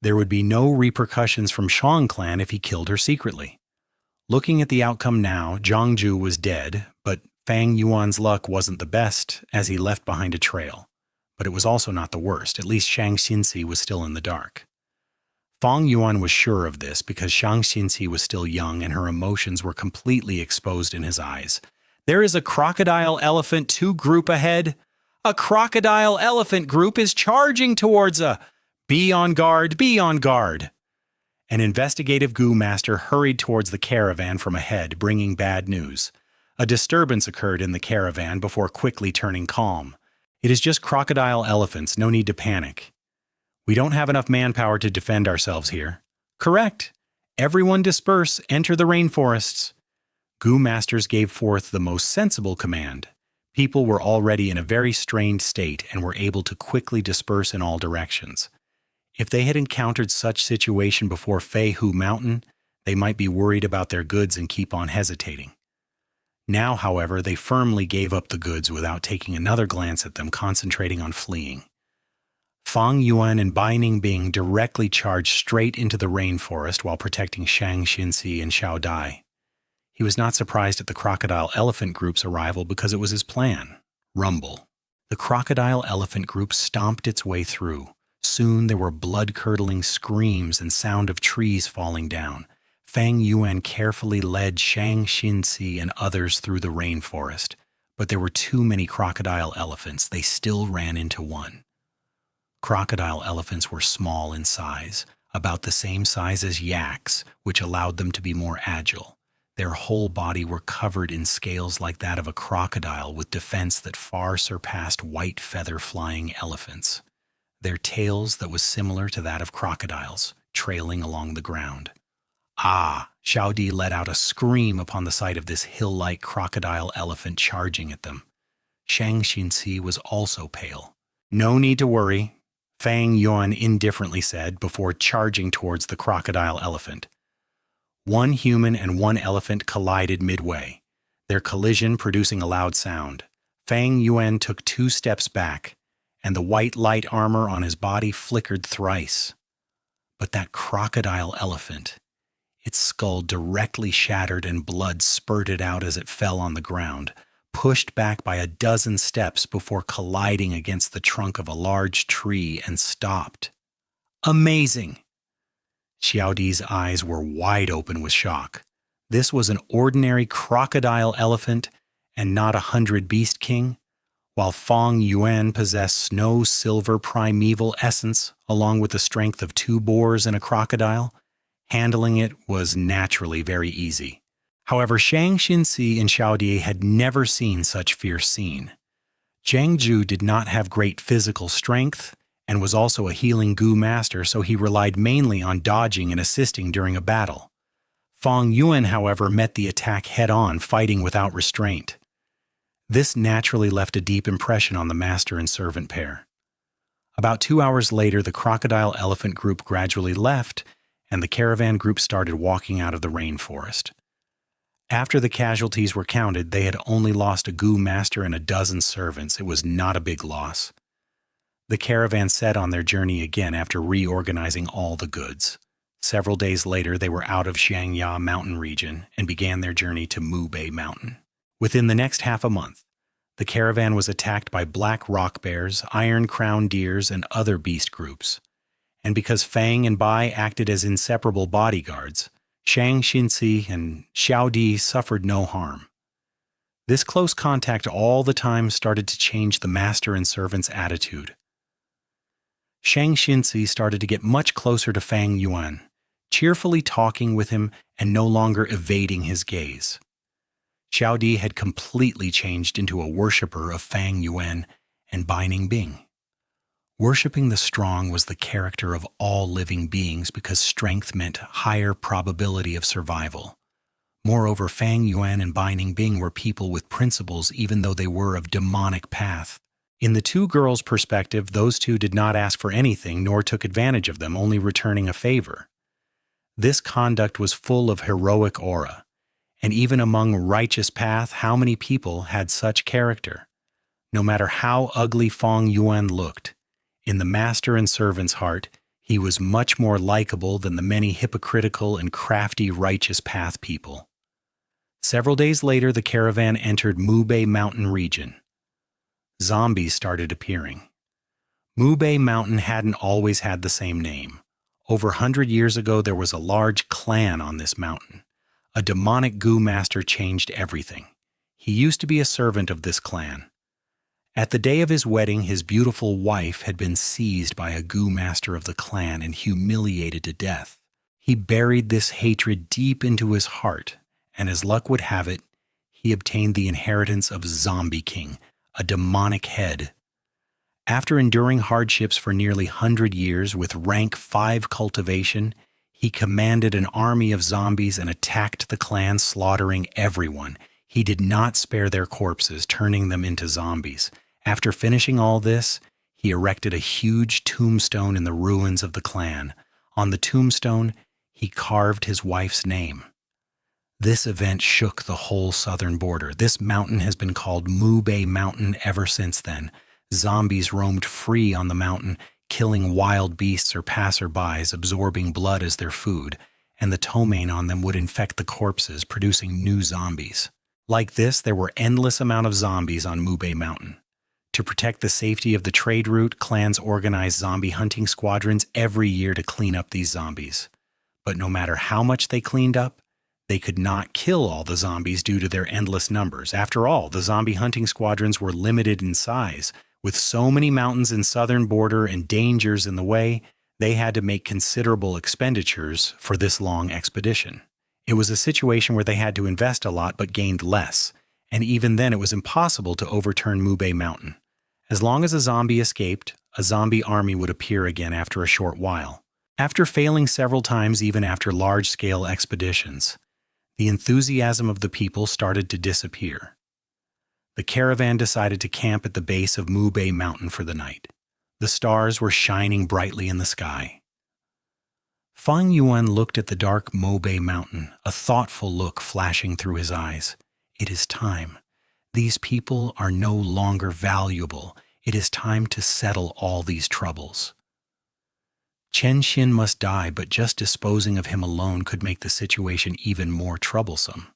There would be no repercussions from Shang clan if he killed her secretly. Looking at the outcome now, Zhangju was dead, but Fang Yuan's luck wasn't the best as he left behind a trail. But it was also not the worst. At least Xianxia was still in the dark. Fang Yuan was sure of this because Xianxia was still young and her emotions were completely exposed in his eyes. There is a crocodile elephant 2 group ahead. A crocodile elephant group is charging towards a... Be on guard, be on guard. An investigative Gu master hurried towards the caravan from ahead, bringing bad news. A disturbance occurred in the caravan before quickly turning calm. It is just crocodile elephants, no need to panic. We don't have enough manpower to defend ourselves here. Correct. Everyone disperse, enter the rainforests. Gu masters gave forth the most sensible command. People were already in a very strained state and were able to quickly disperse in all directions. If they had encountered such situation before Fei Hu Mountain, they might be worried about their goods and keep on hesitating. Now, however, they firmly gave up the goods without taking another glance at them, concentrating on fleeing. Fang Yuan and Bai Ningbing directly charged straight into the rainforest while protecting Shang Xinci and Xiao Dai. He was not surprised at the crocodile elephant group's arrival because it was his plan. Rumble. The crocodile elephant group stomped its way through. Soon there were blood-curdling screams and sound of trees falling down. Fang Yuan carefully led Shang Xinci and others through the rainforest, but there were too many crocodile elephants. They still ran into one. Crocodile elephants were small in size, about the same size as yaks, which allowed them to be more agile. Their whole body were covered in scales like that of a crocodile with defense that far surpassed white feather-flying elephants. Their tails that was similar to that of crocodiles, trailing along the ground. Ah! Xiao Di let out a scream upon the sight of this hill-like crocodile elephant charging at them. Shang Xinci was also pale. No need to worry, Fang Yuan indifferently said before charging towards the crocodile elephant. One human and one elephant collided midway, their collision producing a loud sound. Fang Yuan took 2 steps back, and the white light armor on his body flickered thrice. But that crocodile elephant, its skull directly shattered and blood spurted out as it fell on the ground, pushed back by a dozen steps before colliding against the trunk of a large tree and stopped. Amazing! Xiao Di's eyes were wide open with shock. This was an ordinary crocodile elephant and not a 100 beast king, while Fang Yuan possessed snow-silver primeval essence along with the strength of 2 boars and a crocodile. Handling it was naturally very easy. However, Shang Xinci and Xiao Di had never seen such fierce scene. Zhang Ju did not have great physical strength and was also a healing Gu master, so he relied mainly on dodging and assisting during a battle. Fang Yuan, however, met the attack head-on, fighting without restraint. This naturally left a deep impression on the master and servant pair. About 2 hours later, the crocodile elephant group gradually left, and the caravan group started walking out of the rainforest. After the casualties were counted, they had only lost a Gu master and a dozen servants. It was not a big loss. The caravan set on their journey again after reorganizing all the goods. Several days later, they were out of Xianxia mountain region and began their journey to Mubei Mountain. Within the next half a month, the caravan was attacked by black rock bears, iron-crowned deers, and other beast groups. And because Fang and Bai acted as inseparable bodyguards, Shang Xinci and Xiao Di suffered no harm. This close contact all the time started to change the master and servant's attitude. Shang Xinci started to get much closer to Fang Yuan, cheerfully talking with him and no longer evading his gaze. Xiao Di had completely changed into a worshipper of Fang Yuan and Bai Ningbing. Worshipping the strong was the character of all living beings because strength meant higher probability of survival. Moreover, Fang Yuan and Bai Ningbing were people with principles even though they were of demonic path. In the 2 girls' perspective, those 2 did not ask for anything nor took advantage of them, only returning a favor. This conduct was full of heroic aura, and even among righteous path, how many people had such character? No matter how ugly Fang Yuan looked, in the master and servant's heart, he was much more likable than the many hypocritical and crafty righteous path people. Several days later, the caravan entered Mubei Mountain region. Zombies started appearing. Mubei Mountain hadn't always had the same name. Over 100 years ago, there was a large clan on this mountain. A demonic goo master changed everything. He used to be a servant of this clan. At the day of his wedding, his beautiful wife had been seized by a goo master of the clan and humiliated to death. He buried this hatred deep into his heart, and as luck would have it, he obtained the inheritance of Zombie King, a demonic head. After enduring hardships for nearly 100 years with rank 5 cultivation, he commanded an army of zombies and attacked the clan, slaughtering everyone. He did not spare their corpses, turning them into zombies. After finishing all this, he erected a huge tombstone in the ruins of the clan. On the tombstone, he carved his wife's name. This event shook the whole southern border. This mountain has been called Mubei Mountain ever since then. Zombies roamed free on the mountain, killing wild beasts or passerbys, absorbing blood as their food, and the ptomaine on them would infect the corpses, producing new zombies. Like this, there were endless amount of zombies on Mubei Mountain. To protect the safety of the trade route, clans organized zombie hunting squadrons every year to clean up these zombies. But no matter how much they cleaned up, they could not kill all the zombies due to their endless numbers. After all, the zombie hunting squadrons were limited in size. With so many mountains in southern border and dangers in the way, they had to make considerable expenditures for this long expedition. It was a situation where they had to invest a lot but gained less, and even then it was impossible to overturn Mubei Mountain. As long as a zombie escaped, a zombie army would appear again after a short while. After failing several times even after large-scale expeditions, the enthusiasm of the people started to disappear. The caravan decided to camp at the base of Mubei Mountain for the night. The stars were shining brightly in the sky. Fang Yuan looked at the dark Mubei Mountain, a thoughtful look flashing through his eyes. It is time. These people are no longer valuable. It is time to settle all these troubles. Xianxia must die, but just disposing of him alone could make the situation even more troublesome.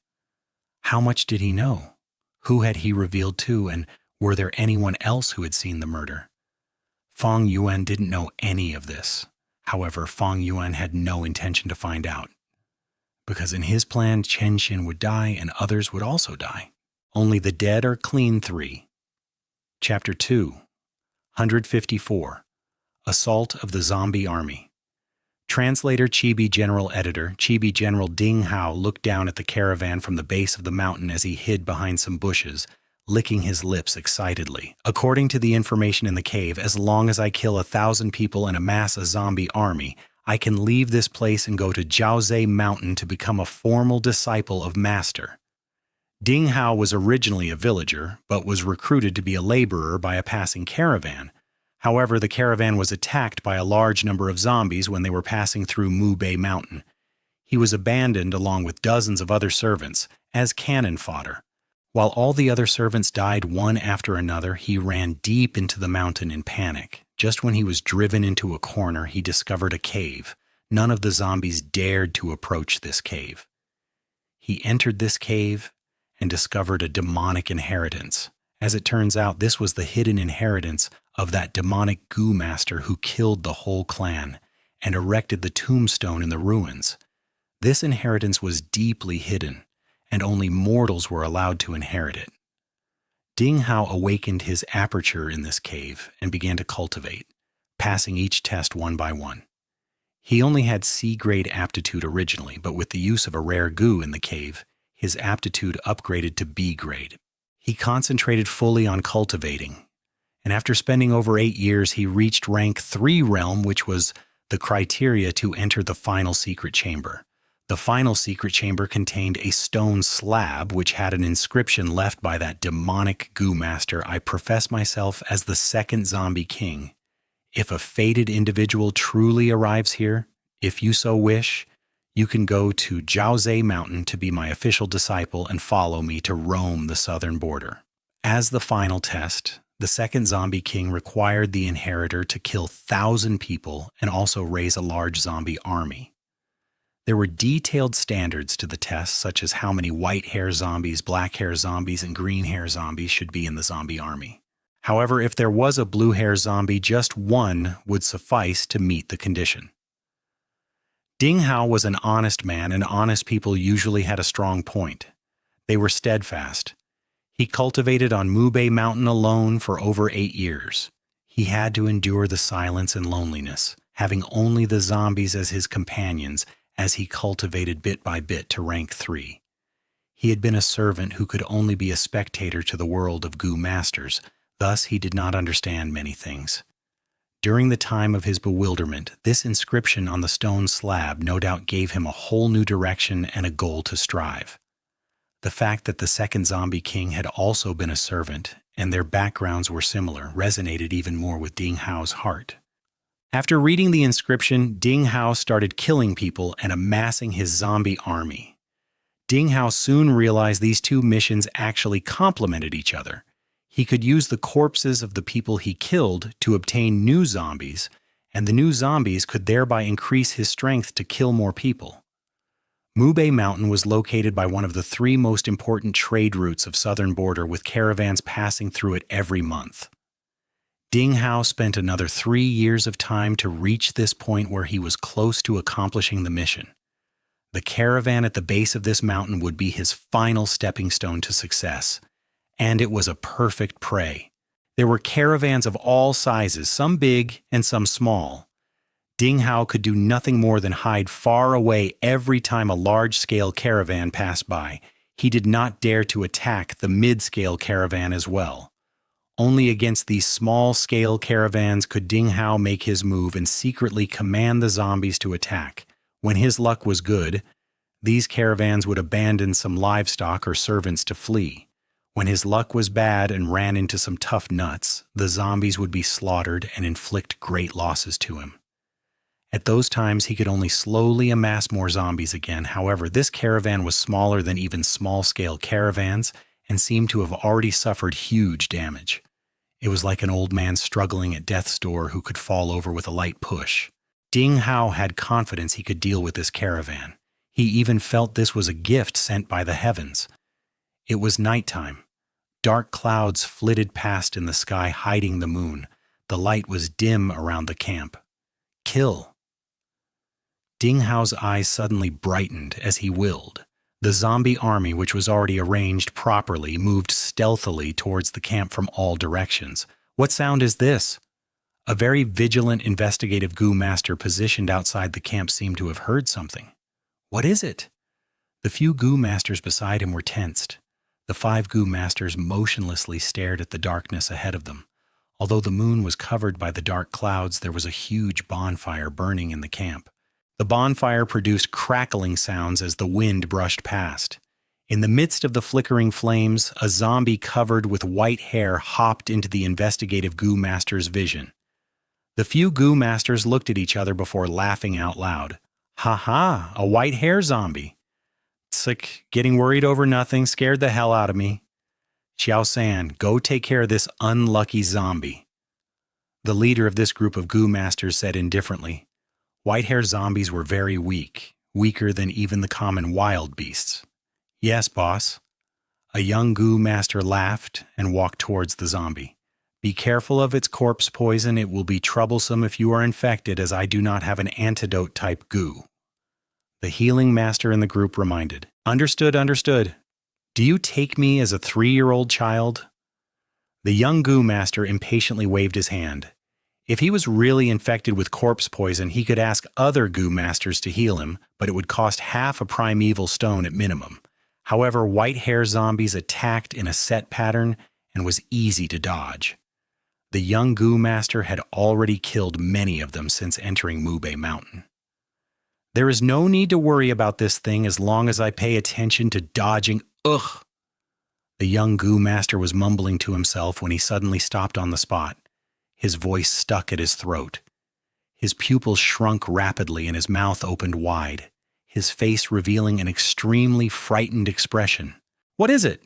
How much did he know? Who had he revealed to, and were there anyone else who had seen the murder? Fang Yuan didn't know any of this. However, Fang Yuan had no intention to find out, because in his plan, Xianxia would die and others would also die. Only the dead are clean 3. Chapter 2, 154. Assault of the Zombie Army. Translator Chibi General Editor Chibi General Ding Hao looked down at the caravan from the base of the mountain as he hid behind some bushes, licking his lips excitedly. According to the information in the cave, as long as I kill 1,000 people and amass a zombie army, I can leave this place and go to Jiaozhe Mountain to become a formal disciple of Master. Ding Hao was originally a villager, but was recruited to be a laborer by a passing caravan. However, the caravan was attacked by a large number of zombies when they were passing through Mubei Mountain. He was abandoned along with dozens of other servants as cannon fodder. While all the other servants died one after another, he ran deep into the mountain in panic. Just when he was driven into a corner, he discovered a cave. None of the zombies dared to approach this cave. He entered this cave and discovered a demonic inheritance. As it turns out, this was the hidden inheritance of that demonic goo master who killed the whole clan and erected the tombstone in the ruins. This inheritance was deeply hidden, and only mortals were allowed to inherit it. Ding Hao awakened his aperture in this cave and began to cultivate, passing each test one by one. He only had C-grade aptitude originally, but with the use of a rare goo in the cave, his aptitude upgraded to B-grade. He concentrated fully on cultivating, and after spending over 8 years, he reached rank 3 realm, which was the criteria to enter the final secret chamber. The final secret chamber contained a stone slab which had an inscription left by that demonic goo master. I profess myself as the second zombie king. If a fated individual truly arrives here, if you so wish, you can go to Jiaozhe Mountain to be my official disciple and follow me to roam the southern border. As the final test, the second zombie king required the inheritor to kill 1,000 people and also raise a large zombie army. There were detailed standards to the tests, such as how many white hair zombies, black hair zombies, and green hair zombies should be in the zombie army. However, if there was a blue hair zombie, just one would suffice to meet the condition. Ding Hao was an honest man, and honest people usually had a strong point. They were steadfast. He cultivated on Mubei Mountain alone for over 8 years. He had to endure the silence and loneliness, having only the zombies as his companions as he cultivated bit by bit to rank 3. He had been a servant who could only be a spectator to the world of Gu masters, thus he did not understand many things. During the time of his bewilderment, this inscription on the stone slab no doubt gave him a whole new direction and a goal to strive. The fact that the second zombie king had also been a servant, and their backgrounds were similar, resonated even more with Ding Hao's heart. After reading the inscription, Ding Hao started killing people and amassing his zombie army. Ding Hao soon realized these two missions actually complemented each other. He could use the corpses of the people he killed to obtain new zombies, and the new zombies could thereby increase his strength to kill more people. Mubei Mountain was located by one of the 3 most important trade routes of southern border, with caravans passing through it every month. Ding Hao spent another 3 years of time to reach this point where he was close to accomplishing the mission. The caravan at the base of this mountain would be his final stepping stone to success, and it was a perfect prey. There were caravans of all sizes, some big and some small. Ding Hao could do nothing more than hide far away every time a large-scale caravan passed by. He did not dare to attack the mid-scale caravan as well. Only against these small-scale caravans could Ding Hao make his move and secretly command the zombies to attack. When his luck was good, these caravans would abandon some livestock or servants to flee. When his luck was bad and ran into some tough nuts, the zombies would be slaughtered and inflict great losses to him. At those times, he could only slowly amass more zombies again. However, this caravan was smaller than even small-scale caravans and seemed to have already suffered huge damage. It was like an old man struggling at death's door who could fall over with a light push. Ding Hao had confidence he could deal with this caravan. He even felt this was a gift sent by the heavens. It was nighttime. Dark clouds flitted past in the sky, hiding the moon. The light was dim around the camp. Kill. Ding Hao's eyes suddenly brightened as he willed. The zombie army, which was already arranged properly, moved stealthily towards the camp from all directions. What sound is this? A very vigilant, investigative Gu master positioned outside the camp seemed to have heard something. What is it? The few Gu masters beside him were tensed. The 5 Gu masters motionlessly stared at the darkness ahead of them. Although the moon was covered by the dark clouds, there was a huge bonfire burning in the camp. The bonfire produced crackling sounds as the wind brushed past. In the midst of the flickering flames, a zombie covered with white hair hopped into the investigative Gu master's vision. The few Gu masters looked at each other before laughing out loud. Ha ha, a white hair zombie. Sick, getting worried over nothing, scared the hell out of me. Xiao San, go take care of this unlucky zombie. The leader of this group of Gu masters said indifferently. White-hair zombies were very weak, weaker than even the common wild beasts. Yes, boss. A young Gu master laughed and walked towards the zombie. Be careful of its corpse poison. It will be troublesome if you are infected, as I do not have an antidote type Gu. The healing master in the group reminded. Understood, understood. Do you take me as a 3-year-old child? The young Gu master impatiently waved his hand. If he was really infected with corpse poison, he could ask other Gu masters to heal him, but it would cost half a primeval stone at minimum. However, white-hair zombies attacked in a set pattern and was easy to dodge. The young Gu master had already killed many of them since entering Mubei Mountain. There is no need to worry about this thing as long as I pay attention to dodging. Ugh! The young Gu master was mumbling to himself when he suddenly stopped on the spot. His voice stuck at his throat. His pupils shrunk rapidly and his mouth opened wide, his face revealing an extremely frightened expression. What is it?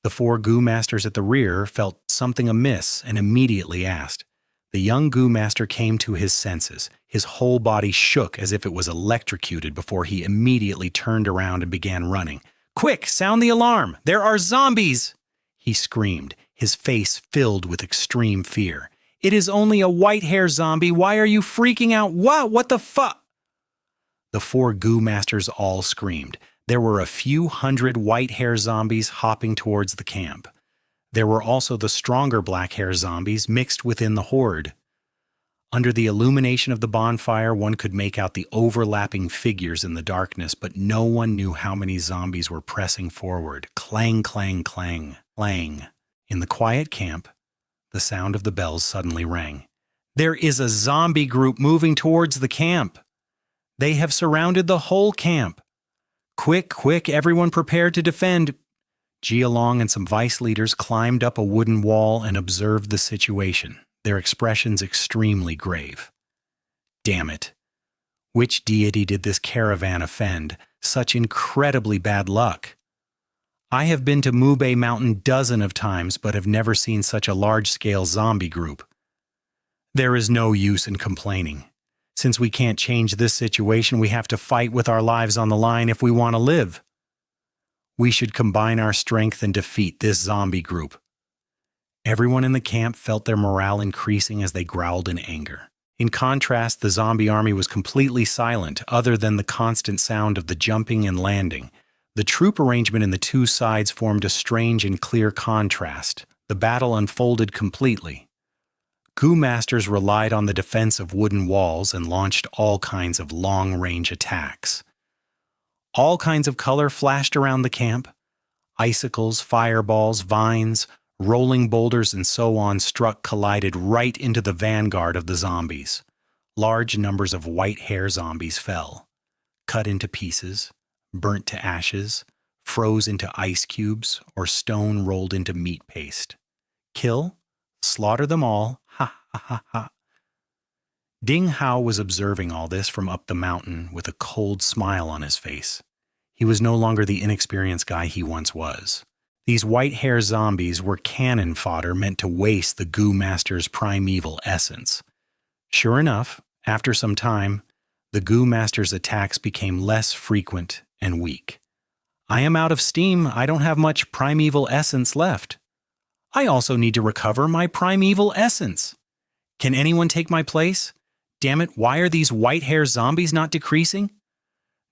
The 4 Goo Masters at the rear felt something amiss and immediately asked. The young Goo Master came to his senses. His whole body shook as if it was electrocuted before he immediately turned around and began running. "Quick, sound the alarm! There are zombies!" he screamed, his face filled with extreme fear. "It is only a white-hair zombie. Why are you freaking out? What the fuck?" The 4 Goo Masters all screamed. There were a few hundred white-hair zombies hopping towards the camp. There were also the stronger black-hair zombies mixed within the horde. Under the illumination of the bonfire, one could make out the overlapping figures in the darkness, but no one knew how many zombies were pressing forward. Clang, clang, clang, clang. In the quiet camp, the sound of the bells suddenly rang. "There is a zombie group moving towards the camp. They have surrounded the whole camp. Quick, quick, everyone prepare to defend." Jialong and some vice leaders climbed up a wooden wall and observed the situation, their expressions extremely grave. Damn it. Which deity did this caravan offend? Such incredibly bad luck. I have been to Mubei Mountain dozens of times, but have never seen such a large-scale zombie group. There is no use in complaining. Since we can't change this situation, we have to fight with our lives on the line if we want to live. We should combine our strength and defeat this zombie group. Everyone in the camp felt their morale increasing as they growled in anger. In contrast, the zombie army was completely silent, other than the constant sound of the jumping and landing. The troop arrangement in the two sides formed a strange and clear contrast. The battle unfolded completely. Goo Masters relied on the defense of wooden walls and launched all kinds of long-range attacks. All kinds of color flashed around the camp. Icicles, fireballs, vines, rolling boulders, and so on collided right into the vanguard of the zombies. Large numbers of white-hair zombies fell, cut into pieces, burnt to ashes, froze into ice cubes, or stone rolled into meat paste. Kill? Slaughter them all? Ha ha ha ha. Ding Hao was observing all this from up the mountain with a cold smile on his face. He was no longer the inexperienced guy he once was. These white-hair zombies were cannon fodder meant to waste the Goo Master's primeval essence. Sure enough, after some time, the Goo Master's attacks became less frequent and weak. "I am out of steam. I don't have much primeval essence left. I also need to recover my primeval essence. Can anyone take my place? Damn it, why are these white-hair zombies not decreasing?"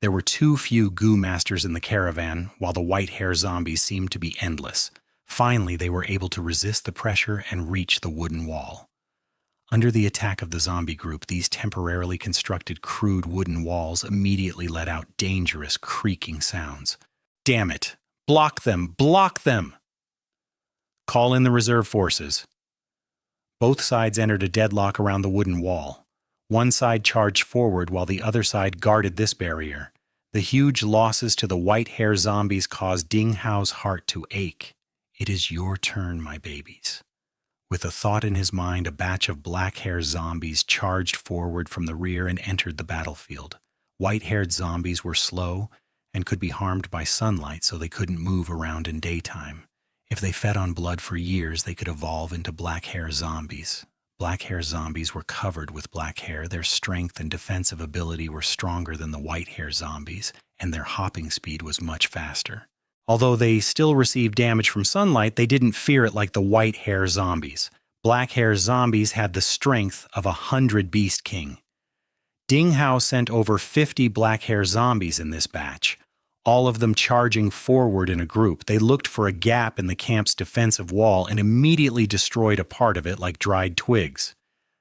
There were too few Goo Masters in the caravan, while the white-hair zombies seemed to be endless. Finally, they were able to resist the pressure and reach the wooden wall. Under the attack of the zombie group, these temporarily constructed crude wooden walls immediately let out dangerous creaking sounds. "Damn it! Block them! Block them!" "Call in the reserve forces." Both sides entered a deadlock around the wooden wall. One side charged forward while the other side guarded this barrier. The huge losses to the white-hair zombies caused Ding Hao's heart to ache. "It is your turn, my babies." With a thought in his mind, a batch of black-haired zombies charged forward from the rear and entered the battlefield. White-haired zombies were slow and could be harmed by sunlight, so they couldn't move around in daytime. If they fed on blood for years, they could evolve into black-hair zombies. Black-hair zombies were covered with black hair. Their strength and defensive ability were stronger than the white-hair zombies, and their hopping speed was much faster. Although they still received damage from sunlight, they didn't fear it like the white-hair zombies. Black-hair zombies had the strength of 100 Beast King. Ding Hao sent over 50 black-hair zombies in this batch, all of them charging forward in a group. They looked for a gap in the camp's defensive wall and immediately destroyed a part of it like dried twigs.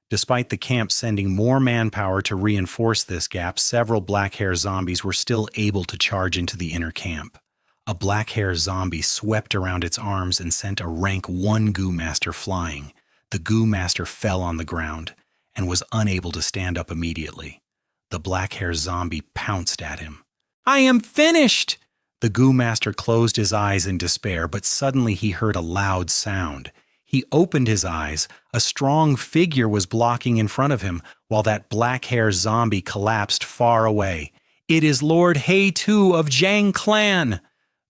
Despite the camp sending more manpower to reinforce this gap, several black-hair zombies were still able to charge into the inner camp. A black-hair zombie swept around its arms and sent a rank 1 Goo Master flying. The Goo Master fell on the ground and was unable to stand up immediately. The black-hair zombie pounced at him. "I am finished!" The Goo Master closed his eyes in despair, but suddenly he heard a loud sound. He opened his eyes. A strong figure was blocking in front of him, while that black-hair zombie collapsed far away. "It is Lord He Tu of Zhang Clan!"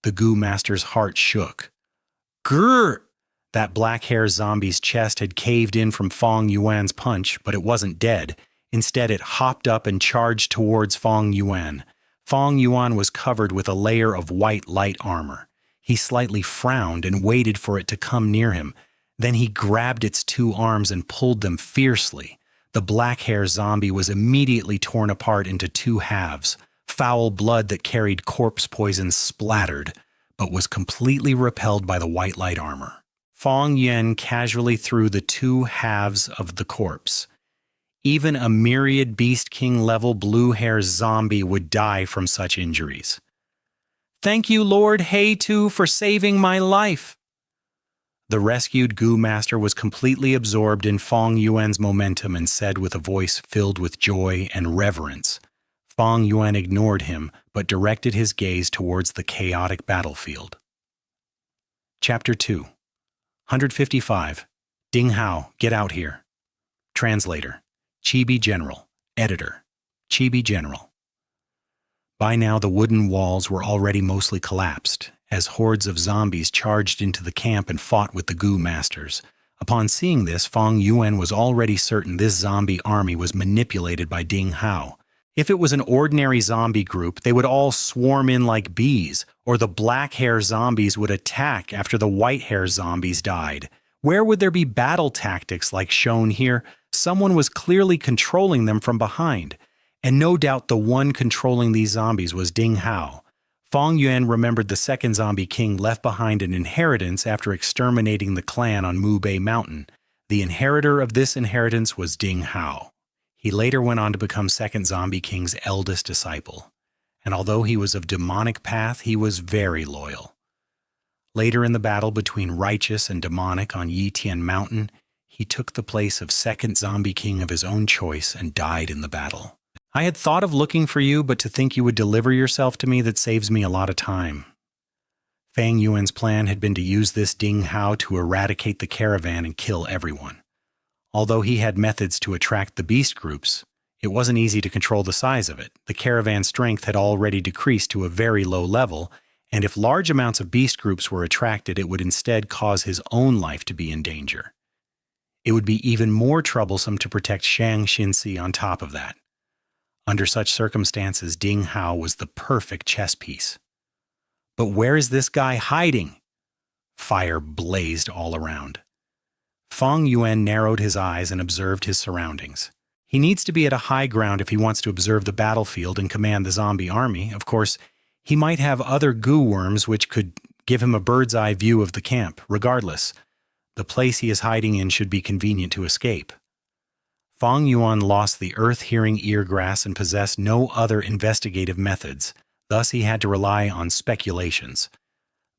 The Goo Master's heart shook. Grrr! That black-haired zombie's chest had caved in from Fang Yuan's punch, but it wasn't dead. Instead, it hopped up and charged towards Fang Yuan. Fang Yuan was covered with a layer of white light armor. He slightly frowned and waited for it to come near him. Then he grabbed its two arms and pulled them fiercely. The black-haired zombie was immediately torn apart into two halves. Foul blood that carried corpse poison splattered, but was completely repelled by the white light armor. Fang Yuan casually threw the two halves of the corpse. Even a myriad Beast King-level blue-hair zombie would die from such injuries. "Thank you, Lord Hei-Tu, for saving my life." The rescued Goo Master was completely absorbed in Fang Yuan's momentum and said with a voice filled with joy and reverence. Fang Yuan ignored him, but directed his gaze towards the chaotic battlefield. Chapter 2. 155. Ding Hao, get out here. Translator. Chibi General. Editor. Chibi General. By now the wooden walls were already mostly collapsed, as hordes of zombies charged into the camp and fought with the Goo Masters. Upon seeing this, Fang Yuan was already certain this zombie army was manipulated by Ding Hao. If it was an ordinary zombie group, they would all swarm in like bees, or the black-hair zombies would attack after the white-hair zombies died. Where would there be battle tactics like shown here? Someone was clearly controlling them from behind, and no doubt the one controlling these zombies was Ding Hao. Fang Yuan remembered the second zombie king left behind an inheritance after exterminating the clan on Mu Bei Mountain. The inheritor of this inheritance was Ding Hao. He later went on to become second zombie king's eldest disciple, and although he was of demonic path, he was very loyal. Later in the battle between righteous and demonic on Yitian Mountain, he took the place of second zombie king of his own choice and died in the battle. I had thought of looking for you, but to think you would deliver yourself to me, that saves me a lot of time. Fang Yuan's plan had been to use this Ding Hao to eradicate the caravan and kill everyone. Although he had methods to attract the beast groups, it wasn't easy to control the size of it. The caravan's strength had already decreased to a very low level, and if large amounts of beast groups were attracted, it would instead cause his own life to be in danger. It would be even more troublesome to protect Xianxia on top of that. Under such circumstances, Ding Hao was the perfect chess piece. But where is this guy hiding? Fire blazed all around. Fang Yuan narrowed his eyes and observed his surroundings. He needs to be at a high ground if he wants to observe the battlefield and command the zombie army. Of course, he might have other goo worms which could give him a bird's-eye view of the camp. Regardless, the place he is hiding in should be convenient to escape. Fang Yuan lost the earth-hearing eargrass and possessed no other investigative methods. Thus, he had to rely on speculations.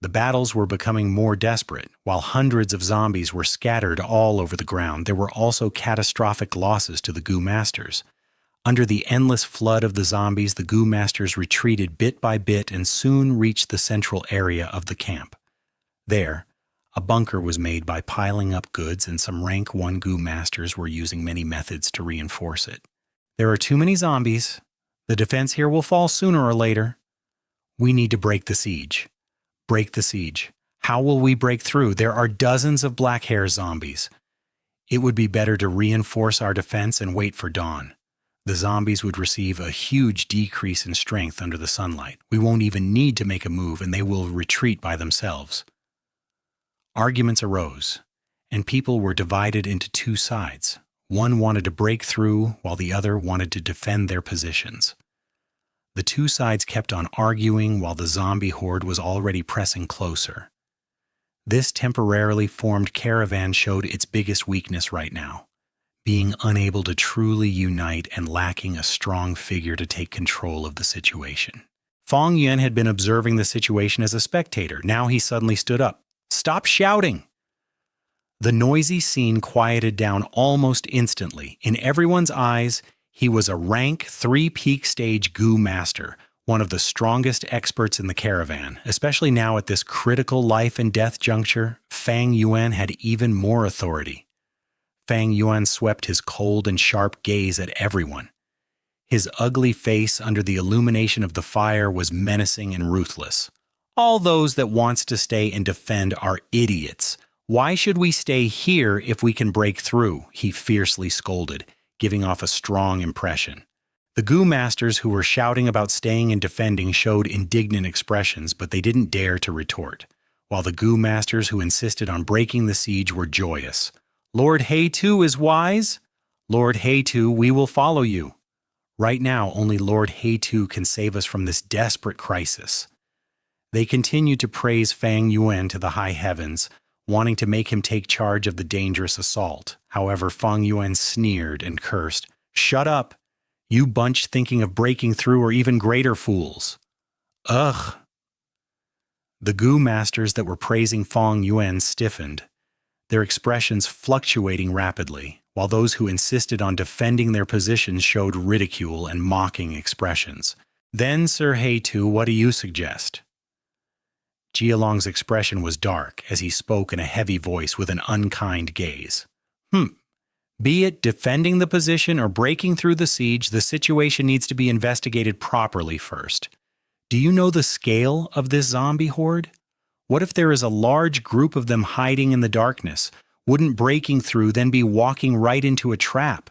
The battles were becoming more desperate. While hundreds of zombies were scattered all over the ground, there were also catastrophic losses to the Goo Masters. Under the endless flood of the zombies, the Goo Masters retreated bit by bit and soon reached the central area of the camp. There, a bunker was made by piling up goods, and some rank 1 Goo Masters were using many methods to reinforce it. There are too many zombies. The defense here will fall sooner or later. We need to break the siege. Break the siege. How will we break through? There are dozens of black-hair zombies. It would be better to reinforce our defense and wait for dawn. The zombies would receive a huge decrease in strength under the sunlight. We won't even need to make a move, and they will retreat by themselves. Arguments arose, and people were divided into two sides. One wanted to break through, while the other wanted to defend their positions. The two sides kept on arguing while the zombie horde was already pressing closer. This temporarily formed caravan showed its biggest weakness right now, being unable to truly unite and lacking a strong figure to take control of the situation. Fang Yuan had been observing the situation as a spectator. Now he suddenly stood up. "Stop shouting!" The noisy scene quieted down almost instantly. In everyone's eyes, he was a rank 3-peak stage Goo Master, one of the strongest experts in the caravan. Especially now at this critical life and death juncture, Fang Yuan had even more authority. Fang Yuan swept his cold and sharp gaze at everyone. His ugly face under the illumination of the fire was menacing and ruthless. All those that wants to stay and defend are idiots. Why should we stay here if we can break through? He fiercely scolded, giving off a strong impression. The Gu masters who were shouting about staying and defending showed indignant expressions, but they didn't dare to retort, while the Gu masters who insisted on breaking the siege were joyous. Lord Heitu is wise? Lord Heitu, we will follow you. Right now, only Lord Heitu can save us from this desperate crisis. They continued to praise Fang Yuan to the high heavens, wanting to make him take charge of the dangerous assault. However, Fang Yuan sneered and cursed, "Shut up! You bunch thinking of breaking through are even greater fools." Ugh! The Gu masters that were praising Fang Yuan stiffened, their expressions fluctuating rapidly, while those who insisted on defending their positions showed ridicule and mocking expressions. Then, Sir Heitu, what do you suggest? Jialong's expression was dark as he spoke in a heavy voice with an unkind gaze. Be it defending the position or breaking through the siege, the situation needs to be investigated properly first. Do you know the scale of this zombie horde? What if there is a large group of them hiding in the darkness? Wouldn't breaking through then be walking right into a trap?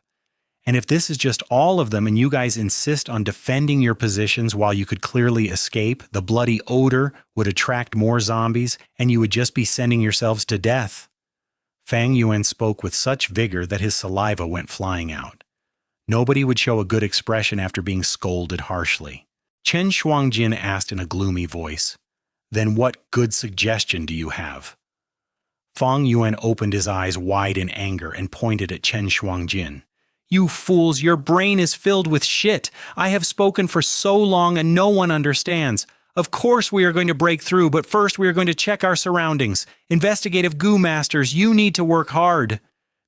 And if this is just all of them and you guys insist on defending your positions while you could clearly escape, the bloody odor would attract more zombies and you would just be sending yourselves to death. Fang Yuan spoke with such vigor that his saliva went flying out. Nobody would show a good expression after being scolded harshly. Chen Shuangjin asked in a gloomy voice, "Then what good suggestion do you have?" Fang Yuan opened his eyes wide in anger and pointed at Chen Shuangjin. "You fools, your brain is filled with shit. I have spoken for so long and no one understands. Of course we are going to break through, but first we are going to check our surroundings. Investigative Gu masters, you need to work hard."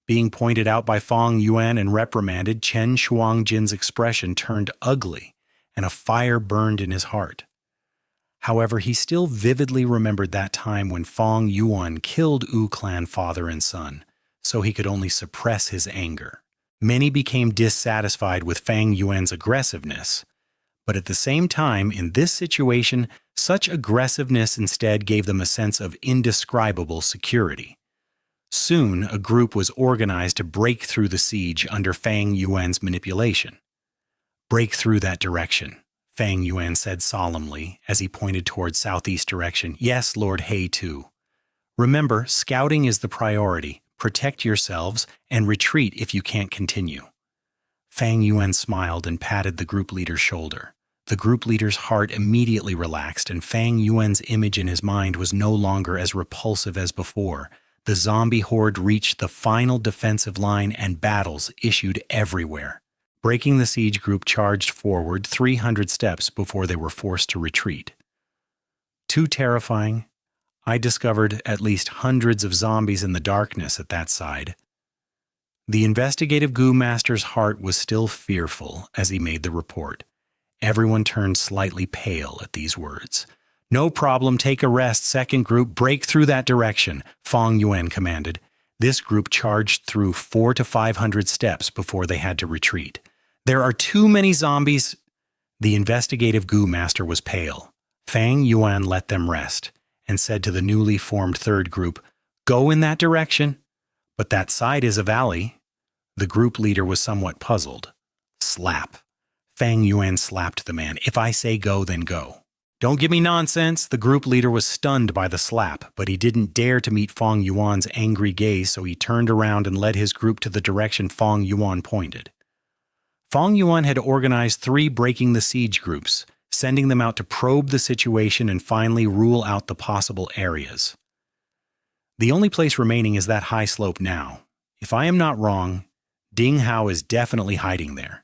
Being pointed out by Fang Yuan and reprimanded, Chen Shuangjin's expression turned ugly, and a fire burned in his heart. However, he still vividly remembered that time when Fang Yuan killed Wu clan father and son, so he could only suppress his anger. Many became dissatisfied with Fang Yuan's aggressiveness, but at the same time, in this situation, such aggressiveness instead gave them a sense of indescribable security. Soon, a group was organized to break through the siege under Fang Yuan's manipulation. "Break through that direction," Fang Yuan said solemnly as he pointed toward southeast direction. "Yes, Lord Heitu. Remember, scouting is the priority. Protect yourselves and retreat if you can't continue." Fang Yuan smiled and patted the group leader's shoulder. The group leader's heart immediately relaxed, and Fang Yuan's image in his mind was no longer as repulsive as before. The zombie horde reached the final defensive line and battles issued everywhere. Breaking the siege group charged forward 300 steps before they were forced to retreat. Too terrifying. I discovered at least hundreds of zombies in the darkness at that side. The investigative Gu master's heart was still fearful as he made the report. Everyone turned slightly pale at these words. "No problem, take a rest. Second group, break through that direction," Fang Yuan commanded. This group charged through 400 to 500 steps before they had to retreat. "There are too many zombies." The investigative Gu master was pale. Fang Yuan let them rest and said to the newly formed third group, "Go in that direction." "But that side is a valley." The group leader was somewhat puzzled. Slap. Fang Yuan slapped the man. "If I say go, then go." "Don't give me nonsense." The group leader was stunned by the slap, but he didn't dare to meet Fang Yuan's angry gaze, so he turned around and led his group to the direction Fang Yuan pointed. Fang Yuan had organized 3 breaking the siege groups, sending them out to probe the situation and finally rule out the possible areas. The only place remaining is that high slope now. If I am not wrong, Ding Hao is definitely hiding there.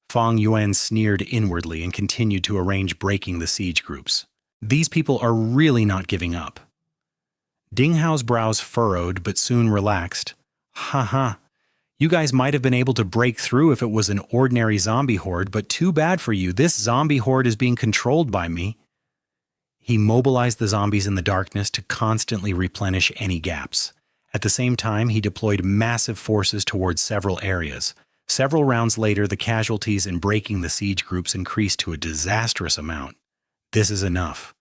Fang Yuan sneered inwardly and continued to arrange breaking the siege groups. These people are really not giving up. Ding Hao's brows furrowed but soon relaxed. "Ha. You guys might have been able to break through if it was an ordinary zombie horde, but too bad for you. This zombie horde is being controlled by me." He mobilized the zombies in the darkness to constantly replenish any gaps. At the same time, he deployed massive forces towards several areas. Several rounds later, the casualties in breaking the siege groups increased to a disastrous amount. "This is enough.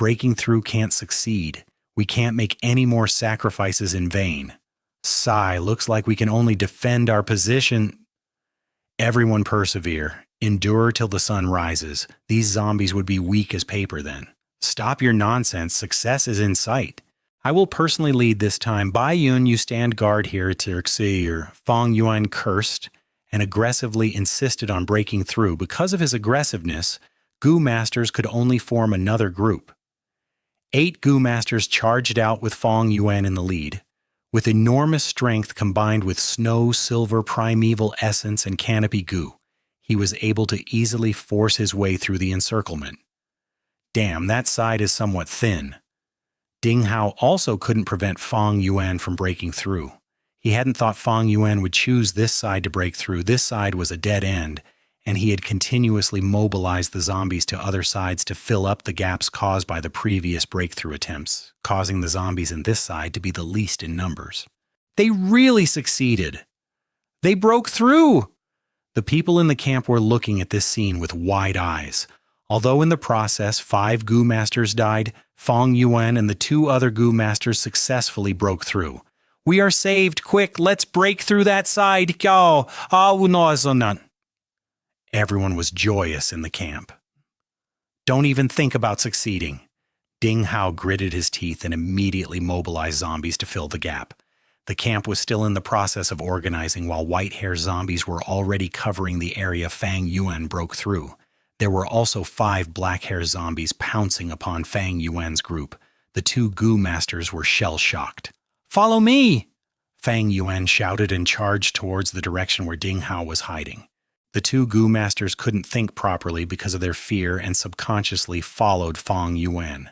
Breaking through can't succeed. We can't make any more sacrifices in vain. Sigh, looks like we can only defend our position. Everyone persevere. Endure till the sun rises. These zombies would be weak as paper then. Stop your nonsense. Success is in sight. I will personally lead this time. Bai Yun, you stand guard here to Xianxia. Fang Yuan cursed and aggressively insisted on breaking through. Because of his aggressiveness, Gu Masters could only form another group. 8 Gu Masters charged out with Fang Yuan in the lead. With enormous strength combined with snow, silver, primeval essence, and canopy Gu, he was able to easily force his way through the encirclement. Damn, that side is somewhat thin. Ding Hao also couldn't prevent Fang Yuan from breaking through. He hadn't thought Fang Yuan would choose this side to break through. This side was a dead end, and he had continuously mobilized the zombies to other sides to fill up the gaps caused by the previous breakthrough attempts, causing the zombies in this side to be the least in numbers. They really succeeded. They broke through! The people in the camp were looking at this scene with wide eyes. Although in the process 5 Gu Masters died, Fang Yuan and the 2 other Gu Masters successfully broke through. We are saved! Quick, let's break through that side! Everyone was joyous in the camp. Don't even think about succeeding. Ding Hao gritted his teeth and immediately mobilized zombies to fill the gap. The camp was still in the process of organizing while white-hair zombies were already covering the area Fang Yuan broke through. There were also 5 black-hair zombies pouncing upon Fang Yuan's group. The 2 Gu Masters were shell-shocked. Follow me! Fang Yuan shouted and charged towards the direction where Ding Hao was hiding. The 2 Gu Masters couldn't think properly because of their fear and subconsciously followed Fang Yuan.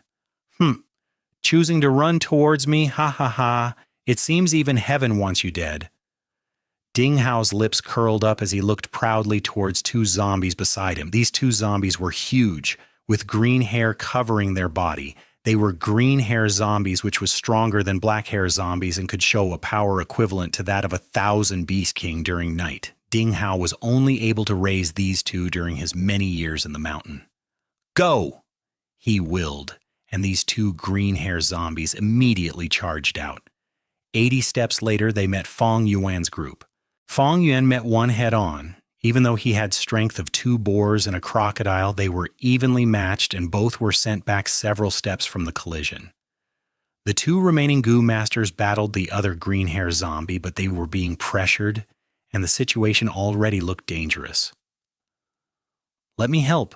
Choosing to run towards me? Ha ha ha. It seems even heaven wants you dead. Ding Hao's lips curled up as he looked proudly towards 2 zombies beside him. These 2 zombies were huge, with green hair covering their body. They were green hair zombies, which was stronger than black hair zombies and could show a power equivalent to that of 1,000 Beast King during night. Ding Hao was only able to raise these 2 during his many years in the mountain. Go! He willed, and these 2 green hair zombies immediately charged out. 80 steps later, they met Fang Yuan's group. Fang Yuan met one head-on. Even though he had strength of 2 boars and a crocodile, they were evenly matched and both were sent back several steps from the collision. The 2 remaining Gu Masters battled the other green-hair zombie, but they were being pressured, and the situation already looked dangerous. Let me help.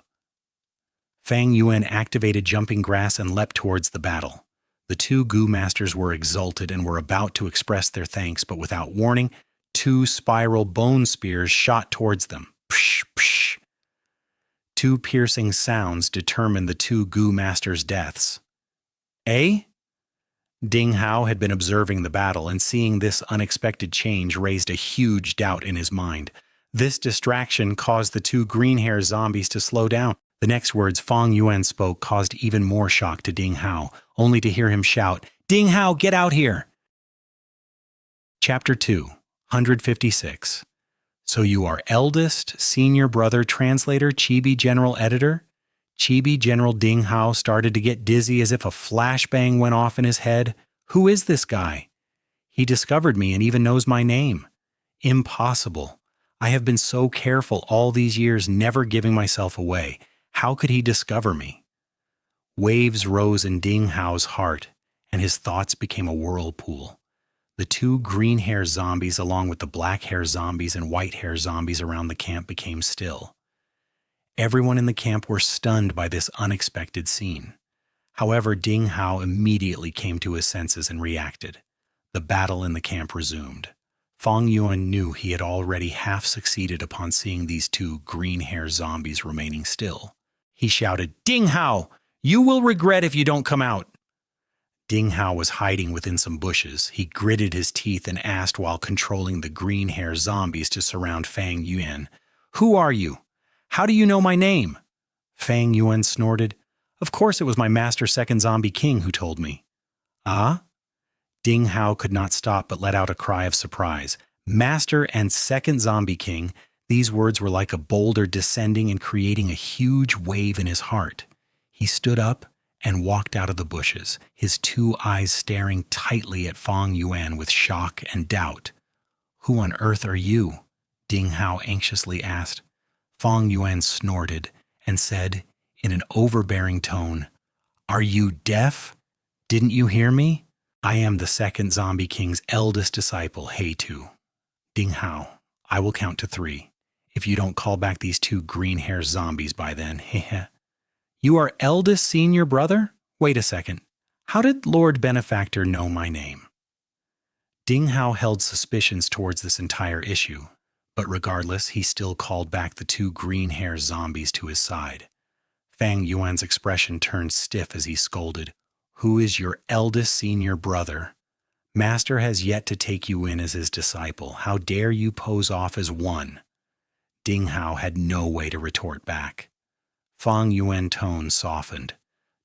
Fang Yuan activated jumping grass and leapt towards the battle. The 2 Gu Masters were exulted and were about to express their thanks, but without warning, 2 spiral bone spears shot towards them. Psh, psh. 2 piercing sounds determined the 2 Gu Masters' deaths. Eh? Ding Hao had been observing the battle, and seeing this unexpected change raised a huge doubt in his mind. This distraction caused the 2 green-hair zombies to slow down. The next words Fang Yuan spoke caused even more shock to Ding Hao, only to hear him shout, "Ding Hao, get out here!" Chapter 2, 156. So you are eldest, senior brother, translator, Chibi General Editor? Chibi General Ding Hao started to get dizzy as if a flashbang went off in his head. Who is this guy? He discovered me and even knows my name. Impossible. I have been so careful all these years, never giving myself away. How could he discover me? Waves rose in Ding Hao's heart, and his thoughts became a whirlpool. The 2 green-hair zombies, along with the black-hair zombies and white-hair zombies around the camp, became still. Everyone in the camp were stunned by this unexpected scene. However, Ding Hao immediately came to his senses and reacted. The battle in the camp resumed. Fang Yuan knew he had already half succeeded upon seeing these 2 green-hair zombies remaining still. He shouted, "Ding Hao, you will regret if you don't come out." Ding Hao was hiding within some bushes. He gritted his teeth and asked while controlling the green-hair zombies to surround Fang Yuan, "Who are you? How do you know my name?" Fang Yuan snorted, "Of course it was my master second zombie king who told me." "Ah?" Ding Hao could not stop but let out a cry of surprise. Master and second zombie king, these words were like a boulder descending and creating a huge wave in his heart. He stood up and walked out of the bushes, his two eyes staring tightly at Fang Yuan with shock and doubt. "Who on earth are you?" Ding Hao anxiously asked. Fang Yuan snorted and said in an overbearing tone, "Are you deaf? Didn't you hear me? I am the second Zombie King's eldest disciple, Hei-Tu. Ding Hao, I will count to 3. If you don't call back these 2 green-haired zombies by then, heh. You are eldest senior brother? Wait a second. How did Lord Benefactor know my name?" Ding Hao held suspicions towards this entire issue, but regardless, he still called back the 2 green-haired zombies to his side. Fang Yuan's expression turned stiff as he scolded, "Who is your eldest senior brother? Master has yet to take you in as his disciple. How dare you pose off as one?" Ding Hao had no way to retort back. Fang Yuan's tone softened.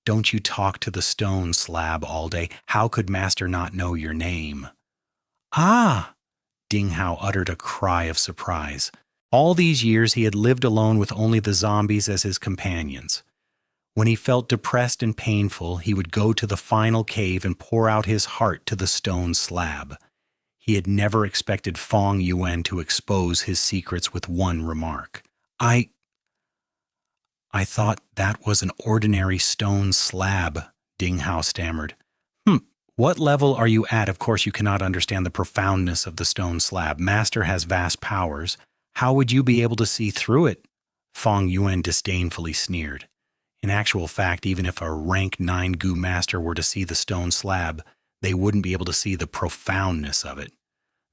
"Don't you talk to the stone slab all day? How could Master not know your name?" "Ah!" Ding Hao uttered a cry of surprise. All these years he had lived alone with only the zombies as his companions. When he felt depressed and painful, he would go to the final cave and pour out his heart to the stone slab. He had never expected Fang Yuan to expose his secrets with one remark. I thought that was an ordinary stone slab," Ding Hao stammered. What level are you at? Of course you cannot understand the profoundness of the stone slab. Master has vast powers. How would you be able to see through it?" Fang Yuan disdainfully sneered. In actual fact, even if a rank 9 Gu master were to see the stone slab, they wouldn't be able to see the profoundness of it.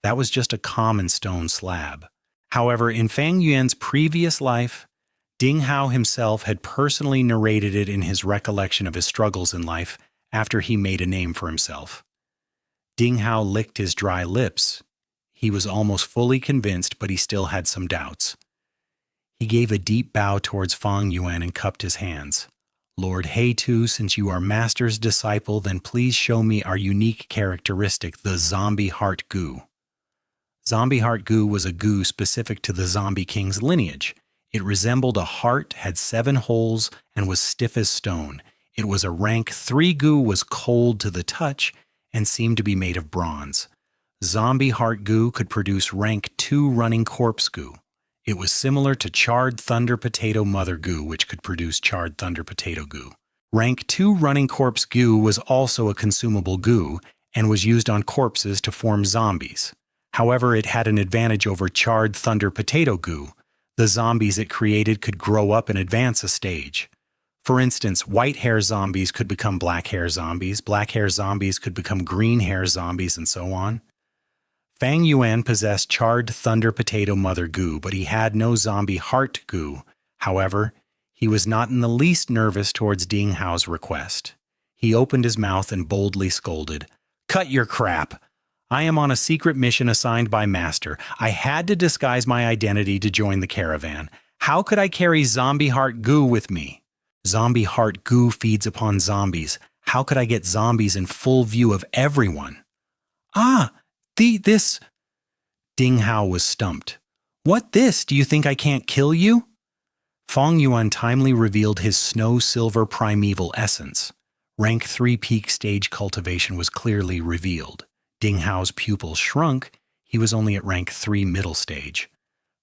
That was just a common stone slab. However, in Fang Yuan's previous life, Ding Hao himself had personally narrated it in his recollection of his struggles in life after he made a name for himself. Ding Hao licked his dry lips. He was almost fully convinced, but he still had some doubts. He gave a deep bow towards Fang Yuan and cupped his hands. "Lord Hei-Tu, since you are Master's disciple, then please show me our unique characteristic, the Zombie Heart Gu." Zombie Heart Gu was a Gu specific to the Zombie King's lineage. It resembled a heart, had 7 holes, and was stiff as stone. It was a rank 3 Gu, was cold to the touch, and seemed to be made of bronze. Zombie Heart Gu could produce rank 2 Running Corpse Gu. It was similar to Charred Thunder Potato Mother Gu, which could produce Charred Thunder Potato Gu. Rank 2 Running Corpse Gu was also a consumable Gu, and was used on corpses to form zombies. However, it had an advantage over Charred Thunder Potato Gu. The zombies it created could grow up and advance a stage. For instance, white hair zombies could become black hair zombies could become green hair zombies, and so on. Fang Yuan possessed Charred Thunder Potato Mother Gu, but he had no Zombie Heart Gu. However, he was not in the least nervous towards Ding Hao's request. He opened his mouth and boldly scolded, "Cut your crap! I am on a secret mission assigned by Master. I had to disguise my identity to join the caravan. How could I carry Zombie Heart Gu with me? Zombie Heart Gu feeds upon zombies. How could I get zombies in full view of everyone?" This... Ding Hao was stumped. "What this? Do you think I can't kill you?" Fang Yuan timely revealed his snow-silver primeval essence. Rank 3 peak stage cultivation was clearly revealed. Ding Hao's pupils shrunk. He was only at rank 3 middle stage.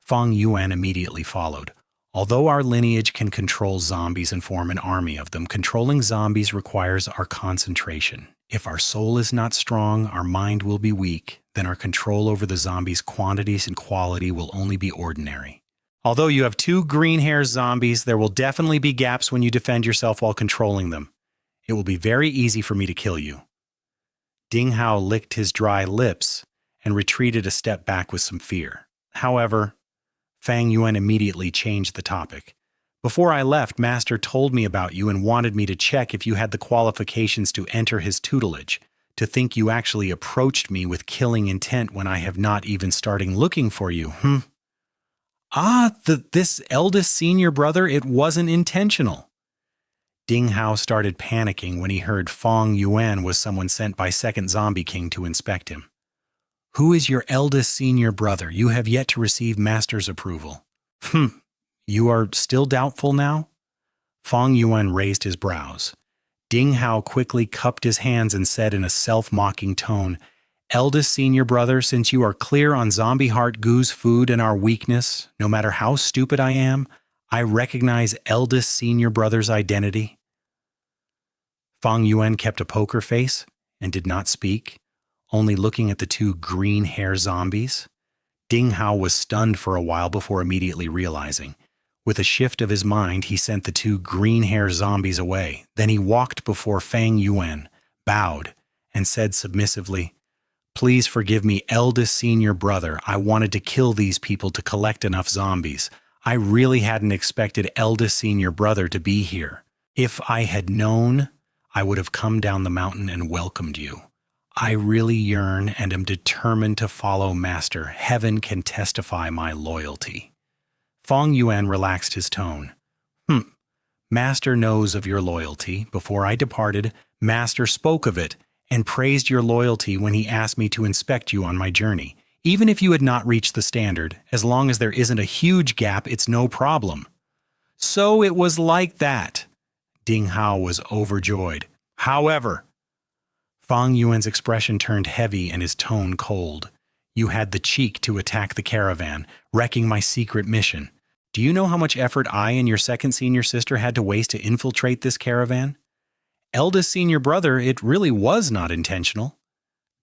Fang Yuan immediately followed. "Although our lineage can control zombies and form an army of them, controlling zombies requires our concentration. If our soul is not strong, our mind will be weak, then our control over the zombies' quantities and quality will only be ordinary. Although you have 2 green-hair zombies, there will definitely be gaps when you defend yourself while controlling them. It will be very easy for me to kill you." Ding Hao licked his dry lips and retreated a step back with some fear. However, Fang Yuan immediately changed the topic. "Before I left, Master told me about you and wanted me to check if you had the qualifications to enter his tutelage. To think you actually approached me with killing intent when I have not even started looking for you, This eldest senior brother, it wasn't intentional." Ding Hao started panicking when he heard Fang Yuan was someone sent by Second Zombie King to inspect him. "Who is your eldest senior brother? You have yet to receive Master's approval." You are still doubtful now?" Fang Yuan raised his brows. Ding Hao quickly cupped his hands and said in a self-mocking tone, "Eldest senior brother, since you are clear on Zombie Heart Goo's food and our weakness, no matter how stupid I am, I recognize eldest senior brother's identity." Fang Yuan kept a poker face and did not speak, only looking at the two green hair zombies. Ding Hao was stunned for a while before immediately realizing. With a shift of his mind, he sent the two green hair zombies away. Then he walked before Fang Yuan, bowed, and said submissively, "Please forgive me, eldest senior brother. I wanted to kill these people to collect enough zombies. I really hadn't expected eldest senior brother to be here. If I had known, I would have come down the mountain and welcomed you. I really yearn and am determined to follow Master. Heaven can testify my loyalty." Fang Yuan relaxed his tone. Master knows of your loyalty. Before I departed, Master spoke of it and praised your loyalty when he asked me to inspect you on my journey. Even if you had not reached the standard, as long as there isn't a huge gap, it's no problem. So it was like that. Ding Hao was overjoyed. However, Fang Yuan's expression turned heavy and his tone cold. You had the cheek to attack the caravan, wrecking my secret mission. Do you know how much effort I and your second senior sister had to waste to infiltrate this caravan? Eldest senior brother, it really was not intentional.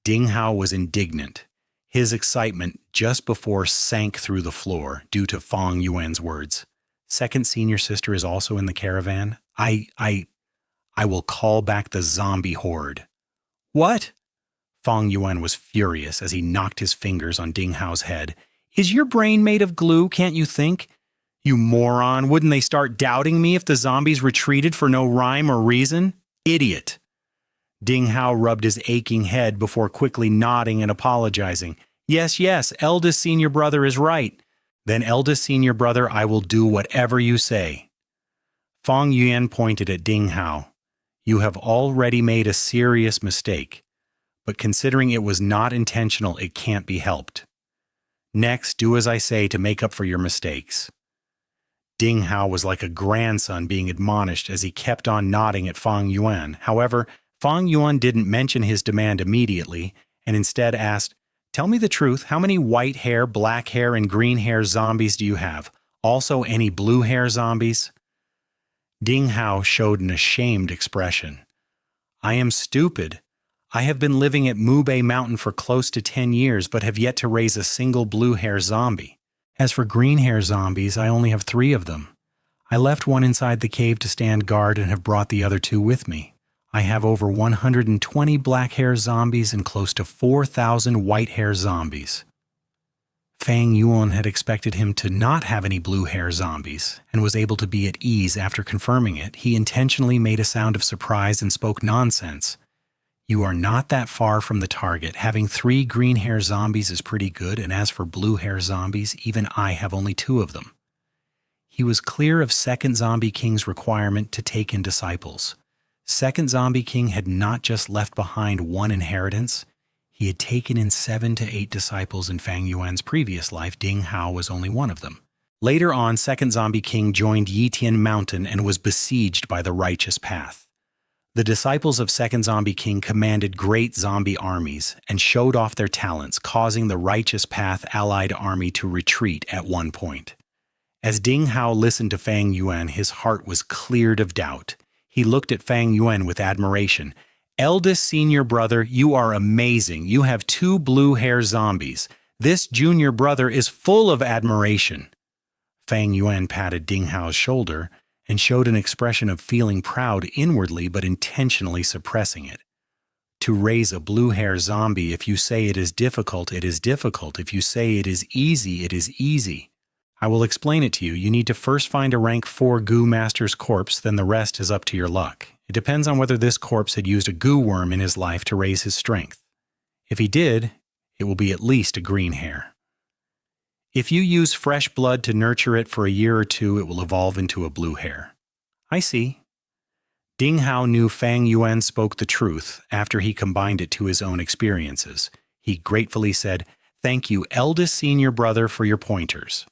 Ding Hao was indignant. His excitement just before sank through the floor due to Fang Yuan's words. Second senior sister is also in the caravan. I will call back the zombie horde. What? Fang Yuan was furious as he knocked his fingers on Ding Hao's head. Is your brain made of glue, can't you think? You moron, wouldn't they start doubting me if the zombies retreated for no rhyme or reason? Idiot. Ding Hao rubbed his aching head before quickly nodding and apologizing. Yes, eldest senior brother is right. Then eldest senior brother, I will do whatever you say. Fang Yuan pointed at Ding Hao. You have already made a serious mistake. But considering it was not intentional, it can't be helped. Next, do as I say to make up for your mistakes. Ding Hao was like a grandson being admonished as he kept on nodding at Fang Yuan. However, Fang Yuan didn't mention his demand immediately, and instead asked, "Tell me the truth, how many white hair, black hair, and green hair zombies do you have? Also any blue hair zombies?" Ding Hao showed an ashamed expression. "I am stupid. I have been living at Mubei Mountain for close to 10 years, but have yet to raise a single blue hair zombie. As for green hair zombies, I only have 3 of them. I left one inside the cave to stand guard and have brought the other 2 with me. I have over 120 black hair zombies and close to 4,000 white hair zombies." Fang Yuan had expected him to not have any blue hair zombies, and was able to be at ease after confirming it. He intentionally made a sound of surprise and spoke nonsense. You are not that far from the target. Having 3 green hair zombies is pretty good, and as for blue hair zombies, even I have only 2 of them. He was clear of Second Zombie King's requirement to take in disciples. Second Zombie King had not just left behind 1 inheritance, he had taken in 7 to 8 disciples in Fang Yuan's previous life. Ding Hao was only one of them. Later on, Second Zombie King joined Yitian Mountain and was besieged by the Righteous Path. The disciples of Second Zombie King commanded great zombie armies and showed off their talents, causing the Righteous Path allied army to retreat at one point. As Ding Hao listened to Fang Yuan, his heart was cleared of doubt. He looked at Fang Yuan with admiration. "Eldest senior brother, you are amazing. You have 2 blue hair zombies. This junior brother is full of admiration." Fang Yuan patted Ding Hao's shoulder and showed an expression of feeling proud inwardly but intentionally suppressing it. To raise a blue hair zombie, if you say it is difficult, it is difficult. If you say it is easy, it is easy. I will explain it to you. You need to first find a rank 4 goo master's corpse, then the rest is up to your luck. It depends on whether this corpse had used a goo worm in his life to raise his strength. If he did, it will be at least a green hair. If you use fresh blood to nurture it for a year or 2, it will evolve into a blue hair. I see. Ding Hao knew Fang Yuan spoke the truth after he combined it to his own experiences. He gratefully said, "Thank you, eldest senior brother, for your pointers."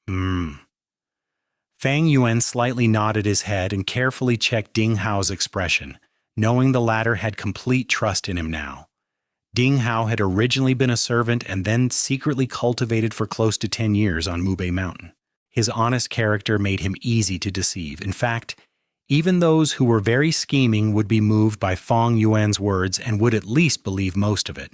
Fang Yuan slightly nodded his head and carefully checked Ding Hao's expression. knowing the latter had complete trust in him now. Ding Hao had originally been a servant and then secretly cultivated for close to 10 years on Mubei Mountain. His honest character made him easy to deceive. In fact, even those who were very scheming would be moved by Fang Yuan's words and would at least believe most of it.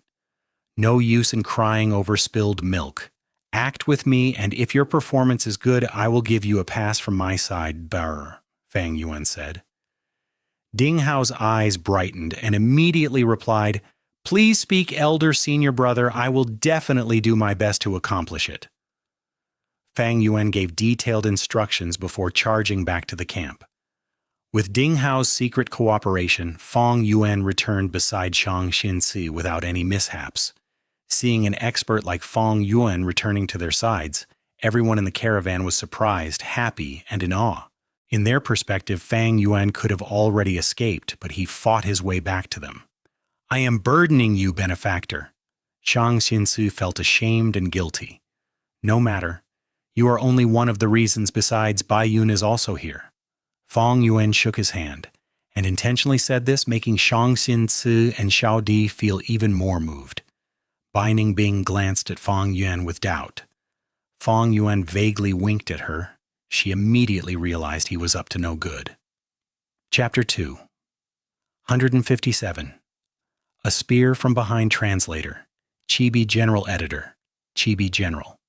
No use in crying over spilled milk. Act with me, and if your performance is good, I will give you a pass from my side, Brr, Fang Yuan said. Ding Hao's eyes brightened and immediately replied, "Please speak, elder senior brother. I will definitely do my best to accomplish it." Fang Yuan gave detailed instructions before charging back to the camp. With Ding Hao's secret cooperation, Fang Yuan returned beside Xianxia without any mishaps. Seeing an expert like Fang Yuan returning to their sides, everyone in the caravan was surprised, happy, and in awe. In their perspective, Fang Yuan could have already escaped, but he fought his way back to them. "I am burdening you, benefactor." Xianxia felt ashamed and guilty. "No matter. You are only one of the reasons, besides Bai Yun is also here." Fang Yuan shook his hand, and intentionally said this, making Xianxia and Xiao Di feel even more moved. Bai Ningbing glanced at Fang Yuan with doubt. Fang Yuan vaguely winked at her. She immediately realized he was up to no good. Chapter 2 157 A Spear from Behind Translator, Chibi General Editor, Chibi General.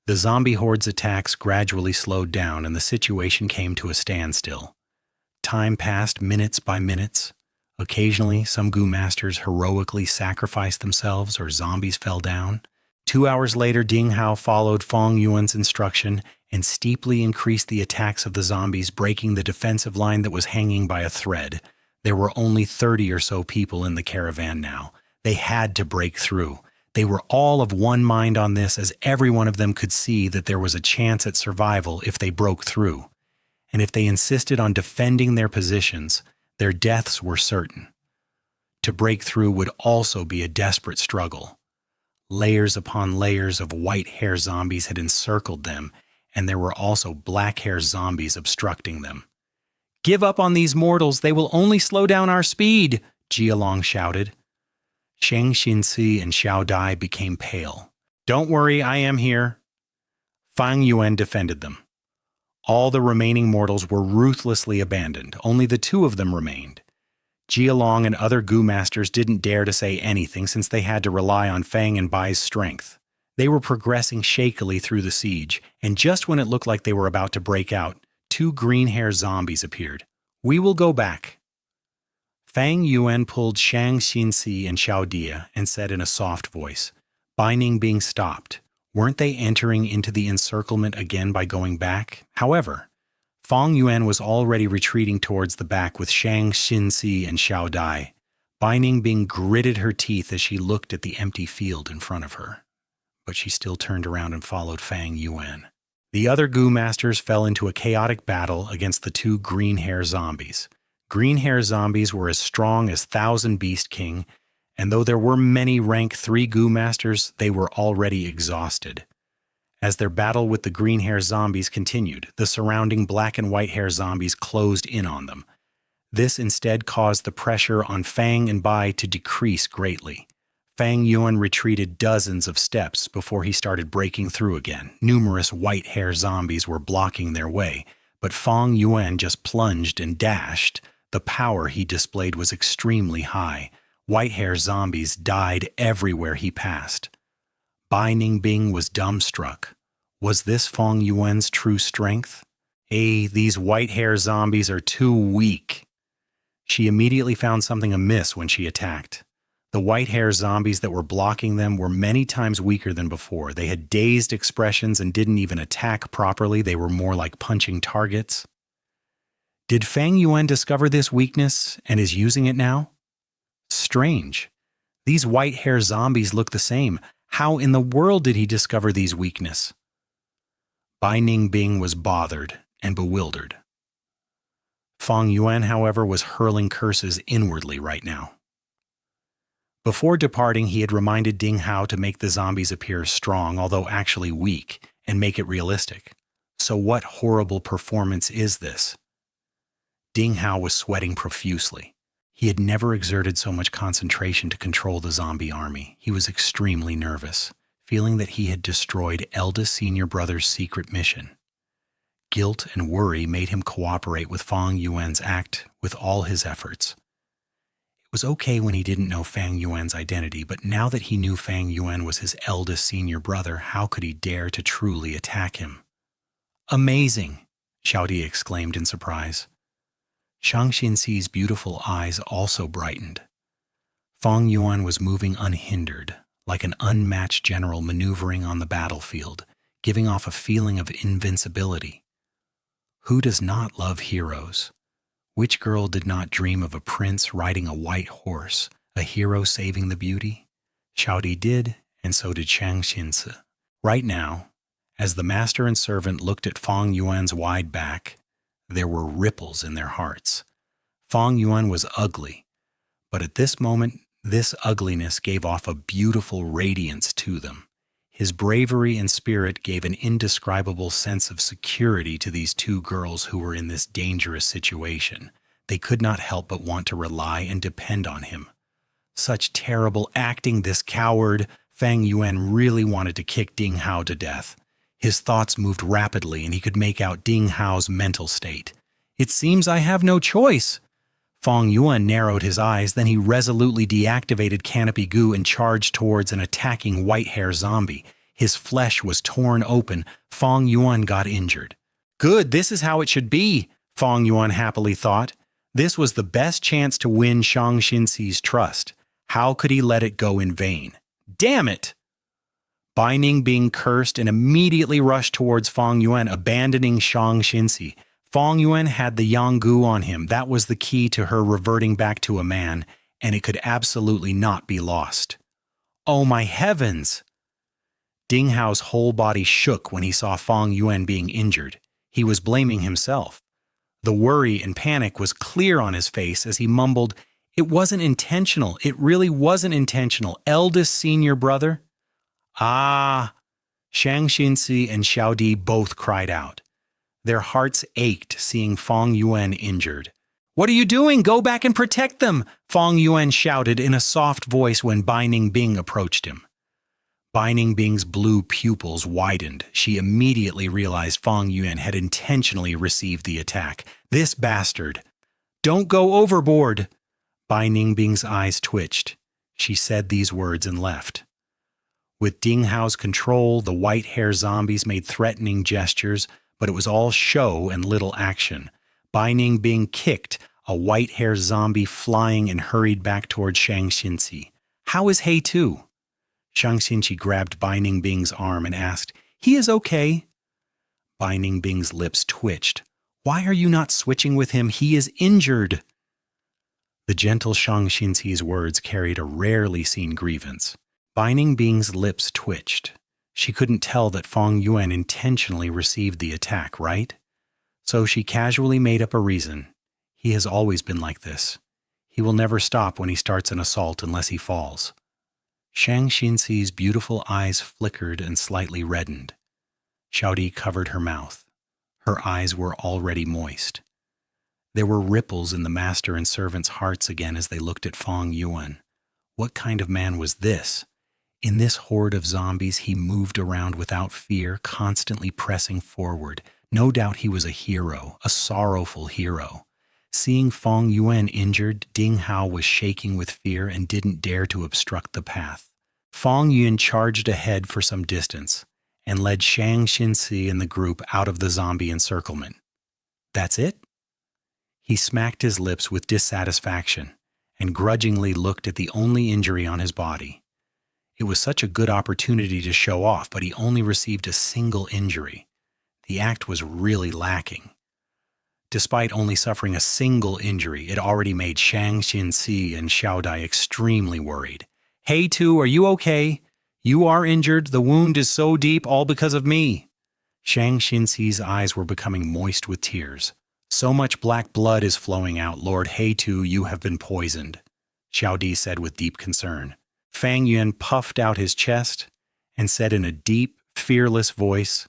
The zombie horde's attacks gradually slowed down and the situation came to a standstill. Time passed minutes by minutes. Occasionally, some Gu Masters heroically sacrificed themselves or zombies fell down. 2 hours later, Ding Hao followed Fang Yuan's instruction and steeply increased the attacks of the zombies, breaking the defensive line that was hanging by a thread. There were only 30 or so people in the caravan now. They had to break through. They were all of one mind on this, as every one of them could see that there was a chance at survival if they broke through. And if they insisted on defending their positions, their deaths were certain. To break through would also be a desperate struggle. Layers upon layers of white hair zombies had encircled them, and there were also black hair zombies obstructing them. "Give up on these mortals, they will only slow down our speed," Jialong shouted. Xianxia and Xiao Dai became pale. "Don't worry, I am here." Fang Yuan defended them. All the remaining mortals were ruthlessly abandoned. Only the two of them remained. Jialong and other Gu Masters didn't dare to say anything since they had to rely on Fang and Bai's strength. They were progressing shakily through the siege, and just when it looked like they were about to break out, 2 green-hair zombies appeared. "We will go back." Fang Yuan pulled Xianxia and Xiao Dia and said in a soft voice, "Bai Ningbing stopped. Weren't they entering into the encirclement again by going back?" However, Fang Yuan was already retreating towards the back with Xianxia and Xiao Dai. Bai Ningbing gritted her teeth as she looked at the empty field in front of her. But she still turned around and followed Fang Yuan. The other Gu Masters fell into a chaotic battle against the 2 green-hair zombies. Green-hair zombies were as strong as Thousand Beast King, and though there were many rank 3 Gu Masters, they were already exhausted. As their battle with the green-hair zombies continued, the surrounding black and white-hair zombies closed in on them. This instead caused the pressure on Fang and Bai to decrease greatly. Fang Yuan retreated dozens of steps before he started breaking through again. Numerous white-hair zombies were blocking their way, but Fang Yuan just plunged and dashed. The power he displayed was extremely high. White-hair zombies died everywhere he passed. Bai Ningbing was dumbstruck. Was this Fang Yuan's true strength? These white-hair zombies are too weak. She immediately found something amiss when she attacked. The white-hair zombies that were blocking them were many times weaker than before. They had dazed expressions and didn't even attack properly. They were more like punching targets. Did Fang Yuan discover this weakness and is using it now? Strange. These white-hair zombies look the same. How in the world did he discover these weaknesses? Bai Ningbing was bothered and bewildered. Fang Yuan, however, was hurling curses inwardly right now. Before departing, he had reminded Ding Hao to make the zombies appear strong, although actually weak, and make it realistic. So what horrible performance is this? Ding Hao was sweating profusely. He had never exerted so much concentration to control the zombie army. He was extremely nervous, feeling that he had destroyed eldest senior brother's secret mission. Guilt and worry made him cooperate with Fang Yuan's act with all his efforts. It was okay when he didn't know Fang Yuan's identity, but now that he knew Fang Yuan was his eldest senior brother, how could he dare to truly attack him? Amazing! Xiaodi exclaimed in surprise. Xianxia's beautiful eyes also brightened. Fang Yuan was moving unhindered, like an unmatched general maneuvering on the battlefield, giving off a feeling of invincibility. Who does not love heroes? Which girl did not dream of a prince riding a white horse, a hero saving the beauty? Xiaodi did, and so did Xianxia. Right now, as the master and servant looked at Fang Yuan's wide back, there were ripples in their hearts. Fang Yuan was ugly, but at this moment, this ugliness gave off a beautiful radiance to them. His bravery and spirit gave an indescribable sense of security to these two girls who were in this dangerous situation. They could not help but want to rely and depend on him. Such terrible acting, this coward! Fang Yuan really wanted to kick Ding Hao to death. His thoughts moved rapidly and he could make out Ding Hao's mental state. It seems I have no choice. Fang Yuan narrowed his eyes, then he resolutely deactivated Canopy Goo and charged towards an attacking white-hair zombie. His flesh was torn open. Fang Yuan got injured. Good, this is how it should be, Fang Yuan happily thought. This was the best chance to win Xianxia's trust. How could he let it go in vain? Damn it! Bai Ning being cursed and immediately rushed towards Fang Yuan, abandoning Xianxia. Fang Yuan had the Yanggu on him. That was the key to her reverting back to a man, and it could absolutely not be lost. Oh my heavens! Ding Hao's whole body shook when he saw Fang Yuan being injured. He was blaming himself. The worry and panic was clear on his face as he mumbled, "It wasn't intentional. It really wasn't intentional. Eldest senior brother." Ah! Xianxia and Xiaodi both cried out. Their hearts ached seeing Fang Yuan injured. "What are you doing? Go back and protect them!" Fang Yuan shouted in a soft voice when Bai Ningbing approached him. Bai Ningbing's blue pupils widened. She immediately realized Fang Yuan had intentionally received the attack. This bastard! "Don't go overboard!" Bai Ningbing's eyes twitched. She said these words and left. With Ding Hao's control, the white-hair zombies made threatening gestures, but it was all show and little action. Bai Ningbing kicked a white-hair zombie flying and hurried back toward Xianxia. "How is He Tu?" Xianxia grabbed Bai Ningbing's arm and asked, "He is okay." Bai Ningbing's lips twitched. "Why are you not switching with him? He is injured." The gentle Xianxia's words carried a rarely seen grievance. Bai Ningbing's lips twitched. She couldn't tell that Fang Yuan intentionally received the attack, right? So she casually made up a reason. He has always been like this. He will never stop when he starts an assault unless he falls. Xianxia's beautiful eyes flickered and slightly reddened. Xiaodi covered her mouth. Her eyes were already moist. There were ripples in the master and servant's hearts again as they looked at Fang Yuan. What kind of man was this? In this horde of zombies, he moved around without fear, constantly pressing forward. No doubt he was a hero, a sorrowful hero. Seeing Fang Yuan injured, Ding Hao was shaking with fear and didn't dare to obstruct the path. Fang Yuan charged ahead for some distance and led Xianxia and the group out of the zombie encirclement. That's it? He smacked his lips with dissatisfaction and grudgingly looked at the only injury on his body. It was such a good opportunity to show off, but he only received a single injury. The act was really lacking. Despite only suffering a single injury, it already made Xianxia and Xiaodai extremely worried. "He Tu, are you okay? You are injured. The wound is so deep, all because of me." Xianxia's eyes were becoming moist with tears. "So much black blood is flowing out, Lord He Tu, you have been poisoned," Xiaodi said with deep concern. Fang Yuan puffed out his chest and said in a deep, fearless voice,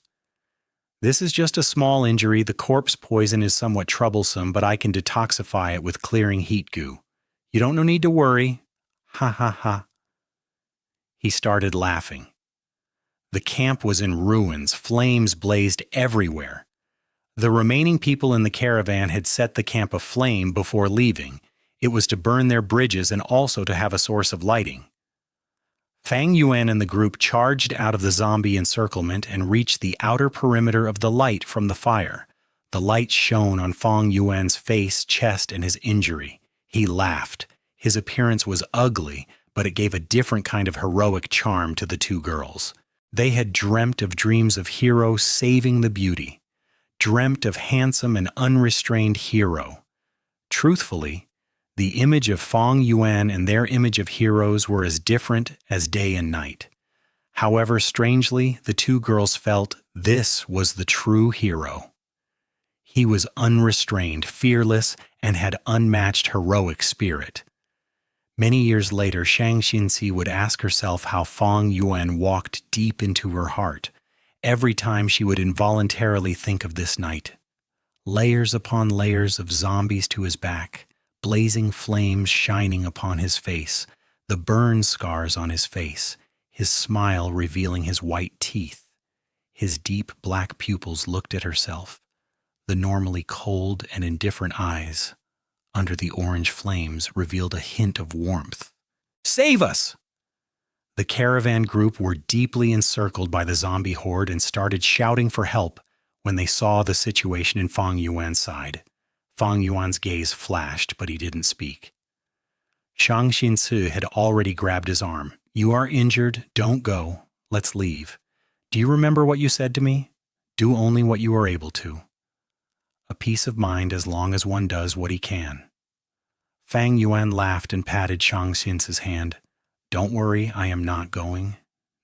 "This is just a small injury. The corpse poison is somewhat troublesome, but I can detoxify it with clearing heat goo. You don't no need to worry. Ha ha ha. He started laughing. The camp was in ruins. Flames blazed everywhere. The remaining people in the caravan had set the camp aflame before leaving. It was to burn their bridges and also to have a source of lighting. Fang Yuan and the group charged out of the zombie encirclement and reached the outer perimeter of the light from the fire. The light shone on Fang Yuan's face, chest, and his injury. He laughed. His appearance was ugly, but it gave a different kind of heroic charm to the two girls. They had dreamt of dreams of hero saving the beauty, dreamt of handsome and unrestrained hero. Truthfully, the image of Fang Yuan and their image of heroes were as different as day and night. However, strangely, the two girls felt this was the true hero. He was unrestrained, fearless, and had unmatched heroic spirit. Many years later, Xianxia would ask herself how Fang Yuan walked deep into her heart. Every time she would involuntarily think of this night. Layers upon layers of zombies to his back, blazing flames shining upon his face, the burn scars on his face, his smile revealing his white teeth. His deep black pupils looked at herself, the normally cold and indifferent eyes, under the orange flames, revealed a hint of warmth. "Save us!" The caravan group were deeply encircled by the zombie horde and started shouting for help when they saw the situation in Fang Yuan's side. Fang Yuan's gaze flashed, but he didn't speak. Xianxia had already grabbed his arm. "You are injured. Don't go. Let's leave. Do you remember what you said to me? Do only what you are able to. A peace of mind as long as one does what he can." Fang Yuan laughed and patted Xianxia's hand. "Don't worry, I am not going.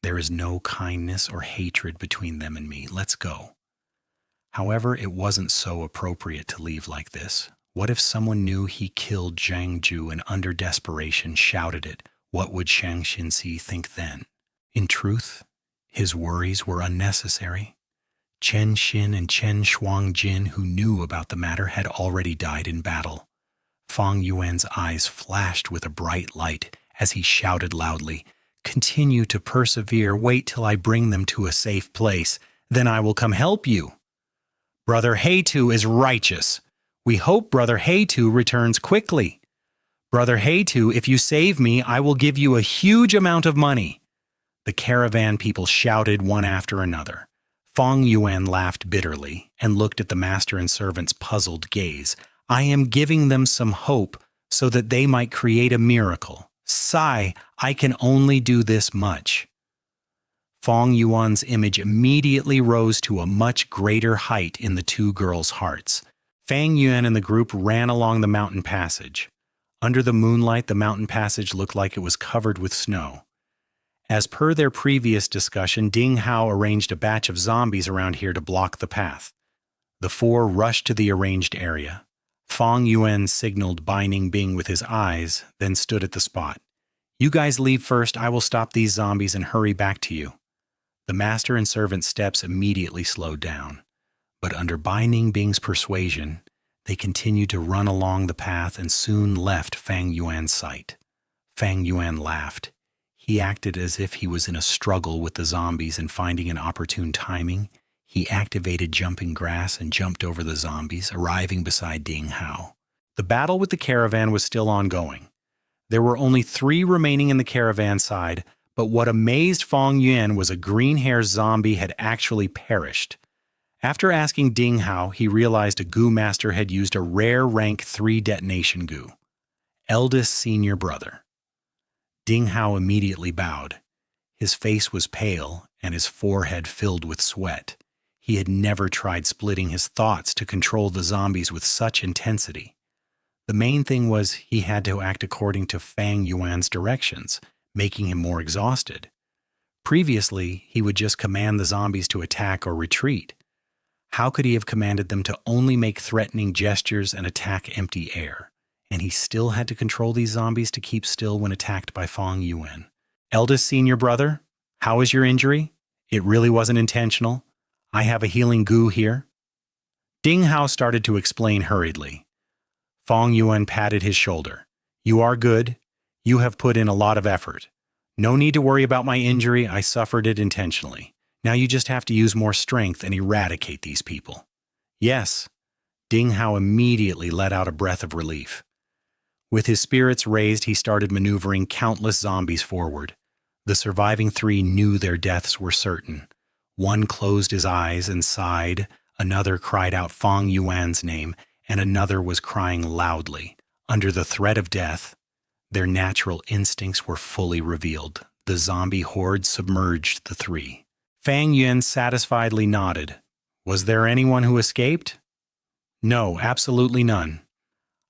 There is no kindness or hatred between them and me. Let's go." However, it wasn't so appropriate to leave like this. What if someone knew he killed Zhang Ju and under desperation shouted it? What would Xianxia think then? In truth, his worries were unnecessary. Chen Xin and Chen Shuangjin, who knew about the matter, had already died in battle. Fang Yuan's eyes flashed with a bright light as he shouted loudly, "Continue to persevere. Wait till I bring them to a safe place. Then I will come help you. Brother Heitu is righteous. We hope Brother Heitu returns quickly. Brother Heitu, if you save me, I will give you a huge amount of money." The caravan people shouted one after another. Fang Yuan laughed bitterly and looked at the master and servant's puzzled gaze. "I am giving them some hope so that they might create a miracle. Sigh, I can only do this much." Fang Yuan's image immediately rose to a much greater height in the two girls' hearts. Fang Yuan and the group ran along the mountain passage. Under the moonlight, the mountain passage looked like it was covered with snow. As per their previous discussion, Ding Hao arranged a batch of zombies around here to block the path. The four rushed to the arranged area. Fang Yuan signaled Binding Bing with his eyes, then stood at the spot. "You guys leave first. I will stop these zombies and hurry back to you." The master and servant's steps immediately slowed down, but under Binding Bing's persuasion, they continued to run along the path and soon left Fang Yuan's sight. Fang Yuan laughed. He acted as if he was in a struggle with the zombies, and finding an opportune timing, he activated jumping grass and jumped over the zombies, arriving beside Ding Hao. The battle with the caravan was still ongoing. There were only 3 remaining in the caravan side, but what amazed Fang Yuan was a green-haired zombie had actually perished. After asking Ding Hao, he realized a goo master had used a rare rank 3 detonation goo. Eldest senior brother. Ding Hao immediately bowed. His face was pale and his forehead filled with sweat. He had never tried splitting his thoughts to control the zombies with such intensity. The main thing was he had to act according to Fang Yuan's directions, making him more exhausted. Previously, he would just command the zombies to attack or retreat. How could he have commanded them to only make threatening gestures and attack empty air? And he still had to control these zombies to keep still when attacked by Fang Yuan. "Eldest senior brother, how is your injury? It really wasn't intentional. I have a healing goo here." Ding Hao started to explain hurriedly. Fang Yuan patted his shoulder. You are good. You have put in a lot of effort. No need to worry about my injury. I suffered it intentionally. Now you just have to use more strength and eradicate these people." "Yes." Ding Hao immediately let out a breath of relief. With his spirits raised, he started maneuvering countless zombies forward. The surviving 3 knew their deaths were certain. One closed his eyes and sighed, another cried out Fang Yuan's name, and another was crying loudly. Under the threat of death, their natural instincts were fully revealed. The zombie horde submerged the 3. Fang Yuan satisfiedly nodded. "Was there anyone who escaped?" "No, absolutely none.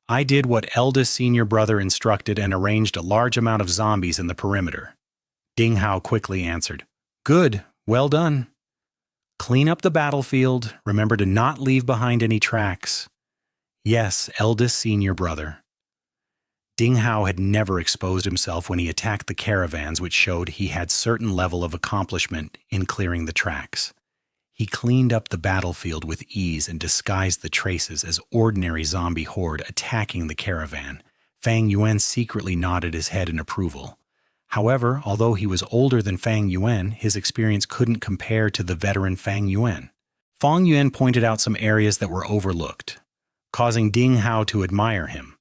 I did what eldest senior brother instructed and arranged a large amount of zombies in the perimeter." Ding Hao quickly answered. "Good, well done. Clean up the battlefield. Remember to not leave behind any tracks." "Yes, eldest senior brother." Ding Hao had never exposed himself when he attacked the caravans, which showed he had certain level of accomplishment in clearing the tracks. He cleaned up the battlefield with ease and disguised the traces as ordinary zombie horde attacking the caravan. Fang Yuan secretly nodded his head in approval. However, although he was older than Fang Yuan, his experience couldn't compare to the veteran Fang Yuan. Fang Yuan pointed out some areas that were overlooked, causing Ding Hao to admire him.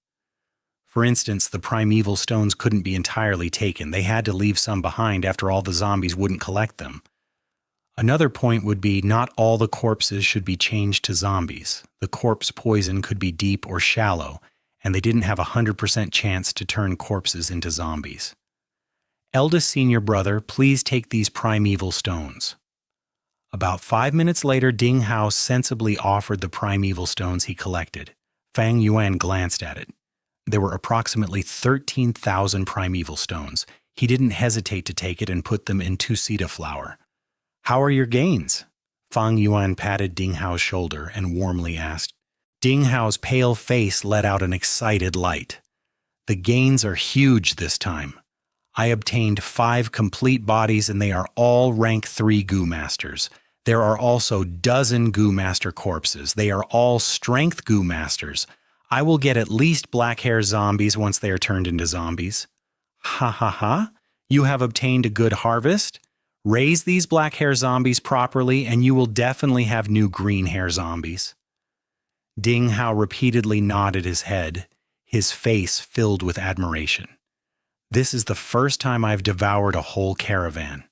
For instance, the primeval stones couldn't be entirely taken. They had to leave some behind after all the zombies wouldn't collect them. Another point would be not all the corpses should be changed to zombies. The corpse poison could be deep or shallow, and they didn't have a 100% chance to turn corpses into zombies. "Eldest senior brother, please take these primeval stones." About 5 minutes later, Ding Hao sensibly offered the primeval stones he collected. Fang Yuan glanced at it. There were approximately 13,000 primeval stones. He didn't hesitate to take it and put them in Tusita flour. "How are your gains?" Fang Yuan patted Ding Hao's shoulder and warmly asked. Ding Hao's pale face let out an excited light. "The gains are huge this time. I obtained 5 complete bodies and they are all rank 3 Goo Masters. There are also dozen Goo Master corpses. They are all strength Goo Masters. I will get at least black hair zombies once they are turned into zombies." "Ha ha ha! You have obtained a good harvest? Raise these black hair zombies properly and you will definitely have new green hair zombies." Ding Hao repeatedly nodded his head, his face filled with admiration. "This is the first time I've devoured a whole caravan.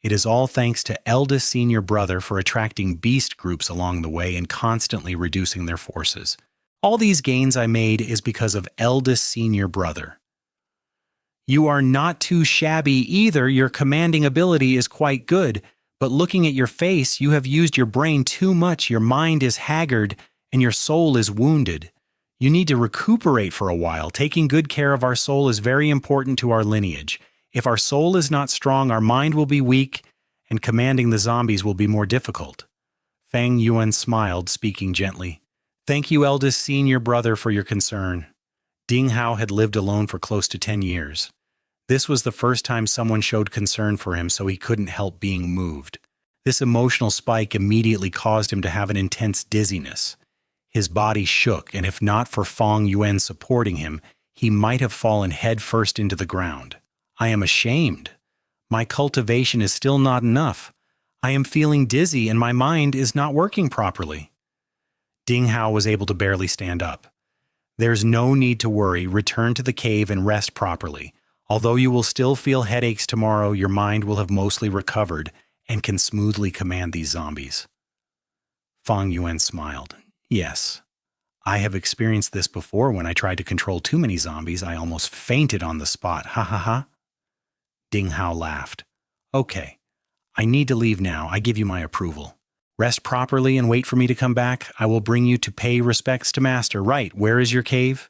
It is all thanks to eldest senior brother for attracting beast groups along the way and constantly reducing their forces. All these gains I made is because of eldest senior brother." "You are not too shabby either. Your commanding ability is quite good, but looking at your face, you have used your brain too much. Your mind is haggard and your soul is wounded. You need to recuperate for a while. Taking good care of our soul is very important to our lineage. If our soul is not strong, our mind will be weak, and commanding the zombies will be more difficult." Fang Yuan smiled, speaking gently. "Thank you, eldest senior brother, for your concern." Ding Hao had lived alone for close to 10 years. This was the first time someone showed concern for him, so he couldn't help being moved. This emotional spike immediately caused him to have an intense dizziness. His body shook, and if not for Fang Yuan supporting him, he might have fallen headfirst into the ground. "I am ashamed. My cultivation is still not enough. I am feeling dizzy and my mind is not working properly." Ding Hao was able to barely stand up. "There's no need to worry. Return to the cave and rest properly. Although you will still feel headaches tomorrow, your mind will have mostly recovered and can smoothly command these zombies." Fang Yuan smiled. "Yes, I have experienced this before when I tried to control too many zombies. I almost fainted on the spot. Ha ha ha." Ding Hao laughed. "Okay, I need to leave now. I give you my approval. Rest properly and wait for me to come back. I will bring you to pay respects to Master. Right, where is your cave?"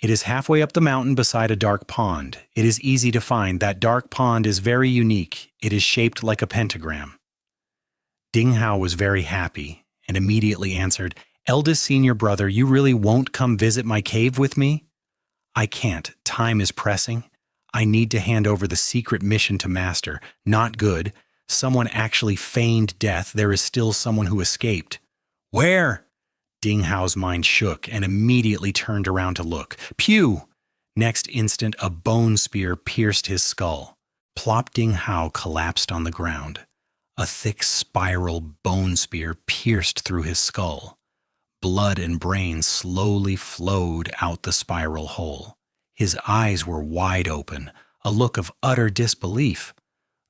"It is halfway up the mountain beside a dark pond. It is easy to find. That dark pond is very unique. It is shaped like a pentagram." Ding Hao was very happy and immediately answered, "Eldest senior brother, you really won't come visit my cave with me?" "I can't. Time is pressing. I need to hand over the secret mission to Master. Not good. Someone actually feigned death. There is still someone who escaped." "Where?" Ding Hao's mind shook and immediately turned around to look. "Pew! Next instant, a bone spear pierced his skull. Plop Ding Hao collapsed on the ground. A thick spiral bone spear pierced through his skull. Blood and brain slowly flowed out the spiral hole. His eyes were wide open, a look of utter disbelief.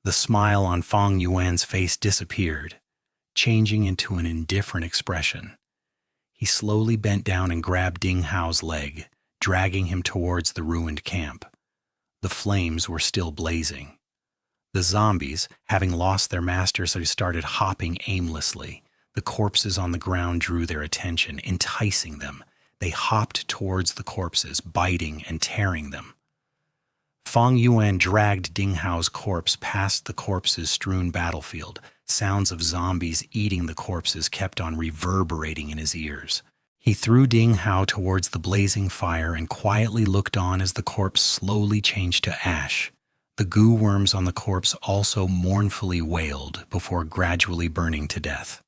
The smile on Fang Yuan's face disappeared, changing into an indifferent expression. He slowly bent down and grabbed Ding Hao's leg, dragging him towards the ruined camp. The flames were still blazing. The zombies, having lost their masters, started hopping aimlessly. The corpses on the ground drew their attention, enticing them. They hopped towards the corpses, biting and tearing them. Fang Yuan dragged Ding Hao's corpse past the corpses' strewn battlefield. Sounds of zombies eating the corpses kept on reverberating in his ears. He threw Ding Hao towards the blazing fire and quietly looked on as the corpse slowly changed to ash. The goo worms on the corpse also mournfully wailed before gradually burning to death.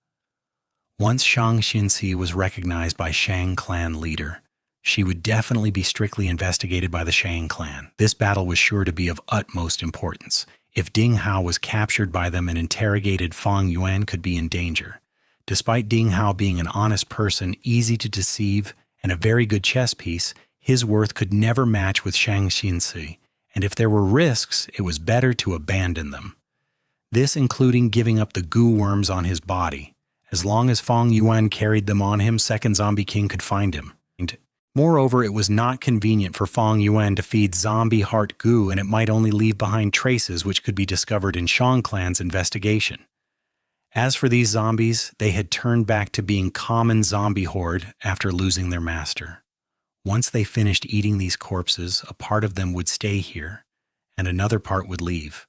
Once Xianxia was recognized by Shang clan leader, she would definitely be strictly investigated by the Shang clan. This battle was sure to be of utmost importance. If Ding Hao was captured by them and interrogated, Fang Yuan could be in danger. Despite Ding Hao being an honest person, easy to deceive, and a very good chess piece, his worth could never match with Xianxia, and if there were risks, it was better to abandon them. This including giving up the goo worms on his body. As long as Fang Yuan carried them on him, Second Zombie King could find him. Moreover, it was not convenient for Fang Yuan to feed zombie heart goo, and it might only leave behind traces which could be discovered in Shang clan's investigation. As for these zombies, they had turned back to being common zombie horde after losing their master. Once they finished eating these corpses, a part of them would stay here, and another part would leave,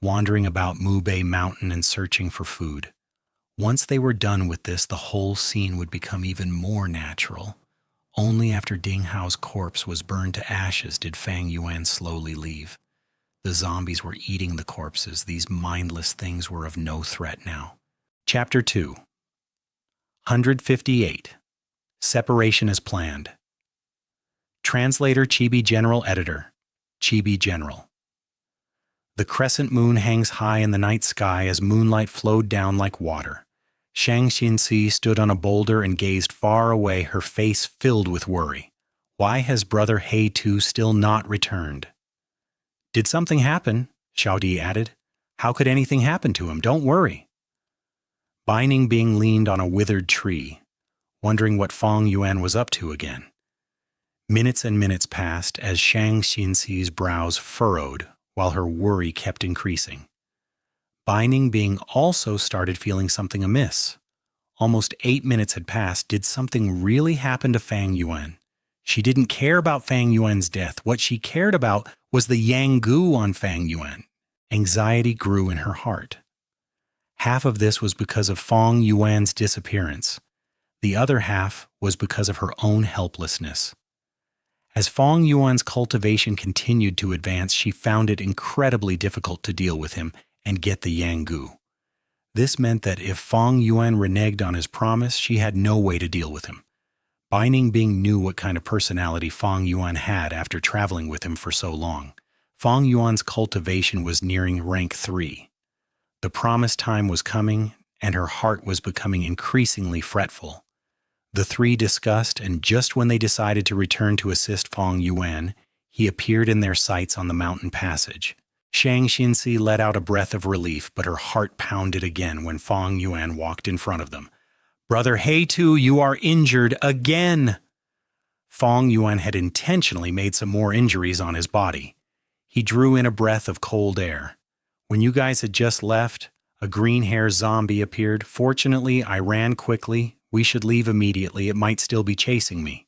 wandering about Mubei Mountain and searching for food. Once they were done with this, the whole scene would become even more natural. Only after Ding Hao's corpse was burned to ashes did Fang Yuan slowly leave. The zombies were eating the corpses. These mindless things were of no threat now. Chapter 2. 158. Separation as planned. Translator Chibi General Editor. Chibi General. The crescent moon hangs high in the night sky as moonlight flowed down like water. Xianxia stood on a boulder and gazed far away, her face filled with worry. Why has brother He Tu still not returned? Did something happen? Xiao Di added. How could anything happen to him? Don't worry. Baining Bing leaned on a withered tree, wondering what Fang Yuan was up to again. Minutes and minutes passed as Xianxia's brows furrowed while her worry kept increasing. Baining Bing also started feeling something amiss. Almost 8 minutes had passed. Did something really happen to Fang Yuan? She didn't care about Fang Yuan's death. What she cared about was the yang gu on Fang Yuan. Anxiety grew in her heart. Half of this was because of Fang Yuan's disappearance. The other half was because of her own helplessness. As Fang Yuan's cultivation continued to advance, she found it incredibly difficult to deal with him and get the yang gu. This meant that if Fang Yuan reneged on his promise, she had no way to deal with him. Baining Bing knew what kind of personality Fang Yuan had after traveling with him for so long. Fang Yuan's cultivation was nearing rank 3. The promised time was coming, and her heart was becoming increasingly fretful. The three discussed, and just when they decided to return to assist Fang Yuan, he appeared in their sights on the mountain passage. Xianxia let out a breath of relief, but her heart pounded again when Fang Yuan walked in front of them. Brother He Tu, you are injured again! Fang Yuan had intentionally made some more injuries on his body. He drew in a breath of cold air. When you guys had just left, a green-haired zombie appeared. Fortunately, I ran quickly. We should leave immediately. It might still be chasing me.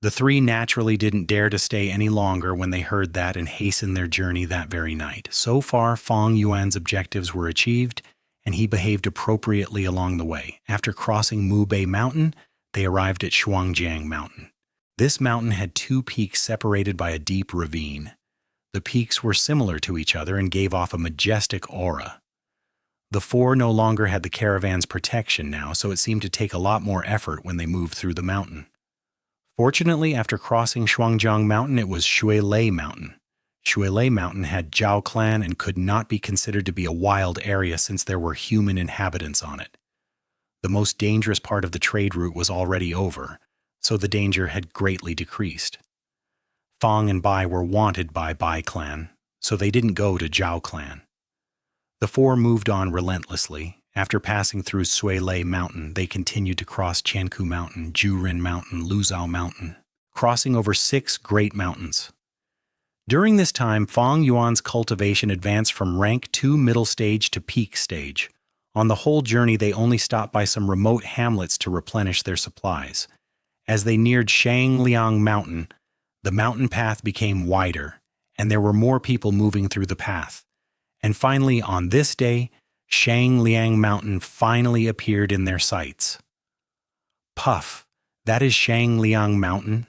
The three naturally didn't dare to stay any longer when they heard that and hastened their journey that very night. So far, Fang Yuan's objectives were achieved, and he behaved appropriately along the way. After crossing Mubei Mountain, they arrived at Shuangjiang Mountain. This mountain had 2 peaks separated by a deep ravine. The peaks were similar to each other and gave off a majestic aura. The 4 no longer had the caravan's protection now, so it seemed to take a lot more effort when they moved through the mountain. Fortunately, after crossing Shuangjiang Mountain, it was Shuilei Mountain. Shuilei Mountain had Zhao clan and could not be considered to be a wild area since there were human inhabitants on it. The most dangerous part of the trade route was already over, so the danger had greatly decreased. Fang and Bai were wanted by Bai clan, so they didn't go to Zhao clan. The four moved on relentlessly. After passing through Suilei Mountain, they continued to cross Qianku Mountain, Jurin Mountain, Luzhao Mountain, crossing over 6 great mountains. During this time, Fang Yuan's cultivation advanced from rank 2 middle stage to peak stage. On the whole journey, they only stopped by some remote hamlets to replenish their supplies. As they neared Shangliang Mountain, the mountain path became wider, and there were more people moving through the path. And finally, on this day, Shangliang Mountain finally appeared in their sights. Puff, that is Shangliang Mountain?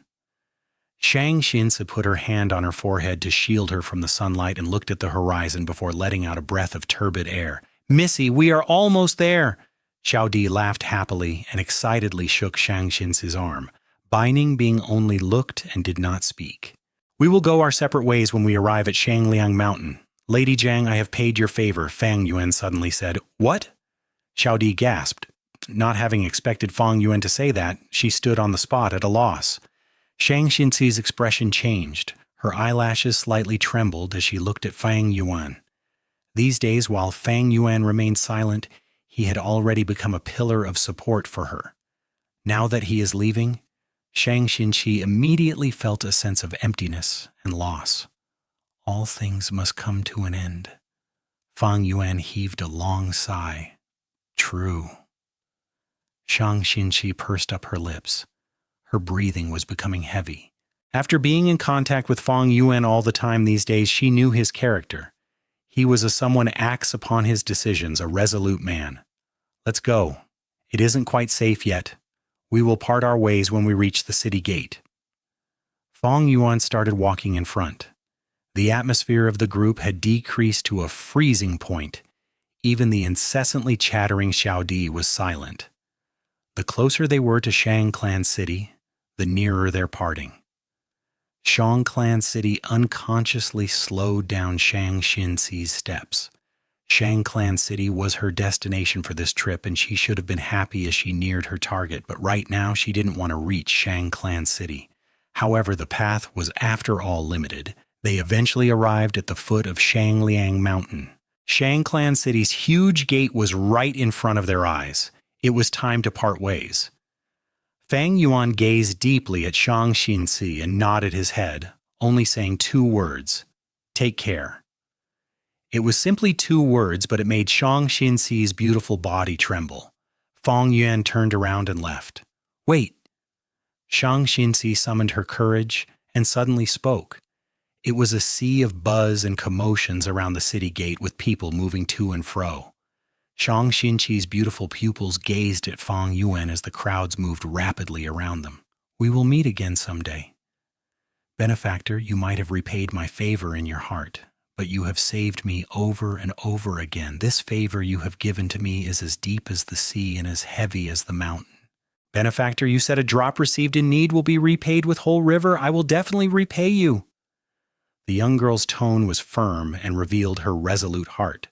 Xianxia put her hand on her forehead to shield her from the sunlight and looked at the horizon before letting out a breath of turbid air. Missy, we are almost there! Xiao Di laughed happily and excitedly shook Xianxia's arm. Baining being only looked and did not speak. We will go our separate ways when we arrive at Shangliang Mountain. Lady Jiang, I have paid your favor, Fang Yuan suddenly said. What? Xiao Di gasped. Not having expected Fang Yuan to say that, she stood on the spot at a loss. Xianxia's expression changed. Her eyelashes slightly trembled as she looked at Fang Yuan. These days, while Fang Yuan remained silent, he had already become a pillar of support for her. Now that he is leaving, Xianxia immediately felt a sense of emptiness and loss. All things must come to an end. Fang Yuan heaved a long sigh. True. Xianxia pursed up her lips. Her breathing was becoming heavy. After being in contact with Fang Yuan all the time these days, she knew his character. He was someone acts upon his decisions, a resolute man. Let's go. It isn't quite safe yet. We will part our ways when we reach the city gate. Fang Yuan started walking in front. The atmosphere of the group had decreased to a freezing point. Even the incessantly chattering Xiao Di was silent. The closer they were to Shang Clan City, the nearer their parting. Shang Clan City unconsciously slowed down Xianxia's steps. Shang Clan City was her destination for this trip, and she should have been happy as she neared her target, but right now she didn't want to reach Shang Clan City. However, the path was after all limited. They eventually arrived at the foot of Shangliang Mountain. Shang Clan City's huge gate was right in front of their eyes. It was time to part ways. Fang Yuan gazed deeply at Xianxia and nodded his head, only saying 2 words, "Take care." It was simply 2 words, but it made Xianxia's beautiful body tremble. Fang Yuan turned around and left. Wait! Xianxia summoned her courage and suddenly spoke. It was a sea of buzz and commotions around the city gate with people moving to and fro. Xianxia's beautiful pupils gazed at Fang Yuan as the crowds moved rapidly around them. We will meet again someday. Benefactor, you might have repaid my favor in your heart, but you have saved me over and over again. This favor you have given to me is as deep as the sea and as heavy as the mountain. Benefactor, you said a drop received in need will be repaid with whole river. I will definitely repay you. The young girl's tone was firm and revealed her resolute heart.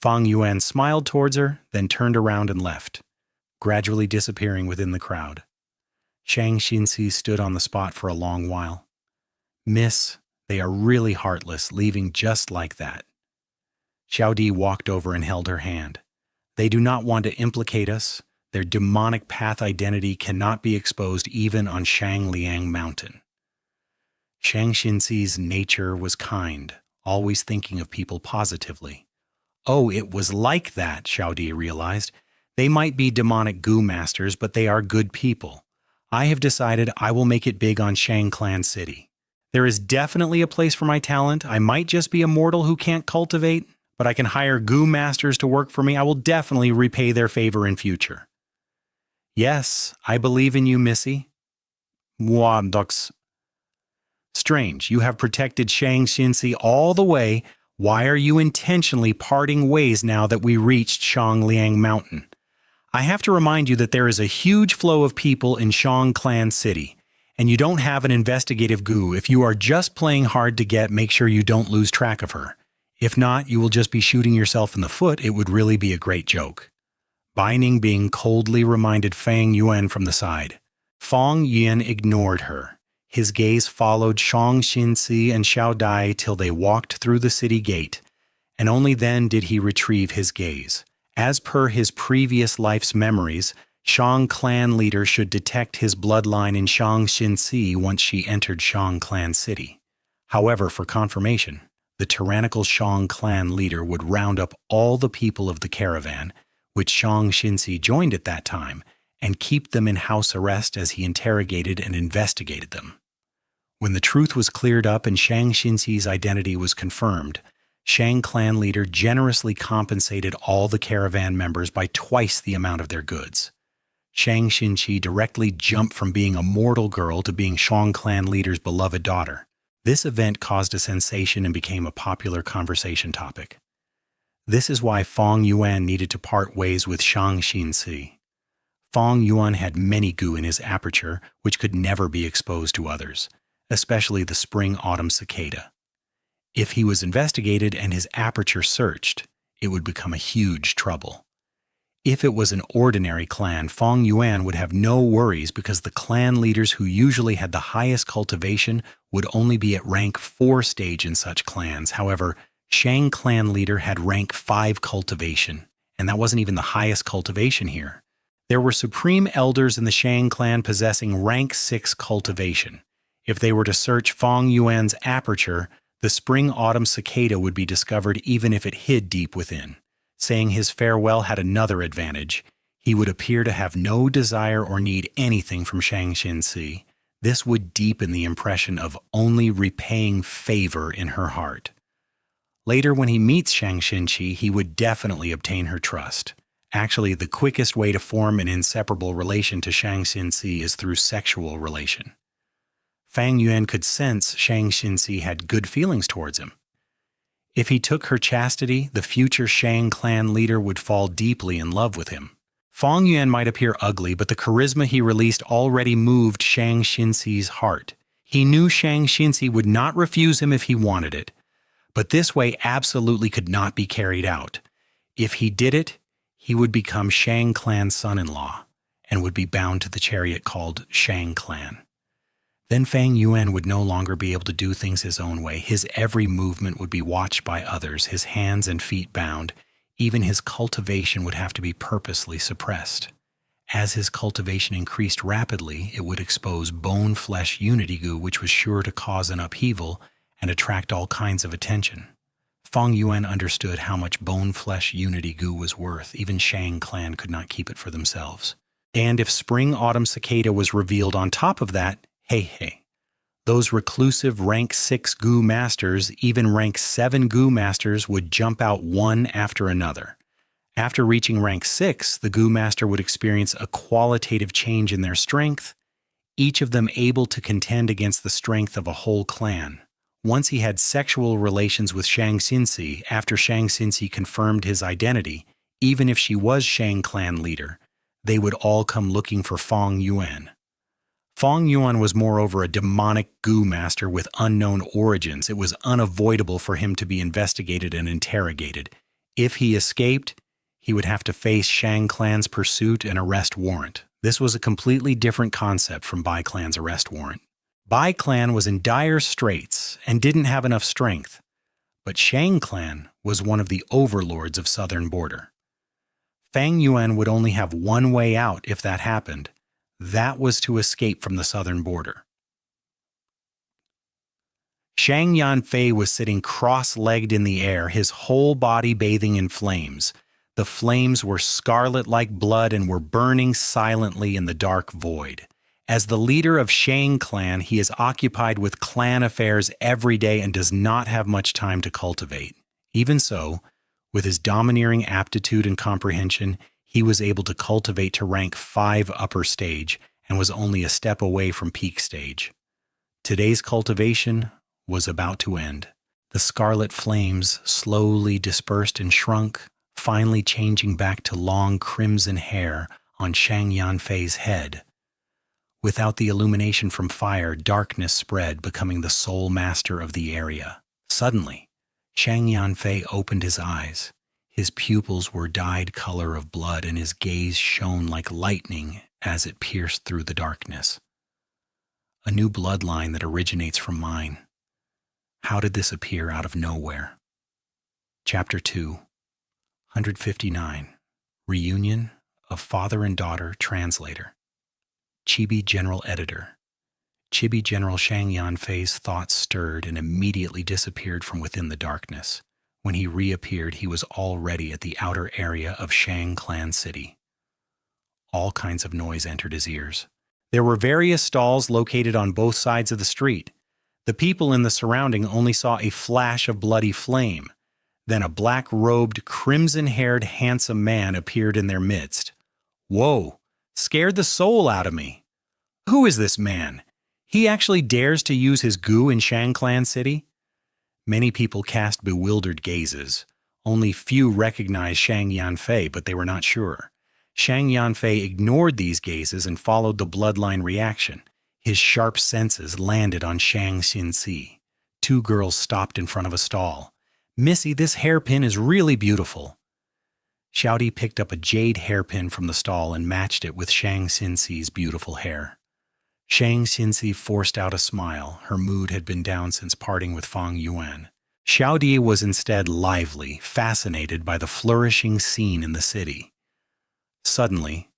Fang Yuan smiled towards her, then turned around and left, gradually disappearing within the crowd. Xianxia stood on the spot for a long while. Miss, they are really heartless, leaving just like that. Xiao Di walked over and held her hand. They do not want to implicate us. Their demonic path identity cannot be exposed even on Shangliang Mountain. Xianxia's nature was kind, always thinking of people positively. Oh, it was like that, Xiao Di realized. They might be demonic goo masters, but they are good people. I have decided I will make it big on Shang Clan City. There is definitely a place for my talent. I might just be a mortal who can't cultivate, but I can hire goo masters to work for me. I will definitely repay their favor in future. Yes, I believe in you, Missy. Mwadox. Strange, you have protected Xianxia all the way. Why are you intentionally parting ways now that we reached Shangliang Mountain? I have to remind you that there is a huge flow of people in Shang Clan City. And you don't have an investigative gu. If you are just playing hard to get, make sure you don't lose track of her. If not, you will just be shooting yourself in the foot. It would really be a great joke. Bai Ningbing coldly reminded Fang Yuan from the side. Fang Yuan ignored her. His gaze followed Shang Xinci and Xiao Dai till they walked through the city gate, and only then did he retrieve his gaze. As per his previous life's memories, Shang clan leader should detect his bloodline in Shang Xinci once she entered Shang clan city. However, for confirmation, the tyrannical Shang clan leader would round up all the people of the caravan, which Shang Xinci joined at that time, and keep them in house arrest as he interrogated and investigated them. When the truth was cleared up and Shang Xinci's identity was confirmed, Shang clan leader generously compensated all the caravan members by twice the amount of their goods. Shang Xinci directly jumped from being a mortal girl to being Shang clan leader's beloved daughter. This event caused a sensation and became a popular conversation topic. This is why Fang Yuan needed to part ways with Shang Xinci. Fang Yuan had many gu in his aperture which could never be exposed to others, especially the Spring Autumn Cicada. If he was investigated and his aperture searched, it would become a huge trouble. If it was an ordinary clan, Fang Yuan would have no worries because the clan leaders who usually had the highest cultivation would only be at rank 4 stage in such clans. However, Shang clan leader had rank 5 cultivation, and that wasn't even the highest cultivation here. There were supreme elders in the Shang clan possessing rank 6 cultivation. If they were to search Fang Yuan's aperture, the Spring Autumn Cicada would be discovered even if it hid deep within. Saying his farewell had another advantage. He would appear to have no desire or need anything from Shang Xinci. This would deepen the impression of only repaying favor in her heart. Later, when he meets Shang Xinci, he would definitely obtain her trust. Actually, the quickest way to form an inseparable relation to Shang Xinci is through sexual relation. Fang Yuan could sense Shang Xinci had good feelings towards him. If he took her chastity, the future Shang clan leader would fall deeply in love with him. Fang Yuan might appear ugly, but the charisma he released already moved Shang Xinci's heart. He knew Shang Xinci would not refuse him if he wanted it, but this way absolutely could not be carried out. If he did it, he would become Shang clan's son-in-law and would be bound to the chariot called Shang clan. Then Fang Yuan would no longer be able to do things his own way. His every movement would be watched by others, his hands and feet bound. Even his cultivation would have to be purposely suppressed. As his cultivation increased rapidly, it would expose bone-flesh unity gu, which was sure to cause an upheaval and attract all kinds of attention. Fang Yuan understood how much bone-flesh unity gu was worth. Even Shang clan could not keep it for themselves. And if Spring Autumn Cicada was revealed on top of that, hey, those reclusive rank 6 gu masters, even rank 7 gu masters, would jump out one after another. After reaching rank 6, the gu master would experience a qualitative change in their strength, each of them able to contend against the strength of a whole clan. Once he had sexual relations with Shang Xinci, after Shang Xinci confirmed his identity, even if she was Shang clan leader, they would all come looking for Fang Yuan. Fang Yuan was moreover a demonic gu master with unknown origins. It was unavoidable for him to be investigated and interrogated. If he escaped, he would have to face Shang clan's pursuit and arrest warrant. This was a completely different concept from Bai clan's arrest warrant. Bai clan was in dire straits and didn't have enough strength, but Shang clan was one of the overlords of southern border. Fang Yuan would only have one way out if that happened. That was to escape from the southern border. Shang Yanfei was sitting cross-legged in the air, his whole body bathing in flames. The flames were scarlet like blood and were burning silently in the dark void. As the leader of Shang clan, he is occupied with clan affairs every day and does not have much time to cultivate. Even so, with his domineering aptitude and comprehension, he was able to cultivate to rank 5 upper stage and was only a step away from peak stage. Today's cultivation was about to end. The scarlet flames slowly dispersed and shrunk, finally changing back to long crimson hair on Shang Yanfei's head. Without the illumination from fire, darkness spread, becoming the sole master of the area. Suddenly, Shang Yanfei opened his eyes. His pupils were dyed color of blood, and his gaze shone like lightning as it pierced through the darkness. A new bloodline that originates from mine. How did this appear out of nowhere? Chapter 2, 159. Reunion of Father and Daughter Translator. Chibi General Editor. Chibi General Shang Yanfei's thoughts stirred and immediately disappeared from within the darkness. When he reappeared, he was already at the outer area of Shang Clan City. All kinds of noise entered his ears. There were various stalls located on both sides of the street. The people in the surrounding only saw a flash of bloody flame. Then a black-robed, crimson-haired, handsome man appeared in their midst. Whoa! Scared the soul out of me. Who is this man? He actually dares to use his goo in Shang Clan City? Many people cast bewildered gazes. Only few recognized Shang Yanfei, but they were not sure. Shang Yanfei ignored these gazes and followed the bloodline reaction. His sharp senses landed on Shang Xinxi. Two girls stopped in front of a stall. "Missy, this hairpin is really beautiful." Xiaodi picked up a jade hairpin from the stall and matched it with Shang Xinxi's beautiful hair. Shang Xinxi forced out a smile. Her mood had been down since parting with Fang Yuan. Xiaodi was instead lively, fascinated by the flourishing scene in the city. Suddenly,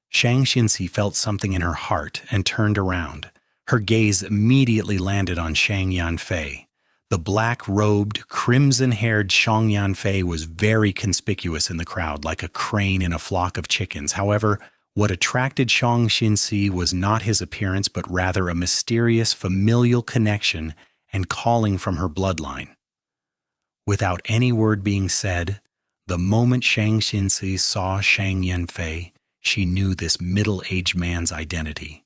Shang Xinxi felt something in her heart and turned around. Her gaze immediately landed on Shang Yanfei. The black-robed, crimson-haired Shang Yanfei was very conspicuous in the crowd, like a crane in a flock of chickens. However, what attracted Shang Xinxi was not his appearance, but rather a mysterious familial connection and calling from her bloodline. Without any word being said, the moment Shang Xinxi saw Shang Yanfei, she knew this middle-aged man's identity.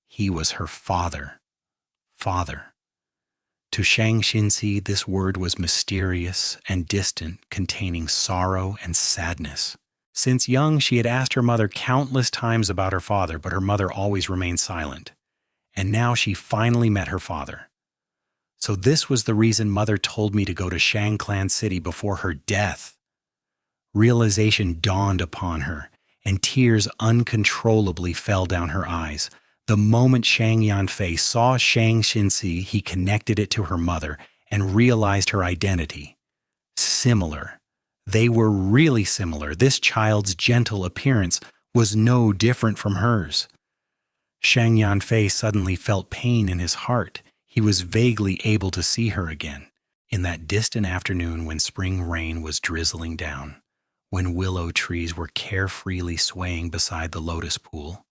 He was her father. Father. To Shang Xinxi, this word was mysterious and distant, containing sorrow and sadness. Since young, she had asked her mother countless times about her father, but her mother always remained silent. And now she finally met her father. So this was the reason Mother told me to go to Shang Clan City before her death. Realization dawned upon her, and tears uncontrollably fell down her eyes. The moment Shang Yanfei saw Shang Xinxi, he connected it to her mother and realized her identity. Similar. They were really similar. This child's gentle appearance was no different from hers. Shang Yanfei suddenly felt pain in his heart. He was vaguely able to see her again. In that distant afternoon when spring rain was drizzling down, when willow trees were carefreely swaying beside the lotus pool,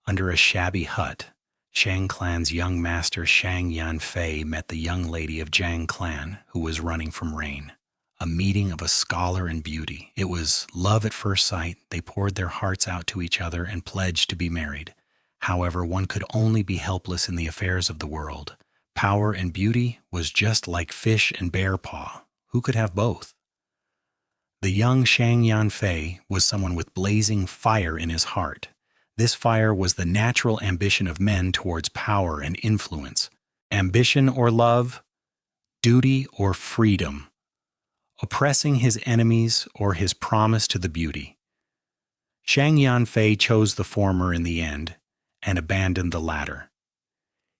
under a shabby hut, Shang Clan's young master Shang Yanfei met the young lady of Zhang Clan who was running from rain. A meeting of a scholar and beauty. It was love at first sight. They poured their hearts out to each other and pledged to be married. However, one could only be helpless in the affairs of the world. Power and beauty was just like fish and bear paw. Who could have both? The young Shang Yanfei was someone with blazing fire in his heart. This fire was the natural ambition of men towards power and influence. Ambition or love, duty or freedom, oppressing his enemies or his promise to the beauty. Shang Yanfei chose the former in the end and abandoned the latter.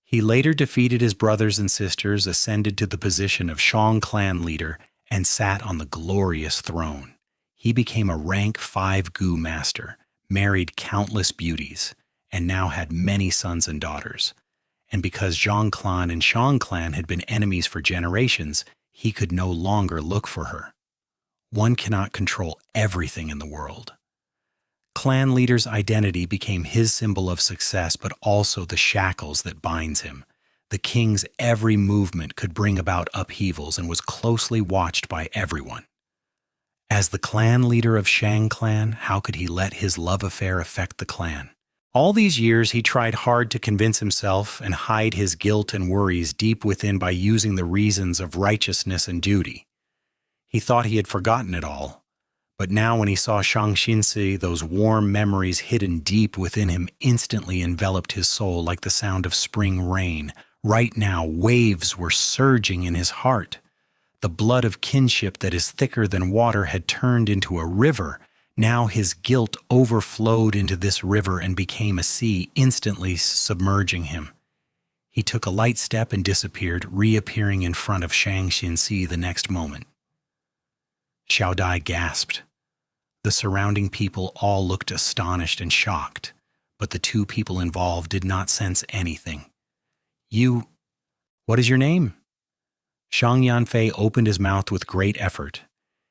He later defeated his brothers and sisters, ascended to the position of Shang Clan leader, and sat on the glorious throne. He became a rank 5 Gu master, married countless beauties, and now had many sons and daughters. And because Zhang Clan and Shang Clan had been enemies for generations, he could no longer look for her. One cannot control everything in the world. Clan leader's identity became his symbol of success, but also the shackles that binds him. The king's every movement could bring about upheavals and was closely watched by everyone. As the clan leader of Shang Clan, how could he let his love affair affect the clan? All these years he tried hard to convince himself and hide his guilt and worries deep within by using the reasons of righteousness and duty. He thought he had forgotten it all, But now when he saw Xianxia, those warm memories hidden deep within him instantly enveloped his soul like the sound of spring rain. Right now, waves were surging in his heart. The blood of kinship that is thicker than water had turned into a river. Now his guilt overflowed into this river and became a sea, instantly submerging him. He took a light step and disappeared, reappearing in front of Xianxia the next moment. Xiao Dai gasped. The surrounding people all looked astonished and shocked, but the two people involved did not sense anything. What is your name? Shang Yanfei opened his mouth with great effort.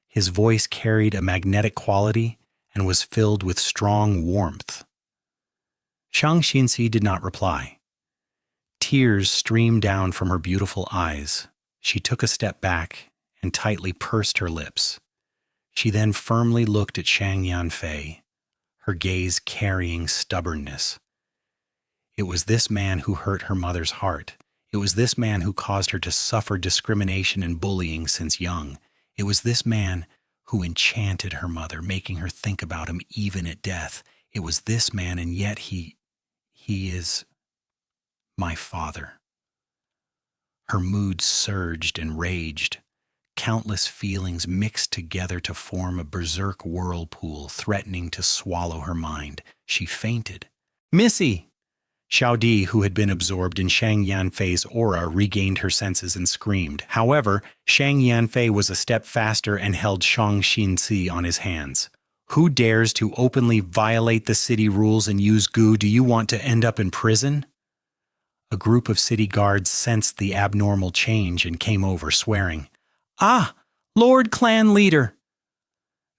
His voice carried a magnetic quality and was filled with strong warmth. Shang Xinci did not reply. Tears streamed down from her beautiful eyes. She took a step back and tightly pursed her lips. She then firmly looked at Shang Yanfei, her gaze carrying stubbornness. It was this man who hurt her mother's heart. It was this man who caused her to suffer discrimination and bullying since young. It was this man who enchanted her mother, making her think about him even at death. It was this man, and yet he is my father. Her mood surged and raged. Countless feelings mixed together to form a berserk whirlpool, threatening to swallow her mind. She fainted. Missy! Xiao Di, who had been absorbed in Shang Yanfei's aura, regained her senses and screamed. However, Shang Yanfei was a step faster and held Shang Xinci on his hands. Who dares to openly violate the city rules and use goo? Do you want to end up in prison? A group of city guards sensed the abnormal change and came over, swearing. Ah, Lord Clan Leader!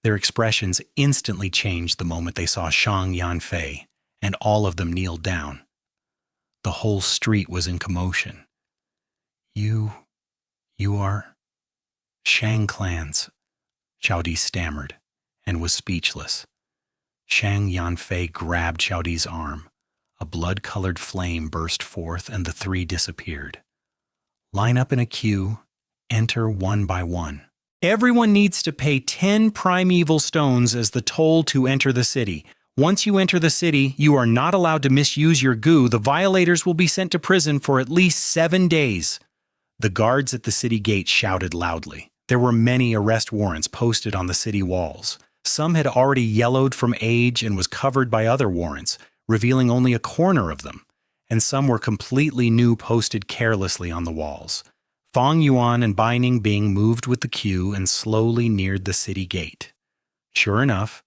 Their expressions instantly changed the moment they saw Shang Yanfei, and all of them kneeled down. The whole street was in commotion. You are Shang clans, Xiao Di stammered, and was speechless. Shang Yanfei grabbed Xiao Di's arm. A blood-colored flame burst forth, and the three disappeared. Line up in a queue. Enter one by one. Everyone needs to pay 10 primeval stones as the toll to enter the city. Once you enter the city, you are not allowed to misuse your goo. The violators will be sent to prison for at least 7 days. The guards at the city gate shouted loudly. There were many arrest warrants posted on the city walls. Some had already yellowed from age and was covered by other warrants, revealing only a corner of them, and some were completely new, posted carelessly on the walls. Fang Yuan and Bai Ningbing moved with the queue and slowly neared the city gate. Sure enough,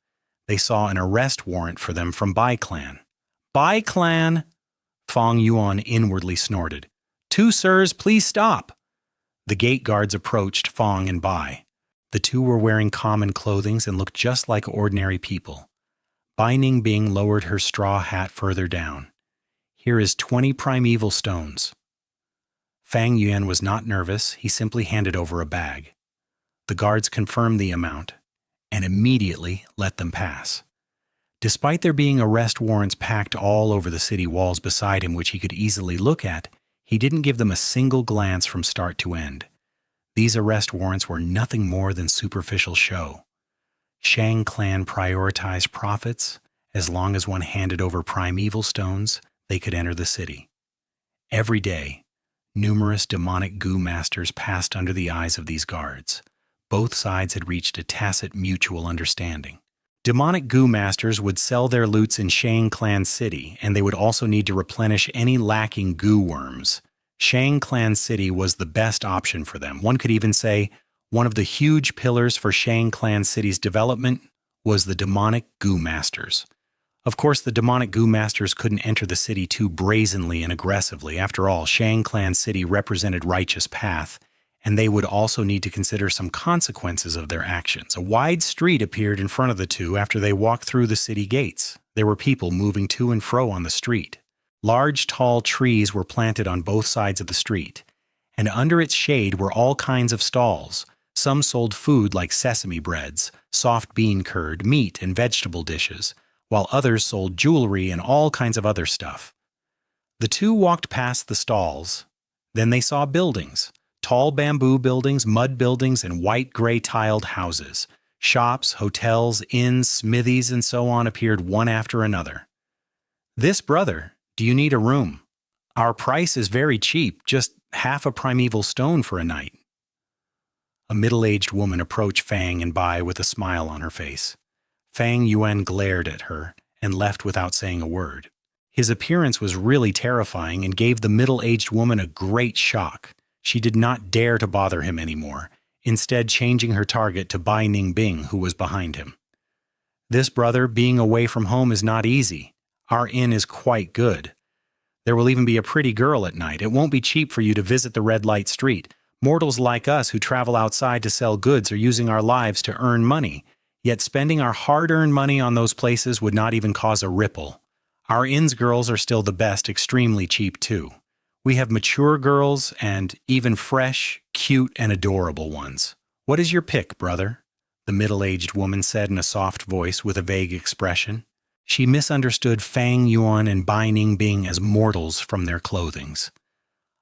they saw an arrest warrant for them from Bai Clan. Bai Clan! Fang Yuan inwardly snorted. 2 sirs, please stop! The gate guards approached Fang and Bai. The two were wearing common clothing and looked just like ordinary people. Bai Ningbing lowered her straw hat further down. Here is 20 primeval stones. Fang Yuan was not nervous. He simply handed over a bag. The guards confirmed the amount and immediately let them pass. Despite there being arrest warrants packed all over the city walls beside him, which he could easily look at, he didn't give them a single glance from start to end. These arrest warrants were nothing more than superficial show. Shang clan prioritized profits. As long as one handed over primeval stones, they could enter the city. Every day, numerous demonic goo masters passed under the eyes of these guards. Both sides had reached a tacit mutual understanding. Demonic goo masters would sell their loots in Shang Clan City, and they would also need to replenish any lacking goo worms. Shang Clan City was the best option for them. One could even say one of the huge pillars for Shang Clan City's development was the demonic goo masters. Of course, the demonic goo masters couldn't enter the city too brazenly and aggressively. After all, Shang Clan City represented righteous path, and they would also need to consider some consequences of their actions. A wide street appeared in front of the two after they walked through the city gates. There were people moving to and fro on the street. Large, tall trees were planted on both sides of the street, and under its shade were all kinds of stalls. Some sold food like sesame breads, soft bean curd, meat, and vegetable dishes, while others sold jewelry and all kinds of other stuff. The two walked past the stalls. Then they saw buildings. Tall bamboo buildings, mud buildings, and white gray tiled houses. Shops, hotels, inns, smithies, and so on appeared one after another. "This brother, do you need a room? Our price is very cheap, just half a primeval stone for a night." A middle-aged woman approached Fang and Bai with a smile on her face. Fang Yuan glared at her and left without saying a word. His appearance was really terrifying and gave the middle-aged woman a great shock. She did not dare to bother him anymore, instead changing her target to Bai Ningbing, who was behind him. "This brother, being away from home is not easy. Our inn is quite good. There will even be a pretty girl at night. It won't be cheap for you to visit the red light street. Mortals like us who travel outside to sell goods are using our lives to earn money, yet spending our hard-earned money on those places would not even cause a ripple. Our inn's girls are still the best, extremely cheap too. We have mature girls and even fresh, cute, and adorable ones. What is your pick, brother?" the middle-aged woman said in a soft voice with a vague expression. She misunderstood Fang Yuan and Bai Ningbing as mortals from their clothings.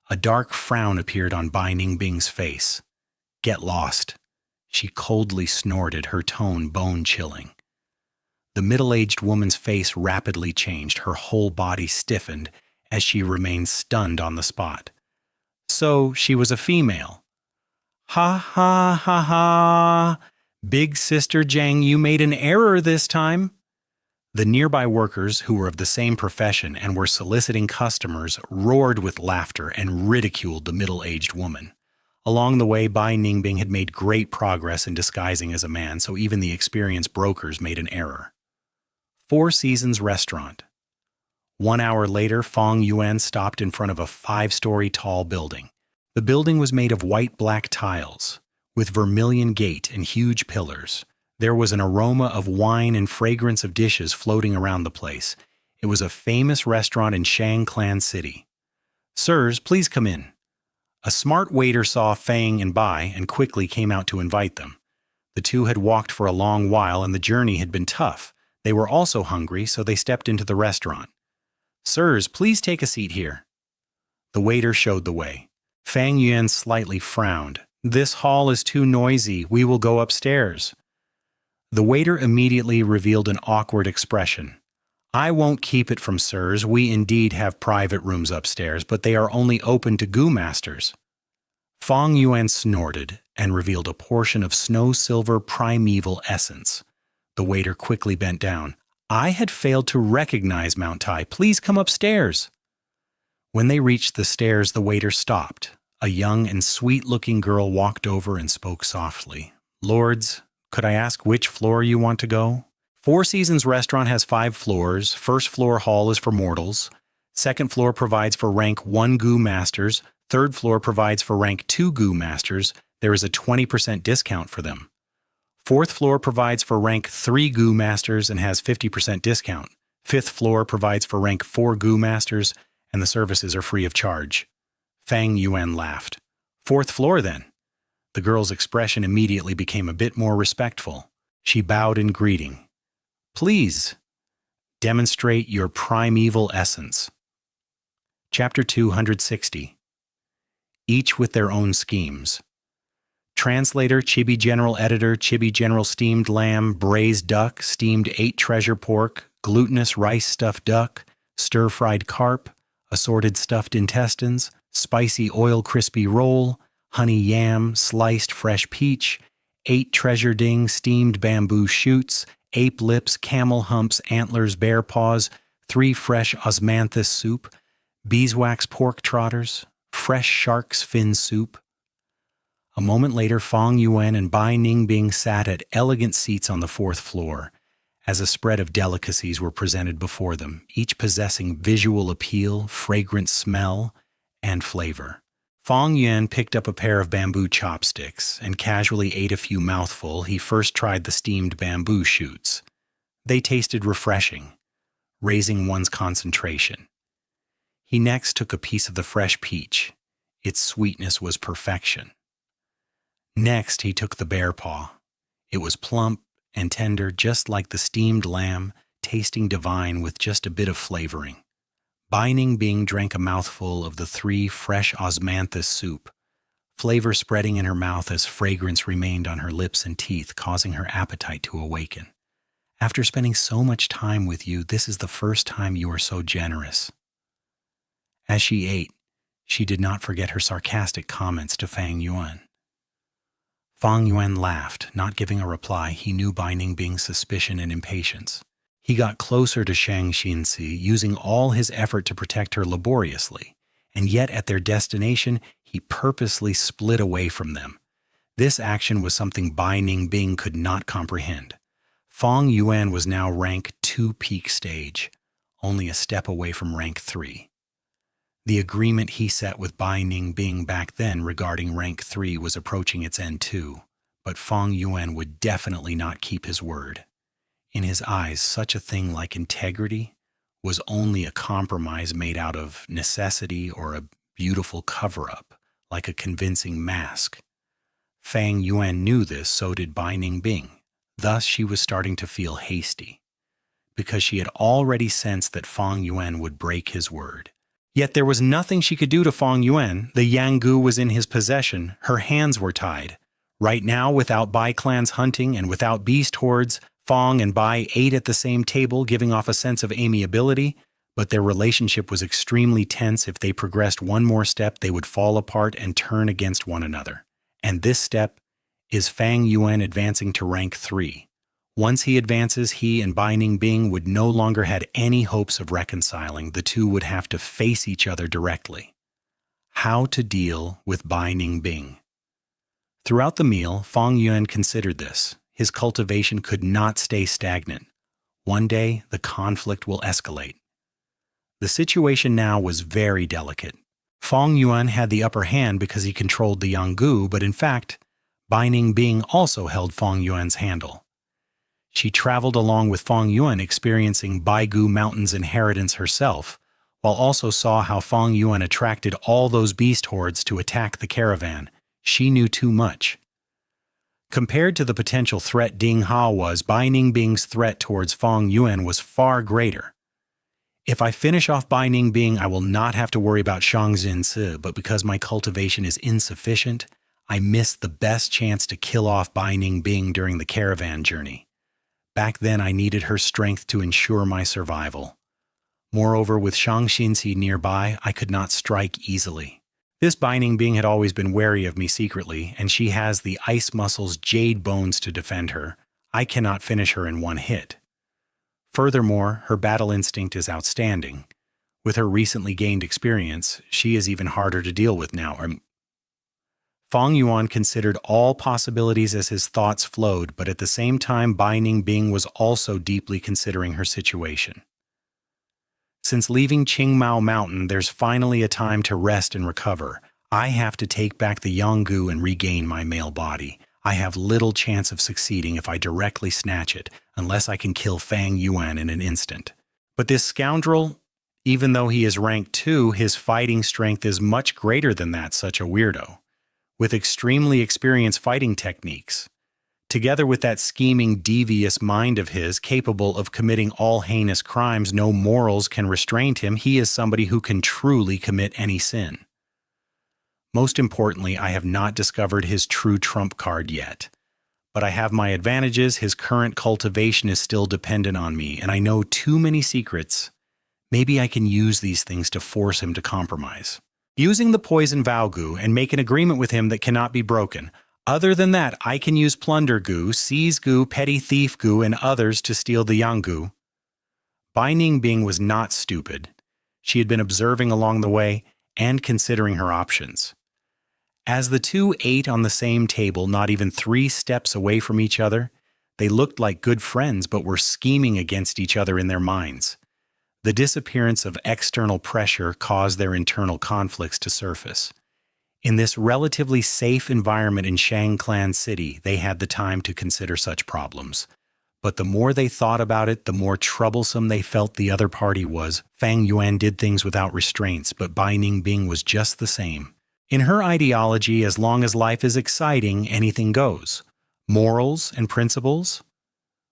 A dark frown appeared on Bai Ningbing's face. "Get lost," she coldly snorted, her tone bone-chilling. The middle-aged woman's face rapidly changed, her whole body stiffened as she remained stunned on the spot. So she was a female. "Ha ha ha ha! Big Sister Zhang, you made an error this time." The nearby workers, who were of the same profession and were soliciting customers, roared with laughter and ridiculed the middle-aged woman. Along the way, Bai Ningbing had made great progress in disguising as a man, so even the experienced brokers made an error. Four Seasons Restaurant. 1 hour later, Fang Yuan stopped in front of a 5-story tall building. The building was made of white-black tiles, with vermilion gate and huge pillars. There was an aroma of wine and fragrance of dishes floating around the place. It was a famous restaurant in Shangclan City. "Sirs, please come in." A smart waiter saw Fang and Bai and quickly came out to invite them. The two had walked for a long while and the journey had been tough. They were also hungry, so they stepped into the restaurant. "Sirs, please take a seat here." The waiter showed the way. Fang Yuan slightly frowned. "This hall is too noisy. We will go upstairs." The waiter immediately revealed an awkward expression. "I won't keep it from sirs. We indeed have private rooms upstairs, but they are only open to Goo Masters." Fang Yuan snorted and revealed a portion of snow-silver primeval essence. The waiter quickly bent down. "I had failed to recognize Mount Tai. Please come upstairs." When they reached the stairs, the waiter stopped. A young and sweet-looking girl walked over and spoke softly. "Lords, could I ask which floor you want to go?" Four Seasons Restaurant has 5 floors. First floor hall is for mortals. Second floor provides for rank 1 Goo Masters. Third floor provides for rank 2 Goo Masters. There is a 20% discount for them. Fourth floor provides for rank 3 Goo Masters and has 50% discount. Fifth floor provides for rank 4 Goo Masters, and the services are free of charge. Fang Yuan laughed. "Fourth floor, then." The girl's expression immediately became a bit more respectful. She bowed in greeting. "Please, demonstrate your primeval essence." Chapter 260. Each with their own schemes. Translator, Chibi General Editor, Chibi General Steamed Lamb, Braised Duck, Steamed 8 Treasure Pork, Glutinous Rice Stuffed Duck, Stir-Fried Carp, Assorted Stuffed Intestines, Spicy Oil Crispy Roll, Honey Yam, Sliced Fresh Peach, 8 Treasure Ding Steamed Bamboo Shoots, Ape Lips, Camel Humps, Antlers, Bear Paws, 3 Fresh Osmanthus Soup, Beeswax Pork Trotters, Fresh Shark's Fin Soup. A moment later, Fang Yuan and Bai Ningbing sat at elegant seats on the 4th floor, as a spread of delicacies were presented before them, each possessing visual appeal, fragrant smell, and flavor. Fang Yuan picked up a pair of bamboo chopsticks and casually ate a few mouthful. He first tried the steamed bamboo shoots. They tasted refreshing, raising one's concentration. He next took a piece of the fresh peach. Its sweetness was perfection. Next, he took the bear paw. It was plump and tender, just like the steamed lamb, tasting divine with just a bit of flavoring. Bai Ningbing drank a mouthful of the 3 fresh osmanthus soup. flavor spreading in her mouth as fragrance remained on her lips and teeth, causing her appetite to awaken. After spending so much time with you, this is the first time you are so generous. As she ate, she did not forget her sarcastic comments to Fang Yuan. Fang Yuan laughed, not giving a reply. He knew Bai Ningbing's suspicion and impatience. He got closer to Xianxia, using all his effort to protect her laboriously, and yet at their destination, he purposely split away from them. This action was something Bai Ningbing could not comprehend. Fang Yuan was now rank 2 peak stage, only a step away from rank 3. The agreement he set with Bai Ningbing back then regarding rank 3 was approaching its end too, but Fang Yuan would definitely not keep his word. In his eyes, such a thing like integrity was only a compromise made out of necessity or a beautiful cover-up, like a convincing mask. Fang Yuan knew this, so did Bai Ningbing. Thus, she was starting to feel hasty, because she had already sensed that Fang Yuan would break his word. Yet there was nothing she could do to Fang Yuan. The Yanggu was in his possession. Her hands were tied. Right now, without Bai clans hunting and without beast hordes, Fang and Bai ate at the same table, giving off a sense of amiability, but their relationship was extremely tense. If they progressed one more step, they would fall apart and turn against one another. And this step is Fang Yuan advancing to rank 3. Once he advances, he and Bai Ningbing would no longer have any hopes of reconciling. The two would have to face each other directly. How to deal with Bai Ningbing? Throughout the meal, Fang Yuan considered this. His cultivation could not stay stagnant. One day, the conflict will escalate. The situation now was very delicate. Fang Yuan had the upper hand because he controlled the Yanggu, but in fact, Bai Ningbing also held Fang Yuan's handle. She traveled along with Fang Yuan, experiencing Baigu Mountain's inheritance herself, while also saw how Fang Yuan attracted all those beast hordes to attack the caravan. She knew too much. Compared to the potential threat Ding Ha was, Bai Ningbing's threat towards Fang Yuan was far greater. If I finish off Bai Ningbing, I will not have to worry about Xianxia, but because my cultivation is insufficient, I missed the best chance to kill off Bai Ningbing during the caravan journey. Back then, I needed her strength to ensure my survival. Moreover, with Xianxia nearby, I could not strike easily. This Bai Ningbing had always been wary of me secretly, and she has the ice muscle's jade bones to defend her. I cannot finish her in one hit. Furthermore, her battle instinct is outstanding. With her recently gained experience, she is even harder to deal with now. Fang Yuan considered all possibilities as his thoughts flowed, but at the same time, Bai Ningbing was also deeply considering her situation. Since leaving Qingmao Mountain, there's finally a time to rest and recover. I have to take back the Yanggu and regain my male body. I have little chance of succeeding if I directly snatch it, unless I can kill Fang Yuan in an instant. But this scoundrel, even though he is rank 2, his fighting strength is much greater than that, such a weirdo, with extremely experienced fighting techniques. Together with that scheming, devious mind of his, capable of committing all heinous crimes, no morals can restrain him. He is somebody who can truly commit any sin. Most importantly, I have not discovered his true trump card yet. But I have my advantages. His current cultivation is still dependent on me, and I know too many secrets. Maybe I can use these things to force him to compromise. Using the poison Vow Gu and make an agreement with him that cannot be broken. Other than that, I can use Plunder Gu, Seize Gu, Petty Thief Gu, and others to steal the Yanggu. Bai Ningbing was not stupid. She had been observing along the way and considering her options. As the two ate on the same table, not even 3 steps away from each other, they looked like good friends but were scheming against each other in their minds. The disappearance of external pressure caused their internal conflicts to surface. In this relatively safe environment in Shangclan City, they had the time to consider such problems. But the more they thought about it, the more troublesome they felt the other party was. Fang Yuan did things without restraints, but Bai Ningbing was just the same. In her ideology, as long as life is exciting, anything goes. Morals and principles?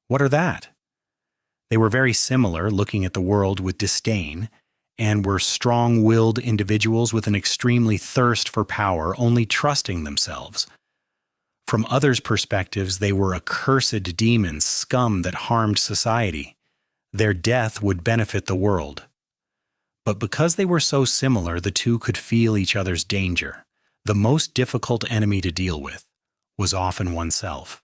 What are that? They were very similar, looking at the world with disdain, and were strong-willed individuals with an extremely thirst for power, only trusting themselves. From others' perspectives, they were accursed demons, scum that harmed society. Their death would benefit the world. But because they were so similar, the two could feel each other's danger. The most difficult enemy to deal with was often oneself.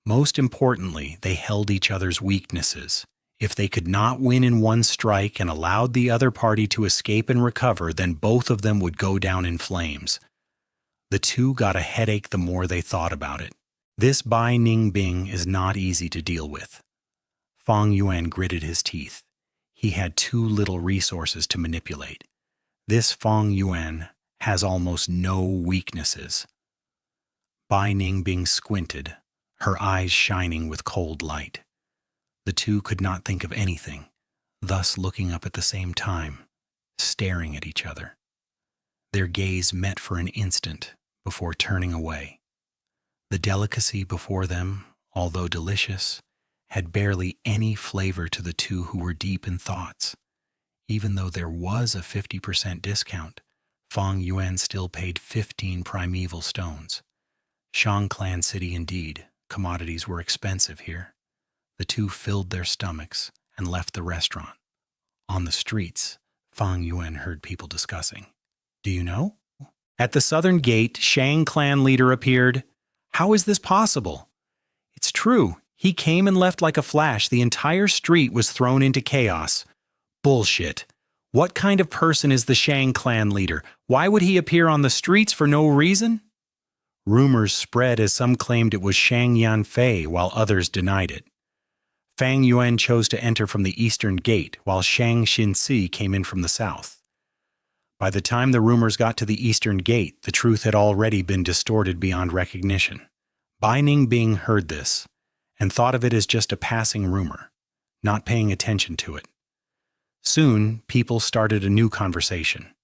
Most importantly, they held each other's weaknesses. If they could not win in one strike and allowed the other party to escape and recover, then both of them would go down in flames. The two got a headache the more they thought about it. This Bai Ningbing is not easy to deal with. Fang Yuan gritted his teeth. He had too little resources to manipulate. This Fang Yuan has almost no weaknesses. Bai Ningbing squinted, her eyes shining with cold light. The two could not think of anything, thus looking up at the same time, staring at each other. Their gaze met for an instant before turning away. The delicacy before them, although delicious, had barely any flavor to the two who were deep in thoughts. Even though there was a 50% discount, Fang Yuan still paid 15 primeval stones. Xianxia City indeed, commodities were expensive here. The two filled their stomachs and left the restaurant. On the streets, Fang Yuan heard people discussing. Do you know? At the southern gate, Shang clan leader appeared. How is this possible? It's true. He came and left like a flash. The entire street was thrown into chaos. Bullshit. What kind of person is the Shang clan leader? Why would he appear on the streets for no reason? Rumors spread as some claimed it was Shang Yanfei while others denied it. Fang Yuan chose to enter from the eastern gate, while Shang Xinxi came in from the south. By the time the rumors got to the eastern gate, the truth had already been distorted beyond recognition. Bai Ningbing heard this, and thought of it as just a passing rumor, not paying attention to it. Soon, people started a new conversation.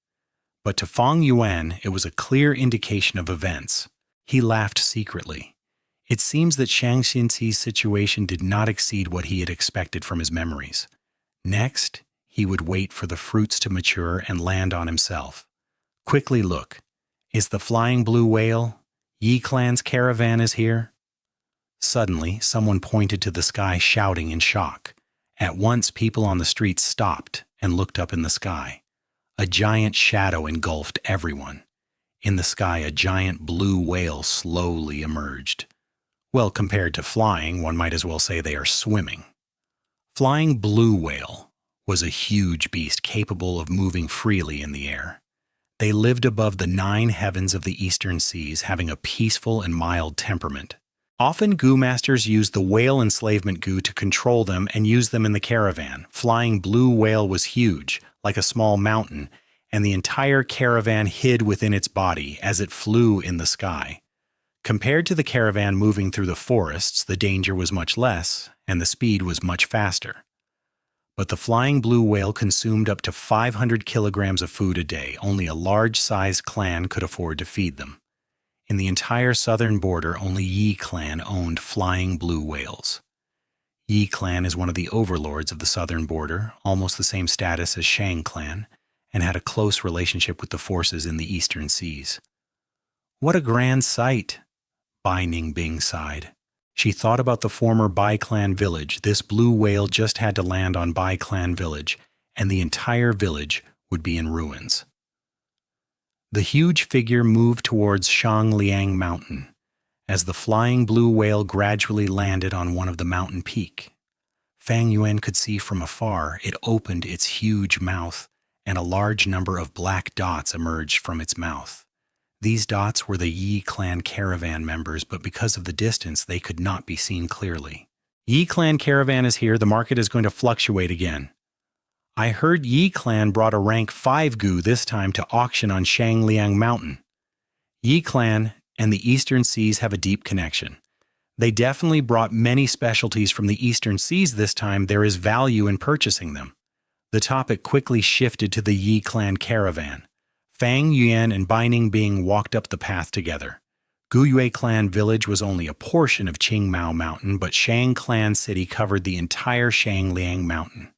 But to Fang Yuan, it was a clear indication of events. He laughed secretly. It seems that Shang Xinxi's situation did not exceed what he had expected from his memories. Next, he would wait for the fruits to mature and land on himself. Quickly look. Is the flying blue whale? Yi Clan's caravan is here? Suddenly, someone pointed to the sky, shouting in shock. At once, people on the street stopped and looked up in the sky. A giant shadow engulfed everyone. In the sky, a giant blue whale slowly emerged. Well, compared to flying, one might as well say they are swimming. Flying blue whale was a huge beast capable of moving freely in the air. They lived above the 9 heavens of the eastern seas, having a peaceful and mild temperament. Often goo masters used the whale enslavement goo to control them and use them in the caravan. Flying blue whale was huge, like a small mountain, and the entire caravan hid within its body as it flew in the sky. Compared to the caravan moving through the forests, the danger was much less, and the speed was much faster. But the flying blue whale consumed up to 500 kilograms of food a day. Only a large-sized clan could afford to feed them. In the entire southern border, only Yi clan owned flying blue whales. Yi clan is one of the overlords of the southern border, almost the same status as Shang clan, and had a close relationship with the forces in the eastern seas. What a grand sight! Bai Ningbing sighed. She thought about the former Bai clan village. This blue whale just had to land on Bai clan village, and the entire village would be in ruins. The huge figure moved towards Shangliang Mountain. As the flying blue whale gradually landed on one of the mountain peak, Fang Yuan could see from afar it opened its huge mouth, and a large number of black dots emerged from its mouth. These dots were the Yi clan caravan members, but because of the distance, they could not be seen clearly. Yi clan caravan is here. The market is going to fluctuate again. I heard Yi clan brought a rank 5 goo this time to auction on Shangliang Mountain. Yi clan and the eastern seas have a deep connection. They definitely brought many specialties from the eastern seas this time. There is value in purchasing them. The topic quickly shifted to the Yi clan caravan. Fang Yuan and Bai Ningbing walked up the path together. Guyue clan village was only a portion of Qingmao Mountain, but Shang clan city covered the entire Shangliang Mountain.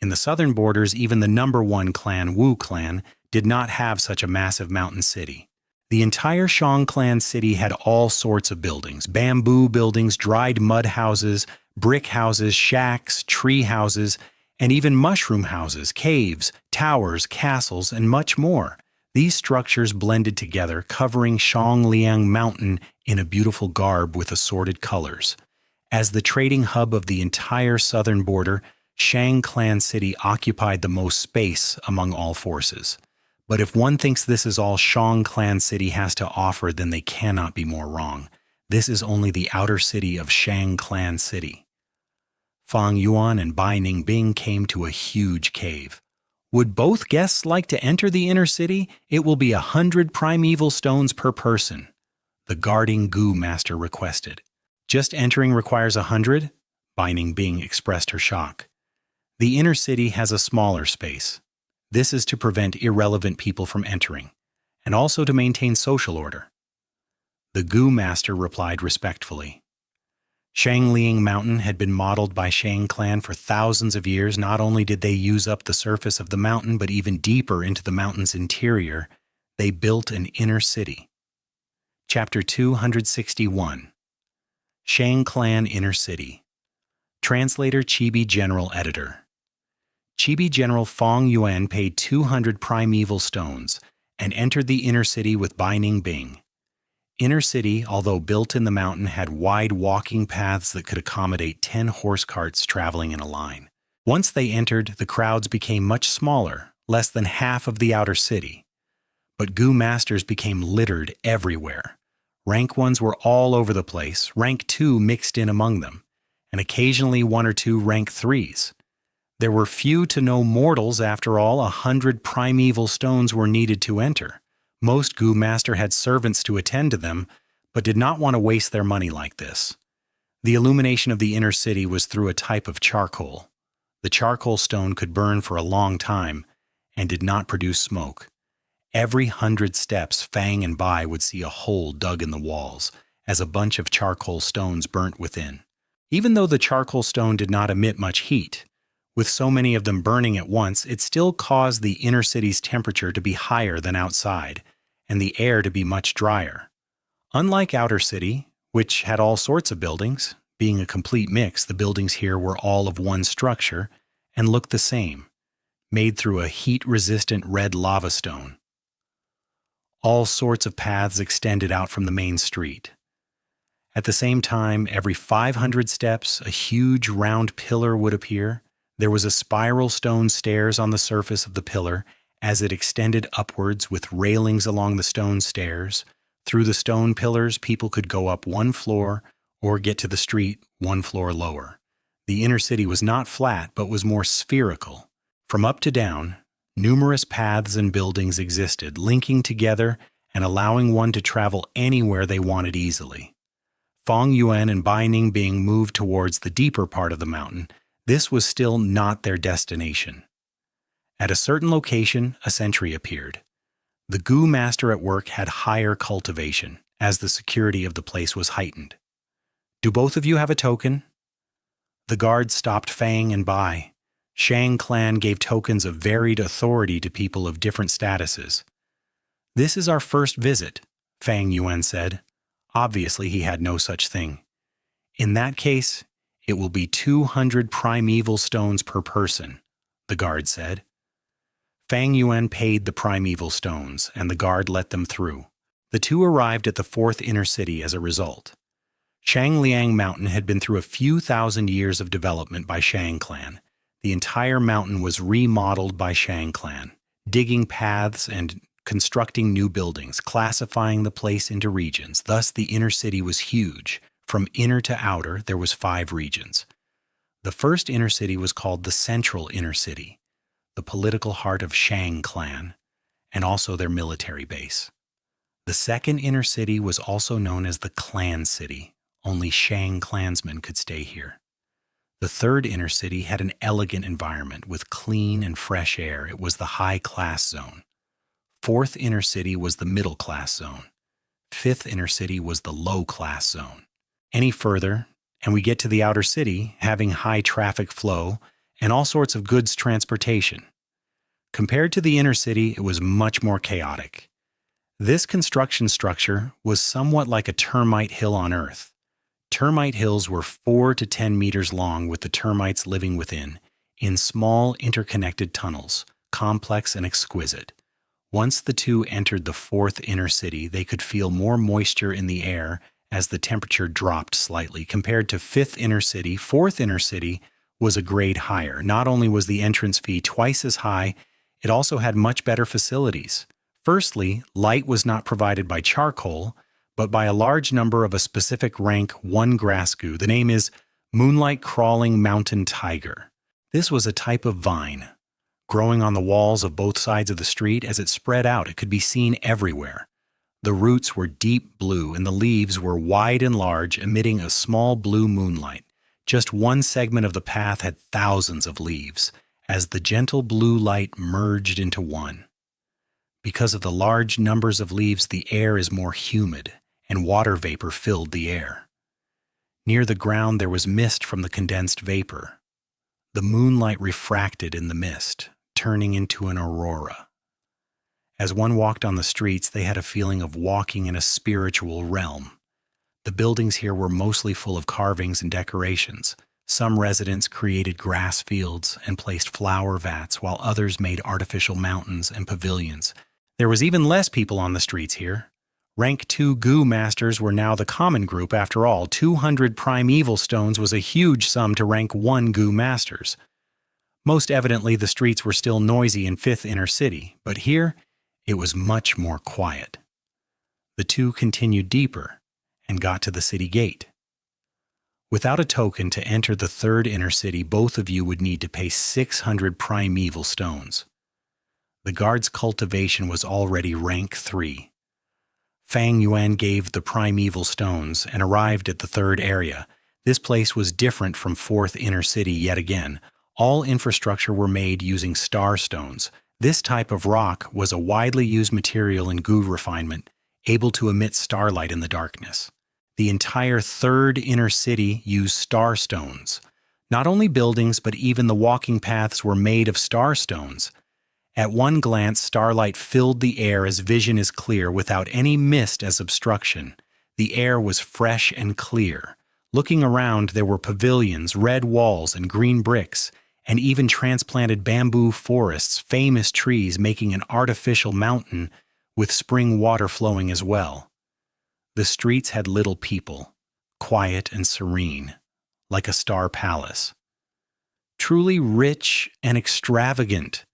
In the southern borders, even the number one clan, Wu clan, did not have such a massive mountain city. The entire Shang clan city had all sorts of buildings: bamboo buildings, dried mud houses, brick houses, shacks, tree houses, and even mushroom houses, caves, towers, castles, and much more. These structures blended together, covering Shangliang Mountain in a beautiful garb with assorted colors. As the trading hub of the entire southern border, Shang Clan City occupied the most space among all forces. But if one thinks this is all Shang Clan City has to offer, then they cannot be more wrong. This is only the outer city of Shang Clan City. Fang Yuan and Bai Ningbing came to a huge cave. Would both guests like to enter the inner city? It will be 100 primeval stones per person, the guarding Gu master requested. Just entering requires 100? Bai Ningbing expressed her shock. The inner city has a smaller space. This is to prevent irrelevant people from entering, and also to maintain social order. The Gu master replied respectfully. Shangliang Mountain had been modeled by Shang clan for thousands of years. Not only did they use up the surface of the mountain, but even deeper into the mountain's interior, they built an inner city. Chapter 261. Shang Clan Inner City. Translator Chibi General Editor. Chibi General Fang Yuan paid 200 primeval stones and entered the inner city with Bai Ningbing. Inner city, although built in the mountain, had wide walking paths that could accommodate 10 horse carts traveling in a line. Once they entered, the crowds became much smaller, less than half of the outer city. But Gu masters became littered everywhere. Rank 1s were all over the place, rank 2 mixed in among them, and occasionally 1 or 2 rank 3s. There were few to no mortals after all. 100 primeval stones were needed to enter. Most Gu master had servants to attend to them, but did not want to waste their money like this. The illumination of the inner city was through a type of charcoal. The charcoal stone could burn for a long time and did not produce smoke. Every 100 steps, Fang and Bai would see a hole dug in the walls as a bunch of charcoal stones burnt within. Even though the charcoal stone did not emit much heat, with so many of them burning at once, it still caused the inner city's temperature to be higher than outside, and the air to be much drier. Unlike outer city, which had all sorts of buildings, being a complete mix, the buildings here were all of one structure and looked the same, made through a heat-resistant red lava stone. All sorts of paths extended out from the main street. At the same time, every 500 steps, a huge round pillar would appear. There was a spiral stone stairs on the surface of the pillar as it extended upwards with railings along the stone stairs. Through the stone pillars, people could go up 1 floor or get to the street 1 floor lower. The inner city was not flat, but was more spherical. From up to down, numerous paths and buildings existed, linking together and allowing one to travel anywhere they wanted easily. Fang Yuan and Bai Ningbing moved towards the deeper part of the mountain. This was still not their destination. At a certain location, a sentry appeared. The Gu master at work had higher cultivation, as the security of the place was heightened. "Do both of you have a token?" The guard stopped Fang and Bai. Shang clan gave tokens of varied authority to people of different statuses. "This is our first visit," Fang Yuan said. Obviously, he had no such thing. "In that case, it will be 200 primeval stones per person," the guard said. Fang Yuan paid the primeval stones, and the guard let them through. The two arrived at the 4th inner city as a result. Shangliang Mountain had been through a few thousand years of development by Shang clan. The entire mountain was remodeled by Shang clan, digging paths and constructing new buildings, classifying the place into regions. Thus, the inner city was huge. From inner to outer, there was 5 regions. The first inner city was called the Central Inner City, the political heart of Shang clan, and also their military base. The second inner city was also known as the Clan City. Only Shang clansmen could stay here. The third inner city had an elegant environment with clean and fresh air. It was the high-class zone. 4th inner city was the middle-class zone. 5th inner city was the low-class zone. Any further, and we get to the outer city, having high traffic flow and all sorts of goods transportation. Compared to the inner city, it was much more chaotic. This construction structure was somewhat like a termite hill on Earth. Termite hills were 4 to 10 meters long, with the termites living within, in small interconnected tunnels, complex and exquisite. Once the two entered the fourth inner city, they could feel more moisture in the air as the temperature dropped slightly. Compared to fifth inner city, fourth inner city was a grade higher. Not only was the entrance fee twice as high, it also had much better facilities. Firstly, light was not provided by charcoal, but by a large number of a specific rank 1 grass goo. The name is Moonlight Crawling Mountain Tiger. This was a type of vine. Growing on the walls of both sides of the street, as it spread out, it could be seen everywhere. The roots were deep blue and the leaves were wide and large, emitting a small blue moonlight. Just one segment of the path had thousands of leaves, as the gentle blue light merged into one. Because of the large numbers of leaves, the air is more humid, and water vapor filled the air. Near the ground there was mist from the condensed vapor. The moonlight refracted in the mist, turning into an aurora. As one walked on the streets, they had a feeling of walking in a spiritual realm. The buildings here were mostly full of carvings and decorations. Some residents created grass fields and placed flower vats, while others made artificial mountains and pavilions. There was even less people on the streets here. Rank 2 goo masters were now the common group. After all, 200 primeval stones was a huge sum to rank 1 goo masters. Most evidently, the streets were still noisy in 5th inner city, but here it was much more quiet. The two continued deeper and got to the city gate. Without a token to enter the 3rd inner city, both of you would need to pay 600 primeval stones. The guard's cultivation was already rank 3. Fang Yuan gave the primeval stones and arrived at the 3rd area. This place was different from 4th inner city yet again. All infrastructure were made using star stones. This type of rock was a widely used material in goo refinement, able to emit starlight in the darkness. The entire 3rd inner city used star stones. Not only buildings, but even the walking paths were made of star stones. At one glance, starlight filled the air as vision is clear, without any mist as obstruction. The air was fresh and clear. Looking around, there were pavilions, red walls, and green bricks, and even transplanted bamboo forests, famous trees making an artificial mountain with spring water flowing as well. The streets had little people, quiet and serene, like a star palace. Truly rich and extravagant.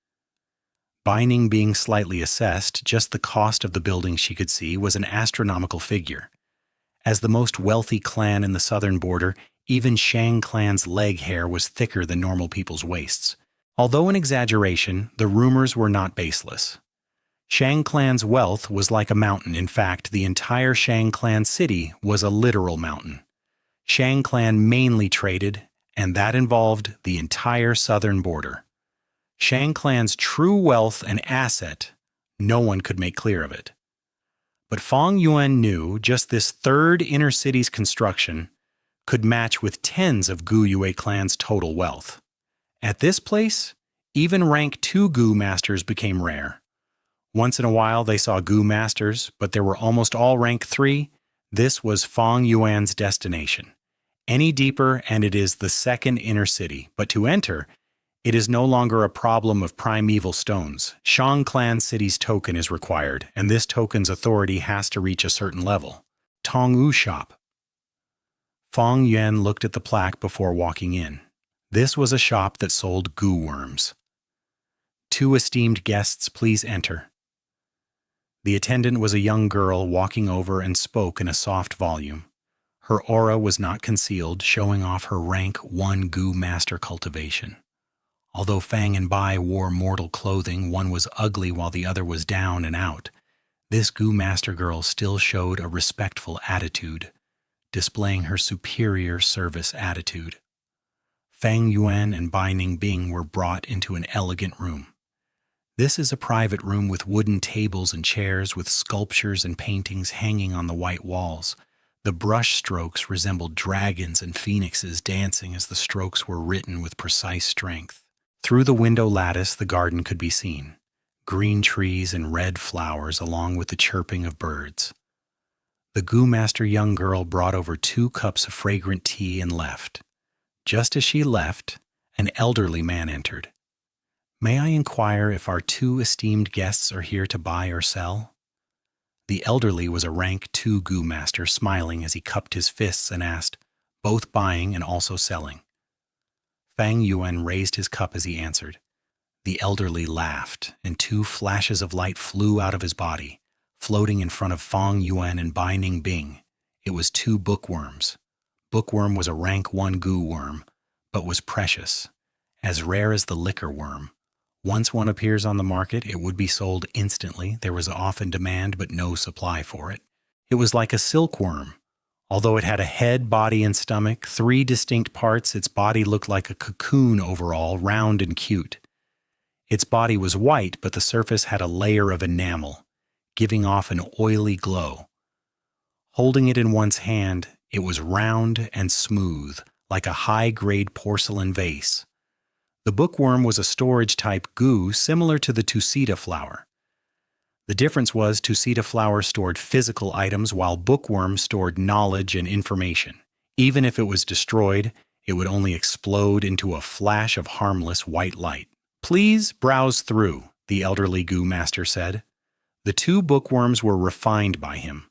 Binding being slightly assessed, just the cost of the building she could see was an astronomical figure. As the most wealthy clan in the southern border, even Shang clan's leg hair was thicker than normal people's waists. Although an exaggeration, the rumors were not baseless. Shang clan's wealth was like a mountain. In fact, the entire Shang clan city was a literal mountain. Shang clan mainly traded, and that involved the entire southern border. Shang clan's true wealth and asset, no one could make clear of it. But Fang Yuan knew just this 3rd inner city's construction could match with tens of Gu Yue clan's total wealth. At this place, even rank 2 Gu masters became rare. Once in a while they saw Gu masters, but they were almost all rank 3. This was Fang Yuan's destination. Any deeper and it is the 2nd inner city, but to enter, it is no longer a problem of primeval stones. Shang clan city's token is required, and this token's authority has to reach a certain level. Tongwu shop. Fang Yuan looked at the plaque before walking in. This was a shop that sold goo worms. 2 esteemed guests, please enter. The attendant was a young girl walking over and spoke in a soft volume. Her aura was not concealed, showing off her rank 1 goo master cultivation. Although Fang and Bai wore mortal clothing, one was ugly while the other was down and out. This goo master girl still showed a respectful attitude, displaying her superior service attitude. Fang Yuan and Bai Ningbing were brought into an elegant room. This is a private room with wooden tables and chairs with sculptures and paintings hanging on the white walls. The brush strokes resembled dragons and phoenixes dancing as the strokes were written with precise strength. Through the window lattice, the garden could be seen. Green trees and red flowers along with the chirping of birds. The Gu-master young girl brought over 2 cups of fragrant tea and left. Just as she left, an elderly man entered. "May I inquire if our 2 esteemed guests are here to buy or sell?" The elderly was a rank 2 Gu-master, smiling as he cupped his fists and asked, "Both buying and also selling." Fang Yuan raised his cup as he answered. The elderly laughed, and 2 flashes of light flew out of his body, floating in front of Fang Yuan and Bai Ningbing. It was 2 bookworms. Bookworm was a rank 1 Gu worm, but was precious, as rare as the liquor worm. Once one appears on the market, it would be sold instantly. There was often demand, but no supply for it. It was like a silkworm. Although it had a head, body, and stomach, 3 distinct parts, its body looked like a cocoon overall, round and cute. Its body was white, but the surface had a layer of enamel, giving off an oily glow. Holding it in one's hand, it was round and smooth, like a high-grade porcelain vase. The bookworm was a storage-type Gu similar to the Tucita flower. The difference was Tucita flower stored physical items while bookworm stored knowledge and information. Even if it was destroyed, it would only explode into a flash of harmless white light. "Please browse through," the elderly Gu master said. The 2 bookworms were refined by him.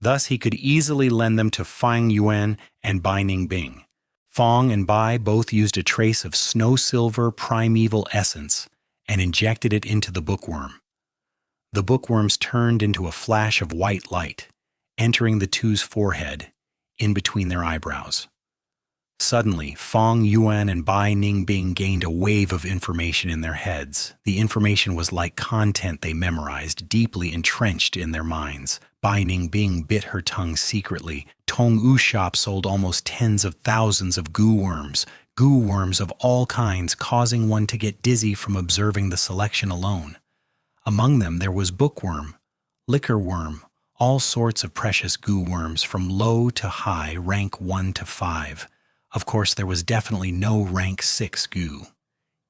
Thus he could easily lend them to Fang Yuan and Bai Ningbing. Fang and Bai both used a trace of snow silver primeval essence and injected it into the bookworm. The bookworms turned into a flash of white light, entering the 2's forehead, in between their eyebrows. Suddenly, Fang Yuan and Bai Ningbing gained a wave of information in their heads. The information was like content they memorized, deeply entrenched in their minds. Bai Ningbing bit her tongue secretly. Tong-U shop sold almost tens of thousands of Gu worms of all kinds, causing one to get dizzy from observing the selection alone. Among them there was bookworm, liquor worm, all sorts of precious Gu worms from low to high, rank 1 to 5. Of course, there was definitely no rank 6 Gu.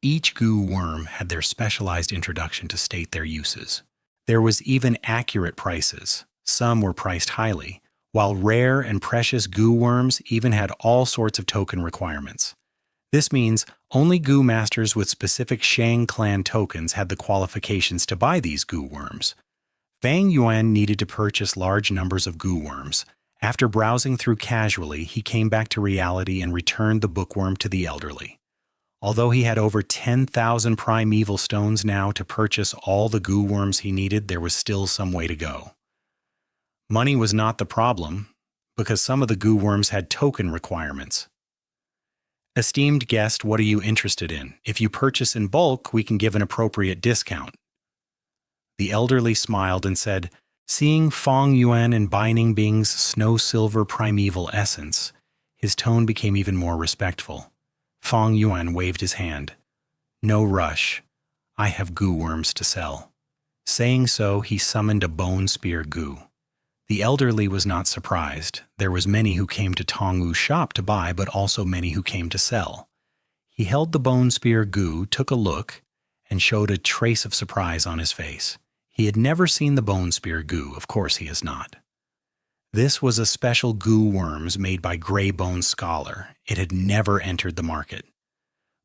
Each Gu worm had their specialized introduction to state their uses. There was even accurate prices. Some were priced highly, while rare and precious Gu worms even had all sorts of token requirements. This means only Gu masters with specific Shang clan tokens had the qualifications to buy these Gu worms. Fang Yuan needed to purchase large numbers of Gu worms. After browsing through casually, he came back to reality and returned the bookworm to the elderly. Although he had over 10,000 primeval stones now to purchase all the Gu worms he needed, there was still some way to go. Money was not the problem, because some of the Gu worms had token requirements. "Esteemed guest, what are you interested in? If you purchase in bulk, we can give an appropriate discount." The elderly smiled and said, seeing Fang Yuan and Bai Ningbing's snow silver primeval essence, his tone became even more respectful. Fang Yuan waved his hand. "No rush. I have Gu worms to sell." Saying so, he summoned a bone spear Gu. The elderly was not surprised. There was many who came to Tong-U's shop to buy, but also many who came to sell. He held the bone spear Gu, took a look, and showed a trace of surprise on his face. He had never seen the bone spear Gu. Of course he has not. This was a special Gu worms made by Grey Bone Scholar. It had never entered the market.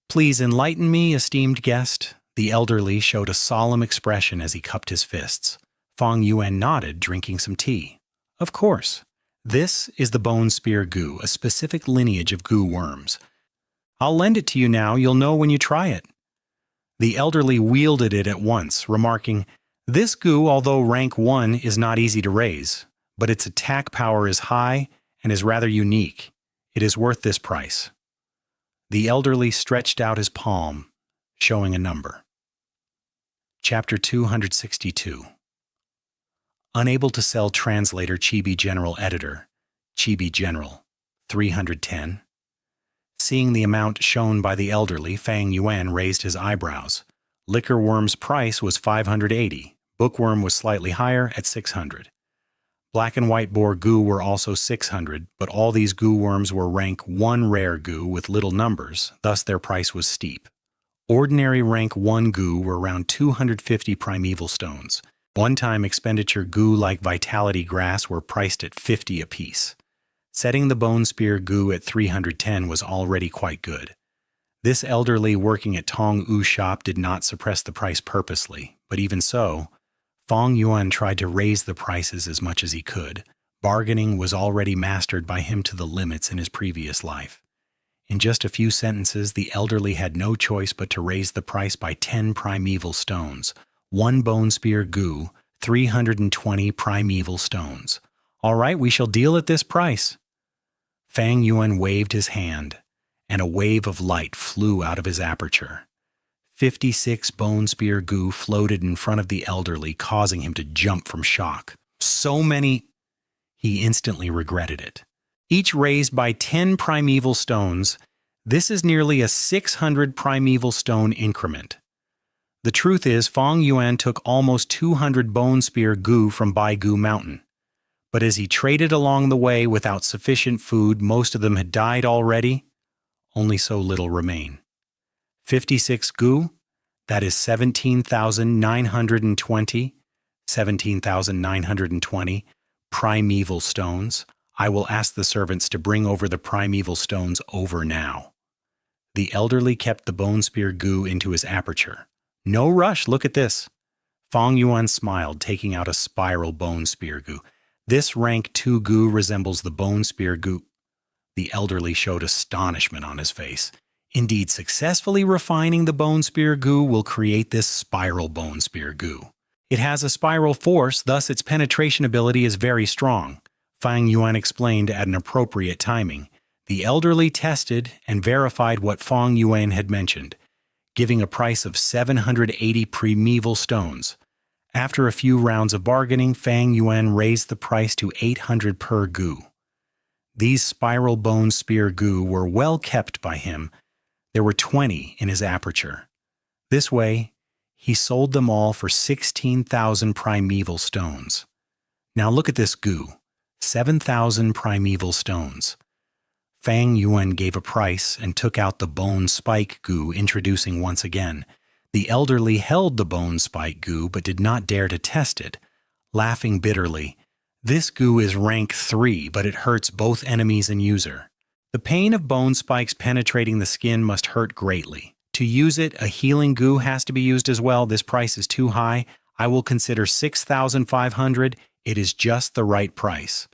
"Please enlighten me, esteemed guest." The elderly showed a solemn expression as he cupped his fists. Fang Yuan nodded, drinking some tea. "Of course. This is the bone spear Gu, a specific lineage of Gu worms. I'll lend it to you now. You'll know when you try it." The elderly wielded it at once, remarking, "This Gu, although rank 1, is not easy to raise, but its attack power is high and is rather unique. It is worth this price." The elderly stretched out his palm, showing a number. Chapter 262. Unable to sell translator Chibi General Editor, Chibi General, 310. Seeing the amount shown by the elderly, Fang Yuan raised his eyebrows. Liquor worm's price was 580. Bookworm was slightly higher at 600. Black and white boar goo were also 600, but all these goo worms were rank 1 rare goo with little numbers, thus their price was steep. Ordinary rank 1 goo were around 250 primeval stones. One-time expenditure goo like vitality grass were priced at 50 apiece. Setting the bone spear goo at 310 was already quite good. This elderly working at Tong U's shop did not suppress the price purposely, but even so, Fang Yuan tried to raise the prices as much as he could. Bargaining was already mastered by him to the limits in his previous life. In just a few sentences, the elderly had no choice but to raise the price by 10 primeval stones. 1 bone spear goo, 320 primeval stones. All right, we shall deal at this price. Fang Yuan waved his hand, and a wave of light flew out of his aperture. 56 bone spear goo floated in front of the elderly, causing him to jump from shock. So many! He instantly regretted it. Each raised by 10 primeval stones, this is nearly a 600 primeval stone increment. The truth is, Fang Yuan took almost 200 bone spear goo from Baigu Mountain. But as he traded along the way without sufficient food, most of them had died already. Only so little remain. 56 goo, that is 17,920 primeval stones. I will ask the servants to bring over the primeval stones over now. The elderly kept the bone spear goo into his aperture. No rush, look at this. Fang Yuan smiled, taking out a spiral bone spear goo. This rank 2 goo resembles the bone spear goo. The elderly showed astonishment on his face. Indeed, successfully refining the bone spear goo will create this spiral bone spear goo. It has a spiral force, thus its penetration ability is very strong. Fang Yuan explained at an appropriate timing. The elderly tested and verified what Fang Yuan had mentioned, giving a price of 780 primeval stones. After a few rounds of bargaining, Fang Yuan raised the price to 800 per goo. These spiral bone spear goo were well kept by him. There were 20 in his aperture. This way, he sold them all for 16,000 primeval stones. Now look at this goo, 7,000 primeval stones. Fang Yuan gave a price and took out the bone spike goo, introducing once again. The elderly held the bone spike goo but did not dare to test it, laughing bitterly. This goo is rank 3, but it hurts both enemies and user. The pain of bone spikes penetrating the skin must hurt greatly. To use it, a healing goo has to be used as well. This price is too high. I will consider 6,500. It is just the right price.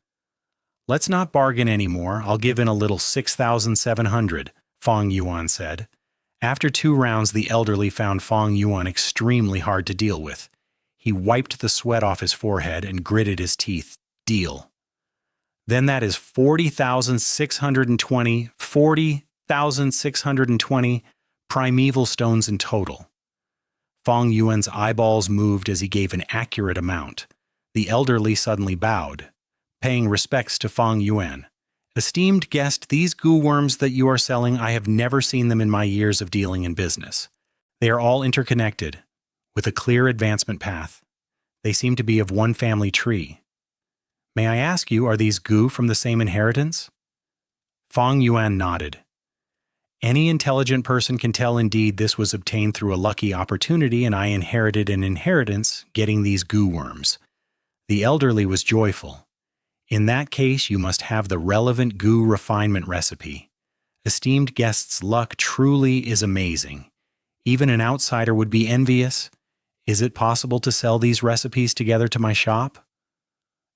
Let's not bargain anymore. I'll give in a little 6,700, Fang Yuan said. After 2 rounds, the elderly found Fang Yuan extremely hard to deal with. He wiped the sweat off his forehead and gritted his teeth. Deal. Then that is 40,620 primeval stones in total. Fang Yuan's eyeballs moved as he gave an accurate amount. The elderly suddenly bowed, paying respects to Fang Yuan. Esteemed guest, these goo worms that you are selling, I have never seen them in my years of dealing in business. They are all interconnected, with a clear advancement path. They seem to be of one family tree. May I ask you, are these goo from the same inheritance? Fang Yuan nodded. Any intelligent person can tell indeed this was obtained through a lucky opportunity, and I inherited an inheritance, getting these goo worms. The elderly was joyful. In that case, you must have the relevant goo refinement recipe. Esteemed guest's luck truly is amazing. Even an outsider would be envious. Is it possible to sell these recipes together to my shop?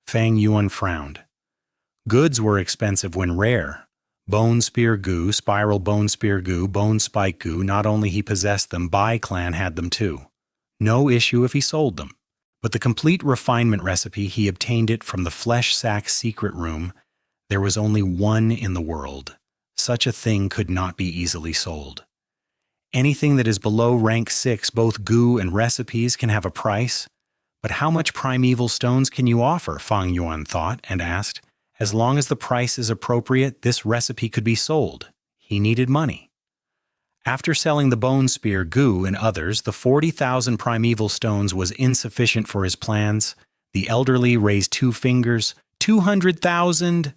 Fang Yuan frowned. Goods were expensive when rare. Bone spear goo, spiral bone spear goo, bone spike goo, not only he possessed them, Bai clan had them too. No issue if he sold them. But the complete refinement recipe, he obtained it from the flesh sack secret room. There was only one in the world. Such a thing could not be easily sold. Anything that is below rank 6, both goo and recipes, can have a price. But how much primeval stones can you offer? Fang Yuan thought and asked. As long as the price is appropriate, this recipe could be sold. He needed money. After selling the bone spear goo and others, the 40,000 primeval stones was insufficient for his plans. The elderly raised 2 fingers. 200,000!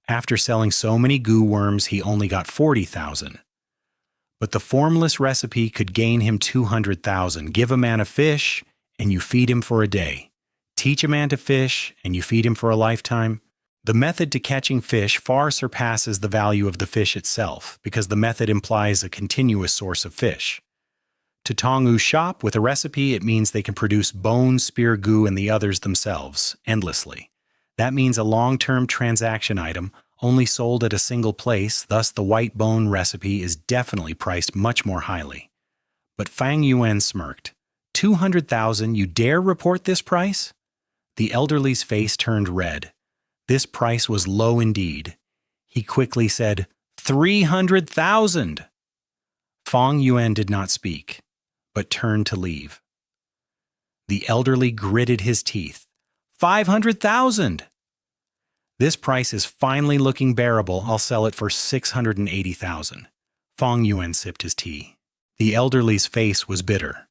After selling so many goo worms, he only got 40,000. But the formless recipe could gain him 200,000. Give a man a fish, and you feed him for a day. Teach a man to fish, and you feed him for a lifetime. The method to catching fish far surpasses the value of the fish itself, because the method implies a continuous source of fish. To Tong-U's shop with a recipe, it means they can produce bone, spear goo, and the others themselves, endlessly. That means a long-term transaction item, only sold at a single place, thus the white bone recipe is definitely priced much more highly. But Fang Yuan smirked. 200,000, you dare report this price? The elderly's face turned red. This price was low indeed. He quickly said, 300,000! Fang Yuan did not speak, but turned to leave. The elderly gritted his teeth. 500,000! This price is finally looking bearable. I'll sell it for 680,000. Fang Yuan sipped his tea. The elderly's face was bitter.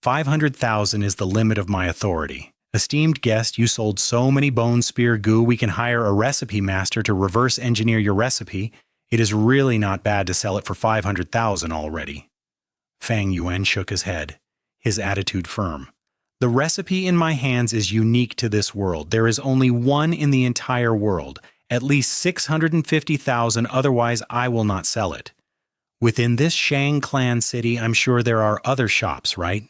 500,000 is the limit of my authority. Esteemed guest, you sold so many bone spear goo, we can hire a recipe master to reverse engineer your recipe. It is really not bad to sell it for 500,000 already. Fang Yuan shook his head, his attitude firm. The recipe in my hands is unique to this world. There is only one in the entire world. At least 650,000, otherwise I will not sell it. Within this Shang clan city, I'm sure there are other shops, right?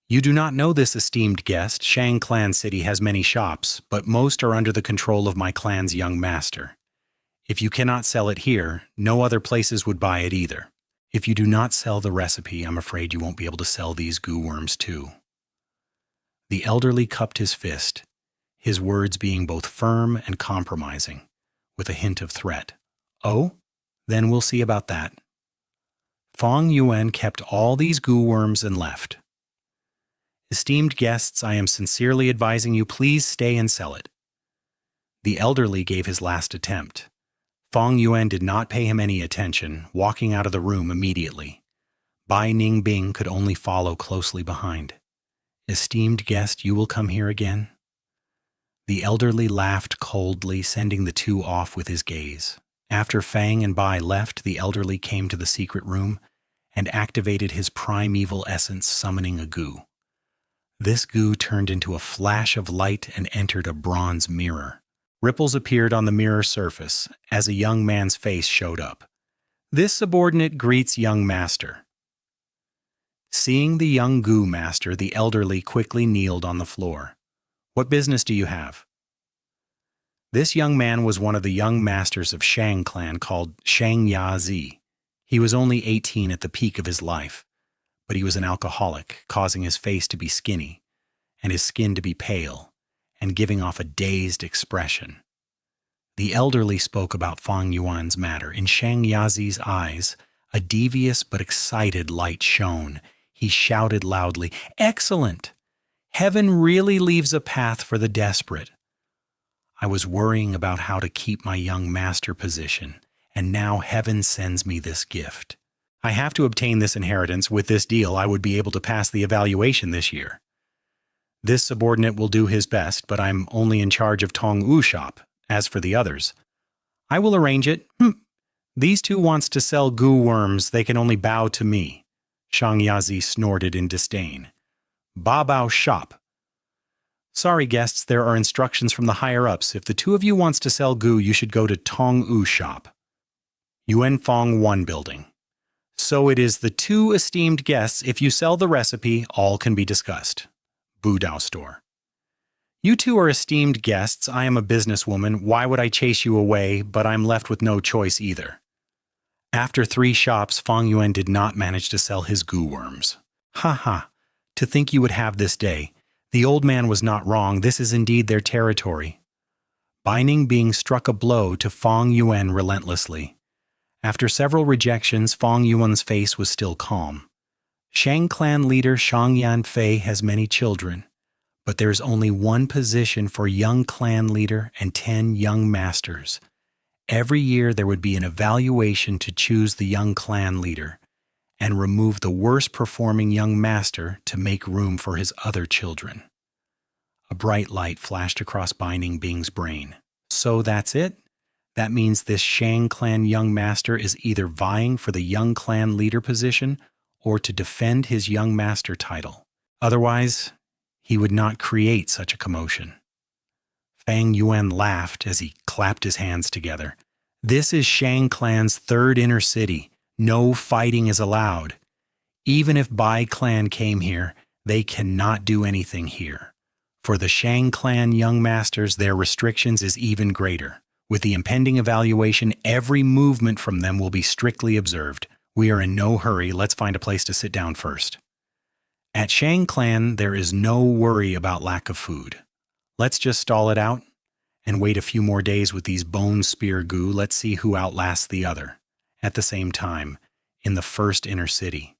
You do not know this, esteemed guest. Shang clan city has many shops, but most are under the control of my clan's young master. If you cannot sell it here, no other places would buy it either. If you do not sell the recipe, I'm afraid you won't be able to sell these goo worms too. The elderly cupped his fist, his words being both firm and compromising, with a hint of threat. Oh, then we'll see about that. Fang Yuan kept all these goo worms and left. Esteemed guests, I am sincerely advising you, please stay and sell it. The elderly gave his last attempt. Fang Yuan did not pay him any attention, walking out of the room immediately. Bai Ningbing could only follow closely behind. Esteemed guest, you will come here again? The elderly laughed coldly, sending the two off with his gaze. After Fang and Bai left, the elderly came to the secret room and activated his primeval essence, summoning a goo. This goo turned into a flash of light and entered a bronze mirror. Ripples appeared on the mirror surface as a young man's face showed up. This subordinate greets young master. Seeing the young goo master, the elderly quickly kneeled on the floor. What business do you have? This young man was one of the young masters of Shang clan called Xianxia. He was only 18 at the peak of his life, but he was an alcoholic, causing his face to be skinny and his skin to be pale and giving off a dazed expression. The elderly spoke about Fang Yuan's matter. In Xianxia's eyes, a devious but excited light shone. He shouted loudly, "Excellent! Heaven really leaves a path for the desperate. I was worrying about how to keep my young master position, and now heaven sends me this gift. I have to obtain this inheritance. With this deal, I would be able to pass the evaluation this year. This subordinate will do his best, but I'm only in charge of Tong-U's shop. As for the others, I will arrange it. These two wants to sell goo worms. They can only bow to me." Xianxia snorted in disdain. "Ba Bao shop." "Sorry, guests, there are instructions from the higher-ups. If the two of you wants to sell goo, you should go to Tong-U shop. Yuanfang 1 building. So it is the two esteemed guests. If you sell the recipe, all can be discussed. Budao store. You two are esteemed guests. I am a businesswoman. Why would I chase you away? But I'm left with no choice either." After 3 shops, Fang Yuan did not manage to sell his goo worms. Ha! To think you would have this day. The old man was not wrong. This is indeed their territory. Bai Ningbing struck a blow to Fang Yuan relentlessly. After several rejections, Fang Yuan's face was still calm. Shang clan leader Shang Yanfei has many children, but there's only one position for young clan leader and 10 young masters. Every year there would be an evaluation to choose the young clan leader and remove the worst performing young master to make room for his other children. A bright light flashed across Binding Bing's brain. So that's it? That means this Shang clan young master is either vying for the young clan leader position or to defend his young master title. Otherwise, he would not create such a commotion. Fang Yuan laughed as he clapped his hands together. This is Shang clan's third inner city. No fighting is allowed. Even if Bai clan came here, they cannot do anything here. For the Shang clan young masters, their restrictions is even greater. With the impending evaluation, every movement from them will be strictly observed. We are in no hurry. Let's find a place to sit down first. At Shang clan, there is no worry about lack of food. Let's just stall it out and wait a few more days with these bone spear goo. Let's see who outlasts the other. At the same time, in the first inner city.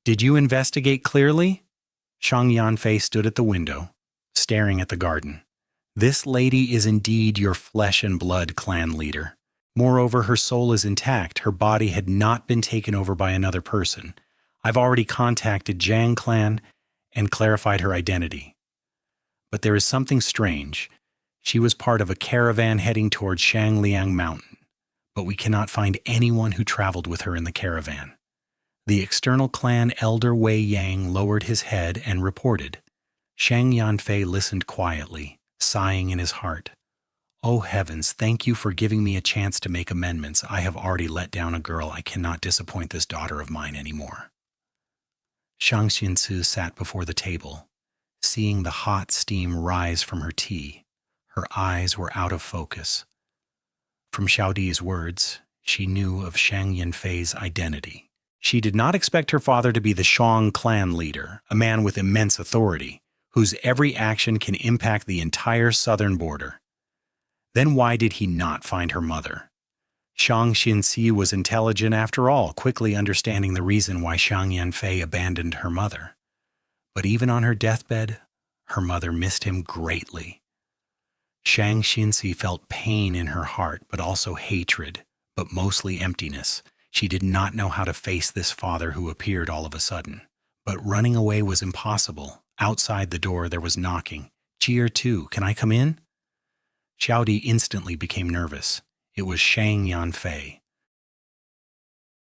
Did you investigate clearly? Shang Yanfei stood at the window, staring at the garden. This lady is indeed your flesh and blood clan leader. Moreover, her soul is intact. Her body had not been taken over by another person. I've already contacted Zhang clan and clarified her identity. But there is something strange. She was part of a caravan heading towards Shangliang Mountain, but we cannot find anyone who traveled with her in the caravan. The external clan elder Wei Yang lowered his head and reported. Shang Yanfei listened quietly, sighing in his heart. Oh heavens, thank you for giving me a chance to make amendments. I have already let down a girl. I cannot disappoint this daughter of mine anymore. Shang Xinci sat before the table, seeing the hot steam rise from her tea. Her eyes were out of focus. From Xiaodi's words, she knew of Shang Yanfei's identity. She did not expect her father to be the Shang clan leader, a man with immense authority, whose every action can impact the entire southern border. Then why did he not find her mother? Shang Xinci was intelligent after all, quickly understanding the reason why Shang Yanfei abandoned her mother. But even on her deathbed, her mother missed him greatly. Shang Xinci felt pain in her heart, but also hatred, but mostly emptiness. She did not know how to face this father who appeared all of a sudden. But running away was impossible. Outside the door there was knocking. Cheer 2, can I come in? Xiaodi instantly became nervous. It was Shang Yanfei.